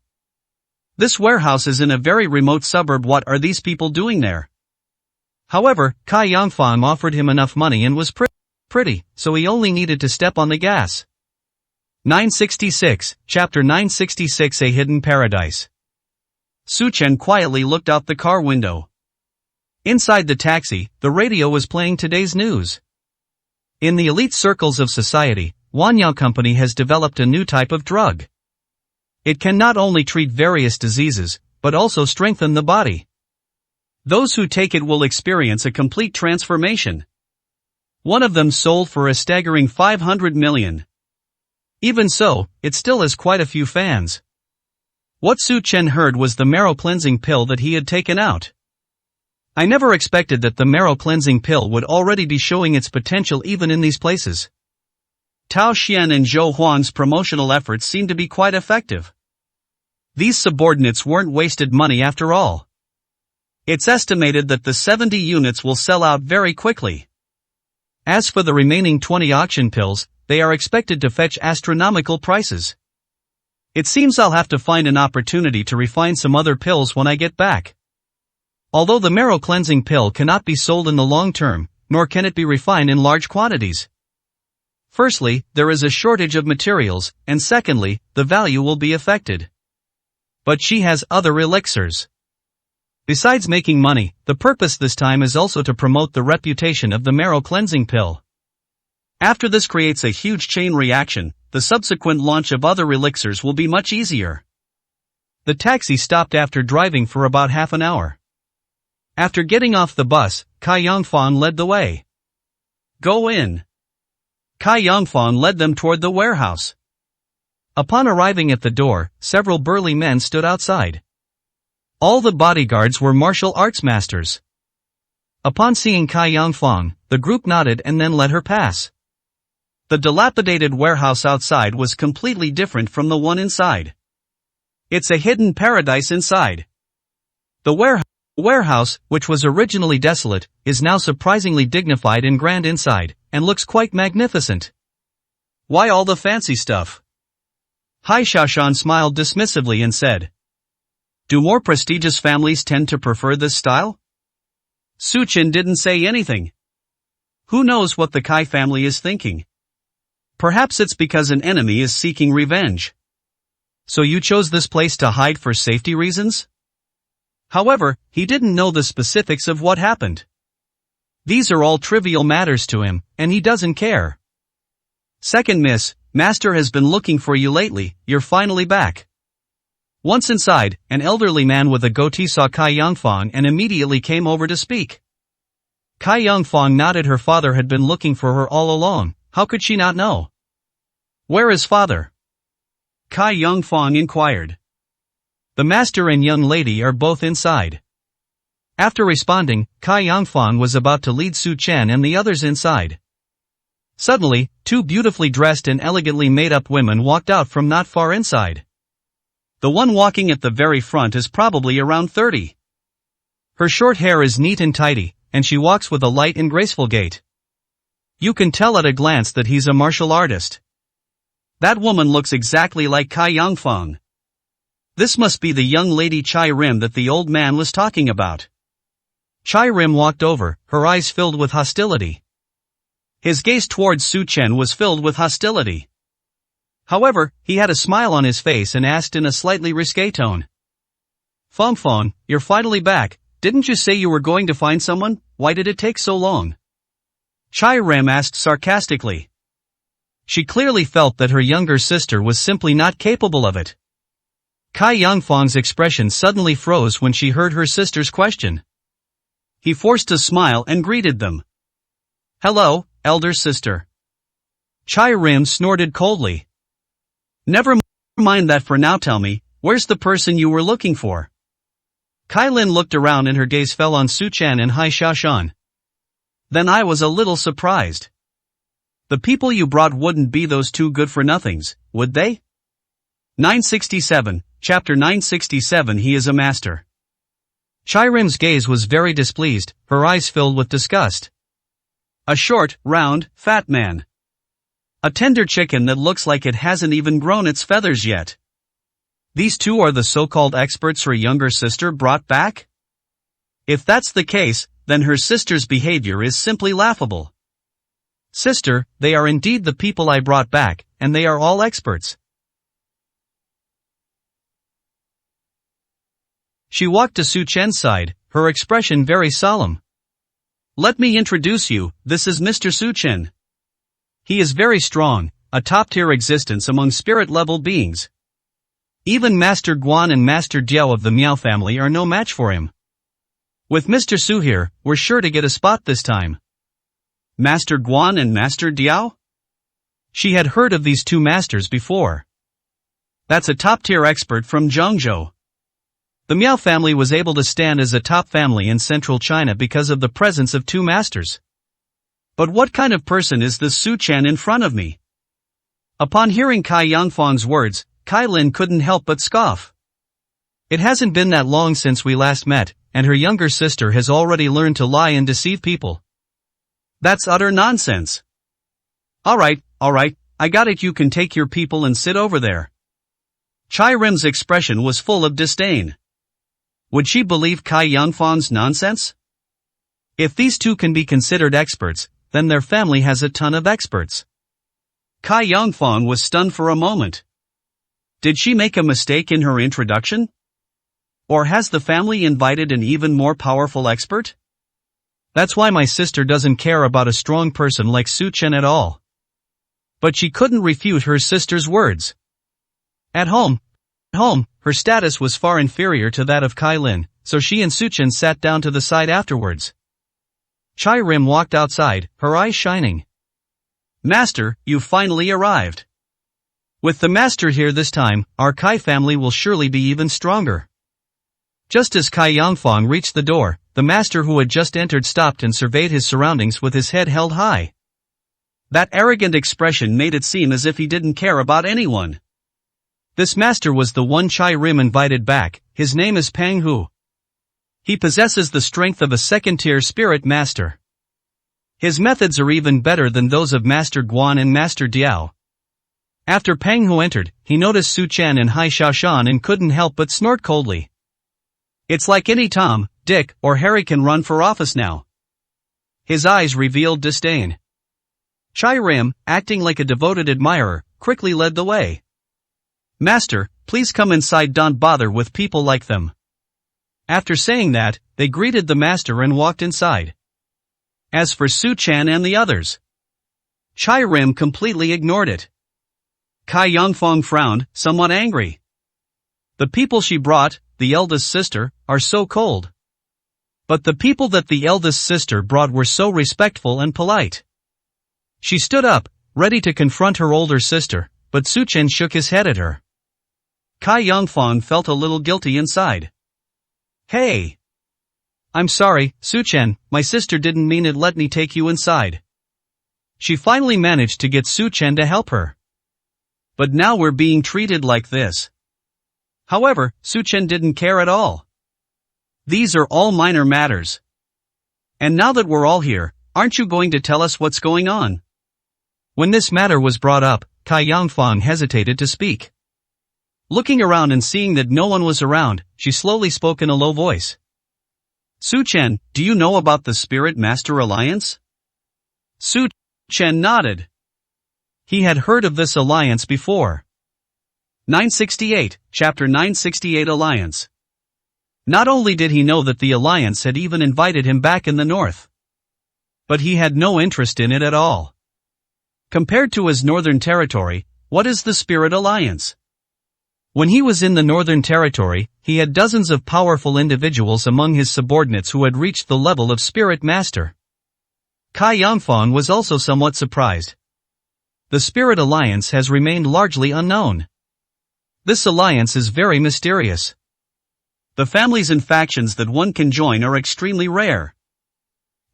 This warehouse is in a very remote suburb. What are these people doing there? However, Kai Yongfang offered him enough money and was pretty, so he only needed to step on the gas. 966, Chapter 966, A Hidden Paradise. Su Chen quietly looked out the car window. Inside the taxi, the radio was playing today's news. In the elite circles of society, Wanyao Company has developed a new type of drug. It can not only treat various diseases, but also strengthen the body. Those who take it will experience a complete transformation. One of them sold for a staggering 500 million. Even so, it still has quite a few fans. What Su Chen heard was the marrow cleansing pill that he had taken out. I never expected that the marrow cleansing pill would already be showing its potential even in these places. Tao Xian and Zhou Huan's promotional efforts seemed to be quite effective. These subordinates weren't wasted money after all. It's estimated that the 70 units will sell out very quickly. As for the remaining 20 auction pills, they are expected to fetch astronomical prices. It seems I'll have to find an opportunity to refine some other pills when I get back. Although the marrow cleansing pill cannot be sold in the long term, nor can it be refined in large quantities. Firstly, there is a shortage of materials, and secondly, the value will be affected. But she has other elixirs. Besides making money, the purpose this time is also to promote the reputation of the marrow cleansing pill. After this creates a huge chain reaction, the subsequent launch of other elixirs will be much easier. The taxi stopped after driving for about half an hour. After getting off the bus, Kai Yongfang led the way. Go in. Kai Yongfang led them toward the warehouse. Upon arriving at the door, several burly men stood outside. All the bodyguards were martial arts masters. Upon seeing Kai Yongfang, the group nodded and then let her pass. The dilapidated warehouse outside was completely different from the one inside. It's a hidden paradise inside. The warehouse, which was originally desolate, is now surprisingly dignified and grand inside, and looks quite magnificent. Why all the fancy stuff? Hai Xiaoshan smiled dismissively and said, do more prestigious families tend to prefer this style? Su Chen didn't say anything. Who knows what the Kai family is thinking? Perhaps it's because an enemy is seeking revenge. So you chose this place to hide for safety reasons? However, he didn't know the specifics of what happened. These are all trivial matters to him, and he doesn't care. Second miss, Master has been looking for you lately, you're finally back. Once inside, an elderly man with a goatee saw Kai Yongfang and immediately came over to speak. Kai Yongfang nodded. Her father had been looking for her all along, how could she not know? Where is father? Kai Yongfang inquired. The master and young lady are both inside. After responding, Kai Yongfang was about to lead Su Chen and the others inside. Suddenly, two beautifully dressed and elegantly made-up women walked out from not far inside. The one walking at the very front is probably around 30. Her short hair is neat and tidy, and she walks with a light and graceful gait. You can tell at a glance that he's a martial artist. That woman looks exactly like Kai Yongfang. This must be the young lady Chai Rim that the old man was talking about. Chai Rim walked over, her eyes filled with hostility. His gaze towards Su Chen was filled with hostility. However, he had a smile on his face and asked in a slightly risque tone. Fong Fong, you're finally back, didn't you say you were going to find someone? Why did it take so long? Chai Rim asked sarcastically. She clearly felt that her younger sister was simply not capable of it. Kai Yangfang's expression suddenly froze when she heard her sister's question. He forced a smile and greeted them. Hello, elder sister. Chai Rim snorted coldly. Never mind that for now. Tell me, where's the person you were looking for? Kai Lin looked around and her gaze fell on Su Chen and Hai Xiaoshan. Then I was a little surprised. The people you brought wouldn't be those two good-for-nothings, would they? 967, Chapter 967. He is a master. Chai Rim's gaze was very displeased, her eyes filled with disgust. A short, round, fat man. A tender chicken that looks like it hasn't even grown its feathers yet. These two are the so-called experts her younger sister brought back? If that's the case, then her sister's behavior is simply laughable. Sister, they are indeed the people I brought back, and they are all experts. She walked to Su Chen's side, her expression very solemn. Let me introduce you, this is Mr. Su Chen. He is very strong, a top-tier existence among spirit-level beings. Even Master Guan and Master Diao of the Miao family are no match for him. With Mr. Su here, we're sure to get a spot this time. Master Guan and Master Diao? She had heard of these two masters before. That's a top-tier expert from Zhengzhou. The Miao family was able to stand as a top family in central China because of the presence of two masters. But what kind of person is this Su Chen in front of me? Upon hearing Kai Yangfang's words, Kai Lin couldn't help but scoff. It hasn't been that long since we last met, and her younger sister has already learned to lie and deceive people. That's utter nonsense. Alright, I got it. You can take your people and sit over there. Chai Rim's expression was full of disdain. Would she believe Kai Yangfang's nonsense? If these two can be considered experts, then their family has a ton of experts. Kai Yangfang was stunned for a moment. Did she make a mistake in her introduction? Or has the family invited an even more powerful expert? That's why my sister doesn't care about a strong person like Su Chen at all. But she couldn't refute her sister's words. At home, her status was far inferior to that of Kai Lin, so she and Su Chen sat down to the side afterwards. Chai Rim walked outside, her eyes shining. Master, you've finally arrived. With the master here this time, our Kai family will surely be even stronger. Just as Kai Yangfang reached the door, the master who had just entered stopped and surveyed his surroundings with his head held high. That arrogant expression made it seem as if he didn't care about anyone. This master was the one Chai Rim invited back. His name is Peng Hu. He possesses the strength of a second-tier spirit master. His methods are even better than those of Master Guan and Master Diao. After Peng Hu entered, he noticed Su Chen and Hai Xiaoshan and couldn't help but snort coldly. It's like any Tom, Dick, or Harry can run for office now. His eyes revealed disdain. Chai Rim, acting like a devoted admirer, quickly led the way. Master, please come inside. Don't bother with people like them. After saying that, they greeted the master and walked inside. As for Su Chen and the others, Chai Rim completely ignored it. Kai Yangfang frowned, somewhat angry. The people she brought, the eldest sister, are so cold. But the people that the eldest sister brought were so respectful and polite. She stood up, ready to confront her older sister, but Su Chen shook his head at her. Kai Yangfang felt a little guilty inside. Hey! I'm sorry, Su Chen, my sister didn't mean it. Let me take you inside. She finally managed to get Su Chen to help her. But now we're being treated like this. However, Su Chen didn't care at all. These are all minor matters. And now that we're all here, aren't you going to tell us what's going on? When this matter was brought up, Kai Yangfang hesitated to speak. Looking around and seeing that no one was around, she slowly spoke in a low voice. Su Chen, do you know about the Spirit Master Alliance? Su Chen nodded. He had heard of this alliance before. 968, Chapter 968 Alliance. Not only did he know that the Alliance had even invited him back in the north, but he had no interest in it at all. Compared to his northern territory, what is the Spirit Alliance? When he was in the Northern Territory, he had dozens of powerful individuals among his subordinates who had reached the level of Spirit Master. Kai Yangfang was also somewhat surprised. The Spirit Alliance has remained largely unknown. This alliance is very mysterious. The families and factions that one can join are extremely rare.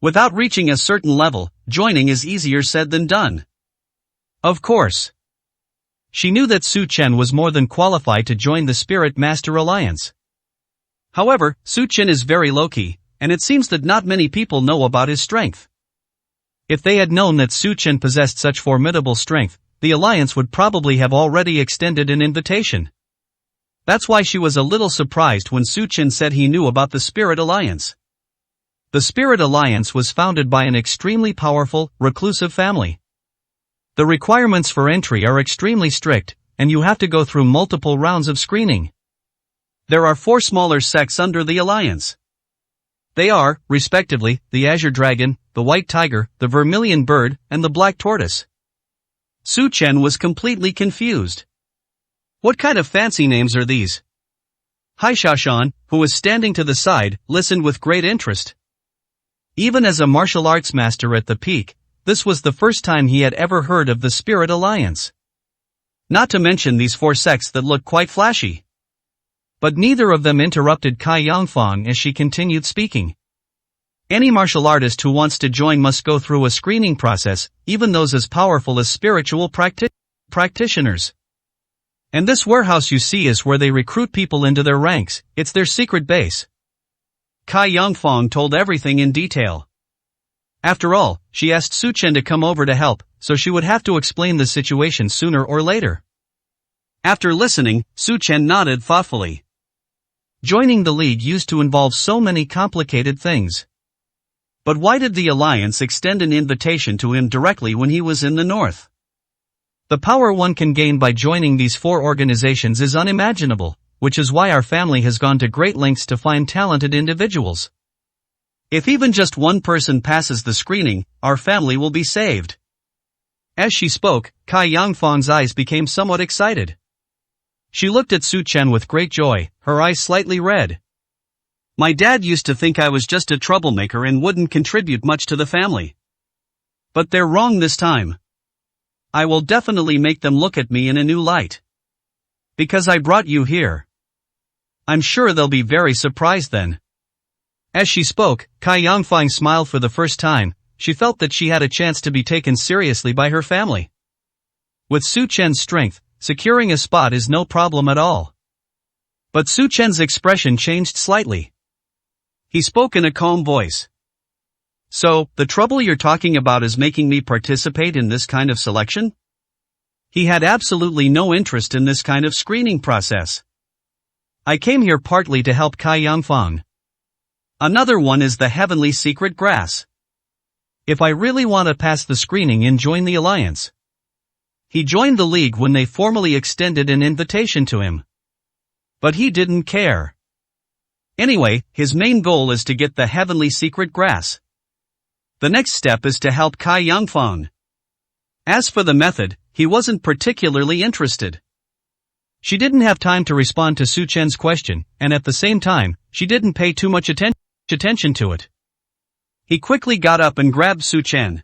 Without reaching a certain level, joining is easier said than done. Of course. She knew that Su Chen was more than qualified to join the Spirit Master Alliance. However, Su Chen is very low-key, and it seems that not many people know about his strength. If they had known that Su Chen possessed such formidable strength, the Alliance would probably have already extended an invitation. That's why she was a little surprised when Su Chen said he knew about the Spirit Alliance. The Spirit Alliance was founded by an extremely powerful, reclusive family. The requirements for entry are extremely strict, and you have to go through multiple rounds of screening. There are 4 smaller sects under the Alliance. They are, respectively, the Azure Dragon, the White Tiger, the Vermilion Bird, and the Black Tortoise. Su Chen was completely confused. What kind of fancy names are these? Hai Shashan, who was standing to the side, listened with great interest. Even as a martial arts master at the peak, this was the first time he had ever heard of the Spirit Alliance. Not to mention these 4 sects that look quite flashy. But neither of them interrupted Kai Yangfang as she continued speaking. Any martial artist who wants to join must go through a screening process, even those as powerful as spiritual practitioners. And this warehouse you see is where they recruit people into their ranks, it's their secret base. Kai Yangfang told everything in detail. After all, she asked Su Chen to come over to help, so she would have to explain the situation sooner or later. After listening, Su Chen nodded thoughtfully. Joining the League used to involve so many complicated things. But why did the Alliance extend an invitation to him directly when he was in the north? The power one can gain by joining these 4 organizations is unimaginable, which is why our family has gone to great lengths to find talented individuals. If even just one person passes the screening, our family will be saved. As she spoke, Kai Yangfang's eyes became somewhat excited. She looked at Su Chen with great joy, her eyes slightly red. My dad used to think I was just a troublemaker and wouldn't contribute much to the family. But they're wrong this time. I will definitely make them look at me in a new light. Because I brought you here. I'm sure they'll be very surprised then. As she spoke, Kai Yangfang smiled for the first time. She felt that she had a chance to be taken seriously by her family. With Su Chen's strength, securing a spot is no problem at all. But Su Chen's expression changed slightly. He spoke in a calm voice. So, the trouble you're talking about is making me participate in this kind of selection? He had absolutely no interest in this kind of screening process. I came here partly to help Kai Yangfang. Another one is the Heavenly Secret Grass. If I really want to pass the screening and join the Alliance. He joined the League when they formally extended an invitation to him. But he didn't care. Anyway, his main goal is to get the Heavenly Secret Grass. The next step is to help Kai Yangfang. As for the method, he wasn't particularly interested. She didn't have time to respond to Su Chen's question, and at the same time, she didn't pay too much attention to it. He quickly got up and grabbed Su Chen.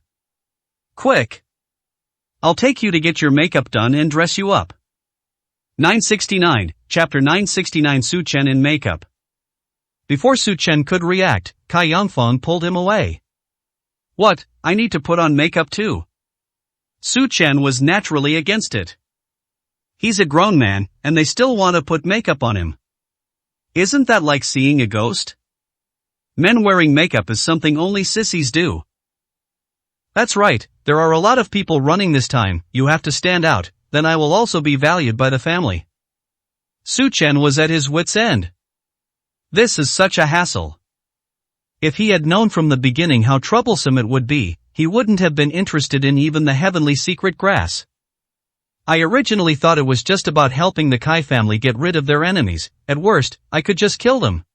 Quick! I'll take you to get your makeup done and dress you up. 969, Chapter 969 Su Chen in makeup. Before Su Chen could react, Kai Yangfang pulled him away. What, I need to put on makeup too? Su Chen was naturally against it. He's a grown man, and they still want to put makeup on him. Isn't that like seeing a ghost? Men wearing makeup is something only sissies do. That's right, there are a lot of people running this time, you have to stand out, then I will also be valued by the family. Su Chen was at his wit's end. This is such a hassle. If he had known from the beginning how troublesome it would be, he wouldn't have been interested in even the Heavenly Secret Grass. I originally thought it was just about helping the Kai family get rid of their enemies, at worst, I could just kill them.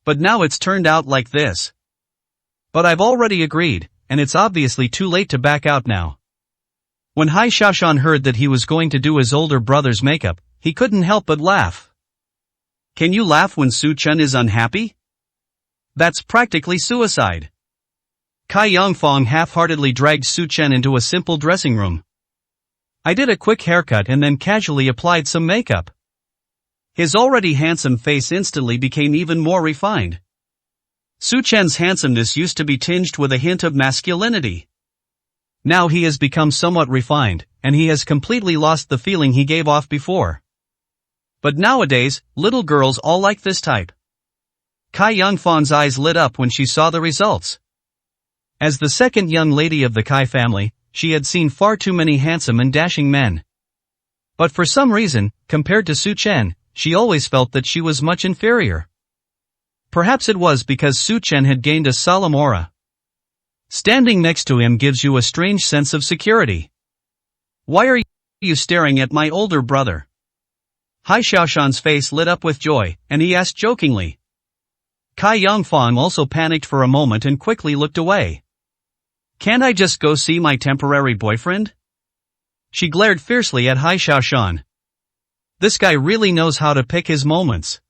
But now it's turned out like this. But I've already agreed, and it's obviously too late to back out now. When Hai Xiaoshan heard that he was going to do his older brother's makeup, he couldn't help but laugh. Can you laugh when Su Chen is unhappy? That's practically suicide. Cai Yongfang half-heartedly dragged Su Chen into a simple dressing room. I did a quick haircut and then casually applied some makeup. His already handsome face instantly became even more refined. Su Chen's handsomeness used to be tinged with a hint of masculinity. Now he has become somewhat refined, and he has completely lost the feeling he gave off before. But nowadays, little girls all like this type. Cai Yongfang's eyes lit up when she saw the results. As the second young lady of the Cai family, she had seen far too many handsome and dashing men. But for some reason, compared to Su Chen, she always felt that she was much inferior. Perhaps it was because Su Chen had gained a solemn aura. Standing next to him gives you a strange sense of security. Why are you staring at my older brother? Hai Xiaoshan's face lit up with joy, and he asked jokingly. Cai Yongfang also panicked for a moment and quickly looked away. Can't I just go see my temporary boyfriend? She glared fiercely at Hai Xiaoshan. This guy really knows how to pick his moments.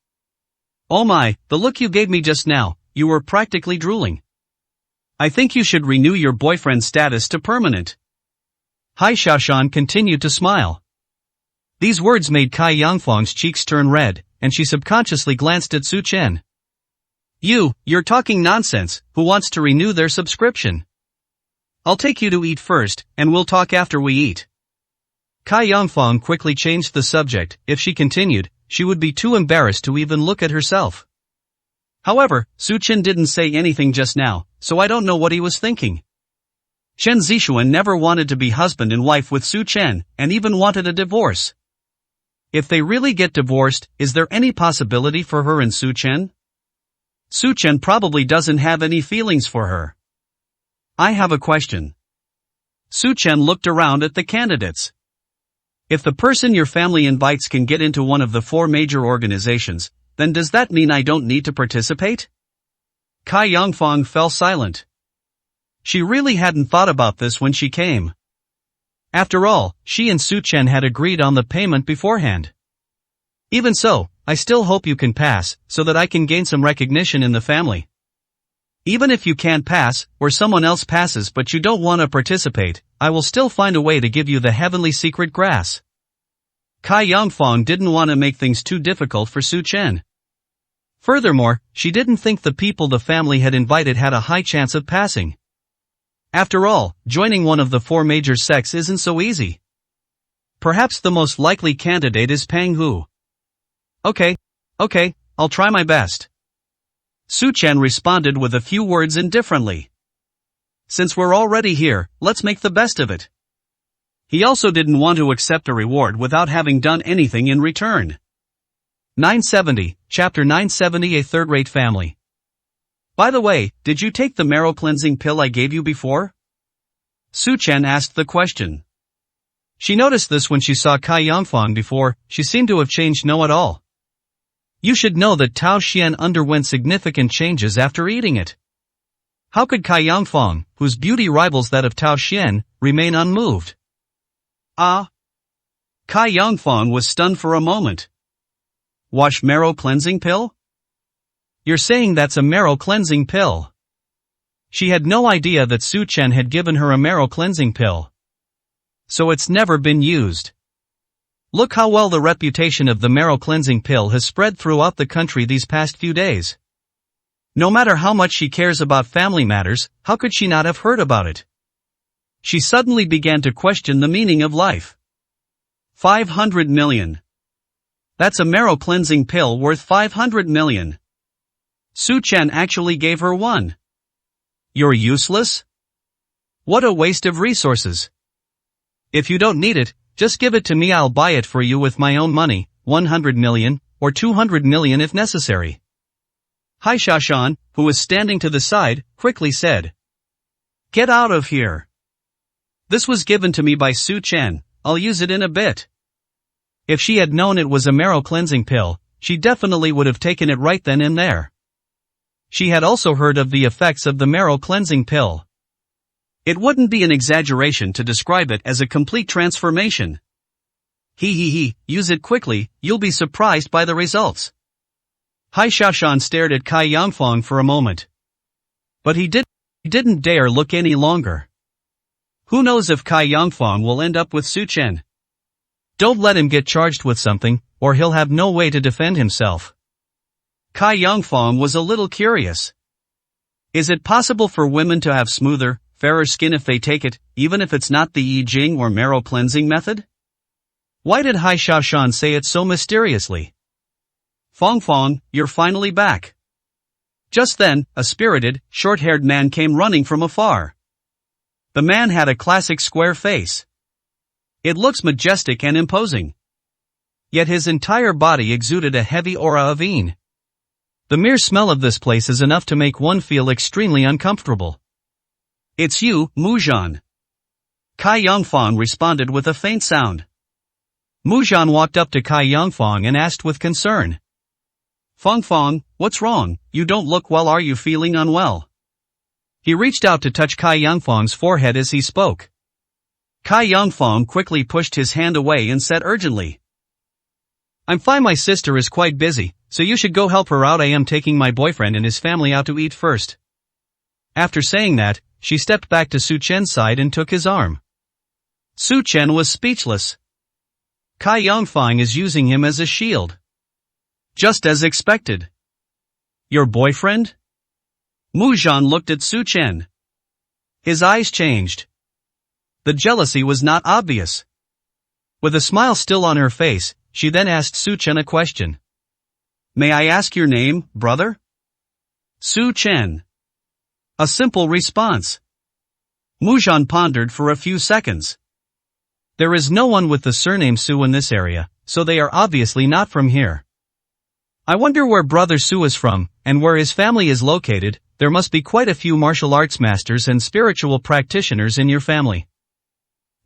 Oh my, the look you gave me just now, you were practically drooling. I think you should renew your boyfriend's status to permanent. Hai Xiaoshan continued to smile. These words made Cai Yongfang's cheeks turn red, and she subconsciously glanced at Su Chen. You're talking nonsense. Who wants to renew their subscription? I'll take you to eat first, and we'll talk after we eat. Cai Yongfang quickly changed the subject. If she continued, she would be too embarrassed to even look at herself. However, Su Chen didn't say anything just now, so I don't know what he was thinking. Chen Zixuan never wanted to be husband and wife with Su Chen, and even wanted a divorce. If they really get divorced, is there any possibility for her and Su Chen? Su Chen probably doesn't have any feelings for her. I have a question. Su Chen looked around at the candidates. If the person your family invites can get into one of the 4 major organizations, then does that mean I don't need to participate? Cai Yongfang fell silent. She really hadn't thought about this when she came. After all, she and Su Chen had agreed on the payment beforehand. Even so, I still hope you can pass, so that I can gain some recognition in the family. Even if you can't pass, or someone else passes but you don't want to participate, I will still find a way to give you the heavenly secret grass. Cai Yongfang didn't want to make things too difficult for Su Chen. Furthermore, she didn't think the people the family had invited had a high chance of passing. After all, joining one of the 4 major sects isn't so easy. Perhaps the most likely candidate is Pang Hu. Okay, I'll try my best. Su Chen responded with a few words indifferently. Since we're already here, let's make the best of it. He also didn't want to accept a reward without having done anything in return. 970, Chapter 970 A Third-Rate Family. By the way, did you take the marrow cleansing pill I gave you before? Su Chen asked the question. She noticed this when she saw Cai Yongfang before. She seemed to have changed no at all. You should know that Tao Xian underwent significant changes after eating it. How could Cai Yongfang, whose beauty rivals that of Tao Xian, remain unmoved? Ah! Cai Yongfang was stunned for a moment. Wash marrow cleansing pill? You're saying that's a marrow cleansing pill? She had no idea that Su Chen had given her a marrow cleansing pill. So it's never been used. Look how well the reputation of the marrow cleansing pill has spread throughout the country these past few days. No matter how much she cares about family matters, how could she not have heard about it? She suddenly began to question the meaning of life. 500 million. That's a marrow cleansing pill worth 500 million. Su Chen actually gave her one. You're useless? What a waste of resources. If you don't need it, just give it to me. I'll buy it for you with my own money, 100 million, or 200 million if necessary. Hai Xiaoshan, who was standing to the side, quickly said. Get out of here. This was given to me by Su Chen, I'll use it in a bit. If she had known it was a marrow cleansing pill, she definitely would have taken it right then and there. She had also heard of the effects of the marrow cleansing pill. It wouldn't be an exaggeration to describe it as a complete transformation. Use it quickly, you'll be surprised by the results. Hai Xiaoshan stared at Cai Yangfang for a moment. But he didn't dare look any longer. Who knows if Cai Yangfang will end up with Su Chen? Don't let him get charged with something, or he'll have no way to defend himself. Cai Yangfang was a little curious. Is it possible for women to have smoother, fairer skin if they take it, even if it's not the Yi Jing or marrow cleansing method? Why did Hai Xiaoshan say it so mysteriously? Fong, you're finally back. Just then, a spirited, short-haired man came running from afar. The man had a classic square face. It looks majestic and imposing. Yet his entire body exuded a heavy aura of Yin. The mere smell of this place is enough to make one feel extremely uncomfortable. It's you, Muzhan. Cai Yangfang responded with a faint sound. Muzhan walked up to Cai Yangfang and asked with concern. Fong, what's wrong? You don't look well. Are you feeling unwell? He reached out to touch Cai Yangfang's forehead as he spoke. Cai Yangfang quickly pushed his hand away and said urgently. I'm fine, my sister is quite busy, so you should go help her out. I am taking my boyfriend and his family out to eat first. After saying that, she stepped back to Su Chen's side and took his arm. Su Chen was speechless. Cai Yangfang is using him as a shield. Just as expected. Your boyfriend? Muzhan looked at Su Chen. His eyes changed. The jealousy was not obvious. With a smile still on her face, she then asked Su Chen a question. May I ask your name, brother? Su Chen. A simple response. Muzhan pondered for a few seconds. There is no one with the surname Su in this area, so they are obviously not from here. I wonder where brother Su is from, and where his family is located. There must be quite a few martial arts masters and spiritual practitioners in your family.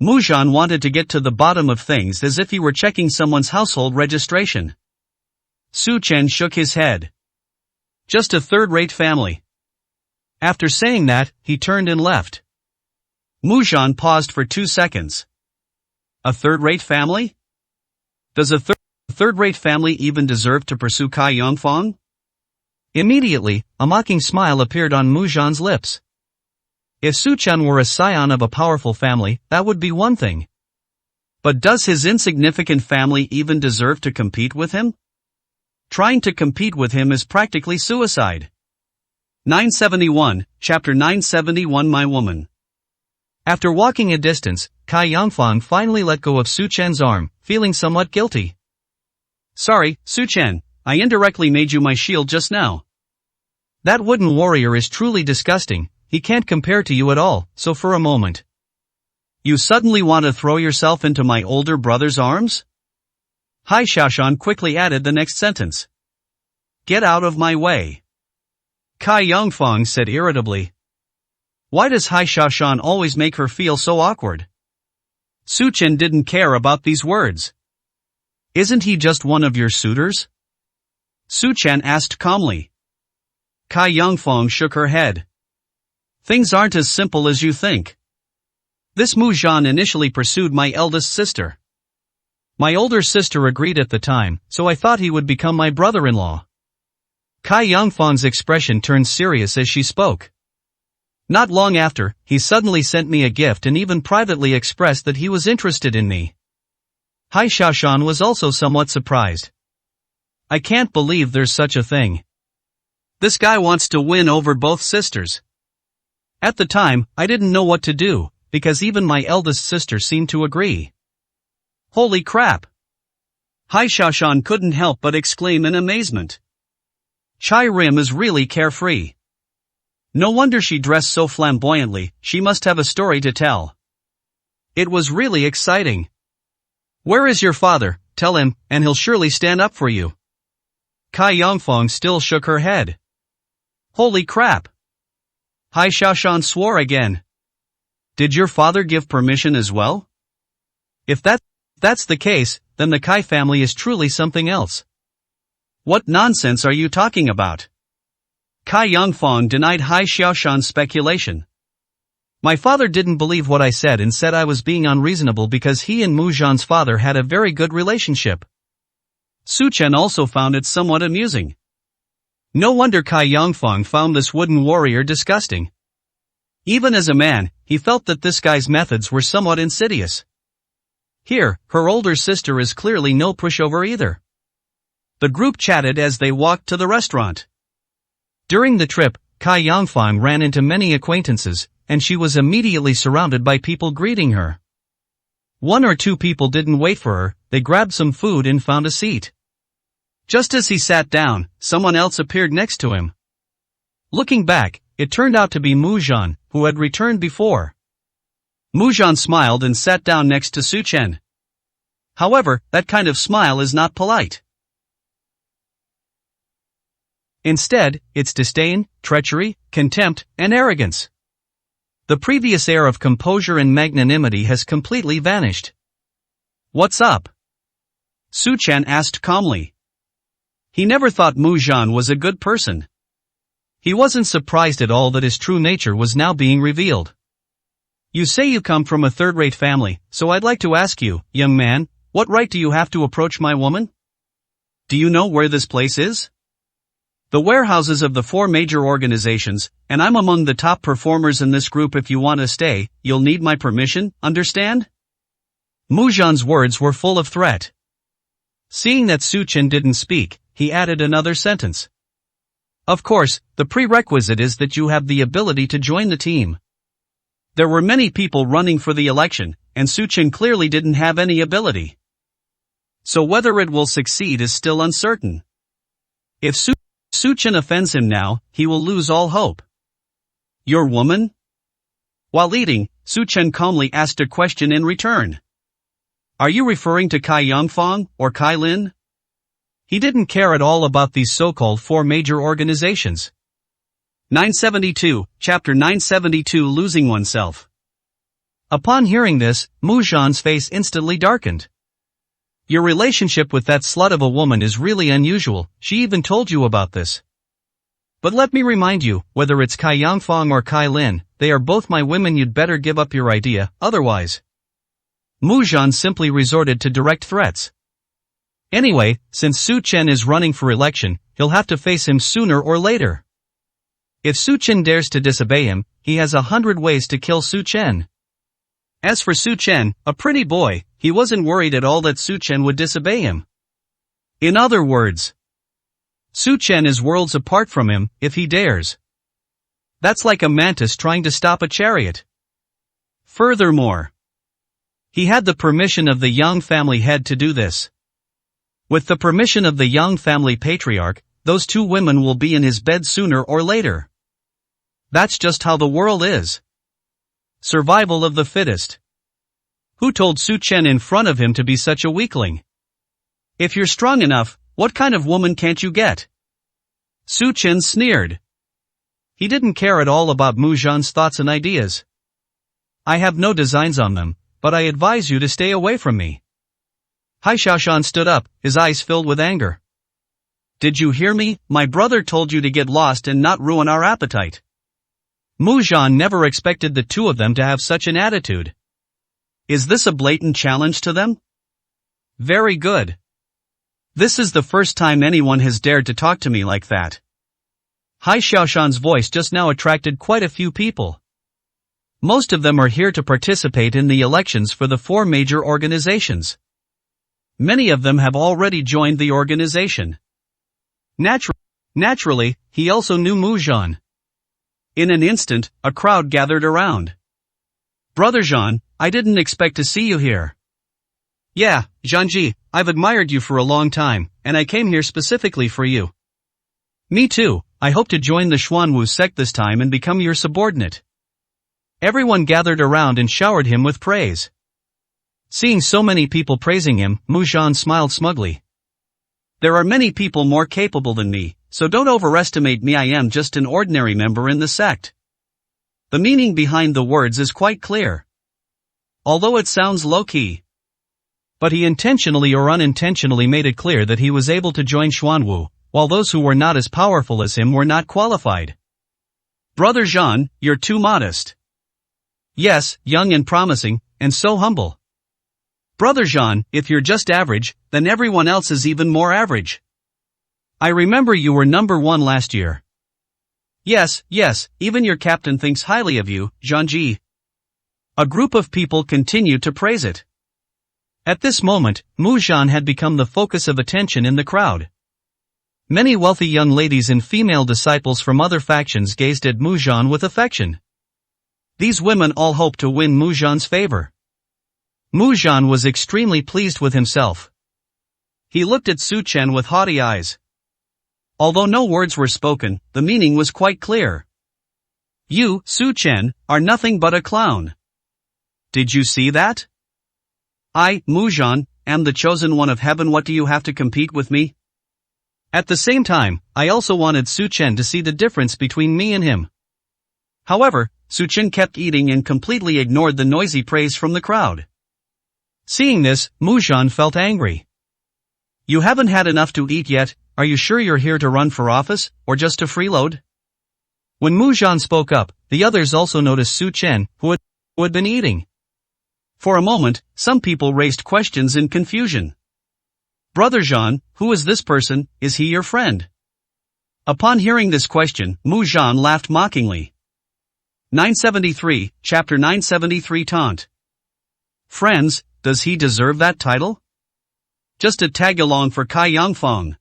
Muzhan wanted to get to the bottom of things as if he were checking someone's household registration. Su Chen shook his head. Just a third-rate family. After saying that, he turned and left. Muzhan paused for 2 seconds. A third-rate family? Does a third-rate family even deserve to pursue Cai Yangfang? Immediately, a mocking smile appeared on Muzhan's lips. If Su Chen were a scion of a powerful family, that would be one thing. But does his insignificant family even deserve to compete with him? Trying to compete with him is practically suicide. 971, Chapter 971 My Woman. After walking a distance, Cai Yangfang finally let go of Su Chen's arm, feeling somewhat guilty. Sorry, Su Chen, I indirectly made you my shield just now. That wooden warrior is truly disgusting, he can't compare to you at all, so for a moment. You suddenly want to throw yourself into my older brother's arms? Hai Xiaoshan quickly added the next sentence. Get out of my way. Cai Yangfang said irritably. Why does Hai Xiaoshan always make her feel so awkward? Su Chen didn't care about these words. Isn't he just one of your suitors? Su Chen asked calmly. Cai Yangfang shook her head. Things aren't as simple as you think. This Muzhan initially pursued my eldest sister. My older sister agreed at the time, so I thought he would become my brother-in-law. Cai Yangfang's expression turned serious as she spoke. Not long after, he suddenly sent me a gift and even privately expressed that he was interested in me. Hai Xiaoshan was also somewhat surprised. I can't believe there's such a thing. This guy wants to win over both sisters. At the time, I didn't know what to do, because even my eldest sister seemed to agree. Holy crap! Hai Xiaoshan couldn't help but exclaim in amazement. Chai Rim is really carefree. No wonder she dressed so flamboyantly, she must have a story to tell. It was really exciting. Where is your father? Tell him, and he'll surely stand up for you. Cai Yangfang still shook her head. Holy crap! Hai Xiaoshan swore again. Did your father give permission as well? If that's the case, then the Cai family is truly something else. What nonsense are you talking about? Cai Yongfang denied Hai Xiaoshan's speculation. My father didn't believe what I said and said I was being unreasonable because he and Mu Zhan's father had a very good relationship. Su Chen also found it somewhat amusing. No wonder Cai Yongfang found this wooden warrior disgusting. Even as a man, he felt that this guy's methods were somewhat insidious. Here, her older sister is clearly no pushover either. The group chatted as they walked to the restaurant. During the trip, Cai Yongfang ran into many acquaintances, and she was immediately surrounded by people greeting her. One or two people didn't wait for her, they grabbed some food and found a seat. Just as he sat down, someone else appeared next to him. Looking back, it turned out to be Mu Zhan, who had returned before. Mu Zhan smiled and sat down next to Su Chen. However, that kind of smile is not polite. Instead, it's disdain, treachery, contempt, and arrogance. The previous air of composure and magnanimity has completely vanished. What's up? Su Chen asked calmly. He never thought Mu Zhan was a good person. He wasn't surprised at all that his true nature was now being revealed. You say you come from a third-rate family, so I'd like to ask you, young man, what right do you have to approach my woman? Do you know where this place is? The warehouses of the 4 major organizations, and I'm among the top performers in this group. If you want to stay, you'll need my permission, understand? Mu Zhan's words were full of threat. Seeing that Su Chen didn't speak, he added another sentence. Of course, the prerequisite is that you have the ability to join the team. There were many people running for the election, and Su Chen clearly didn't have any ability. So whether it will succeed is still uncertain. If Su Chen offends him now, he will lose all hope. Your woman? While eating, Su Chen calmly asked a question in return. Are you referring to Cai Yongfang, or Kai Lin? He didn't care at all about these so-called 4 major organizations. 972, Chapter 972 Losing Oneself. Upon hearing this, Mu Zhan's face instantly darkened. Your relationship with that slut of a woman is really unusual, she even told you about this. But let me remind you, whether it's Cai Yongfang or Kai Lin, they are both my women. You'd better give up your idea, otherwise. Mu Zhan simply resorted to direct threats. Anyway, since Su Chen is running for election, he'll have to face him sooner or later. If Su Chen dares to disobey him, he has 100 ways to kill Su Chen. As for Su Chen, a pretty boy, he wasn't worried at all that Su Chen would disobey him. In other words, Su Chen is worlds apart from him, if he dares. That's like a mantis trying to stop a chariot. Furthermore, he had the permission of the Yang family head to do this. With the permission of the Yang family patriarch, those 2 women will be in his bed sooner or later. That's just how the world is. Survival of the fittest. Who told Su Chen in front of him to be such a weakling? If you're strong enough, what kind of woman can't you get? Su Chen sneered. He didn't care at all about Mu Zhan's thoughts and ideas. I have no designs on them, but I advise you to stay away from me. Hai Xiaoshan stood up, his eyes filled with anger. Did you hear me? My brother told you to get lost and not ruin our appetite. Mu Zhan never expected the 2 of them to have such an attitude. Is this a blatant challenge to them? Very good. This is the first time anyone has dared to talk to me like that. Hai Xiaoshan's voice just now attracted quite a few people. Most of them are here to participate in the elections for the 4 major organizations. Many of them have already joined the organization. Naturally, he also knew Mu Zhan. In an instant, a crowd gathered around. Brother Zhan, I didn't expect to see you here. Yeah, Zhanji, I've admired you for a long time, and I came here specifically for you. Me too, I hope to join the Xuanwu sect this time and become your subordinate. Everyone gathered around and showered him with praise. Seeing so many people praising him, Mu Zhan smiled smugly. There are many people more capable than me, so don't overestimate me. I am just an ordinary member in the sect. The meaning behind the words is quite clear. Although it sounds low-key. But he intentionally or unintentionally made it clear that he was able to join Xuanwu, while those who were not as powerful as him were not qualified. Brother Jean, you're too modest. Yes, young and promising, and so humble. Brother Jean, if you're just average, then everyone else is even more average. I remember you were number 1 last year. Yes, even your captain thinks highly of you, Jean-Ji. A group of people continued to praise it. At this moment, Mu Jean had become the focus of attention in the crowd. Many wealthy young ladies and female disciples from other factions gazed at Mu Jean with affection. These women all hoped to win Mu Jean's favor. Mu Jean was extremely pleased with himself. He looked at Su Chen with haughty eyes. Although no words were spoken, the meaning was quite clear. You, Su Chen, are nothing but a clown. Did you see that? I, Mu Jean, am the chosen one of heaven. What do you have to compete with me? At the same time, I also wanted Su Chen to see the difference between me and him. However, Su Chen kept eating and completely ignored the noisy praise from the crowd. Seeing this, Mu Jean felt angry. You haven't had enough to eat yet, are you sure you're here to run for office, or just to freeload? When Mu Jean spoke up, the others also noticed Su Chen, who had been eating. For a moment, some people raised questions in confusion. Brother Jean, who is this person, is he your friend? Upon hearing this question, Mu Jean laughed mockingly. 973, Chapter 973 Taunt. Friends, does he deserve that title? Just a tag-along for Cai Yangfang.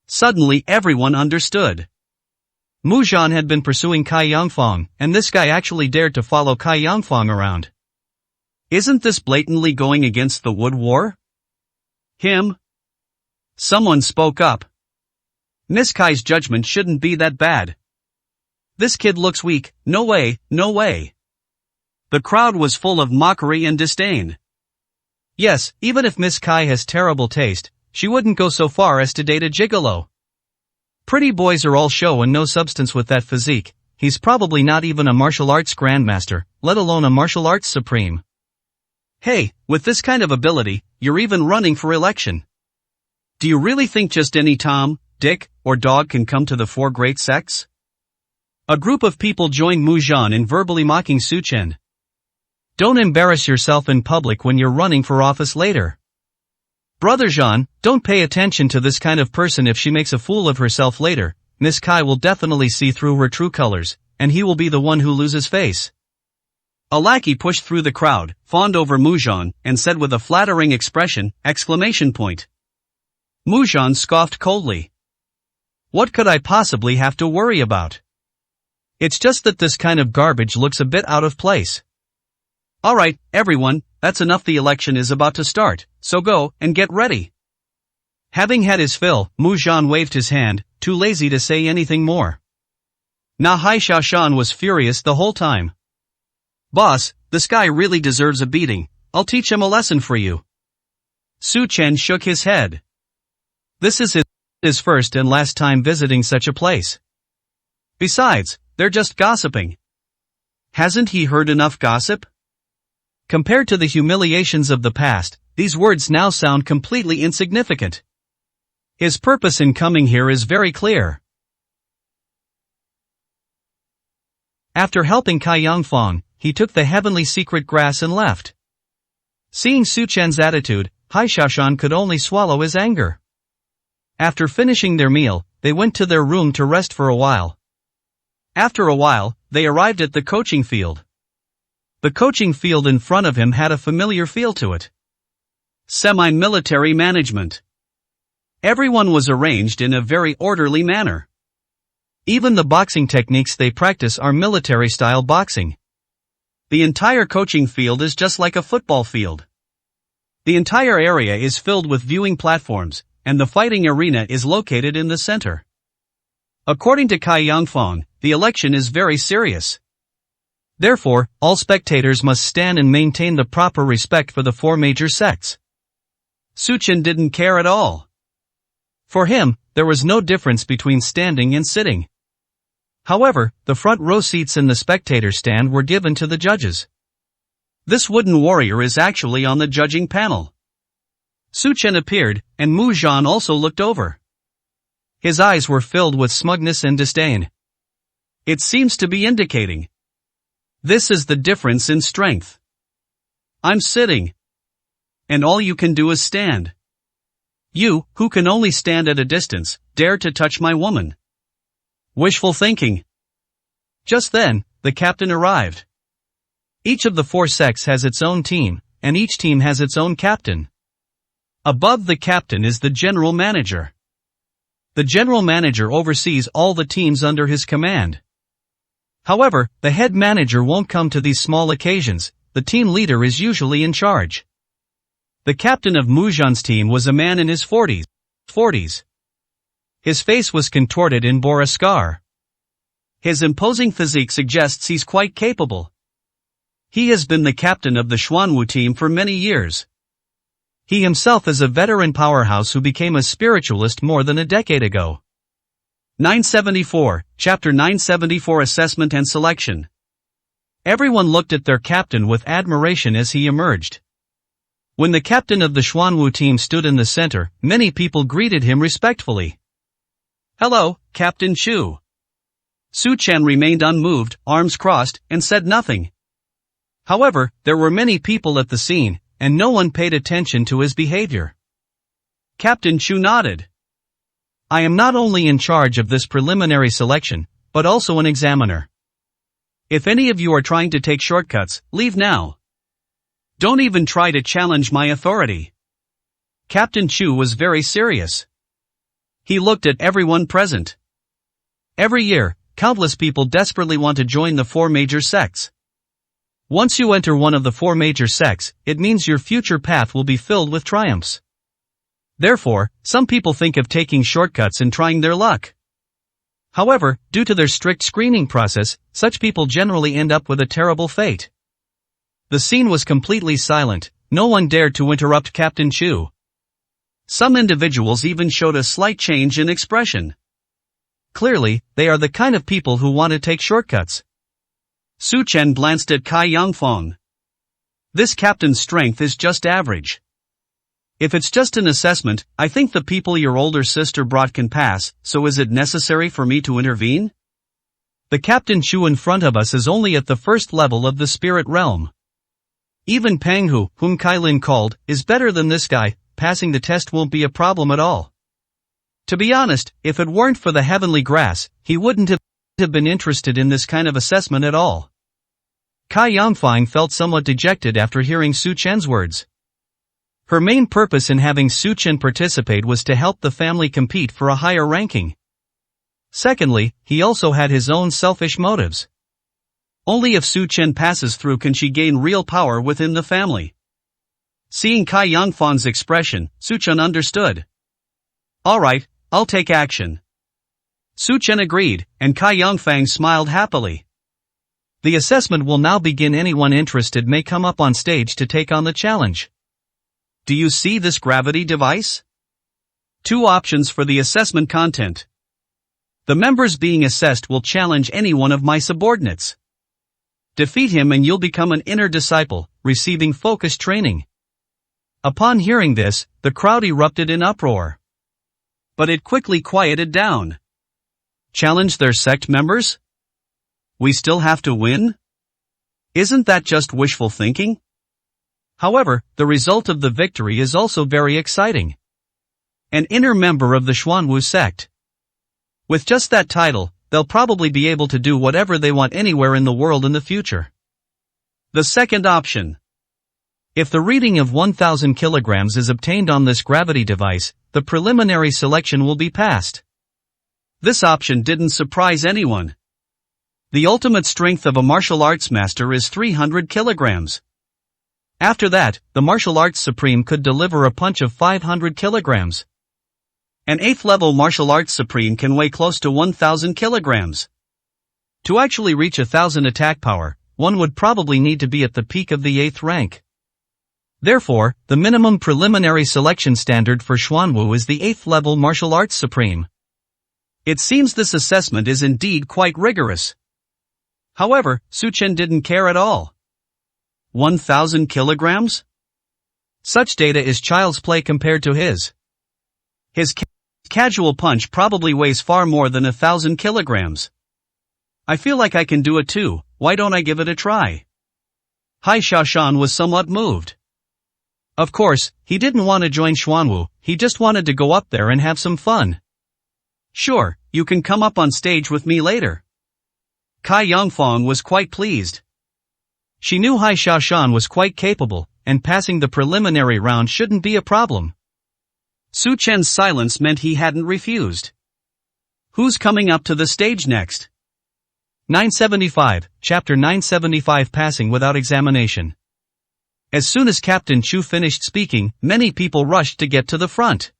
Suddenly everyone understood. Mu Jean had been pursuing Cai Yangfang, and this guy actually dared to follow Cai Yangfang around. Isn't this blatantly going against the Wood War? Him? Someone spoke up. Miss Kai's judgment shouldn't be that bad. This kid looks weak, no way, no way. The crowd was full of mockery and disdain. Yes, even if Miss Kai has terrible taste, she wouldn't go so far as to date a gigolo. Pretty boys are all show and no substance with that physique. He's probably not even a martial arts grandmaster, let alone a martial arts supreme. Hey, with this kind of ability, you're even running for election. Do you really think just any Tom, Dick, or dog can come to the 4 great sects? A group of people joined Mu Jean in verbally mocking Su Chen. Don't embarrass yourself in public when you're running for office later. Brother Jean, don't pay attention to this kind of person. If she makes a fool of herself later, Miss Kai will definitely see through her true colors, and he will be the one who loses face. A lackey pushed through the crowd, fawned over Mu Jean, and said with a flattering expression, ! Mu Jean scoffed coldly. What could I possibly have to worry about? It's just that this kind of garbage looks a bit out of place. Alright, everyone, that's enough. The election is about to start, so go and get ready. Having had his fill, Mu Jean waved his hand, too lazy to say anything more. Hai Xiaoshan was furious the whole time. Boss, this guy really deserves a beating. I'll teach him a lesson for you. Su Chen shook his head. This is his first and last time visiting such a place. Besides, they're just gossiping. Hasn't he heard enough gossip? Compared to the humiliations of the past, these words now sound completely insignificant. His purpose in coming here is very clear. After helping Cai Yangfang, he took the heavenly secret grass and left. Seeing Su Chen's attitude, Hai Xiaoshan could only swallow his anger. After finishing their meal, they went to their room to rest for a while. After a while, they arrived at the coaching field. The coaching field in front of him had a familiar feel to it. Semi-military management. Everyone was arranged in a very orderly manner. Even the boxing techniques they practice are military-style boxing. The entire coaching field is just like a football field. The entire area is filled with viewing platforms, and the fighting arena is located in the center. According to Cai Yangfang, the election is very serious. Therefore, all spectators must stand and maintain the proper respect for the 4 major sects. Su Chen didn't care at all. For him, there was no difference between standing and sitting. However, the front row seats in the spectator stand were given to the judges. This wooden warrior is actually on the judging panel. Su Chen appeared, and Mu Jean also looked over. His eyes were filled with smugness and disdain. It seems to be indicating. This is the difference in strength. I'm sitting. And all you can do is stand. You, who can only stand at a distance, dare to touch my woman. Wishful thinking. Just then, the captain arrived. Each of the 4 sects has its own team, and each team has its own captain. Above the captain is the general manager. The general manager oversees all the teams under his command. However, the head manager won't come to these small occasions. The team leader is usually in charge. The captain of Mujan's team was a man in his 40s. His face was contorted and bore a scar. His imposing physique suggests he's quite capable. He has been the captain of the Xuanwu team for many years. He himself is a veteran powerhouse who became a spiritualist more than a decade ago. 974, Chapter 974 Assessment and Selection. Everyone looked at their captain with admiration as he emerged. When the captain of the Xuanwu team stood in the center, many people greeted him respectfully. "Hello, Captain Chu." Su Chen remained unmoved, arms crossed, and said nothing. However, there were many people at the scene, and no one paid attention to his behavior. Captain Chu nodded. "I am not only in charge of this preliminary selection, but also an examiner. If any of you are trying to take shortcuts, leave now. Don't even try to challenge my authority." Captain Chu was very serious. He looked at everyone present. Every year, countless people desperately want to join the 4 major sects. Once you enter one of the 4 major sects, it means your future path will be filled with triumphs. Therefore, some people think of taking shortcuts and trying their luck. However, due to their strict screening process, such people generally end up with a terrible fate. The scene was completely silent. No one dared to interrupt Captain Chu. Some individuals even showed a slight change in expression. Clearly, they are the kind of people who want to take shortcuts. Su Chen glanced at Kai Yangfang. This captain's strength is just average. If it's just an assessment, I think the people your older sister brought can pass, so is it necessary for me to intervene? The Captain Chu in front of us is only at the first level of the spirit realm. Even Pang Hu, whom Kailin called, is better than this guy. Passing the test won't be a problem at all. To be honest, if it weren't for the heavenly grass, he wouldn't have been interested in this kind of assessment at all. Kai Yangfang felt somewhat dejected after hearing Su Chen's words. Her main purpose in having Su Chen participate was to help the family compete for a higher ranking. Secondly, he also had his own selfish motives. Only if Su Chen passes through can she gain real power within the family. Seeing Kai Yangfang's expression, Su Chen understood. "Alright, I'll take action." Su Chen agreed, and Kai Yangfang smiled happily. The assessment will now begin. Anyone interested may come up on stage to take on the challenge. Do you see this gravity device? 2 options for the assessment content. The members being assessed will challenge any one of my subordinates. Defeat him and you'll become an inner disciple, receiving focused training. Upon hearing this, the crowd erupted in uproar. But it quickly quieted down. Challenge their sect members? We still have to win? Isn't that just wishful thinking? However, the result of the victory is also very exciting. An inner member of the Xuanwu sect. With just that title, they'll probably be able to do whatever they want anywhere in the world in the future. The second option. If the reading of 1000 kilograms is obtained on this gravity device, the preliminary selection will be passed. This option didn't surprise anyone. The ultimate strength of a martial arts master is 300 kilograms. After that, the martial arts supreme could deliver a punch of 500 kilograms. An 8th level martial arts supreme can weigh close to 1000 kilograms. To actually reach 1000 attack power, one would probably need to be at the peak of the 8th rank. Therefore, the minimum preliminary selection standard for Xuanwu is the 8th level martial arts supreme. It seems this assessment is indeed quite rigorous. However, Su Chen didn't care at all. 1000 kilograms? Such data is child's play compared to his Casual punch probably weighs far more than 1,000 kilograms. I feel like I can do it too, why don't I give it a try? Hai Xiaoshan was somewhat moved. Of course, he didn't want to join Xuanwu, he just wanted to go up there and have some fun. Sure, you can come up on stage with me later. Cai Yongfang was quite pleased. She knew Hai Xiaoshan was quite capable, and passing the preliminary round shouldn't be a problem. Su Chen's silence meant he hadn't refused. Who's coming up to the stage next? 975, Chapter 975 Passing Without Examination. As soon as Captain Chu finished speaking, many people rushed to get to the front.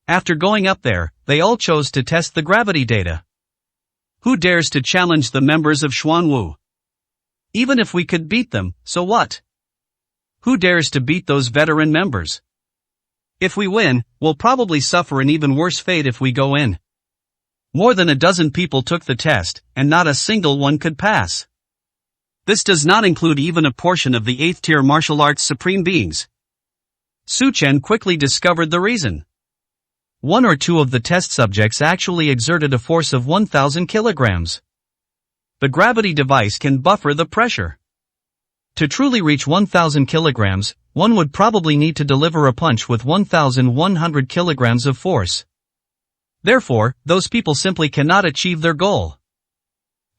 After going up there, they all chose to test the gravity data. Who dares to challenge the members of Xuanwu? Even if we could beat them, so what? Who dares to beat those veteran members? If we win, we'll probably suffer an even worse fate if we go in. More than a dozen people took the test, and not a single one could pass. This does not include even a portion of the 8th-tier martial arts supreme beings. Su Chen quickly discovered the reason. 1 or 2 of the test subjects actually exerted a force of 1,000 kilograms. The gravity device can buffer the pressure. To truly reach 1,000 kilograms, one would probably need to deliver a punch with 1,100 kilograms of force. Therefore, those people simply cannot achieve their goal.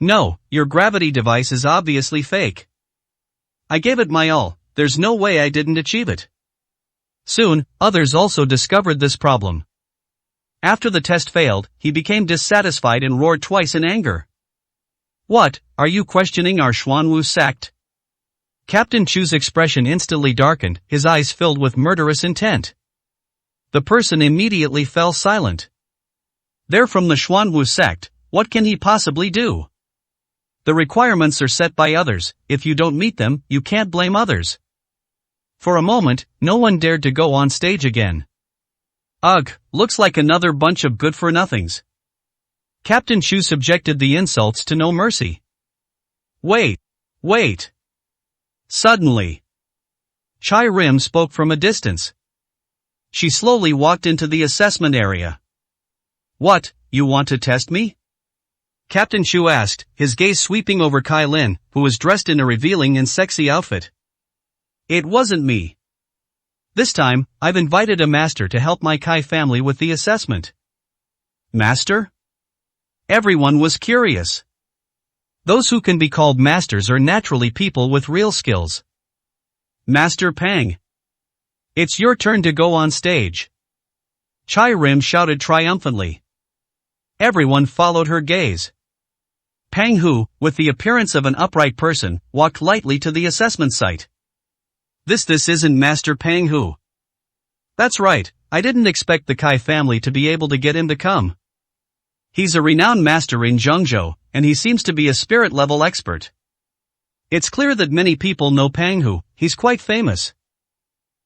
No, your gravity device is obviously fake. I gave it my all, there's no way I didn't achieve it. Soon, others also discovered this problem. After the test failed, he became dissatisfied and roared twice in anger. What, are you questioning our Xuanwu sect? Captain Chu's expression instantly darkened, his eyes filled with murderous intent. The person immediately fell silent. They're from the Xuanwu sect, what can he possibly do? The requirements are set by others, if you don't meet them, you can't blame others. For a moment, no one dared to go on stage again. Ugh, looks like another bunch of good-for-nothings. Captain Chu subjected the insults to no mercy. Wait. Suddenly, Chai Rim spoke from a distance. She slowly walked into the assessment area. What, you want to test me? Captain Chu asked, his gaze sweeping over Kai Lin, who was dressed in a revealing and sexy outfit. It wasn't me. This time, I've invited a master to help my Kai family with the assessment. Master? Everyone was curious. Those who can be called masters are naturally people with real skills. Master Pang. It's your turn to go on stage. Chai Rim shouted triumphantly. Everyone followed her gaze. Pang Hu, with the appearance of an upright person, walked lightly to the assessment site. This isn't Master Pang Hu. That's right, I didn't expect the Kai family to be able to get him to come. He's a renowned master in Zhengzhou, and he seems to be a spirit-level expert. It's clear that many people know Pang Hu, he's quite famous.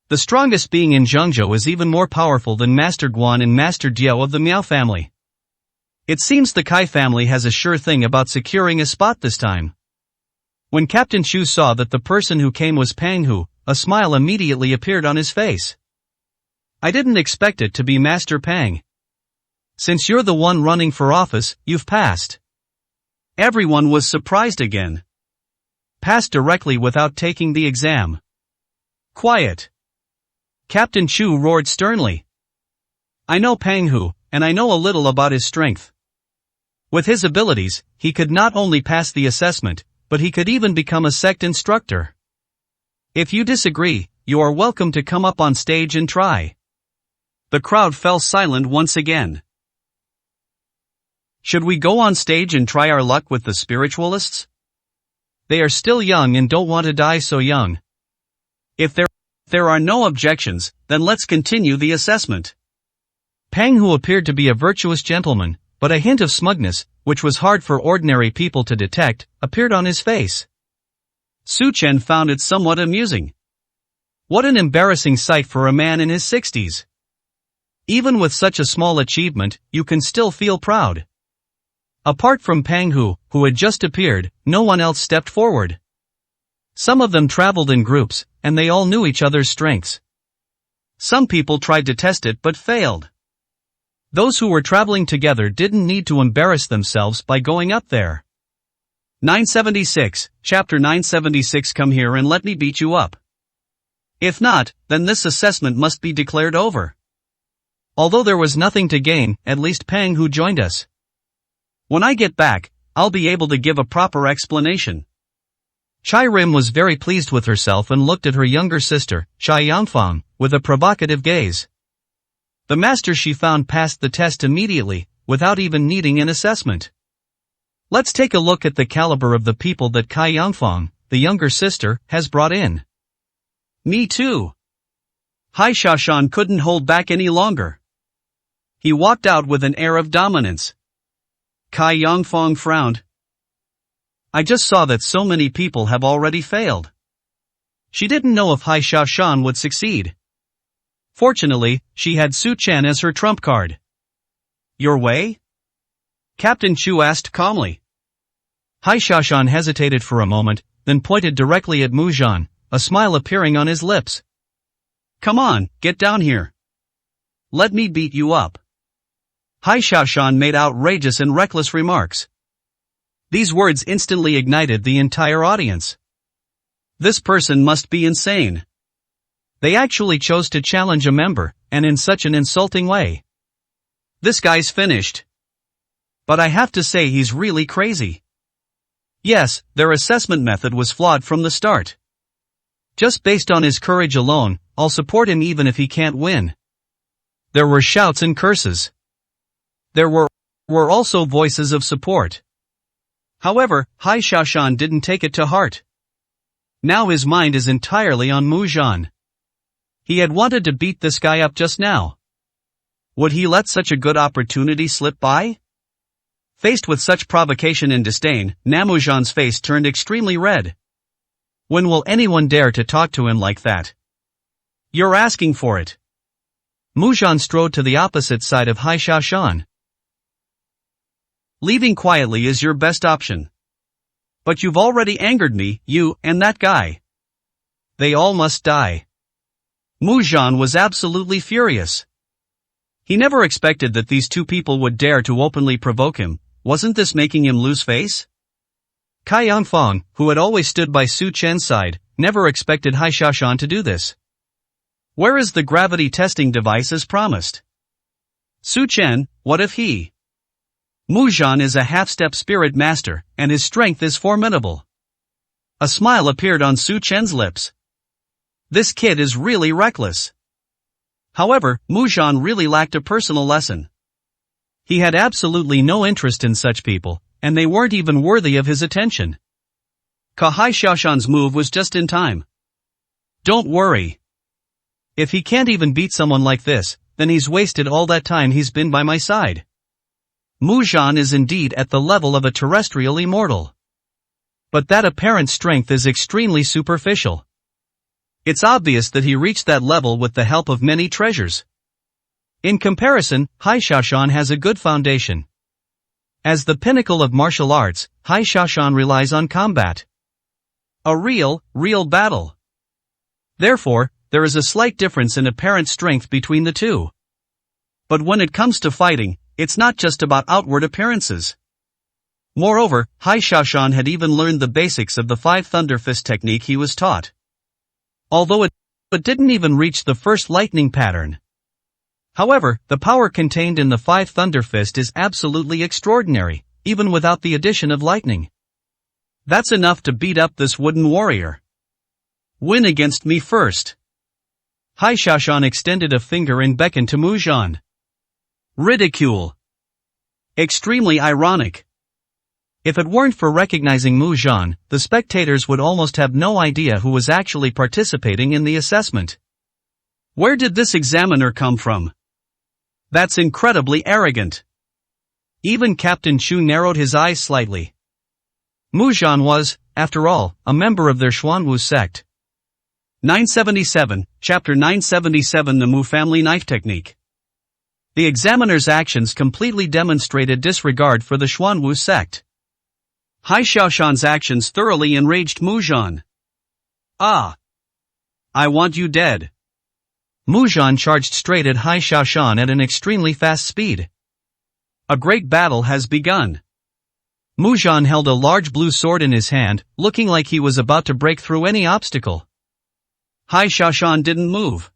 The strongest being in Zhengzhou is even more powerful than Master Guan and Master Diao of the Miao family. It seems the Kai family has a sure thing about securing a spot this time. When Captain Chu saw that the person who came was Pang Hu, a smile immediately appeared on his face. I didn't expect it to be Master Pang. Since you're the one running for office, you've passed. Everyone was surprised again. Passed directly without taking the exam. Quiet. Captain Chu roared sternly. I know Pang Hu, and I know a little about his strength. With his abilities, he could not only pass the assessment, but he could even become a sect instructor. If you disagree, you are welcome to come up on stage and try. The crowd fell silent once again. Should we go on stage and try our luck with the spiritualists? They are still young and don't want to die so young. If there are no objections, then let's continue the assessment. Pang Hu appeared to be a virtuous gentleman, but a hint of smugness, which was hard for ordinary people to detect, appeared on his face. Su Chen found it somewhat amusing. What an embarrassing sight for a man in his 60s. Even with such a small achievement, you can still feel proud. Apart from Pang Hu, who had just appeared, no one else stepped forward. Some of them traveled in groups, and they all knew each other's strengths. Some people tried to test it but failed. Those who were traveling together didn't need to embarrass themselves by going up there. 976, Chapter 976. Come here and let me beat you up. If not, then this assessment must be declared over. Although there was nothing to gain, at least Pang Hu joined us. When I get back, I'll be able to give a proper explanation. Chai Rim was very pleased with herself and looked at her younger sister, Chai Yangfang, with a provocative gaze. The master she found passed the test immediately, without even needing an assessment. Let's take a look at the caliber of the people that Kai Yangfang, the younger sister, has brought in. Me too. Hai Shashan couldn't hold back any longer. He walked out with an air of dominance. Kai Yangfang frowned. I just saw that so many people have already failed. She didn't know if Hai Shashan would succeed. Fortunately, she had Su Chen as her trump card. Your way? Captain Chu asked calmly. Hai Shashan hesitated for a moment, then pointed directly at Mu Zhan, a smile appearing on his lips. Come on, get down here. Let me beat you up. Hai Shashan made outrageous and reckless remarks. These words instantly ignited the entire audience. This person must be insane. They actually chose to challenge a member, and in such an insulting way. This guy's finished. But I have to say he's really crazy. Yes, their assessment method was flawed from the start. Just based on his courage alone, I'll support him even if he can't win. There were shouts and curses. There were also voices of support. However, Hai Shashan didn't take it to heart. Now his mind is entirely on Mu Zhan. He had wanted to beat this guy up just now. Would he let such a good opportunity slip by? Faced with such provocation and disdain, Mu Zhan's face turned extremely red. When will anyone dare to talk to him like that? You're asking for it. Mu Zhan strode to the opposite side of Hai Shashan. Leaving quietly is your best option. But you've already angered me, you, and that guy. They all must die. Mu Zhan was absolutely furious. He never expected that these two people would dare to openly provoke him. Wasn't this making him lose face? Kai Yangfang, who had always stood by Su Chen's side, never expected Hai Shashan to do this. Where is the gravity testing device as promised? Su Chen, what if he? Mu Zhan is a half-step spirit master, and his strength is formidable. A smile appeared on Su Chen's lips. This kid is really reckless. However, Mu Zhan really lacked a personal lesson. He had absolutely no interest in such people, and they weren't even worthy of his attention. Hai Shashan's move was just in time. Don't worry. If he can't even beat someone like this, then he's wasted all that time he's been by my side. Mu Zhan is indeed at the level of a terrestrial immortal. But that apparent strength is extremely superficial. It's obvious that he reached that level with the help of many treasures. In comparison, Hai Shashan has a good foundation. As the pinnacle of martial arts, Hai Shashan relies on combat. A real battle. Therefore, there is a slight difference in apparent strength between the two. But when it comes to fighting, it's not just about outward appearances. Moreover, Hai Shashan had even learned the basics of the Five Thunder Fist technique he was taught. Although it didn't even reach the first lightning pattern. However, the power contained in the Five Thunder Fist is absolutely extraordinary, even without the addition of lightning. That's enough to beat up this wooden warrior. Win against me first. Hai Shashan extended a finger and beckoned to Mu Zhan. Ridicule. Extremely ironic. If it weren't for recognizing Mu Zhan, the spectators would almost have no idea who was actually participating in the assessment. Where did this examiner come from? That's incredibly arrogant. Even Captain Chu narrowed his eyes slightly. Mu Zhan was, after all, a member of their Xuanwu sect. 977, Chapter 977 The Mu Family Knife Technique. The examiner's actions completely demonstrated disregard for the Xuanwu sect. Hai Shashan's actions thoroughly enraged Mu Zhan. Ah! I want you dead. Muzhan charged straight at Hai Xiaoshan at an extremely fast speed. A great battle has begun. Muzhan held a large blue sword in his hand, looking like he was about to break through any obstacle. Hai Xiaoshan didn't move.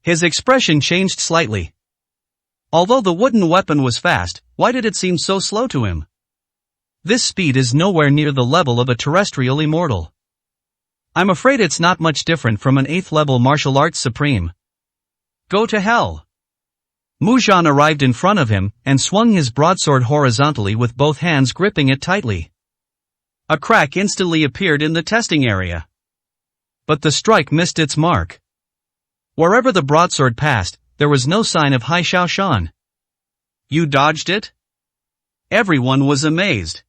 His expression changed slightly. Although the wooden weapon was fast, why did it seem so slow to him? This speed is nowhere near the level of a terrestrial immortal. I'm afraid it's not much different from an 8th level martial arts supreme. Go to hell. Muzhan arrived in front of him, and swung his broadsword horizontally with both hands gripping it tightly. A crack instantly appeared in the testing area. But the strike missed its mark. Wherever the broadsword passed, there was no sign of Hai Xiaoshan. You dodged it? Everyone was amazed.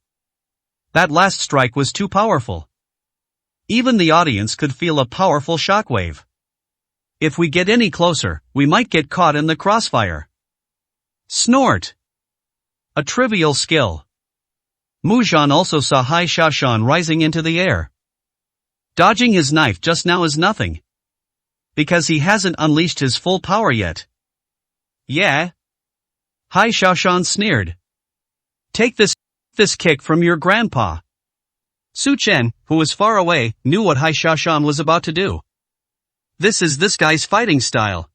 That last strike was too powerful. Even the audience could feel a powerful shockwave. If we get any closer, we might get caught in the crossfire. Snort! A trivial skill. Muzhan also saw Hai Xiaoshan rising into the air. Dodging his knife just now is nothing. Because he hasn't unleashed his full power yet. Yeah? Hai Xiaoshan sneered. Take this kick from your grandpa. Su Chen, who was far away, knew what Hai Xiaoshan was about to do. This is this guy's fighting style.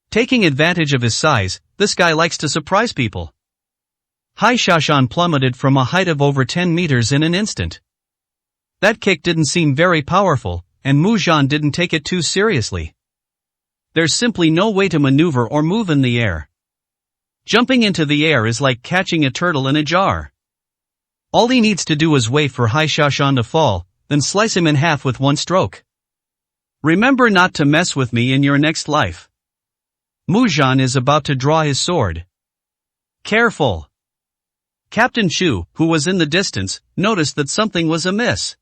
Taking advantage of his size, this guy likes to surprise people. Hai Xiaoshan plummeted from a height of over 10 meters in an instant. That kick didn't seem very powerful, and Muzhan didn't take it too seriously. There's simply no way to maneuver or move in the air. Jumping into the air is like catching a turtle in a jar. All he needs to do is wait for Hai Xiaoshan to fall, then slice him in half with one stroke. Remember not to mess with me in your next life. Muzhan is about to draw his sword. Careful. Captain Chu, who was in the distance, noticed that something was amiss.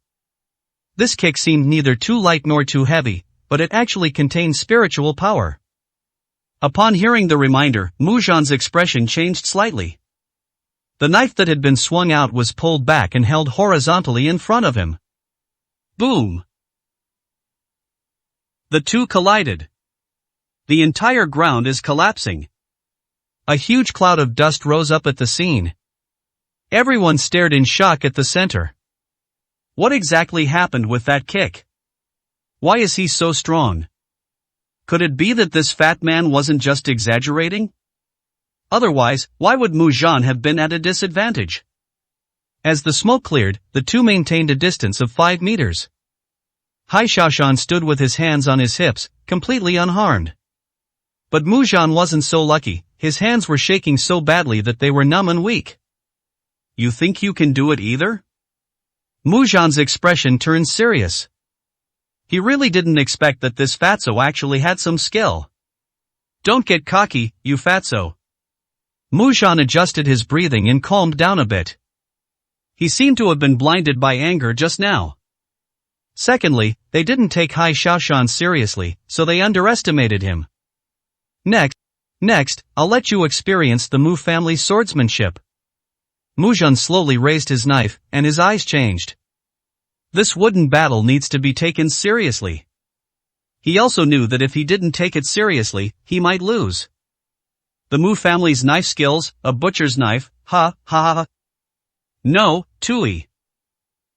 This kick seemed neither too light nor too heavy, but it actually contained spiritual power. Upon hearing the reminder, Muzhan's expression changed slightly. The knife that had been swung out was pulled back and held horizontally in front of him. Boom! The two collided. The entire ground is collapsing. A huge cloud of dust rose up at the scene. Everyone stared in shock at the center. What exactly happened with that kick? Why is he so strong? Could it be that this fat man wasn't just exaggerating? Otherwise, why would Muzhan have been at a disadvantage? As the smoke cleared, the two maintained a distance of 5 meters. Hai Xiaoshan stood with his hands on his hips, completely unharmed. But Muzhan wasn't so lucky, his hands were shaking so badly that they were numb and weak. You think you can do it either? Muzhan's expression turned serious. He really didn't expect that this fatso actually had some skill. Don't get cocky, you fatso. Muzhan adjusted his breathing and calmed down a bit. He seemed to have been blinded by anger just now. Secondly, they didn't take Hai Xiaoshan seriously, so they underestimated him. Next, I'll let you experience the Mu family's swordsmanship. Muzhan slowly raised his knife, and his eyes changed. This wooden battle needs to be taken seriously. He also knew that if he didn't take it seriously, he might lose. The Mu family's knife skills, a butcher's knife, ha. No, Tui.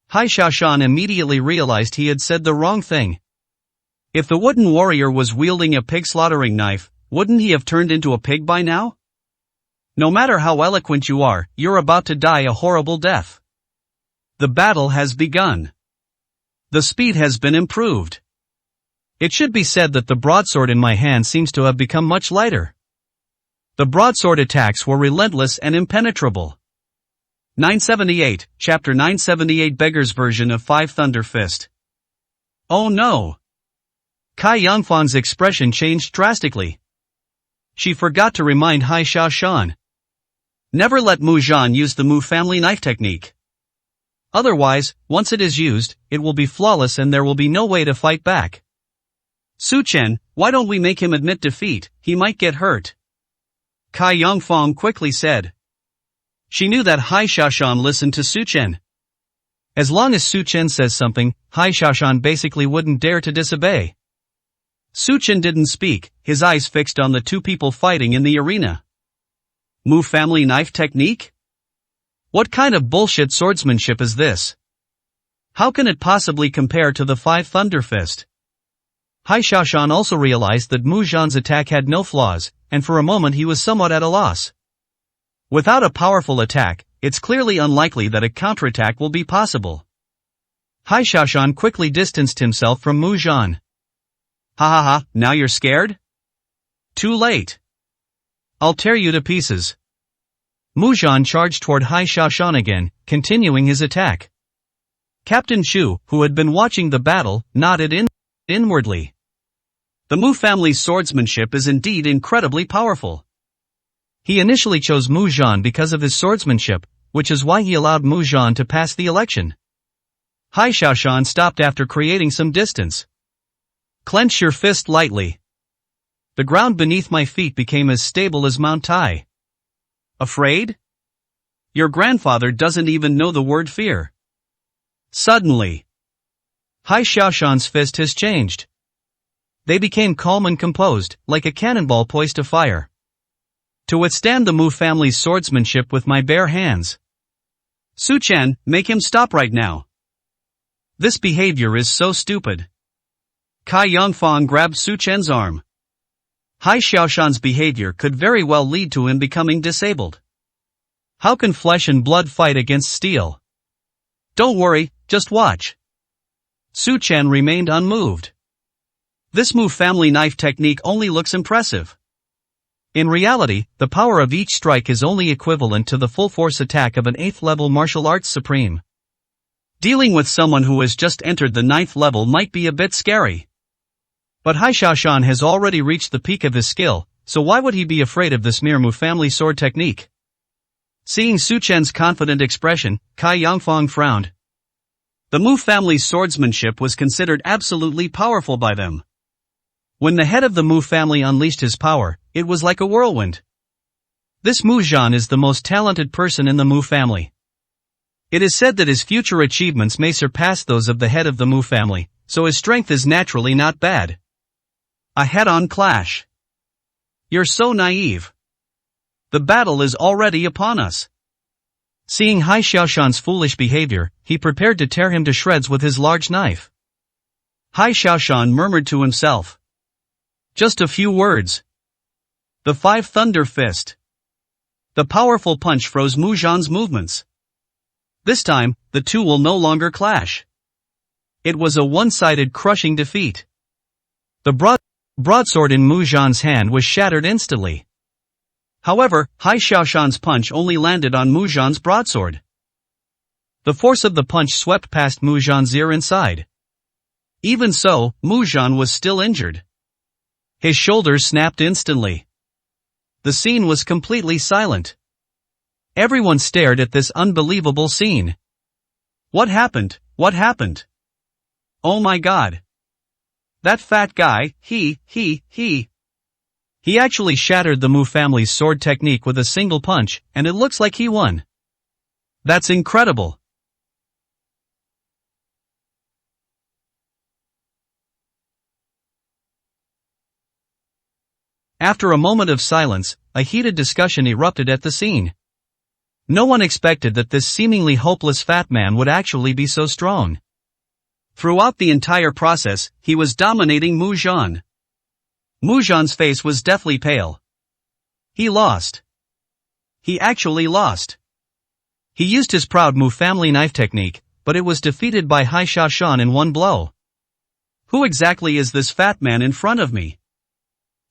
Hai Xiaoshan immediately realized he had said the wrong thing. If the wooden warrior was wielding a pig slaughtering knife, wouldn't he have turned into a pig by now? No matter how eloquent you are, you're about to die a horrible death. The battle has begun. The speed has been improved. It should be said that the broadsword in my hand seems to have become much lighter. The broadsword attacks were relentless and impenetrable. 978, Chapter 978 Beggar's version of Five Thunder Fist. Oh no! Cai Yangfang's expression changed drastically. She forgot to remind Hai Xiaoshan. Never let Muzhan use the Mu family knife technique. Otherwise, once it is used, it will be flawless and there will be no way to fight back. Su Chen, why don't we make him admit defeat, he might get hurt. Cai Yangfang quickly said. She knew that Hai Xiaoshan listened to Su Chen. As long as Su Chen says something, Hai Xiaoshan basically wouldn't dare to disobey. Su Chen didn't speak, his eyes fixed on the two people fighting in the arena. Mu family knife technique? What kind of bullshit swordsmanship is this? How can it possibly compare to the Five Thunder Fist? Hai Xiaoshan also realized that Mu Zhan's attack had no flaws, and for a moment he was somewhat at a loss. Without a powerful attack, it's clearly unlikely that a counterattack will be possible. Hai Xiaoshan quickly distanced himself from Mu Zhan. Ha ha ha, now you're scared? Too late. I'll tear you to pieces. Mu Zhan charged toward Hai Xiaoshan again, continuing his attack. Captain Shu, who had been watching the battle, nodded inwardly. The Mu family's swordsmanship is indeed incredibly powerful. He initially chose Mu Zhan because of his swordsmanship, which is why he allowed Mu Zhan to pass the election. Hai Xiaoshan stopped after creating some distance. Clench your fist lightly. The ground beneath my feet became as stable as Mount Tai. Afraid? Your grandfather doesn't even know the word fear. Suddenly, Hai Xiaoshan's fist has changed. They became calm and composed, like a cannonball poised to fire. To withstand the Mu family's swordsmanship with my bare hands. Su Chen, make him stop right now. This behavior is so stupid. Kai Yongfang grabbed Su Chen's arm. Hai Xiaoshan's behavior could very well lead to him becoming disabled. How can flesh and blood fight against steel? Don't worry, just watch. Su Chen remained unmoved. This Mu family knife technique only looks impressive. In reality, the power of each strike is only equivalent to the full force attack of an 8th level martial arts supreme. Dealing with someone who has just entered the 9th level might be a bit scary. But Hai Xiaoshan has already reached the peak of his skill, so why would he be afraid of this mere Mu family sword technique? Seeing Su Chen's confident expression, Kai Yongfang frowned. The Mu family's swordsmanship was considered absolutely powerful by them. When the head of the Mu family unleashed his power, it was like a whirlwind. This Mu Zhan is the most talented person in the Mu family. It is said that his future achievements may surpass those of the head of the Mu family, so his strength is naturally not bad. A head-on clash. You're so naive. The battle is already upon us. Seeing Hai Xiaoshan's foolish behavior, he prepared to tear him to shreds with his large knife. Hai Xiaoshan murmured to himself. Just a few words. The Five Thunder Fist. The powerful punch froze Mu Zhan's movements. This time, the two will no longer clash. It was a one-sided crushing defeat. The broadsword in Mu Zhan's hand was shattered instantly. However, Hai Xiaoshan's punch only landed on Mu Zhan's broadsword. The force of the punch swept past Mu Zhan's ear inside. Even so, Mu Zhan was still injured. His shoulders snapped instantly. The scene was completely silent. Everyone stared at this unbelievable scene. What happened? What happened? Oh my god. That fat guy, he actually shattered the Mu family's sword technique with a single punch, and it looks like he won. That's incredible. After a moment of silence, a heated discussion erupted at the scene. No one expected that this seemingly hopeless fat man would actually be so strong. Throughout the entire process, he was dominating Mu Zhan. Mu Zhan's face was deathly pale. He lost. He actually lost. He used his proud Mu family knife technique, but it was defeated by Hai Xiaoshan in one blow. Who exactly is this fat man in front of me?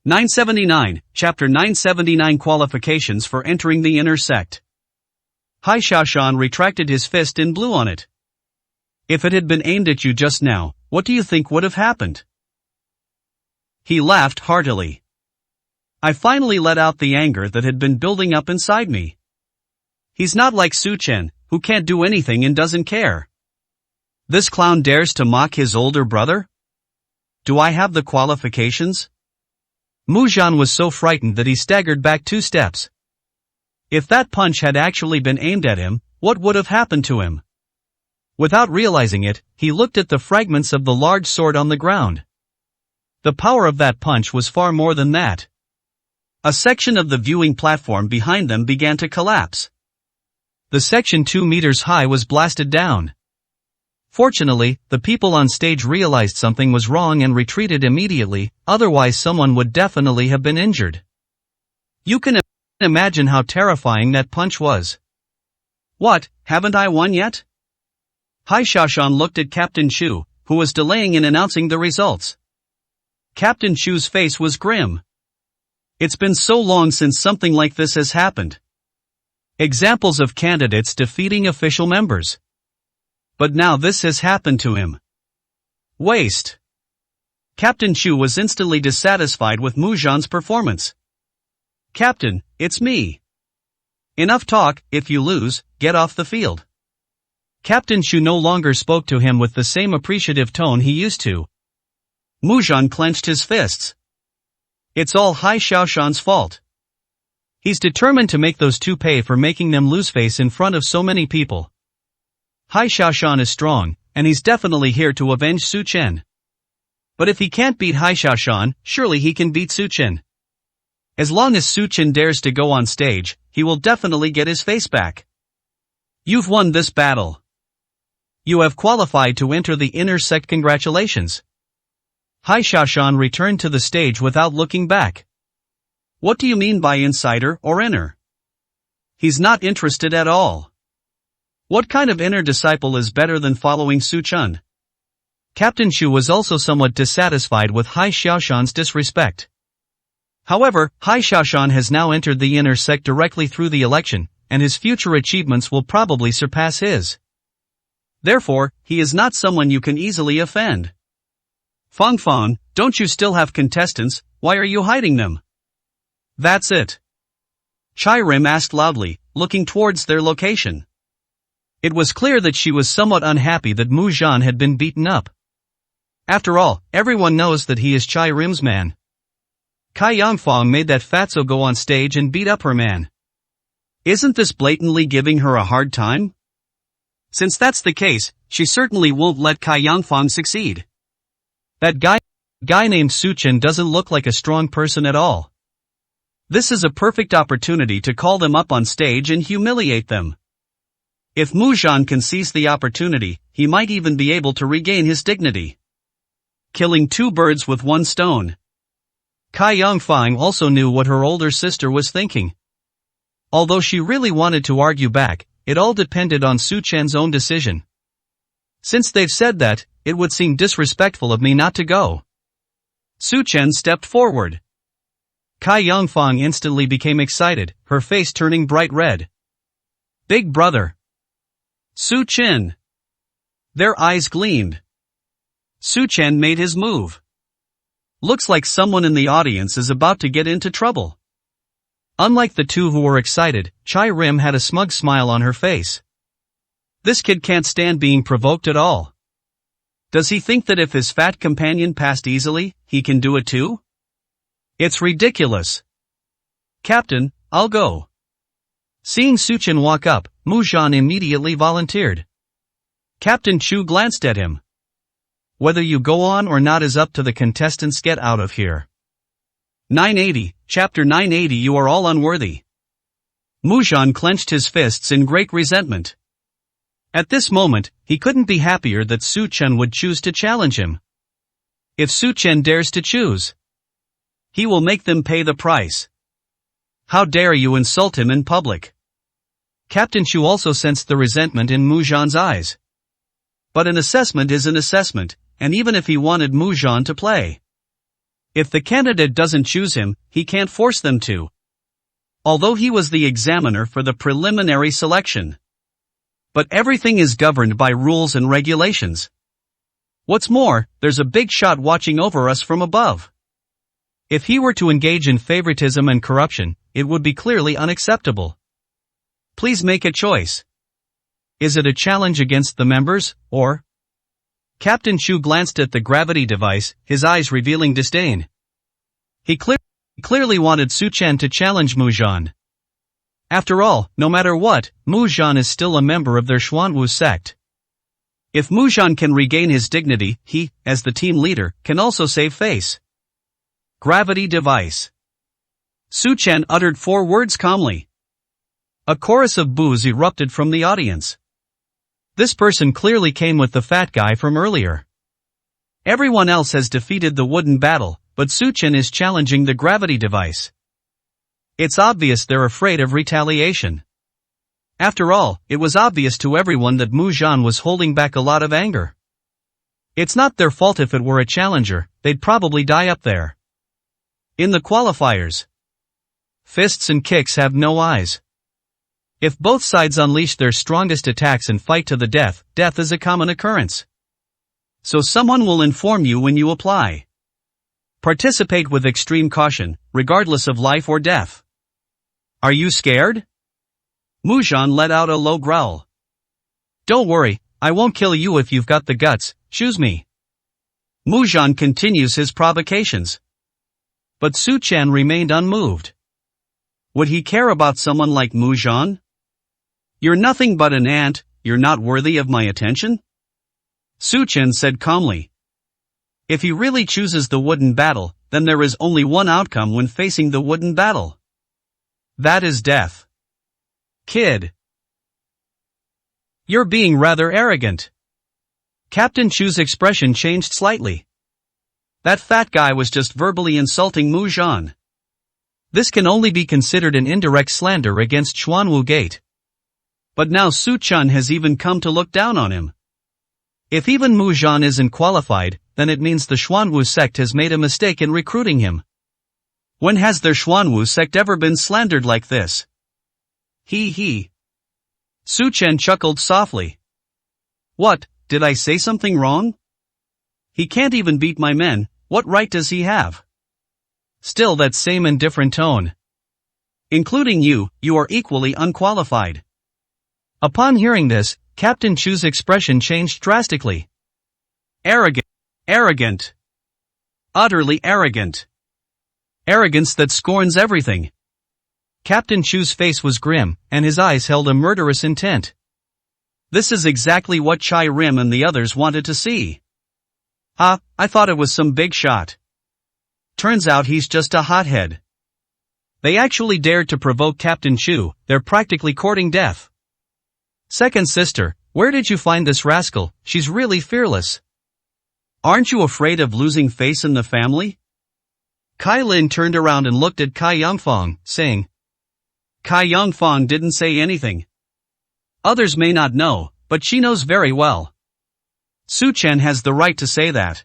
979, Chapter 979 Qualifications for Entering the Inner Sect. Hai Xiaoshan retracted his fist and blew on it. If it had been aimed at you just now, what do you think would have happened? He laughed heartily. I finally let out the anger that had been building up inside me. He's not like Su Chen, who can't do anything and doesn't care. This clown dares to mock his older brother? Do I have the qualifications? Mu Zhan was so frightened that he staggered back 2 steps. If that punch had actually been aimed at him, what would have happened to him? Without realizing it, he looked at the fragments of the large sword on the ground. The power of that punch was far more than that. A section of the viewing platform behind them began to collapse. The section 2 meters high was blasted down. Fortunately, the people on stage realized something was wrong and retreated immediately, otherwise someone would definitely have been injured. You can imagine how terrifying that punch was. What, haven't I won yet? Hai Xiaoshan looked at Captain Chu, who was delaying in announcing the results. Captain Chu's face was grim. It's been so long since something like this has happened. Examples of candidates defeating official members. But now this has happened to him. Waste. Captain Chu was instantly dissatisfied with Mu Zhan's performance. Captain, it's me. Enough talk, if you lose, get off the field. Captain Chu no longer spoke to him with the same appreciative tone he used to. Mu Zhan clenched his fists. It's all Hai Xiaoshan's fault. He's determined to make those two pay for making them lose face in front of so many people. Hai Xiaoshan is strong, and he's definitely here to avenge Su Chen. But if he can't beat Hai Xiaoshan, surely he can beat Su Chen. As long as Su Chen dares to go on stage, he will definitely get his face back. You've won this battle. You have qualified to enter the inner sect. Congratulations. Hai Xiaoshan returned to the stage without looking back. What do you mean by insider or inner? He's not interested at all. What kind of inner disciple is better than following Su Chen? Captain Chu was also somewhat dissatisfied with Hai Xiaoshan's disrespect. However, Hai Xiaoshan has now entered the inner sect directly through the election, and his future achievements will probably surpass his. Therefore, he is not someone you can easily offend. Fang Fang, don't you still have contestants? Why are you hiding them? That's it. Chai Rim asked loudly, looking towards their location. It was clear that she was somewhat unhappy that Mu Zhan had been beaten up. After all, everyone knows that he is Chai Rim's man. Kai Yangfang made that fatso go on stage and beat up her man. Isn't this blatantly giving her a hard time? Since that's the case, she certainly won't let Kai Yangfang succeed. That guy named Su Chen doesn't look like a strong person at all. This is a perfect opportunity to call them up on stage and humiliate them. If Mu Zhan can seize the opportunity, he might even be able to regain his dignity. Killing two birds with one stone. Kai Yangfang also knew what her older sister was thinking. Although she really wanted to argue back, it all depended on Su Chen's own decision. Since they've said that, it would seem disrespectful of me not to go. Su Chen stepped forward. Kai Yangfang instantly became excited, her face turning bright red. Big brother. Su Chen. Their eyes gleamed. Su Chen made his move. Looks like someone in the audience is about to get into trouble. Unlike the two who were excited, Chai Rim had a smug smile on her face. This kid can't stand being provoked at all. Does he think that if his fat companion passed easily, he can do it too? It's ridiculous. Captain, I'll go. Seeing Su Chen walk up, Mu Zhan immediately volunteered. Captain Chu glanced at him. Whether you go on or not is up to the contestants. Get out of here. 980, Chapter 980. You are all unworthy. Mu Zhan clenched his fists in great resentment. At this moment, he couldn't be happier that Su Chen would choose to challenge him. If Su Chen dares to choose, he will make them pay the price. How dare you insult him in public? Captain Chu also sensed the resentment in Mu Zhan's eyes. But an assessment is an assessment, and even if he wanted Mu Zhan to play, if the candidate doesn't choose him, he can't force them to. Although he was the examiner for the preliminary selection. But everything is governed by rules and regulations. What's more, there's a big shot watching over us from above. If he were to engage in favoritism and corruption, it would be clearly unacceptable. Please make a choice. Is it a challenge against the members, or? Captain Chu glanced at the gravity device, his eyes revealing disdain. He clearly wanted Su Chen to challenge Mu Zhan. After all, no matter what, Mu Zhan is still a member of their Xuanwu sect. If Mu Zhan can regain his dignity, he, as the team leader, can also save face. Gravity device. Su Chen uttered 4 words calmly. A chorus of boos erupted from the audience. This person clearly came with the fat guy from earlier. Everyone else has defeated the wooden battle, but Su Chen is challenging the gravity device. It's obvious they're afraid of retaliation. After all, it was obvious to everyone that Mu Zhan was holding back a lot of anger. It's not their fault. If it were a challenger, they'd probably die up there. In the qualifiers, fists and kicks have no eyes. If both sides unleash their strongest attacks and fight to the death, death is a common occurrence. So someone will inform you when you apply. Participate with extreme caution, regardless of life or death. Are you scared? Mu Zhan let out a low growl. Don't worry, I won't kill you if you've got the guts, choose me. Mu Zhan continues his provocations. But Su Chen remained unmoved. Would he care about someone like Mu Zhan? You're nothing but an ant, you're not worthy of my attention? Su Chen said calmly. If he really chooses the wooden battle, then there is only one outcome when facing the wooden battle. That is death. Kid. You're being rather arrogant. Captain Chu's expression changed slightly. That fat guy was just verbally insulting Mu Zhan. This can only be considered an indirect slander against Xuanwu Gate. But now Su Chen has even come to look down on him. If even Mu Zhan isn't qualified, then it means the Xuanwu sect has made a mistake in recruiting him. When has their Xuanwu sect ever been slandered like this? He. Su Chen chuckled softly. What, did I say something wrong? He can't even beat my men, what right does he have? Still that same indifferent tone. Including you, you are equally unqualified. Upon hearing this, Captain Chu's expression changed drastically. Arrogant. Utterly arrogant. Arrogance that scorns everything. Captain Chu's face was grim, and his eyes held a murderous intent. This is exactly what Chai Rim and the others wanted to see. I thought it was some big shot. Turns out he's just a hothead. They actually dared to provoke Captain Chu, they're practically courting death. Second sister, where did you find this rascal? She's really fearless. Aren't you afraid of losing face in the family? Kai Lin turned around and looked at Kai Yongfang, saying. Kai Yongfang didn't say anything. Others may not know, but she knows very well. Su Chen has the right to say that.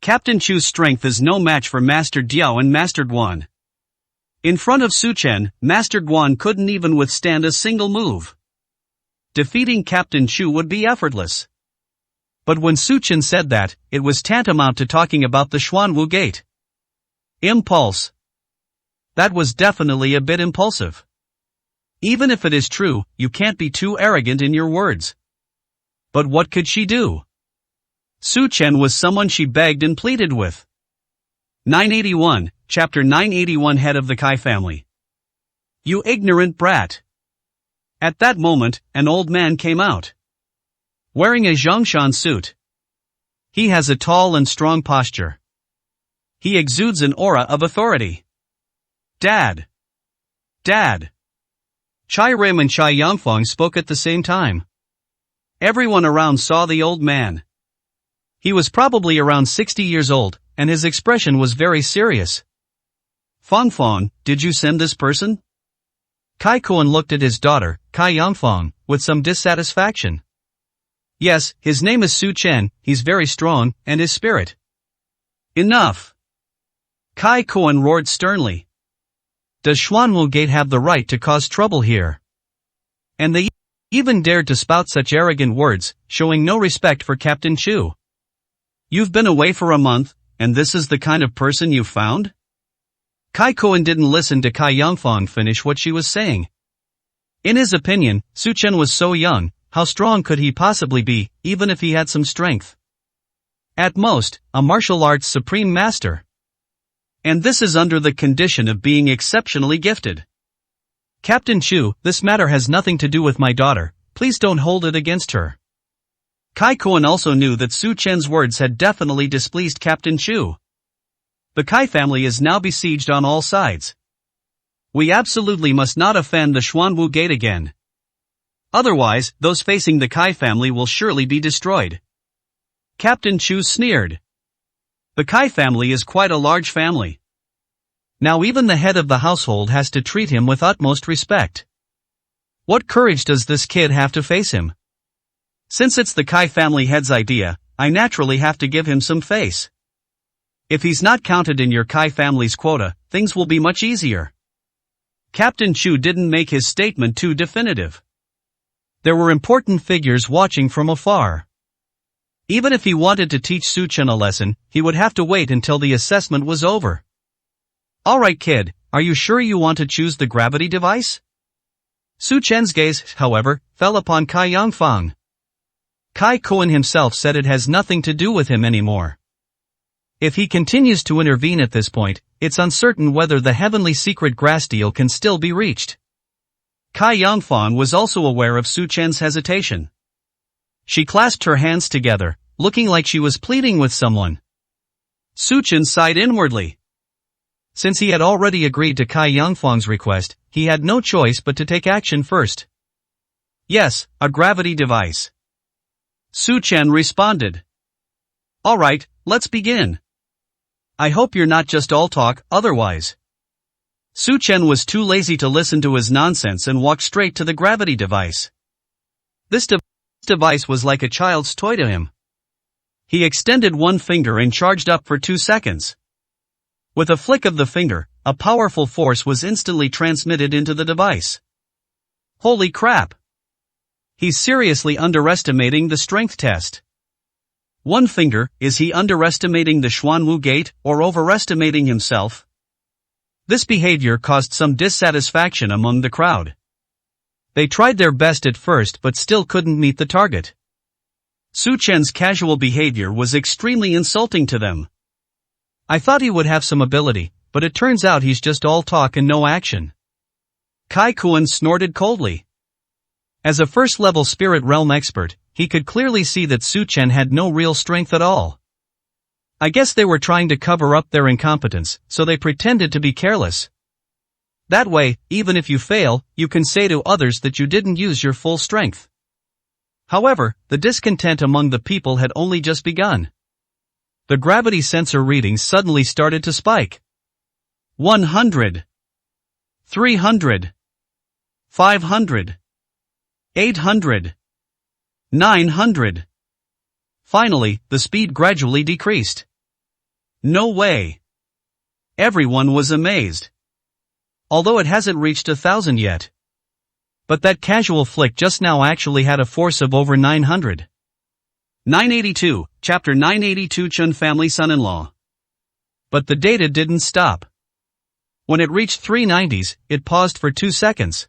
Captain Chu's strength is no match for Master Diao and Master Guan. In front of Su Chen, Master Guan couldn't even withstand a single move. Defeating Captain Chu would be effortless. But when Su Chen said that, it was tantamount to talking about the Xuanwu Gate. Impulse. That was definitely a bit impulsive. Even if it is true, you can't be too arrogant in your words. But what could she do? Su Chen was someone she begged and pleaded with. 981, Chapter 981 Head of the Kai family. You ignorant brat. At that moment, an old man came out. Wearing a Zhongshan suit. He has a tall and strong posture. He exudes an aura of authority. Dad. Chai Rim and Chai Yongfang spoke at the same time. Everyone around saw the old man. He was probably around 60 years old, and his expression was very serious. Fangfang, did you send this person? Kai Kuan looked at his daughter, Kai Yongfang, with some dissatisfaction. Yes, his name is Su Chen, he's very strong, and his spirit. Enough! Kai Kuan roared sternly. Does Xuanwu Gate have the right to cause trouble here? And they even dared to spout such arrogant words, showing no respect for Captain Chu. You've been away for a month, and this is the kind of person you found? Kai Kuan didn't listen to Kai Yongfang finish what she was saying. In his opinion, Su Chen was so young, how strong could he possibly be, even if he had some strength? At most, a martial arts supreme master. And this is under the condition of being exceptionally gifted. Captain Chu, this matter has nothing to do with my daughter, please don't hold it against her. Kai Kuan also knew that Su Chen's words had definitely displeased Captain Chu. The Kai family is now besieged on all sides. We absolutely must not offend the Xuanwu Gate again. Otherwise, those facing the Kai family will surely be destroyed. Captain Chu sneered. The Kai family is quite a large family. Now even the head of the household has to treat him with utmost respect. What courage does this kid have to face him? Since it's the Kai family head's idea, I naturally have to give him some face. If he's not counted in your Kai family's quota, things will be much easier. Captain Chu didn't make his statement too definitive. There were important figures watching from afar. Even if he wanted to teach Su Chen a lesson, he would have to wait until the assessment was over. Alright kid, are you sure you want to choose the gravity device? Su Chen's gaze, however, fell upon Kai Yangfang. Kai Kuan himself said it has nothing to do with him anymore. If he continues to intervene at this point, it's uncertain whether the heavenly secret grass deal can still be reached. Kai Yangfang was also aware of Su Chen's hesitation. She clasped her hands together, looking like she was pleading with someone. Su Chen sighed inwardly. Since he had already agreed to Kai Yangfang's request, he had no choice but to take action first. Yes, a gravity device. Su Chen responded. Alright, let's begin. I hope you're not just all talk, otherwise. Su Chen was too lazy to listen to his nonsense and walked straight to the gravity device. This device was like a child's toy to him. He extended one finger and charged up for 2 seconds. With a flick of the finger, a powerful force was instantly transmitted into the device. Holy crap! He's seriously underestimating the strength test. One finger, is he underestimating the Xuanwu Gate or overestimating himself? This behavior caused some dissatisfaction among the crowd. They tried their best at first but still couldn't meet the target. Su Chen's casual behavior was extremely insulting to them. I thought he would have some ability, but it turns out he's just all talk and no action. Kai Kuan snorted coldly. As a first-level spirit realm expert, he could clearly see that Su Chen had no real strength at all. I guess they were trying to cover up their incompetence, so they pretended to be careless. That way, even if you fail, you can say to others that you didn't use your full strength. However, the discontent among the people had only just begun. The gravity sensor readings suddenly started to spike. 100. 300. 500. 800. 900. Finally, the speed gradually decreased. No way. Everyone was amazed. Although it hasn't reached 1,000 yet. But that casual flick just now actually had a force of over 900. 982, Chapter 982 Chun Family Son-in-Law. But the data didn't stop. When it reached 390s, it paused for 2 seconds.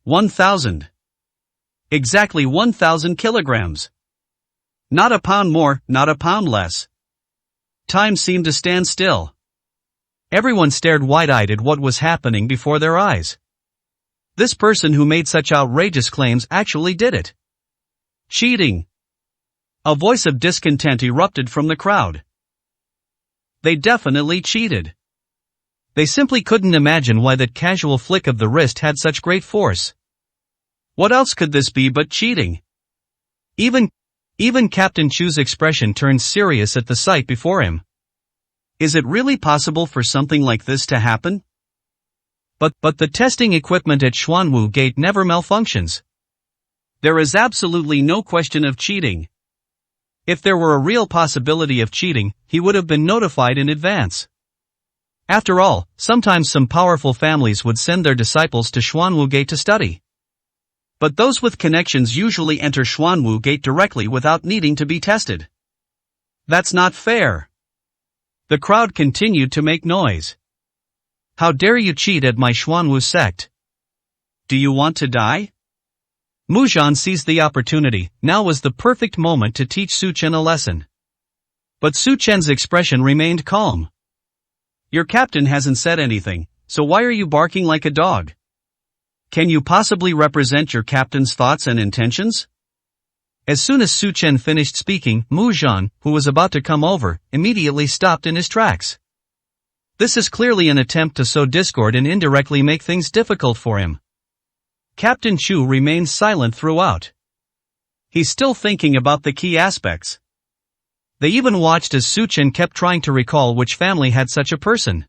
1,000. Exactly 1,000 kilograms. Not a pound more, not a pound less. Time seemed to stand still. Everyone stared wide-eyed at what was happening before their eyes. This person who made such outrageous claims actually did it. Cheating. A voice of discontent erupted from the crowd. They definitely cheated. They simply couldn't imagine why that casual flick of the wrist had such great force. What else could this be but cheating? Even Captain Chu's expression turned serious at the sight before him. Is it really possible for something like this to happen? But the testing equipment at Xuanwu Gate never malfunctions. There is absolutely no question of cheating. If there were a real possibility of cheating, he would have been notified in advance. After all, sometimes some powerful families would send their disciples to Xuanwu Gate to study. But those with connections usually enter Xuanwu Gate directly without needing to be tested. That's not fair. The crowd continued to make noise. How dare you cheat at my Xuanwu sect? Do you want to die? Muzhan seized the opportunity. Now was the perfect moment to teach Su Chen a lesson. But Su Chen's expression remained calm. Your captain hasn't said anything, so why are you barking like a dog? Can you possibly represent your captain's thoughts and intentions? As soon as Su Chen finished speaking, Muzhan, who was about to come over, immediately stopped in his tracks. This is clearly an attempt to sow discord and indirectly make things difficult for him. Captain Chu remains silent throughout. He's still thinking about the key aspects. They even watched as Su Chen kept trying to recall which family had such a person.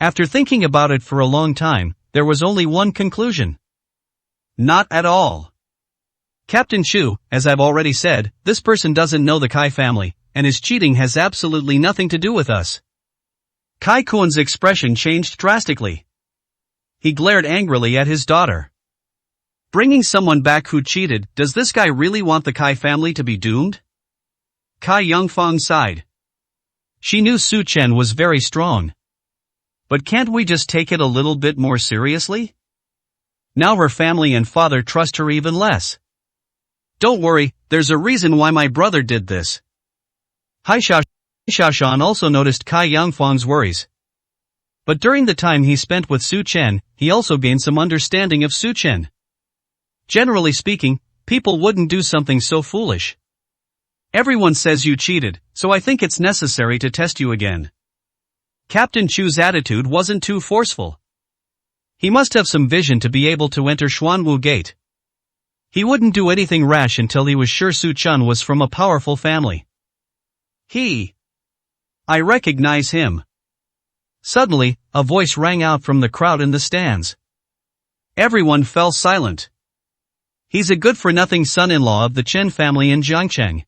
After thinking about it for a long time, there was only one conclusion. Not at all. Captain Chu, as I've already said, this person doesn't know the Kai family, and his cheating has absolutely nothing to do with us. Kai Kuan's expression changed drastically. He glared angrily at his daughter. Bringing someone back who cheated, does this guy really want the Kai family to be doomed? Kai Yongfang sighed. She knew Su Chen was very strong. But can't we just take it a little bit more seriously? Now her family and father trust her even less. Don't worry, there's a reason why my brother did this. Hai Xiaoshan also noticed Kai Yongfang's worries. But during the time he spent with Su Chen, he also gained some understanding of Su Chen. Generally speaking, people wouldn't do something so foolish. Everyone says you cheated, so I think it's necessary to test you again. Captain Chu's attitude wasn't too forceful. He must have some vision to be able to enter Xuanwu Gate. He wouldn't do anything rash until he was sure Su Chen was from a powerful family. I recognize him. Suddenly, a voice rang out from the crowd in the stands. Everyone fell silent. He's a good-for-nothing son-in-law of the Chen family in Jiangcheng.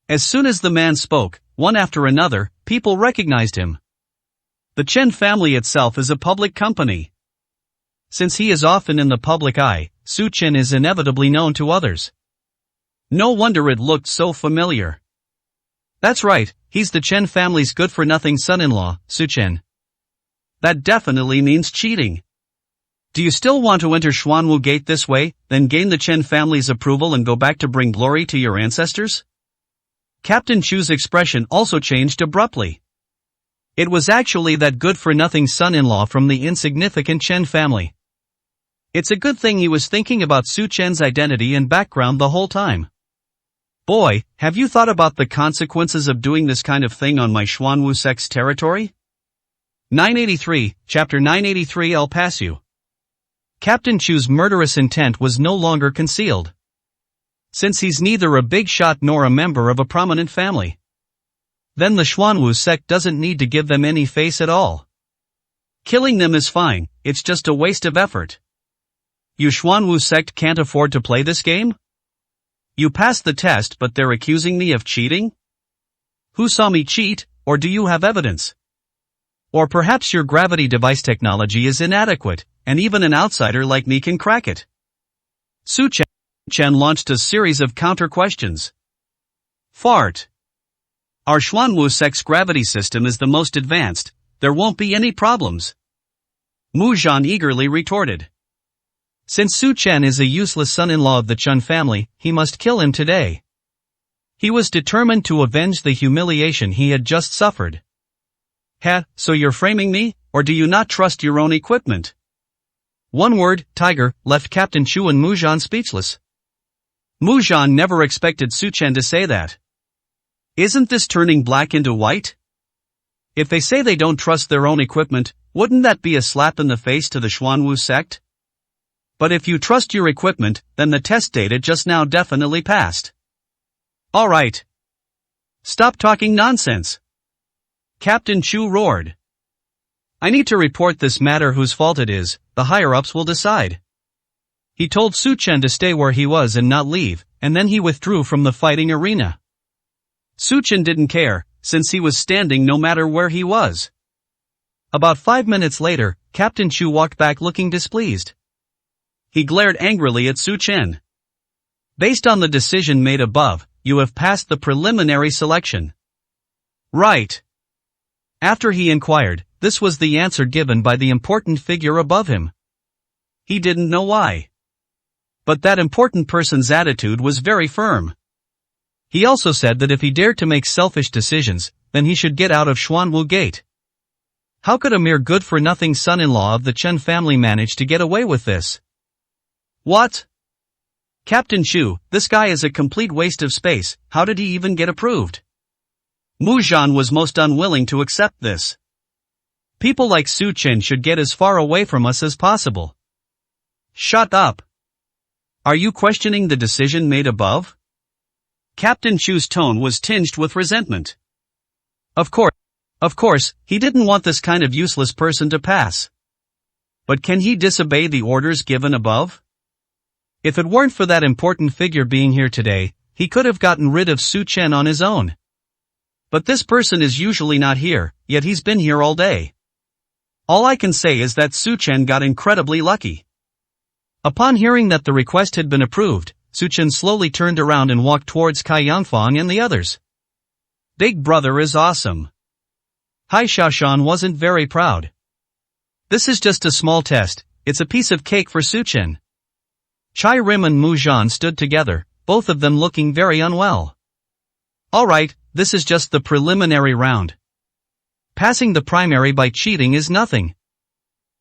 As soon as the man spoke, one after another, people recognized him. The Chen family itself is a public company. Since he is often in the public eye, Su Chen is inevitably known to others. No wonder it looked so familiar. That's right, he's the Chen family's good-for-nothing son-in-law, Su Chen. That definitely means cheating. Do you still want to enter Xuanwu Gate this way, then gain the Chen family's approval and go back to bring glory to your ancestors? Captain Chu's expression also changed abruptly. It was actually that good-for-nothing son-in-law from the insignificant Chen family. It's a good thing he was thinking about Su Chen's identity and background the whole time. Boy, have you thought about the consequences of doing this kind of thing on my Xuanwu sect's territory? 983, Chapter 983 El Pasu. Captain Chu's murderous intent was no longer concealed. Since he's neither a big shot nor a member of a prominent family, then the Xuanwu sect doesn't need to give them any face at all. Killing them is fine, it's just a waste of effort. You Xuanwu sect can't afford to play this game? You passed the test but they're accusing me of cheating? Who saw me cheat, or do you have evidence? Or perhaps your gravity device technology is inadequate, and even an outsider like me can crack it. Su Chen launched a series of counter-questions. Fart. Our Xuanwu sect's gravity system is the most advanced, there won't be any problems. Mu Zhan eagerly retorted. Since Su Chen is a useless son-in-law of the Chen family, he must kill him today. He was determined to avenge the humiliation he had just suffered. So you're framing me, or do you not trust your own equipment? One word, tiger, left Captain Chu and Mu Zhan speechless. Mu Zhan never expected Su Chen to say that. Isn't this turning black into white? If they say they don't trust their own equipment, wouldn't that be a slap in the face to the Xuanwu sect? But if you trust your equipment, then the test data just now definitely passed. Alright. Stop talking nonsense. Captain Chu roared. I need to report this matter whose fault it is, the higher-ups will decide. He told Su Chen to stay where he was and not leave, and then he withdrew from the fighting arena. Su Chen didn't care, since he was standing no matter where he was. About 5 minutes later, Captain Chu walked back looking displeased. He glared angrily at Su Chen. Based on the decision made above, you have passed the preliminary selection. Right. After he inquired, this was the answer given by the important figure above him. He didn't know why. But that important person's attitude was very firm. He also said that if he dared to make selfish decisions, then he should get out of Xuanwu Gate. How could a mere good-for-nothing son-in-law of the Chen family manage to get away with this? What? Captain Chu, this guy is a complete waste of space, how did he even get approved? Mu Zhan was most unwilling to accept this. People like Su Chen should get as far away from us as possible. Shut up. Are you questioning the decision made above? Captain Chu's tone was tinged with resentment. Of course, he didn't want this kind of useless person to pass. But can he disobey the orders given above? If it weren't for that important figure being here today, he could have gotten rid of Su Chen on his own. But this person is usually not here, yet he's been here all day. All I can say is that Su Chen got incredibly lucky. Upon hearing that the request had been approved, Su Chen slowly turned around and walked towards Cai Yangfang and the others. Big brother is awesome. Hai Xiaoshan wasn't very proud. This is just a small test, it's a piece of cake for Su Chen. Chai Rim and Mu Zhan stood together, both of them looking very unwell. Alright, this is just the preliminary round. Passing the primary by cheating is nothing.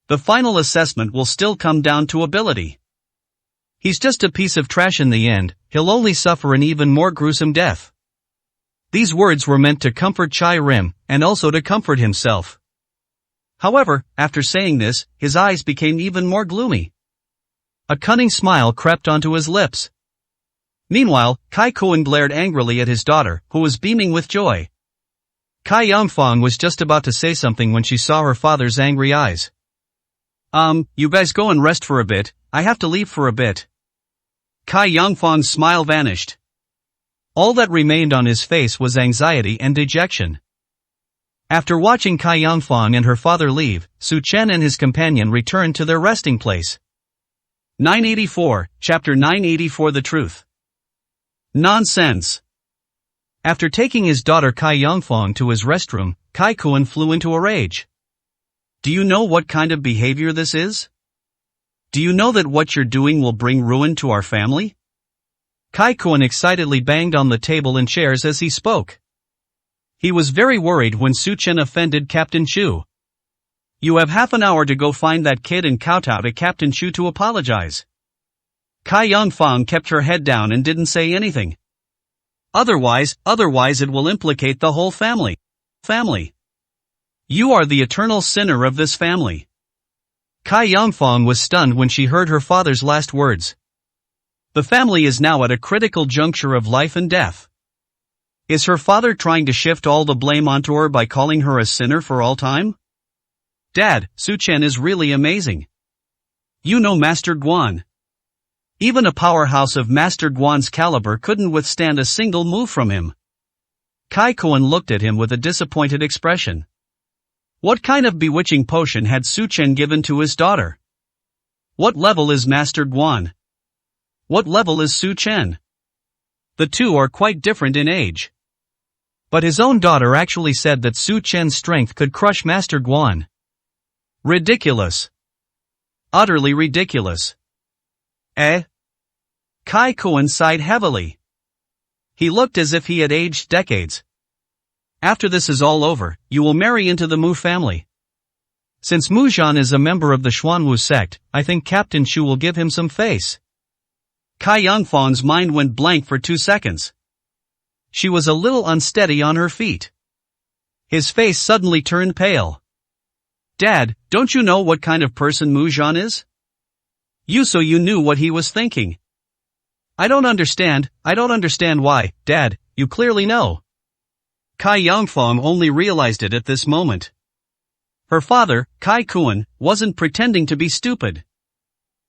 The final assessment will still come down to ability. He's just a piece of trash in the end, he'll only suffer an even more gruesome death. These words were meant to comfort Chai Rim, and also to comfort himself. However, after saying this, his eyes became even more gloomy. A cunning smile crept onto his lips. Meanwhile, Kai Kuan glared angrily at his daughter, who was beaming with joy. Cai Yangfang was just about to say something when she saw her father's angry eyes. You guys go and rest for a bit, I have to leave for a bit. Cai Yangfang's smile vanished. All that remained on his face was anxiety and dejection. After watching Cai Yangfang and her father leave, Su Chen and his companion returned to their resting place. 984, Chapter 984 The Truth. Nonsense. After taking his daughter Cai Yangfang to his restroom, Kai Kuan flew into a rage. Do you know what kind of behavior this is? Do you know that what you're doing will bring ruin to our family? Kai Kuan excitedly banged on the table and chairs as he spoke. He was very worried when Su Chen offended Captain Chu. You have half an hour to go find that kid and kowtow to Captain Chu to apologize. Cai Yangfang kept her head down and didn't say anything. Otherwise it will implicate the whole family. You are the eternal sinner of this family. Cai Yangfang was stunned when she heard her father's last words. The family is now at a critical juncture of life and death. Is her father trying to shift all the blame onto her by calling her a sinner for all time? Dad, Su Chen is really amazing. You know Master Guan. Even a powerhouse of Master Guan's caliber couldn't withstand a single move from him. Kai Kuan looked at him with a disappointed expression. What kind of bewitching potion had Su Chen given to his daughter? What level is Master Guan? What level is Su Chen? The two are quite different in age. But his own daughter actually said that Su Chen's strength could crush Master Guan. Ridiculous. Utterly ridiculous. Eh? Kai Kuan sighed heavily. He looked as if he had aged decades. After this is all over, you will marry into the Mu family. Since Mu Zhan is a member of the Xuanwu sect, I think Captain Chu will give him some face. Cai Yangfang's mind went blank for 2 seconds. She was a little unsteady on her feet. His face suddenly turned pale. Dad, don't you know what kind of person Mu Zhan is? You knew what he was thinking. I don't understand why, Dad, you clearly know. Cai Yangfang only realized it at this moment. Her father, Kai Kuan, wasn't pretending to be stupid.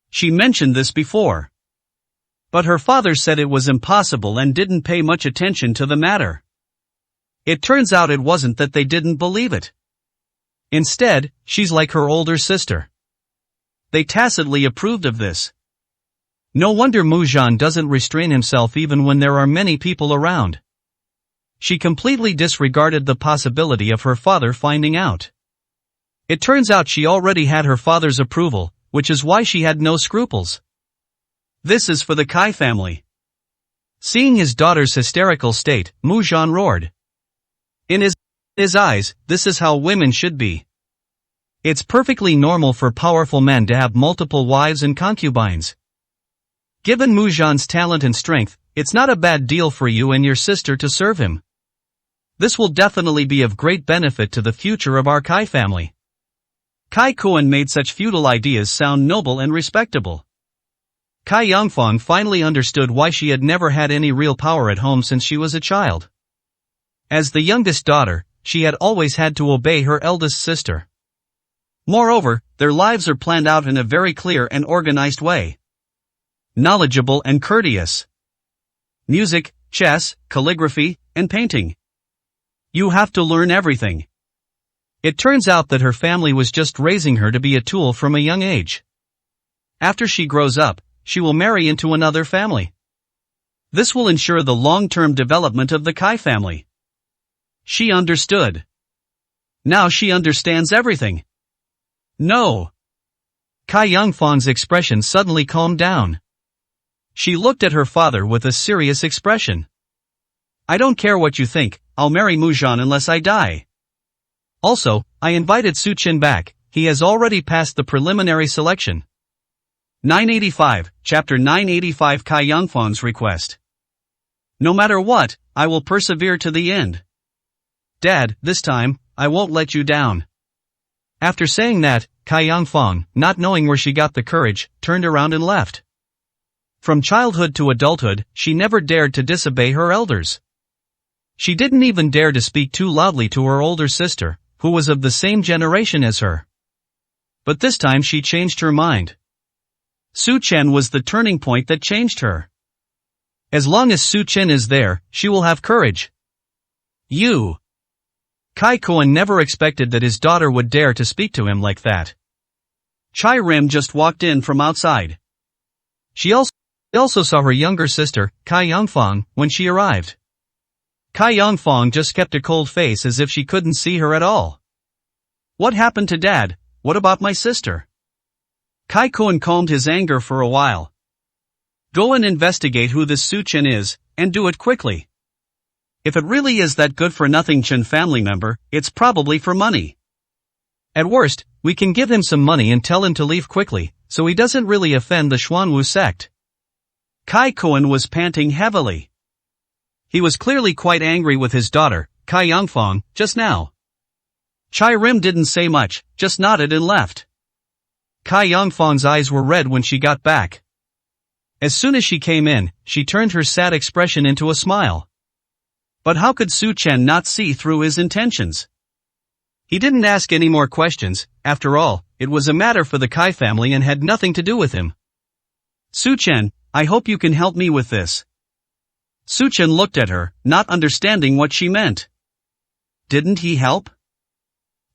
She mentioned this before. But her father said it was impossible and didn't pay much attention to the matter. It turns out it wasn't that they didn't believe it. Instead, she's like her older sister. They tacitly approved of this. No wonder Mu Zhan doesn't restrain himself even when there are many people around. She completely disregarded the possibility of her father finding out. It turns out she already had her father's approval, which is why she had no scruples. This is for the Kai family. Seeing his daughter's hysterical state, Mu Zhan roared. In his eyes, this is how women should be. It's perfectly normal for powerful men to have multiple wives and concubines. Given Mu Zhan's talent and strength, it's not a bad deal for you and your sister to serve him. This will definitely be of great benefit to the future of our Kai family. Kai Kuan made such futile ideas sound noble and respectable. Kai Yangfang finally understood why she had never had any real power at home since she was a child. As the youngest daughter, she had always had to obey her eldest sister. Moreover, their lives are planned out in a very clear and organized way. Knowledgeable and courteous. Music, chess, calligraphy, and painting. You have to learn everything. It turns out that her family was just raising her to be a tool from a young age. After she grows up, she will marry into another family. This will ensure the long-term development of the Kai family. She understood. Now she understands everything. No. Kai Yangfang's expression suddenly calmed down. She looked at her father with a serious expression. I don't care what you think, I'll marry Muzhan unless I die. Also, I invited Su Chen back, he has already passed the preliminary selection. 985, Chapter 985 Kai Yangfang's request. No matter what, I will persevere to the end. Dad, this time, I won't let you down. After saying that, Kai Yangfang, not knowing where she got the courage, turned around and left. From childhood to adulthood, she never dared to disobey her elders. She didn't even dare to speak too loudly to her older sister, who was of the same generation as her. But this time she changed her mind. Su Chen was the turning point that changed her. As long as Su Chen is there, she will have courage. Kai Kuan never expected that his daughter would dare to speak to him like that. Chai Rim just walked in from outside. She also saw her younger sister, Kai Yangfang, when she arrived. Kai Yangfang just kept a cold face as if she couldn't see her at all. What happened to Dad? What about my sister? Kai Kuan calmed his anger for a while. Go and investigate who this Su Chen is, and do it quickly. If it really is that good-for-nothing Chen family member, it's probably for money. At worst, we can give him some money and tell him to leave quickly, so he doesn't really offend the Xuanwu sect. Kai Kuan was panting heavily. He was clearly quite angry with his daughter, Kai Yangfang, just now. Chai Rim didn't say much, just nodded and left. Kai Yangfang's eyes were red when she got back. As soon as she came in, she turned her sad expression into a smile. But how could Su Chen not see through his intentions? He didn't ask any more questions, after all, it was a matter for the Kai family and had nothing to do with him. Su Chen, I hope you can help me with this. Su Chen looked at her, not understanding what she meant. Didn't he help?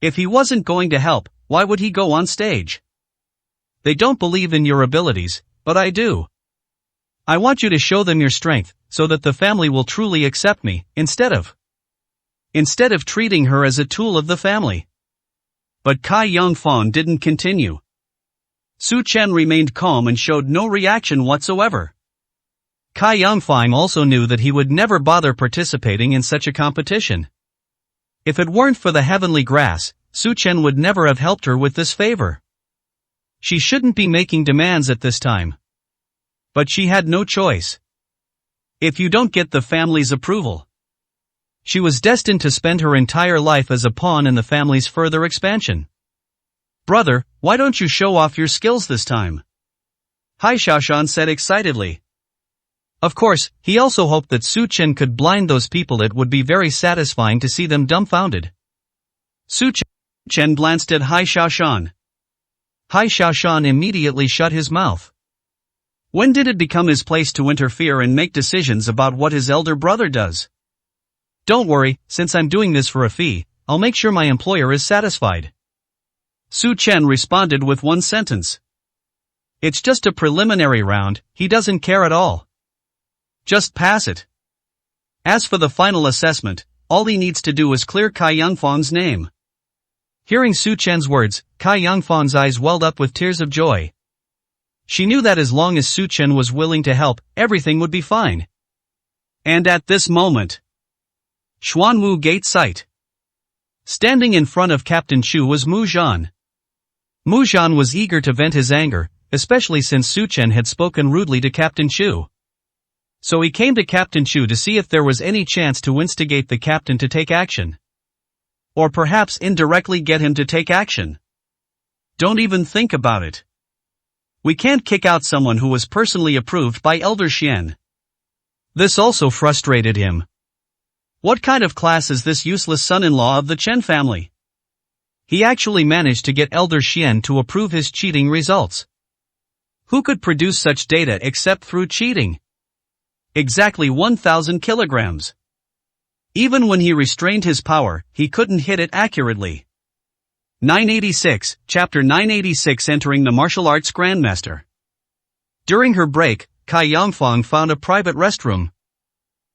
If he wasn't going to help, why would he go on stage? They don't believe in your abilities, but I do. I want you to show them your strength, so that the family will truly accept me, instead of treating her as a tool of the family. But Kai Yangfang didn't continue. Su Chen remained calm and showed no reaction whatsoever. Kai Yangfang also knew that he would never bother participating in such a competition. If it weren't for the heavenly grass, Su Chen would never have helped her with this favor. She shouldn't be making demands at this time. But she had no choice. If you don't get the family's approval. She was destined to spend her entire life as a pawn in the family's further expansion. Brother, why don't you show off your skills this time? Hai Xiaoshan said excitedly. Of course, he also hoped that Su Chen could blind those people. It would be very satisfying to see them dumbfounded. Su Chen glanced at Hai Xiaoshan. Hai Xiaoshan immediately shut his mouth. When did it become his place to interfere and make decisions about what his elder brother does? Don't worry, since I'm doing this for a fee, I'll make sure my employer is satisfied. Su Chen responded with one sentence. It's just a preliminary round, he doesn't care at all. Just pass it. As for the final assessment, all he needs to do is clear Kai Yangfang's name. Hearing Su Chen's words, Kai Yangfang's eyes welled up with tears of joy. She knew that as long as Su Chen was willing to help, everything would be fine. And at this moment, Xuanwu Gate site. Standing in front of Captain Chu was Mu Zhan. Mu Zhan was eager to vent his anger, especially since Su Chen had spoken rudely to Captain Chu. So he came to Captain Chu to see if there was any chance to instigate the captain to take action. Or perhaps indirectly get him to take action. Don't even think about it. We can't kick out someone who was personally approved by Elder Xian. This also frustrated him. What kind of class is this useless son-in-law of the Chen family? He actually managed to get Elder Xian to approve his cheating results. Who could produce such data except through cheating? Exactly 1,000 kilograms. Even when he restrained his power, he couldn't hit it accurately. 986, Chapter 986 Entering the Martial Arts Grandmaster. During her break, Cai Yangfang found a private restroom.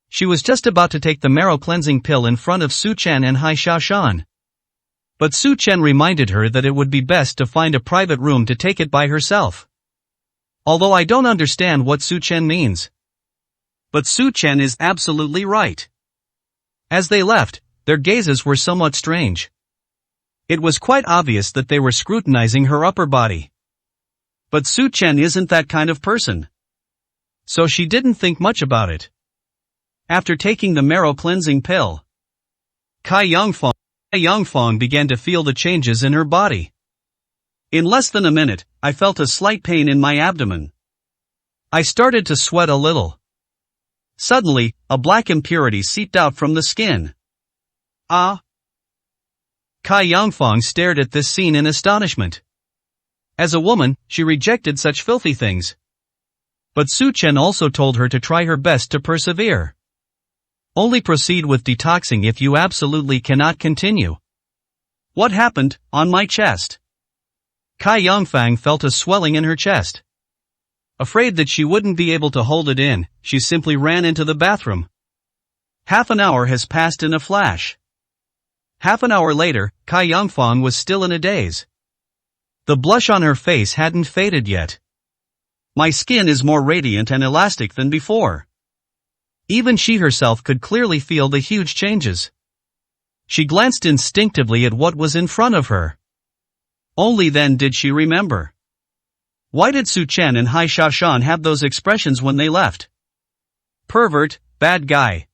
She was just about to take the marrow cleansing pill in front of Su Chen and Hai Xiaoshan. But Su Chen reminded her that it would be best to find a private room to take it by herself. Although I don't understand what Su Chen means. But Su Chen is absolutely right. As they left, their gazes were somewhat strange. It was quite obvious that they were scrutinizing her upper body. But Su Chen isn't that kind of person. So she didn't think much about it. After taking the marrow cleansing pill, Cai Yangfang began to feel the changes in her body. In less than a minute, I felt a slight pain in my abdomen. I started to sweat a little. Suddenly, a black impurity seeped out from the skin. Ah! Cai Yangfang stared at this scene in astonishment. As a woman, she rejected such filthy things. But Su Chen also told her to try her best to persevere. Only proceed with detoxing if you absolutely cannot continue. What happened, on my chest? Cai Yangfang felt a swelling in her chest. Afraid that she wouldn't be able to hold it in, she simply ran into the bathroom. Half an hour has passed in a flash. Half an hour later, Cai Yangfang was still in a daze. The blush on her face hadn't faded yet. My skin is more radiant and elastic than before. Even she herself could clearly feel the huge changes. She glanced instinctively at what was in front of her. Only then did she remember. Why did Su Chen and Hai Xiaoshan have those expressions when they left? Pervert, bad guy.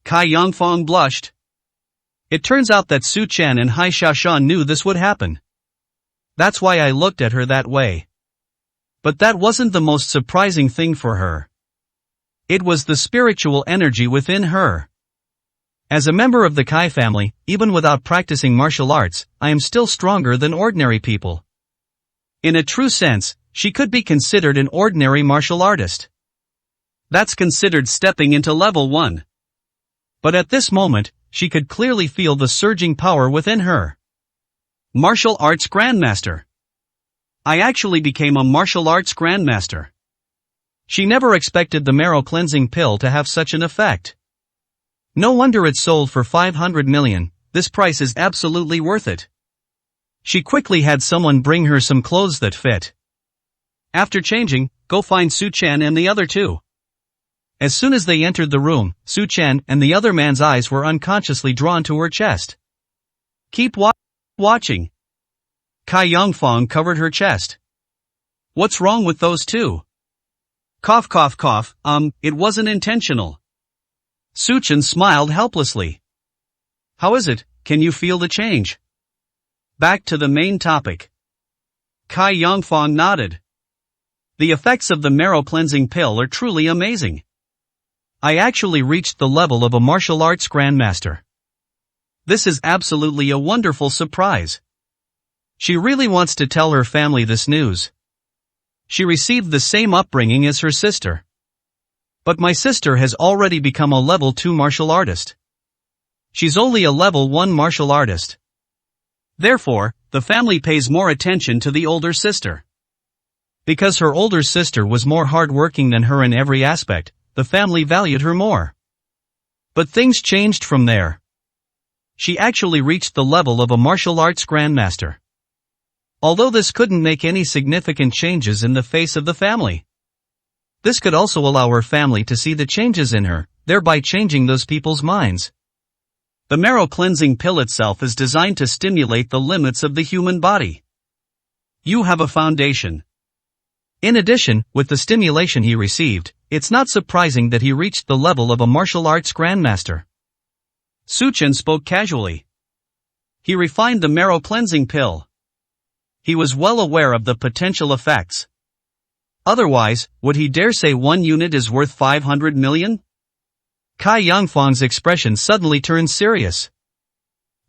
Cai Yangfang blushed. It turns out that Su Chen and Hai Xiaoshan knew this would happen. That's why I looked at her that way. But that wasn't the most surprising thing for her. It was the spiritual energy within her. As a member of the Cai family, even without practicing martial arts, I am still stronger than ordinary people. In a true sense, she could be considered an ordinary martial artist. That's considered stepping into level 1. But at this moment, she could clearly feel the surging power within her. Martial Arts Grandmaster. I actually became a martial arts grandmaster. She never expected the marrow cleansing pill to have such an effect. No wonder it sold for 500 million, this price is absolutely worth it. She quickly had someone bring her some clothes that fit. After changing, go find Su Chen and the other two. As soon as they entered the room, Su Chen and the other man's eyes were unconsciously drawn to her chest. Keep watching. Cai Yangfang covered her chest. What's wrong with those two? Cough cough cough, it wasn't intentional. Su Chen smiled helplessly. How is it, can you feel the change? Back to the main topic. Cai Yangfang nodded. The effects of the marrow cleansing pill are truly amazing. I actually reached the level of a martial arts grandmaster. This is absolutely a wonderful surprise. She really wants to tell her family this news. She received the same upbringing as her sister. But my sister has already become a level 2 martial artist. She's only a level 1 martial artist. Therefore, the family pays more attention to the older sister. Because her older sister was more hardworking than her in every aspect, the family valued her more. But things changed from there. She actually reached the level of a martial arts grandmaster. Although this couldn't make any significant changes in the face of the family. This could also allow her family to see the changes in her, thereby changing those people's minds. The marrow cleansing pill itself is designed to stimulate the limits of the human body. You have a foundation. In addition, with the stimulation he received, it's not surprising that he reached the level of a martial arts grandmaster. Su Chen spoke casually. He refined the marrow cleansing pill. He was well aware of the potential effects. Otherwise, would he dare say one unit is worth 500 million? Cai Yangfang's expression suddenly turned serious.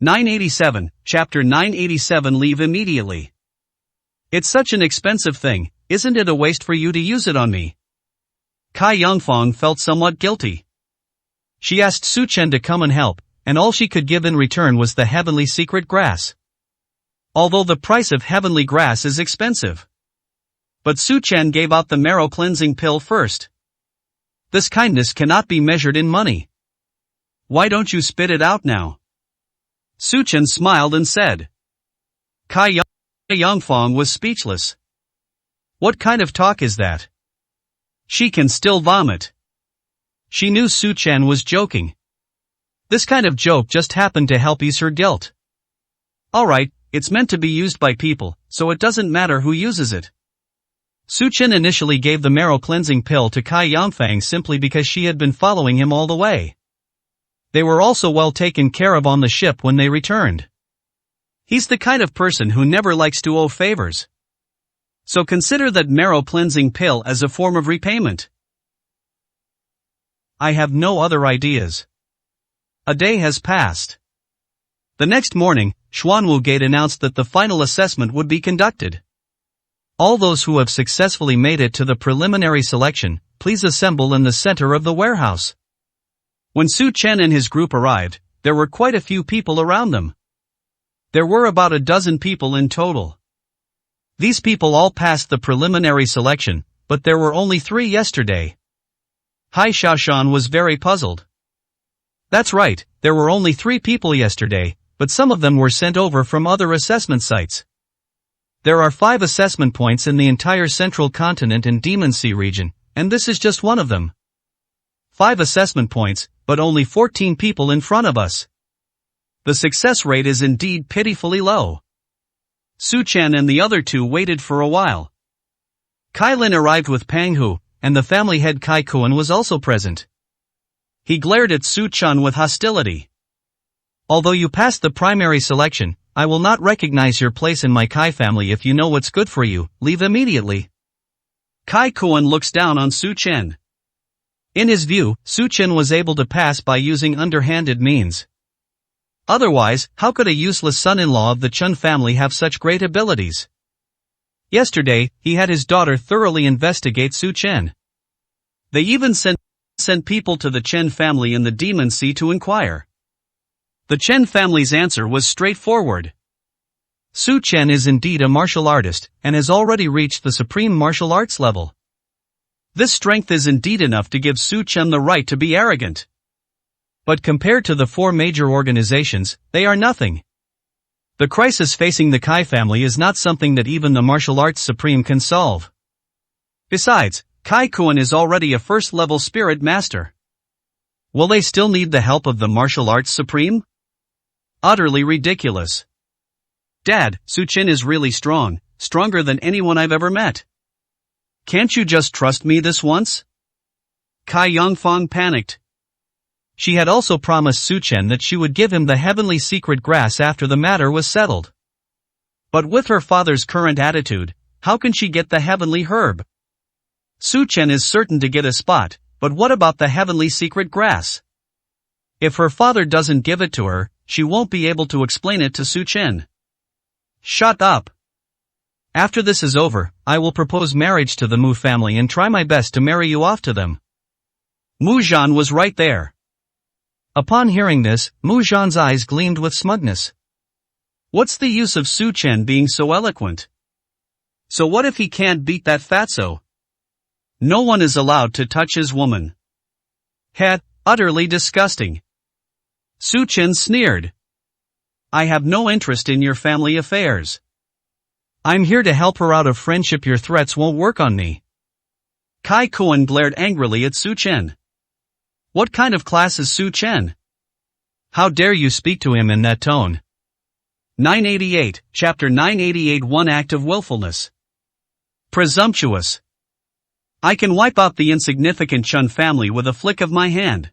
987, Chapter 987 Leave immediately. It's such an expensive thing, isn't it a waste for you to use it on me? Cai Yangfang felt somewhat guilty. She asked Su Chen to come and help, and all she could give in return was the heavenly secret grass. Although the price of heavenly grass is expensive. But Su Chen gave out the marrow cleansing pill first. This kindness cannot be measured in money. Why don't you spit it out now? Su Chen smiled and said. Cai Yangfang was speechless. What kind of talk is that? She can still vomit. She knew Su Chen was joking. This kind of joke just happened to help ease her guilt. Alright, it's meant to be used by people, so it doesn't matter who uses it. Su Chen initially gave the marrow cleansing pill to Cai Yangfang simply because she had been following him all the way. They were also well taken care of on the ship when they returned. He's the kind of person who never likes to owe favors. So consider that marrow cleansing pill as a form of repayment. I have no other ideas. A day has passed. The next morning, Xuanwu Gate announced that the final assessment would be conducted. All those who have successfully made it to the preliminary selection, please assemble in the center of the warehouse. When Su Chen and his group arrived, there were quite a few people around them. There were about a dozen people in total. These people all passed the preliminary selection, but there were only 3 yesterday. Hai Xiaoshan was very puzzled. That's right, there were only 3 people yesterday, but some of them were sent over from other assessment sites. There are 5 assessment points in the entire Central Continent and Demon Sea region, and this is just one of them. 5 assessment points, but only 14 people in front of us. The success rate is indeed pitifully low. Su Chen and the other 2 waited for a while. Kai Lin arrived with Pang Hu, and the family head Kai Kuan was also present. He glared at Su Chen with hostility. Although you passed the primary selection, I will not recognize your place in my Kai family if you know what's good for you, leave immediately. Kai Kuan looks down on Su Chen. In his view, Su Chen was able to pass by using underhanded means. Otherwise, how could a useless son-in-law of the Chen family have such great abilities? Yesterday, he had his daughter thoroughly investigate Su Chen. They even sent people to the Chen family in the Demon Sea to inquire. The Chen family's answer was straightforward. Su Chen is indeed a martial artist, and has already reached the supreme martial arts level. This strength is indeed enough to give Su Chen the right to be arrogant. But compared to the 4 major organizations, they are nothing. The crisis facing the Kai family is not something that even the martial arts supreme can solve. Besides, Kai Kuan is already a first-level spirit master. Will they still need the help of the martial arts supreme? Utterly ridiculous. Dad, Su Chen is really strong, stronger than anyone I've ever met. Can't you just trust me this once? Cai Yangfang panicked. She had also promised Su Chen that she would give him the heavenly secret grass after the matter was settled. But with her father's current attitude, how can she get the heavenly herb? Su Chen is certain to get a spot, but what about the heavenly secret grass? If her father doesn't give it to her, she won't be able to explain it to Su Chen. Shut up. After this is over, I will propose marriage to the Mu family and try my best to marry you off to them. Mu Zhan was right there. Upon hearing this, Mu Zhan's eyes gleamed with smugness. What's the use of Su Chen being so eloquent? So what if he can't beat that fatso? No one is allowed to touch his woman. Utterly disgusting. Su Chen sneered. I have no interest in your family affairs. I'm here to help her out of friendship. Your threats won't work on me. Kai Kuan glared angrily at Su Chen. What kind of class is Su Chen? How dare you speak to him in that tone? 988, Chapter 988 One act of willfulness. Presumptuous. I can wipe out the insignificant Chen family with a flick of my hand.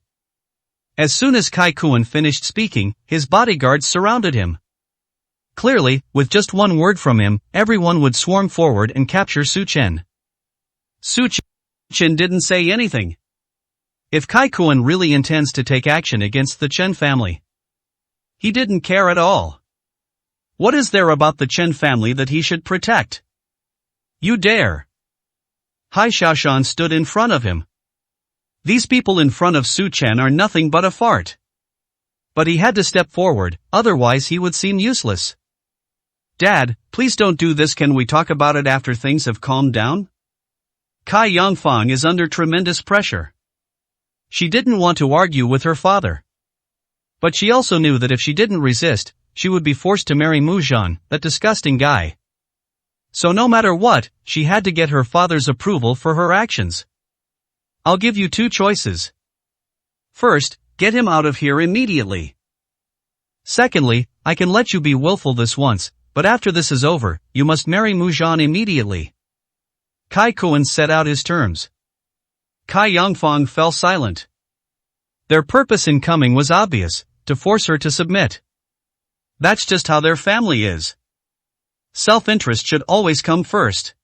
As soon as Kai Kuan finished speaking, his bodyguards surrounded him. Clearly, with just one word from him, everyone would swarm forward and capture Su Chen. Su Chen didn't say anything. If Kai Kuan really intends to take action against the Chen family, he didn't care at all. What is there about the Chen family that he should protect? You dare! Hai Xiaoshan stood in front of him. These people in front of Su Chen are nothing but a fart. But he had to step forward, otherwise he would seem useless. Dad, please don't do this. Can we talk about it after things have calmed down? Kai Yangfang is under tremendous pressure. She didn't want to argue with her father. But she also knew that if she didn't resist, she would be forced to marry Mu Zhan, that disgusting guy. So no matter what, she had to get her father's approval for her actions. I'll give you two choices. First, get him out of here immediately. Secondly, I can let you be willful this once, but after this is over, you must marry Mu Zhan immediately. Kai Kuan set out his terms. Kai Yangfang fell silent. Their purpose in coming was obvious, to force her to submit. That's just how their family is. Self-interest should always come first.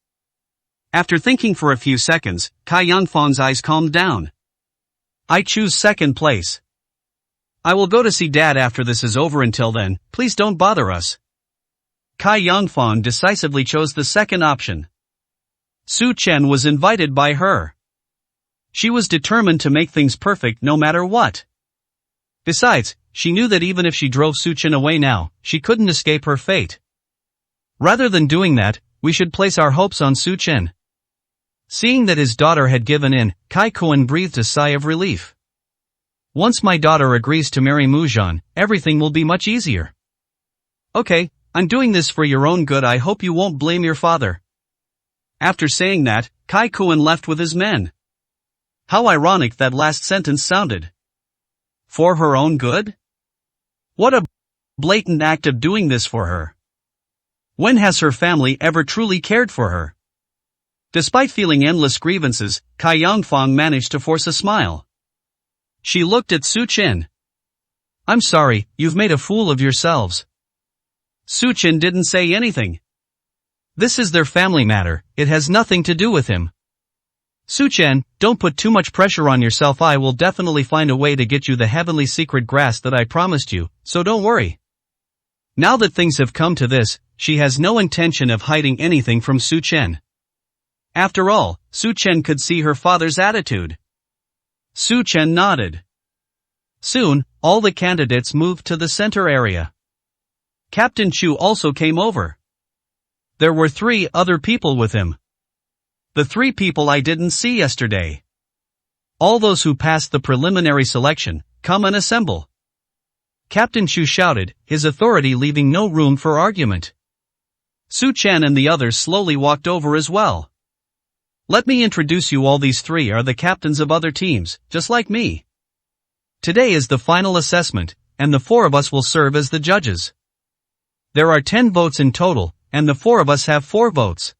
After thinking for a few seconds, Kai Yangfang's eyes calmed down. I choose second place. I will go to see Dad after this is over. Until then, please don't bother us. Kai Yangfang decisively chose the second option. Su Chen was invited by her. She was determined to make things perfect no matter what. Besides, she knew that even if she drove Su Chen away now, she couldn't escape her fate. Rather than doing that, we should place our hopes on Su Chen. Seeing that his daughter had given in, Kai Kuan breathed a sigh of relief. Once my daughter agrees to marry Mu Zhan, everything will be much easier. Okay, I'm doing this for your own good. I hope you won't blame your father. After saying that, Kai Kuan left with his men. How ironic that last sentence sounded. For her own good? What a blatant act of doing this for her. When has her family ever truly cared for her? Despite feeling endless grievances, Kai Yangfang managed to force a smile. She looked at Su Chen. I'm sorry, you've made a fool of yourselves. Su Chen didn't say anything. This is their family matter, it has nothing to do with him. Su Chen, don't put too much pressure on yourself. I will definitely find a way to get you the heavenly secret grass that I promised you, so don't worry. Now that things have come to this, she has no intention of hiding anything from Su Chen. After all, Su Chen could see her father's attitude. Su Chen nodded. Soon, all the candidates moved to the center area. Captain Chu also came over. There were 3 other people with him. The 3 people I didn't see yesterday. All those who passed the preliminary selection, come and assemble. Captain Chu shouted, his authority leaving no room for argument. Su Chen and the others slowly walked over as well. Let me introduce you all. These 3 are the captains of other teams, just like me. Today is the final assessment, and the 4 of us will serve as the judges. There are 10 votes in total, and the 4 of us have 4 votes.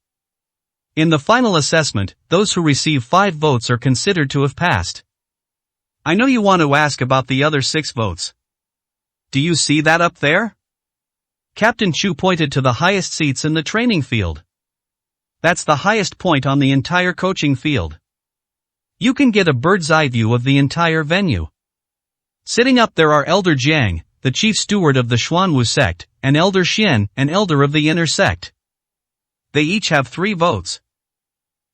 In the final assessment, those who receive 5 votes are considered to have passed. I know you want to ask about the other 6 votes. Do you see that up there? Captain Chu pointed to the highest seats in the training field. That's the highest point on the entire coaching field. You can get a bird's eye view of the entire venue. Sitting up there are Elder Jiang, the chief steward of the Xuanwu sect, and Elder Xian, an elder of the inner sect. They each have 3 votes.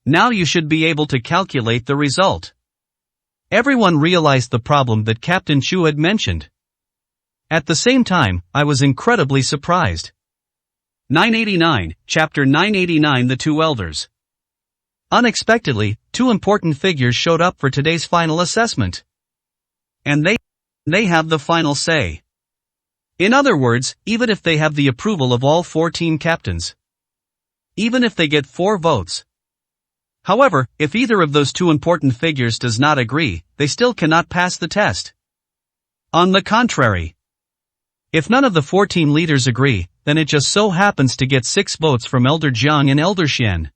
Now you should be able to calculate the result. Everyone realized the problem that Captain Chu had mentioned. At the same time, I was incredibly surprised. 989, Chapter 989. The 2 elders. Unexpectedly, 2 important figures showed up for today's final assessment. And they have the final say. In other words, even if they have the approval of all 4 team captains. Even if they get 4 votes. However, if either of those 2 important figures does not agree, they still cannot pass the test. On the contrary, if none of the 4 team leaders agree, then it just so happens to get 6 votes from Elder Jiang and Elder Xian.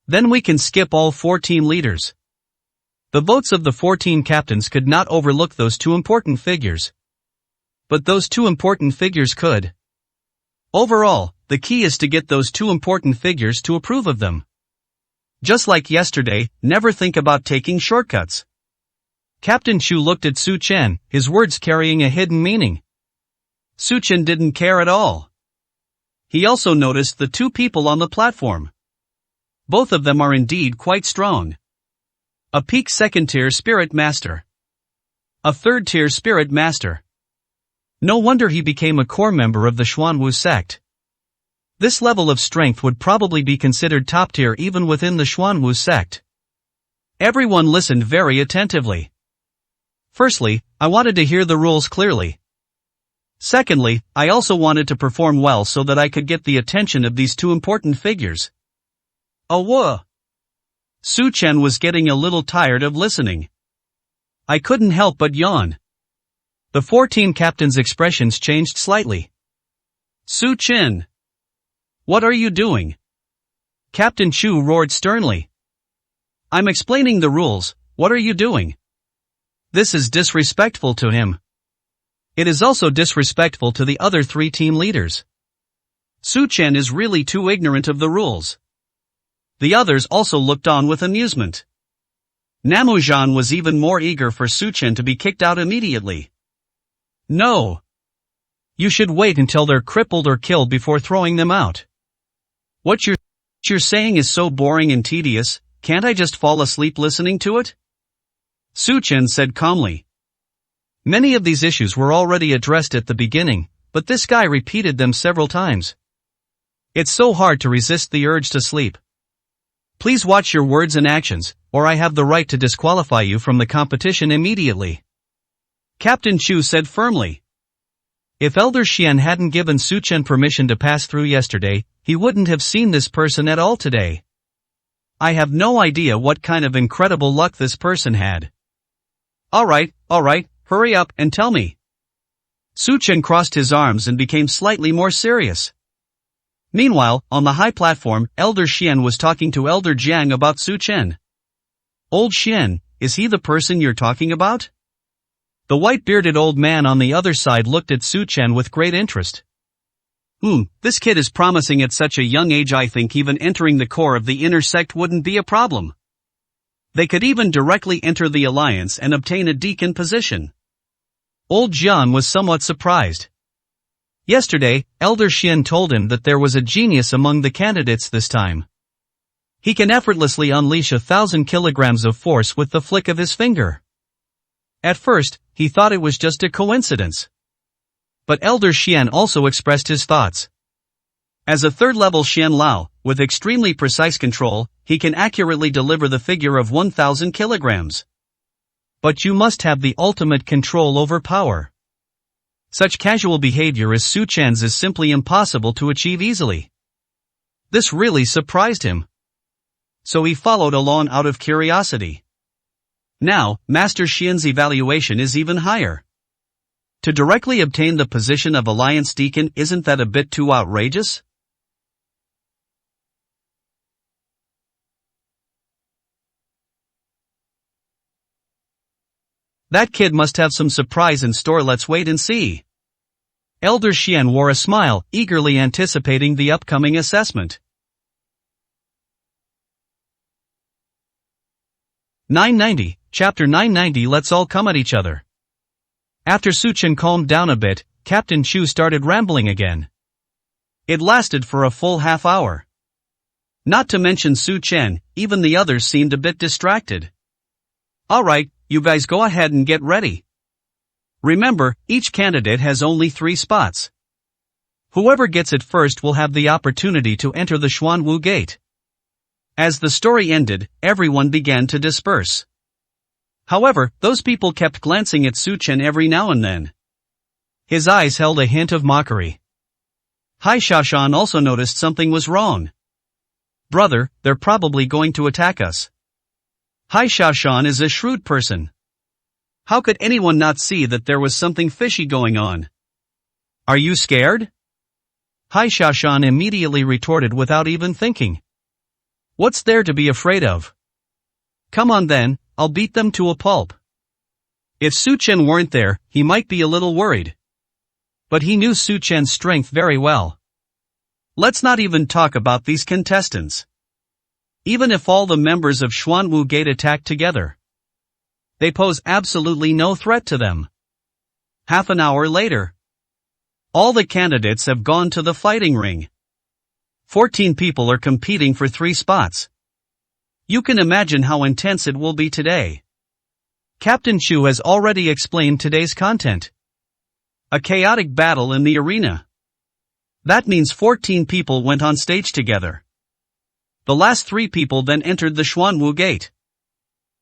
Then we can skip all 4 team leaders. The votes of the 4 team captains could not overlook those 2 important figures. But those 2 important figures could. Overall, the key is to get those two important figures to approve of them. Just like yesterday, never think about taking shortcuts. Captain Chu looked at Su Chen, his words carrying a hidden meaning. Su Chen didn't care at all. He also noticed the two people on the platform. Both of them are indeed quite strong. A peak second-tier spirit master. A third-tier spirit master. No wonder he became a core member of the Xuanwu sect. This level of strength would probably be considered top-tier even within the Xuanwu sect. Everyone listened very attentively. Firstly, I wanted to hear the rules clearly. Secondly, I also wanted to perform well so that I could get the attention of these two important figures. Oh, Su Chen was getting a little tired of listening. I couldn't help but yawn. The 4 team captains' expressions changed slightly. Su Chen! What are you doing? Captain Chu roared sternly. I'm explaining the rules, what are you doing? This is disrespectful to him. It is also disrespectful to the other 3 team leaders. Su Chen is really too ignorant of the rules. The others also looked on with amusement. Namuzhan was even more eager for Su Chen to be kicked out immediately. No. You should wait until they're crippled or killed before throwing them out. What you're saying is so boring and tedious, can't I just fall asleep listening to it? Su Chen said calmly. Many of these issues were already addressed at the beginning, but this guy repeated them several times. It's so hard to resist the urge to sleep. Please watch your words and actions, or I have the right to disqualify you from the competition immediately. Captain Chu said firmly. If Elder Xian hadn't given Su Chen permission to pass through yesterday, he wouldn't have seen this person at all today. I have no idea what kind of incredible luck this person had. Alright, hurry up and tell me. Su Chen crossed his arms and became slightly more serious. Meanwhile, on the high platform, Elder Xian was talking to Elder Jiang about Su Chen. Old Xian, is he the person you're talking about? The white-bearded old man on the other side looked at Su Chen with great interest. This kid is promising at such a young age. I think even entering the core of the inner sect wouldn't be a problem. They could even directly enter the alliance and obtain a deacon position. Old Jian was somewhat surprised. Yesterday, Elder Xian told him that there was a genius among the candidates this time. He can effortlessly unleash 1,000 kilograms of force with the flick of his finger. At first, he thought it was just a coincidence. But Elder Xian also expressed his thoughts. As a third-level Xian Lao, with extremely precise control, he can accurately deliver the figure of 1,000 kilograms. But you must have the ultimate control over power. Such casual behavior as Su Chen's is simply impossible to achieve easily. This really surprised him. So he followed along out of curiosity. Now, Master Xian's evaluation is even higher. To directly obtain the position of Alliance Deacon, isn't that a bit too outrageous? That kid must have some surprise in store. Let's wait and see. Elder Xian wore a smile, eagerly anticipating the upcoming assessment. 990, Chapter 990. Let's all come at each other. After Su Chen calmed down a bit, Captain Chu started rambling again. It lasted for a full half hour. Not to mention Su Chen, even the others seemed a bit distracted. Alright, you guys go ahead and get ready. Remember, each candidate has only 3 spots. Whoever gets it first will have the opportunity to enter the Xuanwu Gate. As the story ended, everyone began to disperse. However, those people kept glancing at Su Chen every now and then. His eyes held a hint of mockery. Hai Shashan also noticed something was wrong. Brother, they're probably going to attack us. Hai Shashan is a shrewd person. How could anyone not see that there was something fishy going on? Are you scared? Hai Shashan immediately retorted without even thinking. What's there to be afraid of? Come on then, I'll beat them to a pulp. If Su Chen weren't there, he might be a little worried. But he knew Su Chen's strength very well. Let's not even talk about these contestants. Even if all the members of Xuanwu Gate attack together, they pose absolutely no threat to them. Half an hour later, all the candidates have gone to the fighting ring. 14 people are competing for 3 spots. You can imagine how intense it will be today. Captain Chu has already explained today's content. A chaotic battle in the arena. That means 14 people went on stage together. The last 3 people then entered the Xuanwu Gate.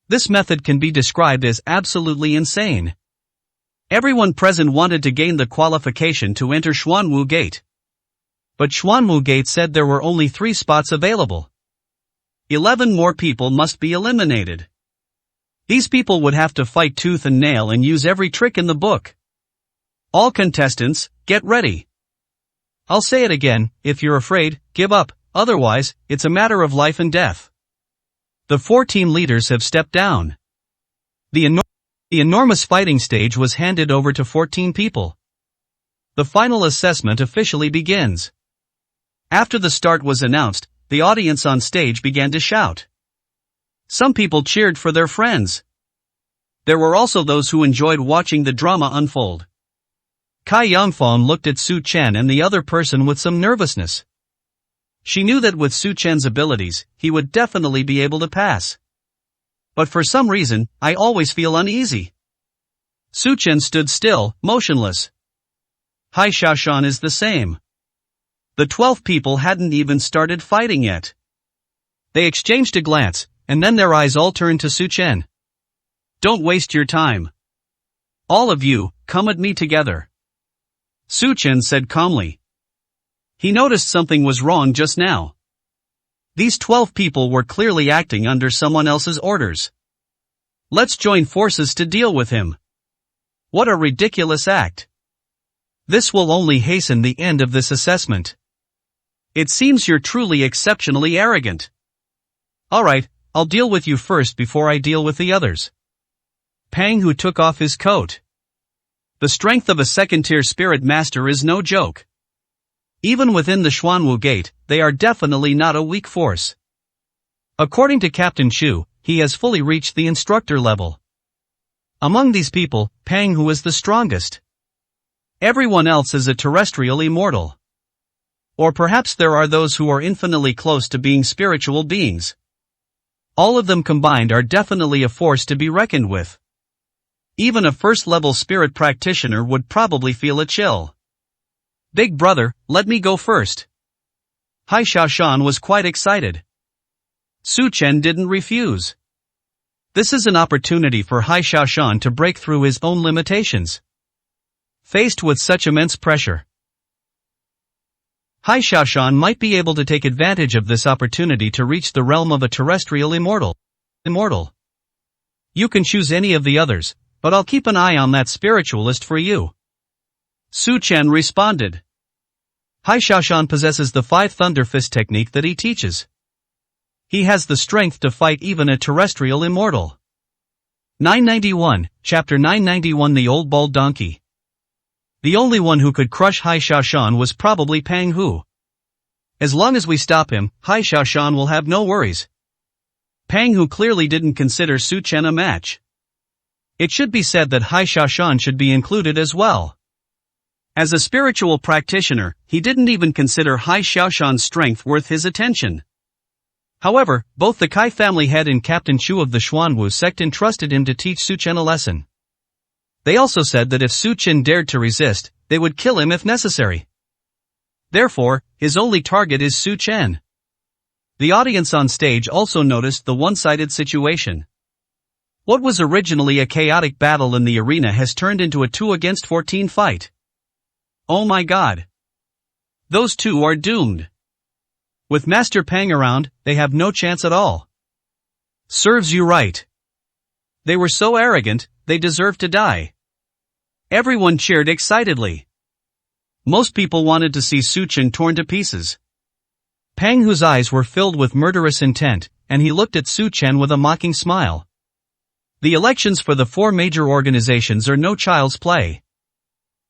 This method can be described as absolutely insane. Everyone present wanted to gain the qualification to enter Xuanwu Gate. But Xuanwu Gate said there were only 3 spots available. 11 more people must be eliminated. These people would have to fight tooth and nail and use every trick in the book. All contestants, get ready. I'll say it again, if you're afraid, give up, otherwise, it's a matter of life and death. The 4 team leaders have stepped down. The enormous fighting stage was handed over to 14 people. The final assessment officially begins. After the start was announced, the audience on stage began to shout. Some people cheered for their friends. There were also those who enjoyed watching the drama unfold. Kai Yangfang looked at Su Chen and the other person with some nervousness. She knew that with Su Chen's abilities, he would definitely be able to pass. But for some reason, I always feel uneasy. Su Chen stood still, motionless. Hai Xiaoshan is the same. The 12 people hadn't even started fighting yet. They exchanged a glance, and then their eyes all turned to Su Chen. Don't waste your time. All of you, come at me together. Su Chen said calmly. He noticed something was wrong just now. These 12 people were clearly acting under someone else's orders. Let's join forces to deal with him. What a ridiculous act. This will only hasten the end of this assessment. It seems you're truly exceptionally arrogant. Alright, I'll deal with you first before I deal with the others. Pang Hu took off his coat. The strength of a second-tier spirit master is no joke. Even within the Xuanwu Gate, they are definitely not a weak force. According to Captain Chu, he has fully reached the instructor level. Among these people, Pang Hu is the strongest. Everyone else is a terrestrial immortal. Or perhaps there are those who are infinitely close to being spiritual beings. All of them combined are definitely a force to be reckoned with. Even a first-level spirit practitioner would probably feel a chill. Big brother, let me go first. Hai Xiaoshan was quite excited. Su Chen didn't refuse. This is an opportunity for Hai Xiaoshan to break through his own limitations. Faced with such immense pressure, Hai Xiaoshan might be able to take advantage of this opportunity to reach the realm of a terrestrial immortal. You can choose any of the others, but I'll keep an eye on that spiritualist for you. Su Chen responded. Hai Xiaoshan possesses the 5 Thunder Fist technique that he teaches. He has the strength to fight even a terrestrial immortal. 991, Chapter 991 The Old Bald Donkey. The only one who could crush Hai Xiaoshan was probably Pang Hu. As long as we stop him, Hai Xiaoshan will have no worries. Pang Hu clearly didn't consider Su Chen a match. It should be said that Hai Xiaoshan should be included as well. As a spiritual practitioner, he didn't even consider Hai Xiaoshan's strength worth his attention. However, both the Kai family head and Captain Chu of the Xuanwu sect entrusted him to teach Su Chen a lesson. They also said that if Su Chen dared to resist, they would kill him if necessary. Therefore, his only target is Su Chen. The audience on stage also noticed the one-sided situation. What was originally a chaotic battle in the arena has turned into a 2-against-14 fight. Oh my god. Those 2 are doomed. With Master Pang around, they have no chance at all. Serves you right. They were so arrogant, they deserve to die. Everyone cheered excitedly. Most people wanted to see Su Chen torn to pieces. Pang Hu's eyes were filled with murderous intent, and he looked at Su Chen with a mocking smile. The elections for the 4 major organizations are no child's play.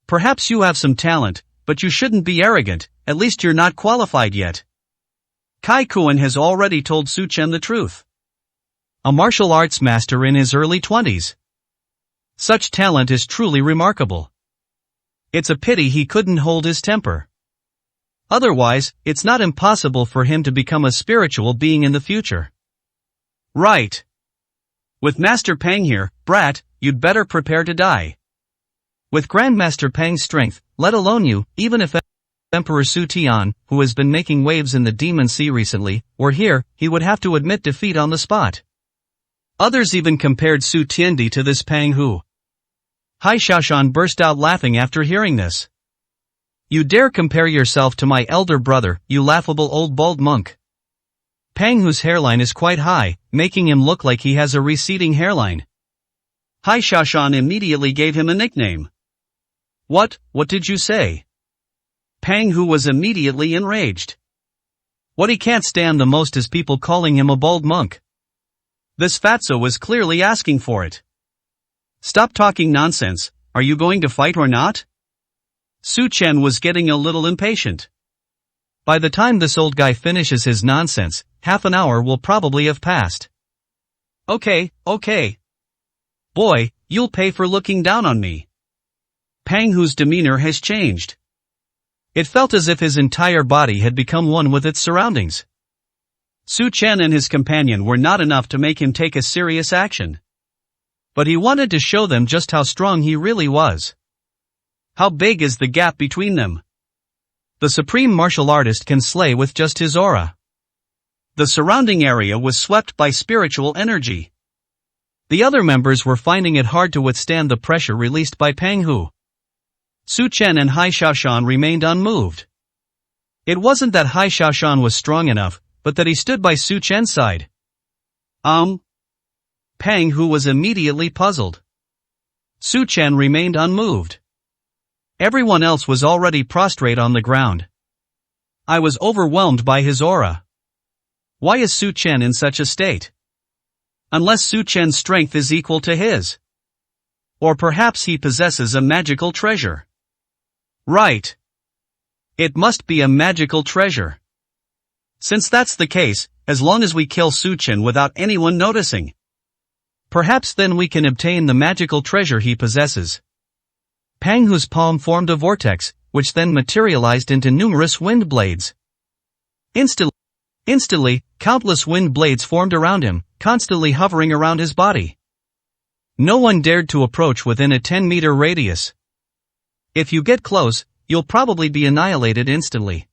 Perhaps you have some talent, but you shouldn't be arrogant, at least you're not qualified yet. Kai Kuan has already told Su Chen the truth. A martial arts master in his early 20s. Such talent is truly remarkable. It's a pity he couldn't hold his temper. Otherwise, it's not impossible for him to become a spiritual being in the future. Right. With Master Pang here, brat, you'd better prepare to die. With Grandmaster Pang's strength, let alone you, even if Emperor Su Tian, who has been making waves in the Demon Sea recently, were here, he would have to admit defeat on the spot. Others even compared Su Tiandi to this Pang Hu. Hai Shashan burst out laughing after hearing this. You dare compare yourself to my elder brother, you laughable old bald monk. Pang Hu's hairline is quite high, making him look like he has a receding hairline. Hai Shashan immediately gave him a nickname. What did you say? Pang Hu was immediately enraged. What he can't stand the most is people calling him a bald monk. This fatso was clearly asking for it. Stop talking nonsense, are you going to fight or not? Su Chen was getting a little impatient. By the time this old guy finishes his nonsense, half an hour will probably have passed. Okay. Boy, you'll pay for looking down on me. Pang Hu's demeanor has changed. It felt as if his entire body had become one with its surroundings. Su Chen and his companion were not enough to make him take a serious action. But he wanted to show them just how strong he really was. How big is the gap between them? The supreme martial artist can slay with just his aura. The surrounding area was swept by spiritual energy. The other members were finding it hard to withstand the pressure released by Pang Hu. Su Chen and Hai Shashan remained unmoved. It wasn't that Hai Shashan was strong enough, but that he stood by Su Chen's side. Pang Hu was immediately puzzled. Su Chen remained unmoved. Everyone else was already prostrate on the ground. I was overwhelmed by his aura. Why is Su Chen in such a state? Unless Su Chen's strength is equal to his. Or perhaps he possesses a magical treasure. Right. It must be a magical treasure. Since that's the case, as long as we kill Su Chen without anyone noticing, perhaps then we can obtain the magical treasure he possesses. Pang Hu's palm formed a vortex, which then materialized into numerous wind blades. Instantly, countless wind blades formed around him, constantly hovering around his body. No one dared to approach within a 10-meter radius. If you get close, you'll probably be annihilated instantly.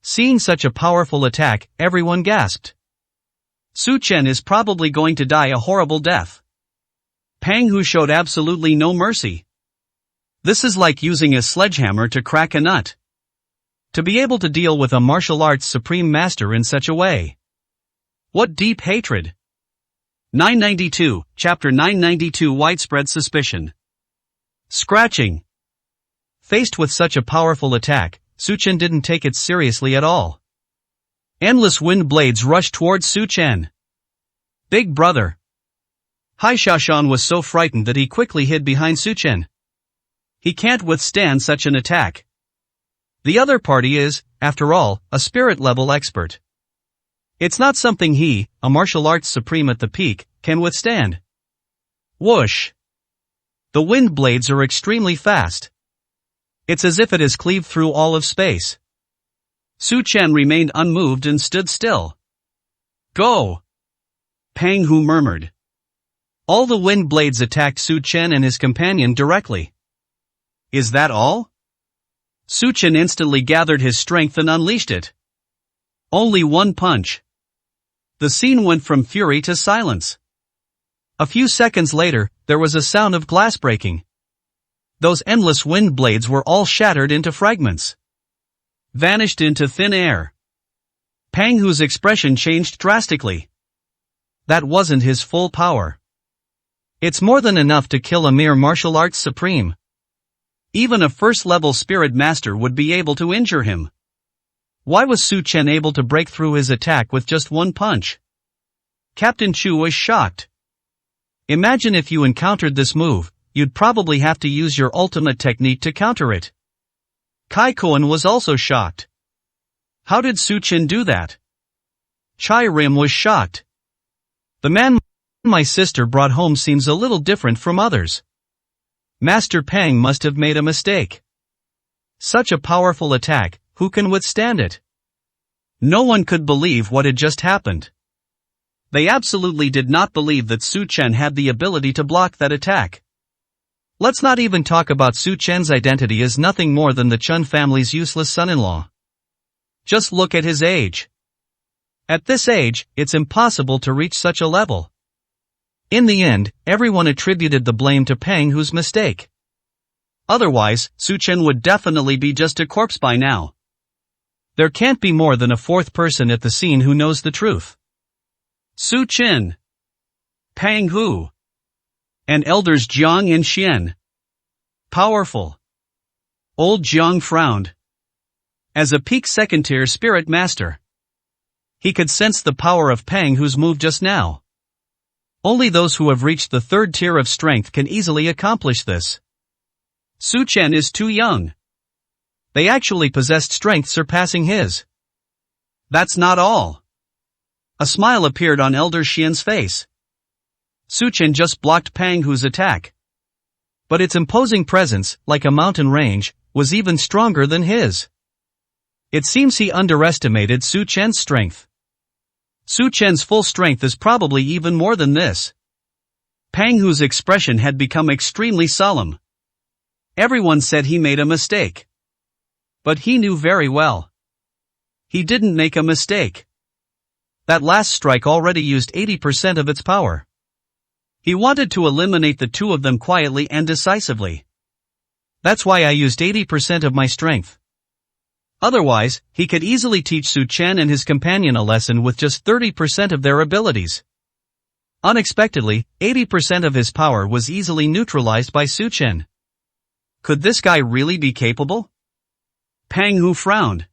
Seeing such a powerful attack, everyone gasped. Su Chen is probably going to die a horrible death. Pang Hu showed absolutely no mercy. This is like using a sledgehammer to crack a nut. To be able to deal with a martial arts supreme master in such a way. What deep hatred. 992, Chapter 992 Widespread Suspicion. Scratching. Faced with such a powerful attack, Su Chen didn't take it seriously at all. Endless wind blades rushed towards Su Chen. Big brother. Hai Shashan was so frightened that he quickly hid behind Su Chen. He can't withstand such an attack. The other party is, after all, a spirit-level expert. It's not something he, a martial arts supreme at the peak, can withstand. Whoosh! The wind blades are extremely fast. It's as if it has cleaved through all of space. Su Chen remained unmoved and stood still. Go! Pang Hu murmured. All the wind blades attacked Su Chen and his companion directly. Is that all? Su Chen instantly gathered his strength and unleashed it. Only one punch. The scene went from fury to silence. A few seconds later, there was a sound of glass breaking. Those endless wind blades were all shattered into fragments. Vanished into thin air. Pang Hu's expression changed drastically. That wasn't his full power. It's more than enough to kill a mere martial arts supreme. Even a first-level spirit master would be able to injure him. Why was Su Chen able to break through his attack with just one punch? Captain Chu was shocked. Imagine if you encountered this move, you'd probably have to use your ultimate technique to counter it. Kai Koen was also shocked. How did Su Chen do that? Chai Rim was shocked. The man my sister brought home seems a little different from others. Master Pang must have made a mistake. Such a powerful attack, who can withstand it? No one could believe what had just happened. They absolutely did not believe that Su Chen had the ability to block that attack. Let's not even talk about Su Chen's identity as nothing more than the Chun family's useless son-in-law. Just look at his age. At this age, it's impossible to reach such a level. In the end, everyone attributed the blame to Pang Hu's mistake. Otherwise, Su Chen would definitely be just a corpse by now. There can't be more than a fourth person at the scene who knows the truth. Su Chen, Pang Hu, and elders Jiang and Xian. Powerful. Old Jiang frowned. As a peak second-tier spirit master, he could sense the power of Pang Hu's move just now. Only those who have reached the third tier of strength can easily accomplish this. Su Chen is too young. They actually possessed strength surpassing his. That's not all. A smile appeared on Elder Xian's face. Su Chen just blocked Pang Hu's attack. But its imposing presence, like a mountain range, was even stronger than his. It seems he underestimated Su Chen's strength. Su Chen's full strength is probably even more than this. Pang Hu's expression had become extremely solemn. Everyone said he made a mistake. But he knew very well. He didn't make a mistake. That last strike already used 80% of its power. He wanted to eliminate the two of them quietly and decisively. That's why I used 80% of my strength. Otherwise, he could easily teach Su Chen and his companion a lesson with just 30% of their abilities. Unexpectedly, 80% of his power was easily neutralized by Su Chen. Could this guy really be capable? Pang Hu frowned.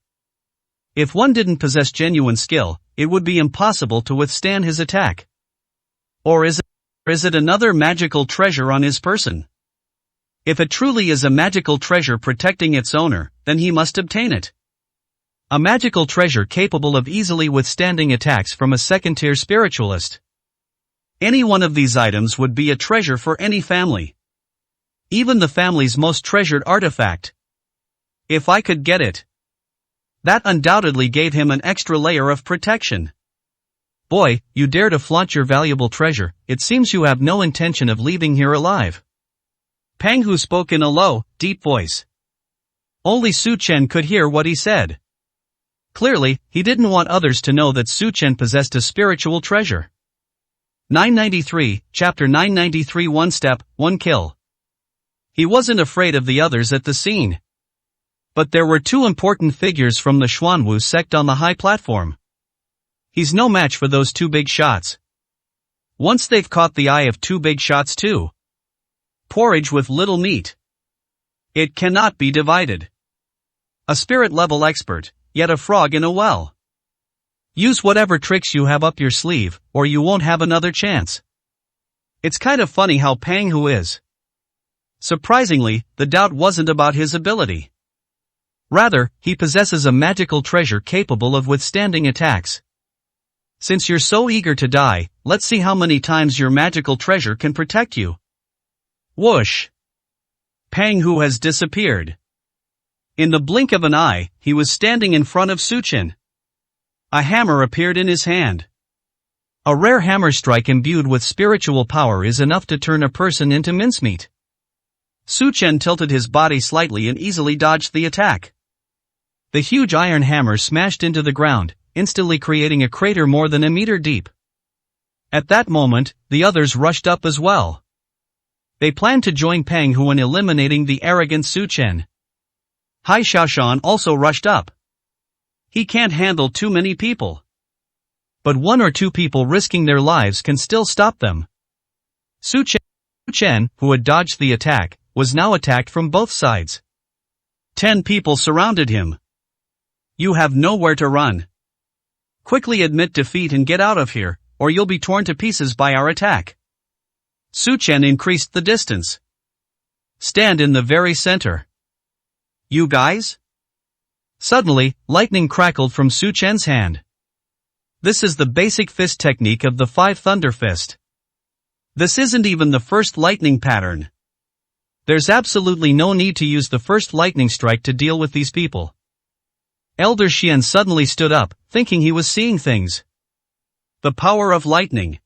If one didn't possess genuine skill, it would be impossible to withstand his attack. Or is it another magical treasure on his person? If it truly is a magical treasure protecting its owner, then he must obtain it. A magical treasure capable of easily withstanding attacks from a second-tier spiritualist. Any one of these items would be a treasure for any family. Even the family's most treasured artifact. If I could get it. That undoubtedly gave him an extra layer of protection. Boy, you dare to flaunt your valuable treasure, it seems you have no intention of leaving here alive. Pang Hu spoke in a low, deep voice. Only Su Chen could hear what he said. Clearly, he didn't want others to know that Su Chen possessed a spiritual treasure. 993, Chapter 993 One Step, One Kill. He wasn't afraid of the others at the scene. But there were two important figures from the Xuanwu sect on the high platform. He's no match for those two big shots. Once they've caught the eye of two big shots too. Porridge with little meat. It cannot be divided. A spirit-level expert, yet a frog in a well. Use whatever tricks you have up your sleeve, or you won't have another chance. It's kind of funny how Pang Hu is. Surprisingly, the doubt wasn't about his ability. Rather, he possesses a magical treasure capable of withstanding attacks. Since you're so eager to die, let's see how many times your magical treasure can protect you. Whoosh! Pang Hu has disappeared. In the blink of an eye, he was standing in front of Su Chen. A hammer appeared in his hand. A rare hammer strike imbued with spiritual power is enough to turn a person into mincemeat. Su Chen tilted his body slightly and easily dodged the attack. The huge iron hammer smashed into the ground, instantly creating a crater more than a meter deep. At that moment, the others rushed up as well. They planned to join Pang Hu in eliminating the arrogant Su Chen. Hai Xiaoshan also rushed up. He can't handle too many people. But one or two people risking their lives can still stop them. Su Chen, who had dodged the attack, was now attacked from both sides. 10 people surrounded him. You have nowhere to run. Quickly admit defeat and get out of here, or you'll be torn to pieces by our attack. Su Chen increased the distance. Stand in the very center. You guys? Suddenly, lightning crackled from Su Chen's hand. This is the basic fist technique of the Five Thunder Fist. This isn't even the first lightning pattern. There's absolutely no need to use the first lightning strike to deal with these people. Elder Xian suddenly stood up, thinking he was seeing things. The power of lightning.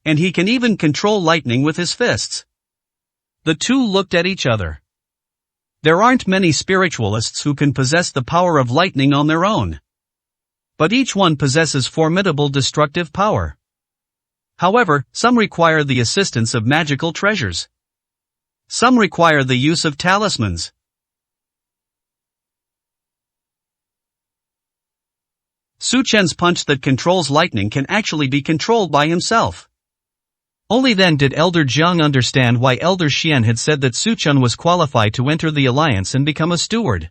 And he can even control lightning with his fists. The two looked at each other. There aren't many spiritualists who can possess the power of lightning on their own. But each one possesses formidable destructive power. However, some require the assistance of magical treasures. Some require the use of talismans. Su Chen's punch that controls lightning can actually be controlled by himself. Only then did Elder Jiang understand why Elder Xian had said that Su Chen was qualified to enter the alliance and become a steward.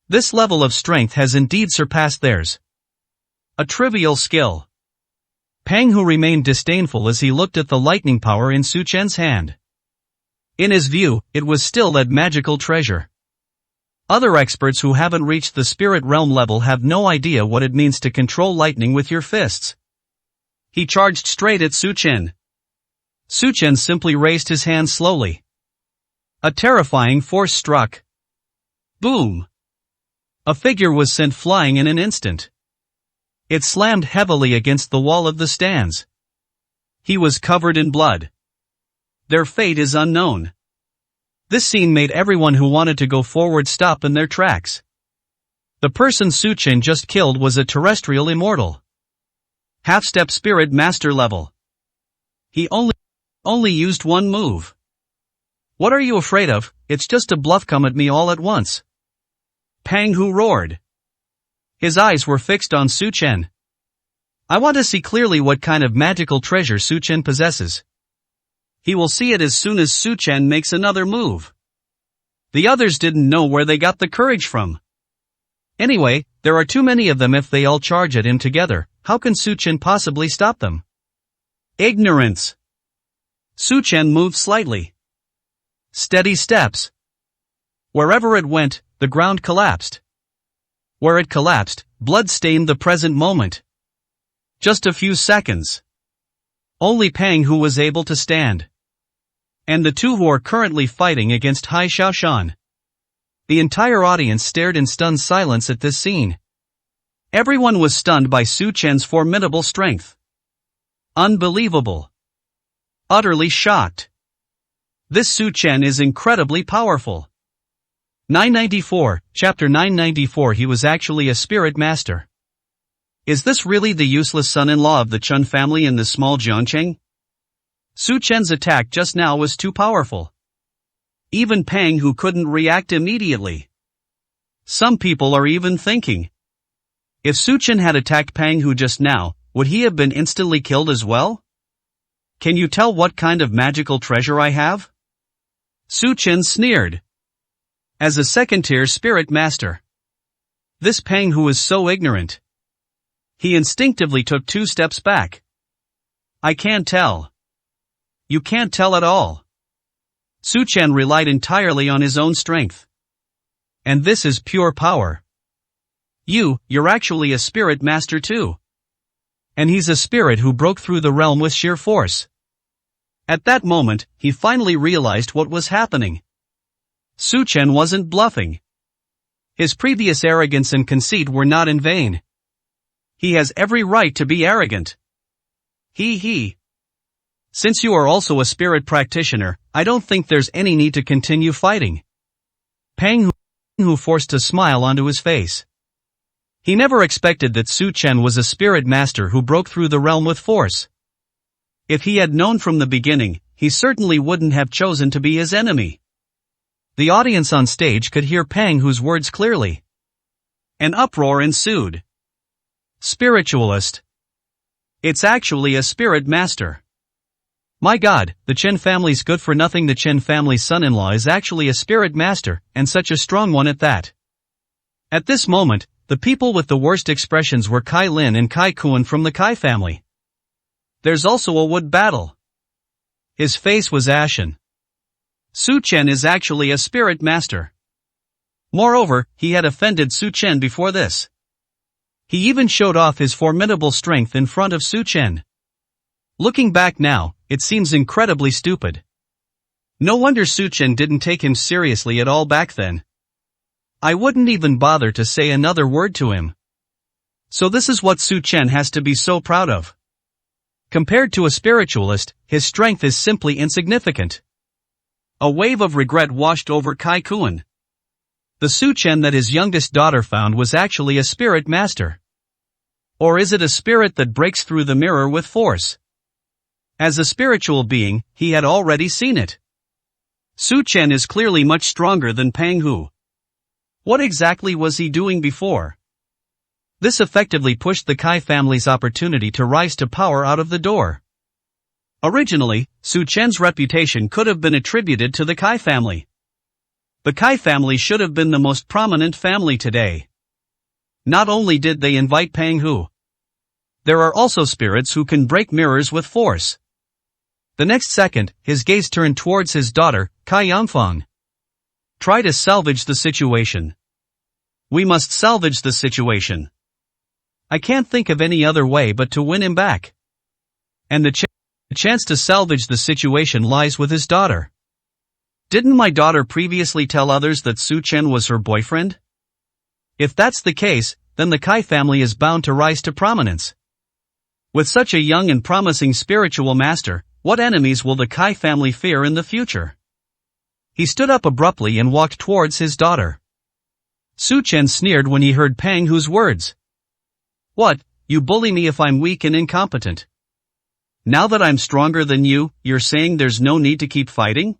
This level of strength has indeed surpassed theirs. A trivial skill. Pang Hu remained disdainful as he looked at the lightning power in Su Chen's hand. In his view, it was still that magical treasure. Other experts who haven't reached the spirit realm level have no idea what it means to control lightning with your fists. He charged straight at Su Chen. Su Chen simply raised his hand slowly. A terrifying force struck. Boom! A figure was sent flying in an instant. It slammed heavily against the wall of the stands. He was covered in blood. Their fate is unknown. This scene made everyone who wanted to go forward stop in their tracks. The person Su Chen just killed was a terrestrial immortal. Half-step spirit master level. He only used one move. What are you afraid of? It's just a bluff, come at me all at once. Pang Hu roared. His eyes were fixed on Su Chen. I want to see clearly what kind of magical treasure Su Chen possesses. He will see it as soon as Su Chen makes another move. The others didn't know where they got the courage from. Anyway, there are too many of them. If they all charge at him together, how can Su Chen possibly stop them? Ignorance. Su Chen moved slightly. Steady steps. Wherever it went, the ground collapsed. Where it collapsed, blood stained the present moment. Just a few seconds. Only Pang Hu was able to stand. And the two who are currently fighting against Hai Xiaoshan. The entire audience stared in stunned silence at this scene. Everyone was stunned by Su Chen's formidable strength. Unbelievable. Utterly shocked. This Su Chen is incredibly powerful. 994, Chapter 994. He was actually a spirit master. Is this really the useless son-in-law of the Chun family in this small Jiancheng? Su Chen's attack just now was too powerful. Even Pang Hu couldn't react immediately. Some people are even thinking, if Su Chen had attacked Pang Hu just now, would he have been instantly killed as well? Can you tell what kind of magical treasure I have? Su Chen sneered. As a second-tier spirit master. This Pang Hu is so ignorant. He instinctively took 2 steps back. I can't tell. You can't tell at all. Su Chen relied entirely on his own strength. And this is pure power. You're actually a spirit master too. And he's a spirit who broke through the realm with sheer force. At that moment, he finally realized what was happening. Su Chen wasn't bluffing. His previous arrogance and conceit were not in vain. He has every right to be arrogant. Since you are also a spirit practitioner, I don't think there's any need to continue fighting. Pang Hu forced a smile onto his face. He never expected that Su Chen was a spirit master who broke through the realm with force. If he had known from the beginning, he certainly wouldn't have chosen to be his enemy. The audience on stage could hear Pang Hu's words clearly. An uproar ensued. Spiritualist. It's actually a spirit master. My God, the Chen family's good for nothing. The Chen family's son-in-law is actually a spirit master, and such a strong one at that. At this moment, the people with the worst expressions were Kai Lin and Kai Kuan from the Kai family. There's also a wood battle. His face was ashen. Su Chen is actually a spirit master. Moreover, he had offended Su Chen before this. He even showed off his formidable strength in front of Su Chen. Looking back now, it seems incredibly stupid. No wonder Su Chen didn't take him seriously at all back then. I wouldn't even bother to say another word to him. So this is what Su Chen has to be so proud of. Compared to a spiritualist, his strength is simply insignificant. A wave of regret washed over Kai Kuan. The Su Chen that his youngest daughter found was actually a spirit master. Or is it a spirit that breaks through the mirror with force? As a spiritual being, he had already seen it. Su Chen is clearly much stronger than Pang Hu. What exactly was he doing before? This effectively pushed the Kai family's opportunity to rise to power out of the door. Originally, Su Chen's reputation could have been attributed to the Kai family. The Kai family should have been the most prominent family today. Not only did they invite Pang Hu, there are also spirits who can break mirrors with force. The next second, his gaze turned towards his daughter, Kai Yangfang. Try to salvage the situation. We must salvage the situation. I can't think of any other way but to win him back. And the chance to salvage the situation lies with his daughter. Didn't my daughter previously tell others that Su Chen was her boyfriend? If that's the case, then the Kai family is bound to rise to prominence. With such a young and promising spiritual master, what enemies will the Kai family fear in the future? He stood up abruptly and walked towards his daughter. Su Chen sneered when he heard Pang Hu's words. What, you bully me if I'm weak and incompetent? Now that I'm stronger than you, you're saying there's no need to keep fighting?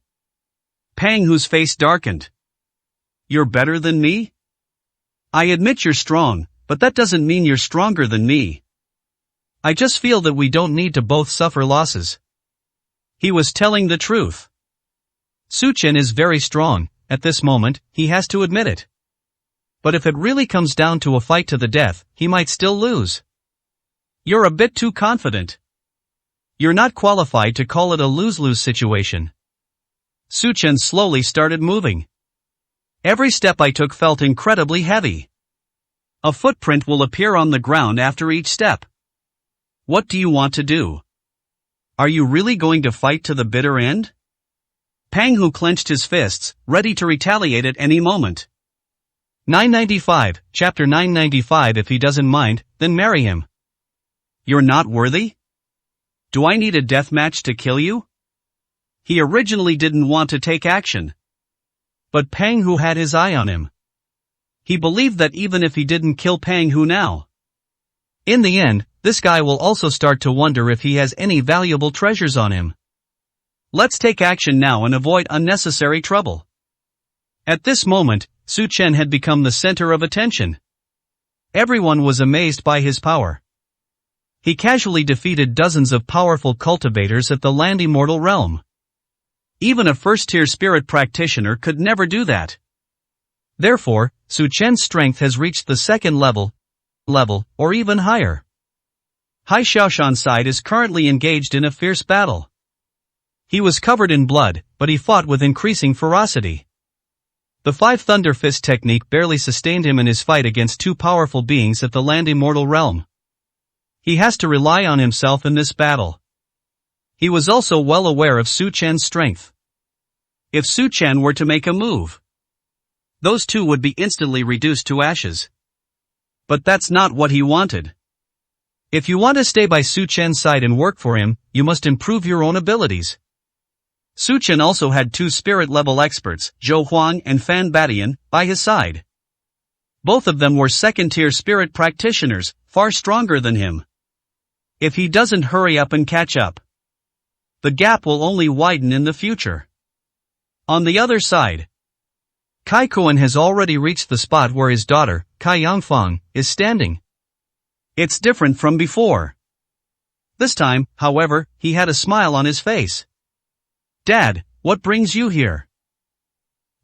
Pang Hu's face darkened. You're better than me? I admit you're strong, but that doesn't mean you're stronger than me. I just feel that we don't need to both suffer losses. He was telling the truth. Su Chen is very strong, at this moment, he has to admit it. But if it really comes down to a fight to the death, he might still lose. You're a bit too confident. You're not qualified to call it a lose-lose situation. Su Chen slowly started moving. Every step I took felt incredibly heavy. A footprint will appear on the ground after each step. What do you want to do? Are you really going to fight to the bitter end? Pang Hu clenched his fists, ready to retaliate at any moment. 995, Chapter 995. If he doesn't mind, then marry him. You're not worthy? Do I need a death match to kill you? He originally didn't want to take action. But Pang Hu had his eye on him. He believed that even if he didn't kill Pang Hu now, in the end, this guy will also start to wonder if he has any valuable treasures on him. Let's take action now and avoid unnecessary trouble. At this moment, Su Chen had become the center of attention. Everyone was amazed by his power. He casually defeated dozens of powerful cultivators at the Land Immortal realm. Even a first-tier spirit practitioner could never do that. Therefore, Su Chen's strength has reached the second level, or even higher. Hai Xiaoshan's side is currently engaged in a fierce battle. He was covered in blood, but he fought with increasing ferocity. The Five Thunder Fist technique barely sustained him in his fight against two powerful beings at the Land Immortal realm. He has to rely on himself in this battle. He was also well aware of Su Chen's strength. If Su Chen were to make a move, those two would be instantly reduced to ashes. But that's not what he wanted. If you want to stay by Su Chen's side and work for him, you must improve your own abilities. Su Chen also had two spirit-level experts, Zhou Huang and Fan Batian, by his side. Both of them were second-tier spirit practitioners, far stronger than him. If he doesn't hurry up and catch up, the gap will only widen in the future. On the other side, Kai Kuan has already reached the spot where his daughter, Kai Yangfang, is standing. It's different from before. This time, however, he had a smile on his face. Dad, what brings you here?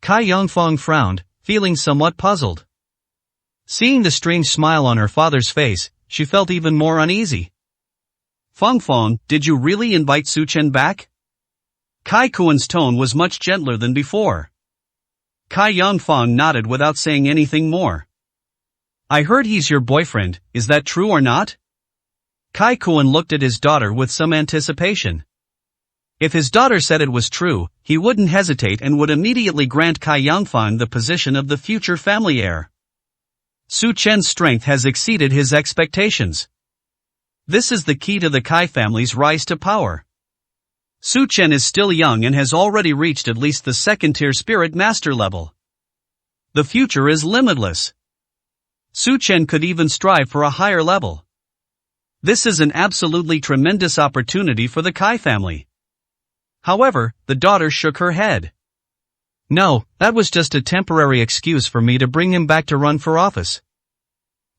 Kai Yangfang frowned, feeling somewhat puzzled. Seeing the strange smile on her father's face, she felt even more uneasy. Fangfang, did you really invite Su Chen back? Kai Kuan's tone was much gentler than before. Kai Yangfang nodded without saying anything more. I heard he's your boyfriend, is that true or not? Kai Kuan looked at his daughter with some anticipation. If his daughter said it was true, he wouldn't hesitate and would immediately grant Kai Yangfang the position of the future family heir. Su Chen's strength has exceeded his expectations. This is the key to the Kai family's rise to power. Su Chen is still young and has already reached at least the second-tier spirit master level. The future is limitless. Su Chen could even strive for a higher level. This is an absolutely tremendous opportunity for the Kai family. However, the daughter shook her head. No, that was just a temporary excuse for me to bring him back to run for office.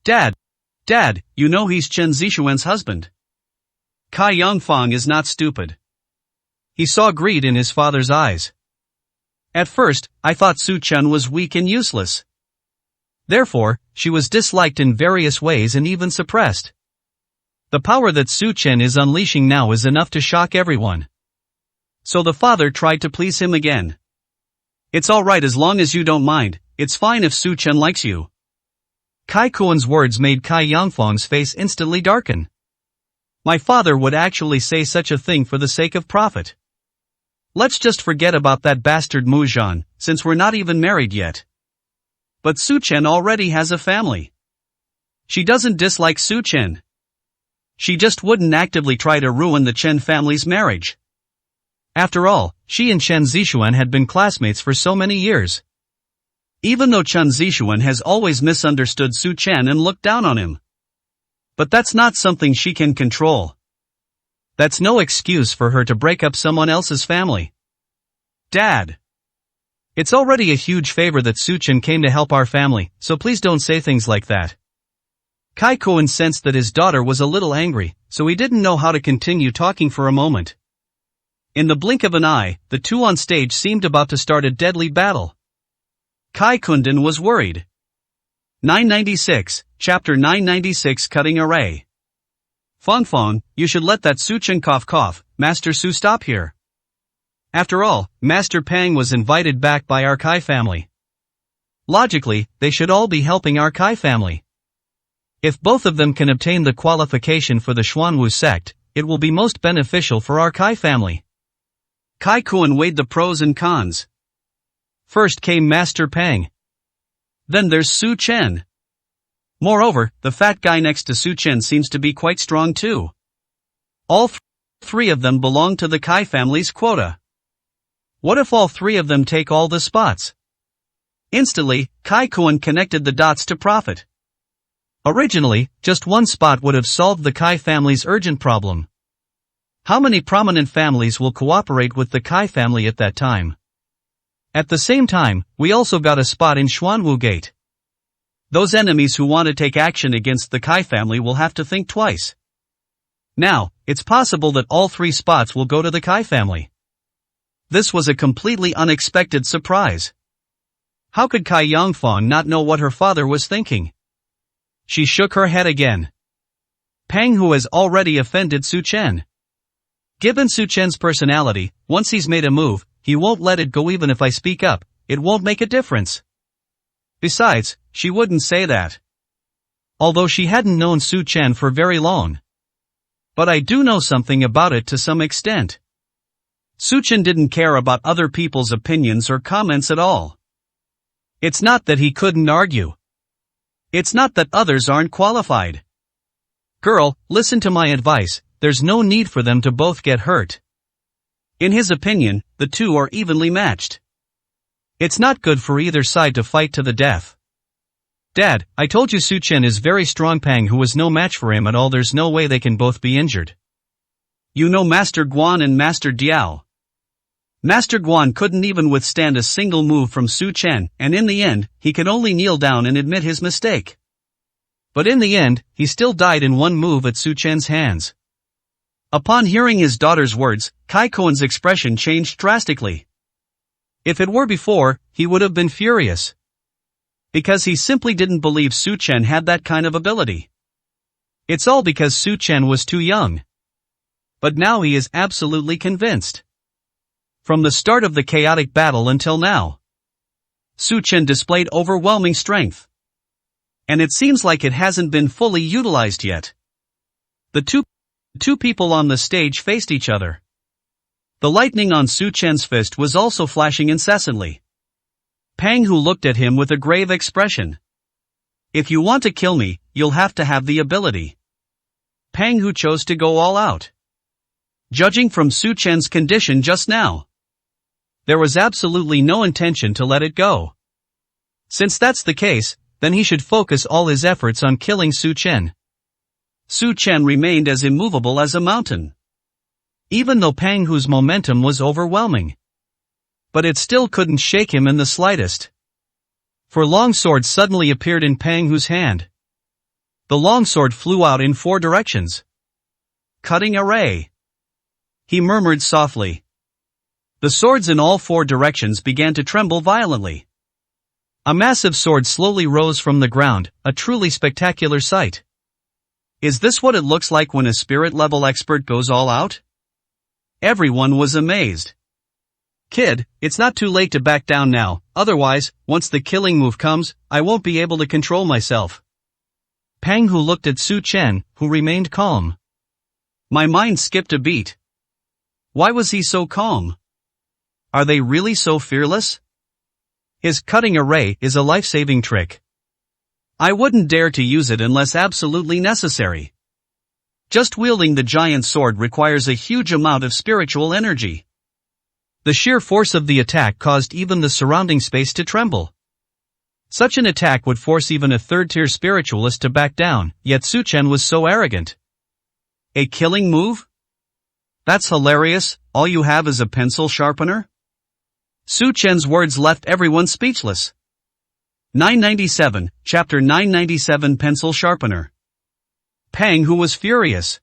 Dad, you know he's Chen Zixuan's husband. Kai Yangfang is not stupid. He saw greed in his father's eyes. At first, I thought Su Chen was weak and useless. Therefore, she was disliked in various ways and even suppressed. The power that Su Chen is unleashing now is enough to shock everyone. So the father tried to please him again. It's alright as long as you don't mind, it's fine if Su Chen likes you. Kai Kuan's words made Kai Yangfang's face instantly darken. My father would actually say such a thing for the sake of profit. Let's just forget about that bastard Mu Zhan, since we're not even married yet. But Su Chen already has a family. She doesn't dislike Su Chen. She just wouldn't actively try to ruin the Chen family's marriage. After all, she and Chen Zixuan had been classmates for so many years. Even though Chen Zixuan has always misunderstood Su Chen and looked down on him. But that's not something she can control. That's no excuse for her to break up someone else's family. Dad. It's already a huge favor that Su Chen came to help our family, so please don't say things like that. Kai Kuan sensed that his daughter was a little angry, so he didn't know how to continue talking for a moment. In the blink of an eye, the two on stage seemed about to start a deadly battle. Kai Kundan was worried. 996, Chapter 996 Cutting Array. Fangfang, you should let that Su Chen cough, Master Su stop here. After all, Master Pang was invited back by our Kai family. Logically, they should all be helping our Kai family. If both of them can obtain the qualification for the Xuanwu sect, it will be most beneficial for our Kai family. Kai Kuan weighed the pros and cons. First came Master Pang. Then there's Su Chen. Moreover, the fat guy next to Su Chen seems to be quite strong too. All three of them belong to the Kai family's quota. What if all three of them take all the spots? Instantly, Kai Kuan connected the dots to profit. Originally, just one spot would have solved the Kai family's urgent problem. How many prominent families will cooperate with the Kai family at that time? At the same time, we also got a spot in Xuanwu Gate. Those enemies who want to take action against the Kai family will have to think twice. Now, it's possible that all three spots will go to the Kai family. This was a completely unexpected surprise. How could Kai Yangfang not know what her father was thinking? She shook her head again. Pang Hu has already offended Su Chen. Given Su Chen's personality, once he's made a move, he won't let it go even if I speak up, it won't make a difference. Besides, she wouldn't say that. Although she hadn't known Su Chen for very long. But I do know something about it to some extent. Su Chen didn't care about other people's opinions or comments at all. It's not that he couldn't argue. It's not that others aren't qualified. Girl, listen to my advice, there's no need for them to both get hurt. In his opinion, the two are evenly matched. It's not good for either side to fight to the death. Dad, I told you Su Chen is very strong. Pang Hu was no match for him at all. There's no way they can both be injured. You know Master Guan and Master Diao. Master Guan couldn't even withstand a single move from Su Chen, and in the end, he could only kneel down and admit his mistake. But in the end, he still died in one move at Su Chen's hands. Upon hearing his daughter's words, Kai Kuan's expression changed drastically. If it were before, he would have been furious. Because he simply didn't believe Su Chen had that kind of ability. It's all because Su Chen was too young. But now he is absolutely convinced. From the start of the chaotic battle until now. Su Chen displayed overwhelming strength. And it seems like it hasn't been fully utilized yet. The two people on the stage faced each other. The lightning on Su Chen's fist was also flashing incessantly. Pang Hu looked at him with a grave expression. If you want to kill me, you'll have to have the ability. Pang Hu chose to go all out. Judging from Su Chen's condition just now, there was absolutely no intention to let it go. Since that's the case, then he should focus all his efforts on killing Su Chen. Su Chen remained as immovable as a mountain. Even though Pang Hu's momentum was overwhelming. But it still couldn't shake him in the slightest. For longsword suddenly appeared in Pang Hu's hand. The longsword flew out in 4 directions. Cutting array. He murmured softly. The swords in all 4 directions began to tremble violently. A massive sword slowly rose from the ground, a truly spectacular sight. Is this what it looks like when a spirit-level expert goes all out? Everyone was amazed. Kid, it's not too late to back down now, otherwise, once the killing move comes, I won't be able to control myself. Pang Hu looked at Su Chen, who remained calm. My mind skipped a beat. Why was he so calm? Are they really so fearless? His cutting array is a life-saving trick. I wouldn't dare to use it unless absolutely necessary. Just wielding the giant sword requires a huge amount of spiritual energy. The sheer force of the attack caused even the surrounding space to tremble. Such an attack would force even a third-tier spiritualist to back down, yet Su Chen was so arrogant. A killing move? That's hilarious, all you have is a pencil sharpener? Su Chen's words left everyone speechless. 997, Chapter 997 Pencil Sharpener. Pang Hu was furious.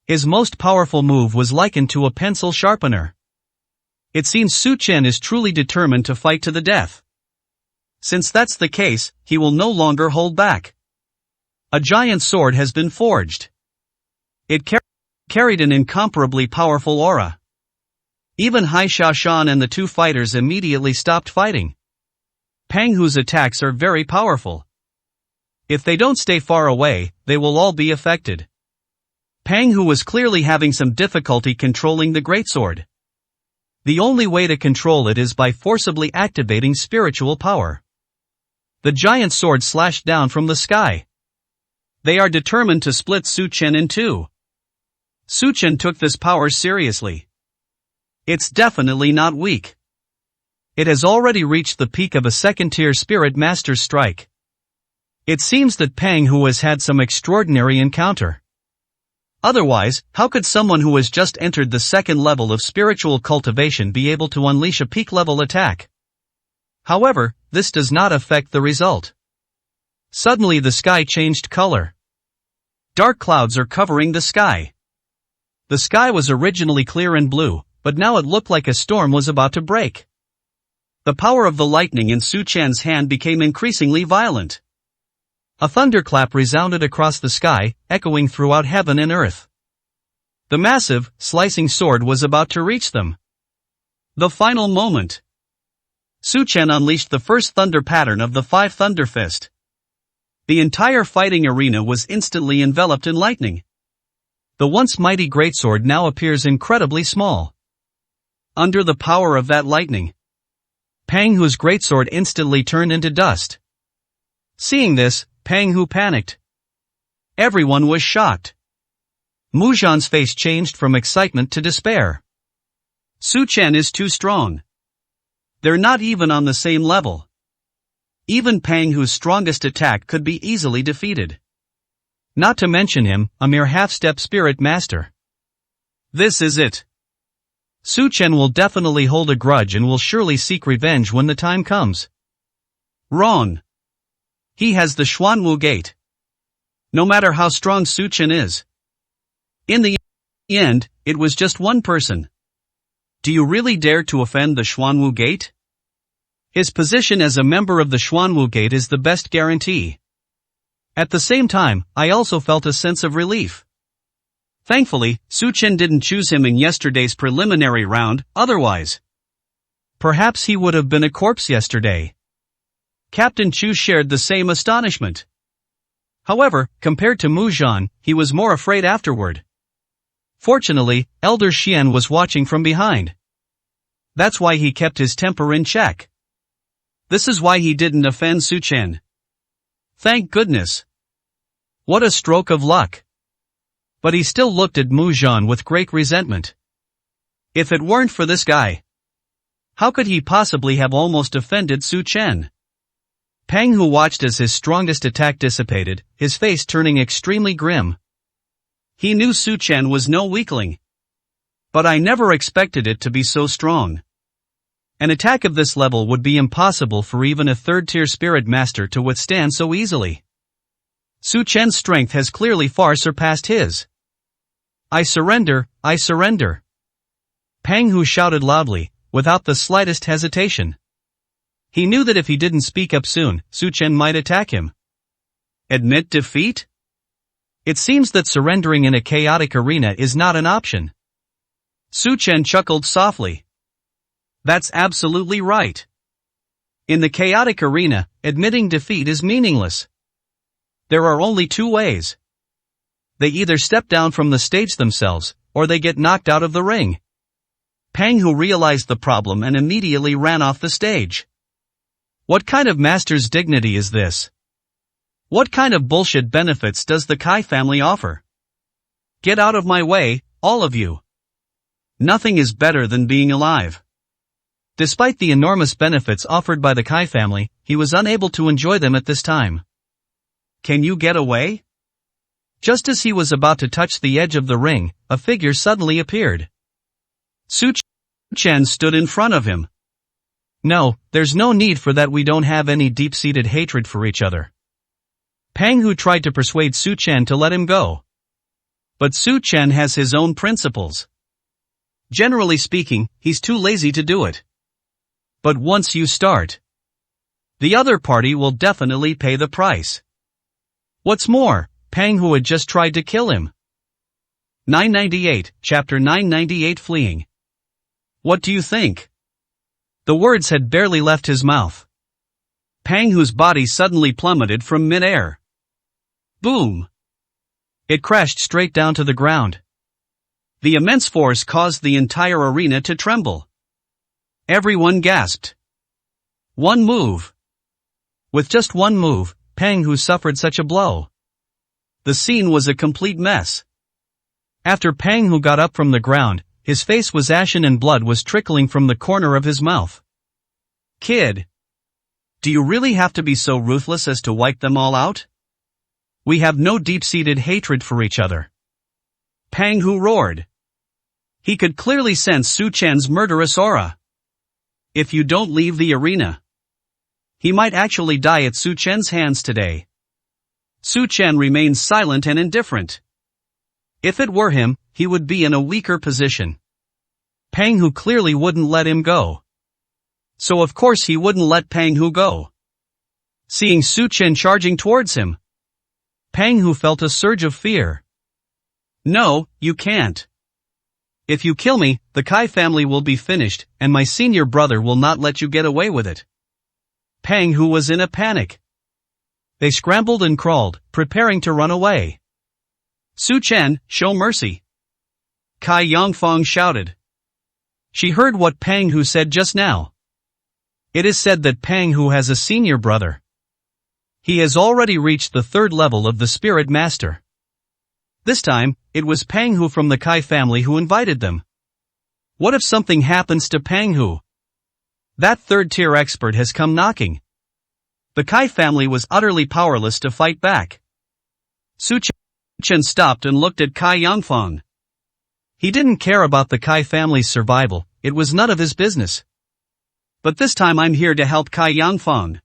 His most powerful move was likened to a pencil sharpener. It seems Su Chen is truly determined to fight to the death. Since that's the case, he will no longer hold back. A giant sword has been forged. It carried an incomparably powerful aura. Even Hai Xiaoshan and the 2 fighters immediately stopped fighting. Pang Hu's attacks are very powerful. If they don't stay far away, they will all be affected. Pang Hu was clearly having some difficulty controlling the greatsword. The only way to control it is by forcibly activating spiritual power. The giant sword slashed down from the sky. They are determined to split Su Chen in 2. Su Chen took this power seriously. It's definitely not weak. It has already reached the peak of a second-tier spirit master's strike. It seems that Pang Hu has had some extraordinary encounter. Otherwise, how could someone who has just entered the 2nd level of spiritual cultivation be able to unleash a peak-level attack? However, this does not affect the result. Suddenly the sky changed color. Dark clouds are covering the sky. The sky was originally clear and blue, but now it looked like a storm was about to break. The power of the lightning in Su Chen's hand became increasingly violent. A thunderclap resounded across the sky, echoing throughout heaven and earth. The massive, slicing sword was about to reach them. The final moment. Su Chen unleashed the first thunder pattern of the 5 Thunder Fist. The entire fighting arena was instantly enveloped in lightning. The once mighty greatsword now appears incredibly small. Under the power of that lightning, Pang Hu's greatsword instantly turned into dust. Seeing this, Pang Hu panicked. Everyone was shocked. Mu Zhan's face changed from excitement to despair. Su Chen is too strong. They're not even on the same level. Even Pang Hu's strongest attack could be easily defeated. Not to mention him, a mere half-step spirit master. This is it. Su Chen will definitely hold a grudge and will surely seek revenge when the time comes. Wrong. He has the Xuanwu Gate. No matter how strong Su Chen is. In the end, it was just one person. Do you really dare to offend the Xuanwu Gate? His position as a member of the Xuanwu Gate is the best guarantee. At the same time, I also felt a sense of relief. Thankfully, Su Chen didn't choose him in yesterday's preliminary round, otherwise Perhaps he would have been a corpse yesterday. Captain Chu shared the same astonishment. However, compared to Muzhan, he was more afraid afterward. Fortunately, Elder Xian was watching from behind. That's why he kept his temper in check. This is why he didn't offend Su Chen. Thank goodness. What a stroke of luck. But he still looked at Muzhan with great resentment. If it weren't for this guy, how could he possibly have almost offended Su Chen? Pang Hu watched as his strongest attack dissipated, his face turning extremely grim. He knew Su Chen was no weakling. But I never expected it to be so strong. An attack of this level would be impossible for even a third-tier spirit master to withstand so easily. Su Chen's strength has clearly far surpassed his. I surrender, I surrender. Pang Hu shouted loudly, without the slightest hesitation. He knew that if he didn't speak up soon, Su Chen might attack him. Admit defeat? It seems that surrendering in a chaotic arena is not an option. Su Chen chuckled softly. That's absolutely right. In the chaotic arena, admitting defeat is meaningless. There are only two ways. They either step down from the stage themselves, or they get knocked out of the ring. Pang Hu realized the problem and immediately ran off the stage. What kind of master's dignity is this? What kind of bullshit benefits does the Kai family offer? Get out of my way, all of you. Nothing is better than being alive. Despite the enormous benefits offered by the Kai family, he was unable to enjoy them at this time. Can you get away? Just as he was about to touch the edge of the ring, a figure suddenly appeared. Su Chen stood in front of him. No, there's no need for that, we don't have any deep-seated hatred for each other. Pang Hu tried to persuade Su Chen to let him go. But Su Chen has his own principles. Generally speaking, he's too lazy to do it. But once you start, the other party will definitely pay the price. What's more, Pang Hu had just tried to kill him. 998, Chapter 998 Fleeing. What do you think? The words had barely left his mouth. Pang Hu's body suddenly plummeted from mid-air. Boom! It crashed straight down to the ground. The immense force caused the entire arena to tremble. Everyone gasped. One move. With just one move, Pang Hu suffered such a blow. The scene was a complete mess. After Pang Hu got up from the ground, his face was ashen and blood was trickling from the corner of his mouth. Kid! Do you really have to be so ruthless as to wipe them all out? We have no deep-seated hatred for each other. Pang Hu roared. He could clearly sense Su Chen's murderous aura. If you don't leave the arena, he might actually die at Su Chen's hands today. Su Chen remained silent and indifferent. If it were him, he would be in a weaker position. Pang Hu clearly wouldn't let him go. So of course he wouldn't let Pang Hu go. Seeing Su Chen charging towards him, Pang Hu felt a surge of fear. No, you can't. If you kill me, the Kai family will be finished, and my senior brother will not let you get away with it. Pang Hu was in a panic. They scrambled and crawled, preparing to run away. Su Chen, show mercy. Kai Yongfang shouted. She heard what Pang Hu said just now. It is said that Pang Hu has a senior brother. He has already reached the third level of the Spirit Master. This time, it was Pang Hu from the Kai family who invited them. What if something happens to Pang Hu? That third-tier expert has come knocking. The Kai family was utterly powerless to fight back. Su Chen stopped and looked at Kai Yongfang. He didn't care about the Kai family's survival, it was none of his business. But this time I'm here to help Kai Yongfang.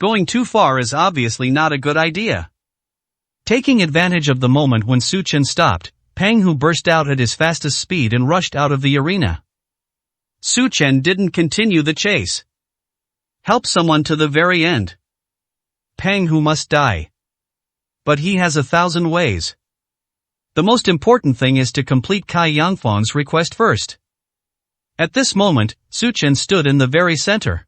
Going too far is obviously not a good idea. Taking advantage of the moment when Su Chen stopped, Pang Hu burst out at his fastest speed and rushed out of the arena. Su Chen didn't continue the chase. Help someone to the very end. Pang Hu must die. But he has 1,000 ways. The most important thing is to complete Kai Yongfang's request first. At this moment, Su Chen stood in the very center.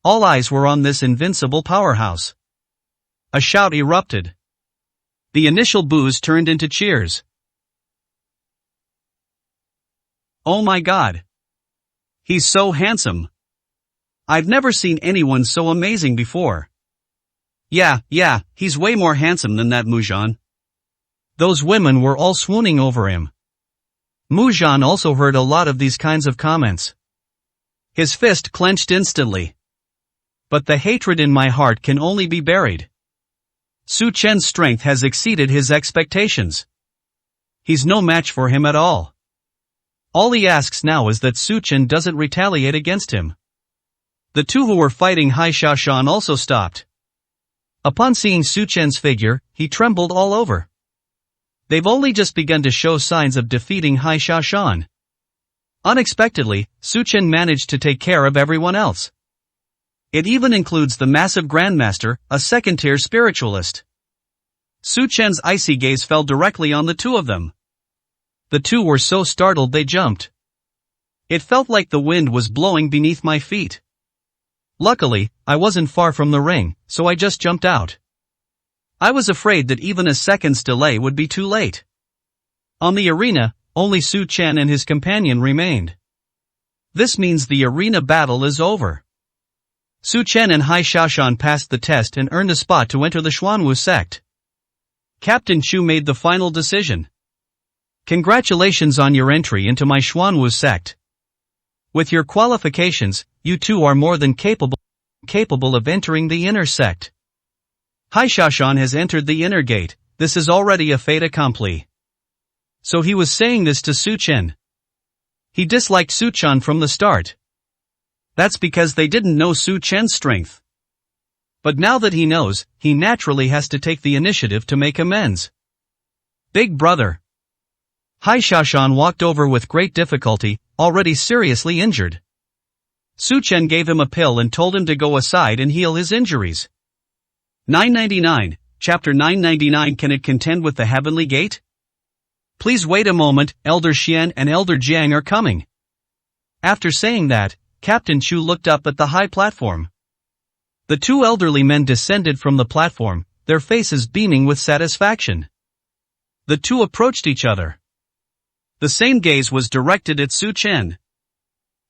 All eyes were on this invincible powerhouse. A shout erupted. The initial boos turned into cheers. Oh my God! He's so handsome! I've never seen anyone so amazing before. Yeah, he's way more handsome than that Muzhan. Those women were all swooning over him. Muzhan also heard a lot of these kinds of comments. His fist clenched instantly. But the hatred in my heart can only be buried. Su Chen's strength has exceeded his expectations. He's no match for him at all. All he asks now is that Su Chen doesn't retaliate against him. The two who were fighting Hai Xiaoshan also stopped. Upon seeing Su Chen's figure, he trembled all over. They've only just begun to show signs of defeating Hai Xiaoshan. Unexpectedly, Su Chen managed to take care of everyone else. It even includes the massive Grandmaster, a second-tier spiritualist. Su Chen's icy gaze fell directly on the two of them. The two were so startled they jumped. It felt like the wind was blowing beneath my feet. Luckily, I wasn't far from the ring, so I just jumped out. I was afraid that even a second's delay would be too late. On the arena, only Su Chen and his companion remained. This means the arena battle is over. Su Chen and Hai Xiaoshan passed the test and earned a spot to enter the Xuanwu sect. Captain Chu made the final decision. Congratulations on your entry into my Xuanwu sect. With your qualifications, you two are more than capable of entering the inner sect. Hai Xiaoshan has entered the inner gate, this is already a fait accompli. So he was saying this to Su Chen. He disliked Su Chen from the start. That's because they didn't know Su Chen's strength. But now that he knows, he naturally has to take the initiative to make amends. Big brother. Hai Xiaoshan walked over with great difficulty, already seriously injured. Su Chen gave him a pill and told him to go aside and heal his injuries. 999, Chapter 999. Can it contend with the Heavenly Gate? Please wait a moment, Elder Xian and Elder Jiang are coming. After saying that, Captain Chu looked up at the high platform. The two elderly men descended from the platform, their faces beaming with satisfaction. The two approached each other. The same gaze was directed at Su Chen.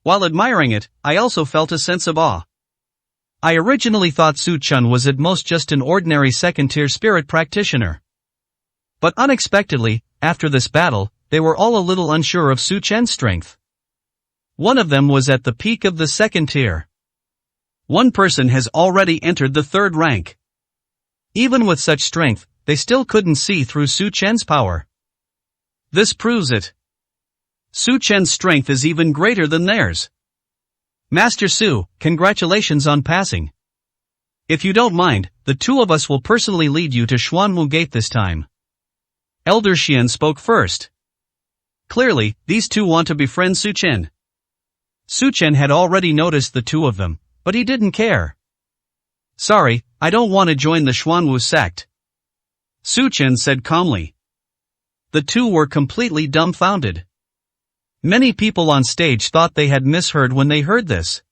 While admiring it, I also felt a sense of awe. I originally thought Su Chen was at most just an ordinary second-tier spirit practitioner. But unexpectedly, after this battle, they were all a little unsure of Su Chen's strength. One of them was at the peak of the second tier. One person has already entered the third rank. Even with such strength, they still couldn't see through Su Chen's power. This proves it. Su Chen's strength is even greater than theirs. Master Su, congratulations on passing. If you don't mind, the two of us will personally lead you to Xuanwu Gate this time. Elder Xian spoke first. Clearly, these two want to befriend Su Chen. Su Chen had already noticed the two of them, but he didn't care. Sorry, I don't want to join the Xuanwu sect. Su Chen said calmly. The two were completely dumbfounded. Many people on stage thought they had misheard when they heard this.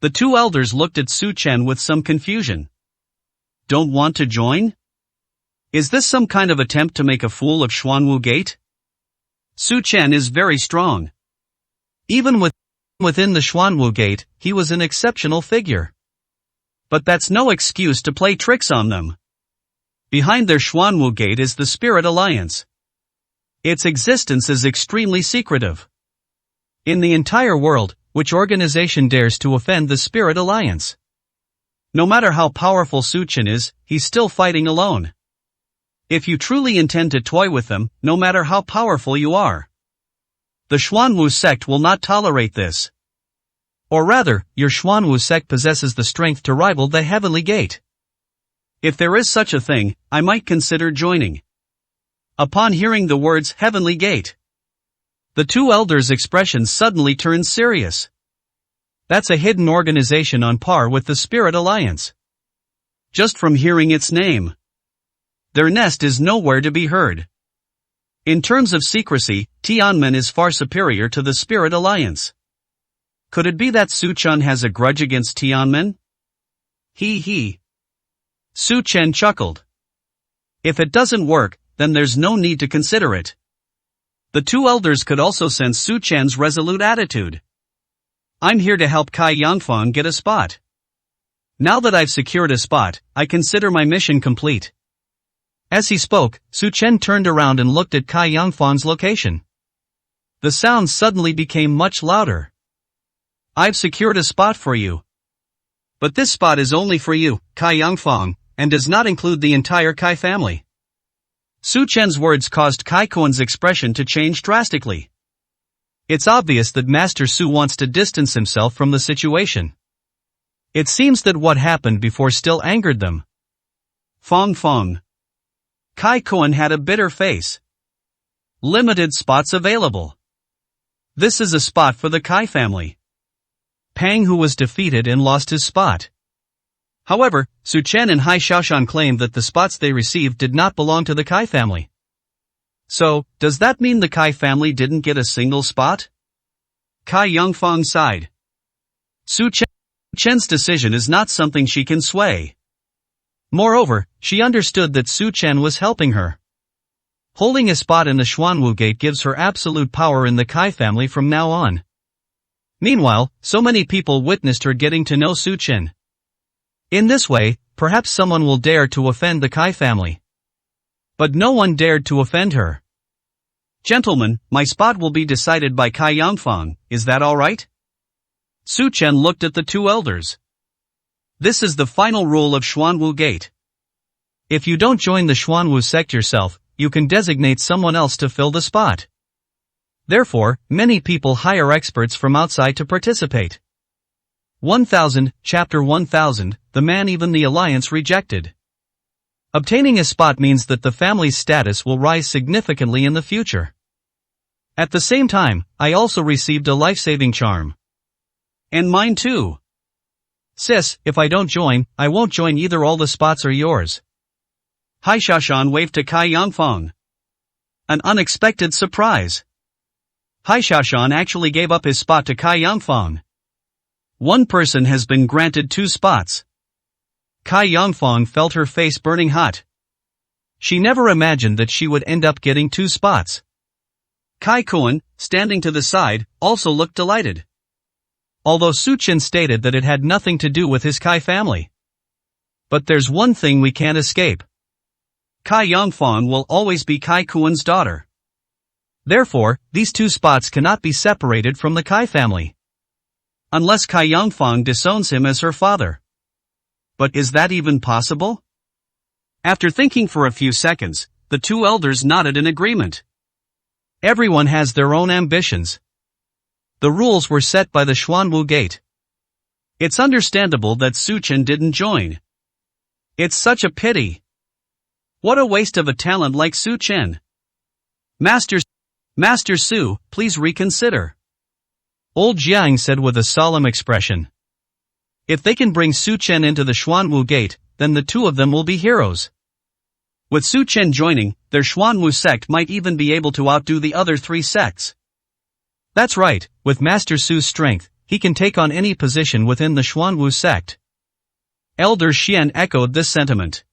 The two elders looked at Su Chen with some confusion. Don't want to join? Is this some kind of attempt to make a fool of Xuanwu Gate? Su Chen is very strong. Even within the Xuanwu Gate, he was an exceptional figure. But that's no excuse to play tricks on them. Behind their Xuanwu Gate is the Spirit Alliance. Its existence is extremely secretive. In the entire world, which organization dares to offend the Spirit Alliance? No matter how powerful Su Chen is, he's still fighting alone. If you truly intend to toy with them, no matter how powerful you are, the Xuanwu sect will not tolerate this. Or rather, your Xuanwu sect possesses the strength to rival the Heavenly Gate. If there is such a thing, I might consider joining. Upon hearing the words Heavenly Gate, the two elders' expressions suddenly turned serious. That's a hidden organization on par with the Spirit Alliance. Just from hearing its name, their nest is nowhere to be heard. In terms of secrecy, Tianmen is far superior to the Spirit Alliance. Could it be that Su Chen has a grudge against Tianmen? He. Su Chen chuckled. If it doesn't work, then there's no need to consider it. The two elders could also sense Su Chen's resolute attitude. I'm here to help Cai Yangfang get a spot. Now that I've secured a spot, I consider my mission complete. As he spoke, Su Chen turned around and looked at Cai Yangfang's location. The sounds suddenly became much louder. I've secured a spot for you. But this spot is only for you, Cai Yangfang, and does not include the entire Cai family. Su Chen's words caused Cai Kuan's expression to change drastically. It's obvious that Master Su wants to distance himself from the situation. It seems that what happened before still angered them. Fong. Cai Kuan had a bitter face. Limited spots available. This is a spot for the Cai family. Pang, who was defeated and lost his spot. However, Su Chen and Hai Xiaoshan claimed that the spots they received did not belong to the Cai family. So, does that mean the Cai family didn't get a single spot? Cai Yangfang sighed. Su Chen's decision is not something she can sway. Moreover, she understood that Su Chen was helping her. Holding a spot in the Xuanwu Gate gives her absolute power in the Cai family from now on. Meanwhile, so many people witnessed her getting to know Su Chen. In this way, perhaps someone will dare to offend the Cai family. But no one dared to offend her. Gentlemen, my spot will be decided by Cai Yangfang, is that alright? Su Chen looked at the two elders. This is the final rule of Xuanwu Gate. If you don't join the Xuanwu sect yourself, you can designate someone else to fill the spot. Therefore, many people hire experts from outside to participate. 1000, Chapter 1000, the man even the alliance rejected. Obtaining a spot means that the family's status will rise significantly in the future. At the same time, I also received a life-saving charm. And mine too. Sis, if I don't join, I won't join either. All the spots are yours. Hai Xiaoshan waved to Cai Yangfang. An unexpected surprise. Hai Xiaoshan actually gave up his spot to Cai Yangfang. One person has been granted 2 spots. Cai Yangfang felt her face burning hot. She never imagined that she would end up getting 2 spots. Cai Kuan, standing to the side, also looked delighted. Although Su Chen stated that it had nothing to do with his Cai family. But there's one thing we can't escape. Cai Yangfang will always be Cai Kuan's daughter. Therefore, these 2 spots cannot be separated from the Cai family. Unless Cai Yangfang disowns him as her father. But is that even possible? After thinking for a few seconds, the 2 elders nodded in agreement. Everyone has their own ambitions. The rules were set by the Xuanwu Gate. It's understandable that Su Chen didn't join. It's such a pity. What a waste of a talent like Su Chen. Master Su, please reconsider. Old Jiang said with a solemn expression. If they can bring Su Chen into the Xuanwu Gate, then the 2 of them will be heroes. With Su Chen joining, their Xuanwu sect might even be able to outdo the other 3 sects. That's right, with Master Su's strength, he can take on any position within the Xuanwu sect. Elder Xian echoed this sentiment.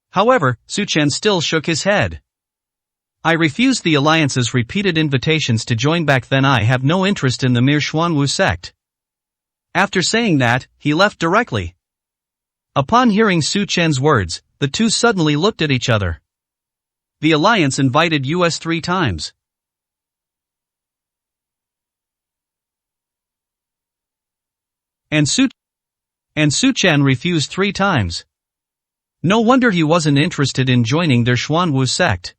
However, Su Chen still shook his head. I refused the Alliance's repeated invitations to join back then. I have no interest in the mere Xuanwu sect. After saying that, he left directly. Upon hearing Su Chen's words, the 2 suddenly looked at each other. The Alliance invited us 3 times. And Su Chen refused 3 times. No wonder he wasn't interested in joining their Xuanwu sect.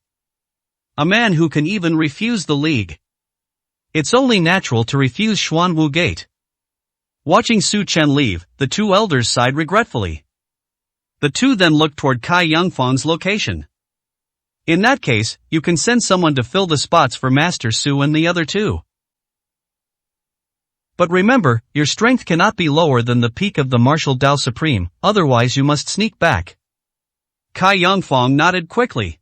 A man who can even refuse the League. It's only natural to refuse Xuanwu Gate. Watching Su Chen leave, the 2 elders sighed regretfully. The 2 then looked toward Cai Yangfang's location. In that case, you can send someone to fill the spots for Master Su and the other 2. But remember, your strength cannot be lower than the peak of the martial Dao Supreme, otherwise you must sneak back. Cai Yangfang nodded quickly.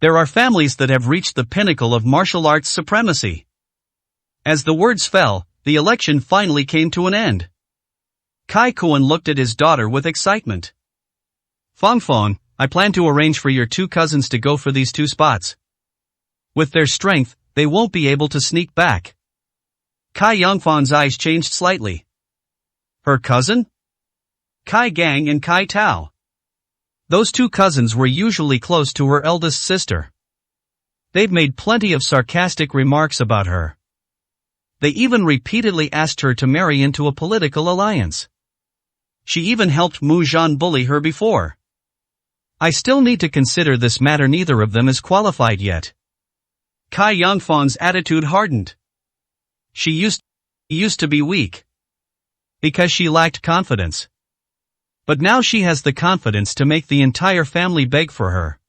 There are families that have reached the pinnacle of martial arts supremacy. As the words fell, the election finally came to an end. Kai Kuan looked at his daughter with excitement. Fangfeng, I plan to arrange for your two cousins to go for these two spots. With their strength, they won't be able to sneak back. Kai Yangfang's eyes changed slightly. Her cousin? Kai Gang and Kai Tao. Those two cousins were usually close to her eldest sister. They've made plenty of sarcastic remarks about her. They even repeatedly asked her to marry into a political alliance. She even helped Mu Zhan bully her before. I still need to consider this matter. Neither of them is qualified yet. Kai Yangfang's attitude hardened. She used to be weak. Because she lacked confidence. But now she has the confidence to make the entire family beg for her.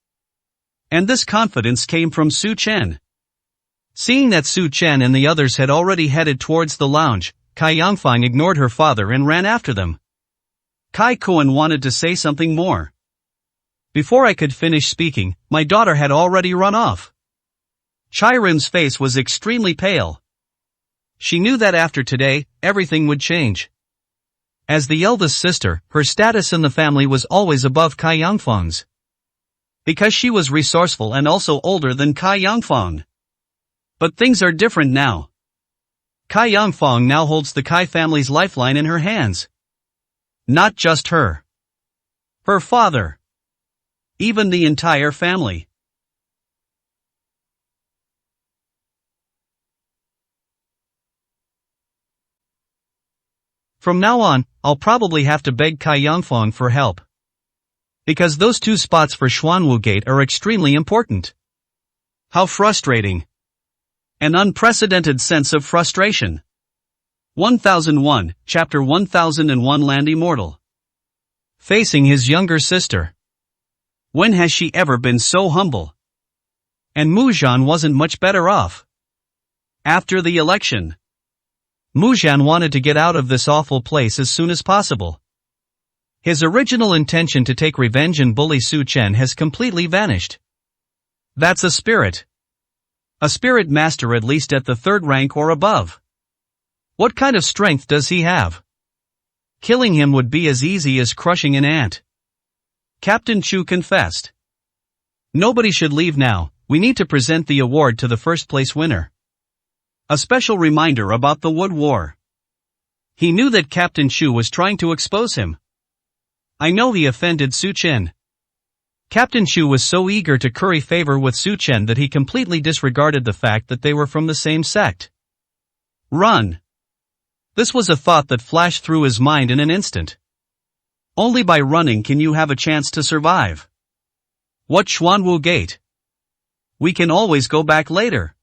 And this confidence came from Su Chen. Seeing that Su Chen and the others had already headed towards the lounge, Kai Yangfang ignored her father and ran after them. Kai Kuan wanted to say something more. Before I could finish speaking, my daughter had already run off. Chai Rim's face was extremely pale. She knew that after today, everything would change. As the eldest sister, her status in the family was always above Kai Yangfang's. Because she was resourceful and also older than Kai Yangfang. But things are different now. Kai Yangfang now holds the Kai family's lifeline in her hands. Not just her. Her father. Even the entire family. From now on, I'll probably have to beg Kai Yangfang for help. Because those two spots for Xuanwu Gate are extremely important. How frustrating. An unprecedented sense of frustration. 1001, Chapter 1001 Land Immortal. Facing his younger sister. When has she ever been so humble? And Mu Zhan wasn't much better off. After the election, Mu Zhan wanted to get out of this awful place as soon as possible. His original intention to take revenge and bully Su Chen has completely vanished. That's a spirit. A spirit master at least at the 3rd rank or above. What kind of strength does he have? Killing him would be as easy as crushing an ant. Captain Chu confessed. Nobody should leave now, we need to present the award to the first place winner. A special reminder about the Wood War. He knew that Captain Chu was trying to expose him. I know he offended Su Chen. Captain Chu was so eager to curry favor with Su Chen that he completely disregarded the fact that they were from the same sect. Run. This was a thought that flashed through his mind in an instant. Only by running can you have a chance to survive. What Xuanwu Gate? We can always go back later.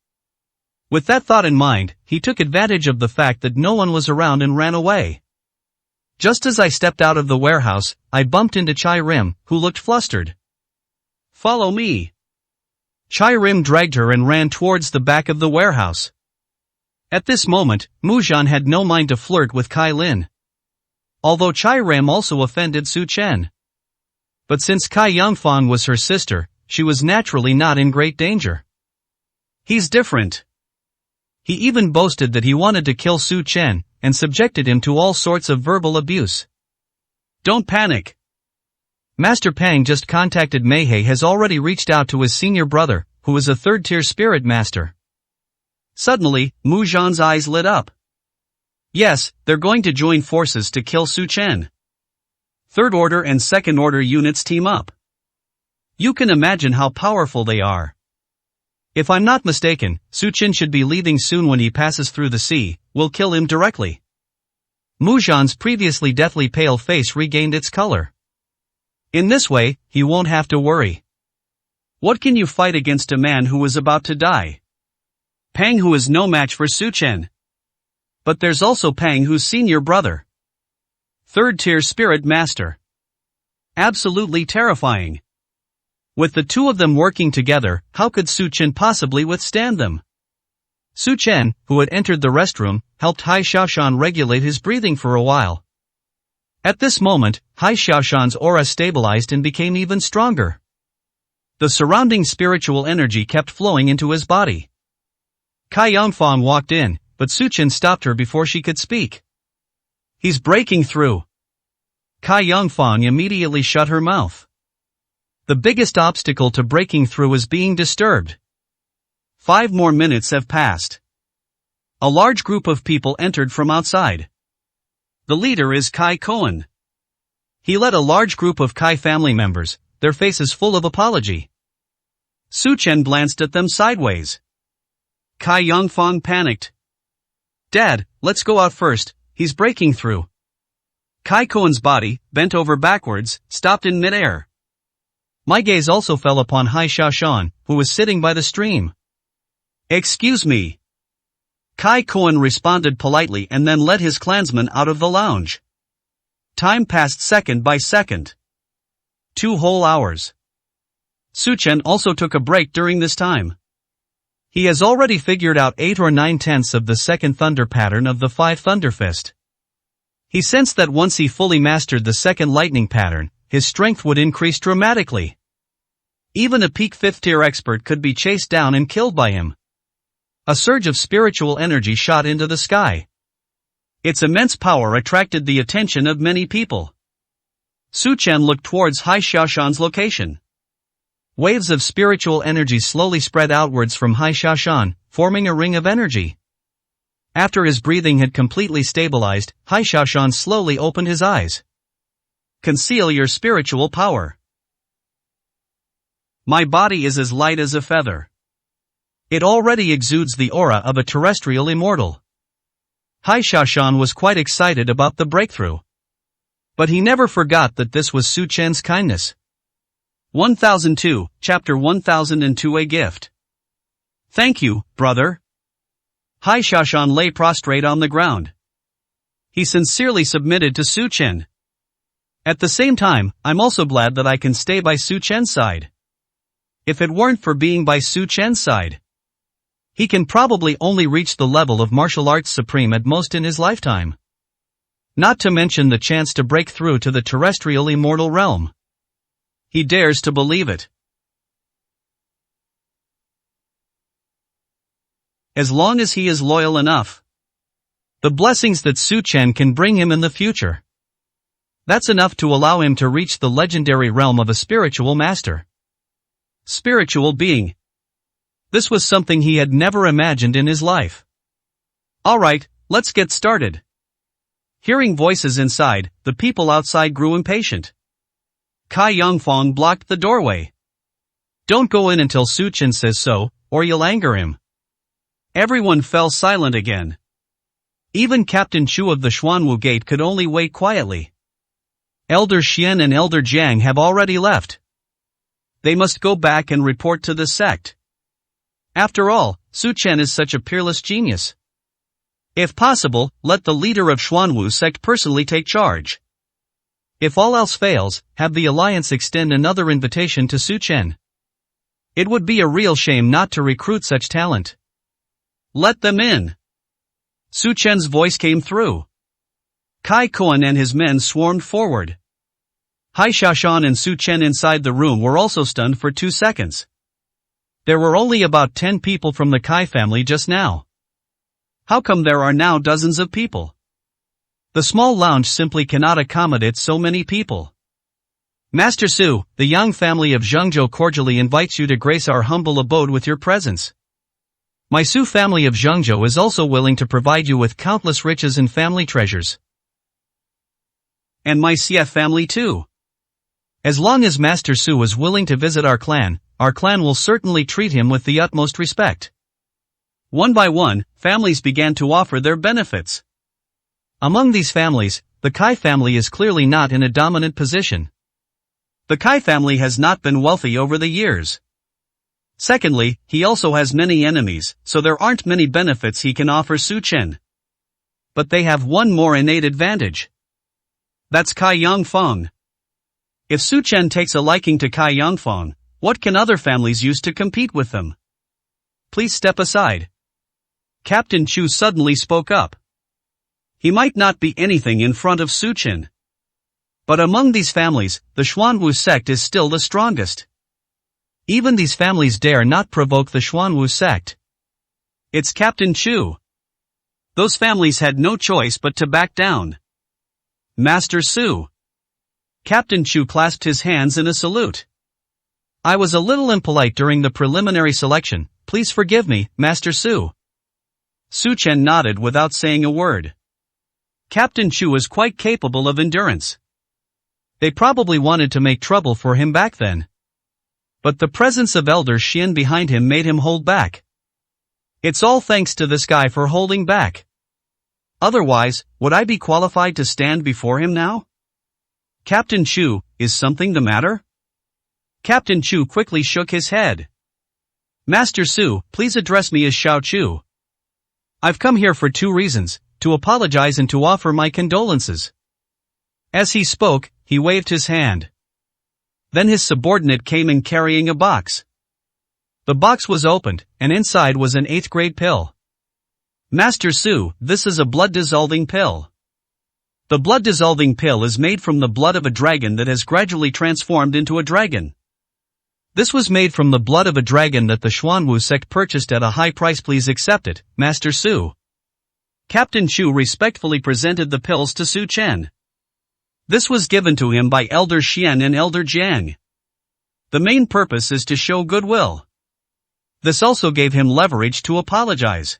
With that thought in mind, he took advantage of the fact that no one was around and ran away. Just as I stepped out of the warehouse, I bumped into Chai Rim, who looked flustered. Follow me. Chai Rim dragged her and ran towards the back of the warehouse. At this moment, Mu Zhan had no mind to flirt with Kai Lin. Although Chai Rim also offended Su Chen. But since Kai Yangfang was her sister, she was naturally not in great danger. He's different. He even boasted that he wanted to kill Su Chen, and subjected him to all sorts of verbal abuse. Don't panic. Master Pang just contacted Meihe has already reached out to his senior brother, who is a 3rd-tier spirit master. Suddenly, Mu Zhan's eyes lit up. Yes, they're going to join forces to kill Su Chen. 3rd Order and 2nd Order units team up. You can imagine how powerful they are. If I'm not mistaken, Su Chen should be leaving soon. When he passes through the sea, we'll kill him directly. Mu Zhan's previously deathly pale face regained its color. In this way, he won't have to worry. What can you fight against a man who is about to die? Pang, who is no match for Su Chen. But there's also Pang, who's senior brother. 3rd-tier spirit master. Absolutely terrifying. With the two of them working together, how could Su Chen possibly withstand them? Su Chen, who had entered the restroom, helped Hai Xiaoshan regulate his breathing for a while. At this moment, Hai Xiaoshan's aura stabilized and became even stronger. The surrounding spiritual energy kept flowing into his body. Kai Yangfang walked in, but Su Chen stopped her before she could speak. He's breaking through. Kai Yangfang immediately shut her mouth. The biggest obstacle to breaking through is being disturbed. 5 more minutes have passed. A large group of people entered from outside. The leader is Kai Koan. He led a large group of Kai family members, their faces full of apology. Su Chen glanced at them sideways. Kai Yangfang panicked. Dad, let's go out first, he's breaking through. Kai Koan's body, bent over backwards, stopped in midair. My gaze also fell upon Hai Xiaoshan, who was sitting by the stream. Excuse me. Kai Koan responded politely and then led his clansmen out of the lounge. Time passed second by second. 2 whole hours. Su Chen also took a break during this time. He has already figured out 8 or 9/10 of the second thunder pattern of the 5 Thunder Fist. He sensed that once he fully mastered the second lightning pattern, his strength would increase dramatically. Even a peak 5th tier expert could be chased down and killed by him. A surge of spiritual energy shot into the sky. Its immense power attracted the attention of many people. Su Chen looked towards Hai Xiaoshan's location. Waves of spiritual energy slowly spread outwards from Hai Xiaoshan, forming a ring of energy. After his breathing had completely stabilized, Hai Xiaoshan slowly opened his eyes. Conceal your spiritual power. My body is as light as a feather. It already exudes the aura of a terrestrial immortal. Hai Xiaoshan was quite excited about the breakthrough. But he never forgot that this was Su Chen's kindness. 1002, Chapter 1002 A Gift. Thank you, brother. Hai Xiaoshan lay prostrate on the ground. He sincerely submitted to Su Chen. At the same time, I'm also glad that I can stay by Su Chen's side. If it weren't for being by Su Chen's side, he can probably only reach the level of martial arts supreme at most in his lifetime. Not to mention the chance to break through to the terrestrial immortal realm. He dares to believe it. As long as he is loyal enough. The blessings that Su Chen can bring him in the future. That's enough to allow him to reach the legendary realm of a spiritual master. Spiritual being. This was something he had never imagined in his life. Alright, let's get started. Hearing voices inside, the people outside grew impatient. Kai Yangfang blocked the doorway. Don't go in until Su Chen says so, or you'll anger him. Everyone fell silent again. Even Captain Chu of the Xuanwu Gate could only wait quietly. Elder Xian and Elder Jiang have already left. They must go back and report to the sect. After all, Su Chen is such a peerless genius. If possible, let the leader of Xuanwu sect personally take charge. If all else fails, have the alliance extend another invitation to Su Chen. It would be a real shame not to recruit such talent. Let them in. Su Chen's voice came through. Kai Koan and his men swarmed forward. Hai Xiaoshan and Su Chen inside the room were also stunned for 2 seconds. There were only about 10 people from the Kai family just now. How come there are now dozens of people? The small lounge simply cannot accommodate so many people. Master Su, the Yang family of Zhengzhou cordially invites you to grace our humble abode with your presence. My Su family of Zhengzhou is also willing to provide you with countless riches and family treasures. And my Xie family too. As long as Master Su is willing to visit our clan will certainly treat him with the utmost respect. One by one, families began to offer their benefits. Among these families, the Kai family is clearly not in a dominant position. The Kai family has not been wealthy over the years. Secondly, he also has many enemies, so there aren't many benefits he can offer Su Chen. But they have one more innate advantage. That's Kai Yangfang. If Su Chen takes a liking to Kai Yangfang, what can other families use to compete with them? Please step aside. Captain Chu suddenly spoke up. He might not be anything in front of Su Chen. But among these families, the Xuanwu sect is still the strongest. Even these families dare not provoke the Xuanwu sect. It's Captain Chu. Those families had no choice but to back down. Master Su. Captain Chu clasped his hands in a salute. I was a little impolite during the preliminary selection, please forgive me, Master Su. Su Chen nodded without saying a word. Captain Chu was quite capable of endurance. They probably wanted to make trouble for him back then. But the presence of Elder Xian behind him made him hold back. It's all thanks to this guy for holding back. Otherwise, would I be qualified to stand before him now? Captain Chu, is something the matter? Captain Chu quickly shook his head. Master Su, please address me as Xiao Chu. I've come here for 2 reasons, to apologize and to offer my condolences. As he spoke, he waved his hand. Then his subordinate came in carrying a box. The box was opened, and inside was an 8th grade pill. Master Su, this is a blood-dissolving pill. The blood-dissolving pill is made from the blood of a dragon that has gradually transformed into a dragon. This was made from the blood of a dragon that the Xuanwu sect purchased at a high price. Please accept it, Master Su. Captain Chu respectfully presented the pills to Su Chen. This was given to him by Elder Xian and Elder Jiang. The main purpose is to show goodwill. This also gave him leverage to apologize.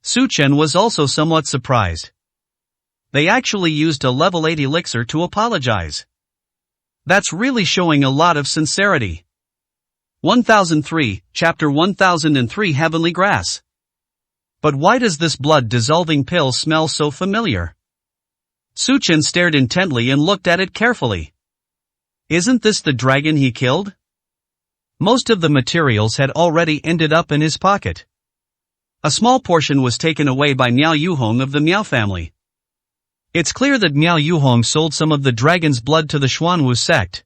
Su Chen was also somewhat surprised. They actually used a level 8 elixir to apologize. That's really showing a lot of sincerity. 1003, Chapter 1003 Heavenly Grass. But why does this blood-dissolving pill smell so familiar? Su Chen stared intently and looked at it carefully. Isn't this the dragon he killed? Most of the materials had already ended up in his pocket. A small portion was taken away by Miao Yuhong of the Miao family. It's clear that Miao Yuhong sold some of the dragon's blood to the Xuanwu sect.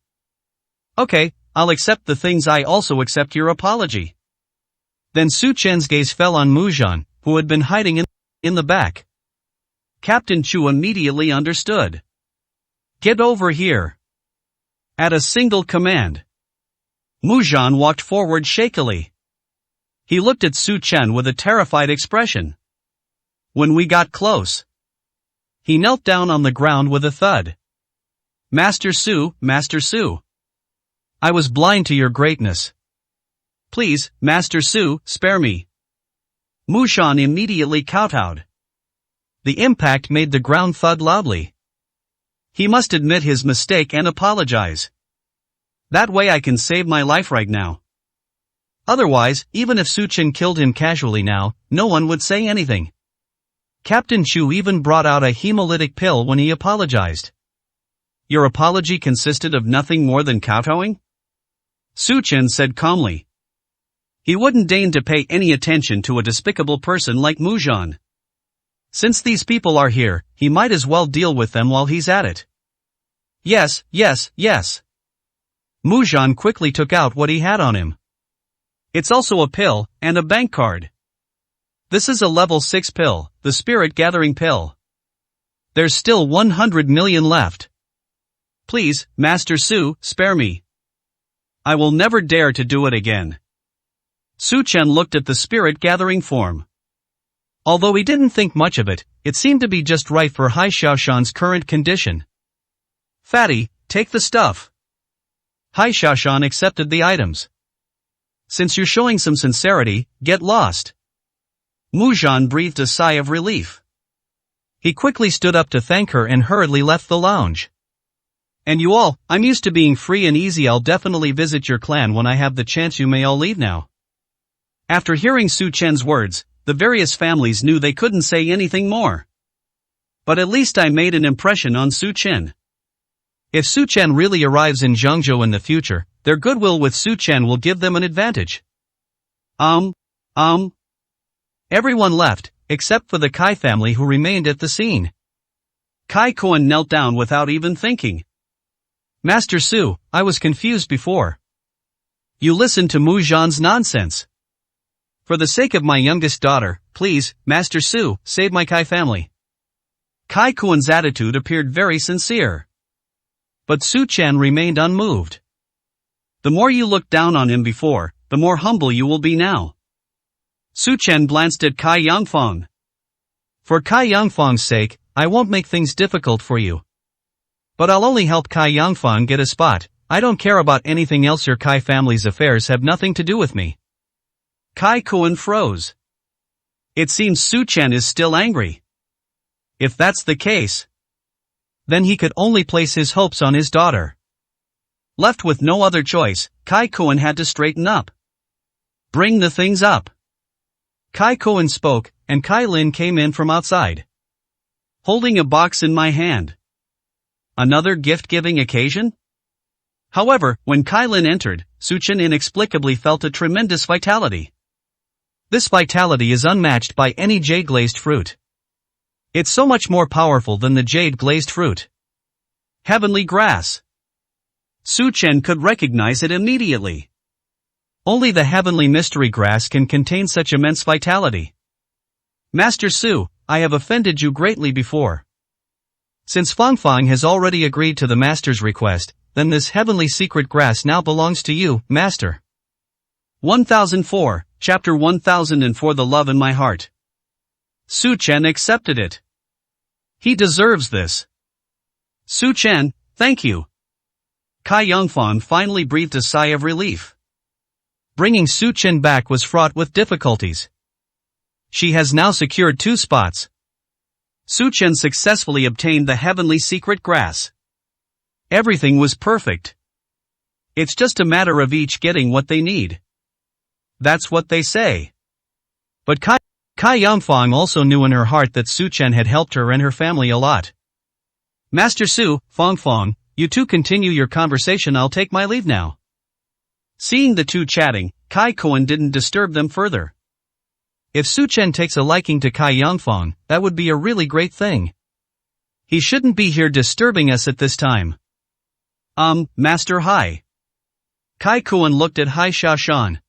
Okay, I'll accept the things. I also accept your apology. Then Su Chen's gaze fell on Muzhan, who had been hiding in the back. Captain Chu immediately understood. Get over here. At a single command, Muzhan walked forward shakily. He looked at Su Chen with a terrified expression. When we got close, he knelt down on the ground with a thud. Master Su, Master Su. I was blind to your greatness. Please, Master Su, spare me. Muzhan immediately kowtowed. The impact made the ground thud loudly. He must admit his mistake and apologize. That way I can save my life right now. Otherwise, even if Su Chen killed him casually now, no one would say anything. Captain Chu even brought out a hemolytic pill when he apologized. Your apology consisted of nothing more than kowtowing? Su Chen said calmly. He wouldn't deign to pay any attention to a despicable person like Muzhan. Since these people are here, he might as well deal with them while he's at it. Yes, yes, yes. Muzhan quickly took out what he had on him. It's also a pill, and a bank card. This is a level 6 pill, the spirit gathering pill. There's still 100 million left. Please, Master Su, spare me. I will never dare to do it again. Su Chen looked at the spirit gathering form. Although he didn't think much of it, it seemed to be just right for Hai Xiaoshan's current condition. Fatty, take the stuff. Hai Xiaoshan accepted the items. Since you're showing some sincerity, get lost. Muzhan breathed a sigh of relief. He quickly stood up to thank her and hurriedly left the lounge. And you all, I'm used to being free and easy. I'll definitely visit your clan when I have the chance. You may all leave now. After hearing Su Chen's words, the various families knew they couldn't say anything more. But at least I made an impression on Su Chen. If Su Chen really arrives in Zhengzhou in the future, their goodwill with Su Chen will give them an advantage. Everyone left, except for the Kai family who remained at the scene. Kai Kuan knelt down without even thinking. Master Su, I was confused before. You listened to Muzhan's nonsense. For the sake of my youngest daughter, please, Master Su, save my Kai family. Kai Kuan's attitude appeared very sincere. But Su Chen remained unmoved. The more you looked down on him before, the more humble you will be now. Su Chen glanced at Kai Yangfang. For Kai Yangfang's sake, I won't make things difficult for you. But I'll only help Kai Yangfang get a spot. I don't care about anything else. Your Kai family's affairs have nothing to do with me. Kai Kuan froze. It seems Su Chen is still angry. If that's the case, then he could only place his hopes on his daughter. Left with no other choice, Kai Kuan had to straighten up. Bring the things up. Kai Kuan spoke, and Kai Lin came in from outside, holding a box in my hand. Another gift-giving occasion? However, when Kai Lin entered, Su Chen inexplicably felt a tremendous vitality. This vitality is unmatched by any jade-glazed fruit. It's so much more powerful than the jade-glazed fruit. Heavenly grass. Su Chen could recognize it immediately. Only the heavenly mystery grass can contain such immense vitality. Master Su, I have offended you greatly before. Since Fang Fang has already agreed to the master's request, then this heavenly secret grass now belongs to you, master. 1004, Chapter 1004. The love in my heart. Su Chen accepted it. He deserves this. Su Chen, thank you. Kai Yangfang finally breathed a sigh of relief. Bringing Su Chen back was fraught with difficulties. She has now secured 2 spots. Su Chen successfully obtained the heavenly secret grass. Everything was perfect. It's just a matter of each getting what they need. That's what they say. But Kai Yangfang also knew in her heart that Su Chen had helped her and her family a lot. Master Su, Fang Fang, you two continue your conversation. I'll take my leave now. Seeing the two chatting, Kai Kuan didn't disturb them further. If Su Chen takes a liking to Kai Yangfang, that would be a really great thing. He shouldn't be here disturbing us at this time. Master Hai. Kai Kuan looked at Hai Xiaoshan.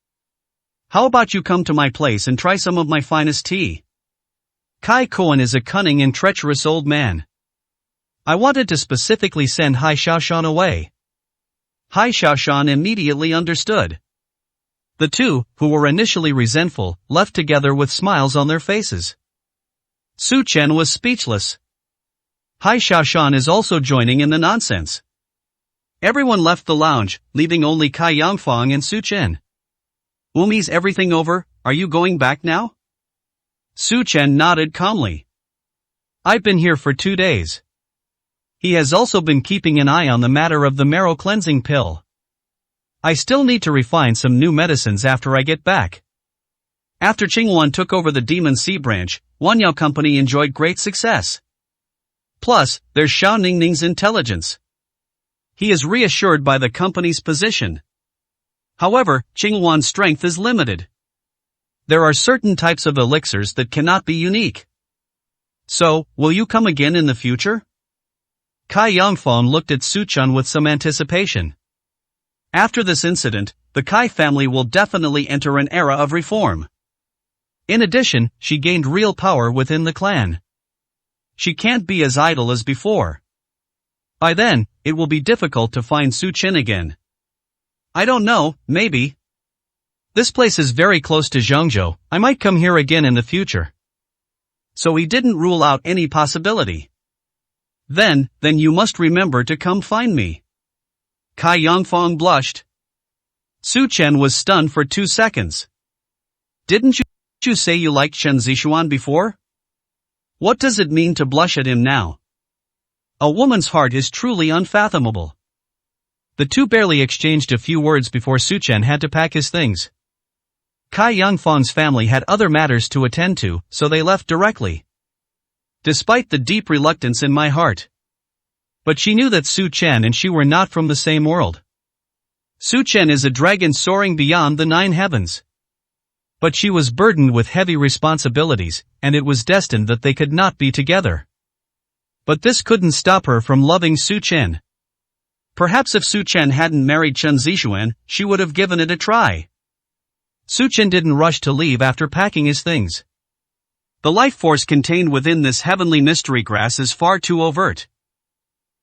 How about you come to my place and try some of my finest tea? Kai Kuan is a cunning and treacherous old man. I wanted to specifically send Hai Xiaoshan away. Hai Xiaoshan immediately understood. The two, who were initially resentful, left together with smiles on their faces. Su Chen was speechless. Hai Xiaoshan is also joining in the nonsense. Everyone left the lounge, leaving only Kai Yangfang and Su Chen. Is everything over? Are you going back now? Su Chen nodded calmly. I've been here for 2 days. He has also been keeping an eye on the matter of the marrow cleansing pill. I still need to refine some new medicines after I get back. After Qingwan took over the Demon Sea branch, Wanyao Company enjoyed great success. Plus, there's Xiao Ningning's intelligence. He is reassured by the company's position. However, Qingwan's strength is limited. There are certain types of elixirs that cannot be unique. So, will you come again in the future? Kai Yangfang looked at Su Chen with some anticipation. After this incident, the Kai family will definitely enter an era of reform. In addition, she gained real power within the clan. She can't be as idle as before. By then, it will be difficult to find Su Chen again. I don't know, maybe. This place is very close to Zhengzhou, I might come here again in the future. So he didn't rule out any possibility. Then you must remember to come find me. Kai Yangfang blushed. Su Chen was stunned for 2 seconds. Didn't you say you liked Chen Zixuan before? What does it mean to blush at him now? A woman's heart is truly unfathomable. The two barely exchanged a few words before Su Chen had to pack his things. Kai Yangfang's family had other matters to attend to, so they left directly. Despite the deep reluctance in my heart. But she knew that Su Chen and she were not from the same world. Su Chen is a dragon soaring beyond the 9 heavens. But she was burdened with heavy responsibilities, and it was destined that they could not be together. But this couldn't stop her from loving Su Chen. Perhaps if Su Chen hadn't married Chen Zixuan, she would have given it a try. Su Chen didn't rush to leave after packing his things. The life force contained within this heavenly mystery grass is far too overt.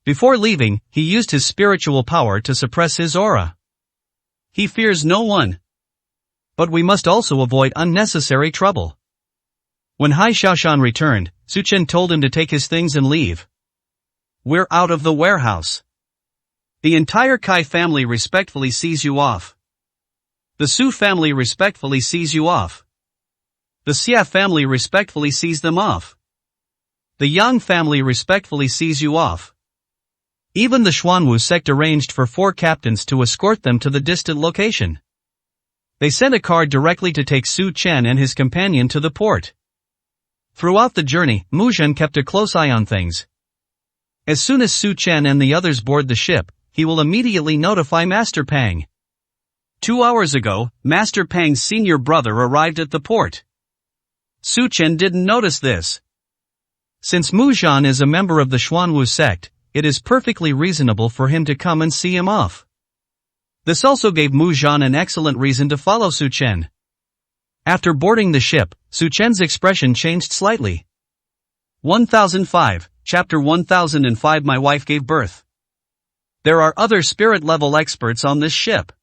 Before leaving, he used his spiritual power to suppress his aura. He fears no one. But we must also avoid unnecessary trouble. When Hai Xiaoshan returned, Su Chen told him to take his things and leave. We're out of the warehouse. The entire Kai family respectfully sees you off. The Su family respectfully sees you off. The Xia family respectfully sees them off. The Yang family respectfully sees you off. Even the Xuanwu sect arranged for 4 captains to escort them to the distant location. They sent a car directly to take Su Chen and his companion to the port. Throughout the journey, Mu Zhen kept a close eye on things. As soon as Su Chen and the others board the ship, he will immediately notify Master Pang. 2 hours ago, Master Pang's senior brother arrived at the port. Su Chen didn't notice this. Since Mu Zhen is a member of the Xuanwu sect, it is perfectly reasonable for him to come and see him off. This also gave Mu Zhen an excellent reason to follow Su Chen. After boarding the ship, Su Chen's expression changed slightly. 1005, Chapter 1005. My wife gave birth. There are other spirit-level experts on this ship.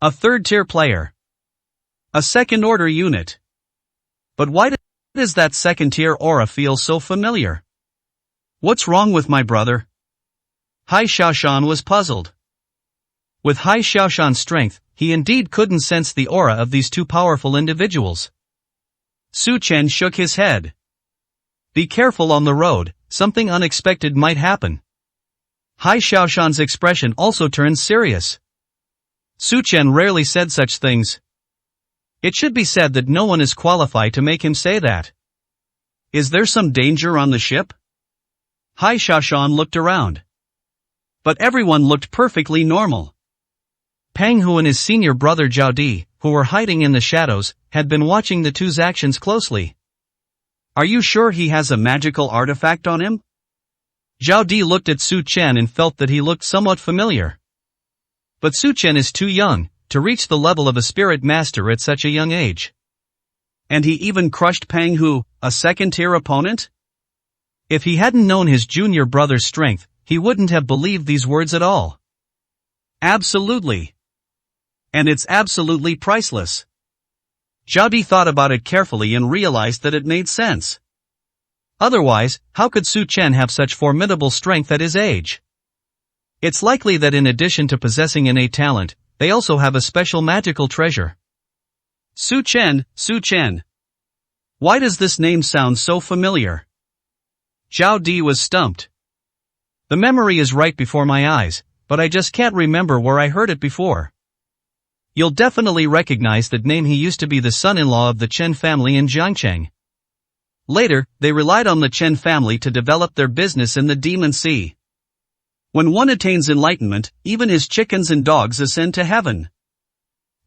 A third-tier player. A second-order unit. But why does that second-tier aura feel so familiar? What's wrong with my brother? Hai Xiaoshan was puzzled. With Hai Xiaoshan's strength, he indeed couldn't sense the aura of these 2 powerful individuals. Su Chen shook his head. Be careful on the road, something unexpected might happen. Hai Xiaoshan's expression also turned serious. Su Chen rarely said such things. It should be said that no one is qualified to make him say that. Is there some danger on the ship? Hai Xiaoshan looked around. But everyone looked perfectly normal. Pang Hu and his senior brother Zhao Di, who were hiding in the shadows, had been watching the 2's actions closely. Are you sure he has a magical artifact on him? Zhao Di looked at Su Chen and felt that he looked somewhat familiar. But Su Chen is too young to reach the level of a spirit master at such a young age. And he even crushed Pang Hu, a second-tier opponent? If he hadn't known his junior brother's strength, he wouldn't have believed these words at all. Absolutely. And it's absolutely priceless. Zhao Di thought about it carefully and realized that it made sense. Otherwise, how could Su Chen have such formidable strength at his age? It's likely that in addition to possessing innate talent, they also have a special magical treasure. Su Chen, Su Chen. Why does this name sound so familiar? Zhao Di was stumped. The memory is right before my eyes, but I just can't remember where I heard it before. You'll definitely recognize that name. He used to be the son-in-law of the Chen family in Jiangcheng. Later, they relied on the Chen family to develop their business in the Demon Sea. When one attains enlightenment, even his chickens and dogs ascend to heaven.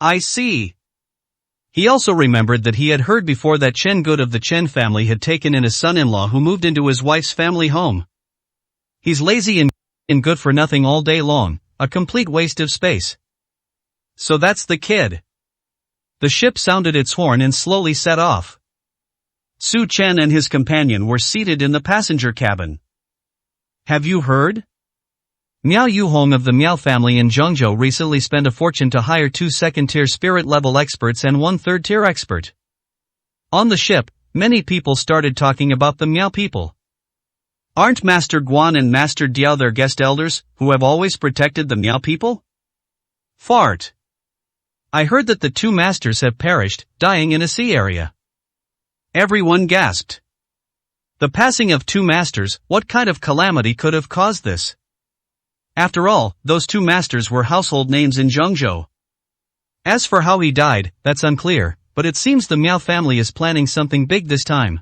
I see. He also remembered that he had heard before that Chen Good of the Chen family had taken in a son-in-law who moved into his wife's family home. He's lazy and good for nothing all day long, a complete waste of space. So that's the kid. The ship sounded its horn and slowly set off. Su Chen and his companion were seated in the passenger cabin. Have you heard? Miao Yuhong of the Miao family in Zhengzhou recently spent a fortune to hire 2 second-tier spirit-level experts and 1 third-tier expert. On the ship, many people started talking about the Miao people. Aren't Master Guan and Master Diao their guest elders, who have always protected the Miao people? Fart. I heard that the 2 masters have perished, dying in a sea area. Everyone gasped. The passing of 2 masters, what kind of calamity could have caused this? After all, those 2 masters were household names in Zhengzhou. As for how he died, that's unclear, but it seems the Miao family is planning something big this time.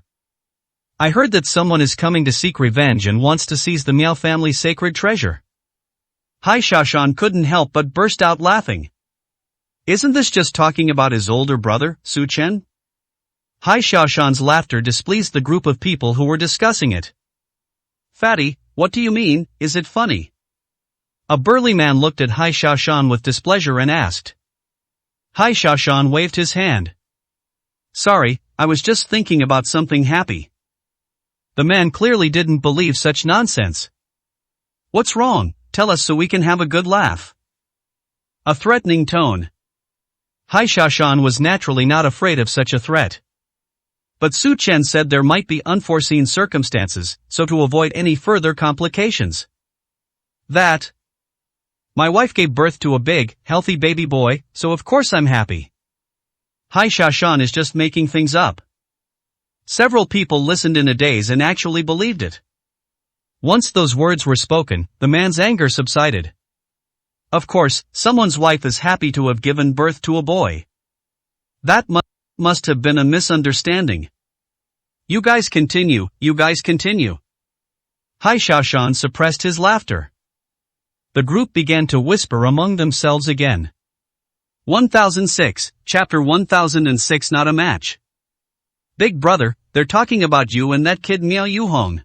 I heard that someone is coming to seek revenge and wants to seize the Miao family's sacred treasure. Hai Xiaoshan couldn't help but burst out laughing. Isn't this just talking about his older brother, Su Chen? Hai Xiaoshan's laughter displeased the group of people who were discussing it. Fatty, what do you mean, is it funny? A burly man looked at Hai Xiaoshan with displeasure and asked. Hai Xiaoshan waved his hand. Sorry, I was just thinking about something happy. The man clearly didn't believe such nonsense. What's wrong? Tell us so we can have a good laugh. A threatening tone. Hai Xiaoshan was naturally not afraid of such a threat. But Su Chen said there might be unforeseen circumstances, so to avoid any further complications. My wife gave birth to a big, healthy baby boy, so of course I'm happy. Hai Xiaoshan is just making things up. Several people listened in a daze and actually believed it. Once those words were spoken, the man's anger subsided. Of course, someone's wife is happy to have given birth to a boy. That must have been a misunderstanding. You guys continue. Hai Xiaoshan suppressed his laughter. The group began to whisper among themselves again. 1006, Chapter 1006. Not a match. Big brother, they're talking about you and that kid Miao Yuhong.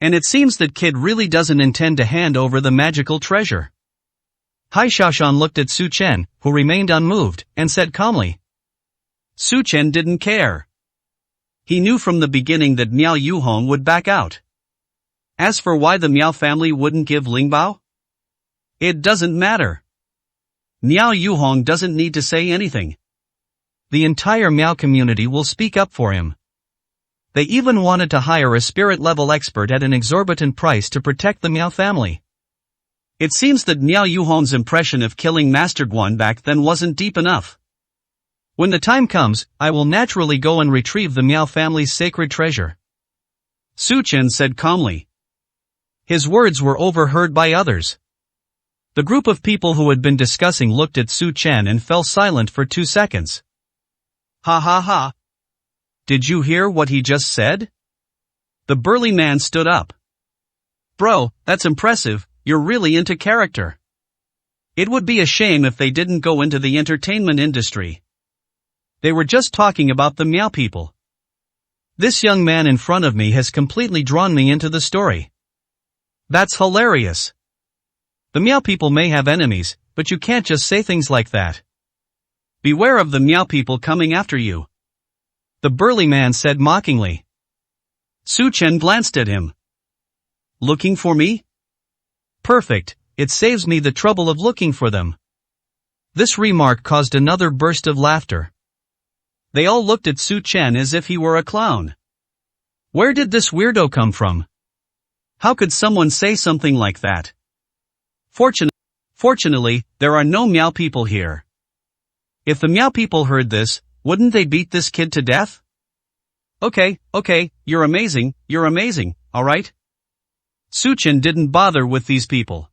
And it seems that kid really doesn't intend to hand over the magical treasure. Hai Xiaoshan looked at Su Chen, who remained unmoved, and said calmly. Su Chen didn't care. He knew from the beginning that Miao Yuhong would back out. As for why the Miao family wouldn't give Lingbao, it doesn't matter. Miao Yuhong doesn't need to say anything. The entire Miao community will speak up for him. They even wanted to hire a spirit-level expert at an exorbitant price to protect the Miao family. It seems that Miao Yuhong's impression of killing Master Guan back then wasn't deep enough. When the time comes, I will naturally go and retrieve the Miao family's sacred treasure. Su Chen said calmly. His words were overheard by others. The group of people who had been discussing looked at Su Chen and fell silent for 2 seconds. Ha ha ha. Did you hear what he just said? The burly man stood up. Bro, that's impressive, you're really into character. It would be a shame if they didn't go into the entertainment industry. They were just talking about the Miao people. This young man in front of me has completely drawn me into the story. That's hilarious. The Miao people may have enemies, but you can't just say things like that. Beware of the Miao people coming after you. The burly man said mockingly. Su Chen glanced at him. Looking for me? Perfect, it saves me the trouble of looking for them. This remark caused another burst of laughter. They all looked at Su Chen as if he were a clown. Where did this weirdo come from? How could someone say something like that? Fortunately, there are no Miao people here. If the Miao people heard this, wouldn't they beat this kid to death? Okay, you're amazing, alright? Su Chen didn't bother with these people.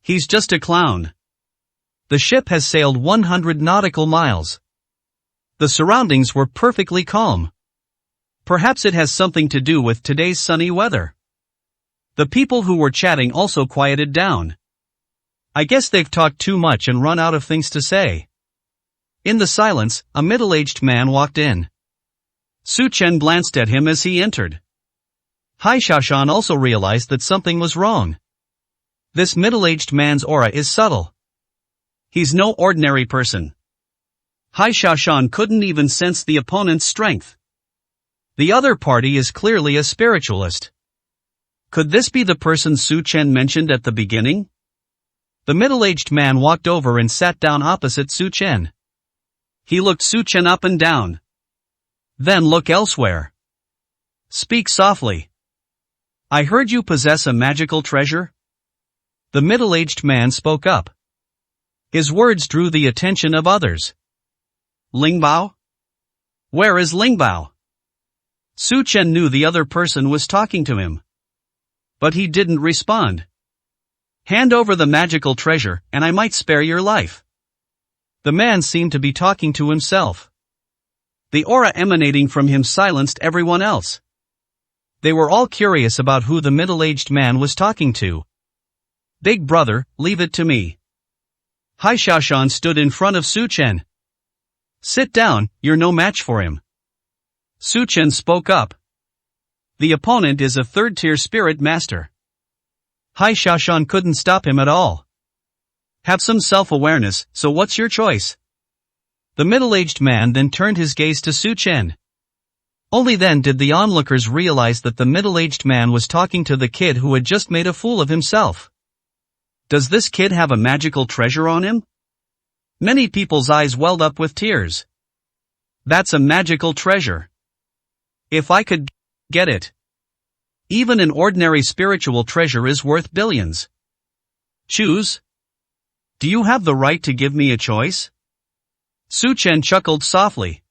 He's just a clown. The ship has sailed 100 nautical miles. The surroundings were perfectly calm. Perhaps it has something to do with today's sunny weather. The people who were chatting also quieted down. I guess they've talked too much and run out of things to say. In the silence, a middle-aged man walked in. Su Chen glanced at him as he entered. Hai Xiaoshan also realized that something was wrong. This middle-aged man's aura is subtle. He's no ordinary person. Hai Xiaoshan couldn't even sense the opponent's strength. The other party is clearly a spiritualist. Could this be the person Su Chen mentioned at the beginning? The middle-aged man walked over and sat down opposite Su Chen. He looked Su Chen up and down. Then look elsewhere. Speak softly. I heard you possess a magical treasure? The middle-aged man spoke up. His words drew the attention of others. Lingbao? Where is Lingbao? Su Chen knew the other person was talking to him. But he didn't respond. Hand over the magical treasure, and I might spare your life. The man seemed to be talking to himself. The aura emanating from him silenced everyone else. They were all curious about who the middle-aged man was talking to. Big brother, leave it to me. Hai Xiaoshan stood in front of Su Chen. Sit down, you're no match for him. Su Chen spoke up. The opponent is a third-tier spirit master. Hai Xiaoshan couldn't stop him at all. Have some self-awareness, so what's your choice? The middle-aged man then turned his gaze to Su Chen. Only then did the onlookers realize that the middle-aged man was talking to the kid who had just made a fool of himself. Does this kid have a magical treasure on him? Many people's eyes welled up with tears. That's a magical treasure. If I could get it. Even an ordinary spiritual treasure is worth billions. Choose. Do you have the right to give me a choice? Su Chen chuckled softly.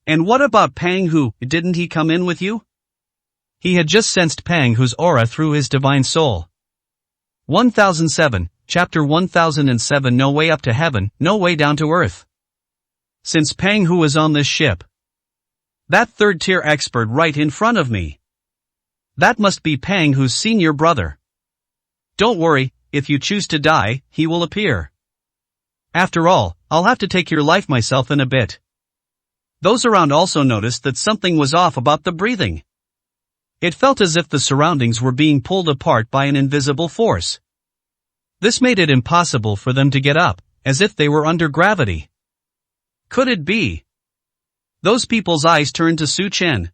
And what about Pang Hu, didn't he come in with you? He had just sensed Pang Hu's aura through his divine soul. 1007, Chapter 1007. No way up to heaven, no way down to earth. Since Pang Hu was on this ship. That third-tier expert right in front of me. That must be Pang Hu's senior brother. Don't worry, if you choose to die, he will appear. After all, I'll have to take your life myself in a bit. Those around also noticed that something was off about the breathing. It felt as if the surroundings were being pulled apart by an invisible force. This made it impossible for them to get up, as if they were under gravity. Could it be? Those people's eyes turned to Su Chen.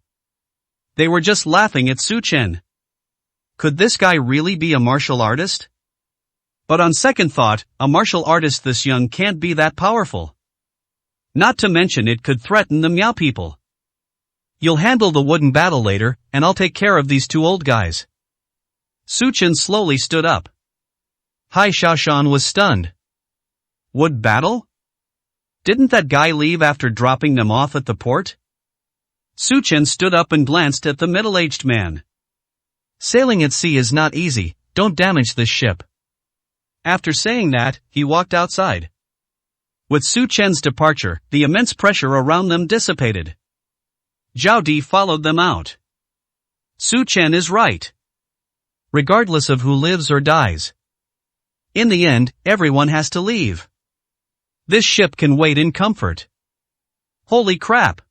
They were just laughing at Su Chen. Could this guy really be a martial artist? But on second thought, a martial artist this young can't be that powerful. Not to mention it could threaten the Miao people. You'll handle the wooden battle later, and I'll take care of these two old guys. Su Chen slowly stood up. Hai Xiaoshan was stunned. Wood battle? Didn't that guy leave after dropping them off at the port? Su Chen stood up and glanced at the middle-aged man. Sailing at sea is not easy, don't damage this ship. After saying that, he walked outside. With Su Chen's departure, the immense pressure around them dissipated. Zhao Di followed them out. Su Chen is right. Regardless of who lives or dies. In the end, everyone has to leave. This ship can wait in comfort. Holy crap!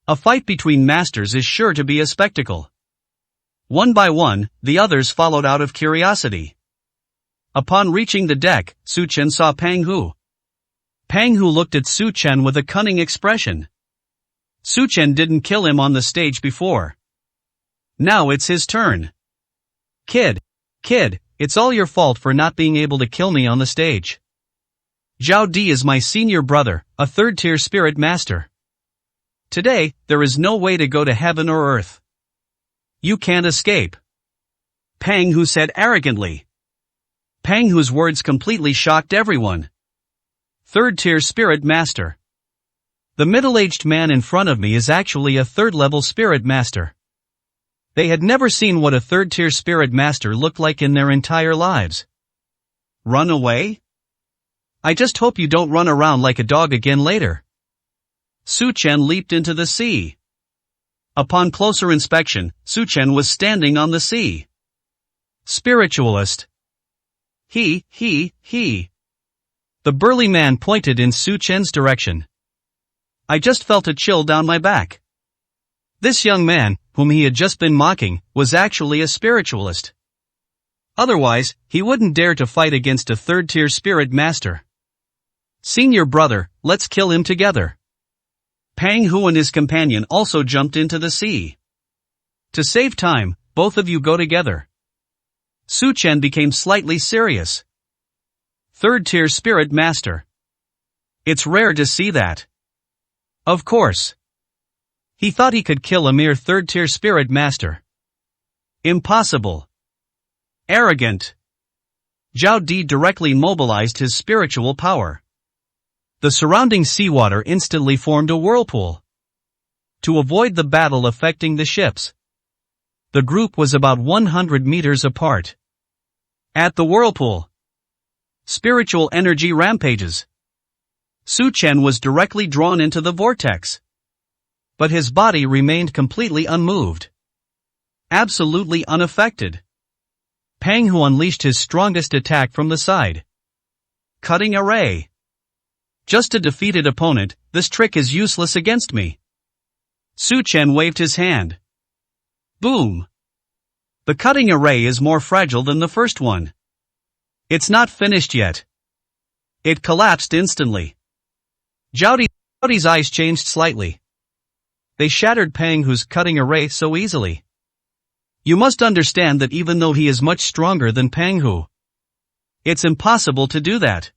A fight between masters is sure to be a spectacle. One by one, the others followed out of curiosity. Upon reaching the deck, Su Chen saw Pang Hu. Pang Hu looked at Su Chen with a cunning expression. Su Chen didn't kill him on the stage before. Now it's his turn. Kid, it's all your fault for not being able to kill me on the stage. Zhao Di is my senior brother, a third-tier spirit master. Today, there is no way to go to heaven or earth. You can't escape. Pang Hu said arrogantly. Pang Hu's words completely shocked everyone. Third-tier spirit master. The middle-aged man in front of me is actually a third-level spirit master. They had never seen what a third-tier spirit master looked like in their entire lives. Run away? I just hope you don't run around like a dog again later. Su Chen leaped into the sea. Upon closer inspection, Su Chen was standing on the sea. Spiritualist. He. The burly man pointed in Su Chen's direction. I just felt a chill down my back. This young man, whom he had just been mocking, was actually a spiritualist. Otherwise, he wouldn't dare to fight against a third-tier spirit master. Senior brother, let's kill him together. Pang Hu and his companion also jumped into the sea. To save time, both of you go together. Su Chen became slightly serious. Third-tier spirit master. It's rare to see that. Of course. He thought he could kill a mere third-tier spirit master. Impossible. Arrogant. Zhao Di directly mobilized his spiritual power. The surrounding seawater instantly formed a whirlpool. To avoid the battle affecting the ships. The group was about 100 meters apart. At the whirlpool. Spiritual energy rampages. Su Chen was directly drawn into the vortex. But his body remained completely unmoved. Absolutely unaffected. Pang Hu unleashed his strongest attack from the side. Cutting array. Just a defeated opponent, this trick is useless against me. Su Chen waved his hand. Boom. The cutting array is more fragile than the first one. It's not finished yet. It collapsed instantly. Zhao Di's eyes changed slightly. They shattered Pang Hu's cutting array so easily. You must understand that even though he is much stronger than Pang Hu, It's impossible to do that.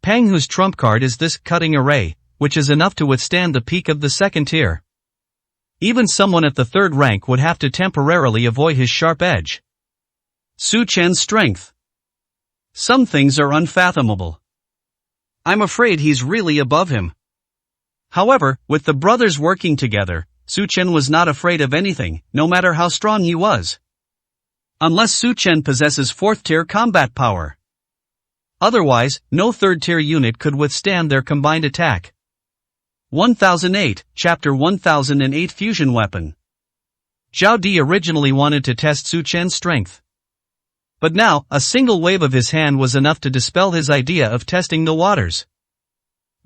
Pang Hu's trump card is this cutting array, which is enough to withstand the peak of the second tier. Even someone at the third rank would have to temporarily avoid his sharp edge. Su Chen's strength. Some things are unfathomable. I'm afraid he's really above him. However, with the brothers working together, Su Chen was not afraid of anything, no matter how strong he was. Unless Su Chen possesses 4th tier combat power. Otherwise, no 3rd tier unit could withstand their combined attack. 1008, Chapter 1008 Fusion Weapon. Zhao Di originally wanted to test Su Chen's strength. But now, a single wave of his hand was enough to dispel his idea of testing the waters.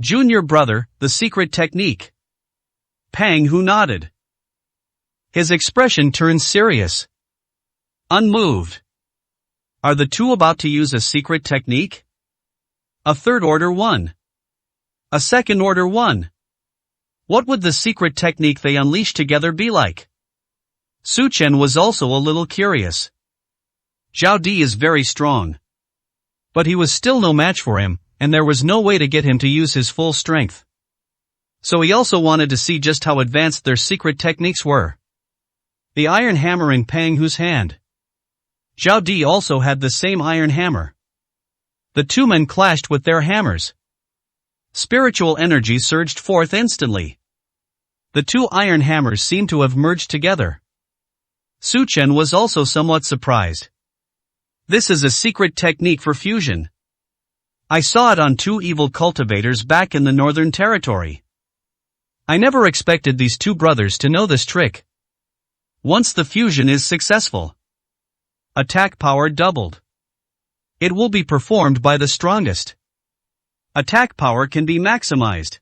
Junior brother, the secret technique. Pang Hu nodded. His expression turned serious. Unmoved. Are the two about to use a secret technique? A third order one. A second order one. What would the secret technique they unleash together be like? Su Chen was also a little curious. Zhao Di is very strong. But he was still no match for him, and there was no way to get him to use his full strength. So he also wanted to see just how advanced their secret techniques were. The iron hammer in Pang Hu's hand. Zhao Di also had the same iron hammer. The two men clashed with their hammers. Spiritual energy surged forth instantly. The two iron hammers seemed to have merged together. Su Chen was also somewhat surprised. This is a secret technique for fusion. I saw it on 2 evil cultivators back in the Northern Territory. I never expected these 2 brothers to know this trick. Once the fusion is successful, attack power doubled. It will be performed by the strongest. Attack power can be maximized.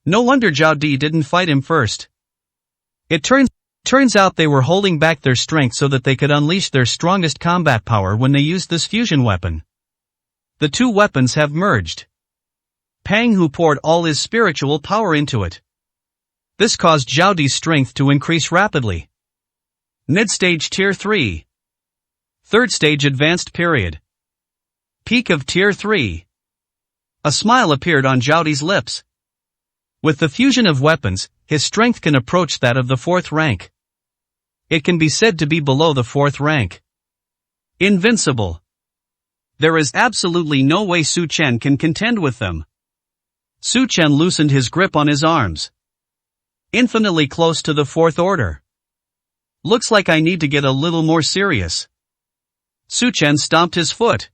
No wonder Zhao Di didn't fight him first. It turns out they were holding back their strength so that they could unleash their strongest combat power when they used this fusion weapon. The 2 weapons have merged. Pang Hu poured all his spiritual power into it. This caused Zhao Di's strength to increase rapidly. Mid-stage Tier 3. 3rd stage Advanced Period. Peak of Tier 3. A smile appeared on Zhao Di's lips. With the fusion of weapons, his strength can approach that of the 4th rank. It can be said to be below the 4th rank. Invincible. There is absolutely no way Su Chen can contend with them. Su Chen loosened his grip on his arms. Infinitely close to the 4th order. Looks like I need to get a little more serious. Su Chen stomped his foot.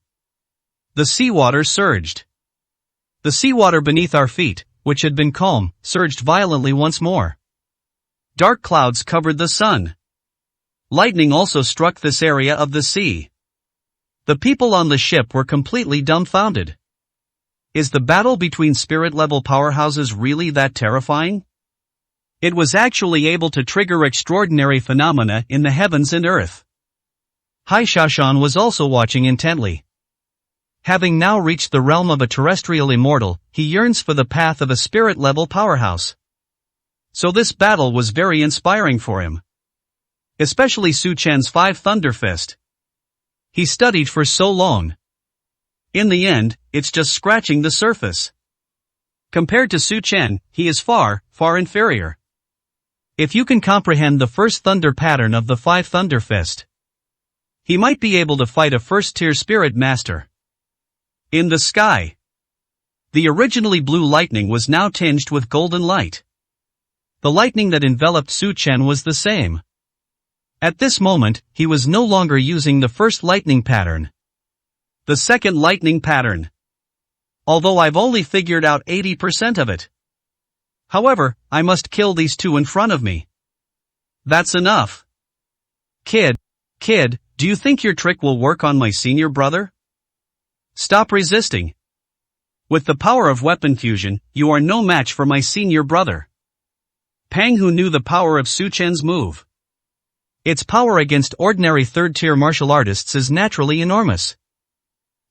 The seawater surged. The seawater beneath our feet, which had been calm, surged violently once more. Dark clouds covered the sun. Lightning also struck this area of the sea. The people on the ship were completely dumbfounded. Is the battle between spirit-level powerhouses really that terrifying? It was actually able to trigger extraordinary phenomena in the heavens and earth. Hai Shashan was also watching intently. Having now reached the realm of a terrestrial immortal, he yearns for the path of a spirit-level powerhouse. So this battle was very inspiring for him. Especially Su Chen's 5 Thunder Fist. He studied for so long. In the end, it's just scratching the surface. Compared to Su Chen, he is far, far inferior. If you can comprehend the first thunder pattern of the 5 Thunder Fist, he might be able to fight a first-tier spirit master. In the sky, the originally blue lightning was now tinged with golden light. The lightning that enveloped Su Chen was the same. At this moment, he was no longer using the first lightning pattern. The second lightning pattern. Although I've only figured out 80% of it. However, I must kill these 2 in front of me. That's enough. Kid, do you think your trick will work on my senior brother? Stop resisting. With the power of weapon fusion, you are no match for my senior brother. Pang Hu knew the power of Su Chen's move. Its power against ordinary 3rd-tier martial artists is naturally enormous.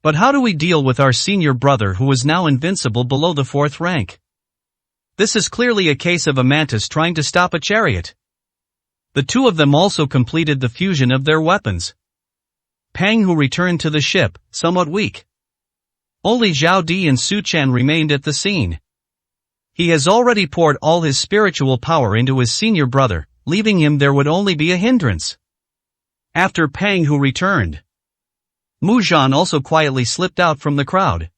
But how do we deal with our senior brother who is now invincible below the 4th rank? This is clearly a case of a mantis trying to stop a chariot. The 2 of them also completed the fusion of their weapons. Pang Hu returned to the ship, somewhat weak. Only Zhao Di and Su Chen remained at the scene. He has already poured all his spiritual power into his senior brother, leaving him there would only be a hindrance. After Pang Hu returned, Mu Zhan also quietly slipped out from the crowd.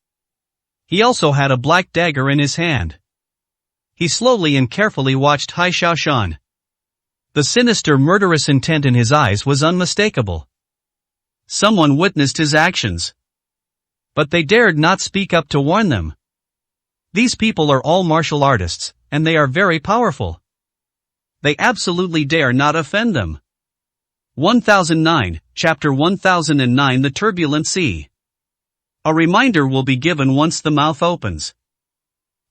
He also had a black dagger in his hand. He slowly and carefully watched Hai Xiaoshan. The sinister murderous intent in his eyes was unmistakable. Someone witnessed his actions. But they dared not speak up to warn them. These people are all martial artists, and they are very powerful. They absolutely dare not offend them. 1009, Chapter 1009 The Turbulent Sea. A reminder will be given once the mouth opens.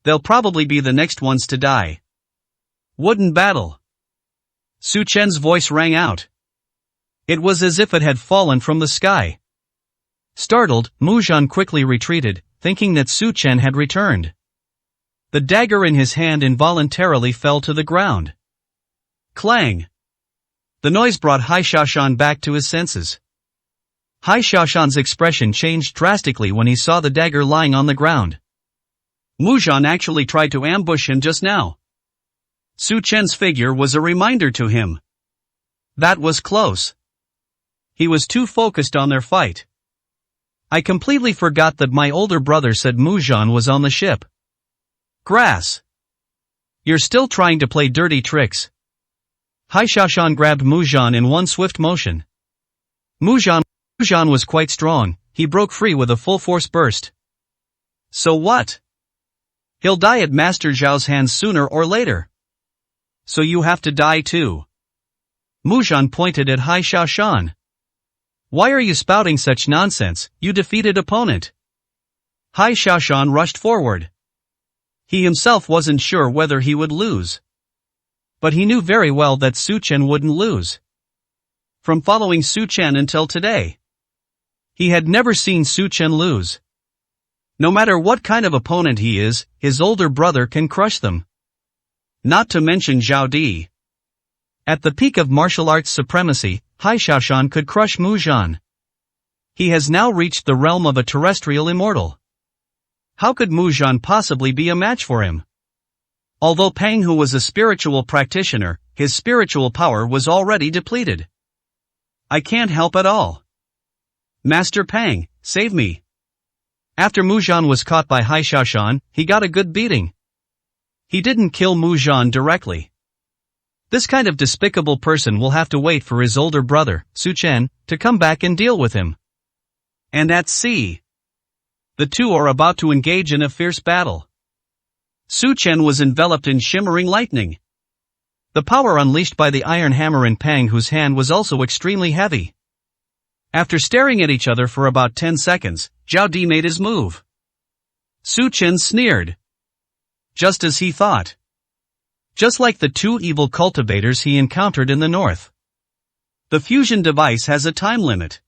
They'll probably be the next ones to die. Wooden battle. Su Chen's voice rang out. It was as if it had fallen from the sky. Startled, Mu Zhan quickly retreated, thinking that Su Chen had returned. The dagger in his hand involuntarily fell to the ground. Clang! The noise brought Hai Xiaoshan back to his senses. Hai Xiaoshan's expression changed drastically when he saw the dagger lying on the ground. Mu Zhan actually tried to ambush him just now. Su Chen's figure was a reminder to him. That was close. He was too focused on their fight. I completely forgot that my older brother said Mu Zhan was on the ship. Grass. You're still trying to play dirty tricks. Hai Xiaoshan grabbed Mu Zhan in one swift motion. Mu Zhan was quite strong, he broke free with a full force burst. So what? He'll die at Master Zhao's hands sooner or later. So you have to die too. Mu Zhan pointed at Hai Xiaoshan. Why are you spouting such nonsense, you defeated opponent? Hai Xiaoshan rushed forward. He himself wasn't sure whether he would lose. But he knew very well that Su Chen wouldn't lose. From following Su Chen until today, he had never seen Su Chen lose. No matter what kind of opponent he is, his older brother can crush them. Not to mention Zhao Di. At the peak of martial arts supremacy, Hai Xiaoshan could crush Mu Zhan. He has now reached the realm of a terrestrial immortal. How could Mu Zhan possibly be a match for him? Although Pang Hu was a spiritual practitioner, his spiritual power was already depleted. I can't help at all. Master Pang, save me. After Mu Zhan was caught by Hai Xiaoshan, he got a good beating. He didn't kill Mu Zhan directly. This kind of despicable person will have to wait for his older brother, Su Chen, to come back and deal with him. And at sea, the two are about to engage in a fierce battle. Su Chen was enveloped in shimmering lightning. The power unleashed by the iron hammer in Pang Hu's hand was also extremely heavy. After staring at each other for about 10 seconds, Zhao Di made his move. Su Chen sneered. Just as he thought. Just like the two evil cultivators he encountered in the north. The fusion device has a time limit.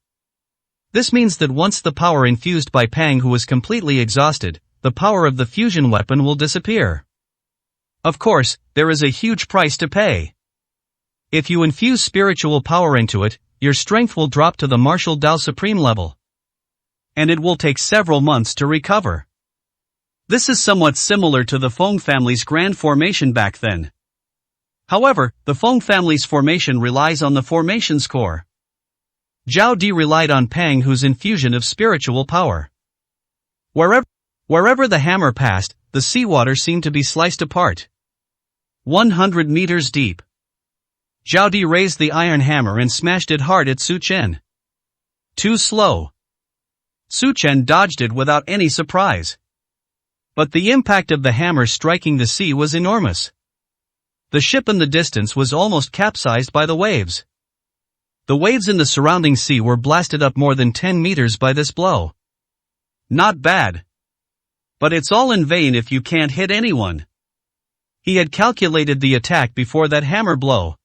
This means that once the power infused by Pang Hu is completely exhausted, the power of the fusion weapon will disappear. Of course, there is a huge price to pay. If you infuse spiritual power into it, your strength will drop to the martial Dao Supreme level. And it will take several months to recover. This is somewhat similar to the Feng family's grand formation back then. However, the Feng family's formation relies on the formation's core. Zhao Di relied on Pang Hu's infusion of spiritual power. Wherever the hammer passed, the seawater seemed to be sliced apart. 100 meters deep. Zhao Di raised the iron hammer and smashed it hard at Su Chen. Too slow. Su Chen dodged it without any surprise. But the impact of the hammer striking the sea was enormous. The ship in the distance was almost capsized by the waves. The waves in the surrounding sea were blasted up more than 10 meters by this blow. Not bad. But it's all in vain if you can't hit anyone. He had calculated the attack before that hammer blow.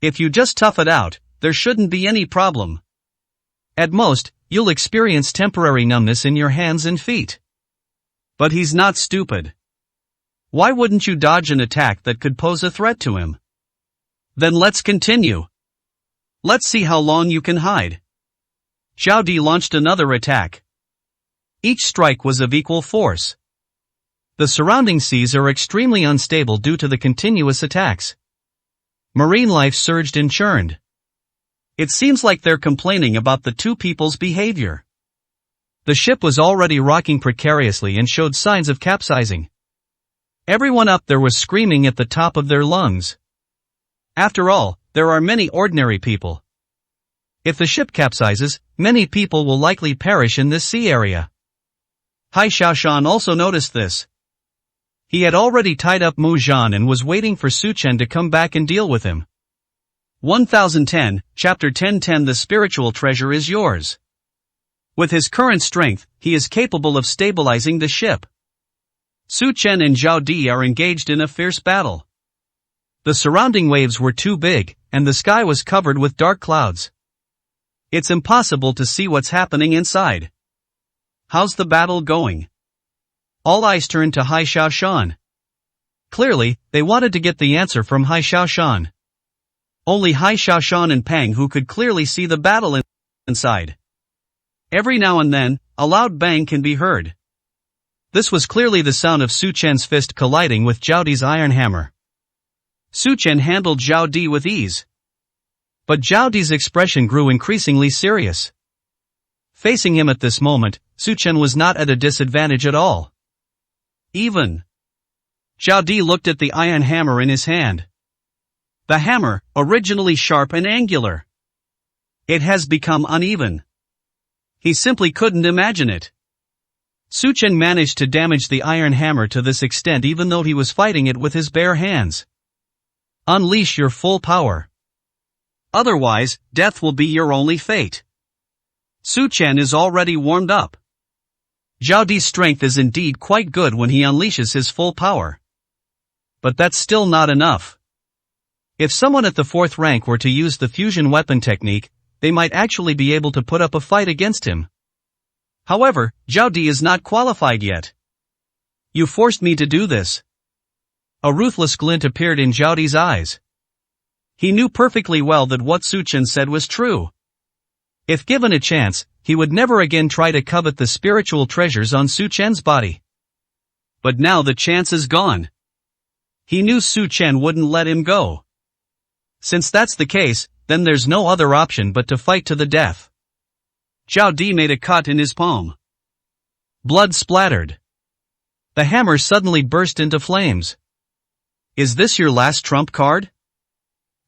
If you just tough it out, there shouldn't be any problem. At most, you'll experience temporary numbness in your hands and feet. But he's not stupid. Why wouldn't you dodge an attack that could pose a threat to him? Then let's continue. Let's see how long you can hide. Zhao Di launched another attack. Each strike was of equal force. The surrounding seas are extremely unstable due to the continuous attacks. Marine life surged and churned. It seems like they're complaining about the two people's behavior. The ship was already rocking precariously and showed signs of capsizing. Everyone up there was screaming at the top of their lungs. After all, there are many ordinary people. If the ship capsizes, many people will likely perish in this sea area. Hai Xiaoshan also noticed this. He had already tied up Mu Zhan and was waiting for Su Chen to come back and deal with him. 1010, Chapter 1010 The spiritual treasure is yours. With his current strength, he is capable of stabilizing the ship. Su Chen and Zhao Di are engaged in a fierce battle. The surrounding waves were too big, and the sky was covered with dark clouds. It's impossible to see what's happening inside. How's the battle going? All eyes turned to Hai Xiaoshan. Clearly, they wanted to get the answer from Hai Xiaoshan. Only Hai Xiaoshan and Pang Hu could clearly see the battle inside. Every now and then, a loud bang can be heard. This was clearly the sound of Su Chen's fist colliding with Zhao Di's iron hammer. Su Chen handled Zhao Di with ease. But Zhao Di's expression grew increasingly serious. Facing him at this moment, Su Chen was not at a disadvantage at all. Even. Zhao Di looked at the iron hammer in his hand. The hammer, originally sharp and angular. It has become uneven. He simply couldn't imagine it. Su Chen managed to damage the iron hammer to this extent even though he was fighting it with his bare hands. Unleash your full power. Otherwise, death will be your only fate. Su Chen is already warmed up. Zhao Di's strength is indeed quite good when he unleashes his full power. But that's still not enough. If someone at the 4th rank were to use the fusion weapon technique, they might actually be able to put up a fight against him. However, Zhao Di is not qualified yet. You forced me to do this. A ruthless glint appeared in Zhao Di's eyes. He knew perfectly well that what Su Chen said was true. If given a chance, he would never again try to covet the spiritual treasures on Su Chen's body. But now the chance is gone. He knew Su Chen wouldn't let him go. Since that's the case, then there's no other option but to fight to the death. Zhao Di made a cut in his palm. Blood splattered. The hammer suddenly burst into flames. Is this your last trump card?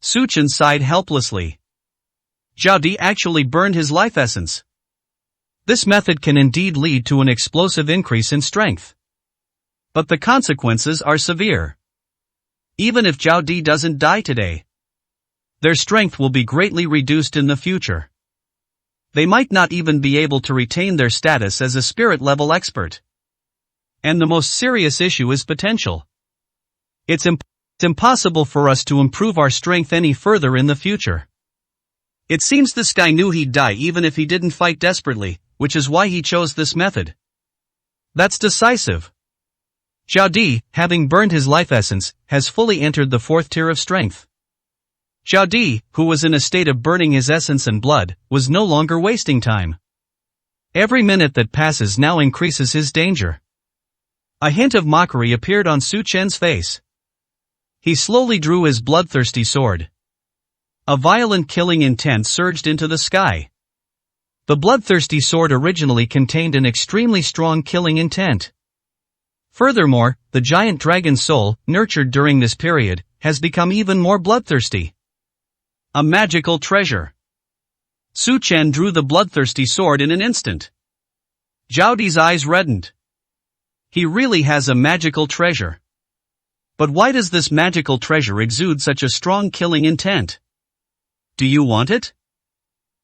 Su Chen sighed helplessly. Zhao Di actually burned his life essence. This method can indeed lead to an explosive increase in strength. But the consequences are severe. Even if Zhao Di doesn't die today, their strength will be greatly reduced in the future. They might not even be able to retain their status as a spirit-level expert. And the most serious issue is potential. It's impossible for us to improve our strength any further in the future. It seems this guy knew he'd die even if he didn't fight desperately, which is why he chose this method. That's decisive. Zhao Di, having burned his life essence, has fully entered the 4th tier of strength. Zhao Di, who was in a state of burning his essence and blood, was no longer wasting time. Every minute that passes now increases his danger. A hint of mockery appeared on Su Chen's face. He slowly drew his bloodthirsty sword. A violent killing intent surged into the sky. The bloodthirsty sword originally contained an extremely strong killing intent. Furthermore, the giant dragon soul, nurtured during this period, has become even more bloodthirsty. A magical treasure. Su Chen drew the bloodthirsty sword in an instant. Zhao Di's eyes reddened. He really has a magical treasure. But why does this magical treasure exude such a strong killing intent? Do you want it?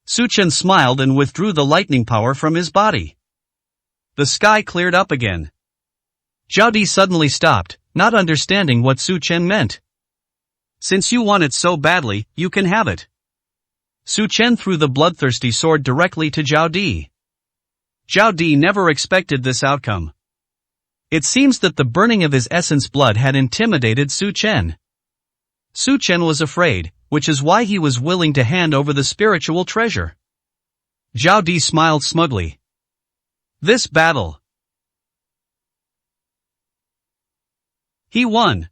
Su Chen smiled and withdrew the lightning power from his body. The sky cleared up again. Zhao Di suddenly stopped, not understanding what Su Chen meant. Since you want it so badly, you can have it. Su Chen threw the bloodthirsty sword directly to Zhao Di. Zhao Di never expected this outcome. It seems that the burning of his essence blood had intimidated Su Chen. Su Chen was afraid, which is why he was willing to hand over the spiritual treasure. Zhao Di smiled smugly. This battle. He won.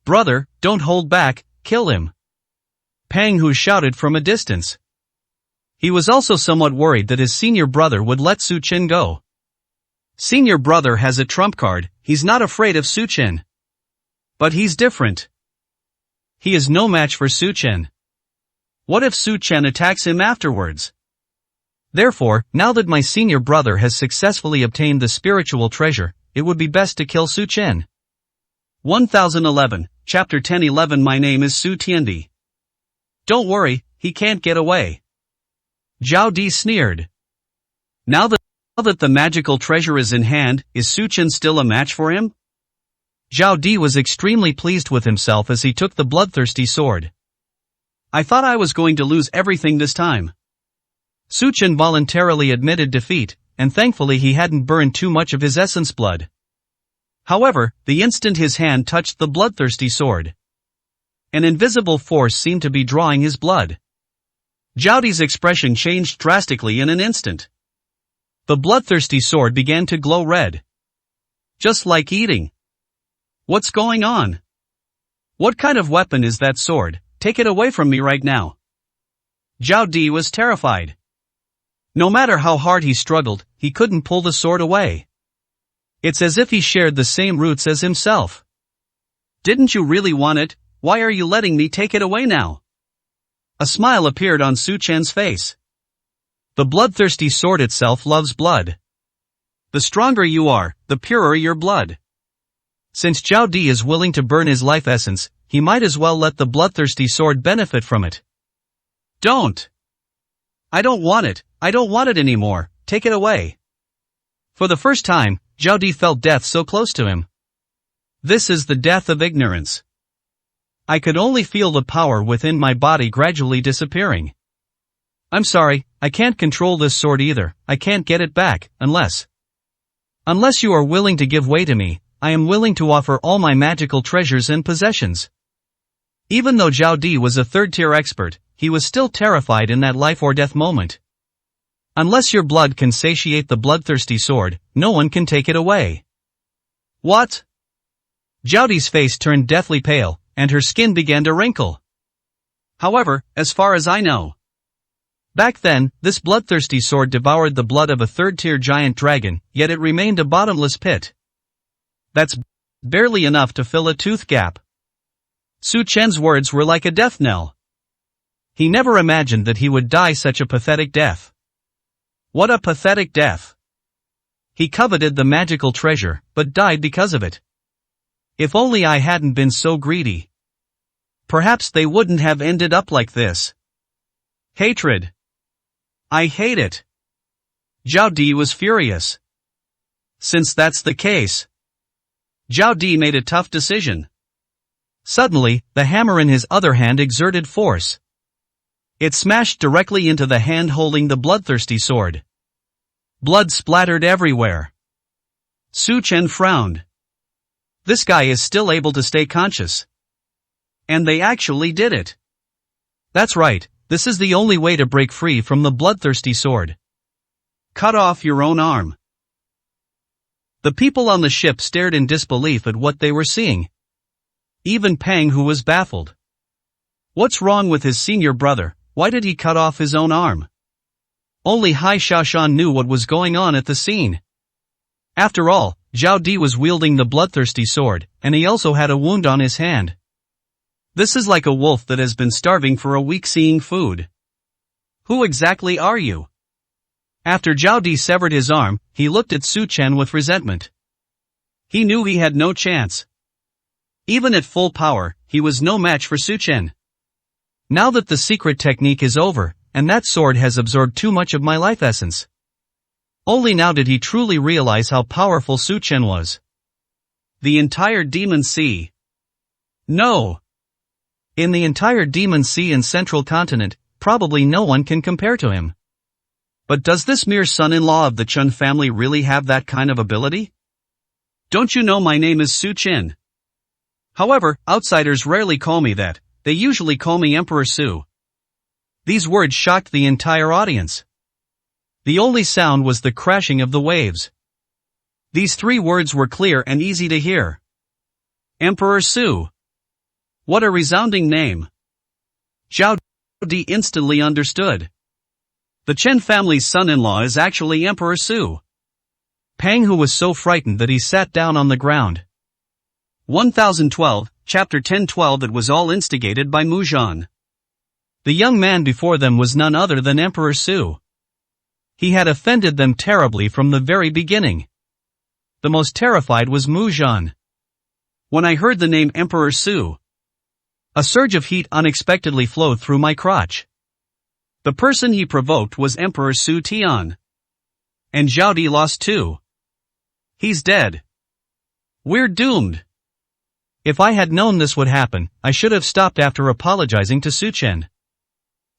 Brother, don't hold back, kill him. Pang Hu shouted from a distance. He was also somewhat worried that his senior brother would let Su Chen go. Senior brother has a trump card, he's not afraid of Su Chen. But he's different. He is no match for Su Chen. What if Su Chen attacks him afterwards? Therefore, now that my senior brother has successfully obtained the spiritual treasure, it would be best to kill Su Chen. 1011, Chapter 1011. My name is Su Tiandi. Don't worry, he can't get away. Zhao Di sneered. Now that the magical treasure is in hand, is Su Chen still a match for him? Zhao Di was extremely pleased with himself as he took the bloodthirsty sword. I thought I was going to lose everything this time. Su Chen voluntarily admitted defeat, and thankfully he hadn't burned too much of his essence blood. However, the instant his hand touched the bloodthirsty sword, an invisible force seemed to be drawing his blood. Zhao Di's expression changed drastically in an instant. The bloodthirsty sword began to glow red. Just like eating. What's going on? What kind of weapon is that sword? Take it away from me right now. Zhao Di was terrified. No matter how hard he struggled, he couldn't pull the sword away. It's as if he shared the same roots as himself. Didn't you really want it? Why are you letting me take it away now? A smile appeared on Su Chen's face. The bloodthirsty sword itself loves blood. The stronger you are, the purer your blood. Since Zhao Di is willing to burn his life essence, he might as well let the bloodthirsty sword benefit from it. Don't! I don't want it, I don't want it anymore, take it away. For the first time, Zhao Di felt death so close to him. This is the death of ignorance. I could only feel the power within my body gradually disappearing. I'm sorry, I can't control this sword either, I can't get it back, unless you are willing to give way to me, I am willing to offer all my magical treasures and possessions. Even though Zhao Di was a third-tier expert, he was still terrified in that life-or-death moment. Unless your blood can satiate the bloodthirsty sword, no one can take it away. What? Zhao Di's face turned deathly pale, and her skin began to wrinkle. However, as far as I know, back then, this bloodthirsty sword devoured the blood of a third-tier giant dragon, yet it remained a bottomless pit. That's barely enough to fill a tooth gap. Su Chen's words were like a death knell. He never imagined that he would die such a pathetic death. What a pathetic death. He coveted the magical treasure, but died because of it. If only I hadn't been so greedy. Perhaps they wouldn't have ended up like this. Hatred. I hate it. Zhao Di was furious. Since that's the case, Zhao Di made a tough decision. Suddenly, the hammer in his other hand exerted force. It smashed directly into the hand holding the bloodthirsty sword. Blood splattered everywhere. Su Chen frowned. This guy is still able to stay conscious. And they actually did it. That's right, this is the only way to break free from the bloodthirsty sword. Cut off your own arm. The people on the ship stared in disbelief at what they were seeing. Even Pang Hu was baffled. What's wrong with his senior brother? Why did he cut off his own arm? Only Hai Xiaoshan knew what was going on at the scene. After all, Zhao Di was wielding the bloodthirsty sword, and he also had a wound on his hand. This is like a wolf that has been starving for a week seeing food. Who exactly are you? After Zhao Di severed his arm, he looked at Su Chen with resentment. He knew he had no chance. Even at full power, he was no match for Su Chen. Now that the secret technique is over, and that sword has absorbed too much of my life essence. Only now did he truly realize how powerful Su Chen was. The entire Demon Sea. No. In the entire Demon Sea and Central Continent, probably no one can compare to him. But does this mere son-in-law of the Chun family really have that kind of ability? Don't you know my name is Su Chen? However, outsiders rarely call me that, they usually call me Emperor Su. These words shocked the entire audience. The only sound was the crashing of the waves. These 3 words were clear and easy to hear. Emperor Su. What a resounding name. Zhao Di instantly understood. The Chen family's son-in-law is actually Emperor Su. Pang Hu was so frightened that he sat down on the ground. 1012, Chapter 1012. It was all instigated by Mu Zhan. The young man before them was none other than Emperor Su. He had offended them terribly from the very beginning. The most terrified was Mu Zhan. When I heard the name Emperor Su, a surge of heat unexpectedly flowed through my crotch. The person he provoked was Emperor Su Tian. And Zhao Di lost too. He's dead. We're doomed. If I had known this would happen, I should have stopped after apologizing to Su Chen.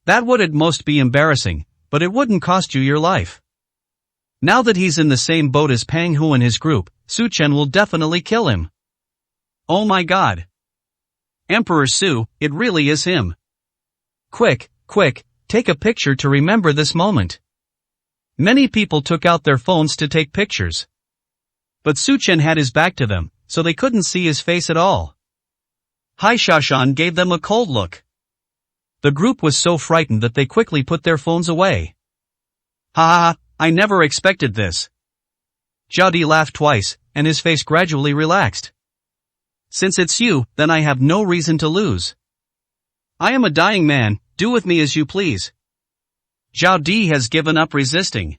That would at most be embarrassing, but it wouldn't cost you your life. Now that he's in the same boat as Pang Hu and his group, Su Chen will definitely kill him. Oh my god. Emperor Su, it really is him. Quick, take a picture to remember this moment. Many people took out their phones to take pictures. But Su Chen had his back to them, so they couldn't see his face at all. Hai Shashan gave them a cold look. The group was so frightened that they quickly put their phones away. Ha ha, I never expected this. Zhao Di laughed twice, and his face gradually relaxed. Since it's you, then I have no reason to lose. I am a dying man, do with me as you please. Zhao Di has given up resisting.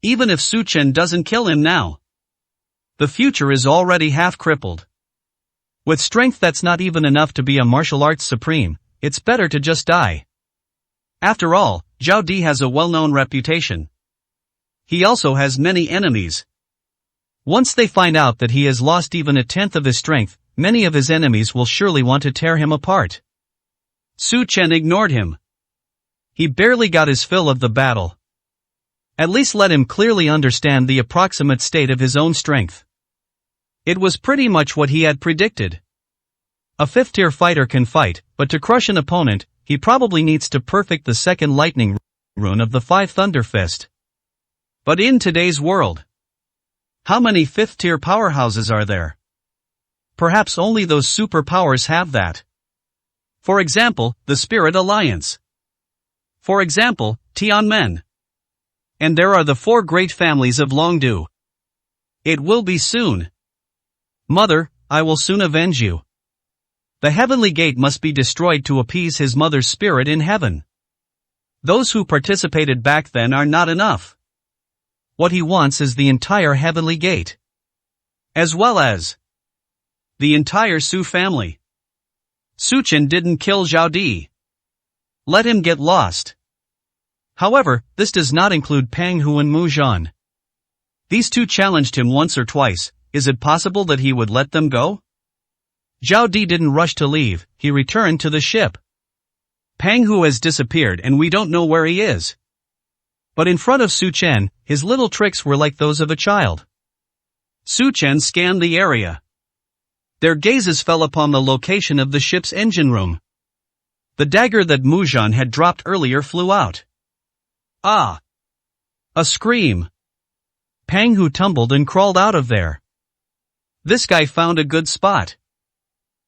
Even if Su Chen doesn't kill him now, the future is already half crippled. With strength that's not even enough to be a martial arts supreme, it's better to just die. After all, Zhao Di has a well-known reputation. He also has many enemies. Once they find out that he has lost even a tenth of his strength, many of his enemies will surely want to tear him apart. Su Chen ignored him. He barely got his fill of the battle. At least let him clearly understand the approximate state of his own strength. It was pretty much what he had predicted. A 5th-tier fighter can fight, but to crush an opponent, he probably needs to perfect the 2nd lightning rune of the 5 Thunder Fist. But in today's world, how many 5th-tier powerhouses are there? Perhaps only those superpowers have that. For example, the Spirit Alliance. For example, Tianmen. And there are the 4 great families of Longdu. It will be soon. Mother, I will soon avenge you. The heavenly gate must be destroyed to appease his mother's spirit in heaven. Those who participated back then are not enough. What he wants is the entire heavenly gate. As well as the entire Su family. Su Chen didn't kill Zhao Di. Let him get lost. However, this does not include Pang Hu and Mu Zhan. These two challenged him once or twice. Is it possible that he would let them go? Zhao Di didn't rush to leave, he returned to the ship. Pang Hu has disappeared and we don't know where he is. But in front of Su Chen, his little tricks were like those of a child. Su Chen scanned the area. Their gazes fell upon the location of the ship's engine room. The dagger that Mu Zhan had dropped earlier flew out. Ah! A scream. Pang Hu tumbled and crawled out of there. This guy found a good spot.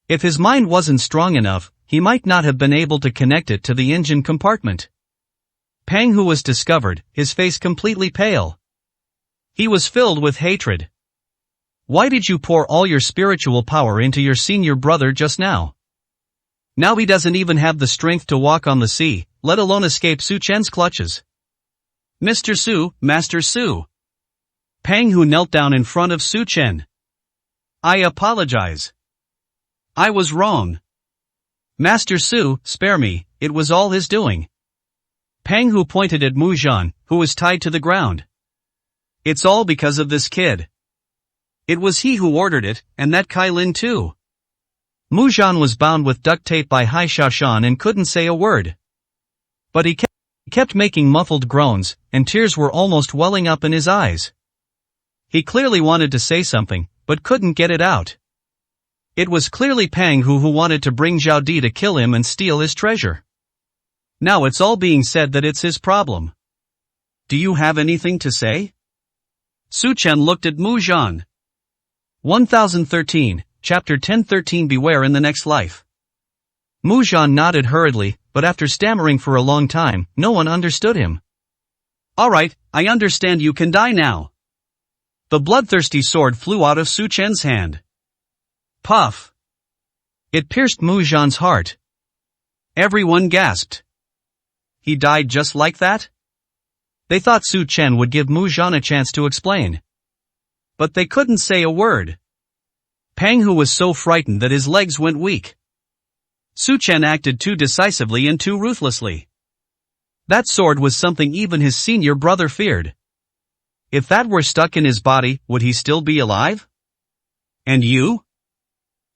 If his mind wasn't strong enough, he might not have been able to connect it to the engine compartment. Pang Hu was discovered, his face completely pale. He was filled with hatred. Why did you pour all your spiritual power into your senior brother just now? Now he doesn't even have the strength to walk on the sea, let alone escape Su Chen's clutches. Mr. Su, Master Su. Pang Hu knelt down in front of Su Chen. I apologize. I was wrong. Master Su, spare me, it was all his doing. Pang Hu pointed at Mu Zhan, who was tied to the ground. It's all because of this kid. It was he who ordered it, and that Kai Lin too. Mu Zhan was bound with duct tape by Hai Shashan and couldn't say a word. But he kept making muffled groans, and tears were almost welling up in his eyes. He clearly wanted to say something, but couldn't get it out. It was clearly Pang Hu who wanted to bring Zhao Di to kill him and steal his treasure. Now it's all being said that it's his problem. do you have anything to say? Su Chen looked at Mu Zhan. 1013, Chapter 1013 Beware in the Next Life. Mu Zhan nodded hurriedly, but after stammering for a long time, no one understood him. Alright, I understand you can die now. The bloodthirsty sword flew out of Su Chen's hand. Puff! It pierced Mu Zhan's heart. Everyone gasped. He died just like that? They thought Su Chen would give Mu Zhan a chance to explain. But they couldn't say a word. Pang Hu was so frightened that his legs went weak. Su Chen acted too decisively and too ruthlessly. That sword was something even his senior brother feared. If that were stuck in his body, would he still be alive? And you?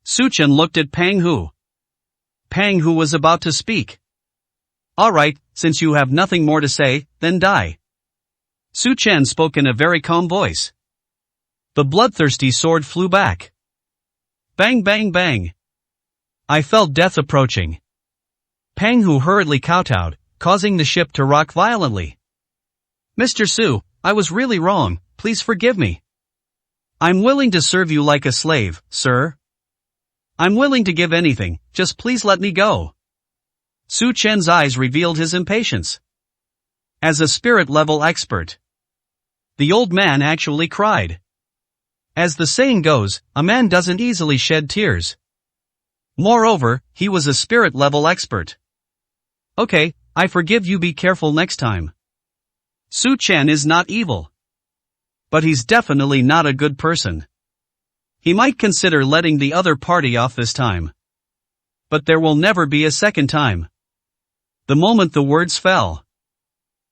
Su Chen looked at Pang Hu. Pang Hu was about to speak. Alright, since you have nothing more to say, then die. Su Chen spoke in a very calm voice. The bloodthirsty sword flew back. Bang bang bang. I felt death approaching. Pang Hu hurriedly kowtowed, causing the ship to rock violently. Mr. Su, I was really wrong, please forgive me. I'm willing to serve you like a slave, sir. I'm willing to give anything, just please let me go. Su Chen's eyes revealed his impatience. As a spirit-level expert, the old man actually cried. As the saying goes, a man doesn't easily shed tears. Moreover, he was a spirit-level expert. Okay, I forgive you, be careful next time. Su Chen is not evil. But he's definitely not a good person. He might consider letting the other party off this time. But there will never be a second time. The moment the words fell,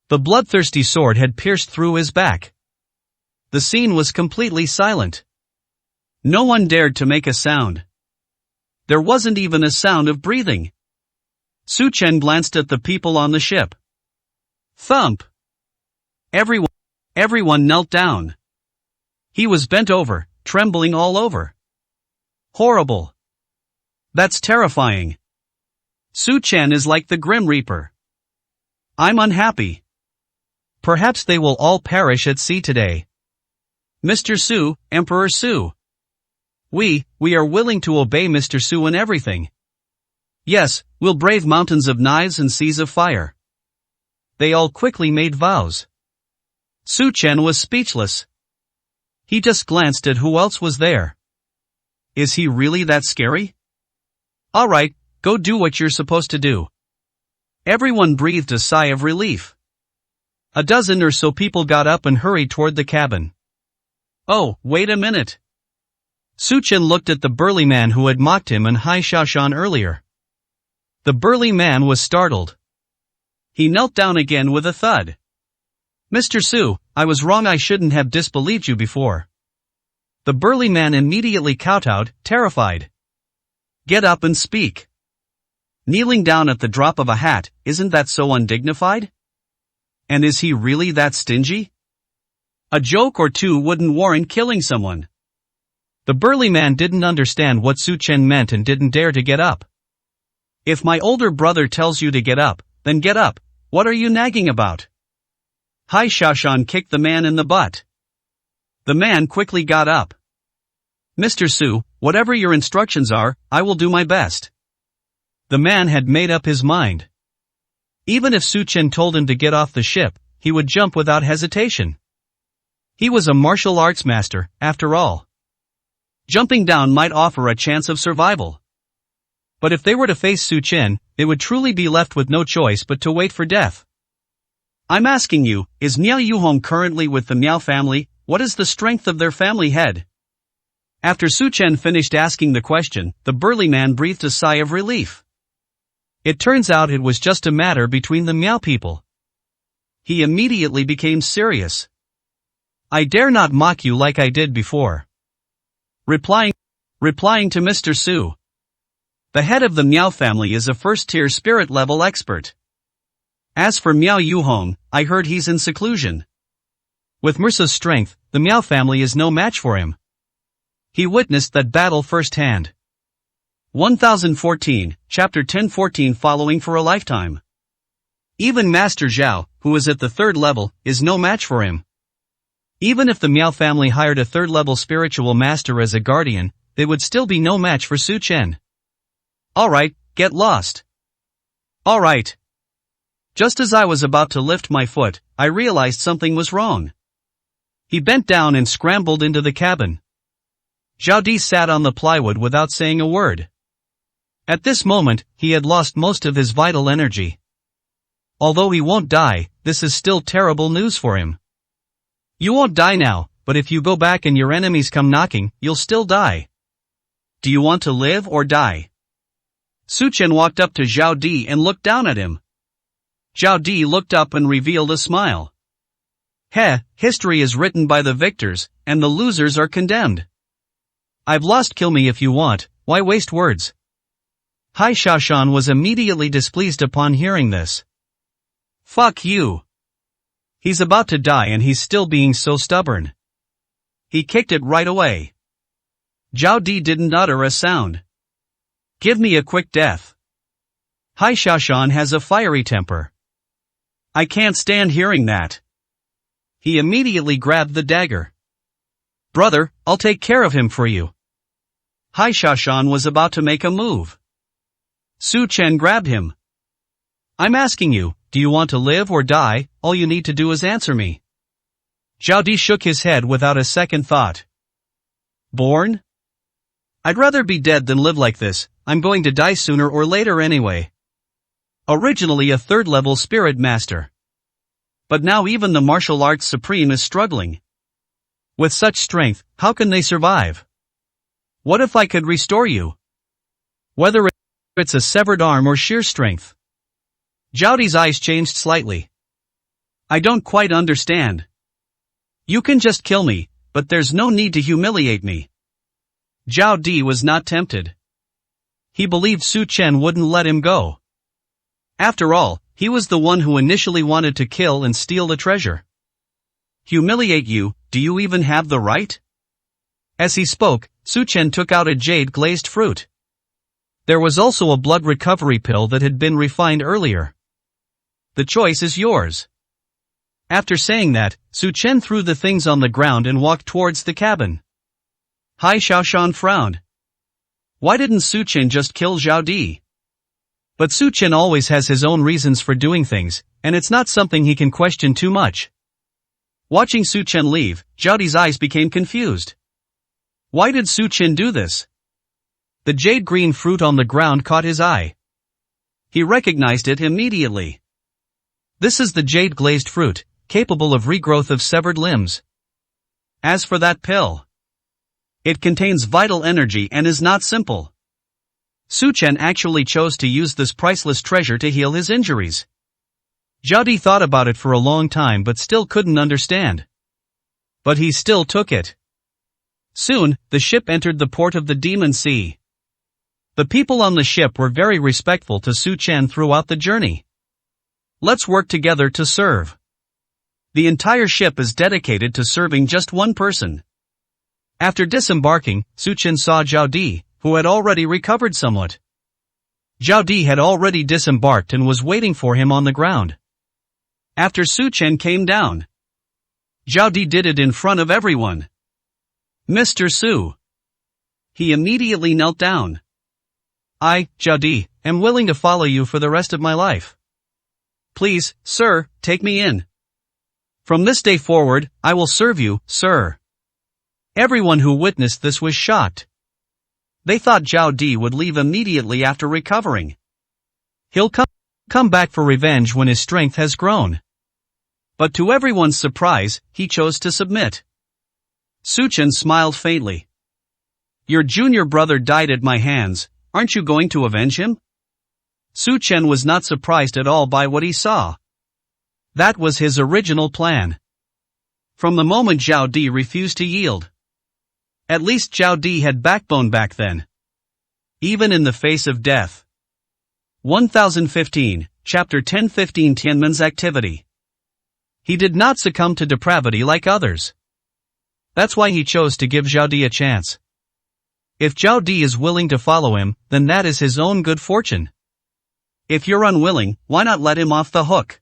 the bloodthirsty sword had pierced through his back. The scene was completely silent. No one dared to make a sound. There wasn't even a sound of breathing. Su Chen glanced at the people on the ship. Thump! Everyone knelt down. He was bent over, trembling all over. Horrible. That's terrifying. Su Chen is like the Grim Reaper. I'm unhappy. Perhaps they will all perish at sea today. Mr. Su, Emperor Su. We are willing to obey Mr. Su in everything. Yes, we'll brave mountains of knives and seas of fire. They all quickly made vows. Su Chen was speechless. He just glanced at who else was there. Is he really that scary? Alright, go do what you're supposed to do. Everyone breathed a sigh of relief. A dozen or so people got up and hurried toward the cabin. Oh, wait a minute. Su Chen looked at the burly man who had mocked him and Hai Xiaoshan earlier. The burly man was startled. He knelt down again with a thud. Mr. Su, I was wrong, I shouldn't have disbelieved you before. The burly man immediately kowtowed, terrified. Get up and speak. Kneeling down at the drop of a hat, isn't that so undignified? And is he really that stingy? A joke or two wouldn't warrant killing someone. The burly man didn't understand what Su Chen meant and didn't dare to get up. If my older brother tells you to get up, then get up, what are you nagging about? Hai Xiaoshan kicked the man in the butt. The man quickly got up. Mr. Su, whatever your instructions are, I will do my best. The man had made up his mind. Even if Su Chen told him to get off the ship, he would jump without hesitation. He was a martial arts master, after all. Jumping down might offer a chance of survival. But if they were to face Su Chen, it would truly be left with no choice but to wait for death. I'm asking you, is Miao Yuhong currently with the Miao family? What is the strength of their family head? After Su Chen finished asking the question, the burly man breathed a sigh of relief. It turns out it was just a matter between the Miao people. He immediately became serious. I dare not mock you like I did before. Replying to Mr. Su. The head of the Miao family is a first-tier spirit-level expert. As for Miao Yuhong, I heard he's in seclusion. With Mursa's strength, the Miao family is no match for him. He witnessed that battle firsthand. 1014, Chapter 1014 Following for a Lifetime. Even Master Zhao, who is at the 3rd level, is no match for him. Even if the Miao family hired a 3rd level spiritual master as a guardian, they would still be no match for Su Chen. Alright, get lost. Alright. Just as I was about to lift my foot, I realized something was wrong. He bent down and scrambled into the cabin. Zhao Di sat on the plywood without saying a word. At this moment, he had lost most of his vital energy. Although he won't die, this is still terrible news for him. You won't die now, but if you go back and your enemies come knocking, you'll still die. Do you want to live or die? Su Chen walked up to Zhao Di and looked down at him. Zhao Di looked up and revealed a smile. History is written by the victors, and the losers are condemned. I've lost, kill me if you want, why waste words? Hai Xiaoshan was immediately displeased upon hearing this. Fuck you. He's about to die and he's still being so stubborn. He kicked it right away. Zhao Di didn't utter a sound. Give me a quick death. Hai Xiaoshan has a fiery temper. I can't stand hearing that. He immediately grabbed the dagger. Brother, I'll take care of him for you. Hai Xiaoshan was about to make a move. Su Chen grabbed him. I'm asking you, do you want to live or die? All you need to do is answer me. Zhao Di shook his head without a second thought. Born? I'd rather be dead than live like this, I'm going to die sooner or later anyway. Originally a 3rd level spirit master. But now even the martial arts supreme is struggling. With such strength, how can they survive? What if I could restore you? Whether it's a severed arm or sheer strength. Zhao Di's eyes changed slightly. I don't quite understand. You can just kill me, but there's no need to humiliate me. Zhao Di was not tempted. He believed Su Chen wouldn't let him go. After all, he was the one who initially wanted to kill and steal the treasure. Humiliate you, do you even have the right? As he spoke, Su Chen took out a jade-glazed fruit. There was also a blood recovery pill that had been refined earlier. The choice is yours. After saying that, Su Chen threw the things on the ground and walked towards the cabin. Hai Xiaoshan frowned. Why didn't Su Chen just kill Zhao Di? But Su Chen always has his own reasons for doing things, and it's not something he can question too much. Watching Su Chen leave, Zhao Di's eyes became confused. Why did Su Chen do this? The jade-green fruit on the ground caught his eye. He recognized it immediately. This is the jade-glazed fruit, capable of regrowth of severed limbs. As for that pill, it contains vital energy and is not simple. Su Chen actually chose to use this priceless treasure to heal his injuries. Zhao Di thought about it for a long time but still couldn't understand. But he still took it. Soon, the ship entered the port of the Demon Sea. The people on the ship were very respectful to Su Chen throughout the journey. Let's work together to serve. The entire ship is dedicated to serving just one person. After disembarking, Su Chen saw Zhao Di, who had already recovered somewhat. Zhao Di had already disembarked and was waiting for him on the ground. After Su Chen came down, Zhao Di did it in front of everyone. Mr. Su. He immediately knelt down. I, Zhao Di, am willing to follow you for the rest of my life. Please, sir, take me in. From this day forward, I will serve you, sir. Everyone who witnessed this was shocked. They thought Zhao Di would leave immediately after recovering. He'll come back for revenge when his strength has grown. But to everyone's surprise, he chose to submit. Su Chen smiled faintly. Your junior brother died at my hands, aren't you going to avenge him? Su Chen was not surprised at all by what he saw. That was his original plan. From the moment Zhao Di refused to yield. At least Zhao Di had backbone back then. Even in the face of death. 1015, Chapter 1015 Tianmen's activity. He did not succumb to depravity like others. That's why he chose to give Zhao Di a chance. If Zhao Di is willing to follow him, then that is his own good fortune. If you're unwilling, why not let him off the hook?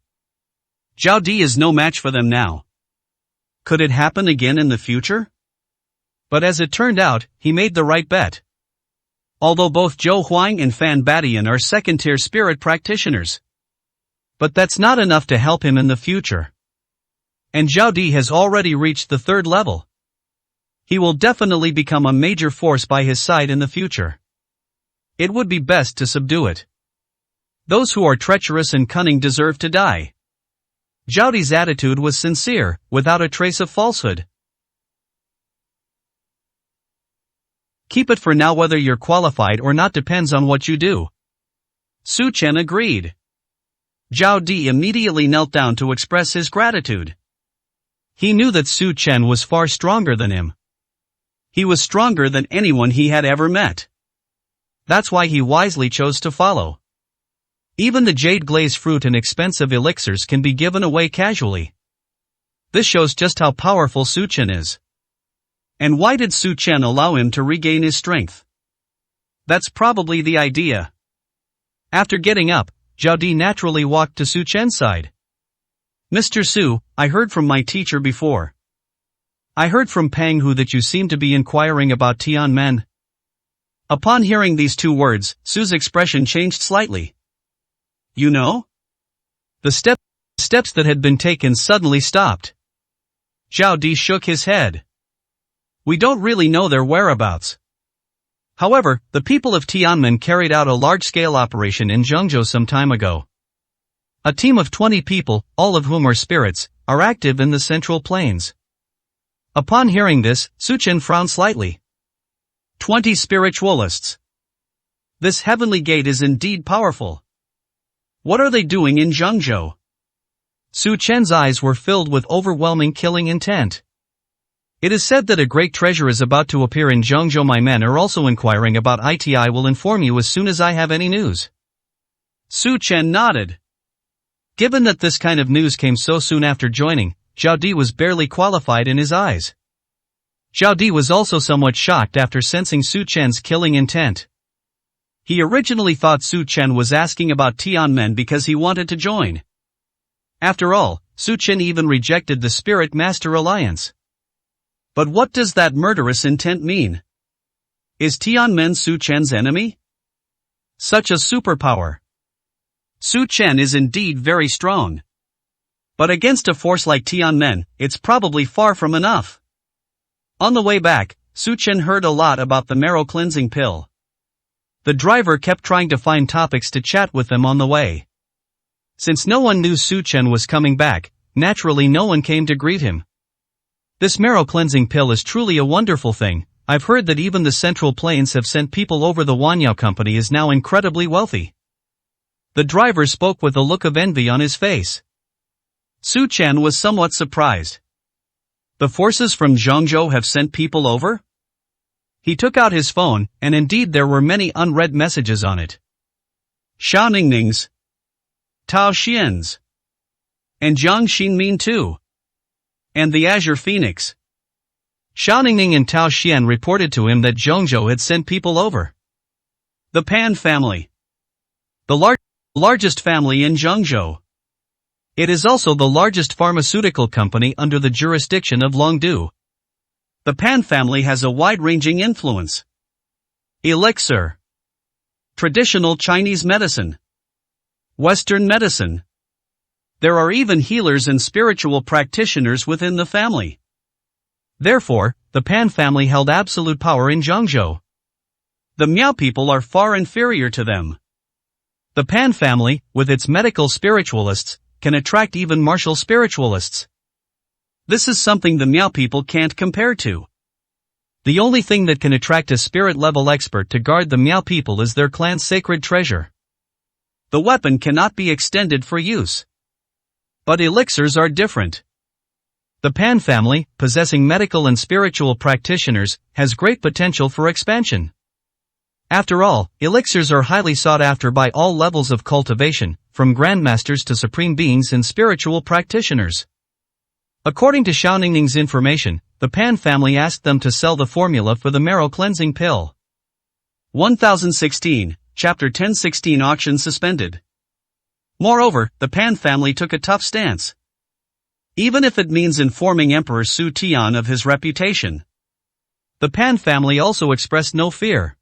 Zhao Di is no match for them now. Could it happen again in the future? But as it turned out, he made the right bet. Although both Zhou Huang and Fan Badian are second-tier spirit practitioners. But that's not enough to help him in the future. And Zhao Di has already reached the 3rd level. He will definitely become a major force by his side in the future. It would be best to subdue it. Those who are treacherous and cunning deserve to die. Zhao Di's attitude was sincere, without a trace of falsehood. Keep it for now. Whether you're qualified or not depends on what you do. Su Chen agreed. Zhao Di immediately knelt down to express his gratitude. He knew that Su Chen was far stronger than him. He was stronger than anyone he had ever met. That's why he wisely chose to follow. Even the jade glaze fruit and expensive elixirs can be given away casually. This shows just how powerful Su Chen is. And why did Su Chen allow him to regain his strength? That's probably the idea. After getting up, Zhao Di naturally walked to Su Chen's side. Mr. Su, I heard from my teacher before. I heard from Pang Hu that you seem to be inquiring about Tianmen. Upon hearing these 2 words, Su's expression changed slightly. You know? The steps that had been taken suddenly stopped. Zhao Di shook his head. We don't really know their whereabouts. However, the people of Tianmen carried out a large-scale operation in Zhengzhou some time ago. A team of 20 people, all of whom are spirits, are active in the Central Plains. Upon hearing this, Su Chen frowned slightly. 20 spiritualists. This heavenly gate is indeed powerful. What are they doing in Zhengzhou? Su Chen's eyes were filled with overwhelming killing intent. It is said that a great treasure is about to appear in Zhengzhou. My men are also inquiring about it. I will inform you as soon as I have any news. Su Chen nodded. Given that this kind of news came so soon after joining, Zhao Di was barely qualified in his eyes. Zhao Di was also somewhat shocked after sensing Su Chen's killing intent. He originally thought Su Chen was asking about Tianmen because he wanted to join. After all, Su Chen even rejected the Spirit Master Alliance. But what does that murderous intent mean? Is Tianmen Su Chen's enemy? Such a superpower. Su Chen is indeed very strong. But against a force like Tianmen, it's probably far from enough. On the way back, Su Chen heard a lot about the marrow cleansing pill. The driver kept trying to find topics to chat with them on the way. Since no one knew Su Chen was coming back, naturally no one came to greet him. This marrow cleansing pill is truly a wonderful thing. I've heard that even the Central Plains have sent people over. The Wanyao Company is now incredibly wealthy. The driver spoke with a look of envy on his face. Su Chen was somewhat surprised. The forces from Zhengzhou have sent people over? He took out his phone, and indeed there were many unread messages on it. Xiao Ningning's, Tao Xian's, and Jiang Xinmin too. And the Azure Phoenix. Xiao Ningning and Tao Xian reported to him that Zhengzhou had sent people over. The Pan family. The largest family in Zhengzhou. It is also the largest pharmaceutical company under the jurisdiction of Longdu. The Pan family has a wide-ranging influence. Elixir. Traditional Chinese medicine. Western medicine. There are even healers and spiritual practitioners within the family. Therefore, the Pan family held absolute power in Zhengzhou. The Miao people are far inferior to them. The Pan family, with its medical spiritualists, can attract even martial spiritualists. This is something the Miao people can't compare to. The only thing that can attract a spirit-level expert to guard the Miao people is their clan's sacred treasure. The weapon cannot be extended for use. But elixirs are different. The Pan family, possessing medical and spiritual practitioners, has great potential for expansion. After all, elixirs are highly sought after by all levels of cultivation, from grandmasters to supreme beings and spiritual practitioners. According to Xiao Ningning's information, the Pan family asked them to sell the formula for the marrow cleansing pill. 1016, Chapter 1016 Auction suspended. Moreover, the Pan family took a tough stance. Even if it means informing Emperor Su Tian of his reputation. The Pan family also expressed no fear.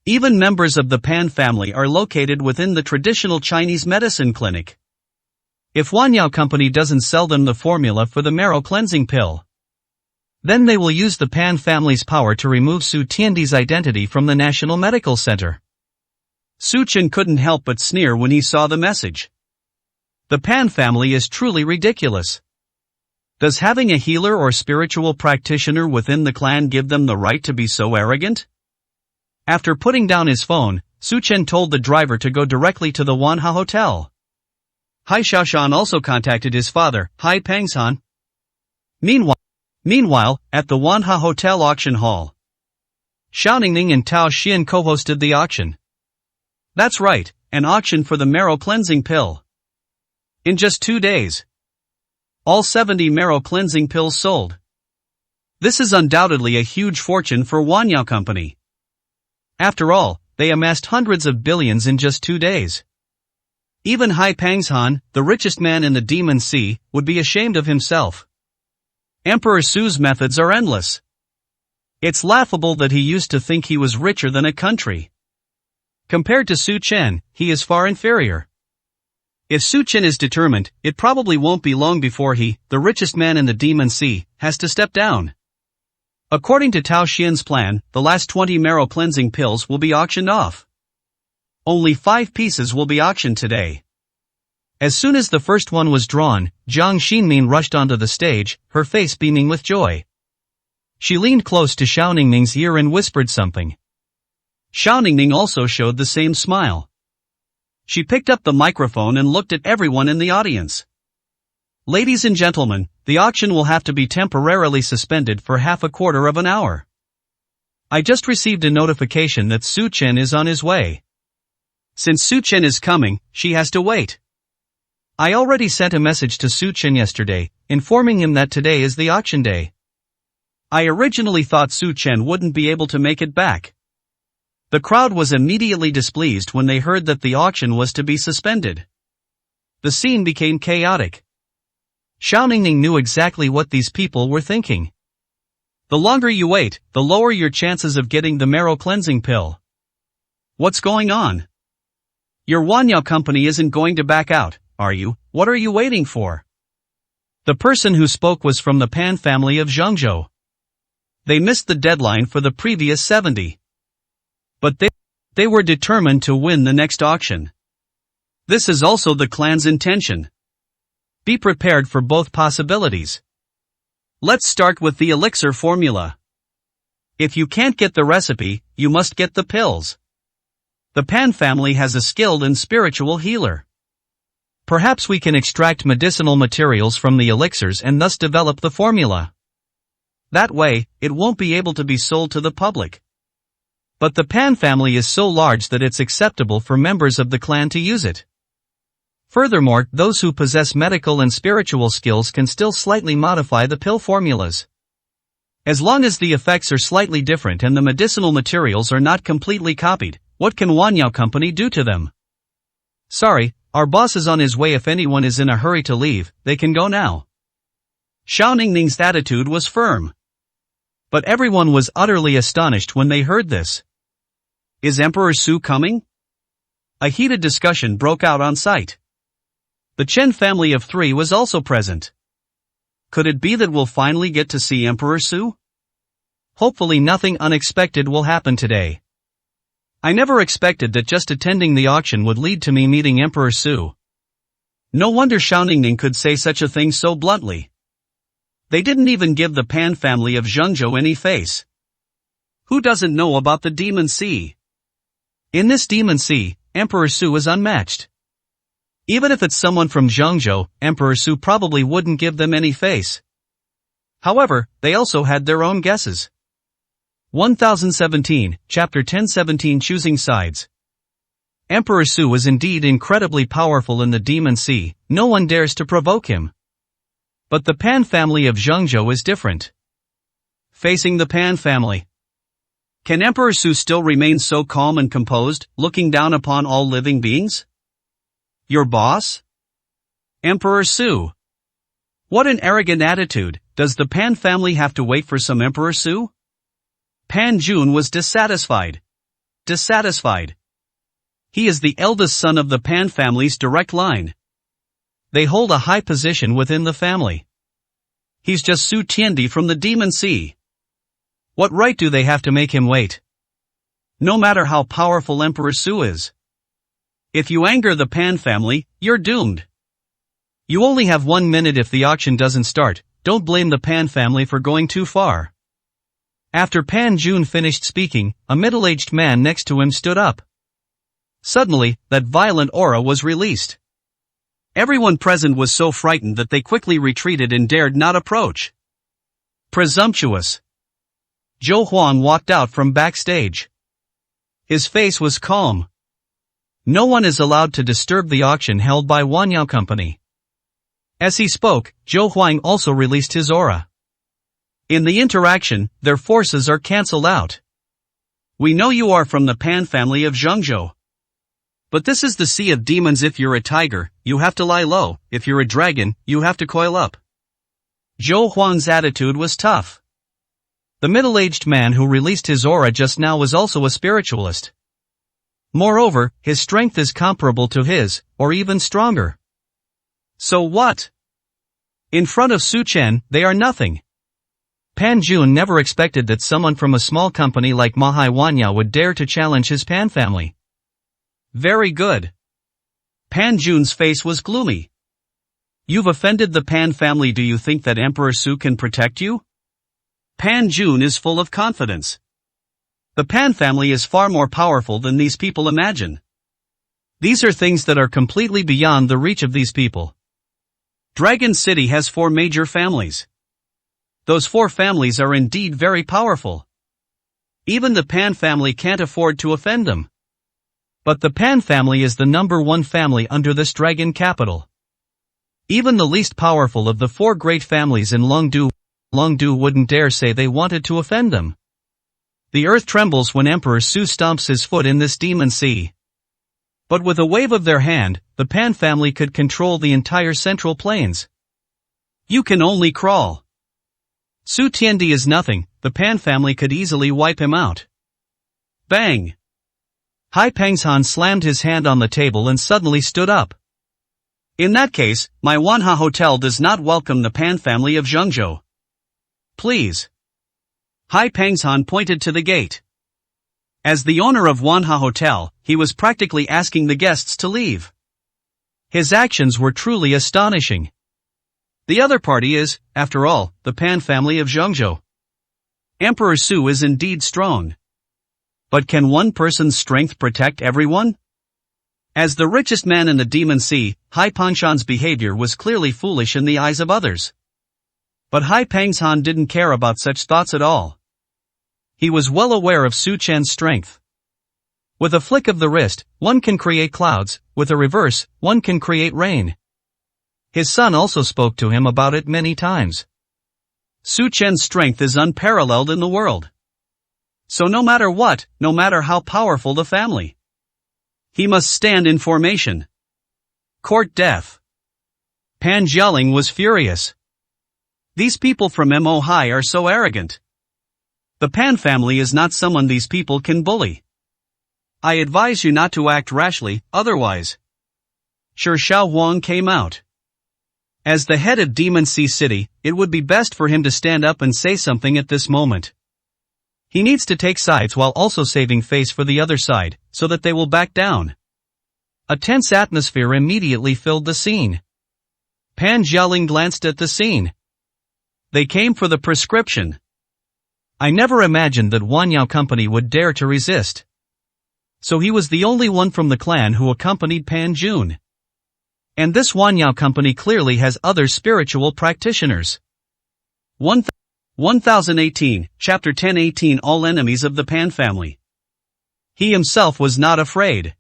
Even members of the Pan family are located within the traditional Chinese medicine clinic. If Wanyao Company doesn't sell them the formula for the marrow cleansing pill, then they will use the Pan family's power to remove Su Tiandi's identity from the National Medical Center. Su Chen couldn't help but sneer when he saw the message. The Pan family is truly ridiculous. Does having a healer or spiritual practitioner within the clan give them the right to be so arrogant? After putting down his phone, Su Chen told the driver to go directly to the Wanha Hotel. Hai Xiaoshan also contacted his father, Hai Pangshan. Meanwhile, at the Wanha Hotel auction hall, Xiao Ningning and Tao Xian co-hosted the auction. That's right, an auction for the marrow cleansing pill. In just 2 days, all 70 marrow cleansing pills sold. This is undoubtedly a huge fortune for Wanyao Company. After all, they amassed hundreds of billions in just 2 days. Even Hai Pangshan, the richest man in the Demon Sea, would be ashamed of himself. Emperor Su's methods are endless. It's laughable that he used to think he was richer than a country. Compared to Su Chen, he is far inferior. If Su Chen is determined, it probably won't be long before he, the richest man in the Demon Sea, has to step down. According to Tao Xian's plan, the last 20 marrow cleansing pills will be auctioned off. Only 5 pieces will be auctioned today. As soon as the first one was drawn, Jiang Xinmin rushed onto the stage, her face beaming with joy. She leaned close to Xiao Ningning's ear and whispered something. Xiao Ningning also showed the same smile. She picked up the microphone and looked at everyone in the audience. Ladies and gentlemen, the auction will have to be temporarily suspended for half a quarter of an hour. I just received a notification that Su Chen is on his way. Since Su Chen is coming, she has to wait. I already sent a message to Su Chen yesterday, informing him that today is the auction day. I originally thought Su Chen wouldn't be able to make it back. The crowd was immediately displeased when they heard that the auction was to be suspended. The scene became chaotic. Xiao Ningning knew exactly what these people were thinking. The longer you wait, the lower your chances of getting the marrow cleansing pill. What's going on? Your Wanyao Company isn't going to back out, are you? What are you waiting for? The person who spoke was from the Pan family of Zhengzhou. They missed the deadline for the previous 70. But they were determined to win the next auction. This is also the clan's intention. Be prepared for both possibilities. Let's start with the elixir formula. If you can't get the recipe, you must get the pills. The Pan family has a skilled and spiritual healer. Perhaps we can extract medicinal materials from the elixirs and thus develop the formula. That way, it won't be able to be sold to the public. But the Pan family is so large that it's acceptable for members of the clan to use it. Furthermore, those who possess medical and spiritual skills can still slightly modify the pill formulas. As long as the effects are slightly different and the medicinal materials are not completely copied, what can Wanyao Company do to them? Sorry, our boss is on his way. If anyone is in a hurry to leave, they can go now. Xiao Ningning's attitude was firm. But everyone was utterly astonished when they heard this. Is Emperor Su coming? A heated discussion broke out on site. The Chen family of 3 was also present. Could it be that we'll finally get to see Emperor Su? Hopefully nothing unexpected will happen today. I never expected that just attending the auction would lead to me meeting Emperor Su. No wonder Xiao Ningning could say such a thing so bluntly. They didn't even give the Pan family of Zhengzhou any face. Who doesn't know about the Demon Sea? In this Demon Sea, Emperor Su is unmatched. Even if it's someone from Zhengzhou, Emperor Su probably wouldn't give them any face. However, they also had their own guesses. 1017, Chapter 1017 Choosing Sides. Emperor Su is indeed incredibly powerful in the Demon Sea, no one dares to provoke him. But the Pan family of Zhengzhou is different. Facing the Pan family. Can Emperor Su still remain so calm and composed, looking down upon all living beings? Your boss? Emperor Su. What an arrogant attitude. Does the Pan family have to wait for some Emperor Su? Pan Jun was dissatisfied. Dissatisfied. He is the eldest son of the Pan family's direct line. They hold a high position within the family. He's just Su Tiandi from the Demon Sea. What right do they have to make him wait? No matter how powerful Emperor Su is. If you anger the Pan family, you're doomed. You only have 1 minute if the auction doesn't start. Don't blame the Pan family for going too far. After Pan Jun finished speaking, a middle-aged man next to him stood up. Suddenly, that violent aura was released. Everyone present was so frightened that they quickly retreated and dared not approach. Presumptuous. Zhou Huang walked out from backstage. His face was calm. No one is allowed to disturb the auction held by Wanyao Company. As he spoke, Zhou Huang also released his aura. In the interaction, their forces are cancelled out. We know you are from the Pan family of Zhengzhou. But this is the Sea of Demons. If you're a tiger, you have to lie low. If you're a dragon, you have to coil up. Zhou Huang's attitude was tough. The middle-aged man who released his aura just now was also a spiritualist. Moreover, his strength is comparable to his, or even stronger. So what? In front of Su Chen, they are nothing. Pan Jun never expected that someone from a small company like Mahai Wanyao would dare to challenge his Pan family. Very good. Pan Jun's face was gloomy. You've offended the Pan family. Do you think that Emperor Su can protect you? Pan Jun is full of confidence. The Pan family is far more powerful than these people imagine. These are things that are completely beyond the reach of these people. Dragon City has 4 major families. Those 4 families are indeed very powerful. Even the Pan family can't afford to offend them. But the Pan family is the number 1 family under this dragon capital. Even the least powerful of the 4 great families in Longdu wouldn't dare say they wanted to offend them. The earth trembles when Emperor Su stomps his foot in this demon sea. But with a wave of their hand, the Pan family could control the entire Central Plains. You can only crawl. Su Tiandi is nothing. The Pan family could easily wipe him out. Bang! Hai Pangshan slammed his hand on the table and suddenly stood up. In that case, my Wanha Hotel does not welcome the Pan family of Zhengzhou. Please. Hai Pangshan pointed to the gate. As the owner of Wanha Hotel, he was practically asking the guests to leave. His actions were truly astonishing. The other party is, after all, the Pan family of Zhengzhou. Emperor Su is indeed strong. But can one person's strength protect everyone? As the richest man in the Demon Sea, Hai Pangshan's behavior was clearly foolish in the eyes of others. But Hai Pangshan didn't care about such thoughts at all. He was well aware of Su Chen's strength. With a flick of the wrist, one can create clouds. With a reverse, one can create rain. His son also spoke to him about it many times. Su Chen's strength is unparalleled in the world. So no matter what, no matter how powerful the family, he must stand in formation. Court death. Pan Jialing was furious. These people from Mo Hai are so arrogant. The Pan family is not someone these people can bully. I advise you not to act rashly, otherwise. Shi Xiao Huang came out. As the head of Demon Sea City, it would be best for him to stand up and say something at this moment. He needs to take sides while also saving face for the other side, so that they will back down. A tense atmosphere immediately filled the scene. Pan Jialing glanced at the scene. They came for the prescription. I never imagined that Wanyao Company would dare to resist. So he was the only one from the clan who accompanied Pan Jun. And this Wanyao Company clearly has other spiritual practitioners. 1018, Chapter 1018 All Enemies of the Pan Family. He himself was not afraid.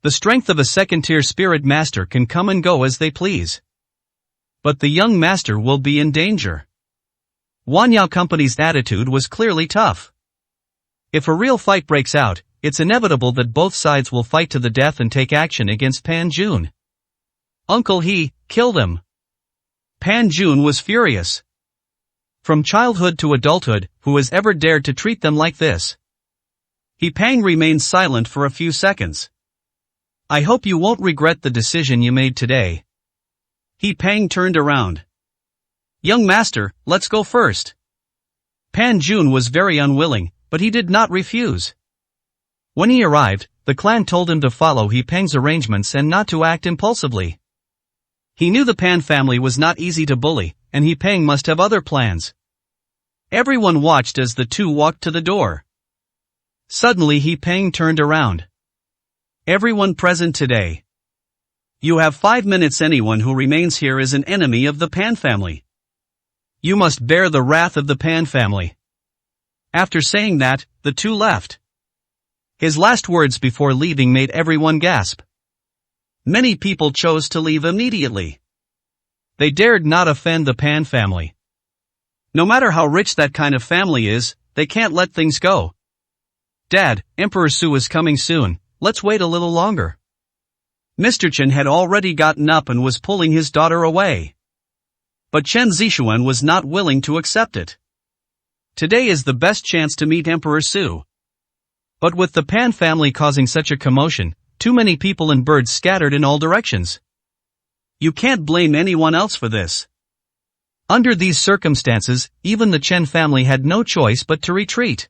The strength of a second-tier spirit master can come and go as they please. But the young master will be in danger. Wanyao Company's attitude was clearly tough. If a real fight breaks out, it's inevitable that both sides will fight to the death and take action against Pan Jun. Uncle He, killed him. Pan Jun was furious. From childhood to adulthood, who has ever dared to treat them like this? He Pang remained silent for a few seconds. I hope you won't regret the decision you made today. He Pang turned around. Young master, let's go first. Pan Jun was very unwilling, but he did not refuse. When he arrived, the clan told him to follow He Pang's arrangements and not to act impulsively. He knew the Pan family was not easy to bully, and He Pang must have other plans. Everyone watched as the two walked to the door. Suddenly He Pang turned around. Everyone present today. You have 5 minutes. Anyone who remains here is an enemy of the Pan family. You must bear the wrath of the Pan family. After saying that, the two left. His last words before leaving made everyone gasp. Many people chose to leave immediately. They dared not offend the Pan family. No matter how rich that kind of family is, they can't let things go. Dad, Emperor Su is coming soon, let's wait a little longer. Mr. Chen had already gotten up and was pulling his daughter away. But Chen Zixuan was not willing to accept it. Today is the best chance to meet Emperor Su. But with the Pan family causing such a commotion, too many people and birds scattered in all directions. You can't blame anyone else for this. Under these circumstances, even the Chen family had no choice but to retreat.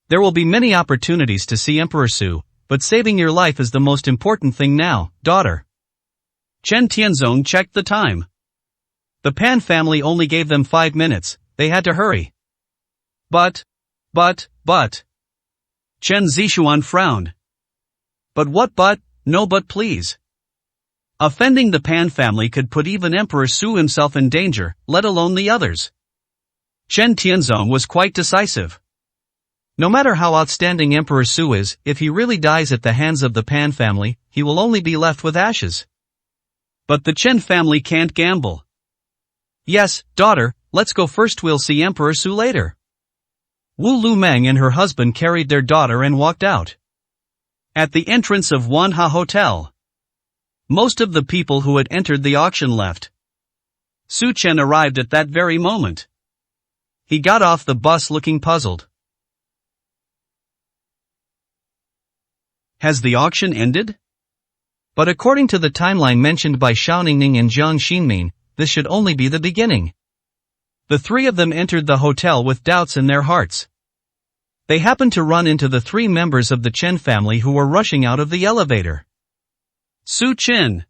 There will be many opportunities to see Emperor Su, but saving your life is the most important thing now, daughter. Chen Tianzong checked the time. The Pan family only gave them 5 minutes, they had to hurry. But. Chen Zixuan frowned. But what but, no but please. Offending the Pan family could put even Emperor Su himself in danger, let alone the others. Chen Tianzong was quite decisive. No matter how outstanding Emperor Su is, if he really dies at the hands of the Pan family, he will only be left with ashes. But the Chen family can't gamble. Yes, daughter, let's go first, we'll see Emperor Su later. Wu Lumeng and her husband carried their daughter and walked out. At the entrance of Wanha Hotel, most of the people who had entered the auction left. Su Chen arrived at that very moment. He got off the bus looking puzzled. Has the auction ended? But according to the timeline mentioned by Xiao Ningning and Jiang Xinmin, this should only be the beginning. The three of them entered the hotel with doubts in their hearts. They happened to run into the 3 members of the Chen family who were rushing out of the elevator. Su Chen.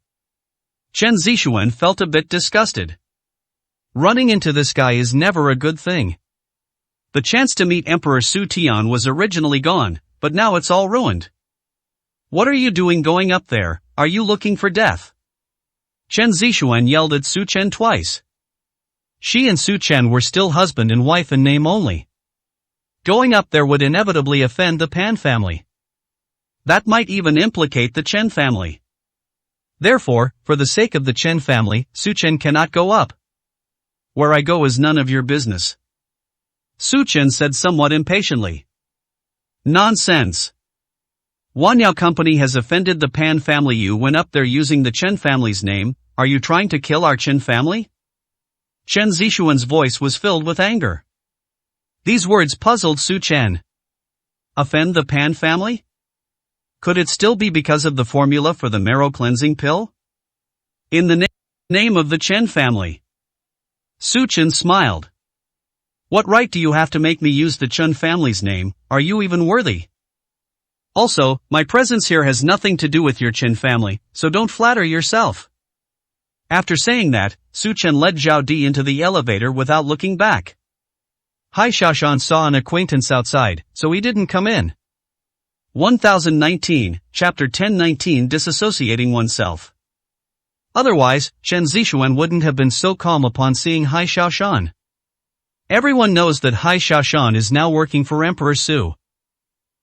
Chen Zixuan felt a bit disgusted. Running into this guy is never a good thing. The chance to meet Emperor Su Tian was originally gone, but now it's all ruined. What are you doing going up there, are you looking for death? Chen Zixuan yelled at Su Chen twice. She and Su Chen were still husband and wife in name only. Going up there would inevitably offend the Pan family. That might even implicate the Chen family. Therefore, for the sake of the Chen family, Su Chen cannot go up. Where I go is none of your business. Su Chen said somewhat impatiently. Nonsense. Wanyao Company has offended the Pan family. You went up there using the Chen family's name, are you trying to kill our Chen family? Chen Zixuan's voice was filled with anger. These words puzzled Su Chen. Offend the Pan family? Could it still be because of the formula for the marrow cleansing pill? In the name of the Chen family. Su Chen smiled. What right do you have to make me use the Chen family's name, are you even worthy? Also, my presence here has nothing to do with your Chen family, so don't flatter yourself. After saying that, Su Chen led Zhao Di into the elevator without looking back. Hai Xiaoshan saw an acquaintance outside, so he didn't come in. 1019, Chapter 1019 Disassociating Oneself. Otherwise, Chen Zixuan wouldn't have been so calm upon seeing Hai Xiaoshan. Everyone knows that Hai Xiaoshan is now working for Emperor Su.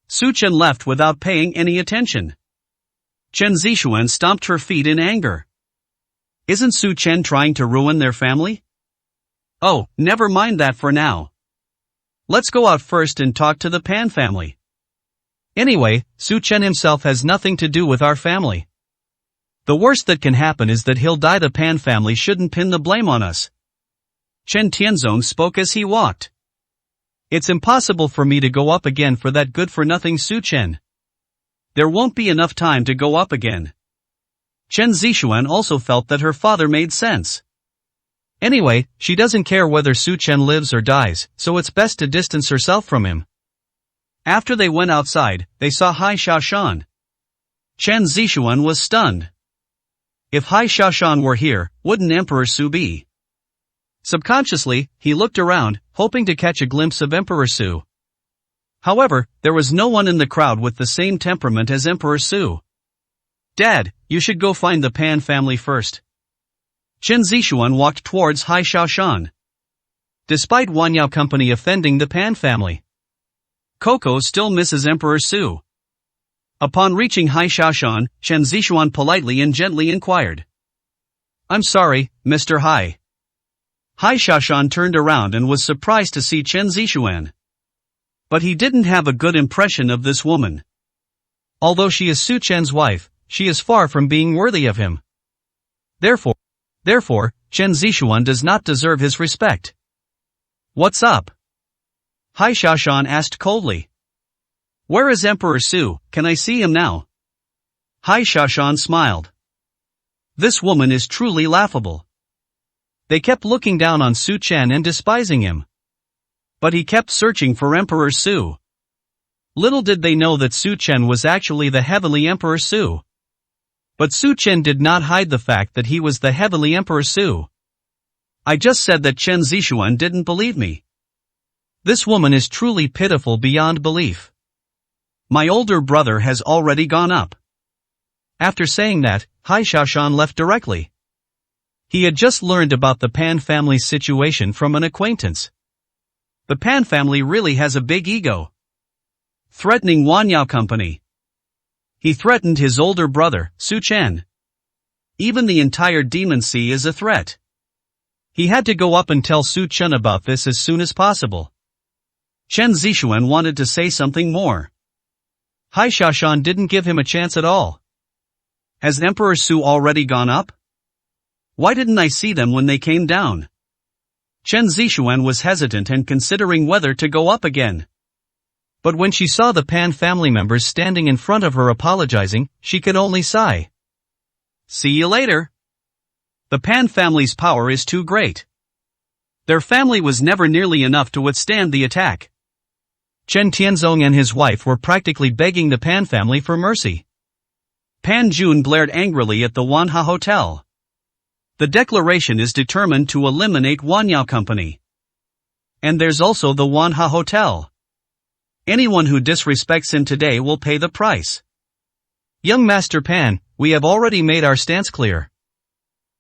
Su Chen left without paying any attention. Chen Zixuan stomped her feet in anger. Isn't Su Chen trying to ruin their family? Oh, never mind that for now. Let's go out first and talk to the Pan family. Anyway, Su Chen himself has nothing to do with our family. The worst that can happen is that he'll die. The Pan family shouldn't pin the blame on us. Chen Tianzong spoke as he walked. It's impossible for me to go up again for that good-for-nothing Su Chen. There won't be enough time to go up again. Chen Zixuan also felt that her father made sense. Anyway, she doesn't care whether Su Chen lives or dies, so it's best to distance herself from him. After they went outside, they saw Hai Xiaoshan. Chen Zixuan was stunned. If Hai Xiaoshan were here, wouldn't Emperor Su be? Subconsciously, he looked around, hoping to catch a glimpse of Emperor Su. However, there was no one in the crowd with the same temperament as Emperor Su. Dad, you should go find the Pan family first. Chen Zixuan walked towards Hai Xiaoshan. Despite Wanyao Company offending the Pan family, Coco still misses Emperor Su. Upon reaching Hai Xiaoshan, Chen Zixuan politely and gently inquired. I'm sorry, Mr. Hai. Hai Xiaoshan turned around and was surprised to see Chen Zixuan. But he didn't have a good impression of this woman. Although she is Su Chen's wife, she is far from being worthy of him. Therefore, Chen Zixuan does not deserve his respect. What's up? Hai Xiaoshan asked coldly. Where is Emperor Su? Can I see him now? Hai Xiaoshan smiled. This woman is truly laughable. They kept looking down on Su Chen and despising him. But he kept searching for Emperor Su. Little did they know that Su Chen was actually the Heavenly Emperor Su. But Su Chen did not hide the fact that he was the Heavenly Emperor Su. I just said that Chen Zixuan didn't believe me. This woman is truly pitiful beyond belief. My older brother has already gone up. After saying that, Hai Xiaoshan left directly. He had just learned about the Pan family's situation from an acquaintance. The Pan family really has a big ego. Threatening Wanyao Company. He threatened his older brother, Su Chen. Even the entire Demon Sea is a threat. He had to go up and tell Su Chen about this as soon as possible. Chen Zixuan wanted to say something more. Hai Xiaoshan didn't give him a chance at all. Has Emperor Su already gone up? Why didn't I see them when they came down? Chen Zixuan was hesitant and considering whether to go up again. But when she saw the Pan family members standing in front of her apologizing, she could only sigh. See you later. The Pan family's power is too great. Their family was never nearly enough to withstand the attack. Chen Tianzong and his wife were practically begging the Pan family for mercy. Pan Jun glared angrily at the Wanha Hotel. The declaration is determined to eliminate Wanyao Company. And there's also the Wanha Hotel. Anyone who disrespects him today will pay the price. Young Master Pan, we have already made our stance clear.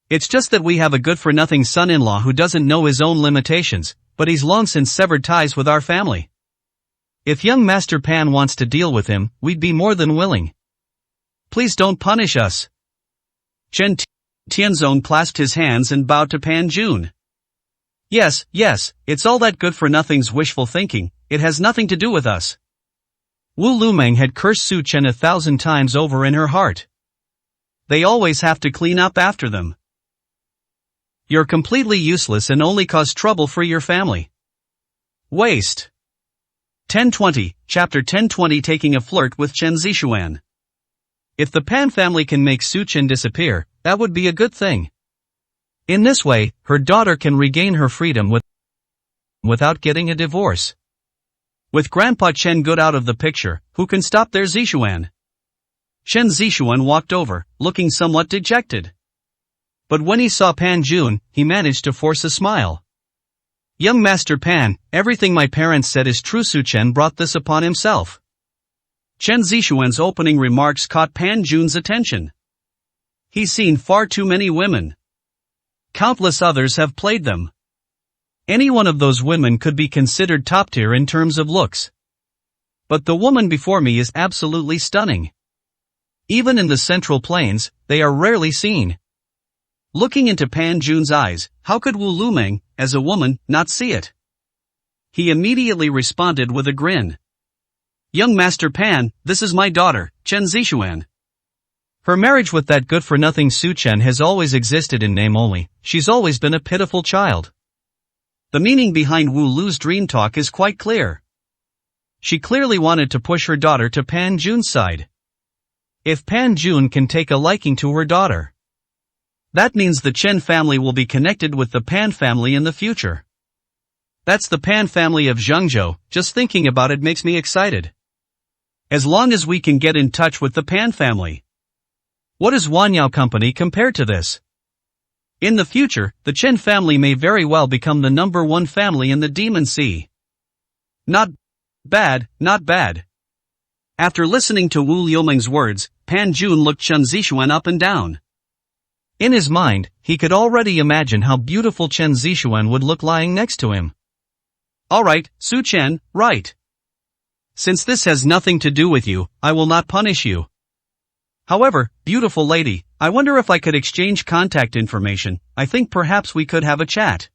It's just that we have a good-for-nothing son-in-law who doesn't know his own limitations, but he's long since severed ties with our family. If young Master Pan wants to deal with him, we'd be more than willing. Please don't punish us. Chen Tianzong clasped his hands and bowed to Pan Jun. Yes, it's all that good-for-nothing's wishful thinking, it has nothing to do with us. Wu Lumeng had cursed Su Chen 1,000 times over in her heart. They always have to clean up after them. You're completely useless and only cause trouble for your family. Waste. 1020, Chapter 1020 Taking a Flirt with Chen Zixuan. If the Pan family can make Su Chen disappear, that would be a good thing. In this way, her daughter can regain her freedom without getting a divorce. With Grandpa Chen Good out of the picture, who can stop their Zixuan? Chen Zixuan walked over, looking somewhat dejected. But when he saw Pan Jun, he managed to force a smile. Young Master Pan, everything my parents said is true. Su Chen brought this upon himself. Chen Zixuan's opening remarks caught Pan Jun's attention. He's seen far too many women. Countless others have played them. Any one of those women could be considered top tier in terms of looks. But the woman before me is absolutely stunning. Even in the Central Plains, they are rarely seen. Looking into Pan Jun's eyes, how could Wu Lumeng, as a woman, not see it? He immediately responded with a grin. Young Master Pan, this is my daughter, Chen Zixuan. Her marriage with that good-for-nothing Su Chen has always existed in name only. She's always been a pitiful child. The meaning behind Wu Lu's dream talk is quite clear. She clearly wanted to push her daughter to Pan Jun's side. If Pan Jun can take a liking to her daughter, that means the Chen family will be connected with the Pan family in the future. That's the Pan family of Zhengzhou. Just thinking about it makes me excited. As long as we can get in touch with the Pan family. What is Wanyao Company compared to this? In the future, the Chen family may very well become the number one family in the Demon Sea. Not bad, not bad. After listening to Wu Liumeng's words, Pan Jun looked Chen Zixuan up and down. In his mind, he could already imagine how beautiful Chen Zixuan would look lying next to him. Alright, Su Chen, right. Since this has nothing to do with you, I will not punish you. However, beautiful lady, I wonder if I could exchange contact information. I think perhaps we could have a chat.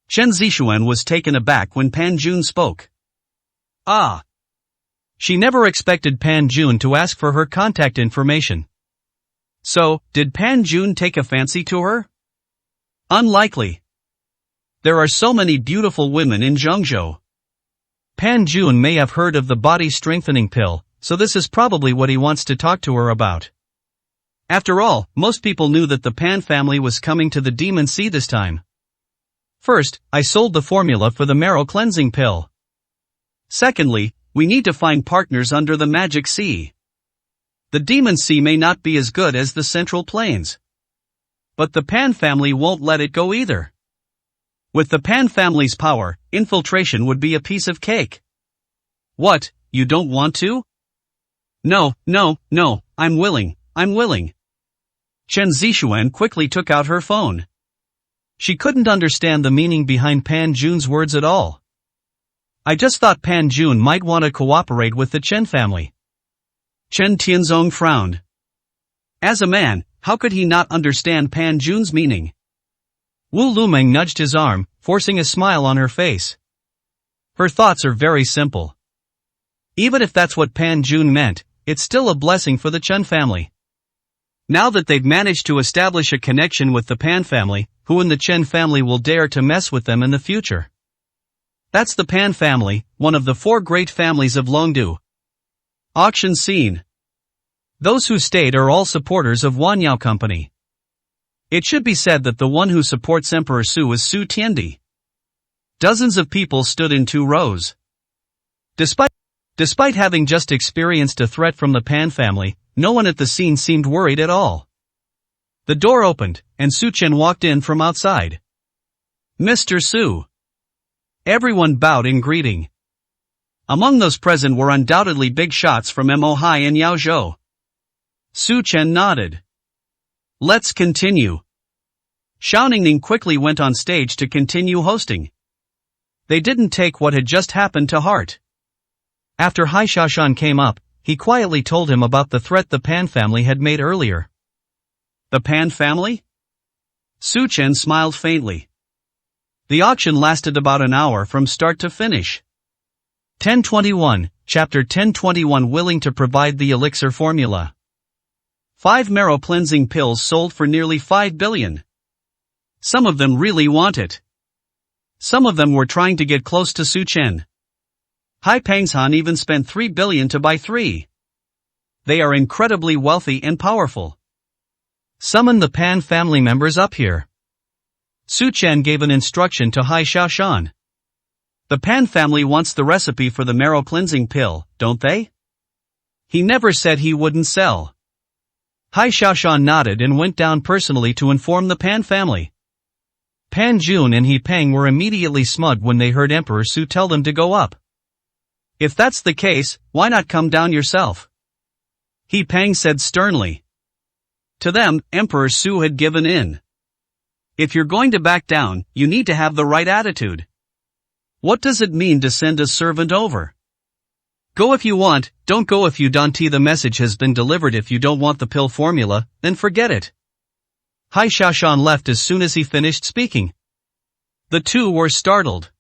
Chen Zixuan was taken aback when Pan Jun spoke. Ah. She never expected Pan Jun to ask for her contact information. So, did Pan Jun take a fancy to her? Unlikely. There are so many beautiful women in Zhengzhou. Pan Jun may have heard of the body strengthening pill, so this is probably what he wants to talk to her about. After all, most people knew that the Pan family was coming to the Demon Sea this time. First, I sold the formula for the marrow cleansing pill. Secondly, we need to find partners under the Magic Sea. The Demon Sea may not be as good as the Central Plains. But the Pan family won't let it go either. With the Pan family's power, infiltration would be a piece of cake. What, you don't want to? No, I'm willing. Chen Zixuan quickly took out her phone. She couldn't understand the meaning behind Pan Jun's words at all. I just thought Pan Jun might want to cooperate with the Chen family. Chen Tianzong frowned. As a man, how could he not understand Pan Jun's meaning? Wu Lumeng nudged his arm, forcing a smile on her face. Her thoughts are very simple. Even if that's what Pan Jun meant, it's still a blessing for the Chen family. Now that they've managed to establish a connection with the Pan family, who in the Chen family will dare to mess with them in the future? That's the Pan family, one of the four great families of Longdu. Auction scene. Those who stayed are all supporters of Wanyao Company. It should be said that the one who supports Emperor Su is Su Tiandi. Dozens of people stood in 2 rows. Despite having just experienced a threat from the Pan family, no one at the scene seemed worried at all. The door opened, and Su Chen walked in from outside. Mr. Su. Everyone bowed in greeting. Among those present were undoubtedly big shots from Mo Hai and Yao Zhou. Su Chen nodded. Let's continue. Xiao Ningning quickly went on stage to continue hosting. They didn't take what had just happened to heart. After Hai Xiaoshan came up, he quietly told him about the threat the Pan family had made earlier. The Pan family? Su Chen smiled faintly. The auction lasted about an hour from start to finish. 1021, Chapter 1021 Willing to provide the elixir formula. 5 marrow cleansing pills sold for nearly 5 billion. Some of them really want it. Some of them were trying to get close to Su Chen. Hai Pangshan even spent 3 billion to buy 3. They are incredibly wealthy and powerful. Summon the Pan family members up here. Su Chen gave an instruction to Hai Xiaoshan. The Pan family wants the recipe for the marrow cleansing pill, don't they? He never said he wouldn't sell. Hai Xiaoshan nodded and went down personally to inform the Pan family. Pan Jun and He Peng were immediately smug when they heard Emperor Su tell them to go up. If that's the case, why not come down yourself? He Peng said sternly. To them, Emperor Su had given in. If you're going to back down, you need to have the right attitude. What does it mean to send a servant over? Go if you want, don't go if you don't. The message has been delivered. If you don't want the pill formula, then forget it. Hai Xiaoshan left as soon as he finished speaking. The two were startled.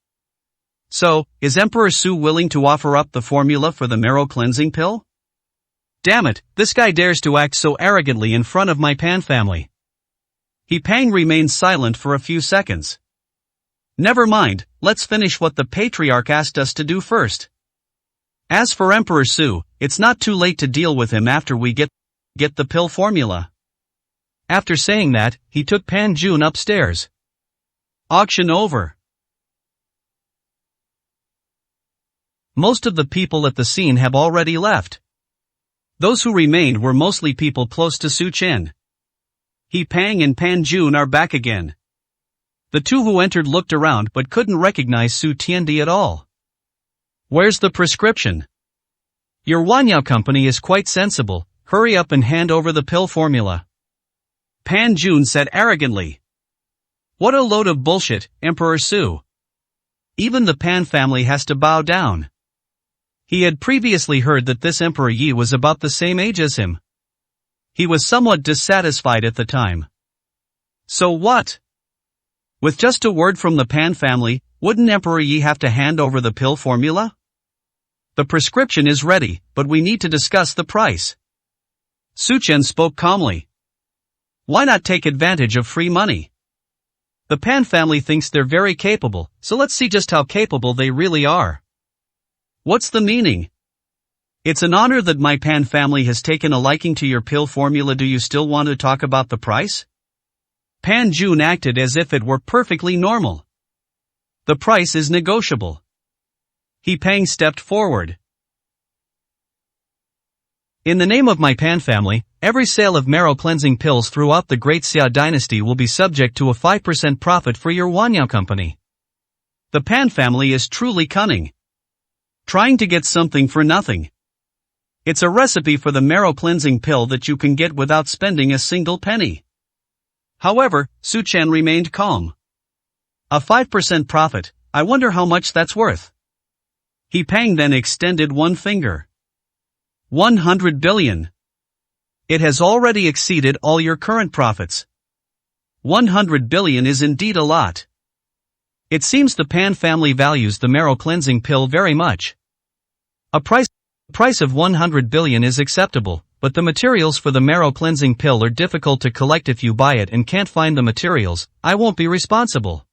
So, is Emperor Su willing to offer up the formula for the marrow cleansing pill? Damn it, this guy dares to act so arrogantly in front of my Pan family. He Pang remained silent for a few seconds. Never mind, let's finish what the patriarch asked us to do first. As for Emperor Su, it's not too late to deal with him after we get the pill formula. After saying that, he took Pan Jun upstairs. Auction over. Most of the people at the scene have already left. Those who remained were mostly people close to Su Chen. He Pang and Pan Jun are back again. The two who entered looked around but couldn't recognize Su Tiandi at all. Where's the prescription? Your Wanyao company is quite sensible, hurry up and hand over the pill formula. Pan Jun said arrogantly. What a load of bullshit, Emperor Su. Even the Pan family has to bow down. He had previously heard that this Emperor Yi was about the same age as him. He was somewhat dissatisfied at the time. So what? With just a word from the Pan family, wouldn't Emperor Yi have to hand over the pill formula? The prescription is ready, but we need to discuss the price. Su Chen spoke calmly. Why not take advantage of free money? The Pan family thinks they're very capable, so let's see just how capable they really are. What's the meaning? It's an honor that my Pan family has taken a liking to your pill formula. Do you still want to talk about the price? Pan Jun acted as if it were perfectly normal. The price is negotiable. He Pang stepped forward. In the name of my Pan family, every sale of marrow cleansing pills throughout the Great Xia dynasty will be subject to a 5% profit for your Wanyao company. The Pan family is truly cunning. Trying to get something for nothing. It's a recipe for the marrow cleansing pill that you can get without spending a single penny. However, Su Chen remained calm. A 5% profit, I wonder how much that's worth. He Pang then extended one finger. 100 billion. It has already exceeded all your current profits. 100 billion is indeed a lot. It seems the Pan family values the marrow cleansing pill very much. A price of 100 billion is acceptable, but the materials for the marrow cleansing pill are difficult to collect. If you buy it and can't find the materials, I won't be responsible.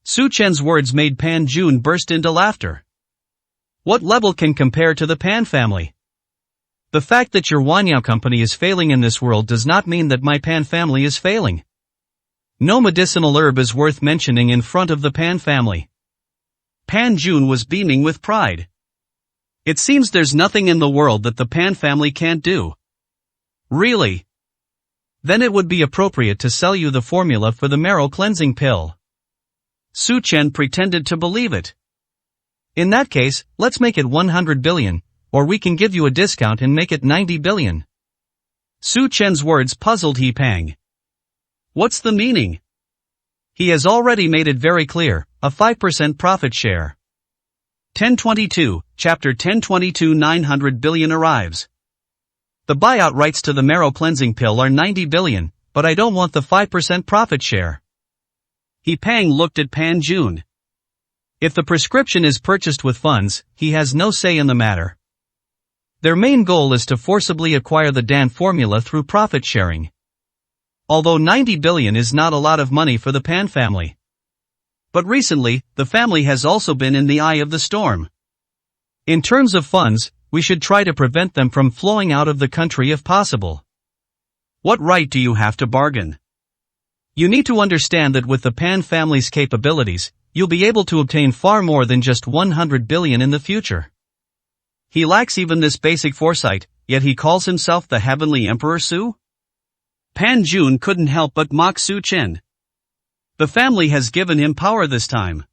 Su Chen's words made Pan Jun burst into laughter. What level can compare to the Pan family? The fact that your Wanyao company is failing in this world does not mean that my Pan family is failing. No medicinal herb is worth mentioning in front of the Pan family. Pan Jun was beaming with pride. It seems there's nothing in the world that the Pan family can't do. Really? Then it would be appropriate to sell you the formula for the marrow cleansing pill. Su Chen pretended to believe it. In that case, let's make it 100 billion, or we can give you a discount and make it 90 billion. Su Chen's words puzzled He Pang. What's the meaning? He has already made it very clear, a 5% profit share. 1022, Chapter 1022 900 billion arrives. The buyout rights to the marrow cleansing pill are 90 billion, but I don't want the 5% profit share. He Pang looked at Pan Jun. If the prescription is purchased with funds, he has no say in the matter. Their main goal is to forcibly acquire the Dan formula through profit sharing. Although 90 billion is not a lot of money for the Pan family. But recently, the family has also been in the eye of the storm. In terms of funds, we should try to prevent them from flowing out of the country if possible. What right do you have to bargain? You need to understand that with the Pan family's capabilities, you'll be able to obtain far more than just 100 billion in the future. He lacks even this basic foresight, yet he calls himself the Heavenly Emperor Su? Pan Jun couldn't help but mock Su Chen. The family has given him power this time.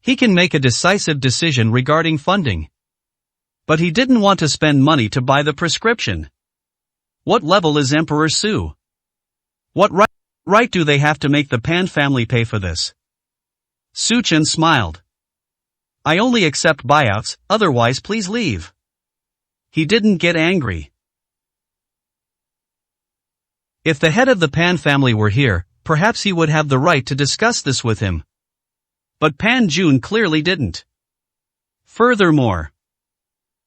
He can make a decisive decision regarding funding. But he didn't want to spend money to buy the prescription. What level is Emperor Su? What right do they have to make the Pan family pay for this? Su Chen smiled. I only accept buyouts, otherwise please leave. He didn't get angry. If the head of the Pan family were here, perhaps he would have the right to discuss this with him. But Pan Jun clearly didn't. Furthermore,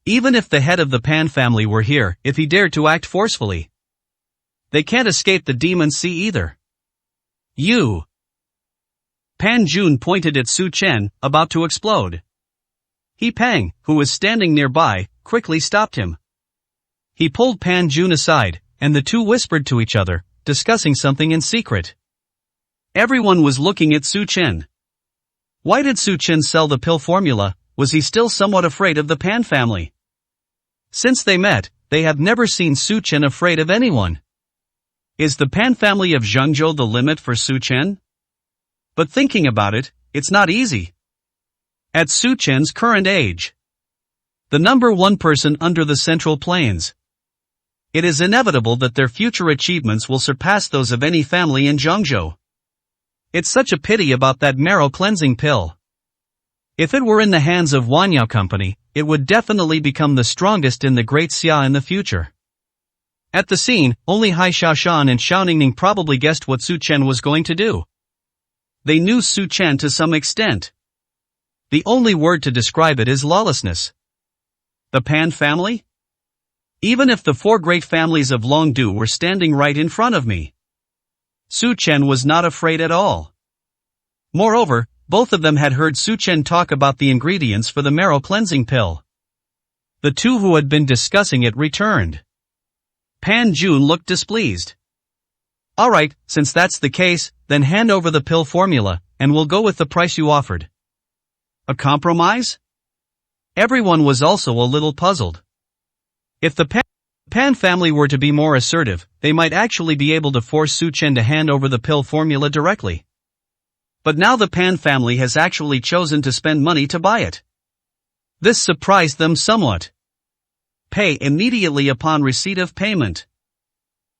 even if the head of the Pan family were here, if he dared to act forcefully, they can't escape the demon sea either. You. Pan Jun pointed at Su Chen, about to explode. He Pang, who was standing nearby, quickly stopped him. He pulled Pan Jun aside, and the two whispered to each other, discussing something in secret. Everyone was looking at Su Chen. Why did Su Chen sell the pill formula? Was he still somewhat afraid of the Pan family? Since they met, they have never seen Su Chen afraid of anyone. Is the Pan family of Zhengzhou the limit for Su Chen? But thinking about it, it's not easy. At Su Chen's current age, the number one person under the Central Plains, it is inevitable that their future achievements will surpass those of any family in Zhengzhou. It's such a pity about that marrow cleansing pill. If it were in the hands of Wanyao Company, it would definitely become the strongest in the Great Xia in the future. At the scene, only Hai Xiaoshan and Xiao Ningning probably guessed what Su Chen was going to do. They knew Su Chen to some extent. The only word to describe it is lawlessness. The Pan family? Even if the four great families of Longdu were standing right in front of me, Su Chen was not afraid at all. Moreover, both of them had heard Su Chen talk about the ingredients for the marrow cleansing pill. The two who had been discussing it returned. Pan Jun looked displeased. Alright, since that's the case, then hand over the pill formula, and we'll go with the price you offered. A compromise? Everyone was also a little puzzled. If the Pan family were to be more assertive, they might actually be able to force Su Chen to hand over the pill formula directly. But now the Pan family has actually chosen to spend money to buy it. This surprised them somewhat. Pay immediately upon receipt of payment.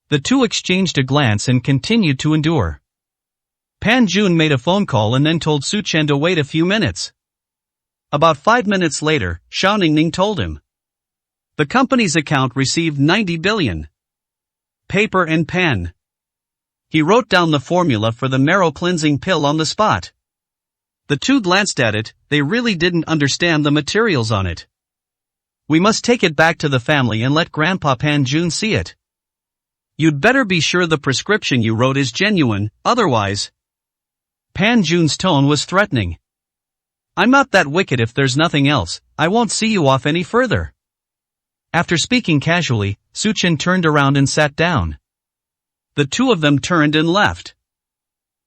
The two exchanged a glance and continued to endure. Pan Jun made a phone call and then told Su Chen to wait a few minutes. About 5 minutes later, Xiao Ningning told him. The company's account received 90 billion. Paper and pen. He wrote down the formula for the marrow cleansing pill on the spot. The two glanced at it, they really didn't understand the materials on it. We must take it back to the family and let Grandpa Pan Jun see it. You'd better be sure the prescription you wrote is genuine, otherwise. Pan Jun's tone was threatening. I'm not that wicked. If there's nothing else, I won't see you off any further. After speaking casually, Su Chen turned around and sat down. The two of them turned and left.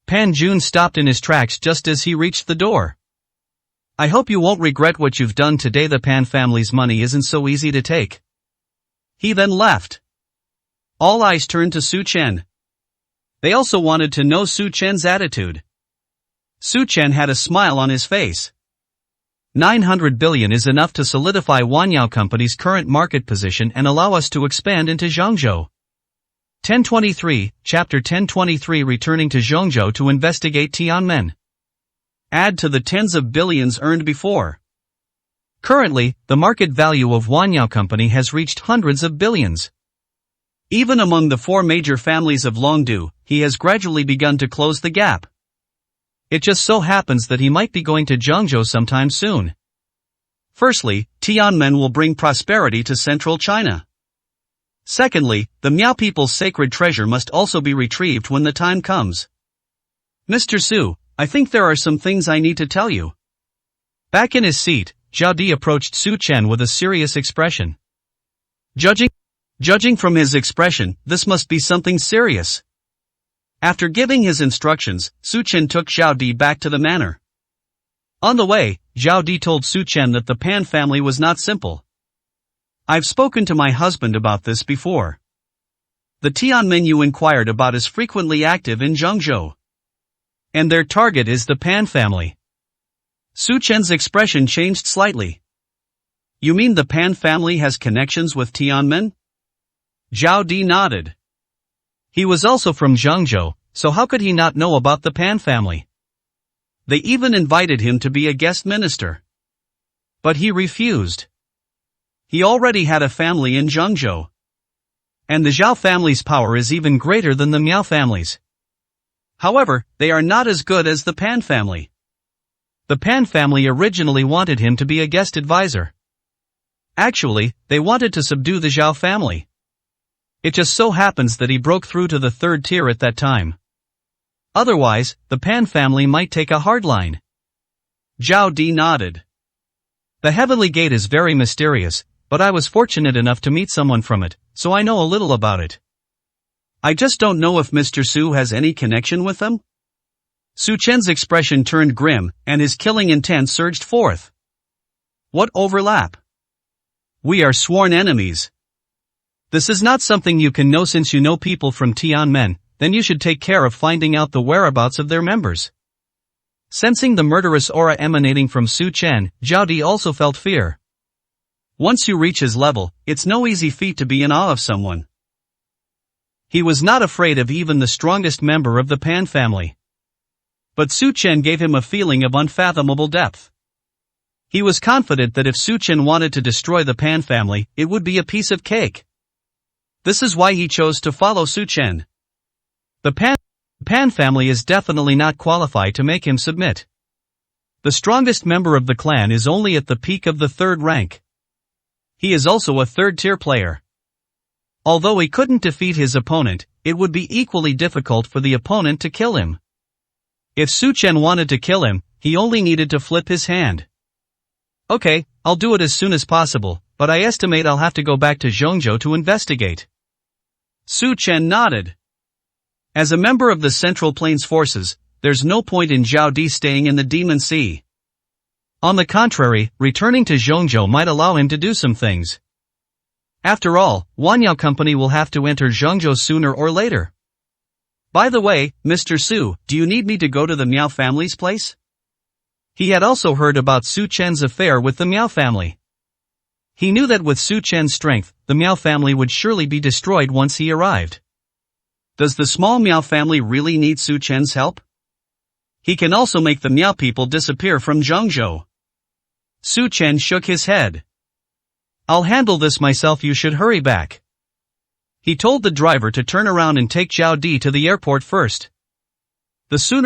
Pan Jun stopped in his tracks just as he reached the door. I hope you won't regret what you've done today. The Pan family's money isn't so easy to take. He then left. All eyes turned to Su Chen. They also wanted to know Su Chen's attitude. Su Chen had a smile on his face. 900 billion is enough to solidify Wanyao Company's current market position and allow us to expand into Zhengzhou. 1023, Chapter 1023. Returning to Zhengzhou to investigate Tianmen. Add to the tens of billions earned before. Currently, the market value of Wanyao Company has reached hundreds of billions. Even among the four major families of Longdu, he has gradually begun to close the gap. It just so happens that he might be going to Zhengzhou sometime soon. Firstly, Tianmen will bring prosperity to central China. Secondly, the Miao people's sacred treasure must also be retrieved when the time comes. Mr. Su, I think there are some things I need to tell you. Back in his seat, Zhao Di approached Su Chen with a serious expression. Judging from his expression, this must be something serious. After giving his instructions, Su Chen took Zhao Di back to the manor. On the way, Zhao Di told Su Chen that the Pan family was not simple. I've spoken to my husband about this before. The Tianmen you inquired about is frequently active in Zhengzhou. And their target is the Pan family. Su Chen's expression changed slightly. You mean the Pan family has connections with Tianmen? Zhao Di nodded. He was also from Zhengzhou, so how could he not know about the Pan family? They even invited him to be a guest minister. But he refused. He already had a family in Zhengzhou. And the Zhao family's power is even greater than the Miao family's. However, they are not as good as the Pan family. The Pan family originally wanted him to be a guest advisor. Actually, they wanted to subdue the Zhao family. It just so happens that he broke through to the third tier at that time. Otherwise, the Pan family might take a hard line. Zhao Di nodded. The Heavenly Gate is very mysterious, but I was fortunate enough to meet someone from it, so I know a little about it. I just don't know if Mr. Su has any connection with them? Su Chen's expression turned grim, and his killing intent surged forth. What overlap? We are sworn enemies. This is not something you can know. Since you know people from Tianmen, then you should take care of finding out the whereabouts of their members. Sensing the murderous aura emanating from Su Chen, Zhao Di also felt fear. Once you reach his level, it's no easy feat to be in awe of someone. He was not afraid of even the strongest member of the Pan family. But Su Chen gave him a feeling of unfathomable depth. He was confident that if Su Chen wanted to destroy the Pan family, it would be a piece of cake. This is why he chose to follow Su Chen. The Pan family is definitely not qualified to make him submit. The strongest member of the clan is only at the peak of the third rank. He is also a third-tier player. Although he couldn't defeat his opponent, it would be equally difficult for the opponent to kill him. If Su Chen wanted to kill him, he only needed to flip his hand. Okay, I'll do it as soon as possible, but I estimate I'll have to go back to Zhongzhou to investigate. Su Chen nodded. As a member of the Central Plains forces, there's no point in Zhao Di staying in the Demon Sea. On the contrary, returning to Zhongzhou might allow him to do some things. After all, Wanyao Company will have to enter Zhongzhou sooner or later. By the way, Mr. Su, do you need me to go to the Miao family's place? He had also heard about Su Chen's affair with the Miao family. He knew that with Su Chen's strength, the Miao family would surely be destroyed once he arrived. Does the small Miao family really need Su Chen's help? He can also make the Miao people disappear from Zhongzhou. Su Chen shook his head. I'll handle this myself. You should hurry back. He told the driver to turn around and take Zhao Di to the airport first. The sooner